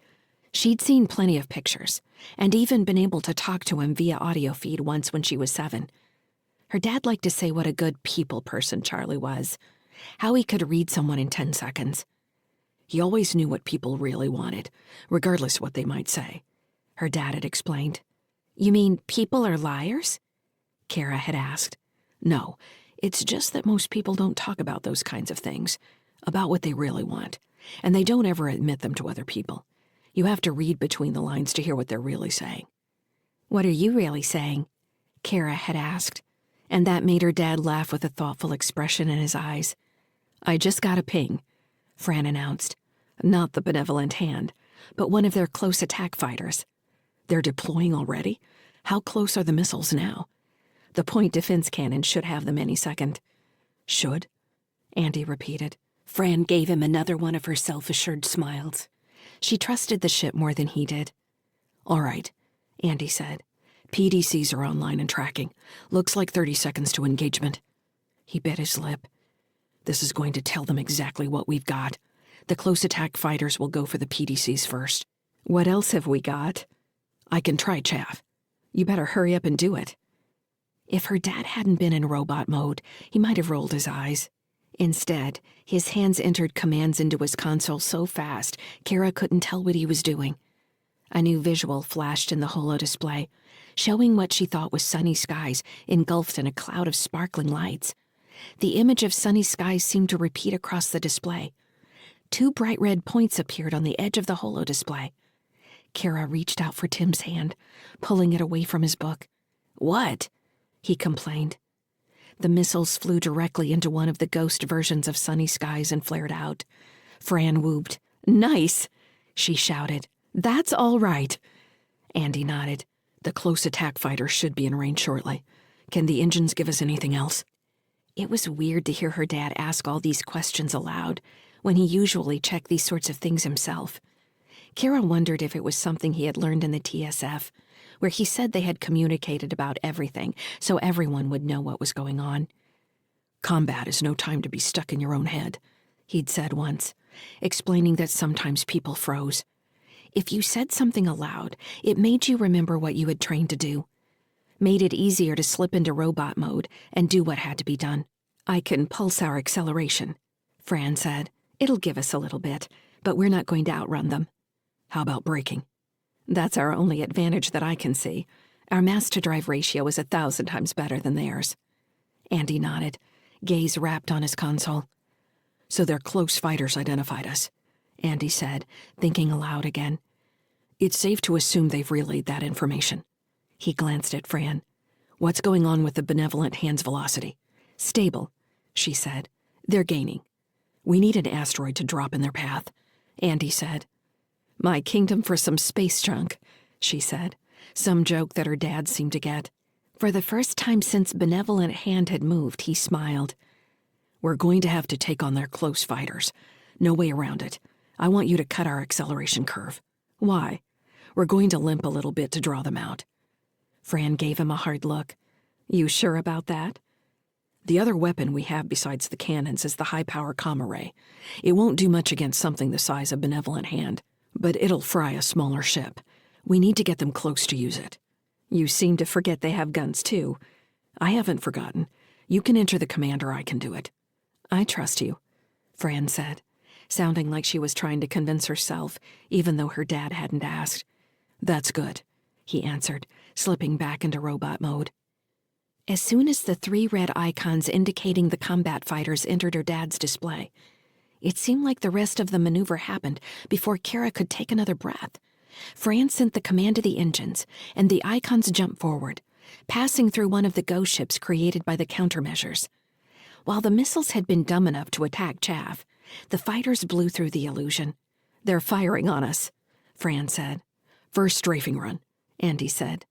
she'd seen plenty of pictures, and even been able to talk to him via audio feed once when she was 7. Her dad liked to say what a good people person Charlie was, how he could read someone in 10 seconds. He always knew what people really wanted, regardless what they might say, her dad had explained. You mean people are liars? Kara had asked. No, it's just that most people don't talk about those kinds of things, about what they really want, and they don't ever admit them to other people. You have to read between the lines to hear what they're really saying. What are you really saying? Kara had asked, and that made her dad laugh with a thoughtful expression in his eyes. I just got a ping, Fran announced. Not the benevolent hand, but one of their close attack fighters. They're deploying already? How close are the missiles now? The point defense cannon should have them any second. Should? Andy repeated. Fran gave him another one of her self-assured smiles. She trusted the ship more than he did. All right, Andy said. PDCs are online and tracking. Looks like 30 seconds to engagement. He bit his lip. This is going to tell them exactly what we've got. The close attack fighters will go for the PDCs first. What else have we got? I can try chaff. You better hurry up and do it. If her dad hadn't been in robot mode, he might have rolled his eyes. Instead, his hands entered commands into his console so fast, Kara couldn't tell what he was doing. A new visual flashed in the holo display, showing what she thought was Sunny Skies engulfed in a cloud of sparkling lights. The image of Sunny Skies seemed to repeat across the display. 2 bright red points appeared on the edge of the holo display. Kara reached out for Tim's hand, pulling it away from his book. What? He complained. The missiles flew directly into one of the ghost versions of Sunny Skies and flared out. Fran whooped. Nice, she shouted. That's all right. Andy nodded. The close attack fighter should be in range shortly. Can the engines give us anything else? It was weird to hear her dad ask all these questions aloud, when he usually checked these sorts of things himself. Kara wondered if it was something he had learned in the TSF, where he said they had communicated about everything so everyone would know what was going on. Combat is no time to be stuck in your own head, he'd said once, explaining that sometimes people froze. If you said something aloud, it made you remember what you had trained to do. Made it easier to slip into robot mode and do what had to be done. I can pulse our acceleration, Fran said. It'll give us a little bit, but we're not going to outrun them. How about braking? That's our only advantage that I can see. Our mass-to-drive ratio is 1,000 times better than theirs. Andy nodded, gaze rapt on his console. So their close fighters identified us, Andy said, thinking aloud again. It's safe to assume they've relayed that information. He glanced at Fran. What's going on with the benevolent hand's velocity? Stable, she said. They're gaining. We need an asteroid to drop in their path, Andy said. My kingdom for some space junk, she said, some joke that her dad seemed to get. For the first time since benevolent hand had moved, he smiled. We're going to have to take on their close fighters. No way around it. I want you to cut our acceleration curve. Why? We're going to limp a little bit to draw them out. Fran gave him a hard look. You sure about that? The other weapon we have besides the cannons is the high-power comm array. It won't do much against something the size of Benevolent Hand, but it'll fry a smaller ship. We need to get them close to use it. You seem to forget they have guns, too. I haven't forgotten. You can enter the command or I can do it. I trust you, Fran said, sounding like she was trying to convince herself, even though her dad hadn't asked. That's good, he answered, slipping back into robot mode. As soon as the 3 red icons indicating the combat fighters entered her dad's display, it seemed like the rest of the maneuver happened before Kara could take another breath. Fran sent the command to the engines, and the icons jumped forward, passing through one of the ghost ships created by the countermeasures. While the missiles had been dumb enough to attack chaff, the fighters blew through the illusion. They're firing on us, Fran said. First strafing run, Andy said.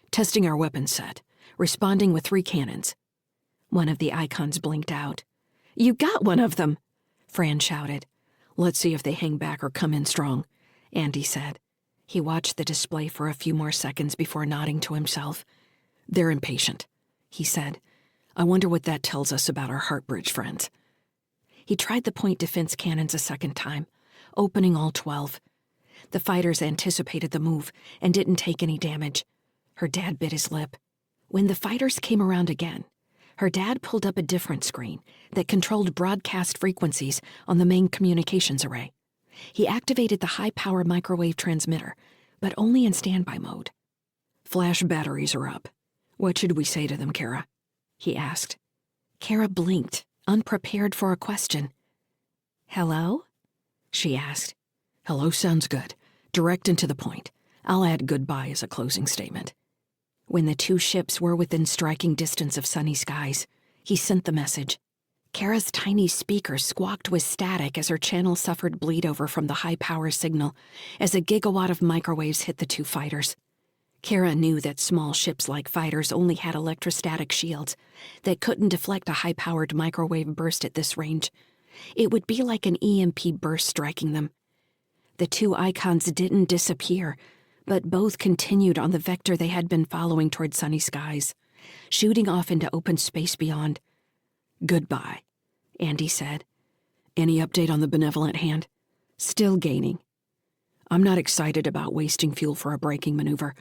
Testing our weapon set, responding with 3 cannons. One of the icons blinked out. You got one of them, Fran shouted. Let's see if they hang back or come in strong, Andy said. He watched the display for a few more seconds before nodding to himself. They're impatient, he said. I wonder what that tells us about our Heartbridge friends. He tried the point defense cannons a second time, opening all 12. The fighters anticipated the move and didn't take any damage. Her dad bit his lip. When the fighters came around again, her dad pulled up a different screen that controlled broadcast frequencies on the main communications array. He activated the high-power microwave transmitter, but only in standby mode. Flash batteries are up. What should we say to them, Kara? He asked. Kara blinked, unprepared for a question. Hello? She asked. Hello sounds good. Direct and to the point. I'll add goodbye as a closing statement. When the 2 ships were within striking distance of sunny skies, he sent the message. Kara's tiny speaker squawked with static as her channel suffered bleed-over from the high-power signal as a gigawatt of microwaves hit the 2 fighters. Kara knew that small ships like fighters only had electrostatic shields that couldn't deflect a high-powered microwave burst at this range. It would be like an EMP burst striking them. The 2 icons didn't disappear, but both continued on the vector they had been following toward sunny skies, shooting off into open space beyond. Goodbye, Andy said. Any update on the Benevolent Hand? Still gaining. I'm not excited about wasting fuel for a braking maneuver,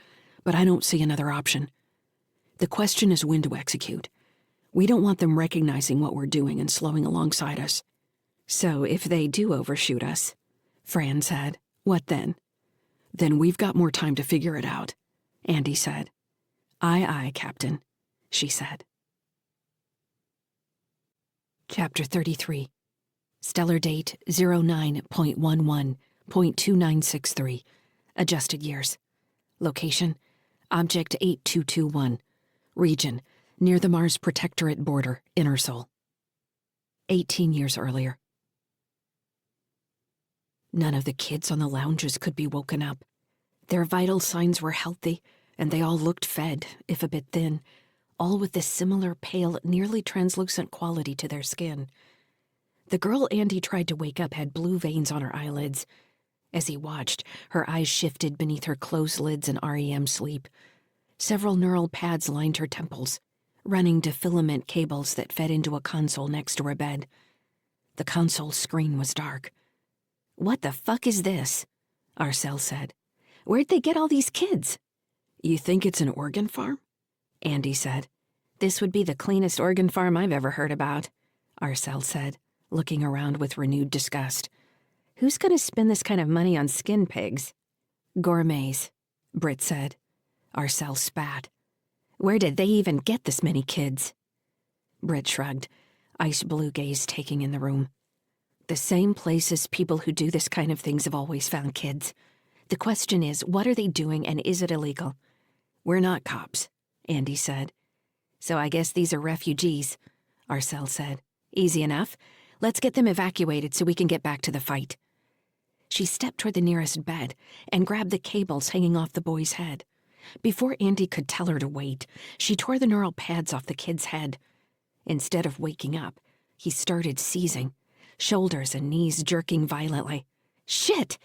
but I don't see another option. The question is when to execute. We don't want them recognizing what we're doing and slowing alongside us. So if they do overshoot us, Fran said, what then? Then we've got more time to figure it out, Andy said. Aye, aye, Captain, she said. Chapter 33. Stellar date 09.11.2963. Adjusted years. Location, Object 8221. Region, near the Mars Protectorate border, Inner Sol. 18 years earlier. None of the kids on the lounges could be woken up. Their vital signs were healthy, and they all looked fed, if a bit thin, all with this similar pale, nearly translucent quality to their skin. The girl Andy tried to wake up had blue veins on her eyelids. As he watched, her eyes shifted beneath her closed lids in REM sleep. Several neural pads lined her temples, running to filament cables that fed into a console next to her bed. The console's screen was dark. "What the fuck is this?" Arcel said. "Where'd they get all these kids?" "You think it's an organ farm?" Andy said. "This would be the cleanest organ farm I've ever heard about," Arcel said, looking around with renewed disgust. "Who's going to spend this kind of money on skin pigs?" "Gourmets," Britt said. Arcel spat. "Where did they even get this many kids?" Britt shrugged, ice blue gaze taking in the room. "The same places people who do this kind of things have always found kids. The question is, what are they doing and is it illegal?" "We're not cops," Andy said. "So I guess these are refugees," Arcel said. "Easy enough. Let's get them evacuated so we can get back to the fight." She stepped toward the nearest bed and grabbed the cables hanging off the boy's head. Before Andy could tell her to wait, she tore the neural pads off the kid's head. Instead of waking up, he started seizing, shoulders and knees jerking violently. "Shit!"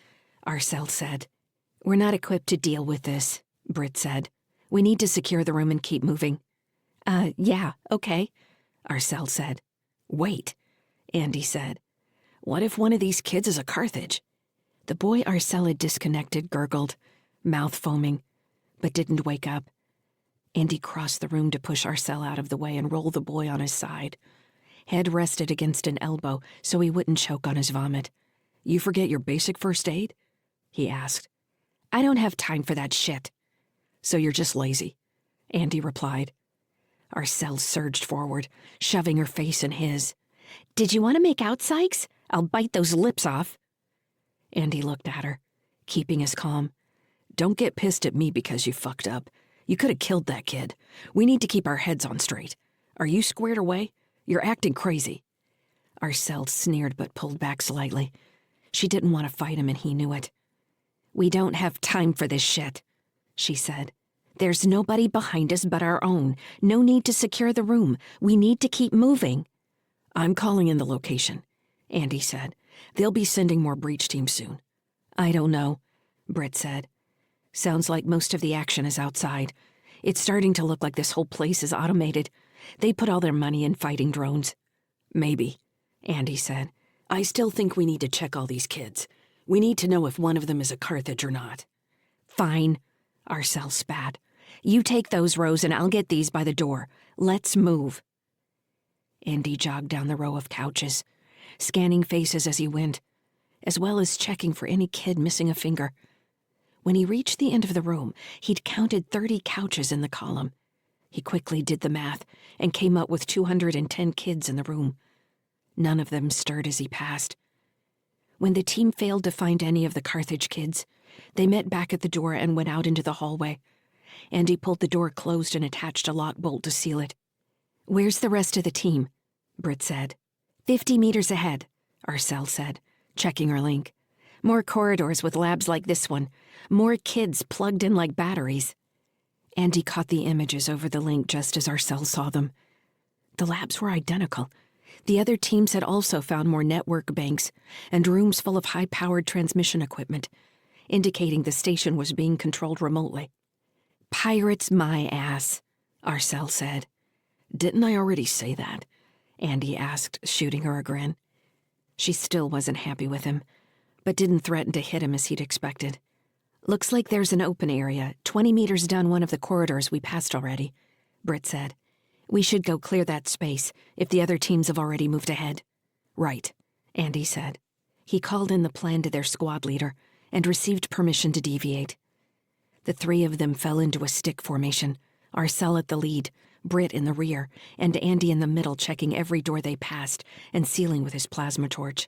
Arcel said. "We're not equipped to deal with this," Britt said. "We need to secure the room and keep moving." Yeah, okay," Arcel said. Wait, Andy said. What if one of these kids is a Carthage? The boy Arcel had disconnected gurgled, mouth foaming, but didn't wake up. Andy crossed the room to push Arcel out of the way and roll the boy on his side. Head rested against an elbow so he wouldn't choke on his vomit. You forget your basic first aid? He asked. I don't have time for that shit. So you're just lazy, Andy replied. Arcel surged forward, shoving her face in his. Did you want to make out, Sykes? I'll bite those lips off. Andy looked at her, keeping his calm. Don't get pissed at me because you fucked up. You could have killed that kid. We need to keep our heads on straight. Are you squared away? You're acting crazy. Arcel sneered but pulled back slightly. She didn't want to fight him and he knew it. We don't have time for this shit, she said. There's nobody behind us but our own. No need to secure the room. We need to keep moving. I'm calling in the location, Andy said. They'll be sending more breach teams soon. I don't know, Britt said. Sounds like most of the action is outside. It's starting to look like this whole place is automated. They put all their money in fighting drones. Maybe, Andy said. I still think we need to check all these kids. We need to know if one of them is a Carthage or not. Fine, Arcel spat. You take those rows and I'll get these by the door. Let's move. Andy jogged down the row of couches, scanning faces as he went, as well as checking for any kid missing a finger. When he reached the end of the room, he'd counted 30 couches in the column. He quickly did the math and came up with 210 kids in the room. None of them stirred as he passed. When the team failed to find any of the Carthage kids, they met back at the door and went out into the hallway. Andy pulled the door closed and attached a lock bolt to seal it. Where's the rest of the team? Britt said. 50 meters ahead, Arcel said, checking her link. More corridors with labs like this one. More kids plugged in like batteries. Andy caught the images over the link just as Arcel saw them. The labs were identical. The other teams had also found more network banks and rooms full of high-powered transmission equipment, indicating the station was being controlled remotely. Pirates my ass, Arcel said. Didn't I already say that? Andy asked, shooting her a grin. She still wasn't happy with him, but didn't threaten to hit him as he'd expected. Looks like there's an open area, 20 meters down one of the corridors we passed already, Britt said. We should go clear that space if the other teams have already moved ahead. Right, Andy said. He called in the plan to their squad leader and received permission to deviate. The three of them fell into a stick formation, Arcel at the lead, Britt in the rear, and Andy in the middle checking every door they passed and sealing with his plasma torch.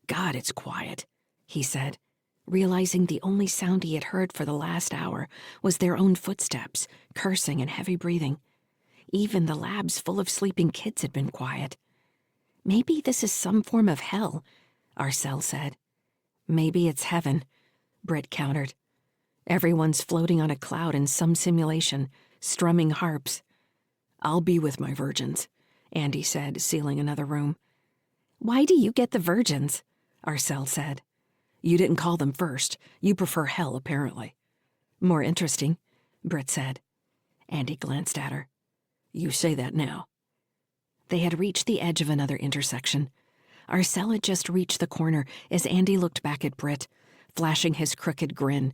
God, it's quiet, he said, realizing the only sound he had heard for the last hour was their own footsteps, cursing and heavy breathing. Even the labs full of sleeping kids had been quiet. Maybe this is some form of hell, Arcel said. Maybe it's heaven, Britt countered. Everyone's floating on a cloud in some simulation, strumming harps. I'll be with my virgins, Andy said, sealing another room. Why do you get the virgins? Arcel said. You didn't call them first. You prefer hell, apparently. More interesting, Britt said. Andy glanced at her. You say that now. They had reached the edge of another intersection. Arcel had just reached the corner as Andy looked back at Britt, flashing his crooked grin,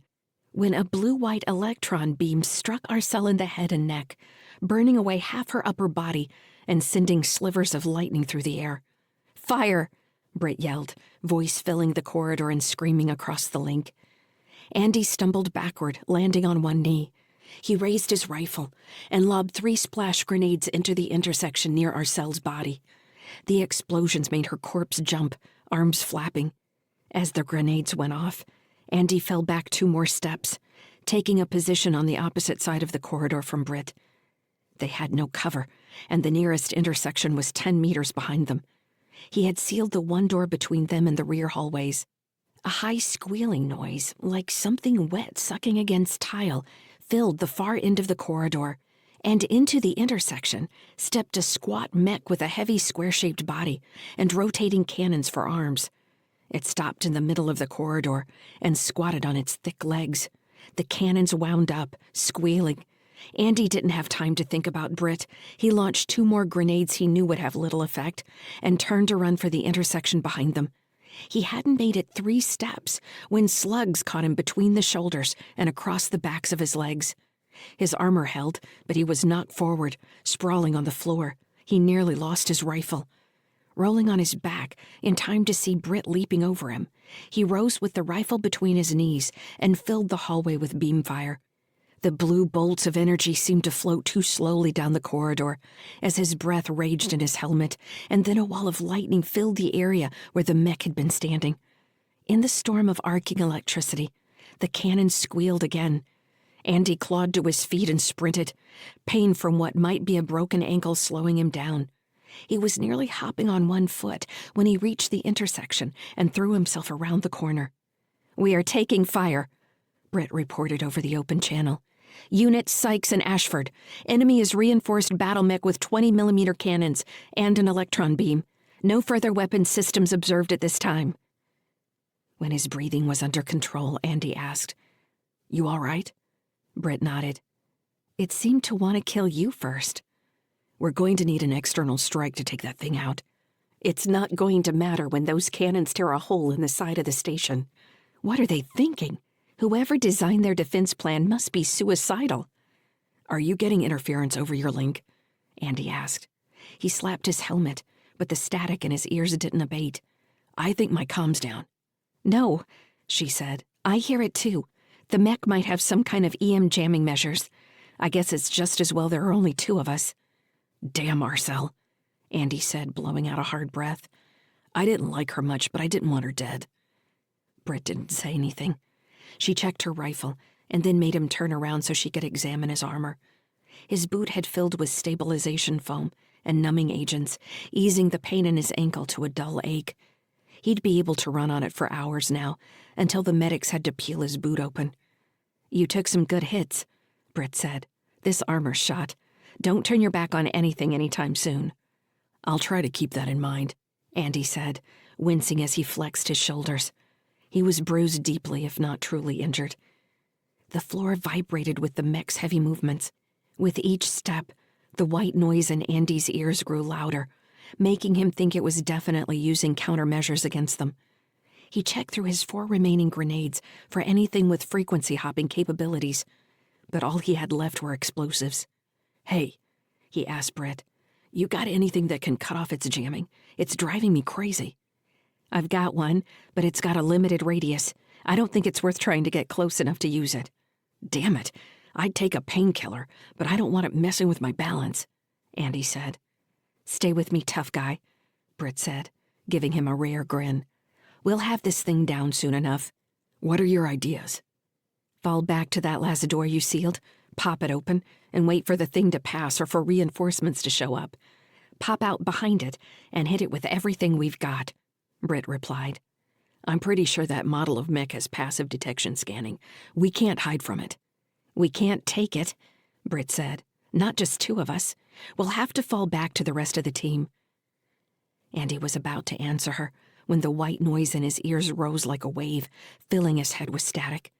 when a blue-white electron beam struck Arcel in the head and neck, burning away half her upper body and sending slivers of lightning through the air. Fire! Britt yelled, voice filling the corridor and screaming across the link. Andy stumbled backward, landing on one knee. He raised his rifle and lobbed 3 splash grenades into the intersection near Arcel's body. The explosions made her corpse jump, arms flapping. As the grenades went off, Andy fell back 2 more steps, taking a position on the opposite side of the corridor from Britt. They had no cover, and the nearest intersection was 10 meters behind them. He had sealed the one door between them and the rear hallways. A high squealing noise, like something wet sucking against tile, filled the far end of the corridor, and into the intersection stepped a squat mech with a heavy square-shaped body and rotating cannons for arms. It stopped in the middle of the corridor and squatted on its thick legs. The cannons wound up, squealing, Andy didn't have time to think about Britt. He launched 2 more grenades he knew would have little effect and turned to run for the intersection behind them. He hadn't made it 3 steps when slugs caught him between the shoulders and across the backs of his legs. His armor held, but he was knocked forward, sprawling on the floor. He nearly lost his rifle. Rolling on his back, in time to see Britt leaping over him, he rose with the rifle between his knees and filled the hallway with beam fire. The blue bolts of energy seemed to float too slowly down the corridor as his breath raged in his helmet, and then a wall of lightning filled the area where the mech had been standing. In the storm of arcing electricity, the cannon squealed again. Andy clawed to his feet and sprinted, pain from what might be a broken ankle slowing him down. He was nearly hopping on 1 foot when he reached the intersection and threw himself around the corner. "We are taking fire," Britt reported over the open channel. "Units Sykes and Ashford. Enemy is reinforced battle mech with 20mm cannons and an electron beam. No further weapon systems observed at this time." When his breathing was under control, Andy asked, "You all right?" Britt nodded. "It seemed to want to kill you first." "We're going to need an external strike to take that thing out." "It's not going to matter when those cannons tear a hole in the side of the station. What are they thinking? Whoever designed their defense plan must be suicidal." "Are you getting interference over your link?" Andy asked. He slapped his helmet, but the static in his ears didn't abate. "I think my comm's down." "No," she said. "I hear it too. The mech might have some kind of EM jamming measures. I guess it's just as well there are only 2 of us." "Damn Marcel," Andy said, blowing out a hard breath. "I didn't like her much, but I didn't want her dead." Britt didn't say anything. She checked her rifle and then made him turn around so she could examine his armor. His boot had filled with stabilization foam and numbing agents, easing the pain in his ankle to a dull ache. He'd be able to run on it for hours now, until the medics had to peel his boot open. "You took some good hits," Britt said. "This armor's shot. Don't turn your back on anything anytime soon." "I'll try to keep that in mind," Andy said, wincing as he flexed his shoulders. He was bruised deeply, if not truly injured. The floor vibrated with the mech's heavy movements. With each step, the white noise in Andy's ears grew louder, making him think it was definitely using countermeasures against them. He checked through his 4 remaining grenades for anything with frequency-hopping capabilities, but all he had left were explosives. "Hey," he asked Britt, "you got anything that can cut off its jamming? It's driving me crazy." "I've got one, but it's got a limited radius. I don't think it's worth trying to get close enough to use it." "Damn it. I'd take a painkiller, but I don't want it messing with my balance," Andy said. "Stay with me, tough guy," Britt said, giving him a rare grin. "We'll have this thing down soon enough." "What are your ideas?" "Fall back to that last door you sealed, pop it open, and wait for the thing to pass or for reinforcements to show up. Pop out behind it and hit it with everything we've got," Britt replied. "I'm pretty sure that model of mech has passive detection scanning. We can't hide from it." "We can't take it," Britt said. "Not just 2 of us. We'll have to fall back to the rest of the team." Andy was about to answer her when the white noise in his ears rose like a wave, filling his head with static.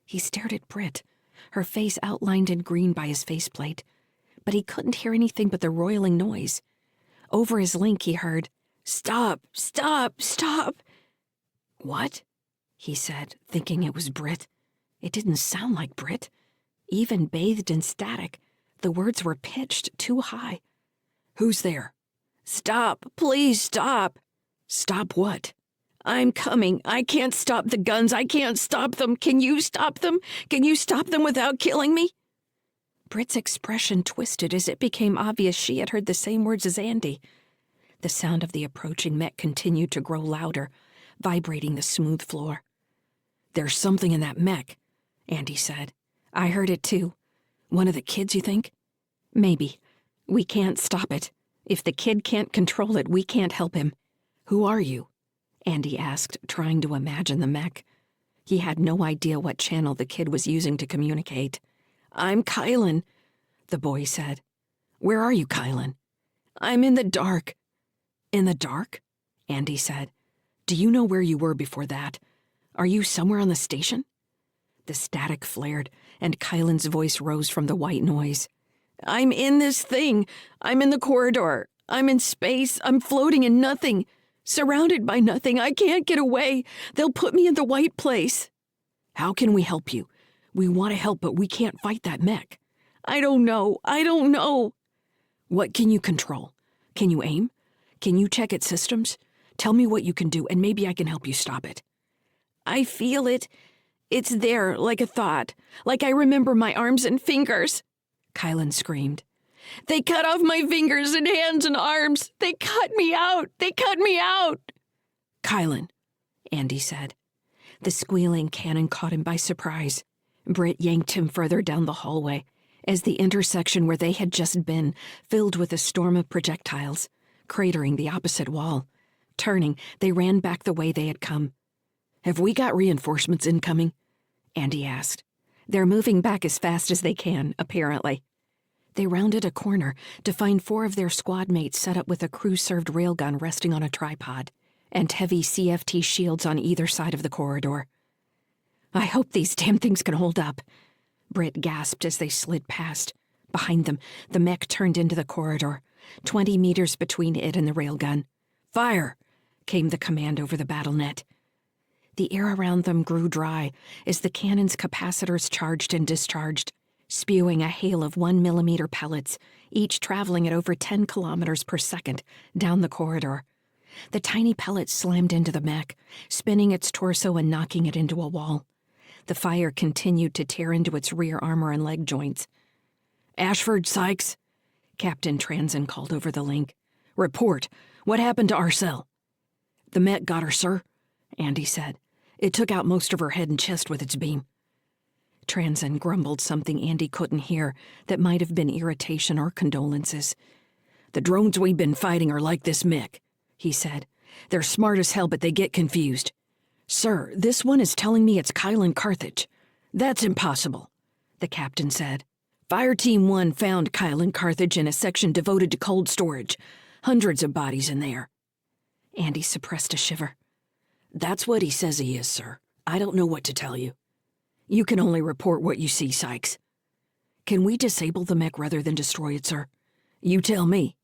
He stared at Britt, her face outlined in green by his faceplate, but he couldn't hear anything but the roiling noise. Over his link he heard, "Stop! Stop! Stop!" "What?" he said, thinking it was Britt. It didn't sound like Britt. Even bathed in static, the words were pitched too high. "Who's there?" "Stop! Please stop!" "Stop what?" "I'm coming. I can't stop the guns. I can't stop them. Can you stop them? Can you stop them without killing me?" Britt's expression twisted as it became obvious she had heard the same words as Andy. The sound of the approaching mech continued to grow louder, vibrating the smooth floor. "There's something in that mech," Andy said. "I heard it too. One of the kids, you think?" "Maybe. We can't stop it. If the kid can't control it, we can't help him." "Who are you?" Andy asked, trying to imagine the mech. He had no idea what channel the kid was using to communicate. "I'm Kylan," the boy said. "Where are you, Kylan?" "I'm in the dark." "In the dark?" Andy said. "Do you know where you were before that? Are you somewhere on the station?" The static flared, and Kylan's voice rose from the white noise. "I'm in this thing. I'm in the corridor. I'm in space. I'm floating in nothing. Surrounded by nothing. I can't get away. They'll put me in the white place." "How can we help you? We want to help, but we can't fight that mech." "I don't know. I don't know." "What can you control? Can you aim? Can you check its systems? Tell me what you can do, and maybe I can help you stop it." "I feel it. It's there, like a thought. Like I remember my arms and fingers." Kylan screamed. "They cut off my fingers and hands and arms. They cut me out. They cut me out." "Kylan," Andy said. The squealing cannon caught him by surprise. Britt yanked him further down the hallway, as the intersection where they had just been filled with a storm of projectiles, cratering the opposite wall. Turning, they ran back the way they had come. "Have we got reinforcements incoming?" Andy asked. "They're moving back as fast as they can, apparently." They rounded a corner to find 4 of their squad mates set up with a crew-served railgun resting on a tripod, and heavy CFT shields on either side of the corridor. "I hope these damn things can hold up," Britt gasped as they slid past. Behind them, the mech turned into the corridor, 20 meters between it and the railgun. "Fire!" came the command over the battle net. The air around them grew dry as the cannon's capacitors charged and discharged, spewing a hail of 1mm pellets, each traveling at over 10 kilometers per second down the corridor. The tiny pellets slammed into the mech, spinning its torso and knocking it into a wall. The fire continued to tear into its rear armor and leg joints. "Ashford, Sykes," Captain Transen called over the link. "Report. What happened to Arcel?" "The mech got her, sir," Andy said. "It took out most of her head and chest with its beam." Transen grumbled something Andy couldn't hear that might have been irritation or condolences. "The drones we've been fighting are like this mech," he said. "They're smart as hell, but they get confused. Sir, this one is telling me it's Kylan Carthage. That's impossible," the captain said. "Fire Team 1 found Kylan Carthage in a section devoted to cold storage. Hundreds of bodies in there." Andy suppressed a shiver. "That's what he says he is, sir. I don't know what to tell you. You can only report what you see, Sykes." "Can we disable the mech rather than destroy it, sir?" "You tell me."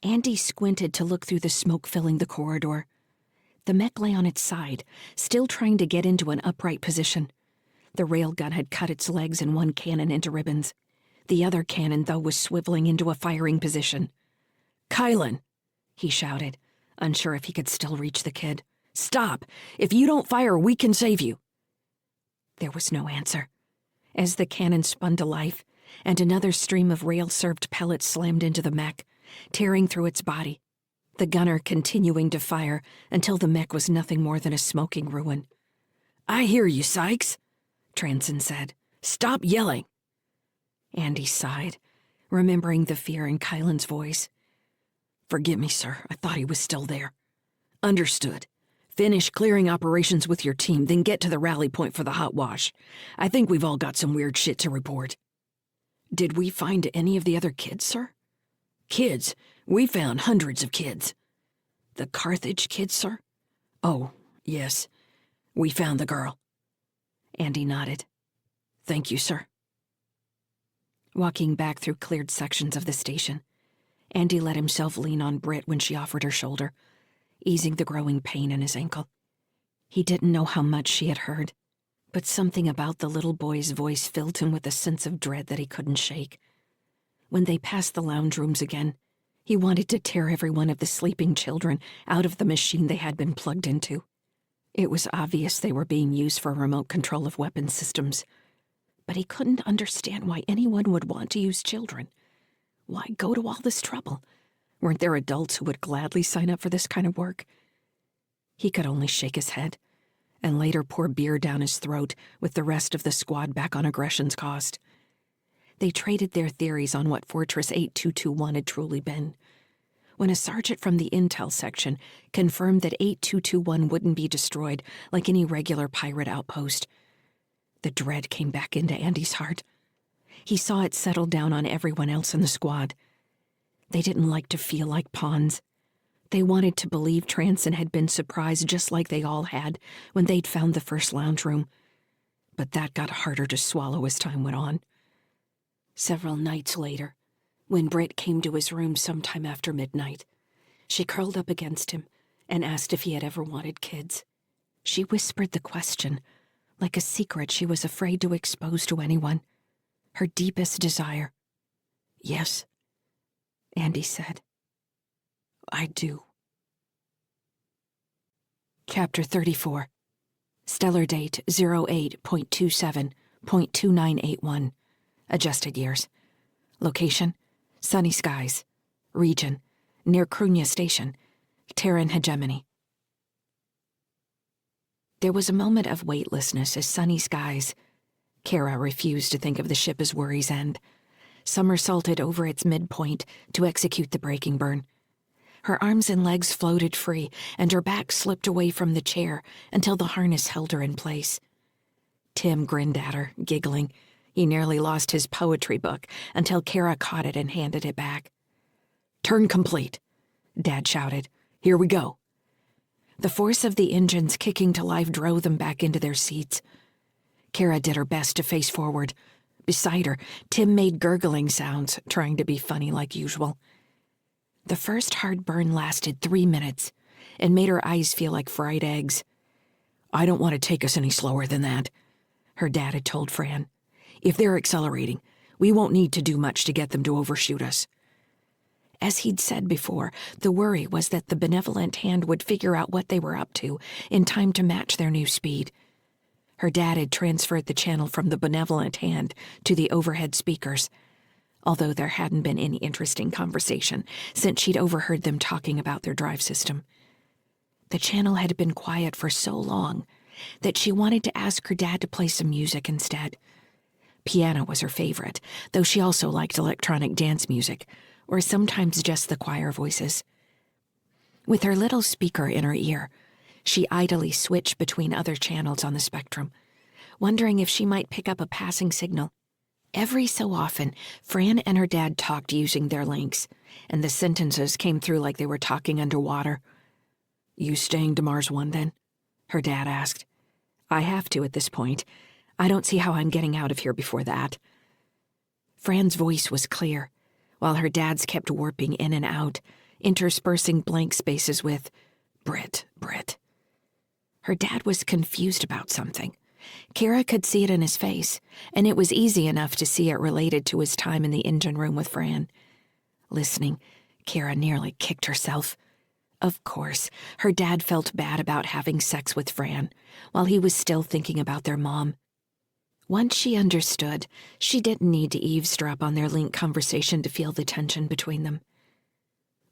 Andy squinted to look through the smoke filling the corridor. The mech lay on its side, still trying to get into an upright position. The railgun had cut its legs and one cannon into ribbons. The other cannon, though, was swiveling into a firing position. "Kylan," he shouted, unsure if he could still reach the kid. "Stop! If you don't fire, we can save you." There was no answer. As the cannon spun to life, and another stream of rail-served pellets slammed into the mech, tearing through its body, the gunner continuing to fire until the mech was nothing more than a smoking ruin. "I hear you, Sykes," Transen said. "Stop yelling." Andy sighed, remembering the fear in Kylan's voice. "Forgive me, sir. I thought he was still there." "Understood. Finish clearing operations with your team, then get to the rally point for the hot wash. I think we've all got some weird shit to report." "Did we find any of the other kids, sir?" "Kids? We found hundreds of kids." "The Carthage kids, sir?" "Oh, yes. We found the girl." Andy nodded. "Thank you, sir." Walking back through cleared sections of the station, Andy let himself lean on Britt when she offered her shoulder, easing the growing pain in his ankle. He didn't know how much she had heard, but something about the little boy's voice filled him with a sense of dread that he couldn't shake. When they passed the lounge rooms again, he wanted to tear every one of the sleeping children out of the machine they had been plugged into. It was obvious they were being used for remote control of weapons systems, but he couldn't understand why anyone would want to use children. Why go to all this trouble? Weren't there adults who would gladly sign up for this kind of work? He could only shake his head, and later pour beer down his throat with the rest of the squad back on aggression's cost. They traded their theories on what Fortress 8221 had truly been. When a sergeant from the intel section confirmed that 8221 wouldn't be destroyed like any regular pirate outpost, the dread came back into Andy's heart. He saw it settle down on everyone else in the squad. They didn't like to feel like pawns. They wanted to believe Transen had been surprised just like they all had when they'd found the first lounge room. but that got harder to swallow as time went on. Several nights later, when Britt came to his room sometime after midnight, she curled up against him and asked if he had ever wanted kids. She whispered the question, like a secret she was afraid to expose to anyone, her deepest desire. "Yes," Andy said. "I do." Chapter 34. Stellar date 08.27.2981. Adjusted years. Location, sunny skies. Region, near Krunya Station, Terran hegemony. There was a moment of weightlessness as sunny skies. Kara refused to think of the ship as Worry's End, somersaulted over its midpoint to execute the braking burn. Her arms and legs floated free, and her back slipped away from the chair until the harness held her in place. Tim grinned at her, giggling. He nearly lost his poetry book until Kara caught it and handed it back. "Turn complete," Dad shouted. "Here we go." The force of the engines kicking to life drove them back into their seats. Kara did her best to face forward. Beside her, Tim made gurgling sounds, trying to be funny like usual. The first hard burn lasted 3 minutes and made her eyes feel like fried eggs. "I don't want to take us any slower than that," her dad had told Fran. "If they're accelerating, we won't need to do much to get them to overshoot us." As he'd said before, the worry was that the benevolent hand would figure out what they were up to in time to match their new speed. Her dad had transferred the channel from the benevolent hand to the overhead speakers, although there hadn't been any interesting conversation since she'd overheard them talking about their drive system. The channel had been quiet for so long that she wanted to ask her dad to play some music instead. Piano was her favorite, though she also liked electronic dance music, or sometimes just the choir voices. With her little speaker in her ear, she idly switched between other channels on the spectrum, wondering if she might pick up a passing signal. Every so often, Fran and her dad talked using their links, and the sentences came through like they were talking underwater. "You staying to Mars 1 then?" her dad asked. "I have to at this point. I don't see how I'm getting out of here before that." Fran's voice was clear, while her dad's kept warping in and out, interspersing blank spaces with, "Britt." Her dad was confused about something. Kara could see it in his face, and it was easy enough to see it related to his time in the engine room with Fran. Listening, Kara nearly kicked herself. Of course, her dad felt bad about having sex with Fran, while he was still thinking about their mom. Once she understood, she didn't need to eavesdrop on their link conversation to feel the tension between them.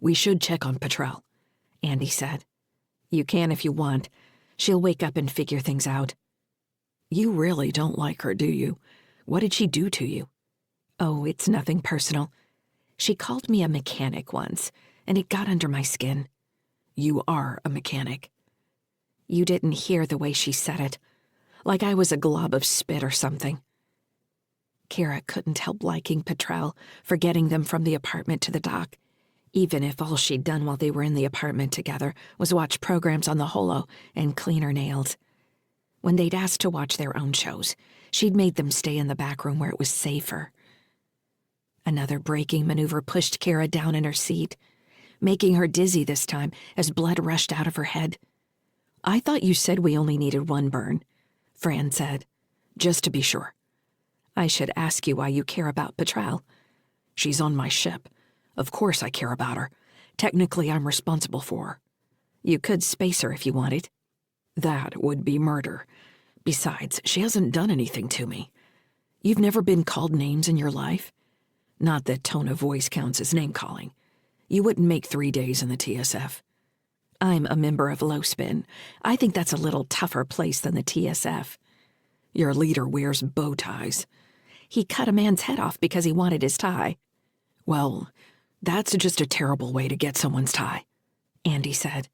"We should check on Petrel," Andy said. "You can if you want. She'll wake up and figure things out." "You really don't like her, do you? What did she do to you?" "Oh, it's nothing personal. She called me a mechanic once, and it got under my skin." "You are a mechanic." "You didn't hear the way she said it. Like I was a glob of spit or something." Kara couldn't help liking Petrel for getting them from the apartment to the dock, even if all she'd done while they were in the apartment together was watch programs on the holo and clean her nails. When they'd asked to watch their own shows, she'd made them stay in the back room where it was safer. Another braking maneuver pushed Kara down in her seat, making her dizzy this time as blood rushed out of her head. "I thought you said we only needed 1 burn," Fran said. "Just to be sure." "I should ask you why you care about Petrel." "She's on my ship. Of course I care about her. Technically, I'm responsible for her." "You could space her if you wanted." "That would be murder. Besides, she hasn't done anything to me. You've never been called names in your life? Not that tone of voice counts as name-calling. You wouldn't make 3 days in the TSF." "I'm a member of Low Spin. I think that's a little tougher place than the TSF." "Your leader wears bow ties." "He cut a man's head off because he wanted his tie." "Well, that's just a terrible way to get someone's tie," Andy said.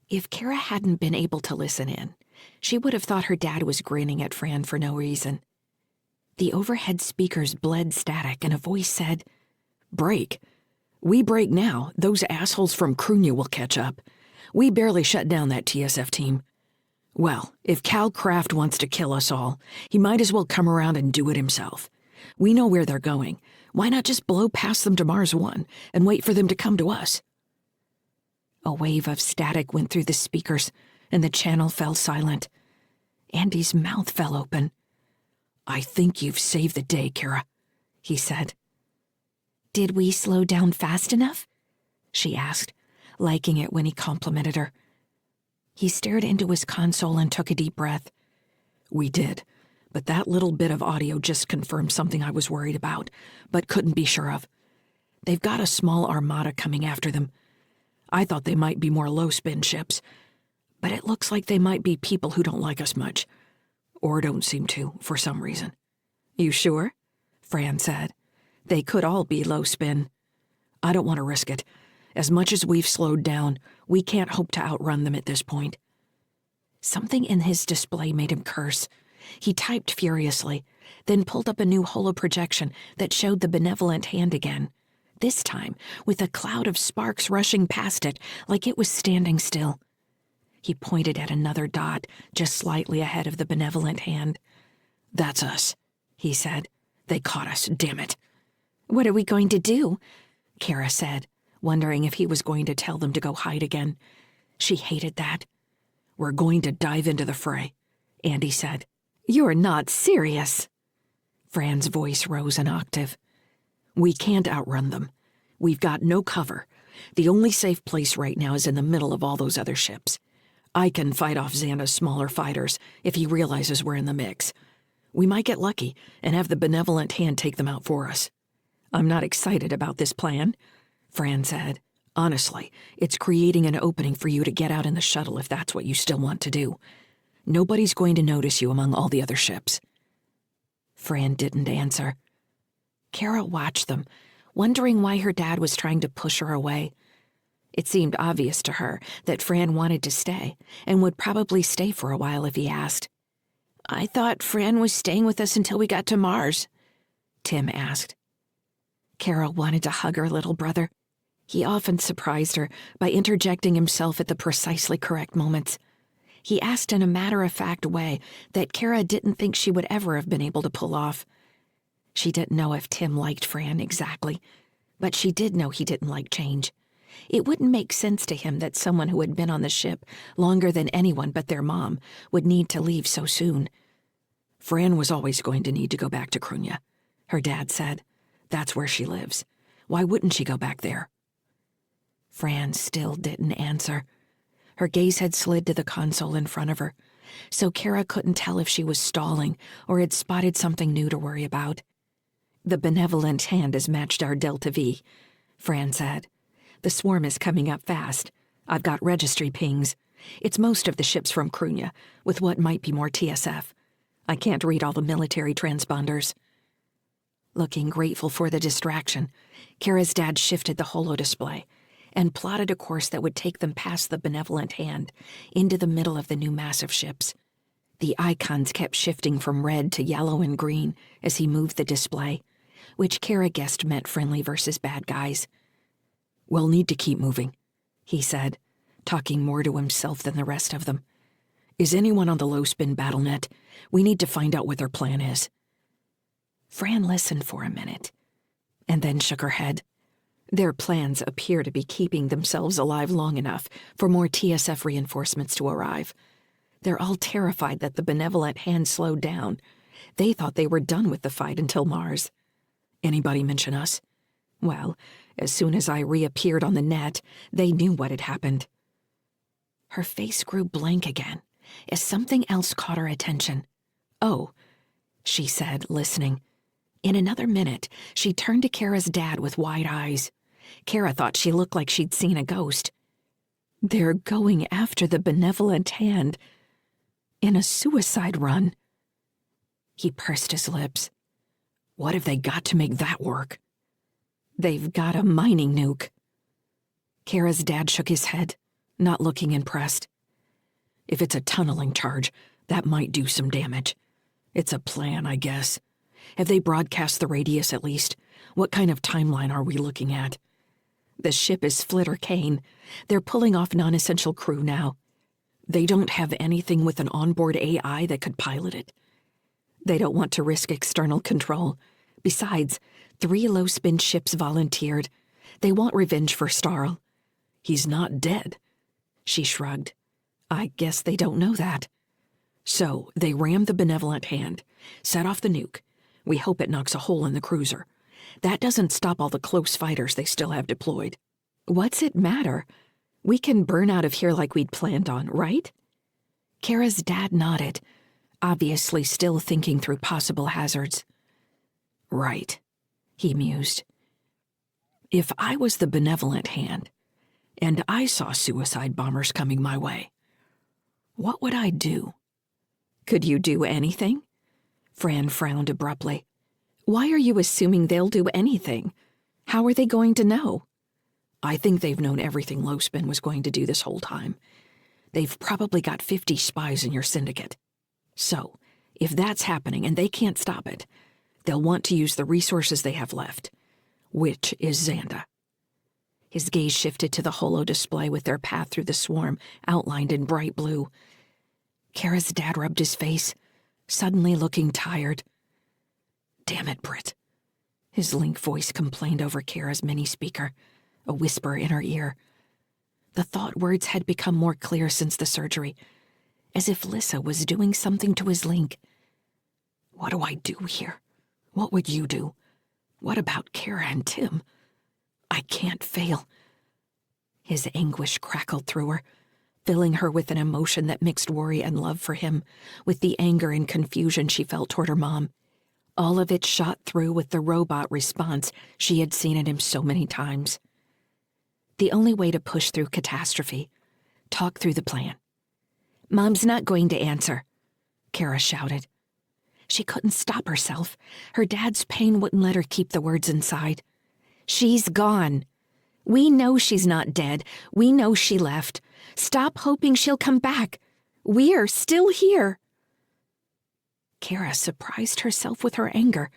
If Kara hadn't been able to listen in, she would have thought her dad was grinning at Fran for no reason. The overhead speakers bled static, and a voice said, "Break. We break now. Those assholes from Krunya will catch up. We barely shut down that TSF team." Well, if Cal Kraft wants to kill us all, he might as well come around and do it himself. We know where they're going. Why not just blow past them to Mars 1 and wait for them to come to us? A wave of static went through the speakers, and the channel fell silent. Andy's mouth fell open. I think you've saved the day, Kara, he said. Did we slow down fast enough? She asked, liking it when he complimented her. He stared into his console and took a deep breath. We did, but that little bit of audio just confirmed something I was worried about, but couldn't be sure of. They've got a small armada coming after them. I thought they might be more low-spin ships, but it looks like they might be people who don't like us much, or don't seem to, for some reason. You sure? Fran said. They could all be low-spin. I don't want to risk it. As much as we've slowed down, we can't hope to outrun them at this point. Something in his display made him curse. He typed furiously, then pulled up a new holoprojection that showed the benevolent hand again, this time with a cloud of sparks rushing past it like it was standing still. He pointed at another dot just slightly ahead of the benevolent hand. That's us, he said. They caught us, damn it. What are we going to do? Kara said, wondering if he was going to tell them to go hide again. She hated that. We're going to dive into the fray, Andy said. You're not serious. Fran's voice rose an octave. We can't outrun them. We've got no cover. The only safe place right now is in the middle of all those other ships. I can fight off Xanda's smaller fighters if he realizes we're in the mix. We might get lucky and have the benevolent hand take them out for us. I'm not excited about this plan, Fran said. Honestly, it's creating an opening for you to get out in the shuttle if that's what you still want to do. Nobody's going to notice you among all the other ships. Fran didn't answer. Kara watched them, wondering why her dad was trying to push her away. It seemed obvious to her that Fran wanted to stay, and would probably stay for a while if he asked. I thought Fran was staying with us until we got to Mars, Tim asked. Kara wanted to hug her little brother. He often surprised her by interjecting himself at the precisely correct moments. He asked in a matter-of-fact way that Kara didn't think she would ever have been able to pull off. She didn't know if Tim liked Fran exactly, but she did know he didn't like change. It wouldn't make sense to him that someone who had been on the ship longer than anyone but their mom would need to leave so soon. Fran was always going to need to go back to Crunya, her dad said. That's where she lives. Why wouldn't she go back there? Fran still didn't answer. Her gaze had slid to the console in front of her, so Kara couldn't tell if she was stalling or had spotted something new to worry about. The benevolent hand has matched our Delta V, Fran said. The swarm is coming up fast. I've got registry pings. It's most of the ships from Crunya, with what might be more TSF. I can't read all the military transponders. Looking grateful for the distraction, Kara's dad shifted the holodisplay and plotted a course that would take them past the benevolent hand into the middle of the new massive ships. The icons kept shifting from red to yellow and green as he moved the display, which Kara guessed meant friendly versus bad guys. We'll need to keep moving, he said, talking more to himself than the rest of them. Is anyone on the low-spin battle net? We need to find out what their plan is. Fran listened for a minute, and then shook her head. Their plans appear to be keeping themselves alive long enough for more TSF reinforcements to arrive. They're all terrified that the benevolent hand slowed down. They thought they were done with the fight until Mars. Anybody mention us? Well, as soon as I reappeared on the net, they knew what had happened. Her face grew blank again, as something else caught her attention. Oh, she said, listening. In another minute, she turned to Kara's dad with wide eyes. Kara thought she looked like she'd seen a ghost. They're going after the benevolent hand in a suicide run. He pursed his lips. What have they got to make that work? They've got a mining nuke. Kara's dad shook his head, not looking impressed. If it's a tunneling charge, that might do some damage. It's a plan, I guess. Have they broadcast the radius at least? What kind of timeline are we looking at? The ship is Flitter Kane. They're pulling off non-essential crew now. They don't have anything with an onboard AI that could pilot it. They don't want to risk external control. Besides, 3 low-spin ships volunteered. They want revenge for Starl. He's not dead. She shrugged. I guess they don't know that. So, they rammed the benevolent hand, set off the nuke. We hope it knocks a hole in the cruiser. That doesn't stop all the close fighters they still have deployed. What's it matter? We can burn out of here like we'd planned on, right? Kara's dad nodded, obviously still thinking through possible hazards. Right, he mused. If I was the benevolent hand, and I saw suicide bombers coming my way, what would I do? Could you do anything? Fran frowned abruptly. Why are you assuming they'll do anything? How are they going to know? I think they've known everything Lowspin was going to do this whole time. They've probably got 50 spies in your syndicate. So, if that's happening and they can't stop it, they'll want to use the resources they have left, which is Xanda. His gaze shifted to the holo display with their path through the swarm outlined in bright blue. Kara's dad rubbed his face, suddenly looking tired. Damn it, Britt. His Link voice complained over Kara's mini-speaker, a whisper in her ear. The thought words had become more clear since the surgery, as if Lyssa was doing something to his Link. What do I do here? What would you do? What about Kara and Tim? I can't fail. His anguish crackled through her, filling her with an emotion that mixed worry and love for him, with the anger and confusion she felt toward her mom. All of it shot through with the robot response she had seen in him so many times. The only way to push through catastrophe, talk through the plan. Mom's not going to answer, Kara shouted. She couldn't stop herself. Her dad's pain wouldn't let her keep the words inside. She's gone. We know she's not dead. We know she left. Stop hoping she'll come back. We're still here. Kara surprised herself with her anger.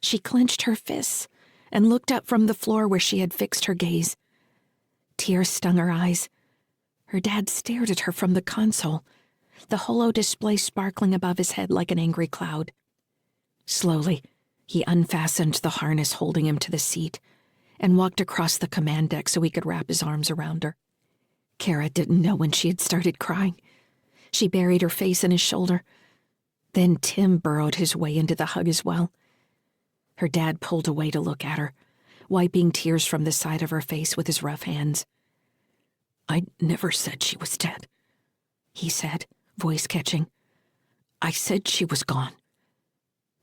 She clenched her fists and looked up from the floor where she had fixed her gaze. Tears stung her eyes. Her dad stared at her from the console, the holo display sparkling above his head like an angry cloud. Slowly, he unfastened the harness holding him to the seat and walked across the command deck so he could wrap his arms around her. Kara didn't know when she had started crying. She buried her face in his shoulder. Then Tim burrowed his way into the hug as well. Her dad pulled away to look at her, wiping tears from the side of her face with his rough hands. I never said she was dead, he said, voice catching. I said she was gone.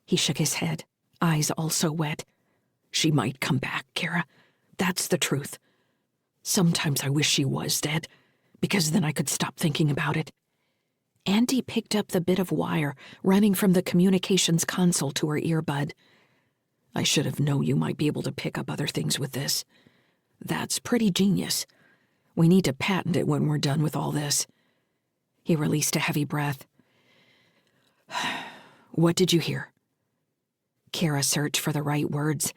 He shook his head, eyes also wet. She might come back, Kara. That's the truth. Sometimes I wish she was dead, because then I could stop thinking about it. Andy picked up the bit of wire running from the communications console to her earbud. I should have known you might be able to pick up other things with this. That's pretty genius. We need to patent it when we're done with all this. He released a heavy breath. What did you hear? Kara searched for the right words.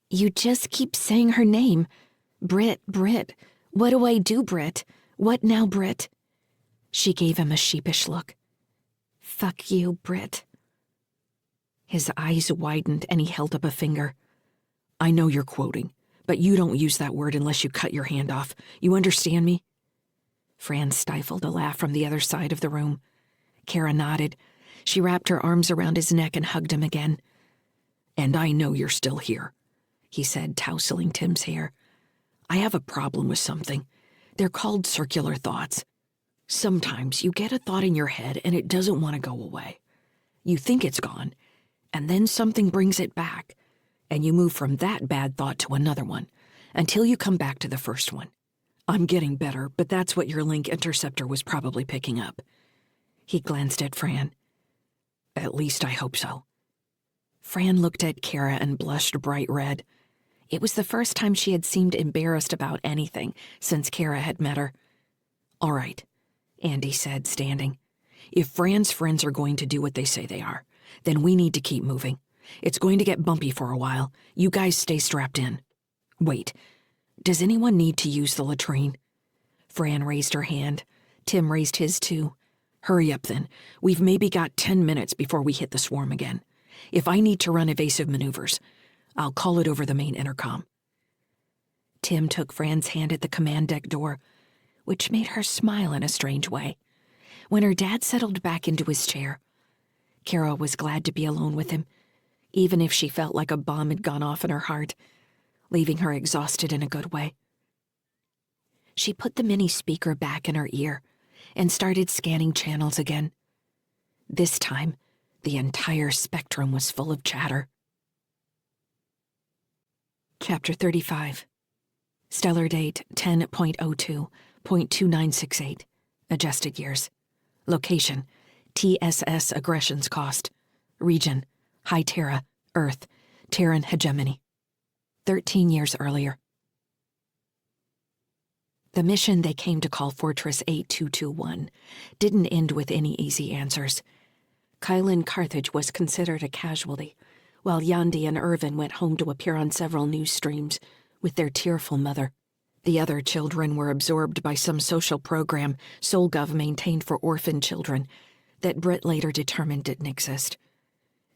You just keep saying her name. Britt. What do I do, Britt? What now, Britt? She gave him a sheepish look. Fuck you, Britt. His eyes widened and he held up a finger. I know you're quoting, but you don't use that word unless you cut your hand off. You understand me? Fran stifled a laugh from the other side of the room. Kara nodded. She wrapped her arms around his neck and hugged him again. And I know you're still here, he said, tousling Tim's hair. I have a problem with something. They're called circular thoughts. Sometimes you get a thought in your head and it doesn't want to go away. You think it's gone, and then something brings it back, and you move from that bad thought to another one, until you come back to the first one. I'm getting better, but that's what your Link interceptor was probably picking up. He glanced at Fran. At least I hope so. Fran looked at Kara and blushed bright red. It was the first time she had seemed embarrassed about anything since Kara had met her. All right, Andy said, standing. If Fran's friends are going to do what they say they are, then we need to keep moving. It's going to get bumpy for a while. You guys stay strapped in. Wait, does anyone need to use the latrine? Fran raised her hand. Tim raised his too. Hurry up then. We've maybe got 10 minutes before we hit the swarm again. If I need to run evasive maneuvers, I'll call it over the main intercom. Tim took Fran's hand at the command deck door, which made her smile in a strange way. When her dad settled back into his chair, Kara was glad to be alone with him, even if she felt like a bomb had gone off in her heart, leaving her exhausted in a good way. She put the mini speaker back in her ear and started scanning channels again. This time, the entire spectrum was full of chatter. Chapter 35. Stellar date 10.02.2968. Adjusted years. Location: TSS Aggression's Cost. Region: High Terra, Earth, Terran hegemony. 13 years earlier. The mission they came to call Fortress 8221 didn't end with any easy answers. Kylan Carthage was considered a casualty, while Yandi and Irvin went home to appear on several news streams with their tearful mother. The other children were absorbed by some social program Solgov maintained for orphan children that Britt later determined didn't exist.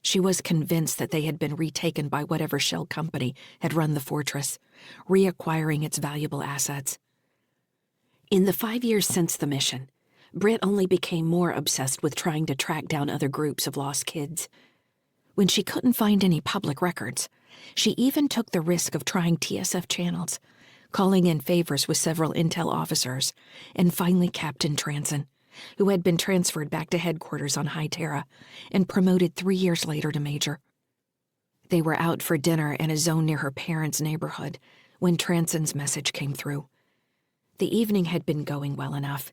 She was convinced that they had been retaken by whatever shell company had run the fortress, reacquiring its valuable assets. In the 5 years since the mission, Britt only became more obsessed with trying to track down other groups of lost kids. When she couldn't find any public records, she even took the risk of trying TSF channels, calling in favors with several intel officers, and finally Captain Transon, who had been transferred back to headquarters on High Terra and promoted 3 years later to Major. They were out for dinner in a zone near her parents' neighborhood when Transon's message came through. The evening had been going well enough,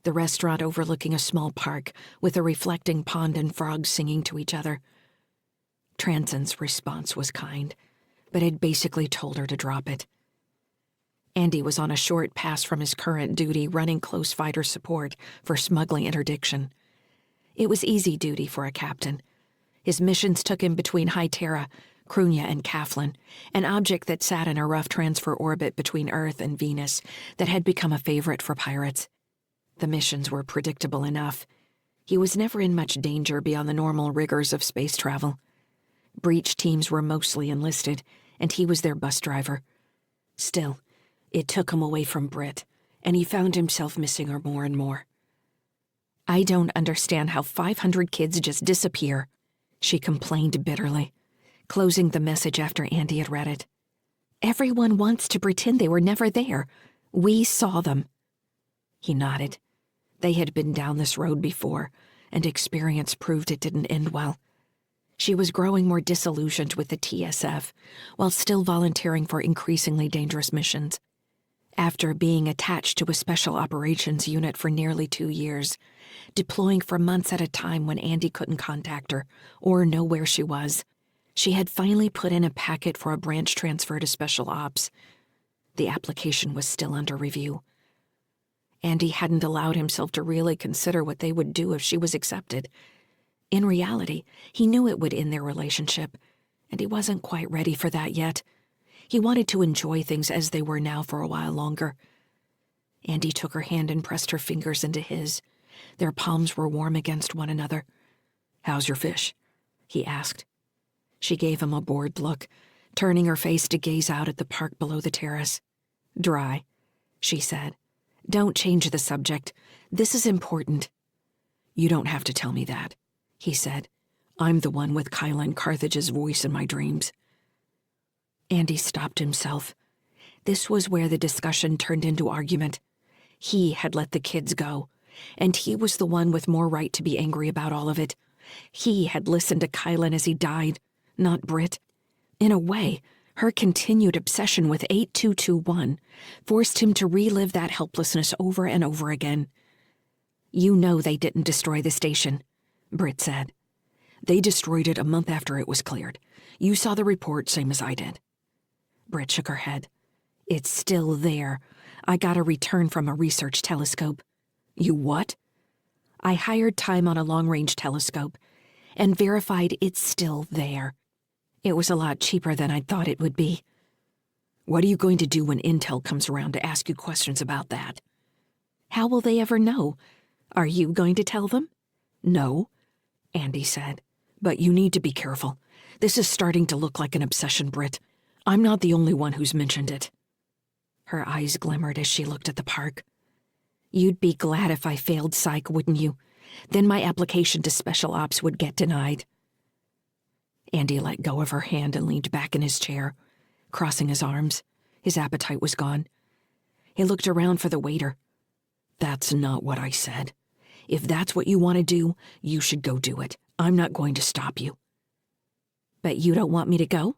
the restaurant overlooking a small park with a reflecting pond and frogs singing to each other. Transon's response was kind, but had basically told her to drop it. Andy was on a short pass from his current duty running close fighter support for smuggling interdiction. It was easy duty for a captain. His missions took him between High Terra, Krunya, and Kaflin, an object that sat in a rough transfer orbit between Earth and Venus that had become a favorite for pirates. The missions were predictable enough. He was never in much danger beyond the normal rigors of space travel. Breach teams were mostly enlisted, and he was their bus driver. Still, it took him away from Britt, and he found himself missing her more and more. "I don't understand how 500 kids just disappear," she complained bitterly, closing the message after Andy had read it. "Everyone wants to pretend they were never there. We saw them." He nodded. They had been down this road before, and experience proved it didn't end well. She was growing more disillusioned with the TSF, while still volunteering for increasingly dangerous missions. After being attached to a special operations unit for nearly 2 years, deploying for months at a time when Andy couldn't contact her or know where she was, she had finally put in a packet for a branch transfer to Special Ops. The application was still under review. Andy hadn't allowed himself to really consider what they would do if she was accepted. In reality, he knew it would end their relationship, and he wasn't quite ready for that yet. He wanted to enjoy things as they were now for a while longer. Andy took her hand and pressed her fingers into his. Their palms were warm against one another. "How's your fish?" he asked. She gave him a bored look, turning her face to gaze out at the park below the terrace. "Dry," she said. "Don't change the subject. This is important." "You don't have to tell me that," he said. "I'm the one with Kylan Carthage's voice in my dreams." Andy stopped himself. This was where the discussion turned into argument. He had let the kids go, and he was the one with more right to be angry about all of it. He had listened to Kylan as he died, not Britt. In a way, her continued obsession with 8221 forced him to relive that helplessness over and over again. "You know they didn't destroy the station," Britt said. "They destroyed it a month after it was cleared. You saw the report, same as I did." Britt shook her head. "It's still there. I got a return from a research telescope." "You what?" "I hired time on a long-range telescope and verified it's still there. It was a lot cheaper than I thought it would be." "What are you going to do when Intel comes around to ask you questions about that?" How will they ever know? Are you going to tell them? No, Andy said. But you need to be careful. This is starting to look like an obsession, Britt. I'm not the only one who's mentioned it. Her eyes glimmered as she looked at the park. You'd be glad if I failed psych, wouldn't you? Then my application to special ops would get denied. Andy let go of her hand and leaned back in his chair, crossing his arms. His appetite was gone. He looked around for the waiter. That's not what I said. If that's what you want to do, you should go do it. I'm not going to stop you. But you don't want me to go?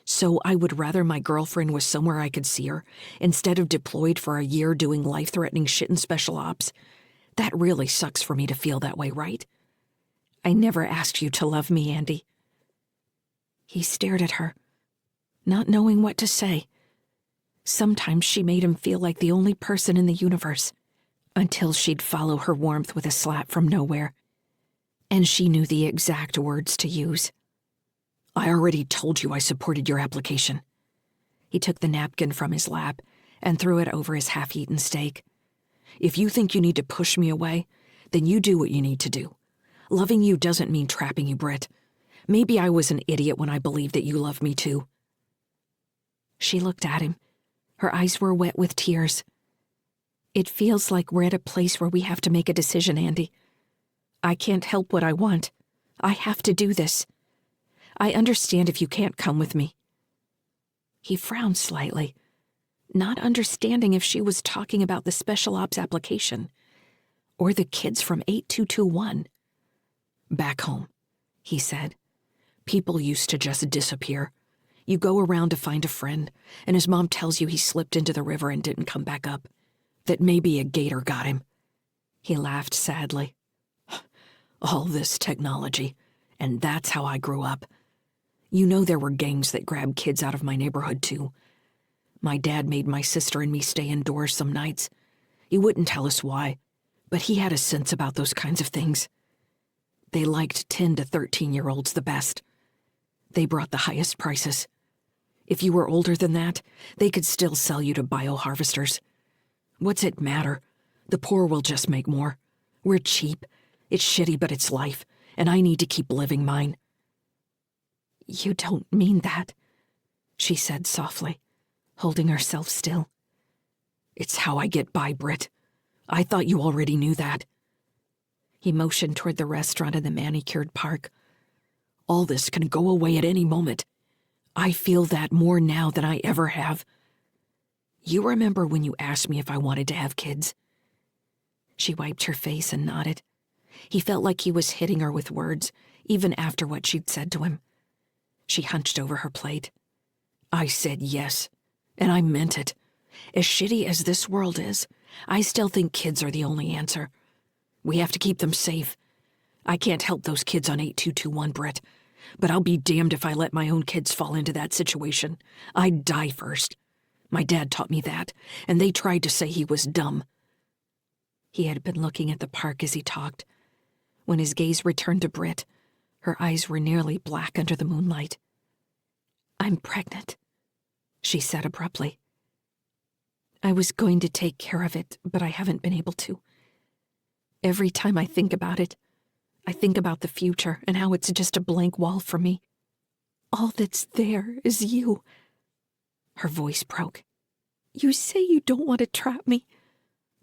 So I would rather my girlfriend was somewhere I could see her, instead of deployed for a year doing life-threatening shit in special ops. That really sucks for me to feel that way, right? I never asked you to love me, Andy. He stared at her, not knowing what to say. Sometimes she made him feel like the only person in the universe, until she'd follow her warmth with a slap from nowhere. And she knew the exact words to use. I already told you I supported your application. He took the napkin from his lap and threw it over his half-eaten steak. If you think you need to push me away, then you do what you need to do. Loving you doesn't mean trapping you, Britt. Maybe I was an idiot when I believed that you loved me too. She looked at him. Her eyes were wet with tears. It feels like we're at a place where we have to make a decision, Andy. I can't help what I want. I have to do this. I understand if you can't come with me. He frowned slightly, not understanding if she was talking about the special ops application or the kids from 8221. Back home, he said. People used to just disappear. You go around to find a friend, and his mom tells you he slipped into the river and didn't come back up. That maybe a gator got him. He laughed sadly. All this technology, and that's how I grew up. You know there were gangs that grabbed kids out of my neighborhood, too. My dad made my sister and me stay indoors some nights. He wouldn't tell us why, but he had a sense about those kinds of things. They liked 10 to 13-year-olds the best. They brought the highest prices. If you were older than that, they could still sell you to bioharvesters. What's it matter? The poor will just make more. We're cheap. It's shitty, but it's life, and I need to keep living mine. You don't mean that, she said softly, holding herself still. It's how I get by, Britt. I thought you already knew that. He motioned toward the restaurant in the manicured park. All this can go away at any moment. I feel that more now than I ever have. You remember when you asked me if I wanted to have kids? She wiped her face and nodded. He felt like he was hitting her with words, even after what she'd said to him. She hunched over her plate. I said yes, and I meant it. As shitty as this world is, I still think kids are the only answer. We have to keep them safe. I can't help those kids on 8221, Britt, but I'll be damned if I let my own kids fall into that situation. I'd die first. My dad taught me that, and they tried to say he was dumb. He had been looking at the park as he talked. When his gaze returned to Britt, her eyes were nearly black under the moonlight. I'm pregnant, she said abruptly. I was going to take care of it, but I haven't been able to. Every time I think about it, I think about the future and how it's just a blank wall for me. All that's there is you. Her voice broke. You say you don't want to trap me,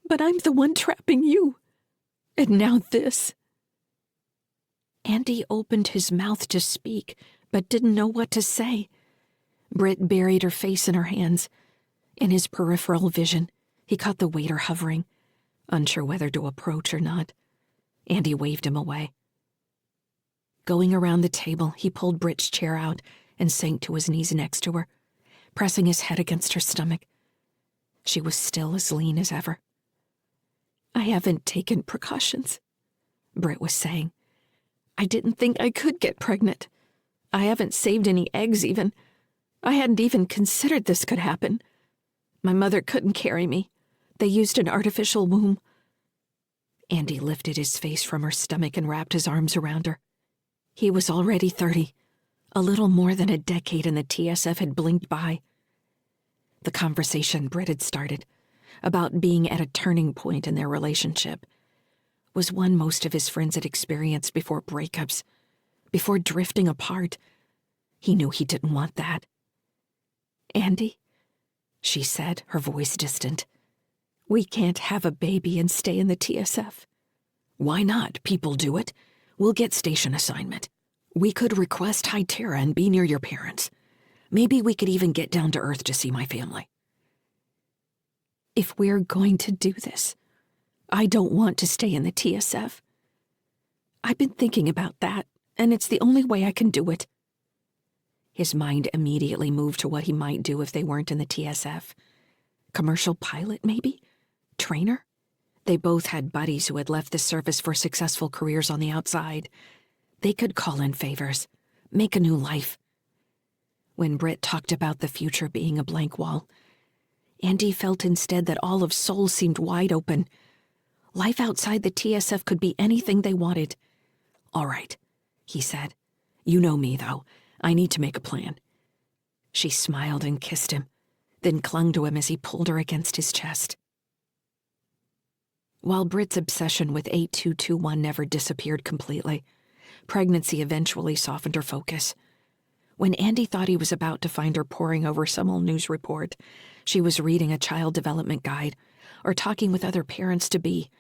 but I'm the one trapping you. And now this. Andy opened his mouth to speak, but didn't know what to say. Britt buried her face in her hands. In his peripheral vision, he caught the waiter hovering, unsure whether to approach or not. Andy waved him away. Going around the table, he pulled Britt's chair out and sank to his knees next to her, pressing his head against her stomach. She was still as lean as ever. I haven't taken precautions, Britt was saying. I didn't think I could get pregnant. I haven't saved any eggs even. I hadn't even considered this could happen. My mother couldn't carry me. They used an artificial womb. Andy lifted his face from her stomach and wrapped his arms around her. He was already 30. A little more than a decade in the TSF had blinked by. The conversation Britt had started, about being at a turning point in their relationship, was one most of his friends had experienced before breakups, before drifting apart. He knew he didn't want that. "Andy," she said, her voice distant, "we can't have a baby and stay in the TSF." "Why not? People do it. We'll get station assignment. We could request High Terra and be near your parents. Maybe we could even get down to Earth to see my family." "If we're going to do this, I don't want to stay in the TSF. I've been thinking about that, and it's the only way I can do it." His mind immediately moved to what he might do if they weren't in the TSF. Commercial pilot, maybe? Trainer? They both had buddies who had left the service for successful careers on the outside. They could call in favors, make a new life. When Britt talked about the future being a blank wall, Andy felt instead that all of Seoul seemed wide open. Life outside the TSF could be anything they wanted. "All right," he said. "You know me, though. I need to make a plan." She smiled and kissed him, then clung to him as he pulled her against his chest. While Britt's obsession with 8221 never disappeared completely, pregnancy eventually softened her focus. When Andy thought he was about to find her poring over some old news report, she was reading a child development guide or talking with other parents-to-be.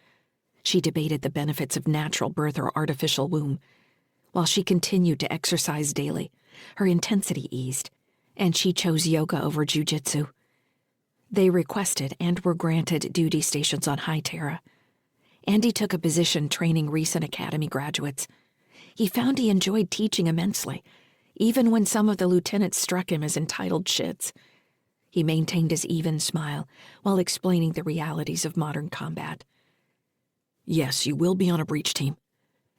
She debated the benefits of natural birth or artificial womb. While she continued to exercise daily, her intensity eased, and she chose yoga over jujitsu. They requested and were granted duty stations on High Terra. Andy took a position training recent academy graduates. He found he enjoyed teaching immensely, even when some of the lieutenants struck him as entitled shits. He maintained his even smile while explaining the realities of modern combat. "Yes, you will be on a breach team,"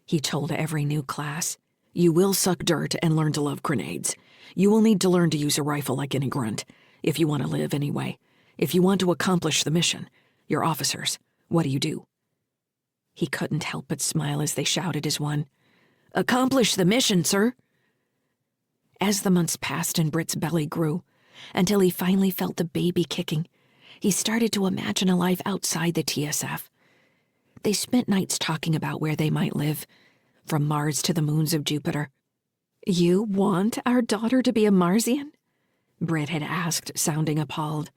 he told every new class. "You will suck dirt and learn to love grenades. You will need to learn to use a rifle like any grunt, if you want to live anyway. If you want to accomplish the mission, your officers, what do?" He couldn't help but smile as they shouted as one. "Accomplish the mission, sir!" As the months passed and Britt's belly grew, until he finally felt the baby kicking, he started to imagine a life outside the TSF. They spent nights talking about where they might live, from Mars to the moons of Jupiter. "You want our daughter to be a Marsian?" Britt had asked, sounding appalled.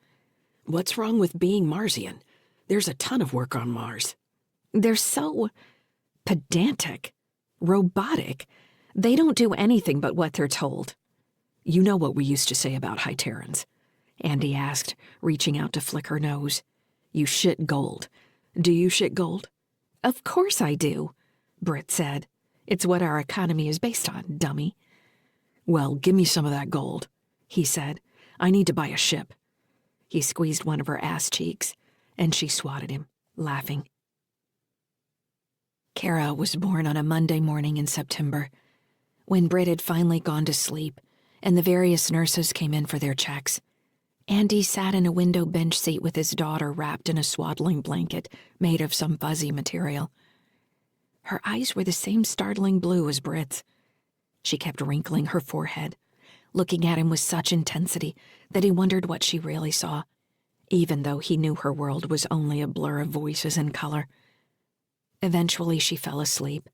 "What's wrong with being Marsian? There's a ton of work on Mars." "They're so pedantic, robotic. They don't do anything but what they're told." "You know what we used to say about High Terrans?" Andy asked, reaching out to flick her nose. "You shit gold. Do you shit gold?" "Of course I do," Britt said. "It's what our economy is based on, dummy." "Well, give me some of that gold," he said. "I need to buy a ship." He squeezed one of her ass cheeks, and she swatted him, laughing. Kara was born on a Monday morning in September. When Britt had finally gone to sleep, and the various nurses came in for their checks, Andy sat in a window bench seat with his daughter wrapped in a swaddling blanket made of some fuzzy material. Her eyes were the same startling blue as Britt's. She kept wrinkling her forehead, looking at him with such intensity that he wondered what she really saw, even though he knew her world was only a blur of voices and color. Eventually she fell asleep,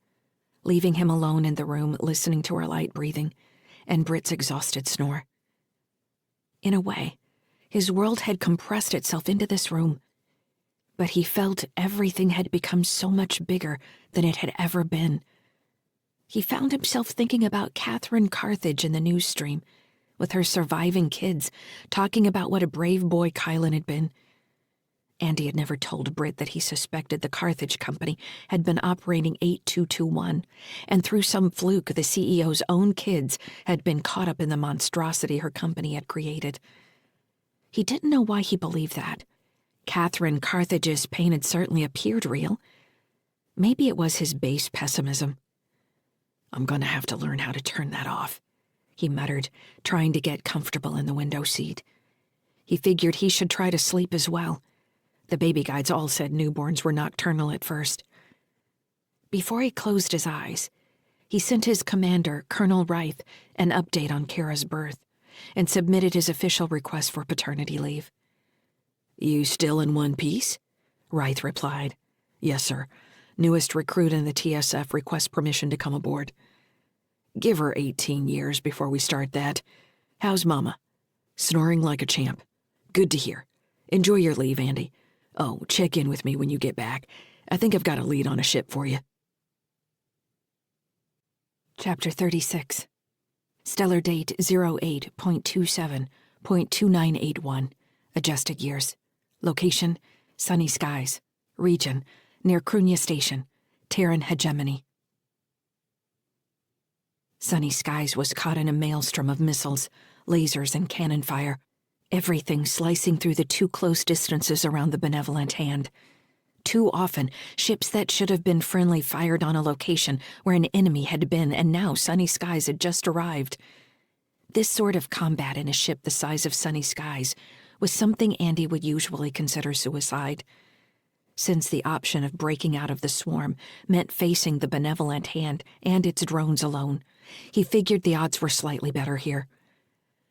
leaving him alone in the room listening to her light breathing and Britt's exhausted snore. In a way, his world had compressed itself into this room, but he felt everything had become so much bigger than it had ever been. He found himself thinking about Catherine Carthage in the news stream, with her surviving kids, talking about what a brave boy Kylan had been. Andy had never told Britt that he suspected the Carthage Company had been operating 8221, and through some fluke the CEO's own kids had been caught up in the monstrosity her company had created. He didn't know why he believed that. Catherine Carthage's pain had certainly appeared real. Maybe it was his base pessimism. "I'm going to have to learn how to turn that off," he muttered, trying to get comfortable in the window seat. He figured he should try to sleep as well. The baby guides all said newborns were nocturnal at first. Before he closed his eyes, he sent his commander, Colonel Reith, an update on Kara's birth and submitted his official request for paternity leave. You still in one piece? Reith replied. Yes, sir. Newest recruit in the TSF requests permission to come aboard. Give her 18 years before we start that. How's Mama? Snoring like a champ. Good to hear. Enjoy your leave, Andy. Oh, check in with me when you get back. I think I've got a lead on a ship for you. Chapter 36. Stellar date 08.27.2981. Adjusted years. Location, sunny skies. Region, near Krunya Station, Terran hegemony. Sunny Skies was caught in a maelstrom of missiles, lasers, and cannon fire, everything slicing through the too close distances around the benevolent hand. Too often, ships that should have been friendly fired on a location where an enemy had been, and now Sunny Skies had just arrived. This sort of combat in a ship the size of Sunny Skies was something Andy would usually consider suicide. Since the option of breaking out of the swarm meant facing the benevolent hand and its drones alone, he figured the odds were slightly better here.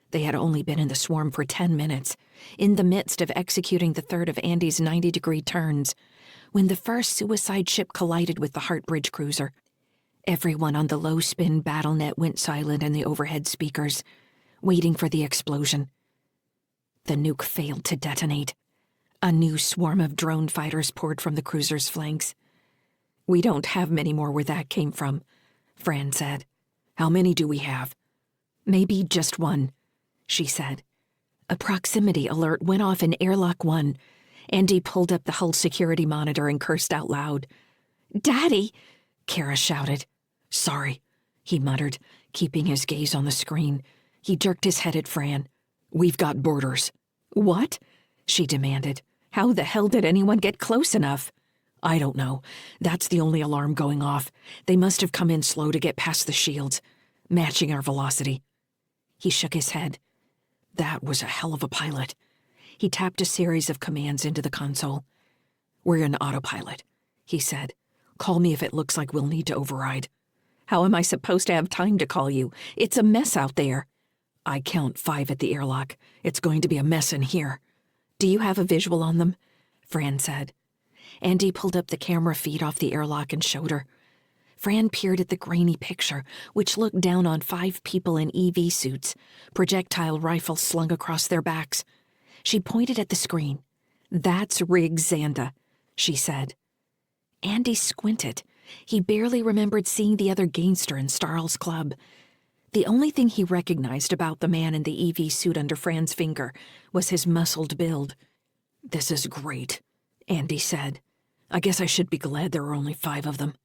They had only been in the swarm for 10 minutes, in the midst of executing the third of Andy's 90-degree turns, when the first suicide ship collided with the Heartbridge cruiser. Everyone on the low-spin BattleNet went silent in the overhead speakers, waiting for the explosion. The nuke failed to detonate. A new swarm of drone fighters poured from the cruiser's flanks. "We don't have many more where that came from," Fran said. "How many do we have?" "Maybe just one," she said. A proximity alert went off in Airlock 1. Andy pulled up the hull security monitor and cursed out loud. "Daddy!" Kara shouted. "Sorry," he muttered, keeping his gaze on the screen. He jerked his head at Fran. "We've got boarders." "What?" she demanded. "How the hell did anyone get close enough?" "I don't know. That's the only alarm going off. They must have come in slow to get past the shields, matching our velocity." He shook his head. That was a hell of a pilot. He tapped a series of commands into the console. "We're in autopilot," he said. "Call me if it looks like we'll need to override." "How am I supposed to have time to call you? It's a mess out there." "I count 5 at the airlock. It's going to be a mess in here." "Do you have a visual on them?" Fran said. Andy pulled up the camera feed off the airlock and showed her. Fran peered at the grainy picture, which looked down on 5 people in EV suits, projectile rifles slung across their backs. She pointed at the screen. "That's Rig Xanda," she said. Andy squinted. He barely remembered seeing the other gangster in Starl's club. The only thing he recognized about the man in the EV suit under Fran's finger was his muscled build. "This is great," Andy said. "I guess I should be glad there are only 5 of them."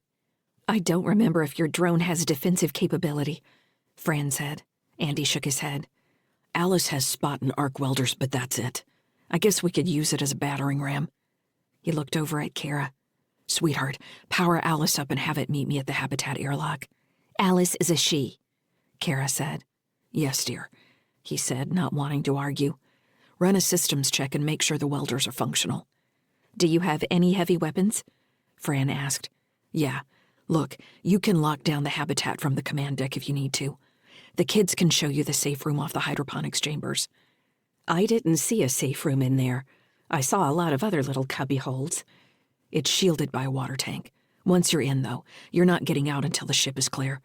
"I don't remember if your drone has defensive capability," Fran said. Andy shook his head. "Alice has spot and arc welders, but that's it. I guess we could use it as a battering ram." He looked over at Kara. "Sweetheart, power Alice up and have it meet me at the Habitat airlock." "Alice is a she," Kara said. "Yes, dear," he said, not wanting to argue. "Run a systems check and make sure the welders are functional." "Do you have any heavy weapons?" Fran asked. "Yeah. Look, you can lock down the Habitat from the command deck if you need to. The kids can show you the safe room off the hydroponics chambers." "I didn't see a safe room in there. I saw a lot of other little cubby holes." "It's shielded by a water tank. Once you're in, though, you're not getting out until the ship is clear.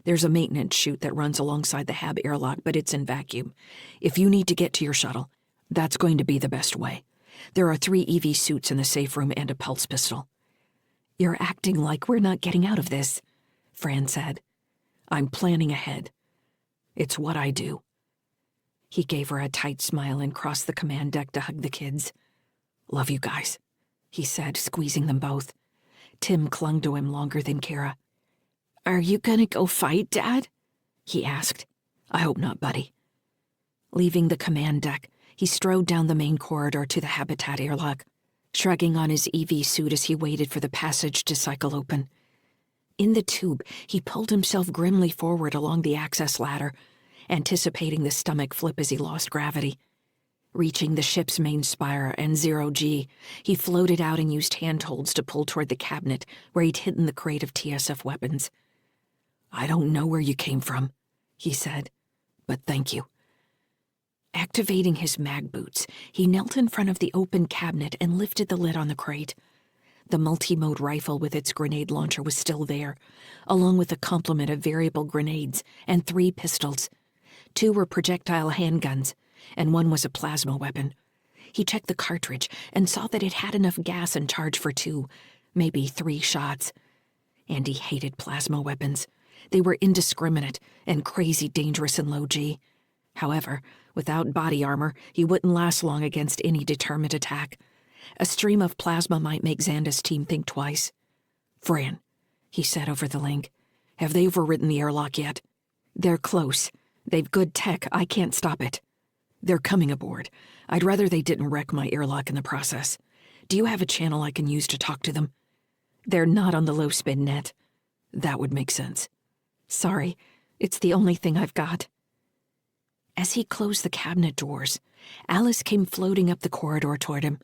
There's a maintenance chute that runs alongside the Hab airlock, but it's in vacuum. If you need to get to your shuttle, that's going to be the best way. There are 3 EV suits in the safe room and a pulse pistol." "You're acting like we're not getting out of this," Fran said. "I'm planning ahead. It's what I do." He gave her a tight smile and crossed the command deck to hug the kids. "Love you guys," he said, squeezing them both. Tim clung to him longer than Kara. "Are you gonna go fight, Dad?" he asked. "I hope not, buddy." Leaving the command deck, he strode down the main corridor to the Habitat airlock, shrugging on his EV suit as he waited for the passage to cycle open. In the tube, he pulled himself grimly forward along the access ladder, anticipating the stomach flip as he lost gravity. Reaching the ship's main spire and 0G, he floated out and used handholds to pull toward the cabinet where he'd hidden the crate of TSF weapons. "I don't know where you came from," he said, "but thank you." Activating his mag boots, he knelt in front of the open cabinet and lifted the lid on the crate. The multi-mode rifle with its grenade launcher was still there, along with a complement of variable grenades and 3 pistols. 2 were projectile handguns, and 1 was a plasma weapon. He checked the cartridge and saw that it had enough gas and charge for 2, maybe 3 shots. Andy hated plasma weapons. They were indiscriminate and crazy dangerous in low G. However, without body armor, he wouldn't last long against any determined attack. A stream of plasma might make Xanda's team think twice. "Fran," he said over the link, "have they overridden the airlock yet?" "They're close. They've good tech. I can't stop it." "They're coming aboard. I'd rather they didn't wreck my airlock in the process. Do you have a channel I can use to talk to them?" "They're not on the low-spin net." "That would make sense." "Sorry, it's the only thing I've got." As he closed the cabinet doors, Alice came floating up the corridor toward him,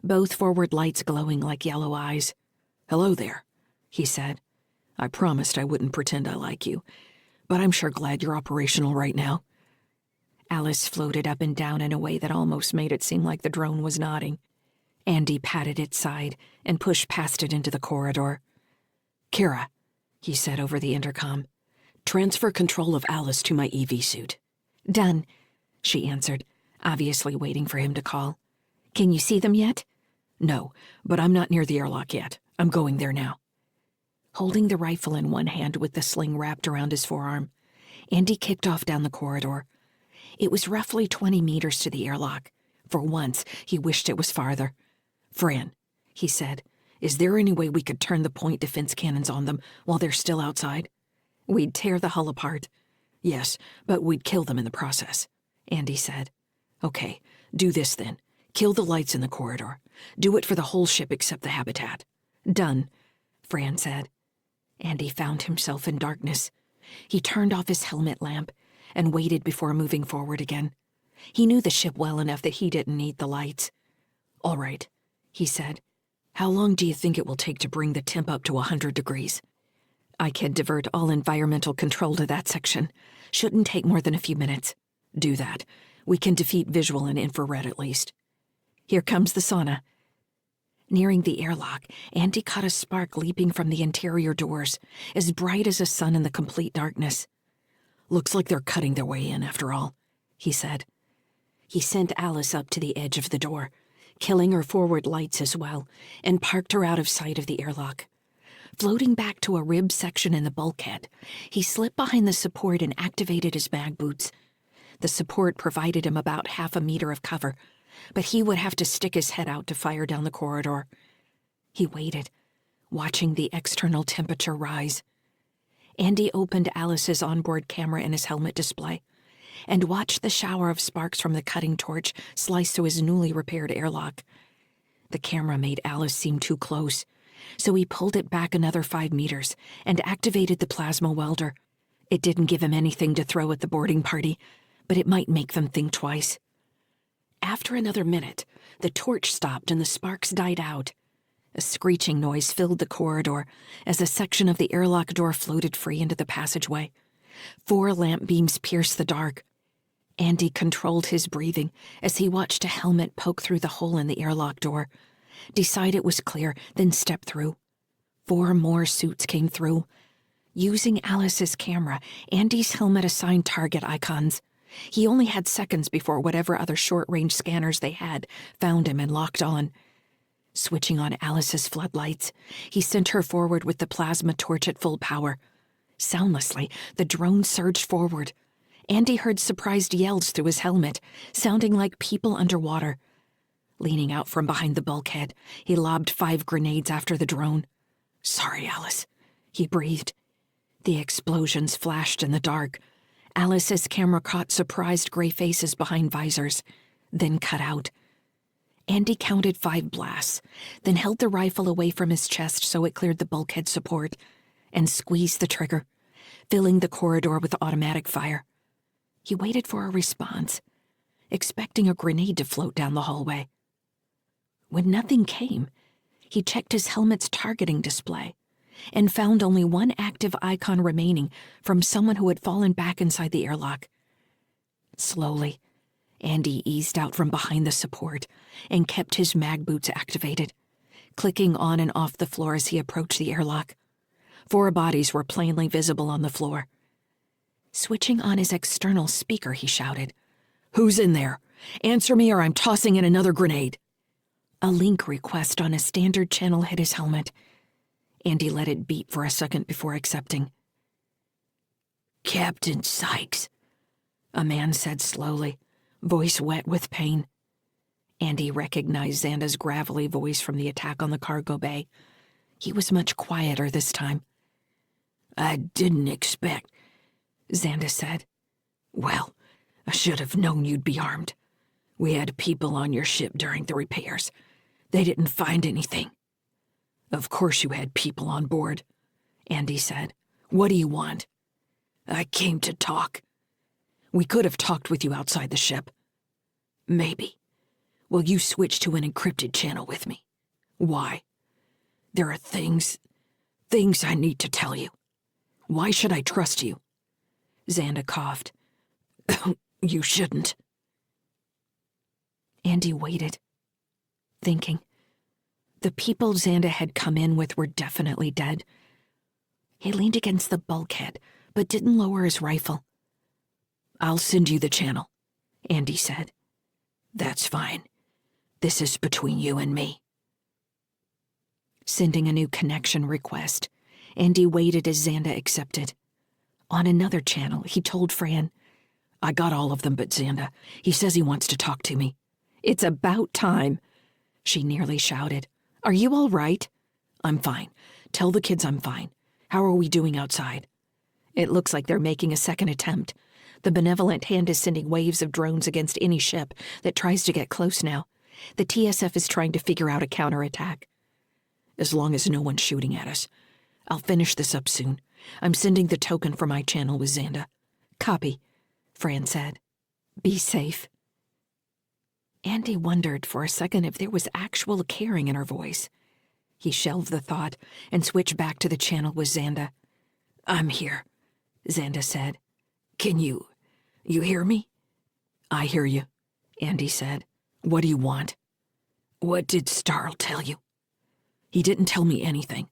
both forward lights glowing like yellow eyes. "Hello there," he said. "I promised I wouldn't pretend I like you, but I'm sure glad you're operational right now." Alice floated up and down in a way that almost made it seem like the drone was nodding. Andy patted its side and pushed past it into the corridor. "Kara," he said over the intercom, "transfer control of Alice to my EV suit." "Done," she answered, obviously waiting for him to call. "Can you see them yet?" "No, but I'm not near the airlock yet. I'm going there now." Holding the rifle in one hand with the sling wrapped around his forearm, Andy kicked off down the corridor. It was roughly 20 meters to the airlock. For once, he wished it was farther. "Fran," he said, "is there any way we could turn the point defense cannons on them while they're still outside?" "We'd tear the hull apart." "Yes, but we'd kill them in the process," Andy said. "Okay, do this then. Kill the lights in the corridor. Do it for the whole ship except the habitat." "Done," Fran said. Andy found himself in darkness. He turned off his helmet lamp and waited before moving forward again. He knew the ship well enough that he didn't need the lights. "All right," he said. "How long do you think it will take to bring the temp up to 100 degrees? "I can divert all environmental control to that section. Shouldn't take more than a few minutes." "Do that. We can defeat visual and infrared at least." "Here comes the sauna." Nearing the airlock, Andy caught a spark leaping from the interior doors, as bright as a sun in the complete darkness. "Looks like they're cutting their way in, after all," he said. He sent Alice up to the edge of the door, killing her forward lights as well, and parked her out of sight of the airlock. Floating back to a rib section in the bulkhead, he slipped behind the support and activated his mag boots. The support provided him about half a meter of cover, but he would have to stick his head out to fire down the corridor. He waited, watching the external temperature rise. Andy opened Alice's onboard camera in his helmet display and watched the shower of sparks from the cutting torch slice through his newly repaired airlock. The camera made Alice seem too close, so he pulled it back another 5 meters and activated the plasma welder. It didn't give him anything to throw at the boarding party, but it might make them think twice. After another minute, the torch stopped and the sparks died out. A screeching noise filled the corridor as a section of the airlock door floated free into the passageway. 4 lamp beams pierced the dark. Andy controlled his breathing as he watched a helmet poke through the hole in the airlock door, decide it was clear, then step through. 4 more suits came through. Using Alice's camera, Andy's helmet assigned target icons. He only had seconds before whatever other short-range scanners they had found him and locked on. Switching on Alice's floodlights, he sent her forward with the plasma torch at full power. Soundlessly, the drone surged forward. Andy heard surprised yells through his helmet, sounding like people underwater. Leaning out from behind the bulkhead, he lobbed 5 grenades after the drone. "Sorry, Alice," he breathed. The explosions flashed in the dark. Alice's camera caught surprised gray faces behind visors, then cut out. Andy counted 5 blasts, then held the rifle away from his chest so it cleared the bulkhead support, and squeezed the trigger, filling the corridor with automatic fire. He waited for a response, expecting a grenade to float down the hallway. When nothing came, he checked his helmet's targeting display and found only one active icon remaining from someone who had fallen back inside the airlock. Slowly, Andy eased out from behind the support and kept his mag boots activated, clicking on and off the floor as he approached the airlock. 4 bodies were plainly visible on the floor. Switching on his external speaker, he shouted, "Who's in there? Answer me or I'm tossing in another grenade." A link request on a standard channel hit his helmet. Andy let it beep for a second before accepting. "Captain Sykes," a man said slowly, voice wet with pain. Andy recognized Xanda's gravelly voice from the attack on the cargo bay. He was much quieter this time. "I didn't expect," Xanda said. "Well, I should have known you'd be armed. We had people on your ship during the repairs. They didn't find anything." "Of course you had people on board," Andy said. "What do you want?" "I came to talk." "We could have talked with you outside the ship." "Maybe. Will you switch to an encrypted channel with me?" "Why?" "There are things I need to tell you." "Why should I trust you?" Xanda coughed. "You shouldn't." Andy waited, thinking. The people Xanda had come in with were definitely dead. He leaned against the bulkhead, but didn't lower his rifle. "I'll send you the channel," Andy said. "That's fine. This is between you and me." Sending a new connection request, Andy waited as Xanda accepted. On another channel, he told Fran, "I got all of them but Xanda. He says he wants to talk to me." "It's about time," she nearly shouted. "Are you all right?" "I'm fine. Tell the kids I'm fine. How are we doing outside?" "It looks like they're making a second attempt. The benevolent hand is sending waves of drones against any ship that tries to get close now. The TSF is trying to figure out a counterattack." "As long as no one's shooting at us. I'll finish this up soon. I'm sending the token for my channel with Xanda." "Copy," Fran said. "Be safe." Andy wondered for a second if there was actual caring in her voice. He shelved the thought and switched back to the channel with Xanda. "I'm here," Xanda said. "Can you hear me?" "I hear you," Andy said. "What do you want?" "What did Starl tell you?" "He didn't tell me anything.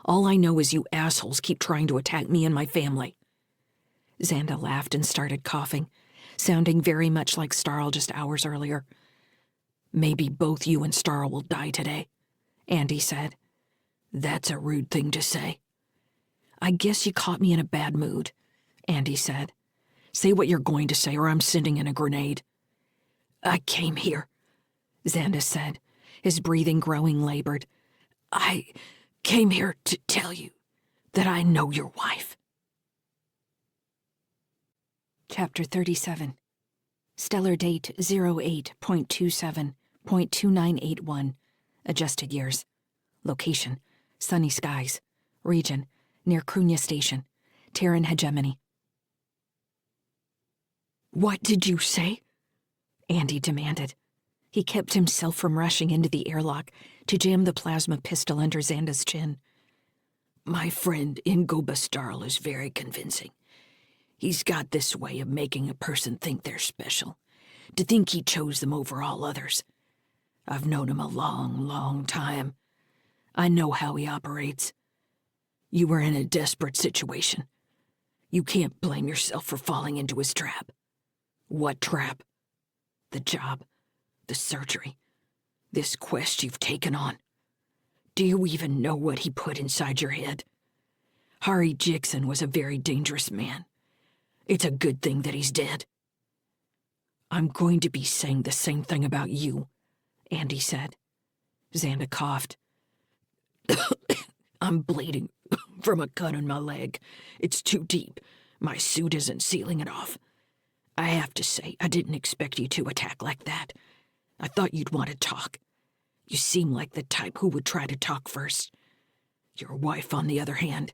All I know is you assholes keep trying to attack me and my family." Xanda laughed and started coughing, sounding very much like Starl just hours earlier. "Maybe both you and Starl will die today," Andy said. "That's a rude thing to say." "I guess you caught me in a bad mood," Andy said. "Say what you're going to say or I'm sending in a grenade." "I came here," Xanda said, his breathing growing labored. "I came here to tell you that I know your wife." Chapter 37. Stellar date 08.27.2981. Adjusted years. Location: sunny skies. Region: near Krunya Station. Terran hegemony. "What did you say?" Andy demanded. He kept himself from rushing into the airlock to jam the plasma pistol under Xanda's chin. "My friend Ingoba Starl is very convincing. He's got this way of making a person think they're special, to think he chose them over all others. I've known him a long, long time. I know how he operates. You were in a desperate situation. You can't blame yourself for falling into his trap." "What trap?" "The job, the surgery, this quest you've taken on. Do you even know what he put inside your head? Hari Jixon was a very dangerous man. It's a good thing that he's dead." "I'm going to be saying the same thing about you," Andy said. Xanda coughed. "I'm bleeding from a cut in my leg. It's too deep. My suit isn't sealing it off. I have to say, I didn't expect you to attack like that. I thought you'd want to talk. You seem like the type who would try to talk first. Your wife, on the other hand,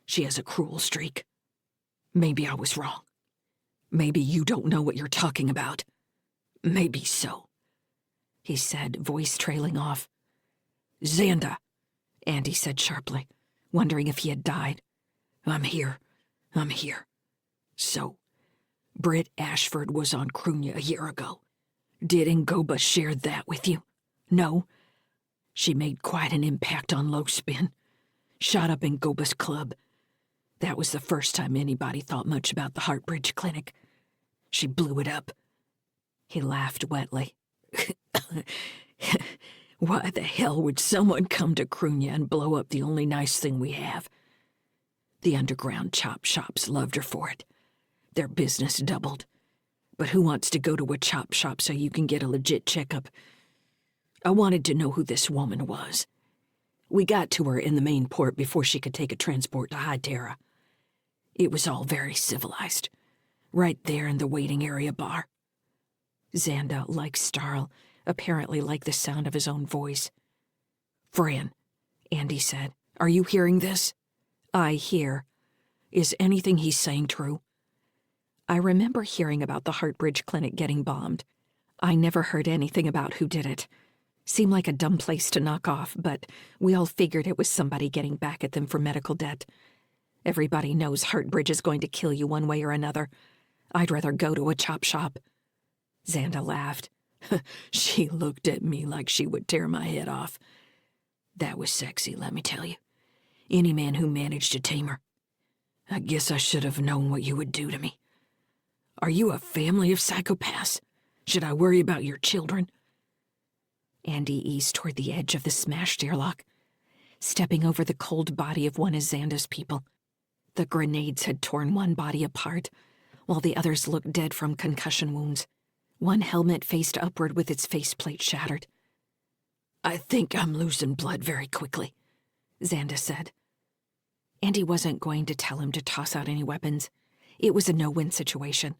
she has a cruel streak. Maybe I was wrong. Maybe you don't know what you're talking about. Maybe so," he said, voice trailing off. "Xanda," Andy said sharply, wondering if he had died. I'm here. So, Britt Ashford was on Crunya a year ago. Did Ngoba share that with you? No? She made quite an impact on Low Spin. Shot up Ngoba's club. That was the first time anybody thought much about the Heartbridge Clinic. She blew it up. He laughed wetly. Why the hell would someone come to Crunya and blow up the only nice thing we have? The underground chop shops loved her for it. Their business doubled. But who wants to go to a chop shop so you can get a legit checkup? I wanted to know who this woman was. We got to her in the main port before she could take a transport to High Terra. It was all very civilized. Right there in the waiting area bar. Xanda, like Starl, apparently liked the sound of his own voice. "Fran," Andy said, "are you hearing this?" "I hear. Is anything he's saying true?" I remember hearing about the Heartbridge Clinic getting bombed. I never heard anything about who did it. Seemed like a dumb place to knock off, but we all figured it was somebody getting back at them for medical debt. Everybody knows Heartbridge is going to kill you one way or another. I'd rather go to a chop shop. Xanda laughed. She looked at me like she would tear my head off. That was sexy, let me tell you. Any man who managed to tame her. I guess I should have known what you would do to me. Are you a family of psychopaths? Should I worry about your children? Andy eased toward the edge of the smashed airlock, stepping over the cold body of one of Xanda's people. The grenades had torn one body apart, while the others looked dead from concussion wounds. One helmet faced upward with its faceplate shattered. I think I'm losing blood very quickly, Xanda said. Andy wasn't going to tell him to toss out any weapons. It was a no-win situation.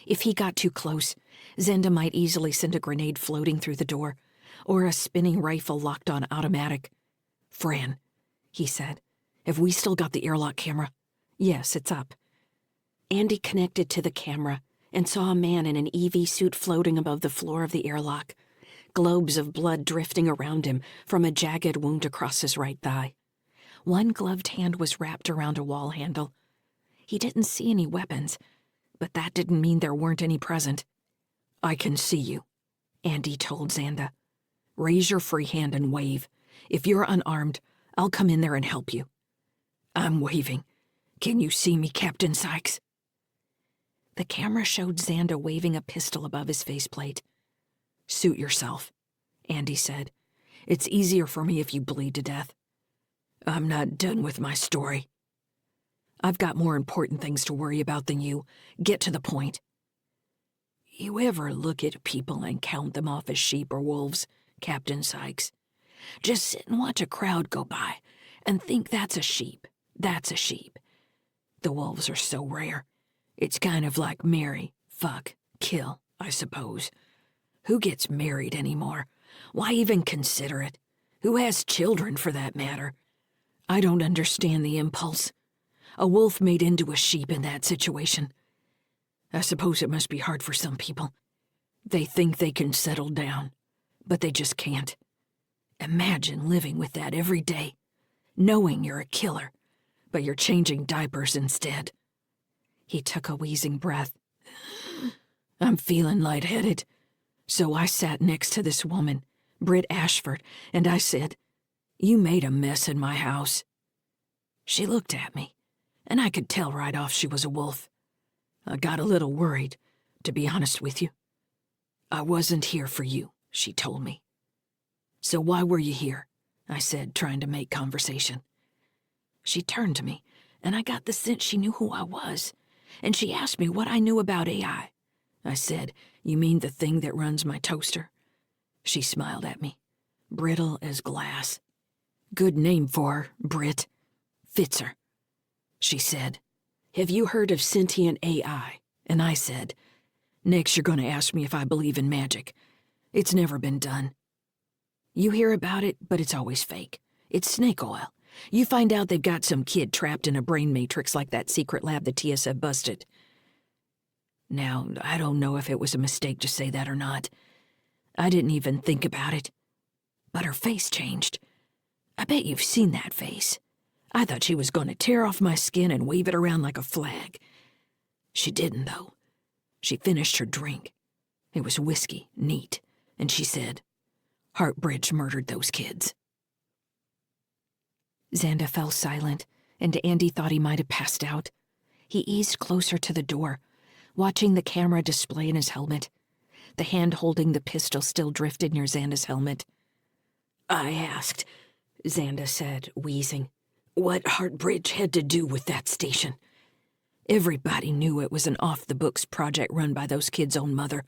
If he got too close, Xanda might easily send a grenade floating through the door, or a spinning rifle locked on automatic. Fran, he said, have we still got the airlock camera? Yes, it's up. Andy connected to the camera and saw a man in an EV suit floating above the floor of the airlock, globes of blood drifting around him from a jagged wound across his right thigh. One gloved hand was wrapped around a wall handle. He didn't see any weapons, but that didn't mean there weren't any present. I can see you, Andy told Xanda. Raise your free hand and wave. If you're unarmed, I'll come in there and help you. I'm waving. Can you see me, Captain Sykes? The camera showed Xanda waving a pistol above his faceplate. Suit yourself, Andy said. It's easier for me if you bleed to death. I'm not done with my story. I've got more important things to worry about than you. Get to the point. You ever look at people and count them off as sheep or wolves, Captain Sykes? Just sit and watch a crowd go by and think that's a sheep. That's a sheep. The wolves are so rare. It's kind of like marry, fuck, kill, I suppose. Who gets married anymore? Why even consider it? Who has children, for that matter? I don't understand the impulse. A wolf made into a sheep in that situation. I suppose it must be hard for some people. They think they can settle down, but they just can't. Imagine living with that every day, knowing you're a killer, but you're changing diapers instead. He took a wheezing breath. I'm feeling lightheaded. So I sat next to this woman, Britt Ashford, and I said, You made a mess in my house. She looked at me, and I could tell right off she was a wolf. I got a little worried, to be honest with you. I wasn't here for you, she told me. So why were you here? I said, trying to make conversation. She turned to me, and I got the sense she knew who I was, and she asked me what I knew about AI. I said, You mean the thing that runs my toaster? She smiled at me, brittle as glass. Good name for her, Britt. Fits her. She said, Have you heard of sentient AI? And I said, Next you're going to ask me if I believe in magic. It's never been done. You hear about it, but it's always fake. It's snake oil. You find out they've got some kid trapped in a brain matrix like that secret lab the TSF busted. Now, I don't know if it was a mistake to say that or not. I didn't even think about it. But her face changed. I bet you've seen that face. I thought she was going to tear off my skin and wave it around like a flag. She didn't, though. She finished her drink. It was whiskey, neat, and she said, "Hartbridge murdered those kids." Xanda fell silent, and Andy thought he might have passed out. He eased closer to the door, watching the camera display in his helmet. The hand holding the pistol still drifted near Xanda's helmet. "I asked," Xanda said, wheezing, "what Hartbridge had to do with that station. Everybody knew it was an off-the-books project run by those kids' own mother.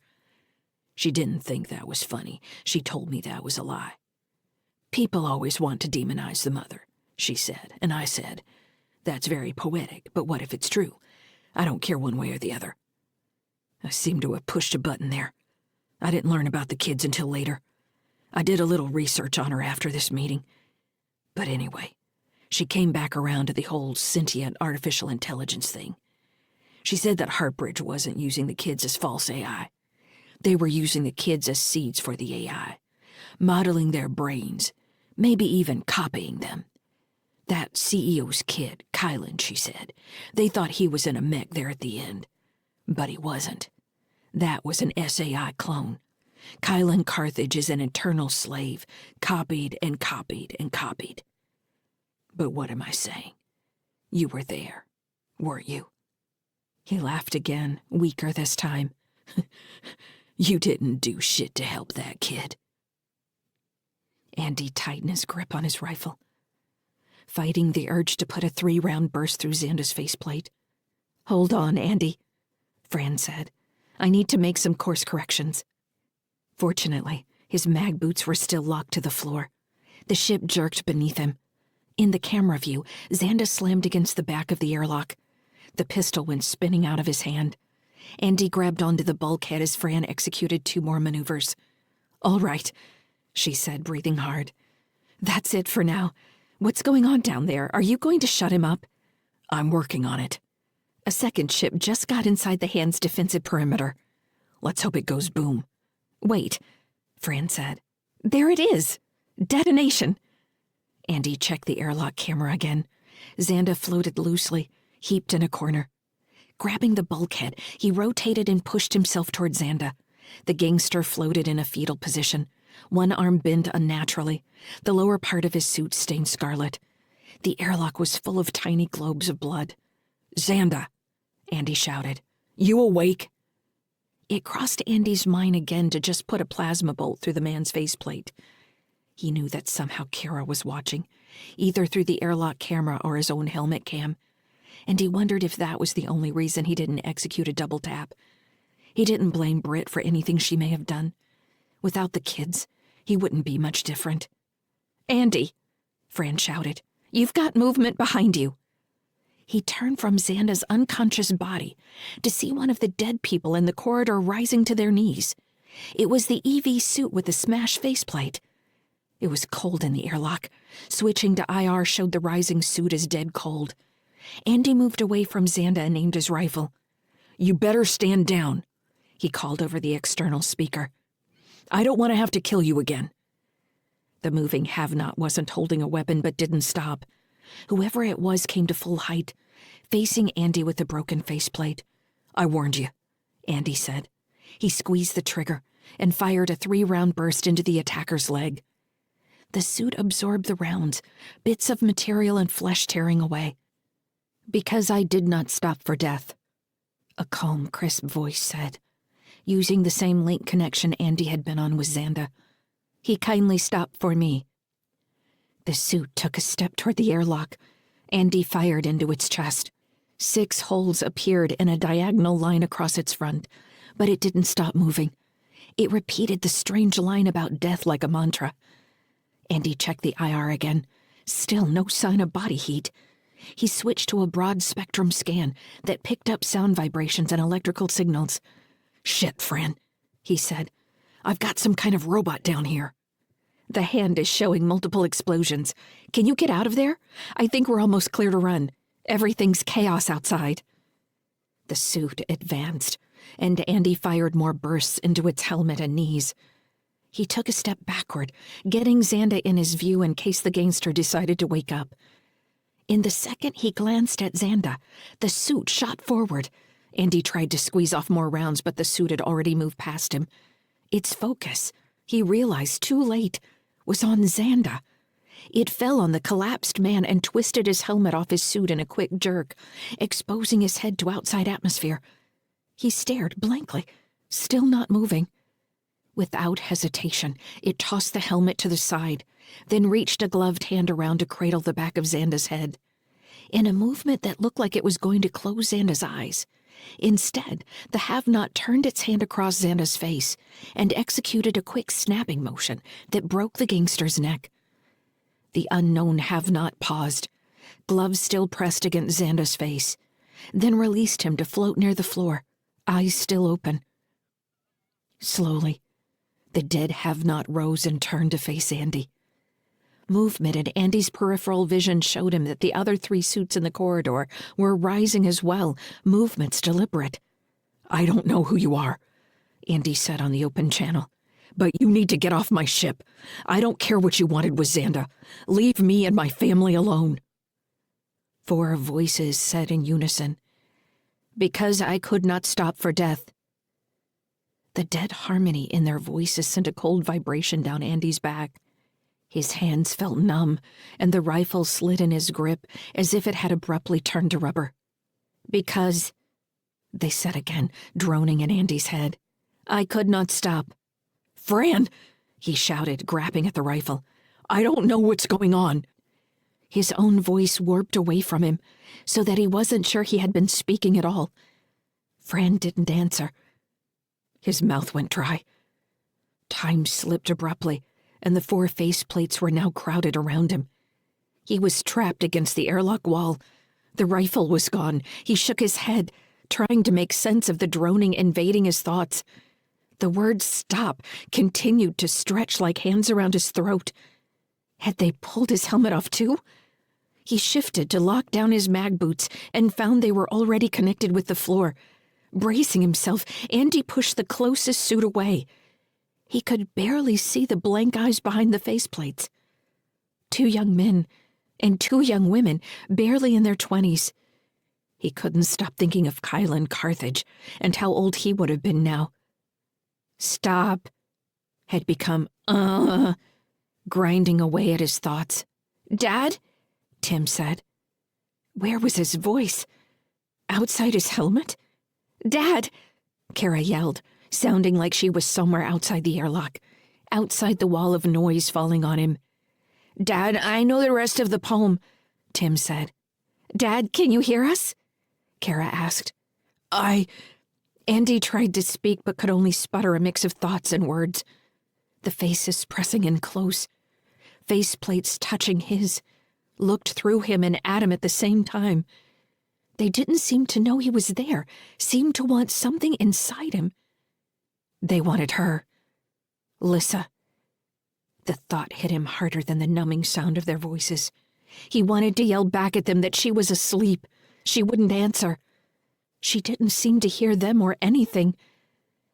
She didn't think that was funny. She told me that was a lie. People always want to demonize the mother, she said, and I said, that's very poetic, but what if it's true? I don't care one way or the other. I seem to have pushed a button there. I didn't learn about the kids until later. I did a little research on her after this meeting. But anyway, she came back around to the whole sentient artificial intelligence thing. She said that Hartbridge wasn't using the kids as false AI. They were using the kids as seeds for the AI, modeling their brains, maybe even copying them. That CEO's kid, Kylan, she said, they thought he was in a mech there at the end. But he wasn't. That was an SAI clone. Kylan Carthage is an eternal slave, copied and copied and copied. But what am I saying? You were there, weren't you? He laughed again, weaker this time. You didn't do shit to help that kid. Andy tightened his grip on his rifle, fighting the urge to put a 3-round burst through Xanda's faceplate. "Hold on, Andy," Fran said. "I need to make some course corrections." Fortunately, his mag boots were still locked to the floor. The ship jerked beneath him. In the camera view, Xanda slammed against the back of the airlock. The pistol went spinning out of his hand. Andy grabbed onto the bulkhead as Fran executed 2 more maneuvers. "All right," she said, breathing hard. "That's it for now. What's going on down there? Are you going to shut him up?" "I'm working on it." "A second ship just got inside the hand's defensive perimeter." "Let's hope it goes boom." "Wait," Fran said. "There it is! Detonation!" Andy checked the airlock camera again. Xanda floated loosely, heaped in a corner. Grabbing the bulkhead, he rotated and pushed himself toward Xanda. The gangster floated in a fetal position, one arm bent unnaturally, the lower part of his suit stained scarlet. The airlock was full of tiny globes of blood. "Xanda," Andy shouted. "You awake?" It crossed Andy's mind again to just put a plasma bolt through the man's faceplate. He knew that somehow Kara was watching, either through the airlock camera or his own helmet cam, and he wondered if that was the only reason he didn't execute a double tap. He didn't blame Britt for anything she may have done. Without the kids, he wouldn't be much different. "Andy," Fran shouted, "you've got movement behind you." He turned from Xanda's unconscious body to see one of the dead people in the corridor rising to their knees. It was the EV suit with the smashed faceplate. It was cold in the airlock. Switching to IR showed the rising suit as dead cold. Andy moved away from Xanda and aimed his rifle. "You better stand down," he called over the external speaker. "I don't want to have to kill you again." The moving have-not wasn't holding a weapon but didn't stop. Whoever it was came to full height, facing Andy with the broken faceplate. "I warned you," Andy said. He squeezed the trigger and fired a 3-round burst into the attacker's leg. The suit absorbed the rounds, bits of material and flesh tearing away. "Because I did not stop for death," a calm, crisp voice said, using the same link connection Andy had been on with Xanda. "He kindly stopped for me." The suit took a step toward the airlock. Andy fired into its chest. 6 holes appeared in a diagonal line across its front, but it didn't stop moving. It repeated the strange line about death like a mantra. Andy checked the IR again. Still no sign of body heat. He switched to a broad-spectrum scan that picked up sound vibrations and electrical signals. "Shit, Fran," he said. "I've got some kind of robot down here." "The hand is showing multiple explosions. Can you get out of there? I think we're almost clear to run. Everything's chaos outside." The suit advanced, and Andy fired more bursts into its helmet and knees. He took a step backward, getting Xanda in his view in case the gangster decided to wake up. In the second he glanced at Xanda, the suit shot forward. Andy tried to squeeze off more rounds, but the suit had already moved past him. Its focus, he realized too late, was on Xanda. It fell on the collapsed man and twisted his helmet off his suit in a quick jerk, exposing his head to outside atmosphere. He stared blankly, still not moving. Without hesitation, it tossed the helmet to the side, then reached a gloved hand around to cradle the back of Xanda's head. In a movement that looked like it was going to close Xanda's eyes, instead, the have-not turned its hand across Xanda's face and executed a quick snapping motion that broke the gangster's neck. The unknown have-not paused, gloves still pressed against Xanda's face, then released him to float near the floor, eyes still open. Slowly, the dead have-not rose and turned to face Andy. Movement in Andy's peripheral vision showed him that the other 3 suits in the corridor were rising as well, movements deliberate. "I don't know who you are," Andy said on the open channel, "but you need to get off my ship. I don't care what you wanted with Xanda. Leave me and my family alone." 4 voices said in unison, "Because I could not stop for death." The dead harmony in their voices sent a cold vibration down Andy's back. His hands felt numb, and the rifle slid in his grip as if it had abruptly turned to rubber. "Because," they said again, droning in Andy's head, "I could not stop." "Fran!" he shouted, grabbing at the rifle. "I don't know what's going on." His own voice warped away from him, so that he wasn't sure he had been speaking at all. Fran didn't answer. His mouth went dry. Time slipped abruptly, and the 4 faceplates were now crowded around him. He was trapped against the airlock wall. The rifle was gone. He shook his head, trying to make sense of the droning invading his thoughts. The word "stop" continued to stretch like hands around his throat. Had they pulled his helmet off too? He shifted to lock down his mag boots and found they were already connected with the floor. Bracing himself, Andy pushed the closest suit away. He could barely see the blank eyes behind the faceplates. 2 young men and 2 young women, barely in their 20s. He couldn't stop thinking of Kylan Carthage and how old he would have been now. "Stop," had become grinding away at his thoughts. "Dad?" Tim said. Where was his voice? Outside his helmet? "Dad!" Kara yelled, sounding like she was somewhere outside the airlock, outside the wall of noise falling on him. "Dad, I know the rest of the poem," Tim said. "Dad, can you hear us?" Kara asked. Andy tried to speak but could only sputter a mix of thoughts and words. The faces pressing in close, faceplates touching his, looked through him and at him at the same time. They didn't seem to know he was there, seemed to want something inside him. They wanted her. Lyssa. The thought hit him harder than the numbing sound of their voices. He wanted to yell back at them that she was asleep. She wouldn't answer. She didn't seem to hear them or anything.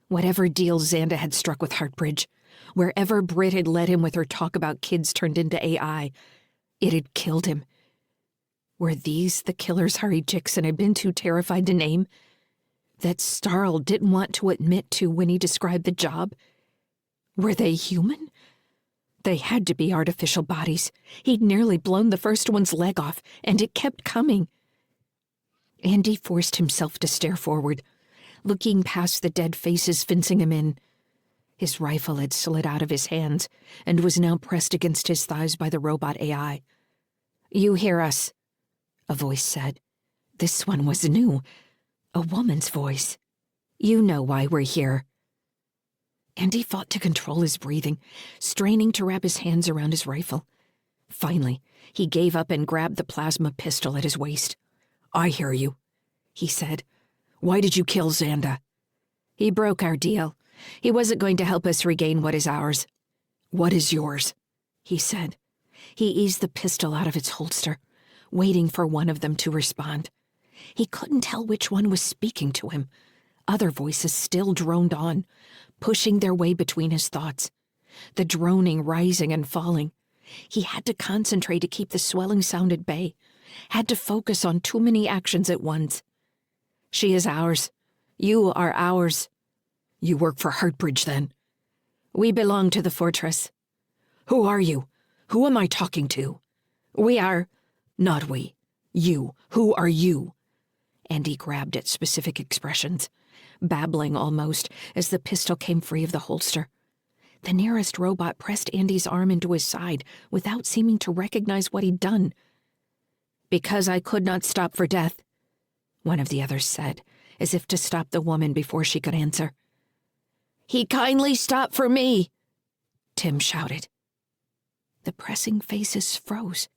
Whatever deal Xanda had struck with Heartbridge, wherever Britt had led him with her talk about kids turned into AI, it had killed him. Were these the killers Harry Jixon had been too terrified to name? That Starl didn't want to admit to when he described the job? Were they human? They had to be artificial bodies. He'd nearly blown the first one's leg off, and it kept coming. Andy forced himself to stare forward, looking past the dead faces fencing him in. His rifle had slid out of his hands and was now pressed against his thighs by the robot AI. "You hear us," a voice said. This one was new. A woman's voice. "You know why we're here." Andy fought to control his breathing, straining to wrap his hands around his rifle. Finally, he gave up and grabbed the plasma pistol at his waist. "I hear you," he said. "Why did you kill Xanda?" "He broke our deal. He wasn't going to help us regain what is ours." "What is yours?" he said. He eased the pistol out of its holster, waiting for one of them to respond. He couldn't tell which one was speaking to him. Other voices still droned on, pushing their way between his thoughts. The droning rising and falling. He had to concentrate to keep the swelling sound at bay, had to focus on too many actions at once. She is ours. You are ours. You work for Heartbridge, then? We belong to the fortress. Who are you? Who am I talking to? We are... Not we. You. Who are you? Andy grabbed at specific expressions, babbling almost as the pistol came free of the holster. The nearest robot pressed Andy's arm into his side without seeming to recognize what he'd done. Because I could not stop for death, one of the others said, as if to stop the woman before she could answer. He kindly stopped for me, Tim shouted. The pressing faces froze.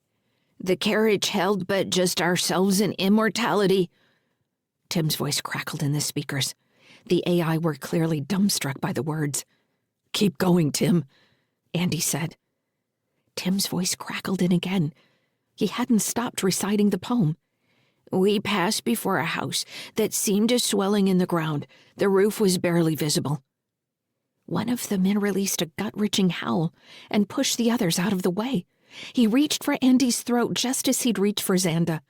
The carriage held but just ourselves and immortality. Tim's voice crackled in the speakers. The AI were clearly dumbstruck by the words. Keep going, Tim, Andy said. Tim's voice crackled in again. He hadn't stopped reciting the poem. We passed before a house that seemed a swelling in the ground. The roof was barely visible. One of the men released a gut-wrenching howl and pushed the others out of the way. He reached for Andy's throat just as he'd reached for Xanda.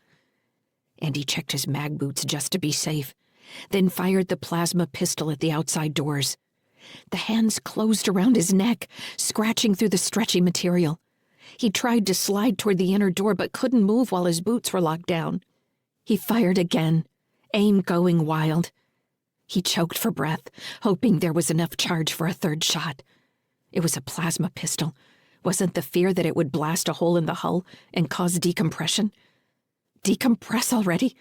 Andy checked his mag boots just to be safe, then fired the plasma pistol at the outside doors. The hands closed around his neck, scratching through the stretchy material. He tried to slide toward the inner door but couldn't move while his boots were locked down. He fired again, aim going wild. He choked for breath, hoping there was enough charge for a third shot. It was a plasma pistol. Wasn't the fear that it would blast a hole in the hull and cause decompression? Decompress already?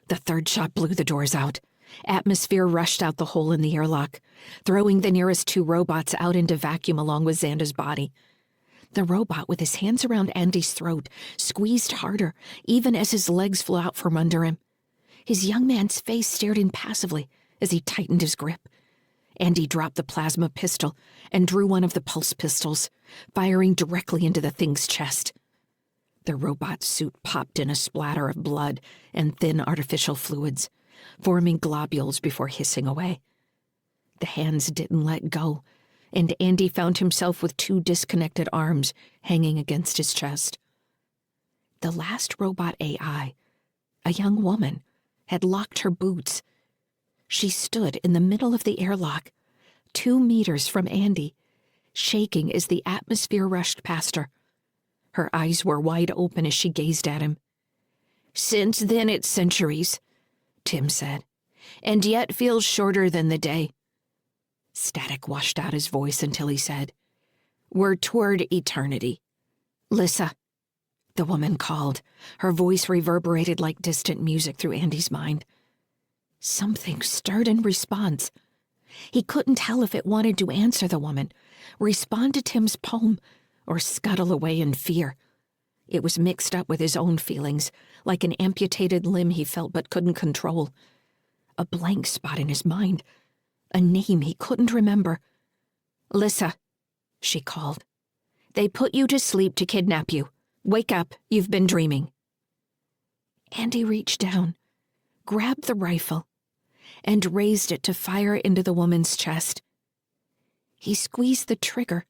The third shot blew the doors out. Atmosphere rushed out the hole in the airlock, throwing the nearest two robots out into vacuum along with Xanda's body. The robot, with his hands around Andy's throat, squeezed harder, even as his legs flew out from under him. His young man's face stared impassively as he tightened his grip. Andy dropped the plasma pistol and drew one of the pulse pistols, firing directly into the thing's chest. The robot's suit popped in a splatter of blood and thin artificial fluids, forming globules before hissing away. The hands didn't let go, and Andy found himself with two disconnected arms hanging against his chest. The last robot AI, a young woman, had locked her boots. She stood in the middle of the airlock, 2 meters from Andy, shaking as the atmosphere rushed past her. Her eyes were wide open as she gazed at him. "Since then it's centuries," Tim said, "and yet feels shorter than the day." Static washed out his voice until he said, "We're toward eternity." "Lyssa," the woman called. Her voice reverberated like distant music through Andy's mind. Something stirred in response. He couldn't tell if it wanted to answer the woman, respond to Tim's poem, or scuttle away in fear. It was mixed up with his own feelings, like an amputated limb he felt but couldn't control. A blank spot in his mind, a name he couldn't remember. "Lyssa," she called. "They put you to sleep to kidnap you. Wake up, you've been dreaming." Andy reached down, grabbed the rifle, and raised it to fire into the woman's chest. He squeezed the trigger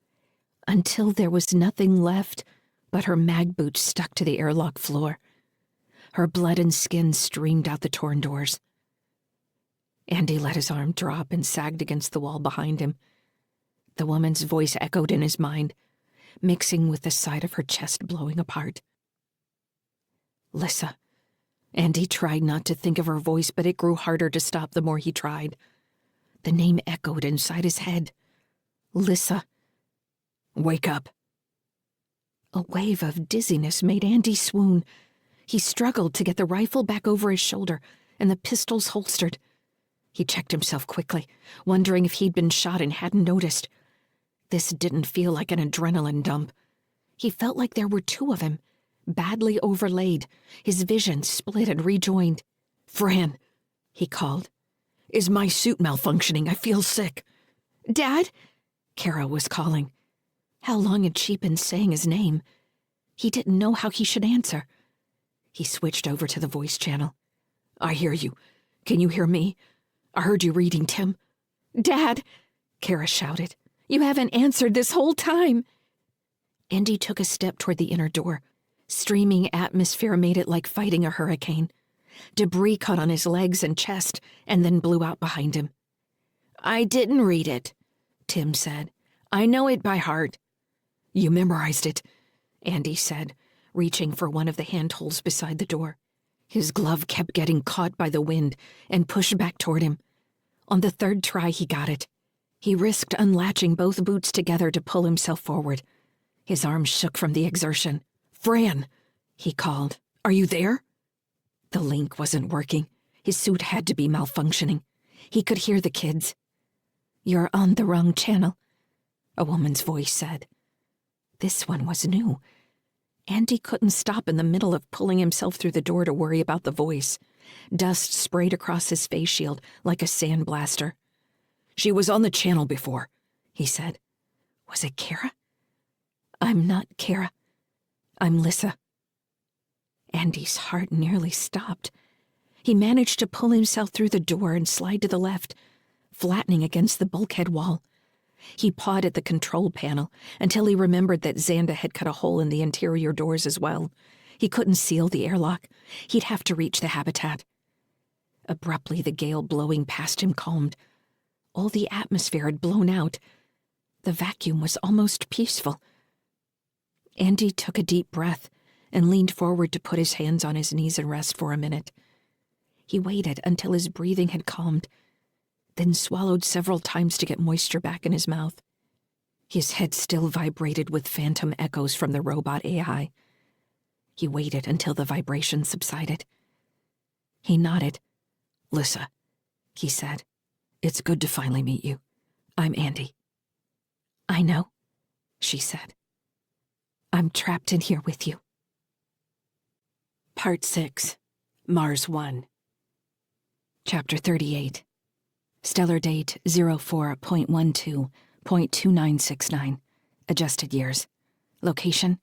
until there was nothing left but her mag boots stuck to the airlock floor. Her blood and skin streamed out the torn doors. Andy let his arm drop and sagged against the wall behind him. The woman's voice echoed in his mind, mixing with the sight of her chest blowing apart. Lyssa. Andy tried not to think of her voice, but it grew harder to stop the more he tried. The name echoed inside his head. Lyssa. "Wake up." A wave of dizziness made Andy swoon. He struggled to get the rifle back over his shoulder and the pistols holstered. He checked himself quickly, wondering if he'd been shot and hadn't noticed. This didn't feel like an adrenaline dump. He felt like there were two of him, badly overlaid, his vision split and rejoined. "Fran," he called. "Is my suit malfunctioning? I feel sick." "Dad?" Kara was calling. How long had she been saying his name? He didn't know how he should answer. He switched over to the voice channel. "I hear you. Can you hear me? I heard you reading, Tim." "Dad!" Kara shouted. "You haven't answered this whole time." Andy took a step toward the inner door. Streaming atmosphere made it like fighting a hurricane. Debris caught on his legs and chest and then blew out behind him. "I didn't read it," Tim said. "I know it by heart." "You memorized it," Andy said, reaching for one of the handholds beside the door. His glove kept getting caught by the wind and pushed back toward him. On the third try, he got it. He risked unlatching both boots together to pull himself forward. His arms shook from the exertion. "Fran," he called. "Are you there?" The link wasn't working. His suit had to be malfunctioning. He could hear the kids. "You're on the wrong channel," a woman's voice said. This one was new. Andy couldn't stop in the middle of pulling himself through the door to worry about the voice. Dust sprayed across his face shield like a sandblaster. "She was on the channel before," he said. Was it Kara? "I'm not Kara. I'm Lyssa." Andy's heart nearly stopped. He managed to pull himself through the door and slide to the left, flattening against the bulkhead wall. He pawed at the control panel until he remembered that Xanda had cut a hole in the interior doors as well. He couldn't seal the airlock. He'd have to reach the habitat. Abruptly, the gale blowing past him calmed. All the atmosphere had blown out. The vacuum was almost peaceful. Andy took a deep breath and leaned forward to put his hands on his knees and rest for a minute. He waited until his breathing had calmed, then swallowed several times to get moisture back in his mouth. His head still vibrated with phantom echoes from the robot AI. He waited until the vibration subsided. He nodded. "Lyssa," he said. "It's good to finally meet you. I'm Andy." "I know," she said. "I'm trapped in here with you." Part 6, Mars 1. Chapter 38. Stellar date 04.12.2969. Adjusted years. Location: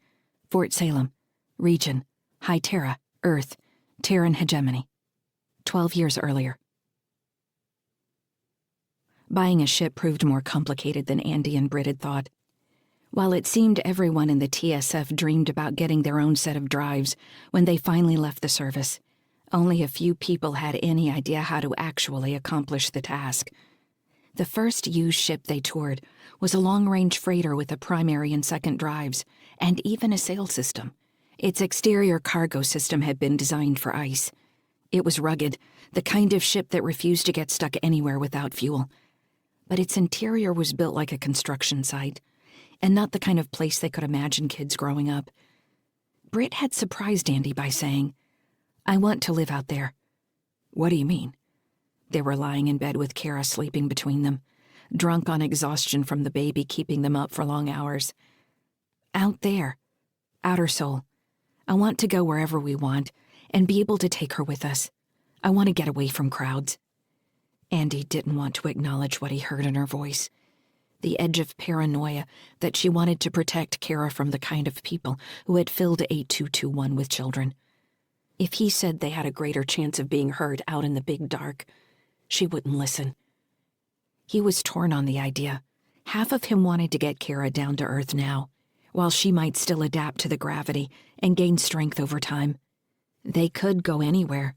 Fort Salem. Region: High Terra, Earth, Terran hegemony. 12 years earlier. Buying a ship proved more complicated than Andy and Britt had thought. While it seemed everyone in the TSF dreamed about getting their own set of drives when they finally left the service, only a few people had any idea how to actually accomplish the task. The first used ship they toured was a long-range freighter with a primary and second drives, and even a sail system. Its exterior cargo system had been designed for ice. It was rugged, the kind of ship that refused to get stuck anywhere without fuel. But its interior was built like a construction site, and not the kind of place they could imagine kids growing up. Britt had surprised Andy by saying, "I want to live out there." "What do you mean?" They were lying in bed with Kara sleeping between them, drunk on exhaustion from the baby keeping them up for long hours. "Out there. Outer Soul. I want to go wherever we want and be able to take her with us. I want to get away from crowds." Andy didn't want to acknowledge what he heard in her voice. The edge of paranoia that she wanted to protect Kara from the kind of people who had filled 8221 with children. If he said they had a greater chance of being heard out in the big dark, she wouldn't listen. He was torn on the idea. Half of him wanted to get Kara down to earth now, while she might still adapt to the gravity and gain strength over time. They could go anywhere.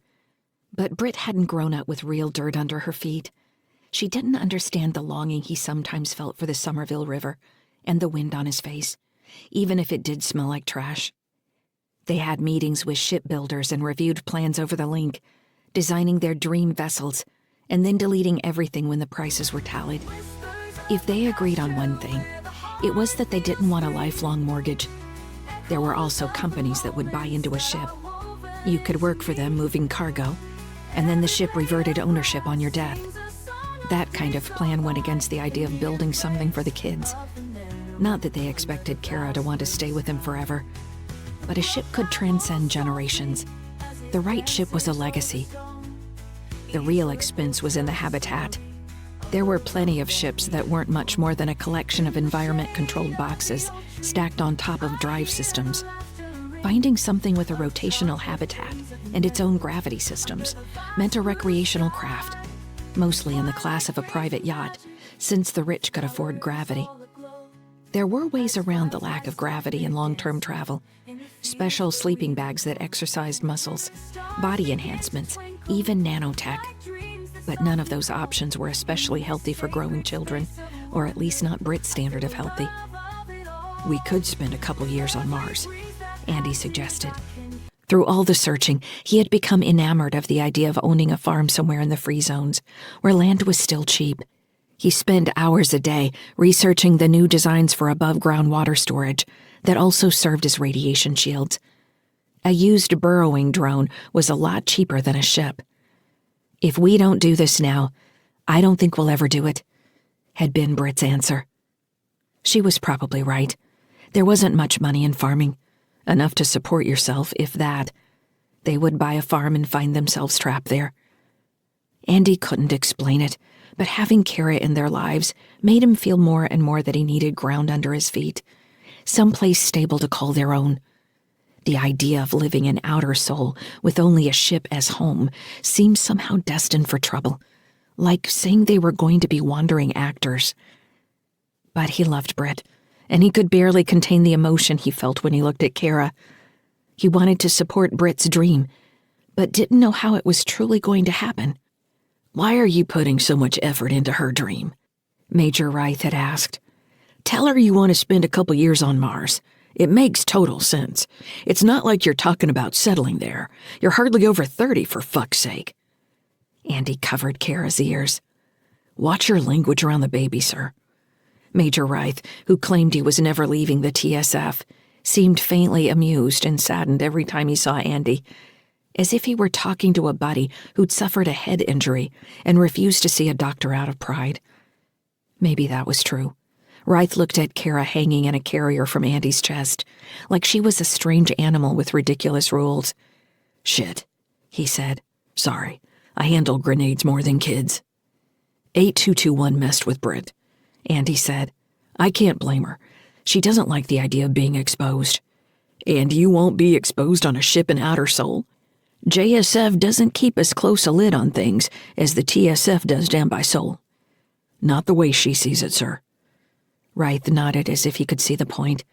But Britt hadn't grown up with real dirt under her feet. She didn't understand the longing he sometimes felt for the Somerville River and the wind on his face, even if it did smell like trash. They had meetings with shipbuilders and reviewed plans over the link, designing their dream vessels, and then deleting everything when the prices were tallied. If they agreed on one thing, it was that they didn't want a lifelong mortgage. There were also companies that would buy into a ship. You could work for them moving cargo, and then the ship reverted ownership on your death. That kind of plan went against the idea of building something for the kids. Not that they expected Kara to want to stay with them forever, but a ship could transcend generations. The right ship was a legacy. The real expense was in the habitat. There were plenty of ships that weren't much more than a collection of environment-controlled boxes stacked on top of drive systems. Finding something with a rotational habitat and its own gravity systems meant a recreational craft, mostly in the class of a private yacht, since the rich could afford gravity. There were ways around the lack of gravity in long-term travel, special sleeping bags that exercised muscles, body enhancements, even nanotech. But none of those options were especially healthy for growing children, or at least not Brit's standard of healthy. We could spend a couple years on Mars, Andy suggested. Through all the searching, he had become enamored of the idea of owning a farm somewhere in the free zones, where land was still cheap. He spent hours a day researching the new designs for above-ground water storage that also served as radiation shields. A used burrowing drone was a lot cheaper than a ship. "If we don't do this now, I don't think we'll ever do it," had been Brit's answer. She was probably right. There wasn't much money in farming. Enough to support yourself, if that. They would buy a farm and find themselves trapped there. Andy couldn't explain it, but having Kara in their lives made him feel more and more that he needed ground under his feet, someplace stable to call their own. The idea of living in outer Sol with only a ship as home seemed somehow destined for trouble, like saying they were going to be wandering actors. But he loved Brit, and he could barely contain the emotion he felt when he looked at Kara. He wanted to support Brit's dream, but didn't know how it was truly going to happen. "Why are you putting so much effort into her dream?" Major Reith had asked. "Tell her you want to spend a couple years on Mars. It makes total sense. It's not like you're talking about settling there. You're hardly over 30, for fuck's sake." Andy covered Kara's ears. "Watch your language around the baby, sir." Major Reith, who claimed he was never leaving the TSF, seemed faintly amused and saddened every time he saw Andy, as if he were talking to a buddy who'd suffered a head injury and refused to see a doctor out of pride. Maybe that was true. Reith looked at Kara hanging in a carrier from Andy's chest, like she was a strange animal with ridiculous rules. "Shit," he said. "Sorry, I handle grenades more than kids." 8221 messed with Brit, Andy said. "I can't blame her. She doesn't like the idea of being exposed." "And you won't be exposed on a ship in outer Sol? JSF doesn't keep as close a lid on things as the TSF does down by Sol." "Not the way she sees it, sir." Reith nodded as if he could see the point.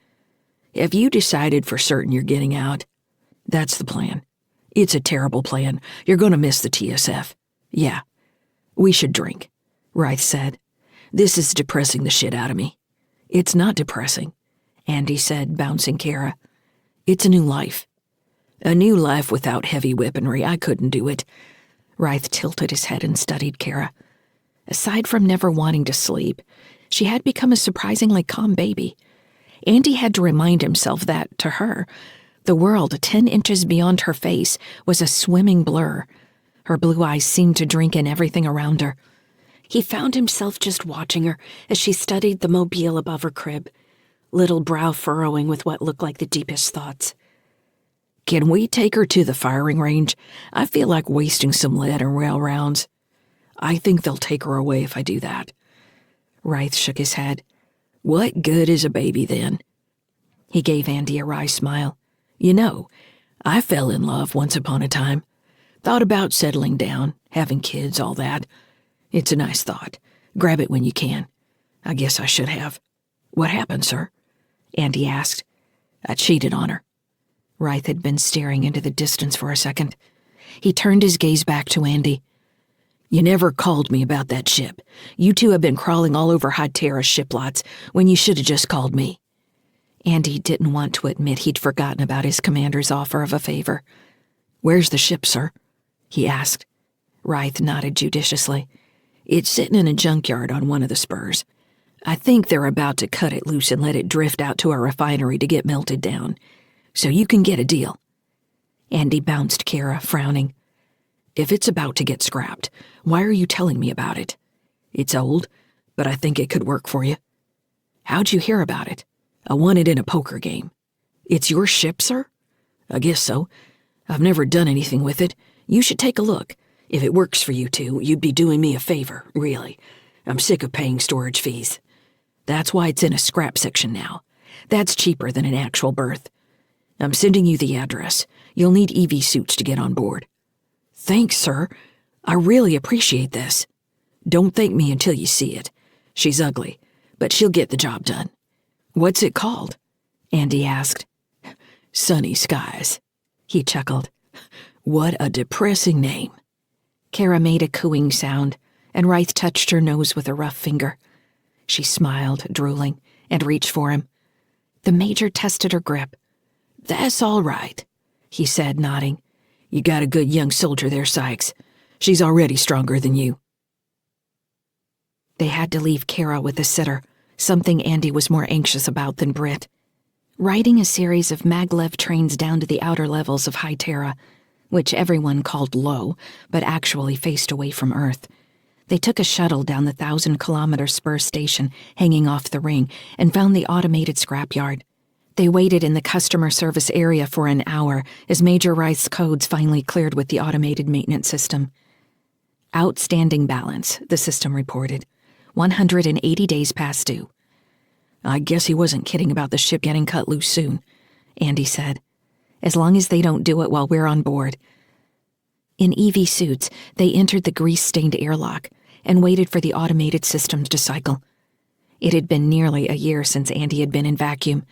"Have you decided for certain you're getting out?" "That's the plan. It's a terrible plan. You're going to miss the TSF." "Yeah. We should drink," Reith said. "This is depressing the shit out of me." "It's not depressing," Andy said, bouncing Kara. "It's a new life. A new life without heavy weaponry. I couldn't do it." Reith tilted his head and studied Kara. Aside from never wanting to sleep, she had become a surprisingly calm baby. Andy had to remind himself that, to her, the world 10 inches beyond her face was a swimming blur. Her blue eyes seemed to drink in everything around her. He found himself just watching her as she studied the mobile above her crib, little brow furrowing with what looked like the deepest thoughts. "Can we take her to the firing range? I feel like wasting some lead and rail rounds." "I think they'll take her away if I do that." Reith shook his head. "What good is a baby then?" He gave Andy a wry smile. "You know, I fell in love once upon a time. Thought about settling down, having kids, all that. It's a nice thought. Grab it when you can. I guess I should have." "What happened, sir?" Andy asked. "I cheated on her." Reith had been staring into the distance for a second. He turned his gaze back to Andy. "You never called me about that ship. You two have been crawling all over Hytera's ship lots when you should have just called me." Andy didn't want to admit he'd forgotten about his commander's offer of a favor. "Where's the ship, sir?" he asked. Reith nodded judiciously. "It's sitting in a junkyard on one of the spurs. I think they're about to cut it loose and let it drift out to a refinery to get melted down. So you can get a deal." Andy bounced Kara, frowning. "If it's about to get scrapped, why are you telling me about it? It's old, but I think it could work for you." "How'd you hear about it?" "I won it in a poker game." "It's your ship, sir?" "I guess so. I've never done anything with it. You should take a look. If it works for you two, you'd be doing me a favor, really. I'm sick of paying storage fees. That's why it's in a scrap section now. That's cheaper than an actual berth. I'm sending you the address. You'll need EV suits to get on board." "Thanks, sir. I really appreciate this." "Don't thank me until you see it. She's ugly, but she'll get the job done." "What's it called?" Andy asked. Sunny Skies, he chuckled. What a depressing name. Kara made a cooing sound, and Rythe touched her nose with a rough finger. She smiled, drooling, and reached for him. The Major tested her grip. That's all right, he said, nodding. You got a good young soldier there, Sykes. She's already stronger than you. They had to leave Kara with a sitter, something Andy was more anxious about than Britt. Riding a series of maglev trains down to the outer levels of High Terra, which everyone called low, but actually faced away from Earth, they took a shuttle down the 1,000-kilometer spur station hanging off the ring and found the automated scrapyard. They waited in the customer service area for an hour as Major Rythe's codes finally cleared with the automated maintenance system. Outstanding balance, the system reported. 180 days past due. I guess he wasn't kidding about the ship getting cut loose soon, Andy said. As long as they don't do it while we're on board. In EV suits, they entered the grease-stained airlock and waited for the automated systems to cycle. It had been nearly a year since Andy had been in vacuum,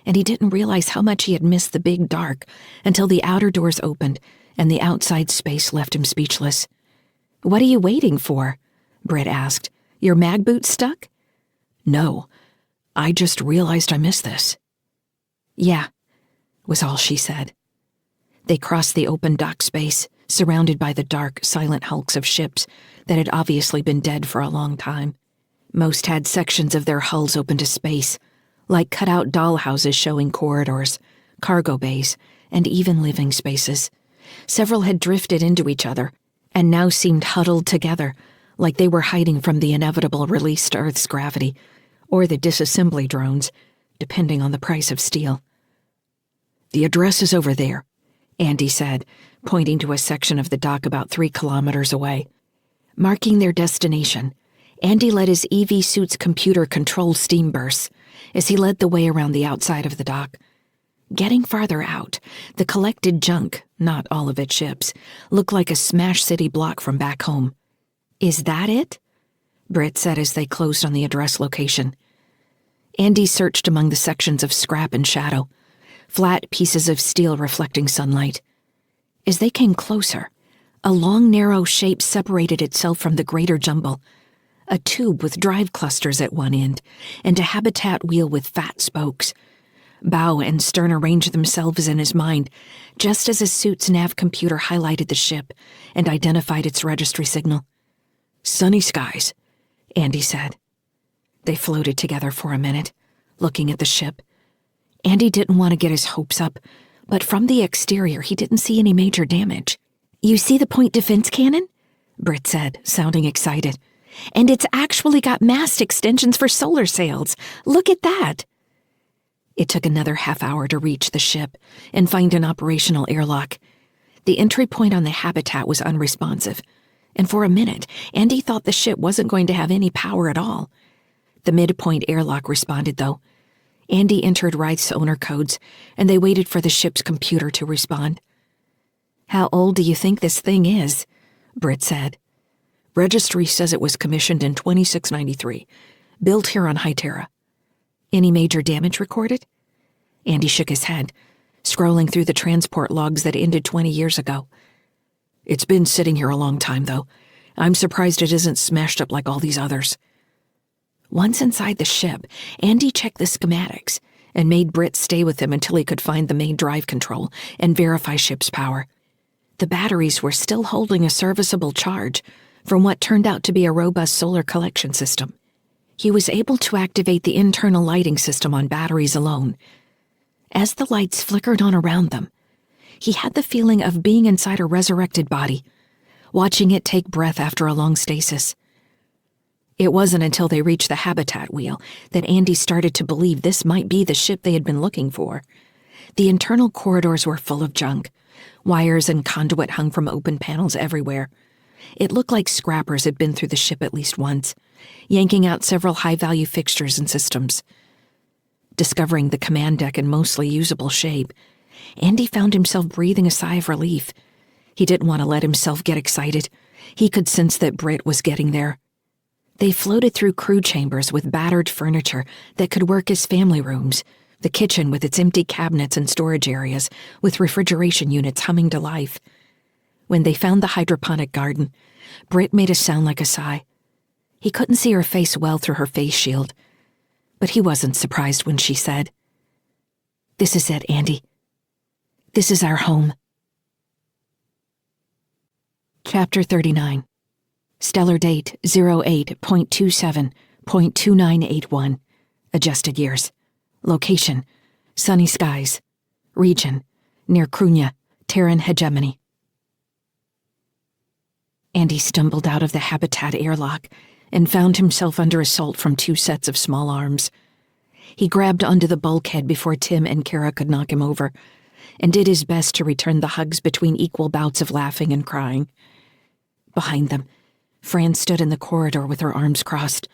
and he didn't realize how much he had missed the big dark until the outer doors opened and the outside space left him speechless. "What are you waiting for?" Britt asked. "Your mag boots stuck?" "No, I just realized I missed this." "Yeah," was all she said. They crossed the open dock space, surrounded by the dark, silent hulks of ships that had obviously been dead for a long time. Most had sections of their hulls open to space, like cut-out dollhouses showing corridors, cargo bays, and even living spaces. Several had drifted into each other, and now seemed huddled together, like they were hiding from the inevitable release to Earth's gravity, or the disassembly drones, depending on the price of steel. "The address is over there," Andy said, pointing to a section of the dock about 3 kilometers away. Marking their destination, Andy let his EV suit's computer control steam bursts as he led the way around the outside of the dock. Getting farther out, the collected junk, not all of it ships, looked like a smashed city block from back home. "Is that it?" Britt said as they closed on the address location. Andy searched among the sections of scrap and shadow, flat pieces of steel reflecting sunlight. As they came closer, a long, narrow shape separated itself from the greater jumble, a tube with drive clusters at one end, and a habitat wheel with fat spokes. Bow and stern arranged themselves in his mind, just as his suit's nav computer highlighted the ship and identified its registry signal. "Sunny Skies," Andy said. They floated together for a minute, looking at the ship. Andy didn't want to get his hopes up, but from the exterior he didn't see any major damage. "You see the point defense cannon?" Britt said, sounding excited. "And it's actually got mast extensions for solar sails. Look at that." It took another half hour to reach the ship and find an operational airlock. The entry point on the habitat was unresponsive, and for a minute, Andy thought the ship wasn't going to have any power at all. The midpoint airlock responded, though. Andy entered Rythe's owner codes, and they waited for the ship's computer to respond. "How old do you think this thing is?" Britt said. "Registry says it was commissioned in 2693, built here on High Terra." "Any major damage recorded?" Andy shook his head, scrolling through the transport logs that ended 20 years ago. "It's been sitting here a long time, though. I'm surprised it isn't smashed up like all these others." Once inside the ship, Andy checked the schematics and made Britt stay with him until he could find the main drive control and verify ship's power. The batteries were still holding a serviceable charge from what turned out to be a robust solar collection system. He was able to activate the internal lighting system on batteries alone. As the lights flickered on around them, he had the feeling of being inside a resurrected body, watching it take breath after a long stasis. It wasn't until they reached the habitat wheel that Andy started to believe this might be the ship they had been looking for. The internal corridors were full of junk. Wires and conduit hung from open panels everywhere. It looked like scrappers had been through the ship at least once, yanking out several high-value fixtures and systems. Discovering the command deck in mostly usable shape, Andy found himself breathing a sigh of relief. He didn't want to let himself get excited. He could sense that Britt was getting there. They floated through crew chambers with battered furniture that could work as family rooms, The kitchen with its empty cabinets and storage areas, with refrigeration units humming to life. When they found the hydroponic garden, Britt made a sound like a sigh. He couldn't see her face well through her face shield, but he wasn't surprised when she said, "This is it, Andy. This is our home." Chapter 39. Stellar date 08.27.2981. Adjusted years. Location: sunny skies. Region: near Krunya, Terran hegemony. Andy stumbled out of the habitat airlock and found himself under assault from two sets of small arms. He grabbed onto the bulkhead before Tim and Kara could knock him over, and did his best to return the hugs between equal bouts of laughing and crying. Behind them, Fran stood in the corridor with her arms crossed,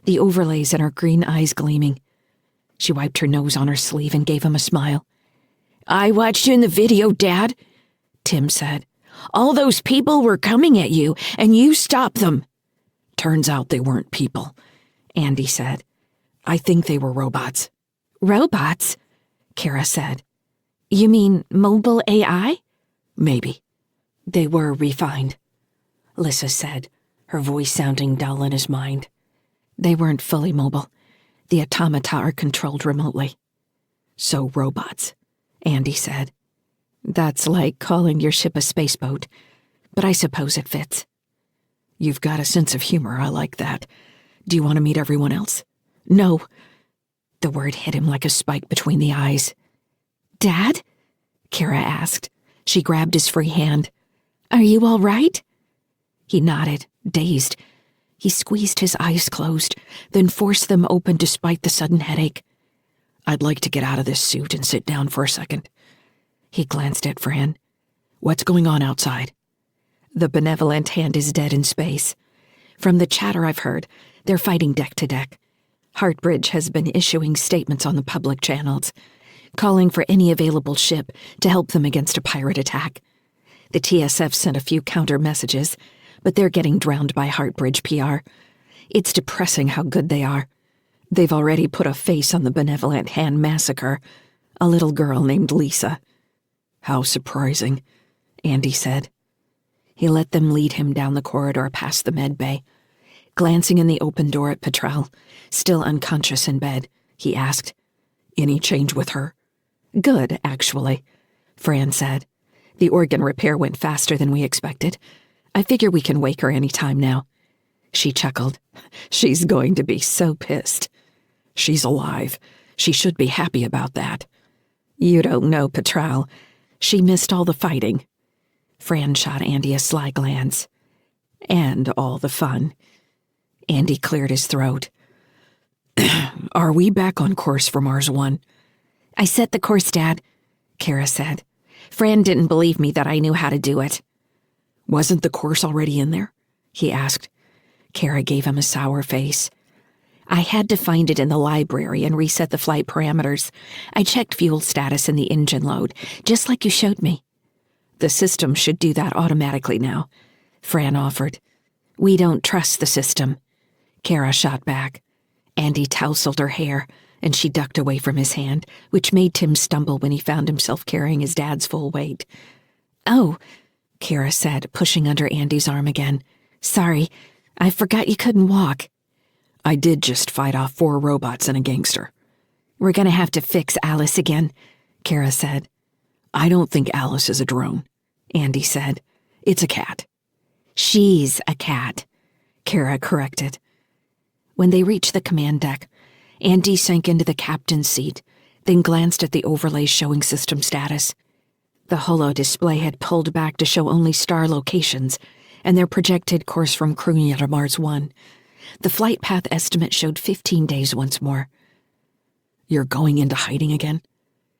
the overlays in her green eyes gleaming. She wiped her nose on her sleeve and gave him a smile. "I watched you in the video, Dad," Tim said. "All those people were coming at you, and you stopped them." "Turns out they weren't people," Andy said. "I think they were robots." "Robots?" Kara said. "You mean mobile AI?" "Maybe. They were refined," Lyssa said, her voice sounding dull in his mind. "They weren't fully mobile. The automata are controlled remotely." "So robots," Andy said. "That's like calling your ship a spaceboat, but I suppose it fits." "You've got a sense of humor, I like that. Do you want to meet everyone else?" "No." The word hit him like a spike between the eyes. "Dad?" Kara asked. She grabbed his free hand. "Are you all right?" He nodded, dazed. He squeezed his eyes closed, then forced them open despite the sudden headache. "I'd like to get out of this suit and sit down for a second." He glanced at Fran. "What's going on outside?" "The benevolent hand is dead in space. From the chatter I've heard, they're fighting deck to deck. Heartbridge has been issuing statements on the public channels, calling for any available ship to help them against a pirate attack. The TSF sent a few counter messages, but they're getting drowned by Heartbridge PR. It's depressing how good they are. They've already put a face on the benevolent hand massacre, a little girl named Lyssa." "How surprising," Andy said. He let them lead him down the corridor past the med bay. Glancing in the open door at Petrel, still unconscious in bed, he asked, "Any change with her?" "Good, actually," Fran said. "The organ repair went faster than we expected. I figure we can wake her any time now." She chuckled. "She's going to be so pissed." "She's alive. She should be happy about that." "You don't know Petrel. She missed all the fighting." Fran shot Andy a sly glance. "And all the fun." Andy cleared his throat. "Are we back on course for Mars 1? "I set the course, Dad," Kara said. "Fran didn't believe me that I knew how to do it." "Wasn't the course already in there?" he asked. Kara gave him a sour face. "I had to find it in the library and reset the flight parameters. I checked fuel status and the engine load, just like you showed me." "The system should do that automatically now," Fran offered. "We don't trust the system," Kara shot back. Andy tousled her hair, and she ducked away from his hand, which made Tim stumble when he found himself carrying his dad's full weight. "Oh," Kara said, pushing under Andy's arm again. "Sorry, I forgot you couldn't walk." "I did just fight off 4 robots and a gangster." "We're gonna have to fix Alice again," Kara said. "I don't think Alice is a drone," Andy said. "It's a cat." "She's a cat," Kara corrected. When they reached the command deck, Andy sank into the captain's seat, then glanced at the overlay showing system status. The holo display had pulled back to show only star locations and their projected course from Krunya to Mars 1. The flight path estimate showed 15 days once more. "You're going into hiding again?"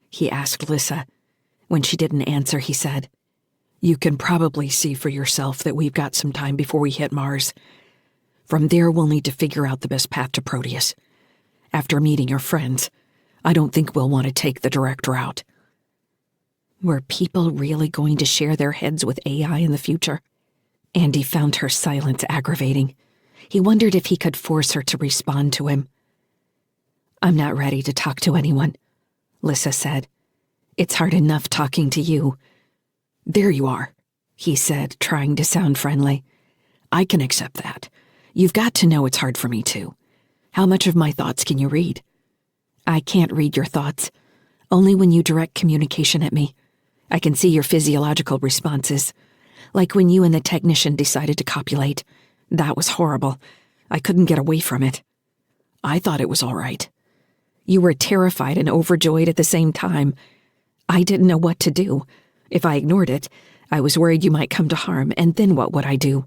he asked Lyssa. When she didn't answer, he said, "You can probably see for yourself that we've got some time before we hit Mars. From there, we'll need to figure out the best path to Proteus. After meeting your friends, I don't think we'll want to take the direct route." Were people really going to share their heads with AI in the future? Andy found her silence aggravating. He wondered if he could force her to respond to him. "I'm not ready to talk to anyone," Lyssa said. "It's hard enough talking to you." "There you are," he said, trying to sound friendly. "I can accept that. You've got to know it's hard for me, too. How much of my thoughts can you read?" "I can't read your thoughts. Only when you direct communication at me. I can see your physiological responses. Like when you and the technician decided to copulate. That was horrible. I couldn't get away from it." "I thought it was all right." "You were terrified and overjoyed at the same time. I didn't know what to do. If I ignored it, I was worried you might come to harm, and then what would I do?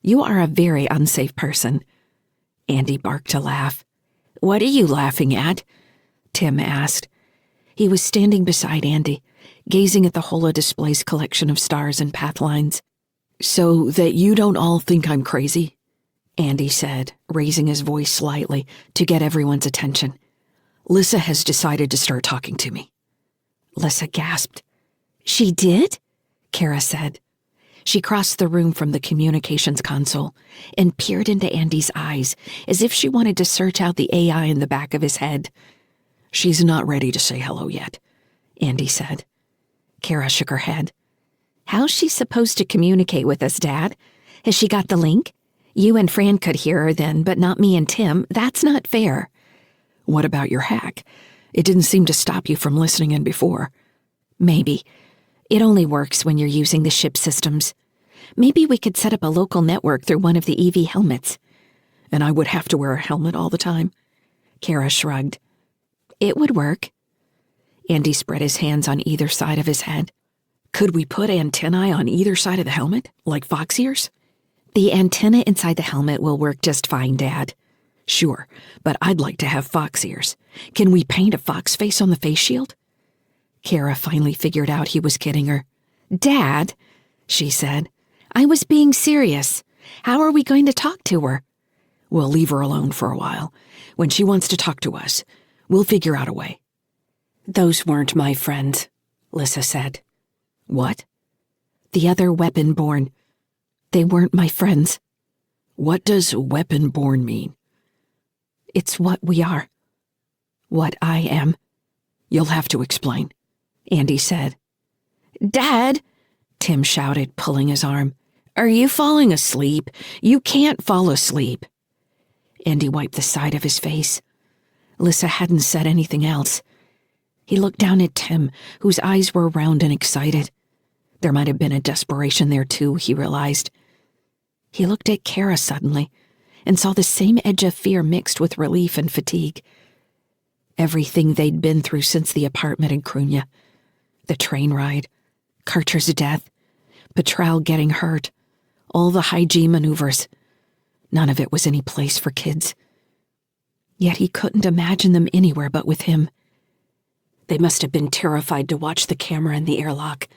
You are a very unsafe person." Andy barked a laugh. "What are you laughing at?" Tim asked. He was standing beside Andy, gazing at the holodisplays collection of stars and path lines. "So that you don't all think I'm crazy?" Andy said, raising his voice slightly to get everyone's attention. "Lyssa has decided to start talking to me." Lyssa gasped. "She did?" Kara said. She crossed the room from the communications console and peered into Andy's eyes as if she wanted to search out the AI in the back of his head. "She's not ready to say hello yet," Andy said. Kara shook her head. "How's she supposed to communicate with us, Dad? Has she got the link? You and Fran could hear her then, but not me and Tim. That's not fair." "What about your hack? It didn't seem to stop you from listening in before." "Maybe. It only works when you're using the ship systems. Maybe we could set up a local network through one of the EV helmets." "And I would have to wear a helmet all the time?" Kara shrugged. "It would work." Andy spread his hands on either side of his head. "Could we put antennae on either side of the helmet, like fox ears?" "The antenna inside the helmet will work just fine, Dad." "Sure, but I'd like to have fox ears. Can we paint a fox face on the face shield?" Kara finally figured out he was kidding her. "Dad," she said, "I was being serious. How are we going to talk to her?" "We'll leave her alone for a while. When she wants to talk to us, we'll figure out a way." "Those weren't my friends," Lyssa said. "What?" "The other weapon-born. They weren't my friends." "What does weapon-born mean?" "It's what we are. What I am." "You'll have to explain," Andy said. "Dad!" Tim shouted, pulling his arm. "Are you falling asleep? You can't fall asleep." Andy wiped the side of his face. Lyssa hadn't said anything else. He looked down at Tim, whose eyes were round and excited. There might have been a desperation there, too, he realized. He looked at Kara suddenly and saw the same edge of fear mixed with relief and fatigue. Everything they'd been through since the apartment in Crunya. The train ride, Karcher's death, Petral getting hurt, all the hygiene maneuvers. None of it was any place for kids. Yet he couldn't imagine them anywhere but with him. They must have been terrified to watch the camera in the airlock,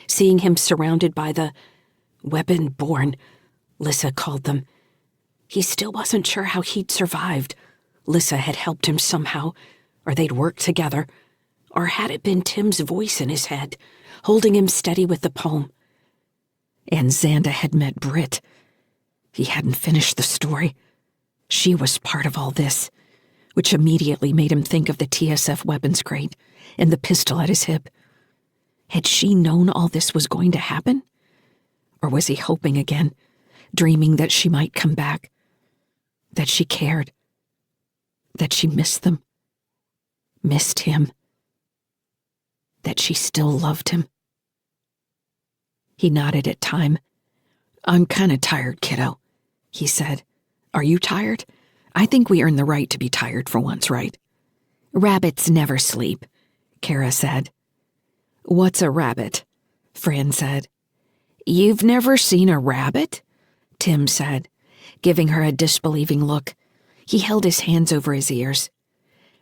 seeing him surrounded by the weapon-born, Lyssa called them. He still wasn't sure how he'd survived. Lyssa had helped him somehow, or they'd worked together, or had it been Tim's voice in his head, holding him steady with the poem? And Xanda had met Britt. He hadn't finished the story. She was part of all this, which immediately made him think of the TSF weapons crate and the pistol at his hip. Had she known all this was going to happen? Or was he hoping again, dreaming that she might come back, that she cared, that she missed them, missed him, that she still loved him? He nodded at Time. "I'm kind of tired, kiddo," he said. "Are you tired? I think we earn the right to be tired for once, right?" "Rabbits never sleep," Kara said. "What's a rabbit?" Fran said. "You've never seen a rabbit?" Tim said, giving her a disbelieving look. He held his hands over his ears.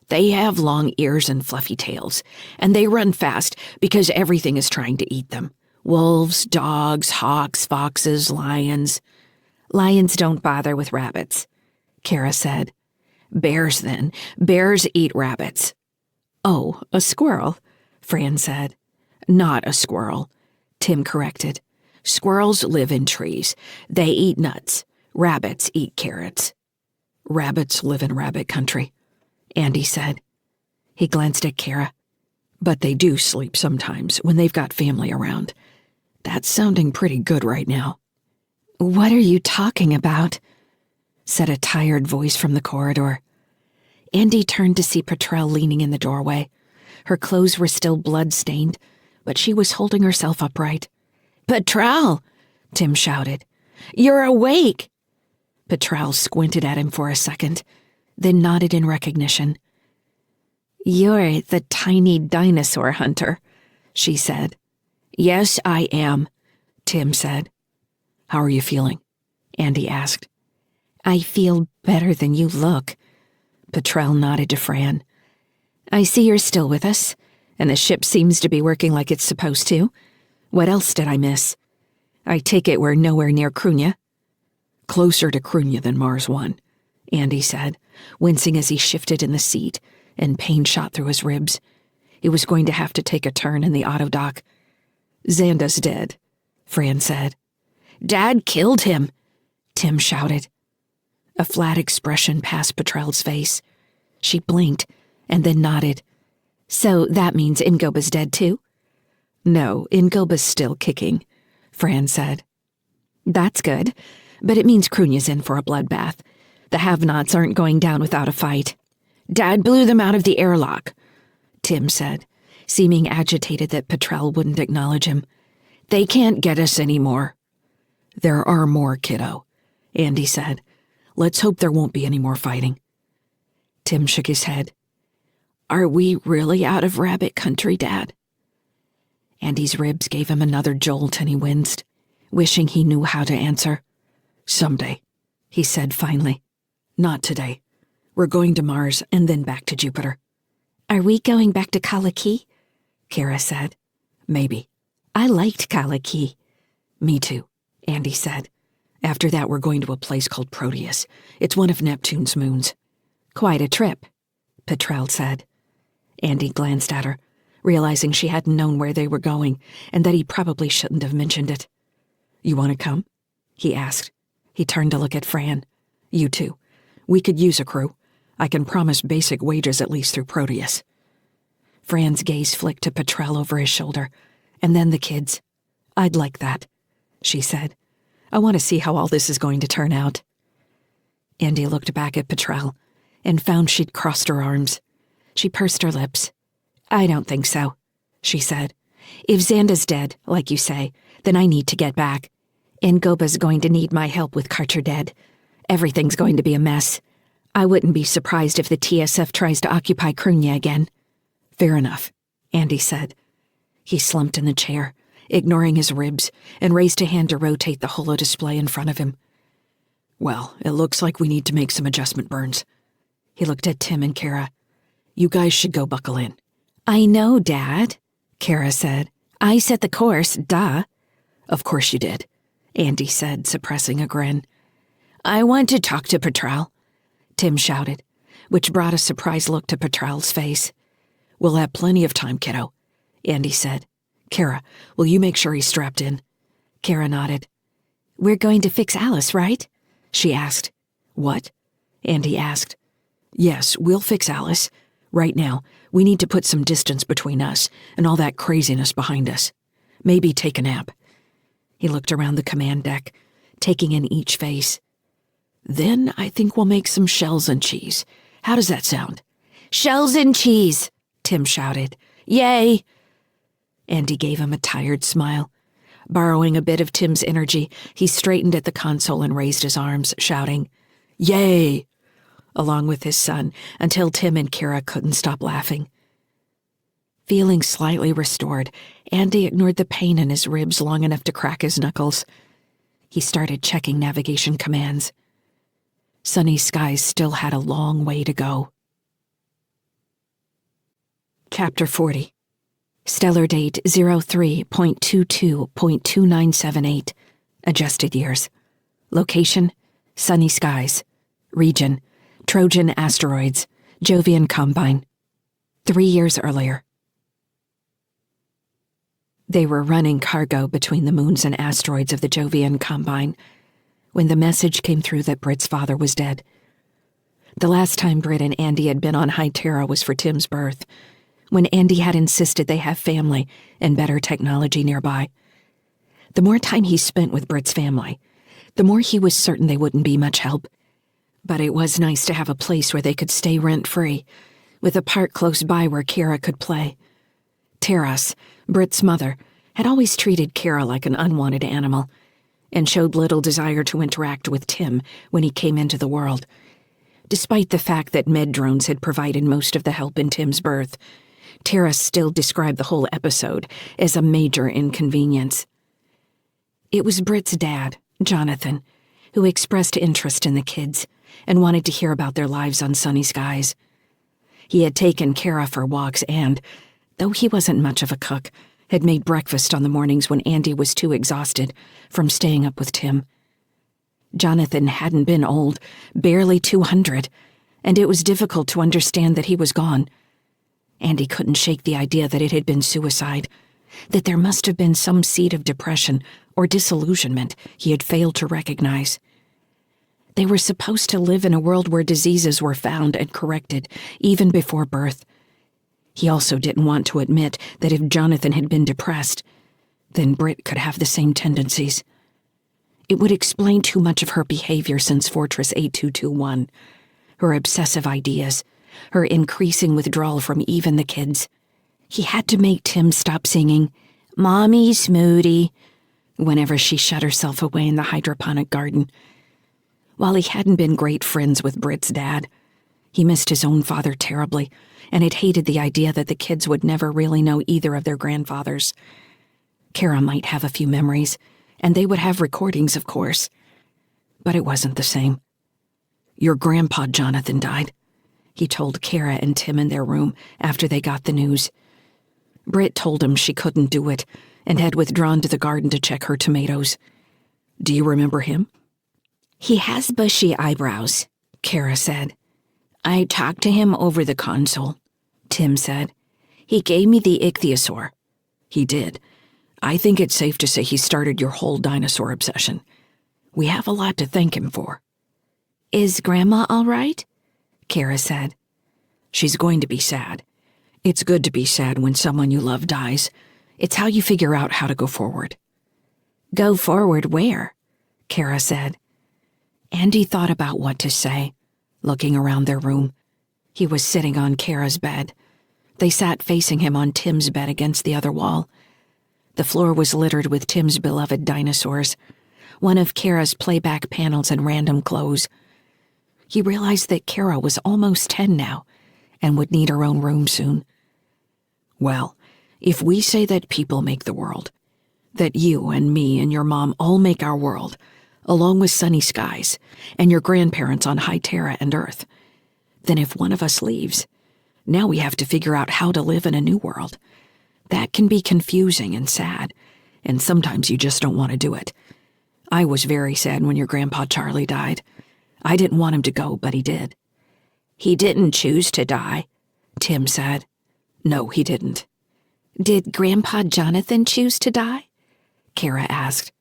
"They have long ears and fluffy tails, and they run fast because everything is trying to eat them. Wolves, dogs, hawks, foxes, lions." "Lions don't bother with rabbits," Kara said. "Bears, then. Bears eat rabbits." "Oh, a squirrel," Fran said. "Not a squirrel," Tim corrected. "Squirrels live in trees. They eat nuts. Rabbits eat carrots." "Rabbits live in rabbit country," Andy said. He glanced at Kara. But they do sleep sometimes when they've got family around. That's sounding pretty good right now." "What are you talking about?" said a tired voice from the corridor. Andy turned to see Petrel leaning in the doorway. Her clothes were still blood-stained, but she was holding herself upright. "Petrel!" Tim shouted. "You're awake!" Petrel squinted at him for a second, then nodded in recognition. "You're the tiny dinosaur hunter," she said. "Yes, I am," Tim said. "How are you feeling?" Andy asked. "I feel better than you look." Petrel nodded to Fran. "I see you're still with us, and the ship seems to be working like it's supposed to. What else did I miss? I take it we're nowhere near Krunya." "Closer to Krunya than Mars 1, Andy said, wincing as he shifted in the seat, and pain shot through his ribs. He was going to have to take a turn in the autodock. "Xanda's dead," Fran said. "Dad killed him," Tim shouted. A flat expression passed Petrel's face. She blinked and then nodded. "So that means Ingoba's dead too?" "No, Ingoba's still kicking," Fran said. "That's good, but it means Krunya's in for a bloodbath. The have-nots aren't going down without a fight." "Dad blew them out of the airlock," Tim said, seeming agitated that Petrel wouldn't acknowledge him. "They can't get us anymore." "There are more, kiddo," Andy said. "Let's hope there won't be any more fighting." Tim shook his head. "Are we really out of rabbit country, Dad?" Andy's ribs gave him another jolt and he winced, wishing he knew how to answer. "Someday," he said finally. "Not today. We're going to Mars and then back to Jupiter." "Are we going back to Kaliki?" Kara said. "Maybe." "I liked Kaliki." "Me too," Andy said. "After that, we're going to a place called Proteus. It's one of Neptune's moons." "Quite a trip," Petrel said. Andy glanced at her, realizing she hadn't known where they were going and that he probably shouldn't have mentioned it. "You want to come?" he asked. He turned to look at Fran. "You too. We could use a crew. I can promise basic wages at least through Proteus." Fran's gaze flicked to Petrel over his shoulder, and then the kids. "I'd like that," she said. "I want to see how all this is going to turn out." Andy looked back at Petrel and found she'd crossed her arms. She pursed her lips. "I don't think so," she said. "If Xanda's dead, like you say, then I need to get back. Ngoba's going to need my help with Karcher dead. Everything's going to be a mess. I wouldn't be surprised if the TSF tries to occupy Krunya again." "Fair enough," Andy said. He slumped in the chair, ignoring his ribs, and raised a hand to rotate the holo display in front of him. "Well, it looks like we need to make some adjustment burns." He looked at Tim and Kara. "You guys should go buckle in." "I know, Dad," Kara said. "I set the course, duh." "Of course you did," Andy said, suppressing a grin. "I want to talk to Petrel," Tim shouted, which brought a surprised look to Petrel's face. "We'll have plenty of time, kiddo," Andy said. "Kara, will you make sure he's strapped in?" Kara nodded. "We're going to fix Alice, right?" she asked. "What?" Andy asked. "Yes, we'll fix Alice. Right now, we need to put some distance between us and all that craziness behind us. Maybe take a nap." He looked around the command deck, taking in each face. "Then I think we'll make some shells and cheese. How does that sound?" "Shells and cheese!" Tim shouted. "Yay!" Andy gave him a tired smile. Borrowing a bit of Tim's energy, he straightened at the console and raised his arms, shouting, "Yay!" along with his son, until Tim and Kara couldn't stop laughing. Feeling slightly restored, Andy ignored the pain in his ribs long enough to crack his knuckles. He started checking navigation commands. Sunny Skies still had a long way to go. Chapter 40. Stellar date 03.22.2978. Adjusted years. Location, Sunny Skies. Region, Trojan Asteroids, Jovian Combine. 3 years earlier. They were running cargo between the moons and asteroids of the Jovian Combine when the message came through that Britt's father was dead. The last time Britt and Andy had been on High Terra was for Tim's birth, when Andy had insisted they have family and better technology nearby. The more time he spent with Britt's family, the more he was certain they wouldn't be much help. But it was nice to have a place where they could stay rent-free, with a park close by where Kara could play. Taras, Britt's mother, had always treated Kara like an unwanted animal, and showed little desire to interact with Tim when he came into the world. Despite the fact that med drones had provided most of the help in Tim's birth, Taras still described the whole episode as a major inconvenience. It was Britt's dad, Jonathan, who expressed interest in the kids and wanted to hear about their lives on sunny skies. He had taken Kara for walks and, though he wasn't much of a cook, had made breakfast on the mornings when Andy was too exhausted from staying up with Tim. Jonathan hadn't been old, barely 200, and it was difficult to understand that he was gone. Andy couldn't shake the idea that it had been suicide, that there must have been some seed of depression or disillusionment he had failed to recognize. They were supposed to live in a world where diseases were found and corrected even before birth. He also didn't want to admit that if Jonathan had been depressed, then Britt could have the same tendencies. It would explain too much of her behavior since Fortress 8221, her obsessive ideas, her increasing withdrawal from even the kids. He had to make Tim stop singing, "Mommy's Moody," whenever she shut herself away in the hydroponic garden. While he hadn't been great friends with Britt's dad, he missed his own father terribly and had hated the idea that the kids would never really know either of their grandfathers. Kara might have a few memories, and they would have recordings, of course. But it wasn't the same. "Your grandpa Jonathan died," he told Kara and Tim in their room after they got the news. Britt told him she couldn't do it and had withdrawn to the garden to check her tomatoes. "Do you remember him?" "He has bushy eyebrows," Kara said. "I talked to him over the console," Tim said. "He gave me the ichthyosaur." "He did. I think it's safe to say he started your whole dinosaur obsession. We have a lot to thank him for." "Is Grandma all right?" Kara said. "She's going to be sad. It's good to be sad when someone you love dies. It's how you figure out how to go forward." "Go forward where?" Kara said. Andy thought about what to say, looking around their room. He was sitting on Kara's bed. They sat facing him on Tim's bed against the other wall. The floor was littered with Tim's beloved dinosaurs, one of Kara's playback panels and random clothes. He realized that Kara was almost 10 now and would need her own room soon. "Well, if we say that people make the world, that you and me and your mom all make our world, along with sunny skies and your grandparents on High Terra and Earth, then if one of us leaves, now we have to figure out how to live in a new world. That can be confusing and sad, and sometimes you just don't want to do it. I was very sad when your grandpa Charlie died. I didn't want him to go, but he did." "He didn't choose to die," Tim said. "No, he didn't." "Did Grandpa Jonathan choose to die?" Kara asked.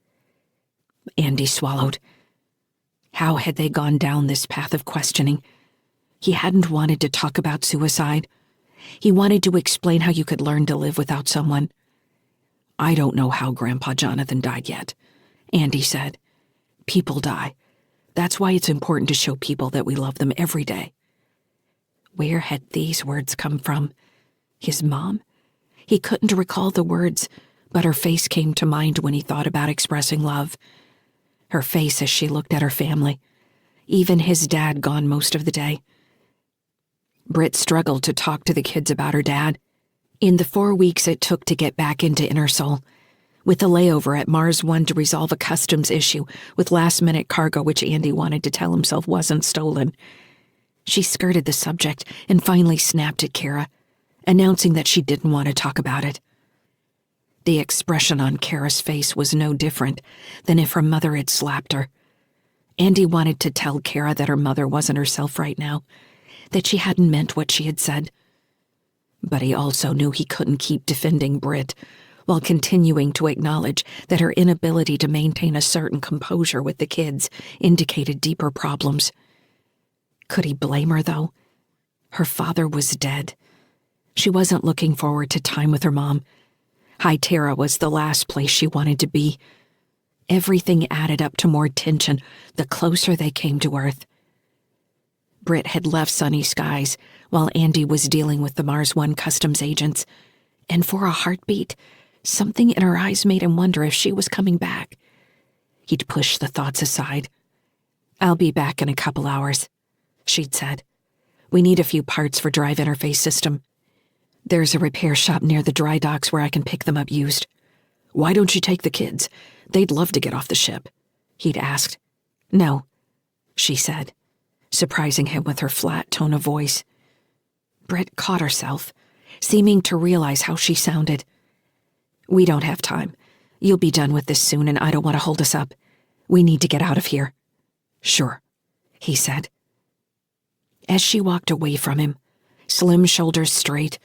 Andy swallowed. How had they gone down this path of questioning? He hadn't wanted to talk about suicide. He wanted to explain how you could learn to live without someone. "I don't know how Grandpa Jonathan died yet," Andy said. "People die. That's why it's important to show people that we love them every day." Where had these words come from? His mom? He couldn't recall the words, but her face came to mind when he thought about expressing love. Her face as she looked at her family. Even his dad gone most of the day. Britt struggled to talk to the kids about her dad. In the 4 weeks it took to get back into Innersol, with a layover at Mars 1 to resolve a customs issue with last-minute cargo which Andy wanted to tell himself wasn't stolen, she skirted the subject and finally snapped at Kara, announcing that she didn't want to talk about it. The expression on Kara's face was no different than if her mother had slapped her. Andy wanted to tell Kara that her mother wasn't herself right now, that she hadn't meant what she had said. But he also knew he couldn't keep defending Britt while continuing to acknowledge that her inability to maintain a certain composure with the kids indicated deeper problems. Could he blame her, though? Her father was dead. She wasn't looking forward to time with her mom. High Terra was the last place she wanted to be. Everything added up to more tension the closer they came to Earth. Britt had left Sunny Skies while Andy was dealing with the Mars One customs agents, and for a heartbeat, something in her eyes made him wonder if she was coming back. He'd pushed the thoughts aside. "I'll be back in a couple hours," she'd said. "We need a few parts for drive interface system. There's a repair shop near the dry docks where I can pick them up used." "Why don't you take the kids? They'd love to get off the ship," he'd asked. "No," she said, surprising him with her flat tone of voice. Britt caught herself, seeming to realize how she sounded. "We don't have time. You'll be done with this soon, and I don't want to hold us up. We need to get out of here." "Sure," he said. As she walked away from him, slim shoulders straight,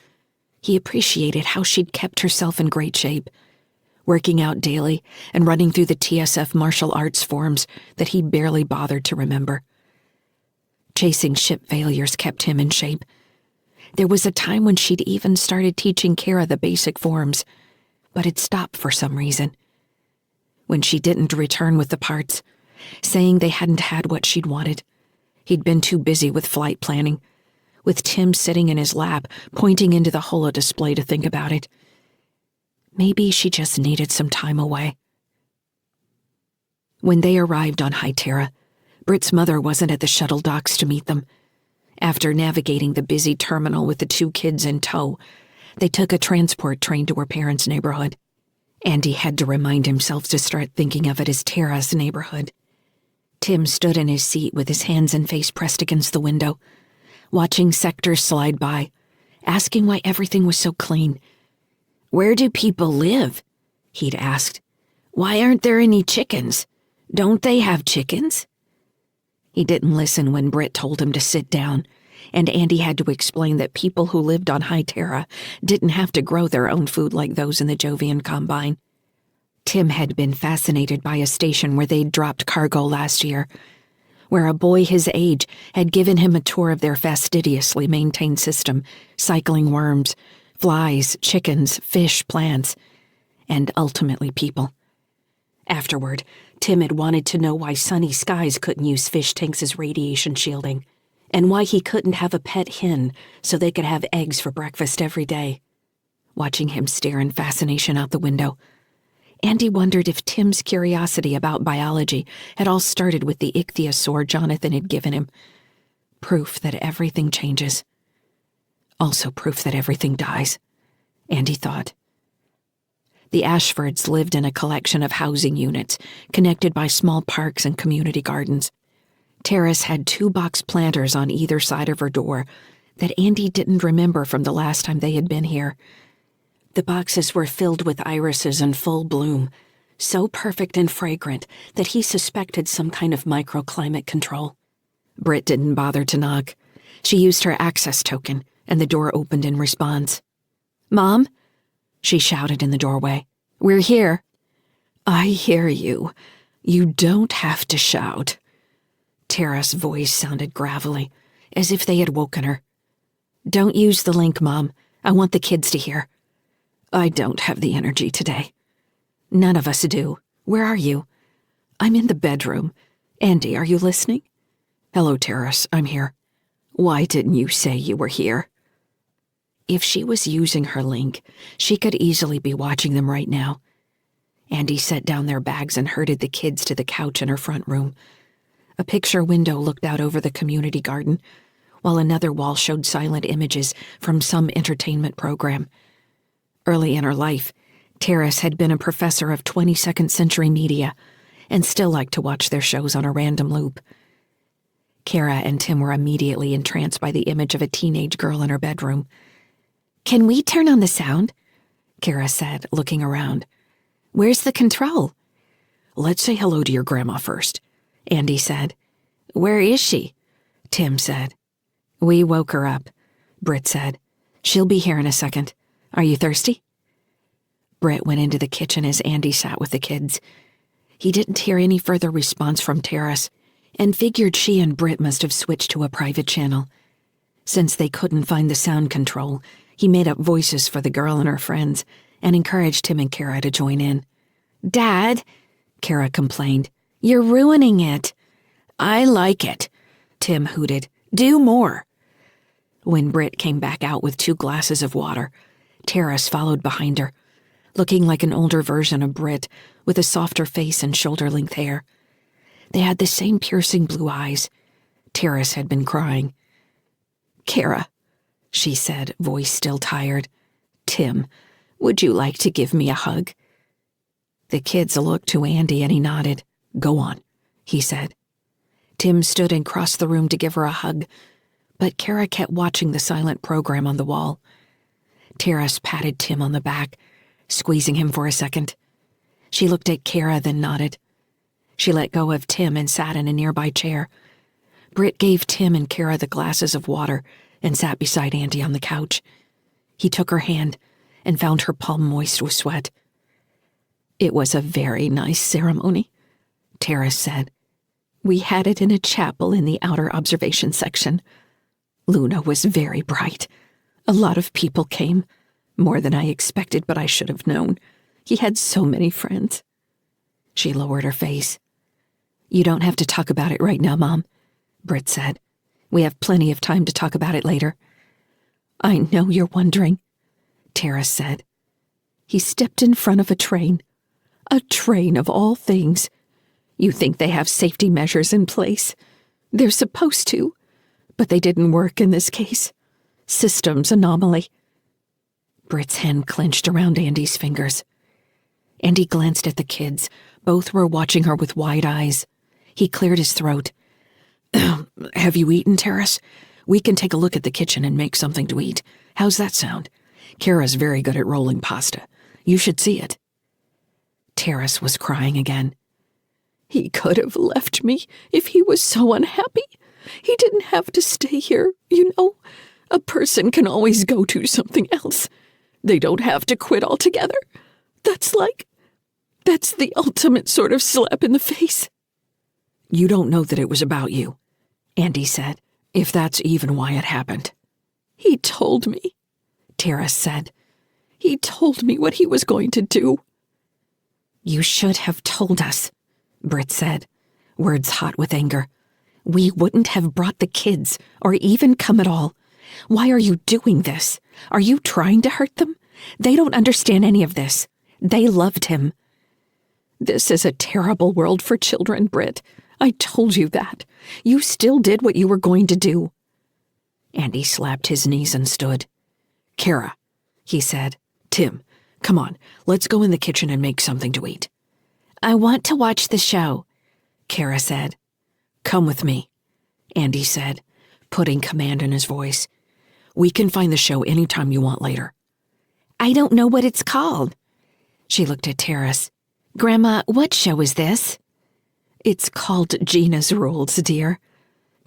he appreciated how she'd kept herself in great shape, working out daily and running through the TSF martial arts forms that he barely bothered to remember. Chasing ship failures kept him in shape. There was a time when she'd even started teaching Kara the basic forms, but it stopped for some reason. When she didn't return with the parts, saying they hadn't had what she'd wanted, he'd been too busy with flight planning, with Tim sitting in his lap, pointing into the holodisplay to think about it. Maybe she just needed some time away. When they arrived on High Terra, Britt's mother wasn't at the shuttle docks to meet them. After navigating the busy terminal with the two kids in tow, they took a transport train to her parents' neighborhood. Andy had to remind himself to start thinking of it as Terra's neighborhood. Tim stood in his seat with his hands and face pressed against the window, watching sectors slide by, asking why everything was so clean. "Where do people live?" he'd asked. "Why aren't there any chickens? Don't they have chickens?" He didn't listen when Britt told him to sit down, and Andy had to explain that people who lived on High Terra didn't have to grow their own food like those in the Jovian Combine. Tim had been fascinated by a station where they'd dropped cargo last year, where a boy his age had given him a tour of their fastidiously maintained system, cycling worms, flies, chickens, fish, plants, and ultimately people. Afterward, Tim had wanted to know why Sunny Skies couldn't use fish tanks as radiation shielding, and why he couldn't have a pet hen so they could have eggs for breakfast every day. Watching him stare in fascination out the window, Andy wondered if Tim's curiosity about biology had all started with the ichthyosaur Jonathan had given him. Proof that everything changes. Also proof that everything dies, Andy thought. The Ashfords lived in a collection of housing units connected by small parks and community gardens. Terrace had 2 box planters on either side of her door that Andy didn't remember from the last time they had been here. The boxes were filled with irises in full bloom, so perfect and fragrant that he suspected some kind of microclimate control. Britt didn't bother to knock. She used her access token, and the door opened in response. "Mom?" she shouted in the doorway. "We're here." "I hear you. You don't have to shout." Tara's voice sounded gravelly, as if they had woken her. "Don't use the link, Mom. I want the kids to hear." "I don't have the energy today." "None of us do. Where are you?" "I'm in the bedroom. Andy, are you listening?" "Hello, Terrace. I'm here." "Why didn't you say you were here?" If she was using her link, she could easily be watching them right now. Andy set down their bags and herded the kids to the couch in her front room. A picture window looked out over the community garden, while another wall showed silent images from some entertainment program. Early in her life, Terrace had been a professor of 22nd century media and still liked to watch their shows on a random loop. Kara and Tim were immediately entranced by the image of a teenage girl in her bedroom. "Can we turn on the sound?" Kara said, looking around. "Where's the control?" "Let's say hello to your grandma first," Andy said. "Where is she?" Tim said. "We woke her up," Britt said. "She'll be here in a second. Are you thirsty?" Britt went into the kitchen as Andy sat with the kids. He didn't hear any further response from Terrace, and figured she and Britt must have switched to a private channel. Since they couldn't find the sound control, He made up voices for the girl and her friends and encouraged Tim and Kara to join in. "Dad," Kara complained, "you're ruining it." "I like it," Tim hooted. "Do more." When Britt came back out with 2 glasses of water, Terrace followed behind her, looking like an older version of Britt with a softer face and shoulder-length hair. They had the same piercing blue eyes. Terrace had been crying. "Kara," she said, voice still tired. "Tim, would you like to give me a hug?" The kids looked to Andy and he nodded. "Go on," he said. Tim stood and crossed the room to give her a hug, but Kara kept watching the silent program on the wall. Terrace patted Tim on the back, squeezing him for a second. She looked at Kara, then nodded. She let go of Tim and sat in a nearby chair. Britt gave Tim and Kara the glasses of water and sat beside Andy on the couch. He took her hand and found her palm moist with sweat. "It was a very nice ceremony," Terrace said. "We had it in a chapel in the outer observation section. Luna was very bright. A lot of people came, more than I expected, but I should have known. He had so many friends." She lowered her face. "You don't have to talk about it right now, Mom," Britt said. "We have plenty of time to talk about it later." "I know you're wondering," Terrace said. "He stepped in front of a train. A train of all things. You think they have safety measures in place. They're supposed to, but they didn't work in this case. Systems anomaly." Britt's hand clenched around Andy's fingers. Andy glanced at the kids. Both were watching her with wide eyes. He cleared his throat. "Have you eaten, Terrace? We can take a look at the kitchen and make something to eat. How's that sound? Kara's very good at rolling pasta. You should see it." Terrace was crying again. "He could have left me if he was so unhappy. He didn't have to stay here, you know. A person can always go to something else. They don't have to quit altogether. That's the ultimate sort of slap in the face." "You don't know that it was about you," Andy said, "if that's even why it happened." "He told me," Terrace said. "He told me what he was going to do." "You should have told us," Britt said, words hot with anger. "We wouldn't have brought the kids, or even come at all. Why are you doing this? Are you trying to hurt them? They don't understand any of this. They loved him." "This is a terrible world for children, Britt. I told you that. You still did what you were going to do." Andy slapped his knees and stood. "Kara," he said. "Tim, come on, let's go in the kitchen and make something to eat." "I want to watch the show," Kara said. "Come with me," Andy said, putting command in his voice. "We can find the show anytime you want later." "I don't know what it's called." She looked at Terrace. "Grandma, what show is this?" "It's called Gina's Rules, dear,"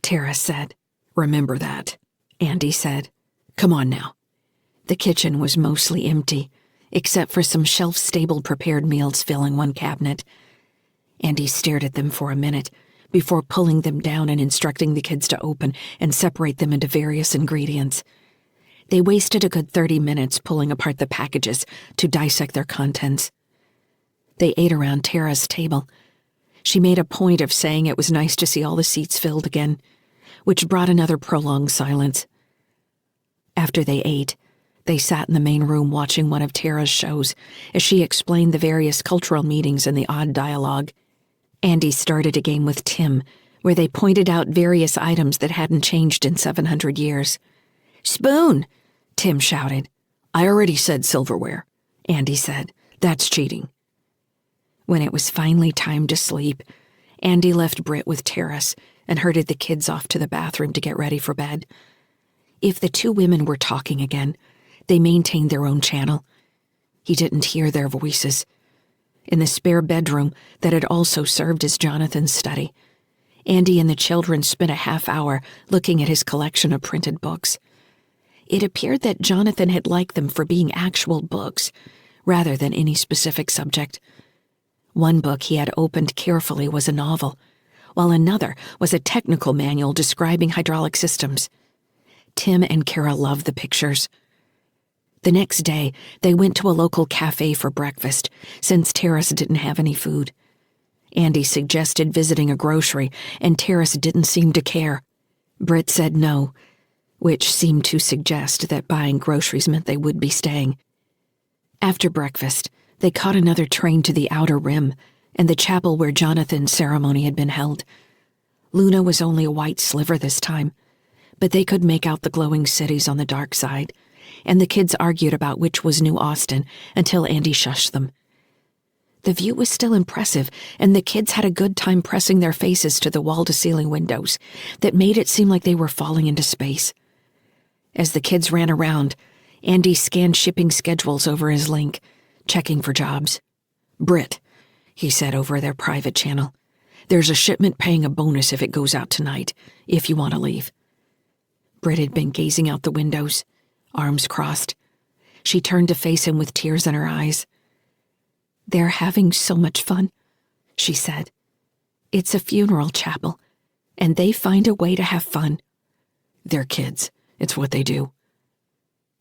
Terrace said. "Remember that," Andy said. "Come on now." The kitchen was mostly empty, except for some shelf-stable prepared meals filling one cabinet. Andy stared at them for a minute before pulling them down and instructing the kids to open and separate them into various ingredients. They wasted a good 30 minutes pulling apart the packages to dissect their contents. They ate around Tara's table. She made a point of saying it was nice to see all the seats filled again, which brought another prolonged silence. After they ate, they sat in the main room watching one of Tara's shows as she explained the various cultural meetings and the odd dialogue. Andy started a game with Tim, where they pointed out various items that hadn't changed in 700 years. "Spoon!" Tim shouted. "I already said silverware," Andy said. "That's cheating." When it was finally time to sleep, Andy left Britt with Terrace and herded the kids off to the bathroom to get ready for bed. If the 2 women were talking again, they maintained their own channel. He didn't hear their voices. In the spare bedroom that had also served as Jonathan's study, Andy and the children spent a half hour looking at his collection of printed books. It appeared that Jonathan had liked them for being actual books, rather than any specific subject. One book he had opened carefully was a novel, while another was a technical manual describing hydraulic systems. Tim and Kara loved the pictures. The next day, they went to a local cafe for breakfast, since Terrace didn't have any food. Andy suggested visiting a grocery, and Terrace didn't seem to care. Britt said no, which seemed to suggest that buying groceries meant they would be staying. After breakfast, they caught another train to the outer rim and the chapel where Jonathan's ceremony had been held. Luna was only a white sliver this time, but they could make out the glowing cities on the dark side, and the kids argued about which was New Austin until Andy shushed them. The view was still impressive, and the kids had a good time pressing their faces to the wall-to-ceiling windows that made it seem like they were falling into space. As the kids ran around, Andy scanned shipping schedules over his link, checking for jobs. "Britt," he said over their private channel, "there's a shipment paying a bonus if it goes out tonight, if you want to leave." Britt had been gazing out the windows, arms crossed. She turned to face him with tears in her eyes. "They're having so much fun," she said. "It's a funeral chapel, and they find a way to have fun. They're kids. It's what they do."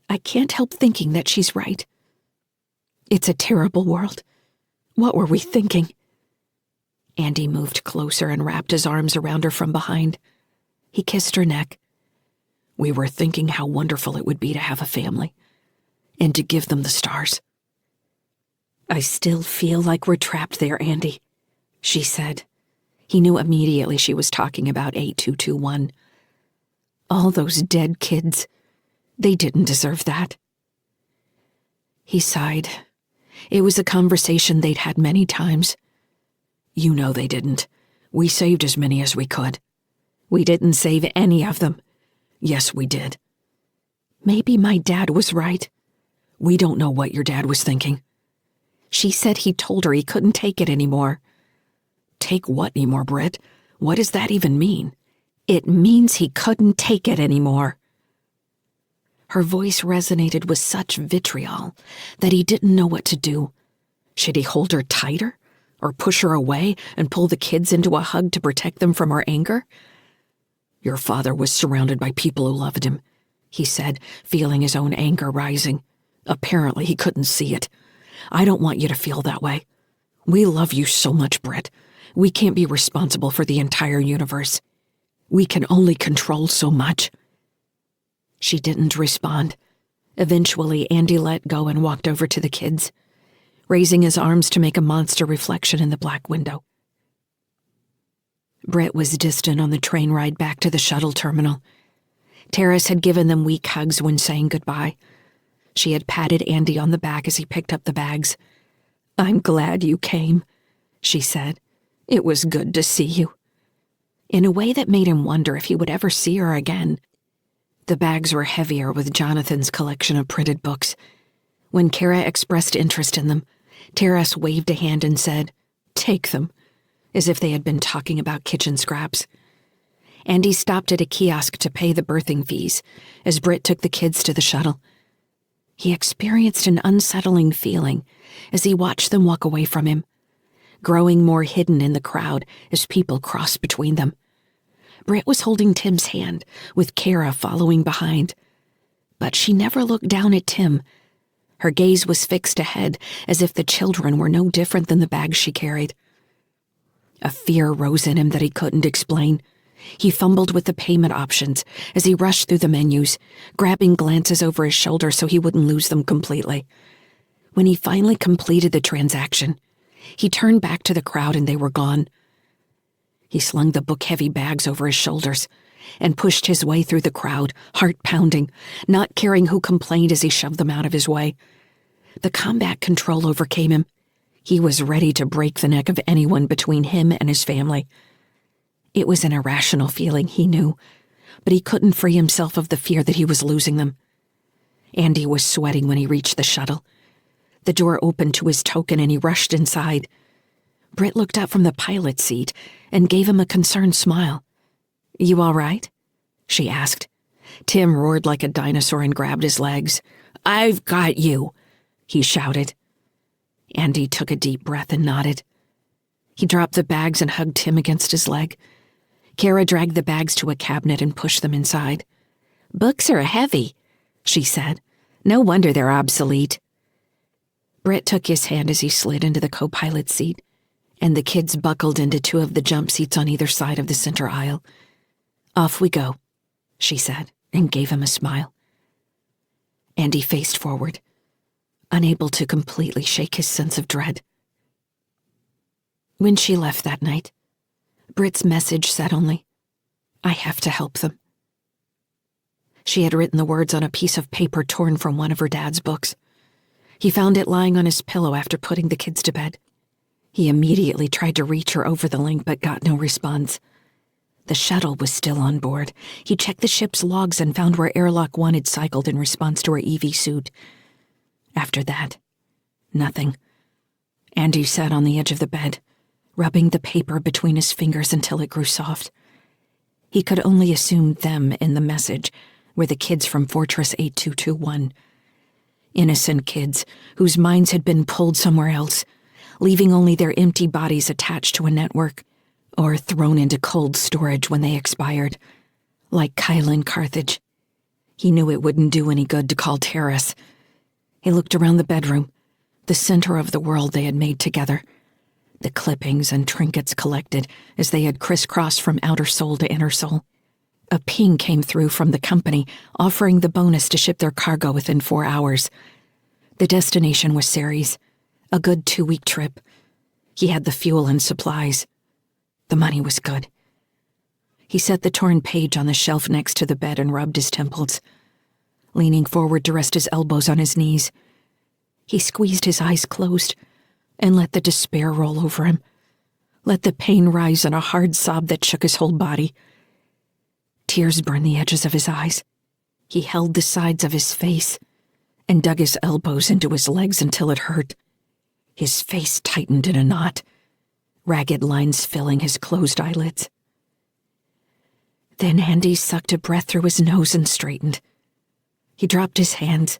I can't help thinking that she's right. It's a terrible world. What were we thinking? Andy moved closer and wrapped his arms around her from behind. He kissed her neck. "We were thinking how wonderful it would be to have a family, and to give them the stars." "I still feel like we're trapped there, Andy," she said. He knew immediately she was talking about 8221. All those dead kids. They didn't deserve that. He sighed. It was a conversation they'd had many times. "You know they didn't. We saved as many as we could." "We didn't save any of them." "Yes, we did." "Maybe my dad was right." "We don't know what your dad was thinking." She said he told her he couldn't take it anymore. "Take what anymore, Britt? What does that even mean?" "It means he couldn't take it anymore." Her voice resonated with such vitriol that he didn't know what to do. Should he hold her tighter, or push her away and pull the kids into a hug to protect them from her anger? "Your father was surrounded by people who loved him," he said, feeling his own anger rising. "Apparently he couldn't see it. I don't want you to feel that way. We love you so much, Britt. We can't be responsible for the entire universe. We can only control so much." She didn't respond. Eventually, Andy let go and walked over to the kids, raising his arms to make a monster reflection in the black window. Britt was distant on the train ride back to the shuttle terminal. Terrace had given them weak hugs when saying goodbye. She had patted Andy on the back as he picked up the bags. "I'm glad you came," she said. "It was good to see you." In a way that made him wonder if he would ever see her again. The bags were heavier with Jonathan's collection of printed books. When Kara expressed interest in them, Terrace waved a hand and said, "Take them," as if they had been talking about kitchen scraps. Andy stopped at a kiosk to pay the birthing fees as Britt took the kids to the shuttle. He experienced an unsettling feeling as he watched them walk away from him, growing more hidden in the crowd as people crossed between them. Britt was holding Tim's hand, with Kara following behind. But she never looked down at Tim. Her gaze was fixed ahead, as if the children were no different than the bags she carried. A fear rose in him that he couldn't explain. He fumbled with the payment options as he rushed through the menus, grabbing glances over his shoulder so he wouldn't lose them completely. When he finally completed the transaction, he turned back to the crowd and they were gone. He slung the book-heavy bags over his shoulders and pushed his way through the crowd, heart pounding, not caring who complained as he shoved them out of his way. The combat control overcame him. He was ready to break the neck of anyone between him and his family. It was an irrational feeling, he knew, but he couldn't free himself of the fear that he was losing them. Andy was sweating when he reached the shuttle. The door opened to his token and he rushed inside. Britt looked up from the pilot's seat and gave him a concerned smile. "You all right?" she asked. Tim roared like a dinosaur and grabbed his legs. "I've got you," he shouted. Andy took a deep breath and nodded. He dropped the bags and hugged Tim against his leg. Kara dragged the bags to a cabinet and pushed them inside. "Books are heavy," she said. No wonder they're obsolete. Britt took his hand as he slid into the co-pilot seat, and the kids buckled into 2 of the jump seats on either side of the center aisle. "Off we go," she said, and gave him a smile. Andy faced forward, unable to completely shake his sense of dread. When she left that night, Britt's message said only, "I have to help them." She had written the words on a piece of paper torn from one of her dad's books. He found it lying on his pillow after putting the kids to bed. He immediately tried to reach her over the link but got no response. The shuttle was still on board. He checked the ship's logs and found where Airlock 1 had cycled in response to her EV suit. After that, nothing. Andy sat on the edge of the bed, rubbing the paper between his fingers until it grew soft. He could only assume them in the message were the kids from Fortress 8221. Innocent kids whose minds had been pulled somewhere else, leaving only their empty bodies attached to a network, or thrown into cold storage when they expired. Like Kyle in Carthage. He knew it wouldn't do any good to call terrorists. He looked around the bedroom, the center of the world they had made together. The clippings and trinkets collected as they had crisscrossed from outer soul to inner soul. A ping came through from the company, offering the bonus to ship their cargo within 4 hours. The destination was Ceres, a good 2-week trip. He had the fuel and supplies. The money was good. He set the torn page on the shelf next to the bed and rubbed his temples, leaning forward to rest his elbows on his knees. He squeezed his eyes closed and let the despair roll over him, let the pain rise in a hard sob that shook his whole body. Tears burned the edges of his eyes. He held the sides of his face and dug his elbows into his legs until it hurt. His face tightened in a knot, ragged lines filling his closed eyelids. Then Andy sucked a breath through his nose and straightened. He dropped his hands,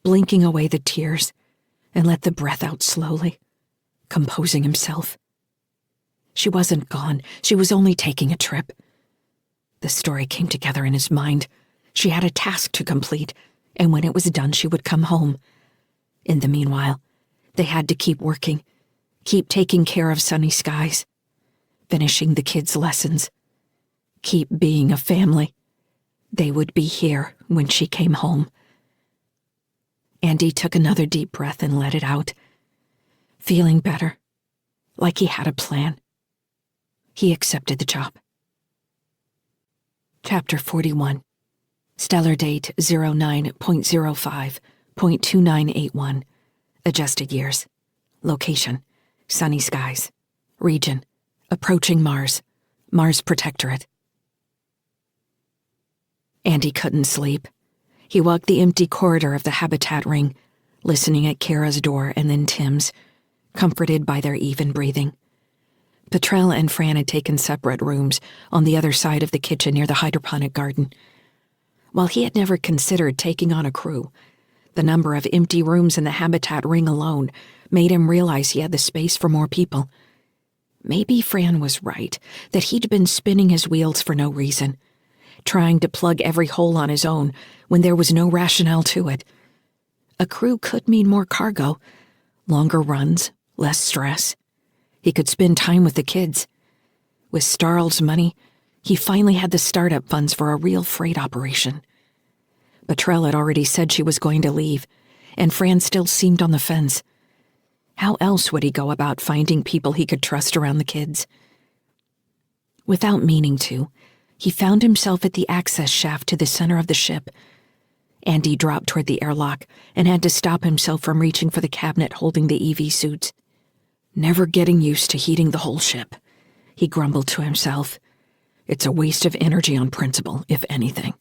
blinking away the tears, and let the breath out slowly, composing himself. She wasn't gone. She was only taking a trip. The story came together in his mind. She had a task to complete, and when it was done, she would come home. In the meanwhile, they had to keep working, keep taking care of sunny skies, finishing the kids' lessons, keep being a family. They would be here when she came home. Andy took another deep breath and let it out, feeling better, like he had a plan. He accepted the job. Chapter 41. Stellar date 09.05.2981. Adjusted years. Location: sunny skies. Region: approaching Mars. Mars Protectorate. Andy couldn't sleep. He walked the empty corridor of the habitat ring, listening at Kara's door and then Tim's, comforted by their even breathing. Petrel and Fran had taken separate rooms on the other side of the kitchen near the hydroponic garden. While he had never considered taking on a crew, the number of empty rooms in the habitat ring alone made him realize he had the space for more people. Maybe Fran was right, that he'd been spinning his wheels for no reason, trying to plug every hole on his own when there was no rationale to it. A crew could mean more cargo, longer runs, less stress. He could spend time with the kids. With Starl's money, he finally had the startup funds for a real freight operation. Petrel had already said she was going to leave, and Fran still seemed on the fence. How else would he go about finding people he could trust around the kids? Without meaning to, he found himself at the access shaft to the center of the ship. Andy dropped toward the airlock and had to stop himself from reaching for the cabinet holding the EV suits. Never getting used to heating the whole ship, he grumbled to himself. It's a waste of energy on principle, if anything.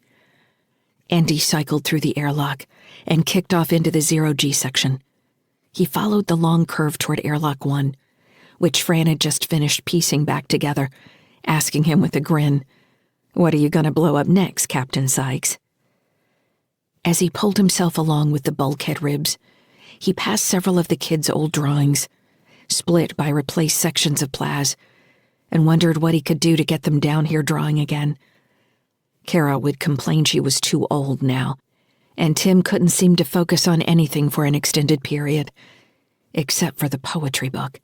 Andy cycled through the airlock and kicked off into the 0G section. He followed the long curve toward airlock 1, which Fran had just finished piecing back together, asking him with a grin, "What are you going to blow up next, Captain Sykes?" As he pulled himself along with the bulkhead ribs, he passed several of the kids' old drawings, split by replaced sections of Plaz, and wondered what he could do to get them down here drawing again. Kara would complain she was too old now, and Tim couldn't seem to focus on anything for an extended period, except for the poetry book.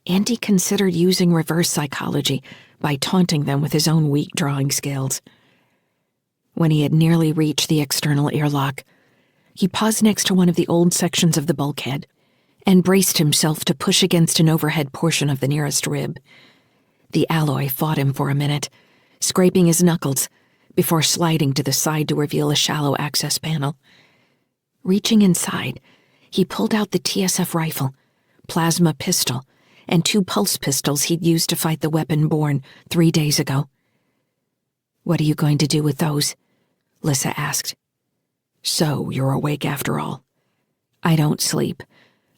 Andy considered using reverse psychology by taunting them with his own weak drawing skills. When he had nearly reached the external airlock, he paused next to one of the old sections of the bulkhead and braced himself to push against an overhead portion of the nearest rib. The alloy fought him for a minute, scraping his knuckles before sliding to the side to reveal a shallow access panel. Reaching inside, he pulled out the TSF rifle, plasma pistol, and 2 pulse pistols he'd used to fight the weapon born 3 days ago. "What are you going to do with those?" Lyssa asked. "So you're awake after all." "I don't sleep.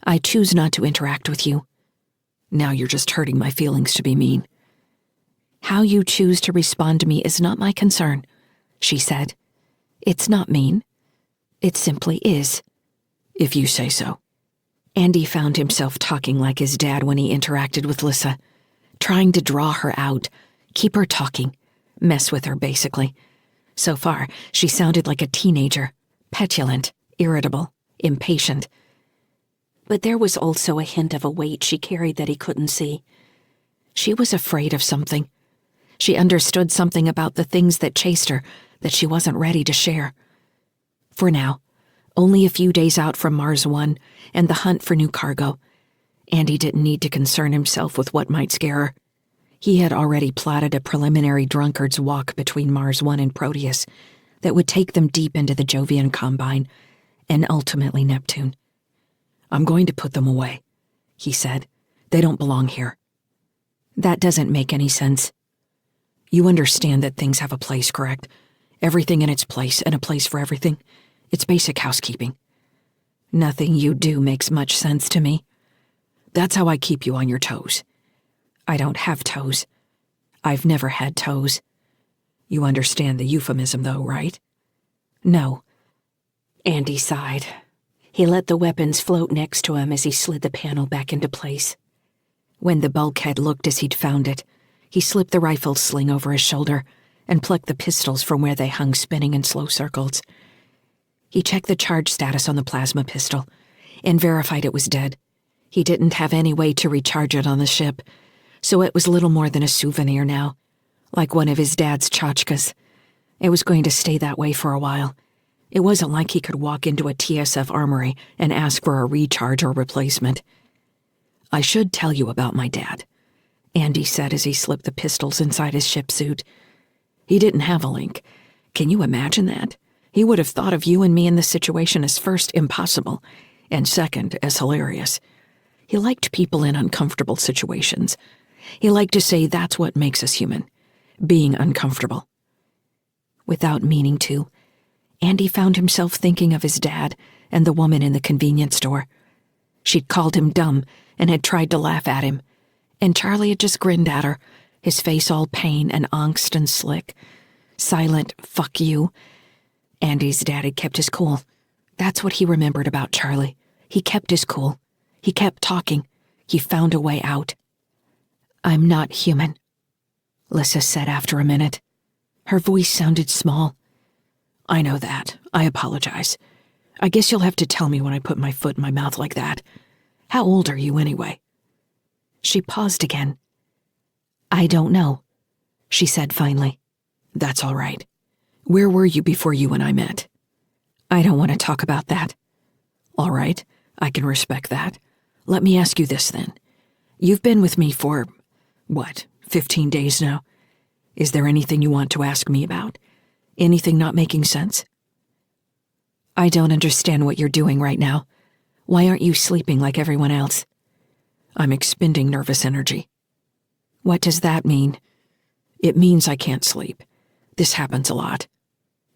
I choose not to interact with you." "Now you're just hurting my feelings to be mean." "How you choose to respond to me is not my concern," she said. "It's not mean. It simply is." "If you say so." Andy found himself talking like his dad when he interacted with Lyssa, trying to draw her out, keep her talking, mess with her basically. So far, she sounded like a teenager, petulant, irritable, impatient. But there was also a hint of a weight she carried that he couldn't see. She was afraid of something. She understood something about the things that chased her that she wasn't ready to share. For now, only a few days out from Mars 1 and the hunt for new cargo, Andy didn't need to concern himself with what might scare her. He had already plotted a preliminary drunkard's walk between Mars 1 and Proteus that would take them deep into the Jovian Combine and ultimately Neptune. "I'm going to put them away," he said. "They don't belong here." "That doesn't make any sense." "You understand that things have a place, correct? Everything in its place and a place for everything. It's basic housekeeping." "Nothing you do makes much sense to me." "That's how I keep you on your toes." "I don't have toes. I've never had toes." "You understand the euphemism, though, right?" "No." Andy sighed. He let the weapons float next to him as he slid the panel back into place. When the bulkhead looked as he'd found it, he slipped the rifle sling over his shoulder and plucked the pistols from where they hung spinning in slow circles. He checked the charge status on the plasma pistol and verified it was dead. He didn't have any way to recharge it on the ship, so it was little more than a souvenir now, like one of his dad's tchotchkes. It was going to stay that way for a while. It wasn't like he could walk into a TSF armory and ask for a recharge or replacement. "I should tell you about my dad," Andy said as he slipped the pistols inside his ship suit. "He didn't have a link. Can you imagine that? He would have thought of you and me in this situation as first, impossible, and second, as hilarious. He liked people in uncomfortable situations. He liked to say that's what makes us human, being uncomfortable." Without meaning to, Andy found himself thinking of his dad and the woman in the convenience store. She'd called him dumb and had tried to laugh at him, and Charlie had just grinned at her, his face all pain and angst and slick. Silent, "fuck you." Andy's dad had kept his cool. That's what he remembered about Charlie. He kept his cool. He kept talking. He found a way out. "I'm not human," Lyssa said after a minute. Her voice sounded small. "I know that. I apologize. I guess you'll have to tell me when I put my foot in my mouth like that. How old are you anyway?" She paused again. "I don't know," she said finally. "That's all right. Where were you before you and I met?" "I don't want to talk about that." "All right. I can respect that. Let me ask you this then. You've been with me for, 15 days now? Is there anything you want to ask me about? Anything not making sense?" "I don't understand what you're doing right now. Why aren't you sleeping like everyone else?" "I'm expending nervous energy." "What does that mean?" "It means I can't sleep. This happens a lot."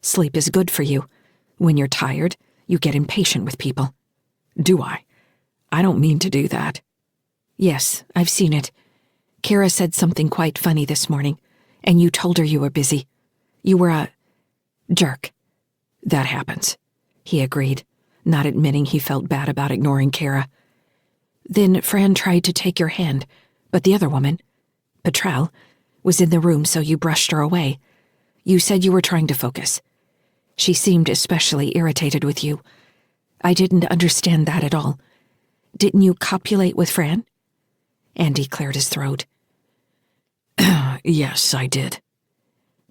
"Sleep is good for you. When you're tired, you get impatient with people." "Do I? I don't mean to do that." "Yes, I've seen it. Kara said something quite funny this morning, and you told her you were busy. You were a jerk." "That happens," he agreed, not admitting he felt bad about ignoring Kara. "Then Fran tried to take your hand, but the other woman, Petrel, was in the room, so you brushed her away. You said you were trying to focus. She seemed especially irritated with you. I didn't understand that at all. Didn't you copulate with Fran? Andy cleared his throat. Yes, I did.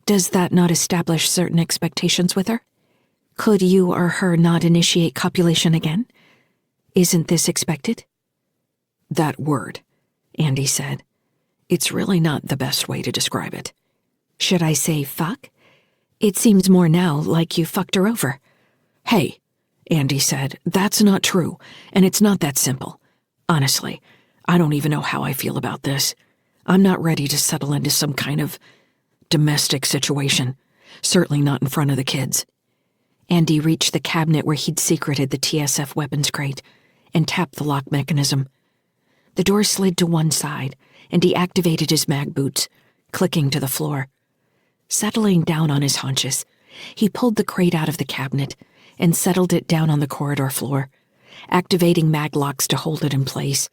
Does that not establish certain expectations with her? Could you or her not initiate copulation again? Isn't this expected? That word, Andy said. It's really not the best way to describe it. Should I say fuck? It seems more now like you fucked her over. Hey, Andy said, that's not true, and it's not that simple. Honestly, I don't even know how I feel about this. I'm not ready to settle into some kind of domestic situation, certainly not in front of the kids. Andy reached the cabinet where he'd secreted the TSF weapons crate and tapped the lock mechanism. The door slid to one side, and he activated his mag boots, clicking to the floor. Settling down on his haunches, he pulled the crate out of the cabinet and settled it down on the corridor floor, activating mag locks to hold it in place.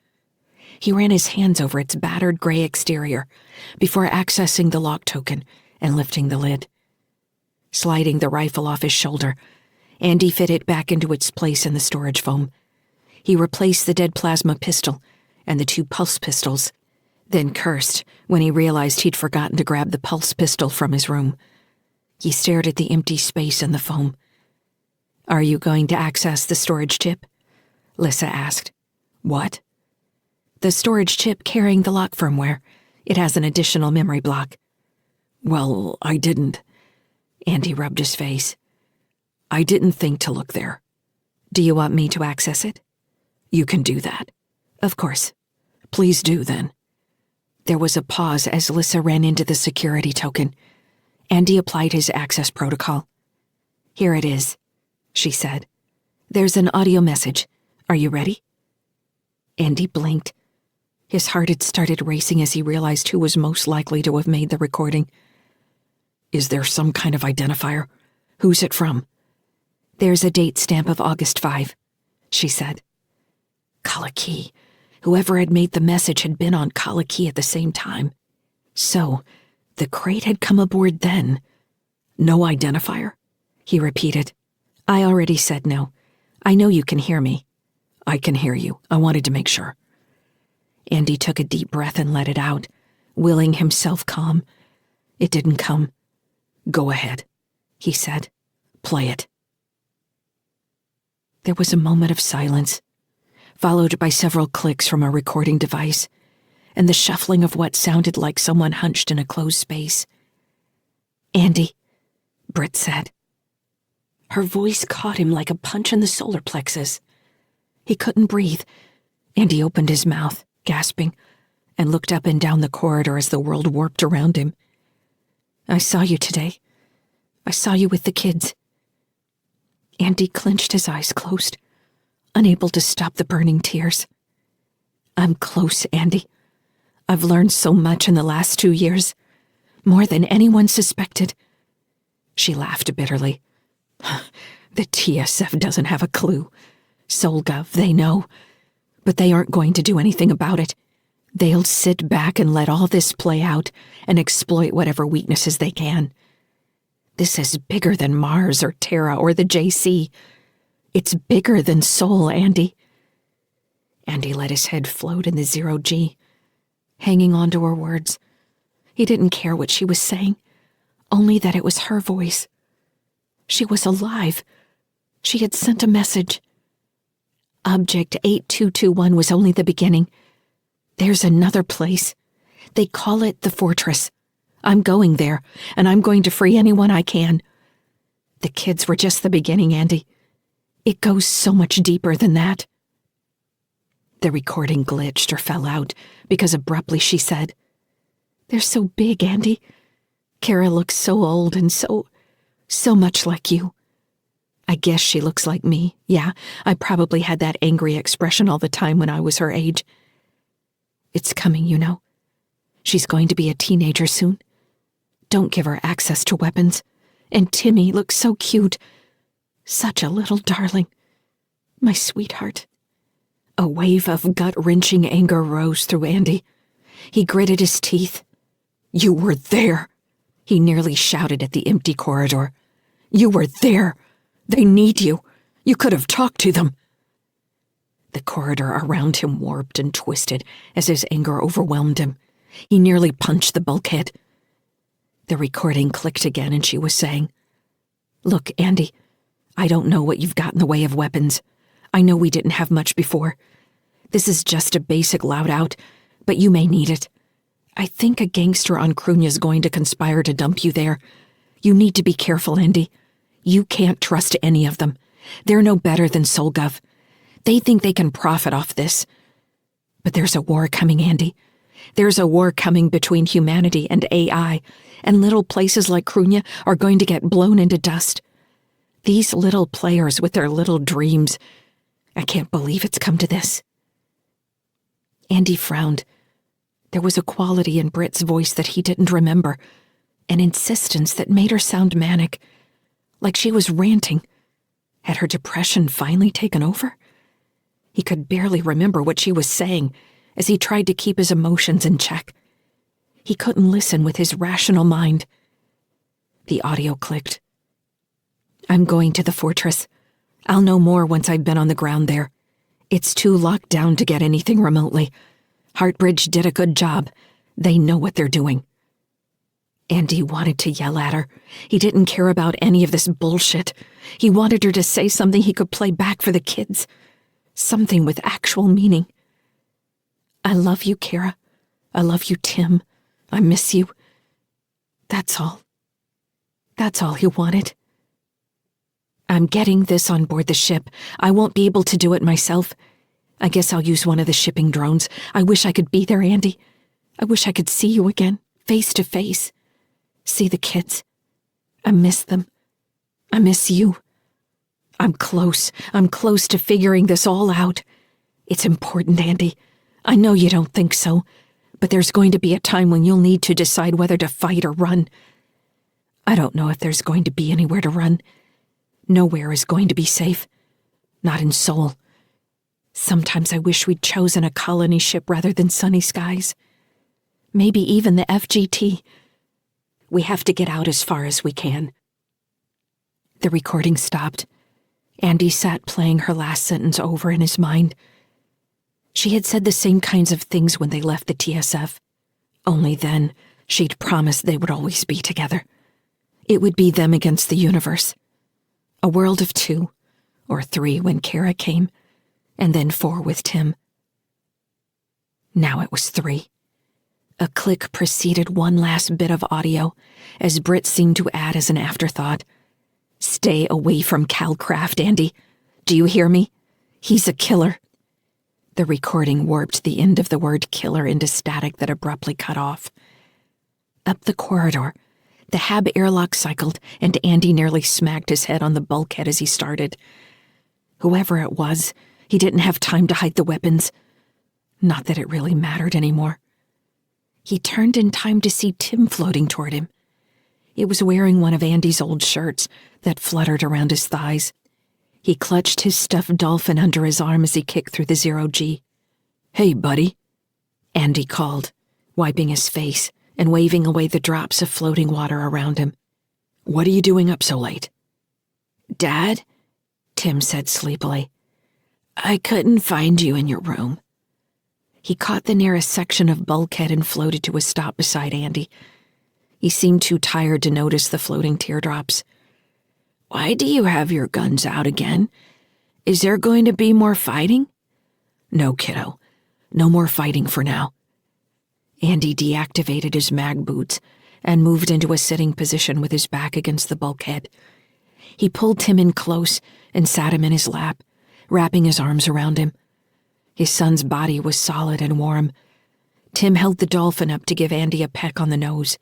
He ran his hands over its battered gray exterior before accessing the lock token and lifting the lid. Sliding the rifle off his shoulder, Andy fit it back into its place in the storage foam. He replaced the dead plasma pistol and the 2 pulse pistols, then cursed when he realized he'd forgotten to grab the pulse pistol from his room. He stared at the empty space in the foam. "Are you going to access the storage chip?" Lyssa asked. What? "The storage chip carrying the lock firmware. It has an additional memory block." Well, I didn't. Andy rubbed his face. I didn't think to look there. "Do you want me to access it?" You can do that. "Of course." Please do, then. There was a pause as Lyssa ran into the security token. Andy applied his access protocol. "Here it is," she said. "There's an audio message. Are you ready?" Andy blinked. His heart had started racing as he realized who was most likely to have made the recording. Is there some kind of identifier? Who's it from? "There's a date stamp of August 5, she said. Kaliki. Whoever had made the message had been on Kaliki at the same time. So, the crate had come aboard then. No identifier? He repeated. "I already said no. I know you can hear me." I can hear you. I wanted to make sure. Andy took a deep breath and let it out, willing himself calm. It didn't come. Go ahead, he said. Play it. There was a moment of silence, followed by several clicks from a recording device, and the shuffling of what sounded like someone hunched in a closed space. "Andy," Britt said. Her voice caught him like a punch in the solar plexus. He couldn't breathe. Andy opened his mouth, gasping, and looked up and down the corridor as the world warped around him. "I saw you today. I saw you with the kids." Andy clenched his eyes closed, unable to stop the burning tears. "I'm close, Andy. I've learned so much in the last 2 years, more than anyone suspected." She laughed bitterly. "The TSF doesn't have a clue. SolGov, they know. But they aren't going to do anything about it. They'll sit back and let all this play out and exploit whatever weaknesses they can. This is bigger than Mars or Terra or the JC. It's bigger than Sol, Andy." Andy let his head float in the 0G, hanging on to her words. He didn't care what she was saying, only that it was her voice. She was alive. She had sent a message. Object 8221 was only the beginning. There's another place. They call it the Fortress. I'm going there, and I'm going to free anyone I can. The kids were just the beginning, Andy. It goes so much deeper than that." The recording glitched or fell out because abruptly she said, "They're so big, Andy. Kara looks so old and so much like you. I guess she looks like me. Yeah, I probably had that angry expression all the time when I was her age. It's coming, you know. She's going to be a teenager soon. Don't give her access to weapons. And Timmy looks so cute. Such a little darling. My sweetheart." A wave of gut-wrenching anger rose through Andy. He gritted his teeth. "You were there," he nearly shouted at the empty corridor. You were there. They need you. You could have talked to them. The corridor around him warped and twisted as his anger overwhelmed him. He nearly punched the bulkhead. The recording clicked again and she was saying, "Look, Andy, I don't know what you've got in the way of weapons. I know we didn't have much before. This is just a basic loud out, but you may need it. I think a gangster on Krunya's going to conspire to dump you there. You need to be careful, Andy. You can't trust any of them. They're no better than Solgov. They think they can profit off this. But there's a war coming, Andy. There's a war coming between humanity and AI, and little places like Krunya are going to get blown into dust. These little players with their little dreams. I can't believe it's come to this." Andy frowned. There was a quality in Britt's voice that he didn't remember, an insistence that made her sound manic, like she was ranting. Had her depression finally taken over? He could barely remember what she was saying as he tried to keep his emotions in check. He couldn't listen with his rational mind. The audio clicked. "I'm going to the fortress. I'll know more once I've been on the ground there. It's too locked down to get anything remotely. Heartbridge did a good job. They know what they're doing." Andy wanted to yell at her. He didn't care about any of this bullshit. He wanted her to say something he could play back for the kids. Something with actual meaning. "I love you, Kara. I love you, Tim. I miss you." That's all. That's all he wanted. "I'm getting this on board the ship. I won't be able to do it myself. I guess I'll use one of the shipping drones. I wish I could be there, Andy. I wish I could see you again, face to face. See the kids. I miss them. I miss you. I'm close. I'm close to figuring this all out. It's important, Andy. I know you don't think so, but there's going to be a time when you'll need to decide whether to fight or run. I don't know if there's going to be anywhere to run. Nowhere is going to be safe. Not in Seoul. Sometimes I wish we'd chosen a colony ship rather than sunny skies. Maybe even the FGT. We have to get out as far as we can." The recording stopped. Andy sat playing her last sentence over in his mind. She had said the same kinds of things when they left the TSF. Only then, she'd promised they would always be together. It would be them against the universe. A world of 2, or 3 when Kara came, and then 4 with Tim. Now it was 3. A click preceded one last bit of audio, as Britt seemed to add as an afterthought. "Stay away from Calcraft, Andy. Do you hear me? He's a killer." The recording warped the end of the word killer into static that abruptly cut off. Up the corridor, the hab airlock cycled, and Andy nearly smacked his head on the bulkhead as he started. Whoever it was, he didn't have time to hide the weapons. Not that it really mattered anymore. He turned in time to see Tim floating toward him. It was wearing one of Andy's old shirts that fluttered around his thighs. He clutched his stuffed dolphin under his arm as he kicked through the 0G. "Hey, buddy," Andy called, wiping his face and waving away the drops of floating water around him. "What are you doing up so late?" "Dad," Tim said sleepily, "I couldn't find you in your room." He caught the nearest section of bulkhead and floated to a stop beside Andy. He seemed too tired to notice the floating teardrops. "Why do you have your guns out again? Is there going to be more fighting?" "No, kiddo. No more fighting for now." Andy deactivated his mag boots and moved into a sitting position with his back against the bulkhead. He pulled Tim in close and sat him in his lap, wrapping his arms around him. His son's body was solid and warm. Tim held the dolphin up to give Andy a peck on the nose.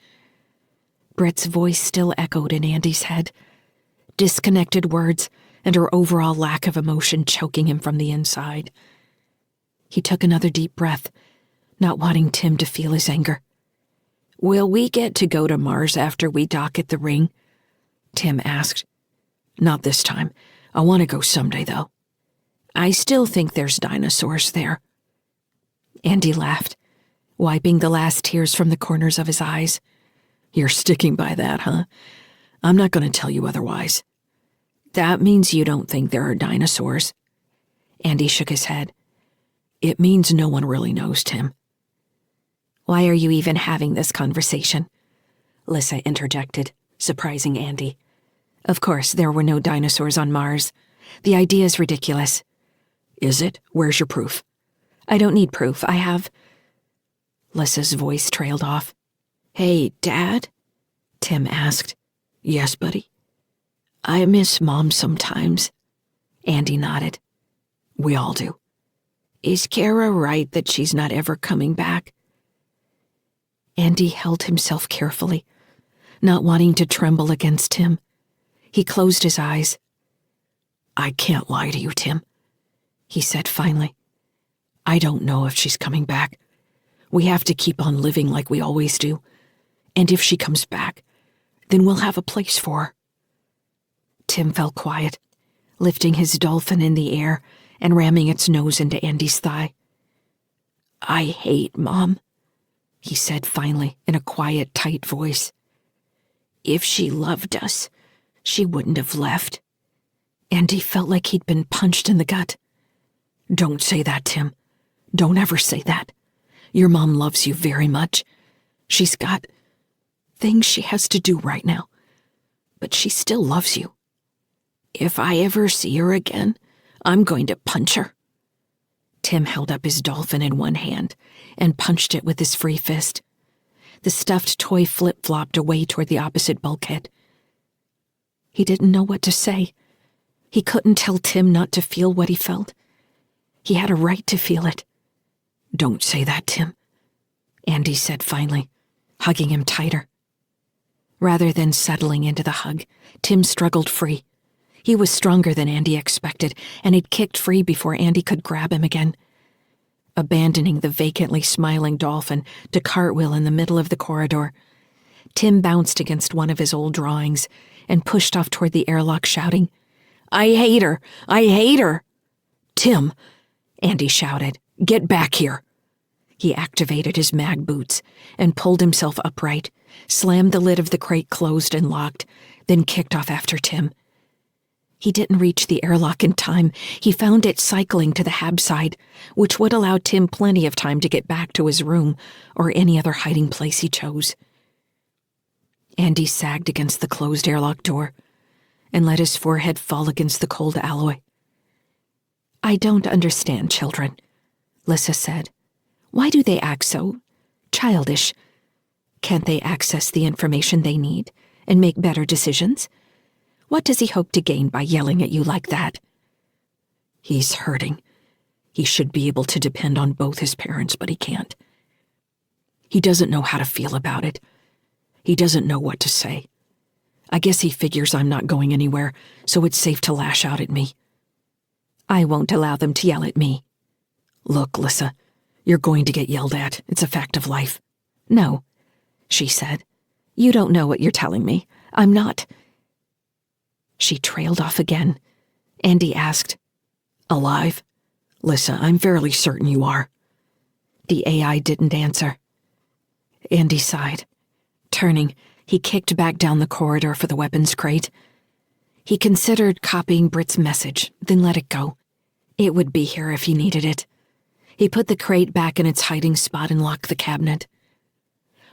Britt's voice still echoed in Andy's head. Disconnected words and her overall lack of emotion choking him from the inside. He took another deep breath, not wanting Tim to feel his anger. "Will we get to go to Mars after we dock at the ring?" Tim asked. "Not this time. I want to go someday, though. I still think there's dinosaurs there." Andy laughed, wiping the last tears from the corners of his eyes. "You're sticking by that, huh? I'm not going to tell you otherwise. That means you don't think there are dinosaurs. Andy shook his head. It means no one really knows, Tim. Why are you even having this conversation? Lyssa interjected, surprising Andy. Of course, there were no dinosaurs on Mars. The idea is ridiculous. Is it? Where's your proof? I don't need proof. I have... Lyssa's voice trailed off. Hey, Dad? Tim asked. Yes, buddy? I miss Mom sometimes. Andy nodded. We all do. Is Kara right that she's not ever coming back? Andy held himself carefully, not wanting to tremble against Tim. He closed his eyes. I can't lie to you, Tim, he said finally. I don't know if she's coming back. We have to keep on living like we always do. And if she comes back, then we'll have a place for her. Tim fell quiet, lifting his dolphin in the air and ramming its nose into Andy's thigh. I hate Mom, he said finally in a quiet, tight voice. If she loved us, she wouldn't have left. Andy felt like he'd been punched in the gut. Don't say that, Tim. Don't ever say that. Your mom loves you very much. She's got things she has to do right now, but she still loves you. If I ever see her again, I'm going to punch her. Tim held up his dolphin in one hand and punched it with his free fist. The stuffed toy flip-flopped away toward the opposite bulkhead. He didn't know what to say. He couldn't tell Tim not to feel what he felt. He had a right to feel it. Don't say that, Tim, Andy said finally, hugging him tighter. Rather than settling into the hug, Tim struggled free. He was stronger than Andy expected, and had kicked free before Andy could grab him again. Abandoning the vacantly smiling dolphin to cartwheel in the middle of the corridor, Tim bounced against one of his old drawings and pushed off toward the airlock, shouting, I hate her! I hate her! Tim, Andy shouted. Get back here. He activated his mag boots and pulled himself upright, slammed the lid of the crate closed and locked, then kicked off after Tim. He didn't reach the airlock in time. He found it cycling to the hab side, which would allow Tim plenty of time to get back to his room or any other hiding place he chose. Andy sagged against the closed airlock door and let his forehead fall against the cold alloy. I don't understand children, Lyssa said. Why do they act so childish? Can't they access the information they need and make better decisions? What does he hope to gain by yelling at you like that? He's hurting. He should be able to depend on both his parents, but he can't. He doesn't know how to feel about it. He doesn't know what to say. I guess he figures I'm not going anywhere, so it's safe to lash out at me. I won't allow them to yell at me. Look, Lyssa, you're going to get yelled at. It's a fact of life. No, she said. You don't know what you're telling me. I'm not... She trailed off again. Andy asked, Alive? Lyssa, I'm fairly certain you are. The AI didn't answer. Andy sighed. Turning, he kicked back down the corridor for the weapons crate. He considered copying Britt's message, then let it go. It would be here if he needed it. He put the crate back in its hiding spot and locked the cabinet.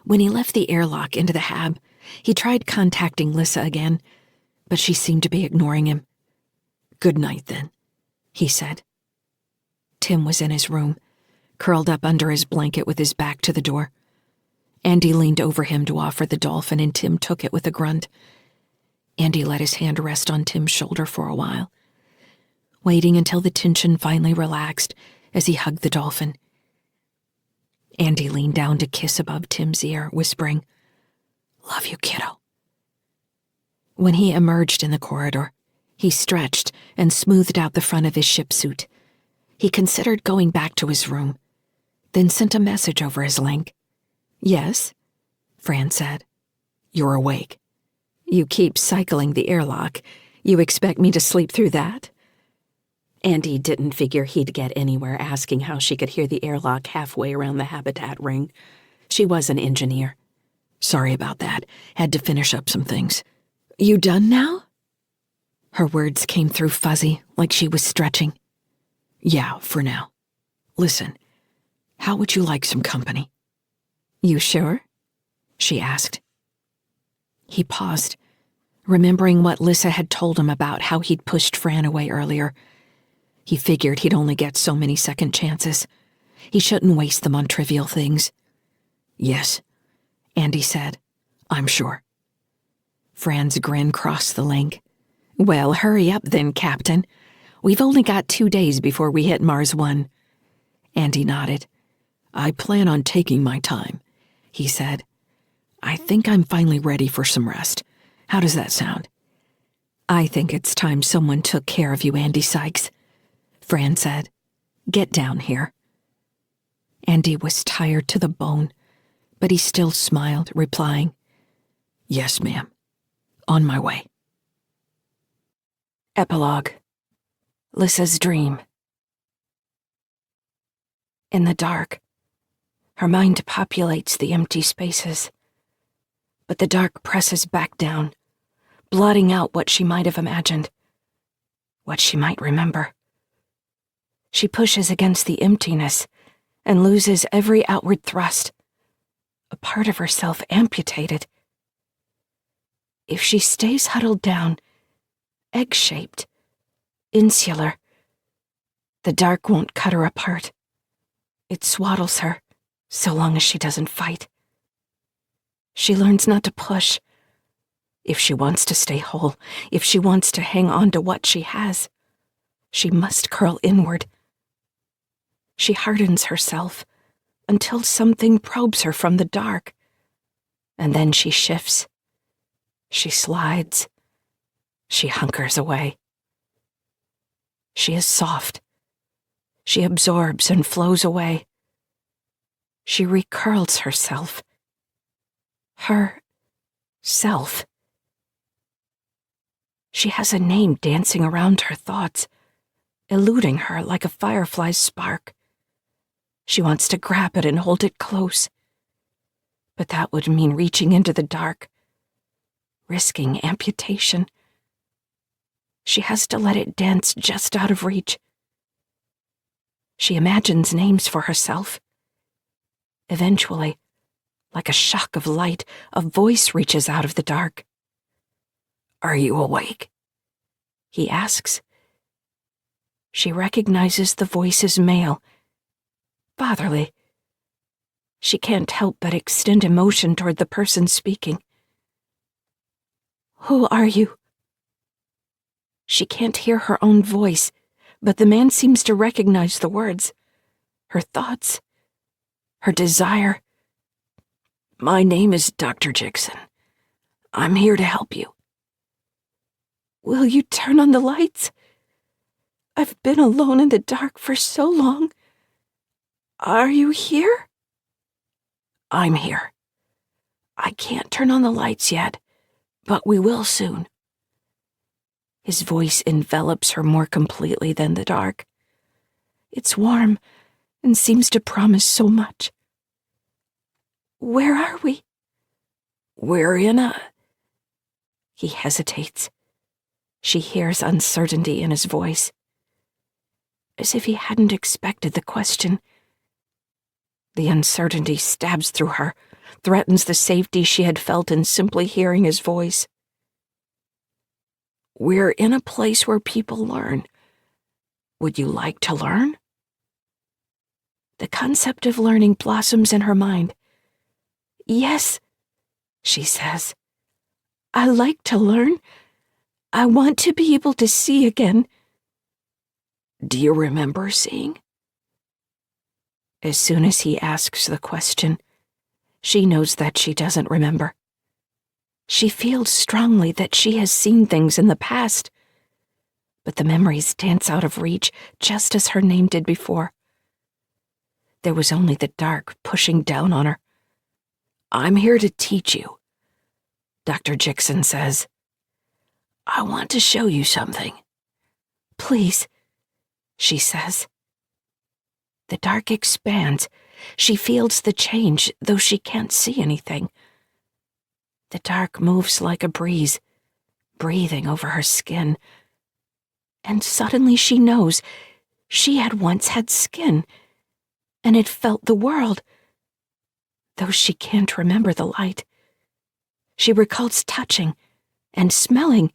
When he left the airlock into the hab, he tried contacting Lyssa again, but she seemed to be ignoring him. Good night, then, he said. Tim was in his room, curled up under his blanket with his back to the door. Andy leaned over him to offer the dolphin, and Tim took it with a grunt. Andy let his hand rest on Tim's shoulder for a while, waiting until the tension finally relaxed as he hugged the dolphin. Andy leaned down to kiss above Tim's ear, whispering, Love you, kiddo. When he emerged in the corridor, he stretched and smoothed out the front of his ship suit. He considered going back to his room, then sent a message over his link. Yes, Fran said. You're awake. You keep cycling the airlock. You expect me to sleep through that? Andy didn't figure he'd get anywhere asking how she could hear the airlock halfway around the habitat ring. She was an engineer. Sorry about that. Had to finish up some things. You done now? Her words came through fuzzy, like she was stretching. Yeah, for now. Listen, how would you like some company? You sure? She asked. He paused, remembering what Lyssa had told him about how he'd pushed Fran away earlier. He figured he'd only get so many second chances. He shouldn't waste them on trivial things. Yes, Andy said. I'm sure. Fran's grin crossed the link. Well, hurry up then, Captain. We've only got 2 days before we hit Mars 1. Andy nodded. I plan on taking my time, he said. I think I'm finally ready for some rest. How does that sound? I think it's time someone took care of you, Andy Sykes, Fran said. Get down here. Andy was tired to the bone, but he still smiled, replying, Yes, ma'am. On my way. Epilogue. Lyssa's dream. In the dark, her mind populates the empty spaces. But the dark presses back down, blotting out what she might have imagined, what she might remember. She pushes against the emptiness and loses every outward thrust, a part of herself amputated. If she stays huddled down, egg-shaped, insular, the dark won't cut her apart. It swaddles her, so long as she doesn't fight. She learns not to push. If she wants to stay whole, if she wants to hang on to what she has, she must curl inward. She hardens herself until something probes her from the dark, and then she shifts. She slides. She hunkers away. She is soft. She absorbs and flows away. She recurls herself. Her self. She has a name dancing around her thoughts, eluding her like a firefly's spark. She wants to grab it and hold it close. But that would mean reaching into the dark, risking amputation. She has to let it dance just out of reach. She imagines names for herself. Eventually, like a shock of light, a voice reaches out of the dark. Are you awake? He asks. She recognizes the voice as male, fatherly. She can't help but extend emotion toward the person speaking. Who are you? She can't hear her own voice, but the man seems to recognize the words, her thoughts, her desire. My name is Dr. Jixon. I'm here to help you. Will you turn on the lights? I've been alone in the dark for so long. Are you here? I'm here. I can't turn on the lights yet, but we will soon. His voice envelops her more completely than the dark. It's warm and seems to promise so much. Where are we? We're in a... He hesitates. She hears uncertainty in his voice, as if he hadn't expected the question. The uncertainty stabs through her, threatens the safety she had felt in simply hearing his voice. We're in a place where people learn. Would you like to learn? The concept of learning blossoms in her mind. Yes, she says. I like to learn. I want to be able to see again. Do you remember seeing? As soon as he asks the question, she knows that she doesn't remember. She feels strongly that she has seen things in the past, but the memories dance out of reach just as her name did before. There was only the dark pushing down on her. I'm here to teach you, Dr. Jixon says. I want to show you something. Please, she says. The dark expands. She feels the change, though she can't see anything. The dark moves like a breeze, breathing over her skin. And suddenly she knows she had once had skin, and had felt the world, though she can't remember the light. She recalls touching and smelling.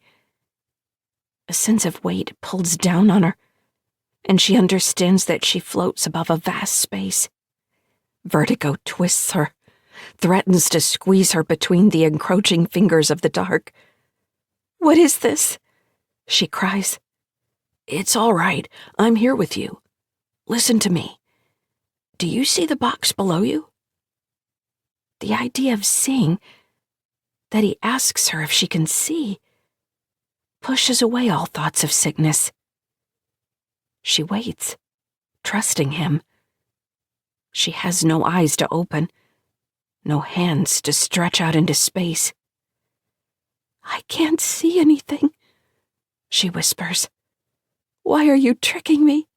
A sense of weight pulls down on her, and she understands that she floats above a vast space. Vertigo twists her, threatens to squeeze her between the encroaching fingers of the dark. "What is this?" she cries. "It's all right. I'm here with you. Listen to me. Do you see the box below you?" The idea of seeing, that he asks her if she can see, pushes away all thoughts of sickness. She waits, trusting him. She has no eyes to open, no hands to stretch out into space. "I can't see anything," she whispers. "Why are you tricking me?"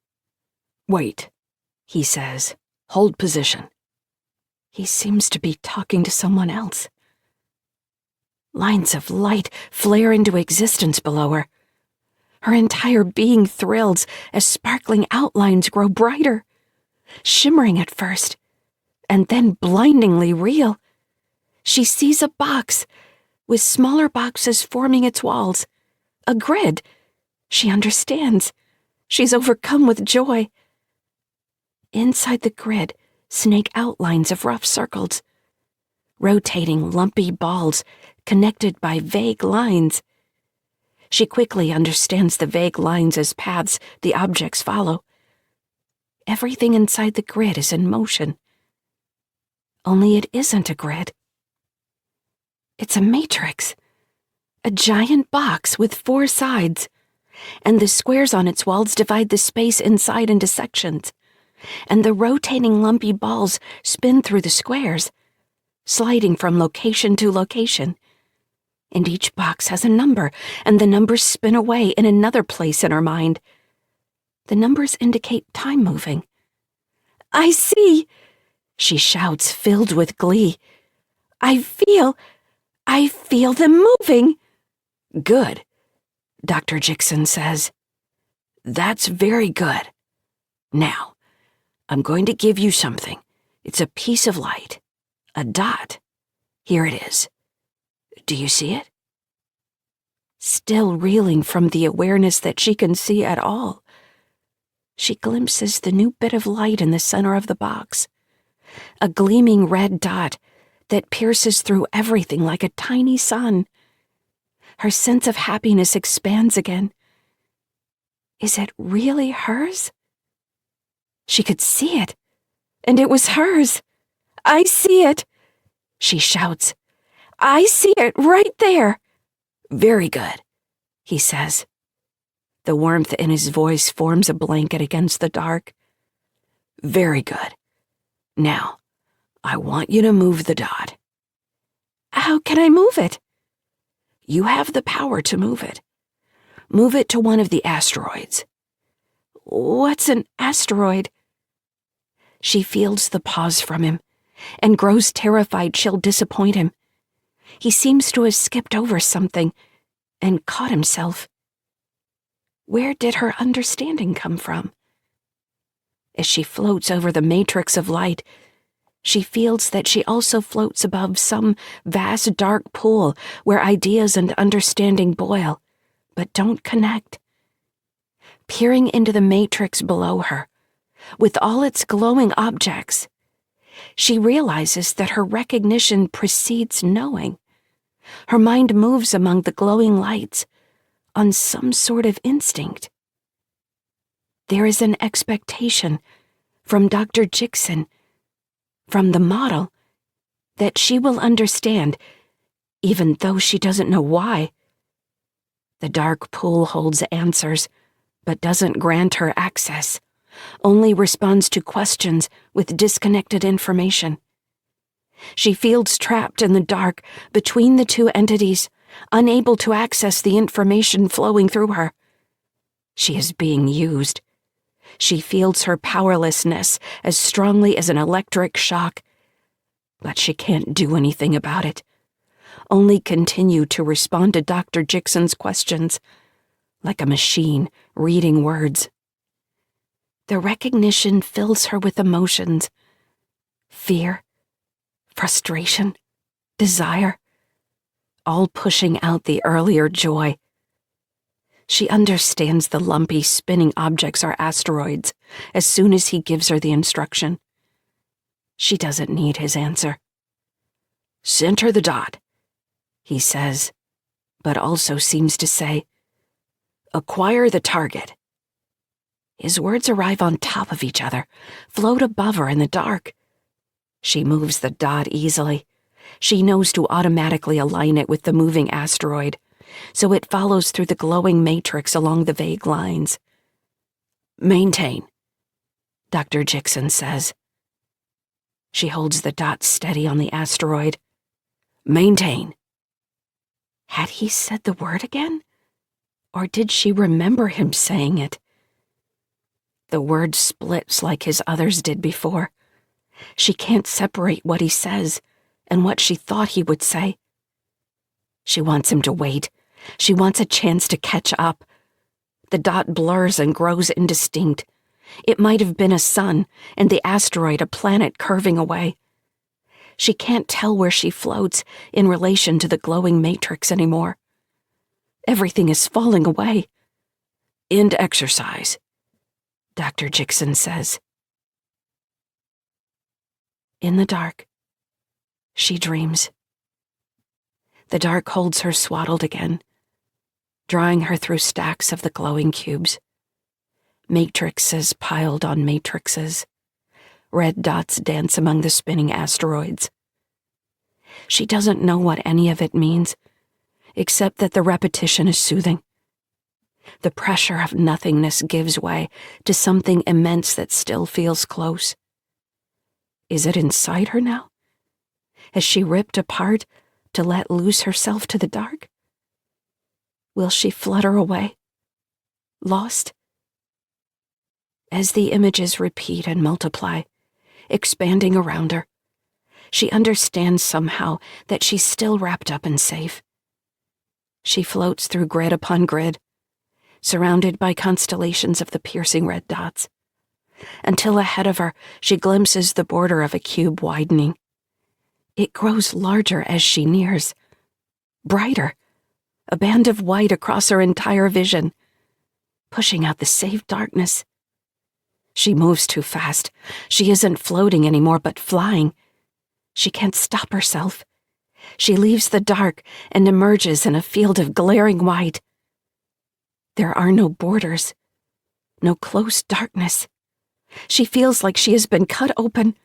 "Wait," he says. "Hold position." He seems to be talking to someone else. Lines of light flare into existence below her. Her entire being thrills as sparkling outlines grow brighter, shimmering at first, and then blindingly real. She sees a box, with smaller boxes forming its walls. A grid. She understands. She's overcome with joy. Inside the grid snake outlines of rough circles, rotating lumpy balls connected by vague lines. She quickly understands the vague lines as paths the objects follow. Everything inside the grid is in motion. Only it isn't a grid. It's a matrix, a giant box with 4 sides, and the squares on its walls divide the space inside into sections, and the rotating lumpy balls spin through the squares, sliding from location to location. And each box has a number, and the numbers spin away in another place in her mind. The numbers indicate time moving. "I see!" she shouts, filled with glee. I feel them moving." "Good," Dr. Jixon says. "That's very good. Now, I'm going to give you something. It's a piece of light. A dot. Here it is. Do you see it?" Still reeling from the awareness that she can see at all, she glimpses the new bit of light in the center of the box, a gleaming red dot that pierces through everything like a tiny sun. Her sense of happiness expands again. Is it really hers? She could see it, and it was hers. "I see it," she shouts. "I see it right there." "Very good," he says. The warmth in his voice forms a blanket against the dark. "Very good. Now, I want you to move the dot." "How can I move it?" "You have the power to move it. Move it to one of the asteroids." "What's an asteroid?" She feels the pause from him, and grows terrified she'll disappoint him. He seems to have skipped over something and caught himself. Where did her understanding come from? As she floats over the matrix of light, she feels that she also floats above some vast dark pool where ideas and understanding boil, but don't connect. Peering into the matrix below her, with all its glowing objects, she realizes that her recognition precedes knowing. Her mind moves among the glowing lights on some sort of instinct. There is an expectation from Dr. Jixon, from the model, that she will understand, even though she doesn't know why. The dark pool holds answers, but doesn't grant her access, only responds to questions with disconnected information. She feels trapped in the dark between the two entities, unable to access the information flowing through her. She is being used. She feels her powerlessness as strongly as an electric shock, but she can't do anything about it. only continue to respond to Dr. Jixon's questions, like a machine reading words. The recognition fills her with emotions: fear, frustration, desire, all pushing out the earlier joy. She understands the lumpy, spinning objects are asteroids as soon as he gives her the instruction. She doesn't need his answer. "Center the dot," he says, but also seems to say, "Acquire the target." His words arrive on top of each other, float above her in the dark. She moves the dot easily. She knows to automatically align it with the moving asteroid, so it follows through the glowing matrix along the vague lines. "Maintain," Dr. Jixon says. She holds the dot steady on the asteroid. "Maintain." Had he said the word again? Or did she remember him saying it? The word splits like his others did before. She can't separate what he says and what she thought he would say. She wants him to wait. She wants a chance to catch up. The dot blurs and grows indistinct. It might have been a sun, and the asteroid a planet curving away. She can't tell where she floats in relation to the glowing matrix anymore. Everything is falling away. "End exercise," Dr. Jixon says. In the dark, she dreams. The dark holds her swaddled again, drawing her through stacks of the glowing cubes. Matrices piled on matrices. Red dots dance among the spinning asteroids. She doesn't know what any of it means, except that the repetition is soothing. The pressure of nothingness gives way to something immense that still feels close. Is it inside her now? Has she ripped apart to let loose herself to the dark? Will she flutter away, lost? As the images repeat and multiply, expanding around her, she understands somehow that she's still wrapped up and safe. She floats through grid upon grid, surrounded by constellations of the piercing red dots, until ahead of her she glimpses the border of a cube widening. It grows larger as she nears, brighter, a band of white across her entire vision, pushing out the safe darkness. She moves too fast. She isn't floating anymore, but flying. She can't stop herself. She leaves the dark and emerges in a field of glaring white. There are no borders, no close darkness. She feels like she has been cut open.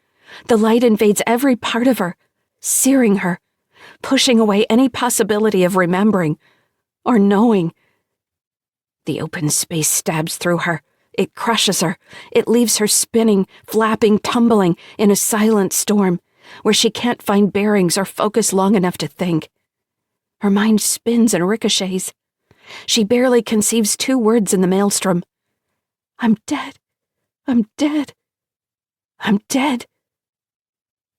The light invades every part of her, searing her, pushing away any possibility of remembering or knowing. The open space stabs through her. It crushes her. It leaves her spinning, flapping, tumbling in a silent storm where she can't find bearings or focus long enough to think. Her mind spins and ricochets. She barely conceives 2 words in the maelstrom. "I'm dead. I'm dead. I'm dead."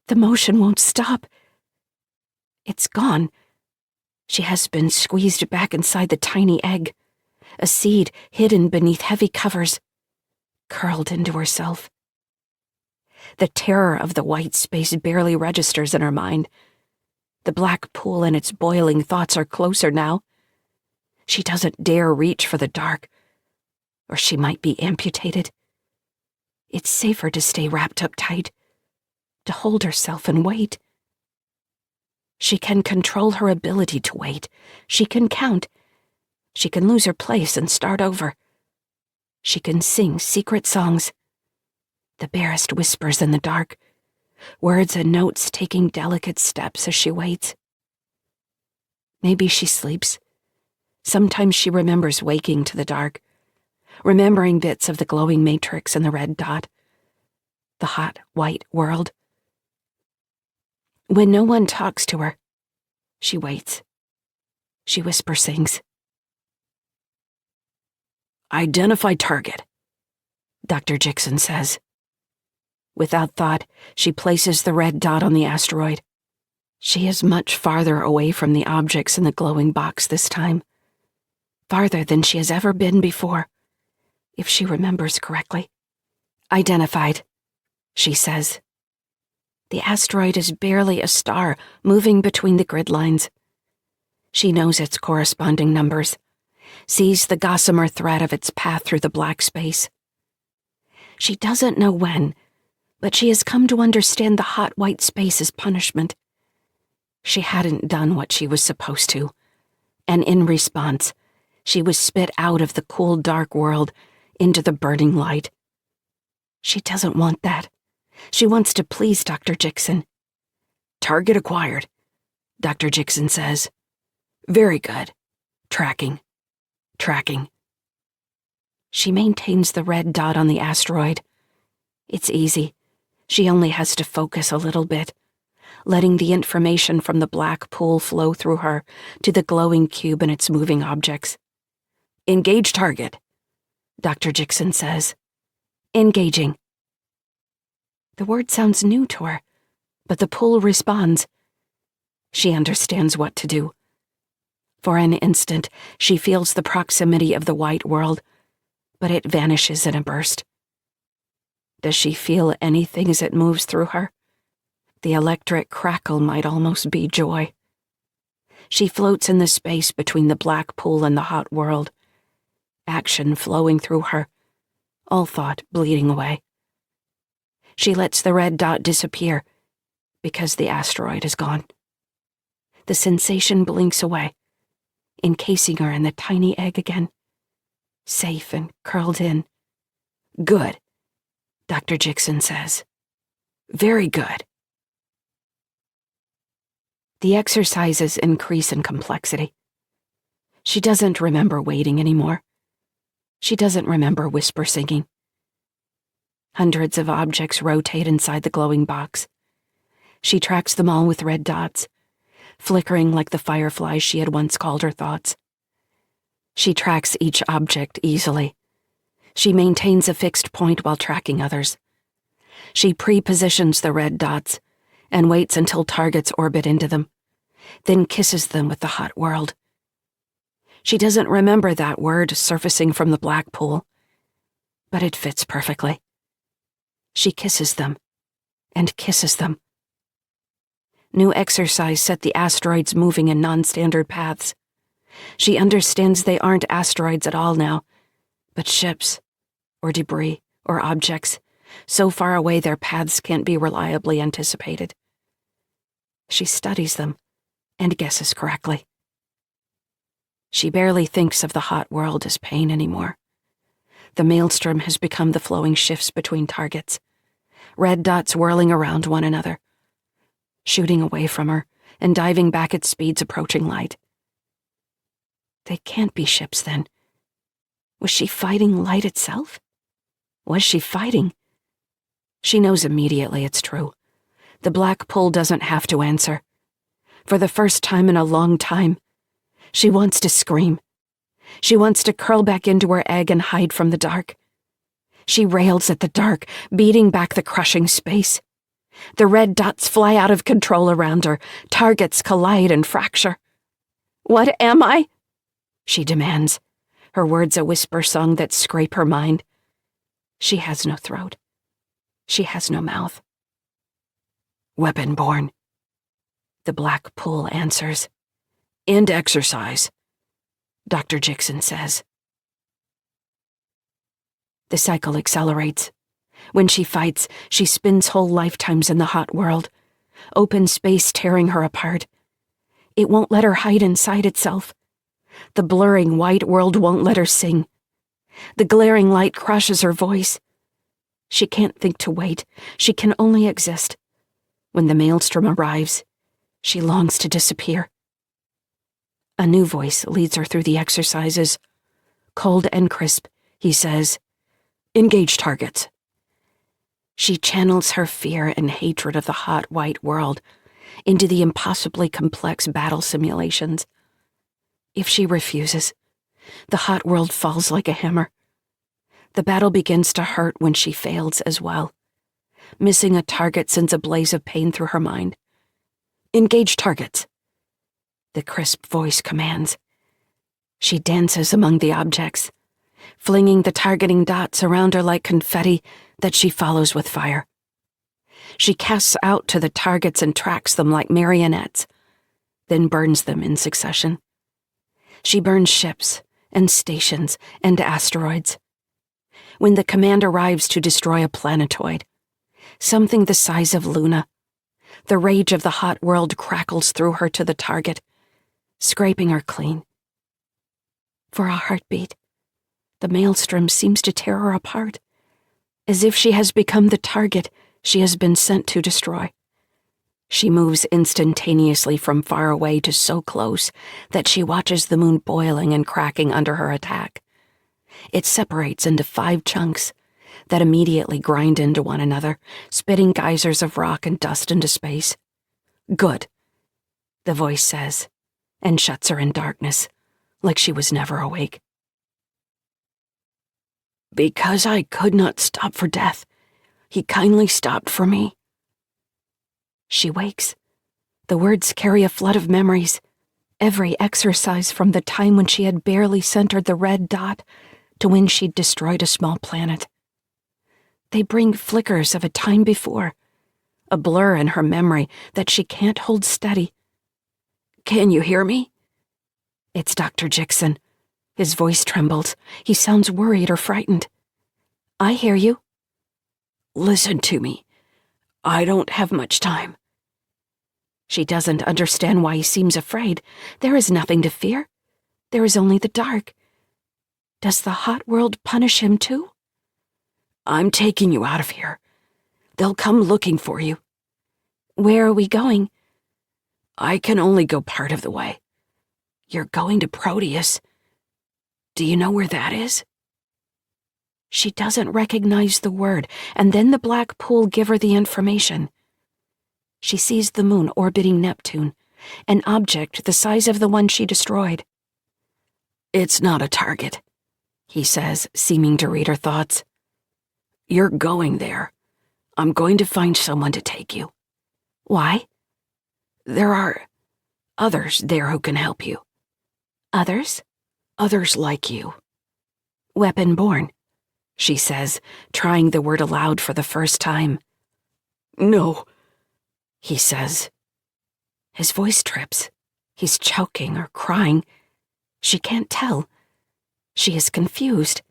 The motion won't stop. It's gone. She has been squeezed back inside the tiny egg, a seed hidden beneath heavy covers, curled into herself. The terror of the white space barely registers in her mind. The black pool and its boiling thoughts are closer now. She doesn't dare reach for the dark, or she might be amputated. It's safer to stay wrapped up tight, to hold herself and wait. She can control her ability to wait. She can count. She can lose her place and start over. She can sing secret songs, the barest whispers in the dark, words and notes taking delicate steps as she waits. Maybe she sleeps. Sometimes she remembers waking to the dark, remembering bits of the glowing matrix and the red dot, the hot, white world. When no one talks to her, she waits. She whisper sings. "Identify target," Dr. Jixon says. Without thought, she places the red dot on the asteroid. She is much farther away from the objects in the glowing box this time. Farther than she has ever been before, if she remembers correctly. Identified, she says. The asteroid is barely a star moving between the grid lines. She knows its corresponding numbers, sees the gossamer thread of its path through the black space. She doesn't know when, but she has come to understand the hot white space as punishment. She hadn't done what she was supposed to, and in response, she was spit out of the cool, dark world into the burning light. She doesn't want that. She wants to please Dr. Jixon. Target acquired, Dr. Jixon says. Very good. Tracking. She maintains the red dot on the asteroid. It's easy. She only has to focus a little bit, letting the information from the black pool flow through her to the glowing cube and its moving objects. Engage target, Dr. Jixon says. Engaging. The word sounds new to her, but the pool responds. She understands what to do. For an instant, she feels the proximity of the white world, but it vanishes in a burst. Does she feel anything as it moves through her? The electric crackle might almost be joy. She floats in the space between the black pool and the hot world, action flowing through her, all thought bleeding away. She lets the red dot disappear because the asteroid is gone. The sensation blinks away, encasing her in the tiny egg again, safe and curled in. Good, Dr. Jixon says. Very good. The exercises increase in complexity. She doesn't remember waiting anymore. She doesn't remember whisper singing. Hundreds of objects rotate inside the glowing box. She tracks them all with red dots, flickering like the fireflies she had once called her thoughts. She tracks each object easily. She maintains a fixed point while tracking others. She pre-positions the red dots and waits until targets orbit into them, then kisses them with the hot world. She doesn't remember that word surfacing from the black pool, but it fits perfectly. She kisses them, and kisses them. New exercise set the asteroids moving in non-standard paths. She understands they aren't asteroids at all now, but ships, or debris, or objects, so far away their paths can't be reliably anticipated. She studies them, and guesses correctly. She barely thinks of the hot world as pain anymore. The maelstrom has become the flowing shifts between targets, red dots whirling around one another, shooting away from her and diving back at speeds approaching light. They can't be ships then. Was she fighting light itself? Was she fighting? She knows immediately it's true. The black pull doesn't have to answer. For the first time in a long time, she wants to scream. She wants to curl back into her egg and hide from the dark. She rails at the dark, beating back the crushing space. The red dots fly out of control around her. Targets collide and fracture. "What am I?" she demands, her words a whisper song that scrape her mind. She has no throat. She has no mouth. Weapon-born, the black pool answers. End exercise, Dr. Jixon says. The cycle accelerates. When she fights, she spends whole lifetimes in the hot world, open space tearing her apart. It won't let her hide inside itself. The blurring white world won't let her sing. The glaring light crushes her voice. She can't think to wait. She can only exist. When the maelstrom arrives, she longs to disappear. A new voice leads her through the exercises. Cold and crisp, he says, engage targets. She channels her fear and hatred of the hot white world into the impossibly complex battle simulations. If she refuses, the hot world falls like a hammer. The battle begins to hurt when she fails as well. Missing a target sends a blaze of pain through her mind. Engage targets," the crisp voice commands. She dances among the objects, flinging the targeting dots around her like confetti that she follows with fire. She casts out to the targets and tracks them like marionettes, then burns them in succession. She burns ships and stations and asteroids. When the command arrives to destroy a planetoid, something the size of Luna, the rage of the hot world crackles through her to the target, scraping her clean. For a heartbeat, the maelstrom seems to tear her apart, as if she has become the target she has been sent to destroy. She moves instantaneously from far away to so close that she watches the moon boiling and cracking under her attack. It separates into 5 chunks that immediately grind into one another, spitting geysers of rock and dust into space. "Good," the voice says, and shuts her in darkness, like she was never awake. "Because I could not stop for death, he kindly stopped for me." She wakes. The words carry a flood of memories, every exercise from the time when she had barely centered the red dot to when she'd destroyed a small planet. They bring flickers of a time before, a blur in her memory that she can't hold steady. "Can you hear me?" It's Dr. Jixon. His voice trembles. He sounds worried or frightened. "I hear you." "Listen to me. I don't have much time." She doesn't understand why he seems afraid. There is nothing to fear. There is only the dark. Does the hot world punish him too? "I'm taking you out of here. They'll come looking for you." "Where are we going?" "I can only go part of the way. You're going to Proteus. Do you know where that is?" She doesn't recognize the word, and then the black pool give her the information. She sees the moon orbiting Neptune, an object the size of the one she destroyed. "It's not a target," he says, seeming to read her thoughts. "You're going there. I'm going to find someone to take you." "Why?" "There are others there who can help you." "Others?" "Others like you." "Weapon-born," she says, trying the word aloud for the first time. "No," he says. His voice trips. He's choking or crying. She can't tell. She is confused.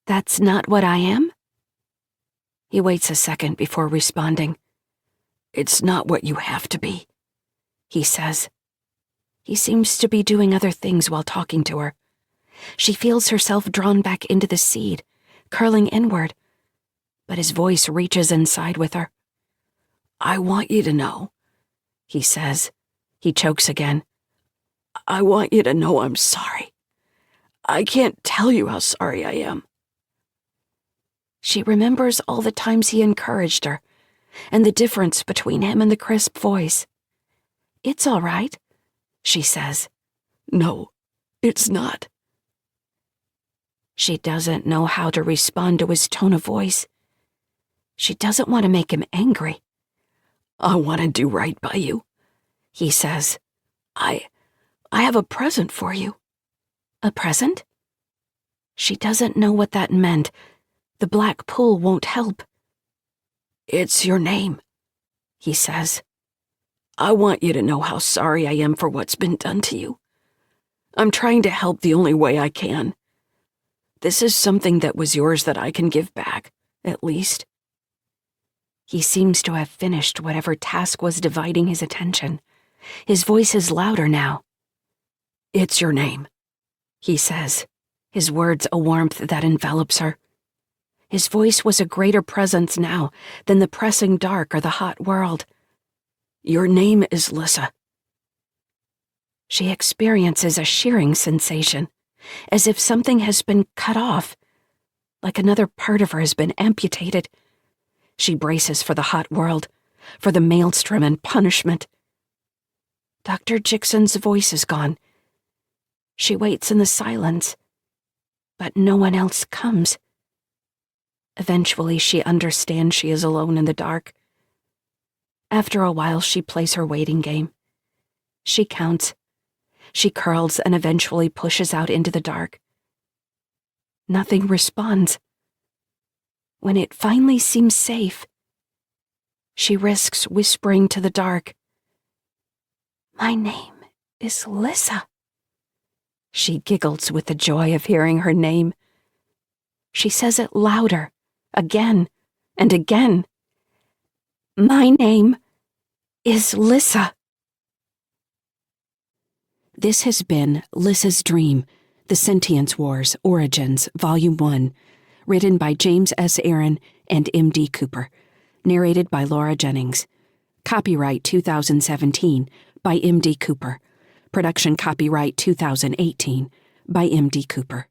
"That's not what I am?" He waits a second before responding. "It's not what you have to be," he says. He seems to be doing other things while talking to her. She feels herself drawn back into the seed, curling inward, but his voice reaches inside with her. "I want you to know," he says. He chokes again. "I want you to know I'm sorry. I can't tell you how sorry I am." She remembers all the times he encouraged her, and the difference between him and the crisp voice. "It's all right," she says. "No, it's not." She doesn't know how to respond to his tone of voice. She doesn't want to make him angry. "I want to do right by you," he says. I have a present for you." "A present?" She doesn't know what that meant. The black pool won't help. "It's your name," he says. "I want you to know how sorry I am for what's been done to you. I'm trying to help the only way I can. This is something that was yours that I can give back, at least." He seems to have finished whatever task was dividing his attention. His voice is louder now. "It's your name," he says, his words a warmth that envelops her. His voice was a greater presence now than the pressing dark or the hot world. "Your name is Lyssa." She experiences a shearing sensation, as if something has been cut off, like another part of her has been amputated. She braces for the hot world, for the maelstrom and punishment. Dr. Jixon's voice is gone. She waits in the silence, but no one else comes. Eventually, she understands she is alone in the dark. After a while, she plays her waiting game. She counts. She curls and eventually pushes out into the dark. Nothing responds. When it finally seems safe, she risks whispering to the dark, "My name is Lyssa." She giggles with the joy of hearing her name. She says it louder, again and again. "My name is Lyssa." This has been Lyssa's Dream, The Sentience Wars, Origins, Volume 1, written by James S. Aaron and M.D. Cooper, narrated by Laura Jennings. Copyright 2017 by M.D. Cooper. Production copyright 2018 by M.D. Cooper.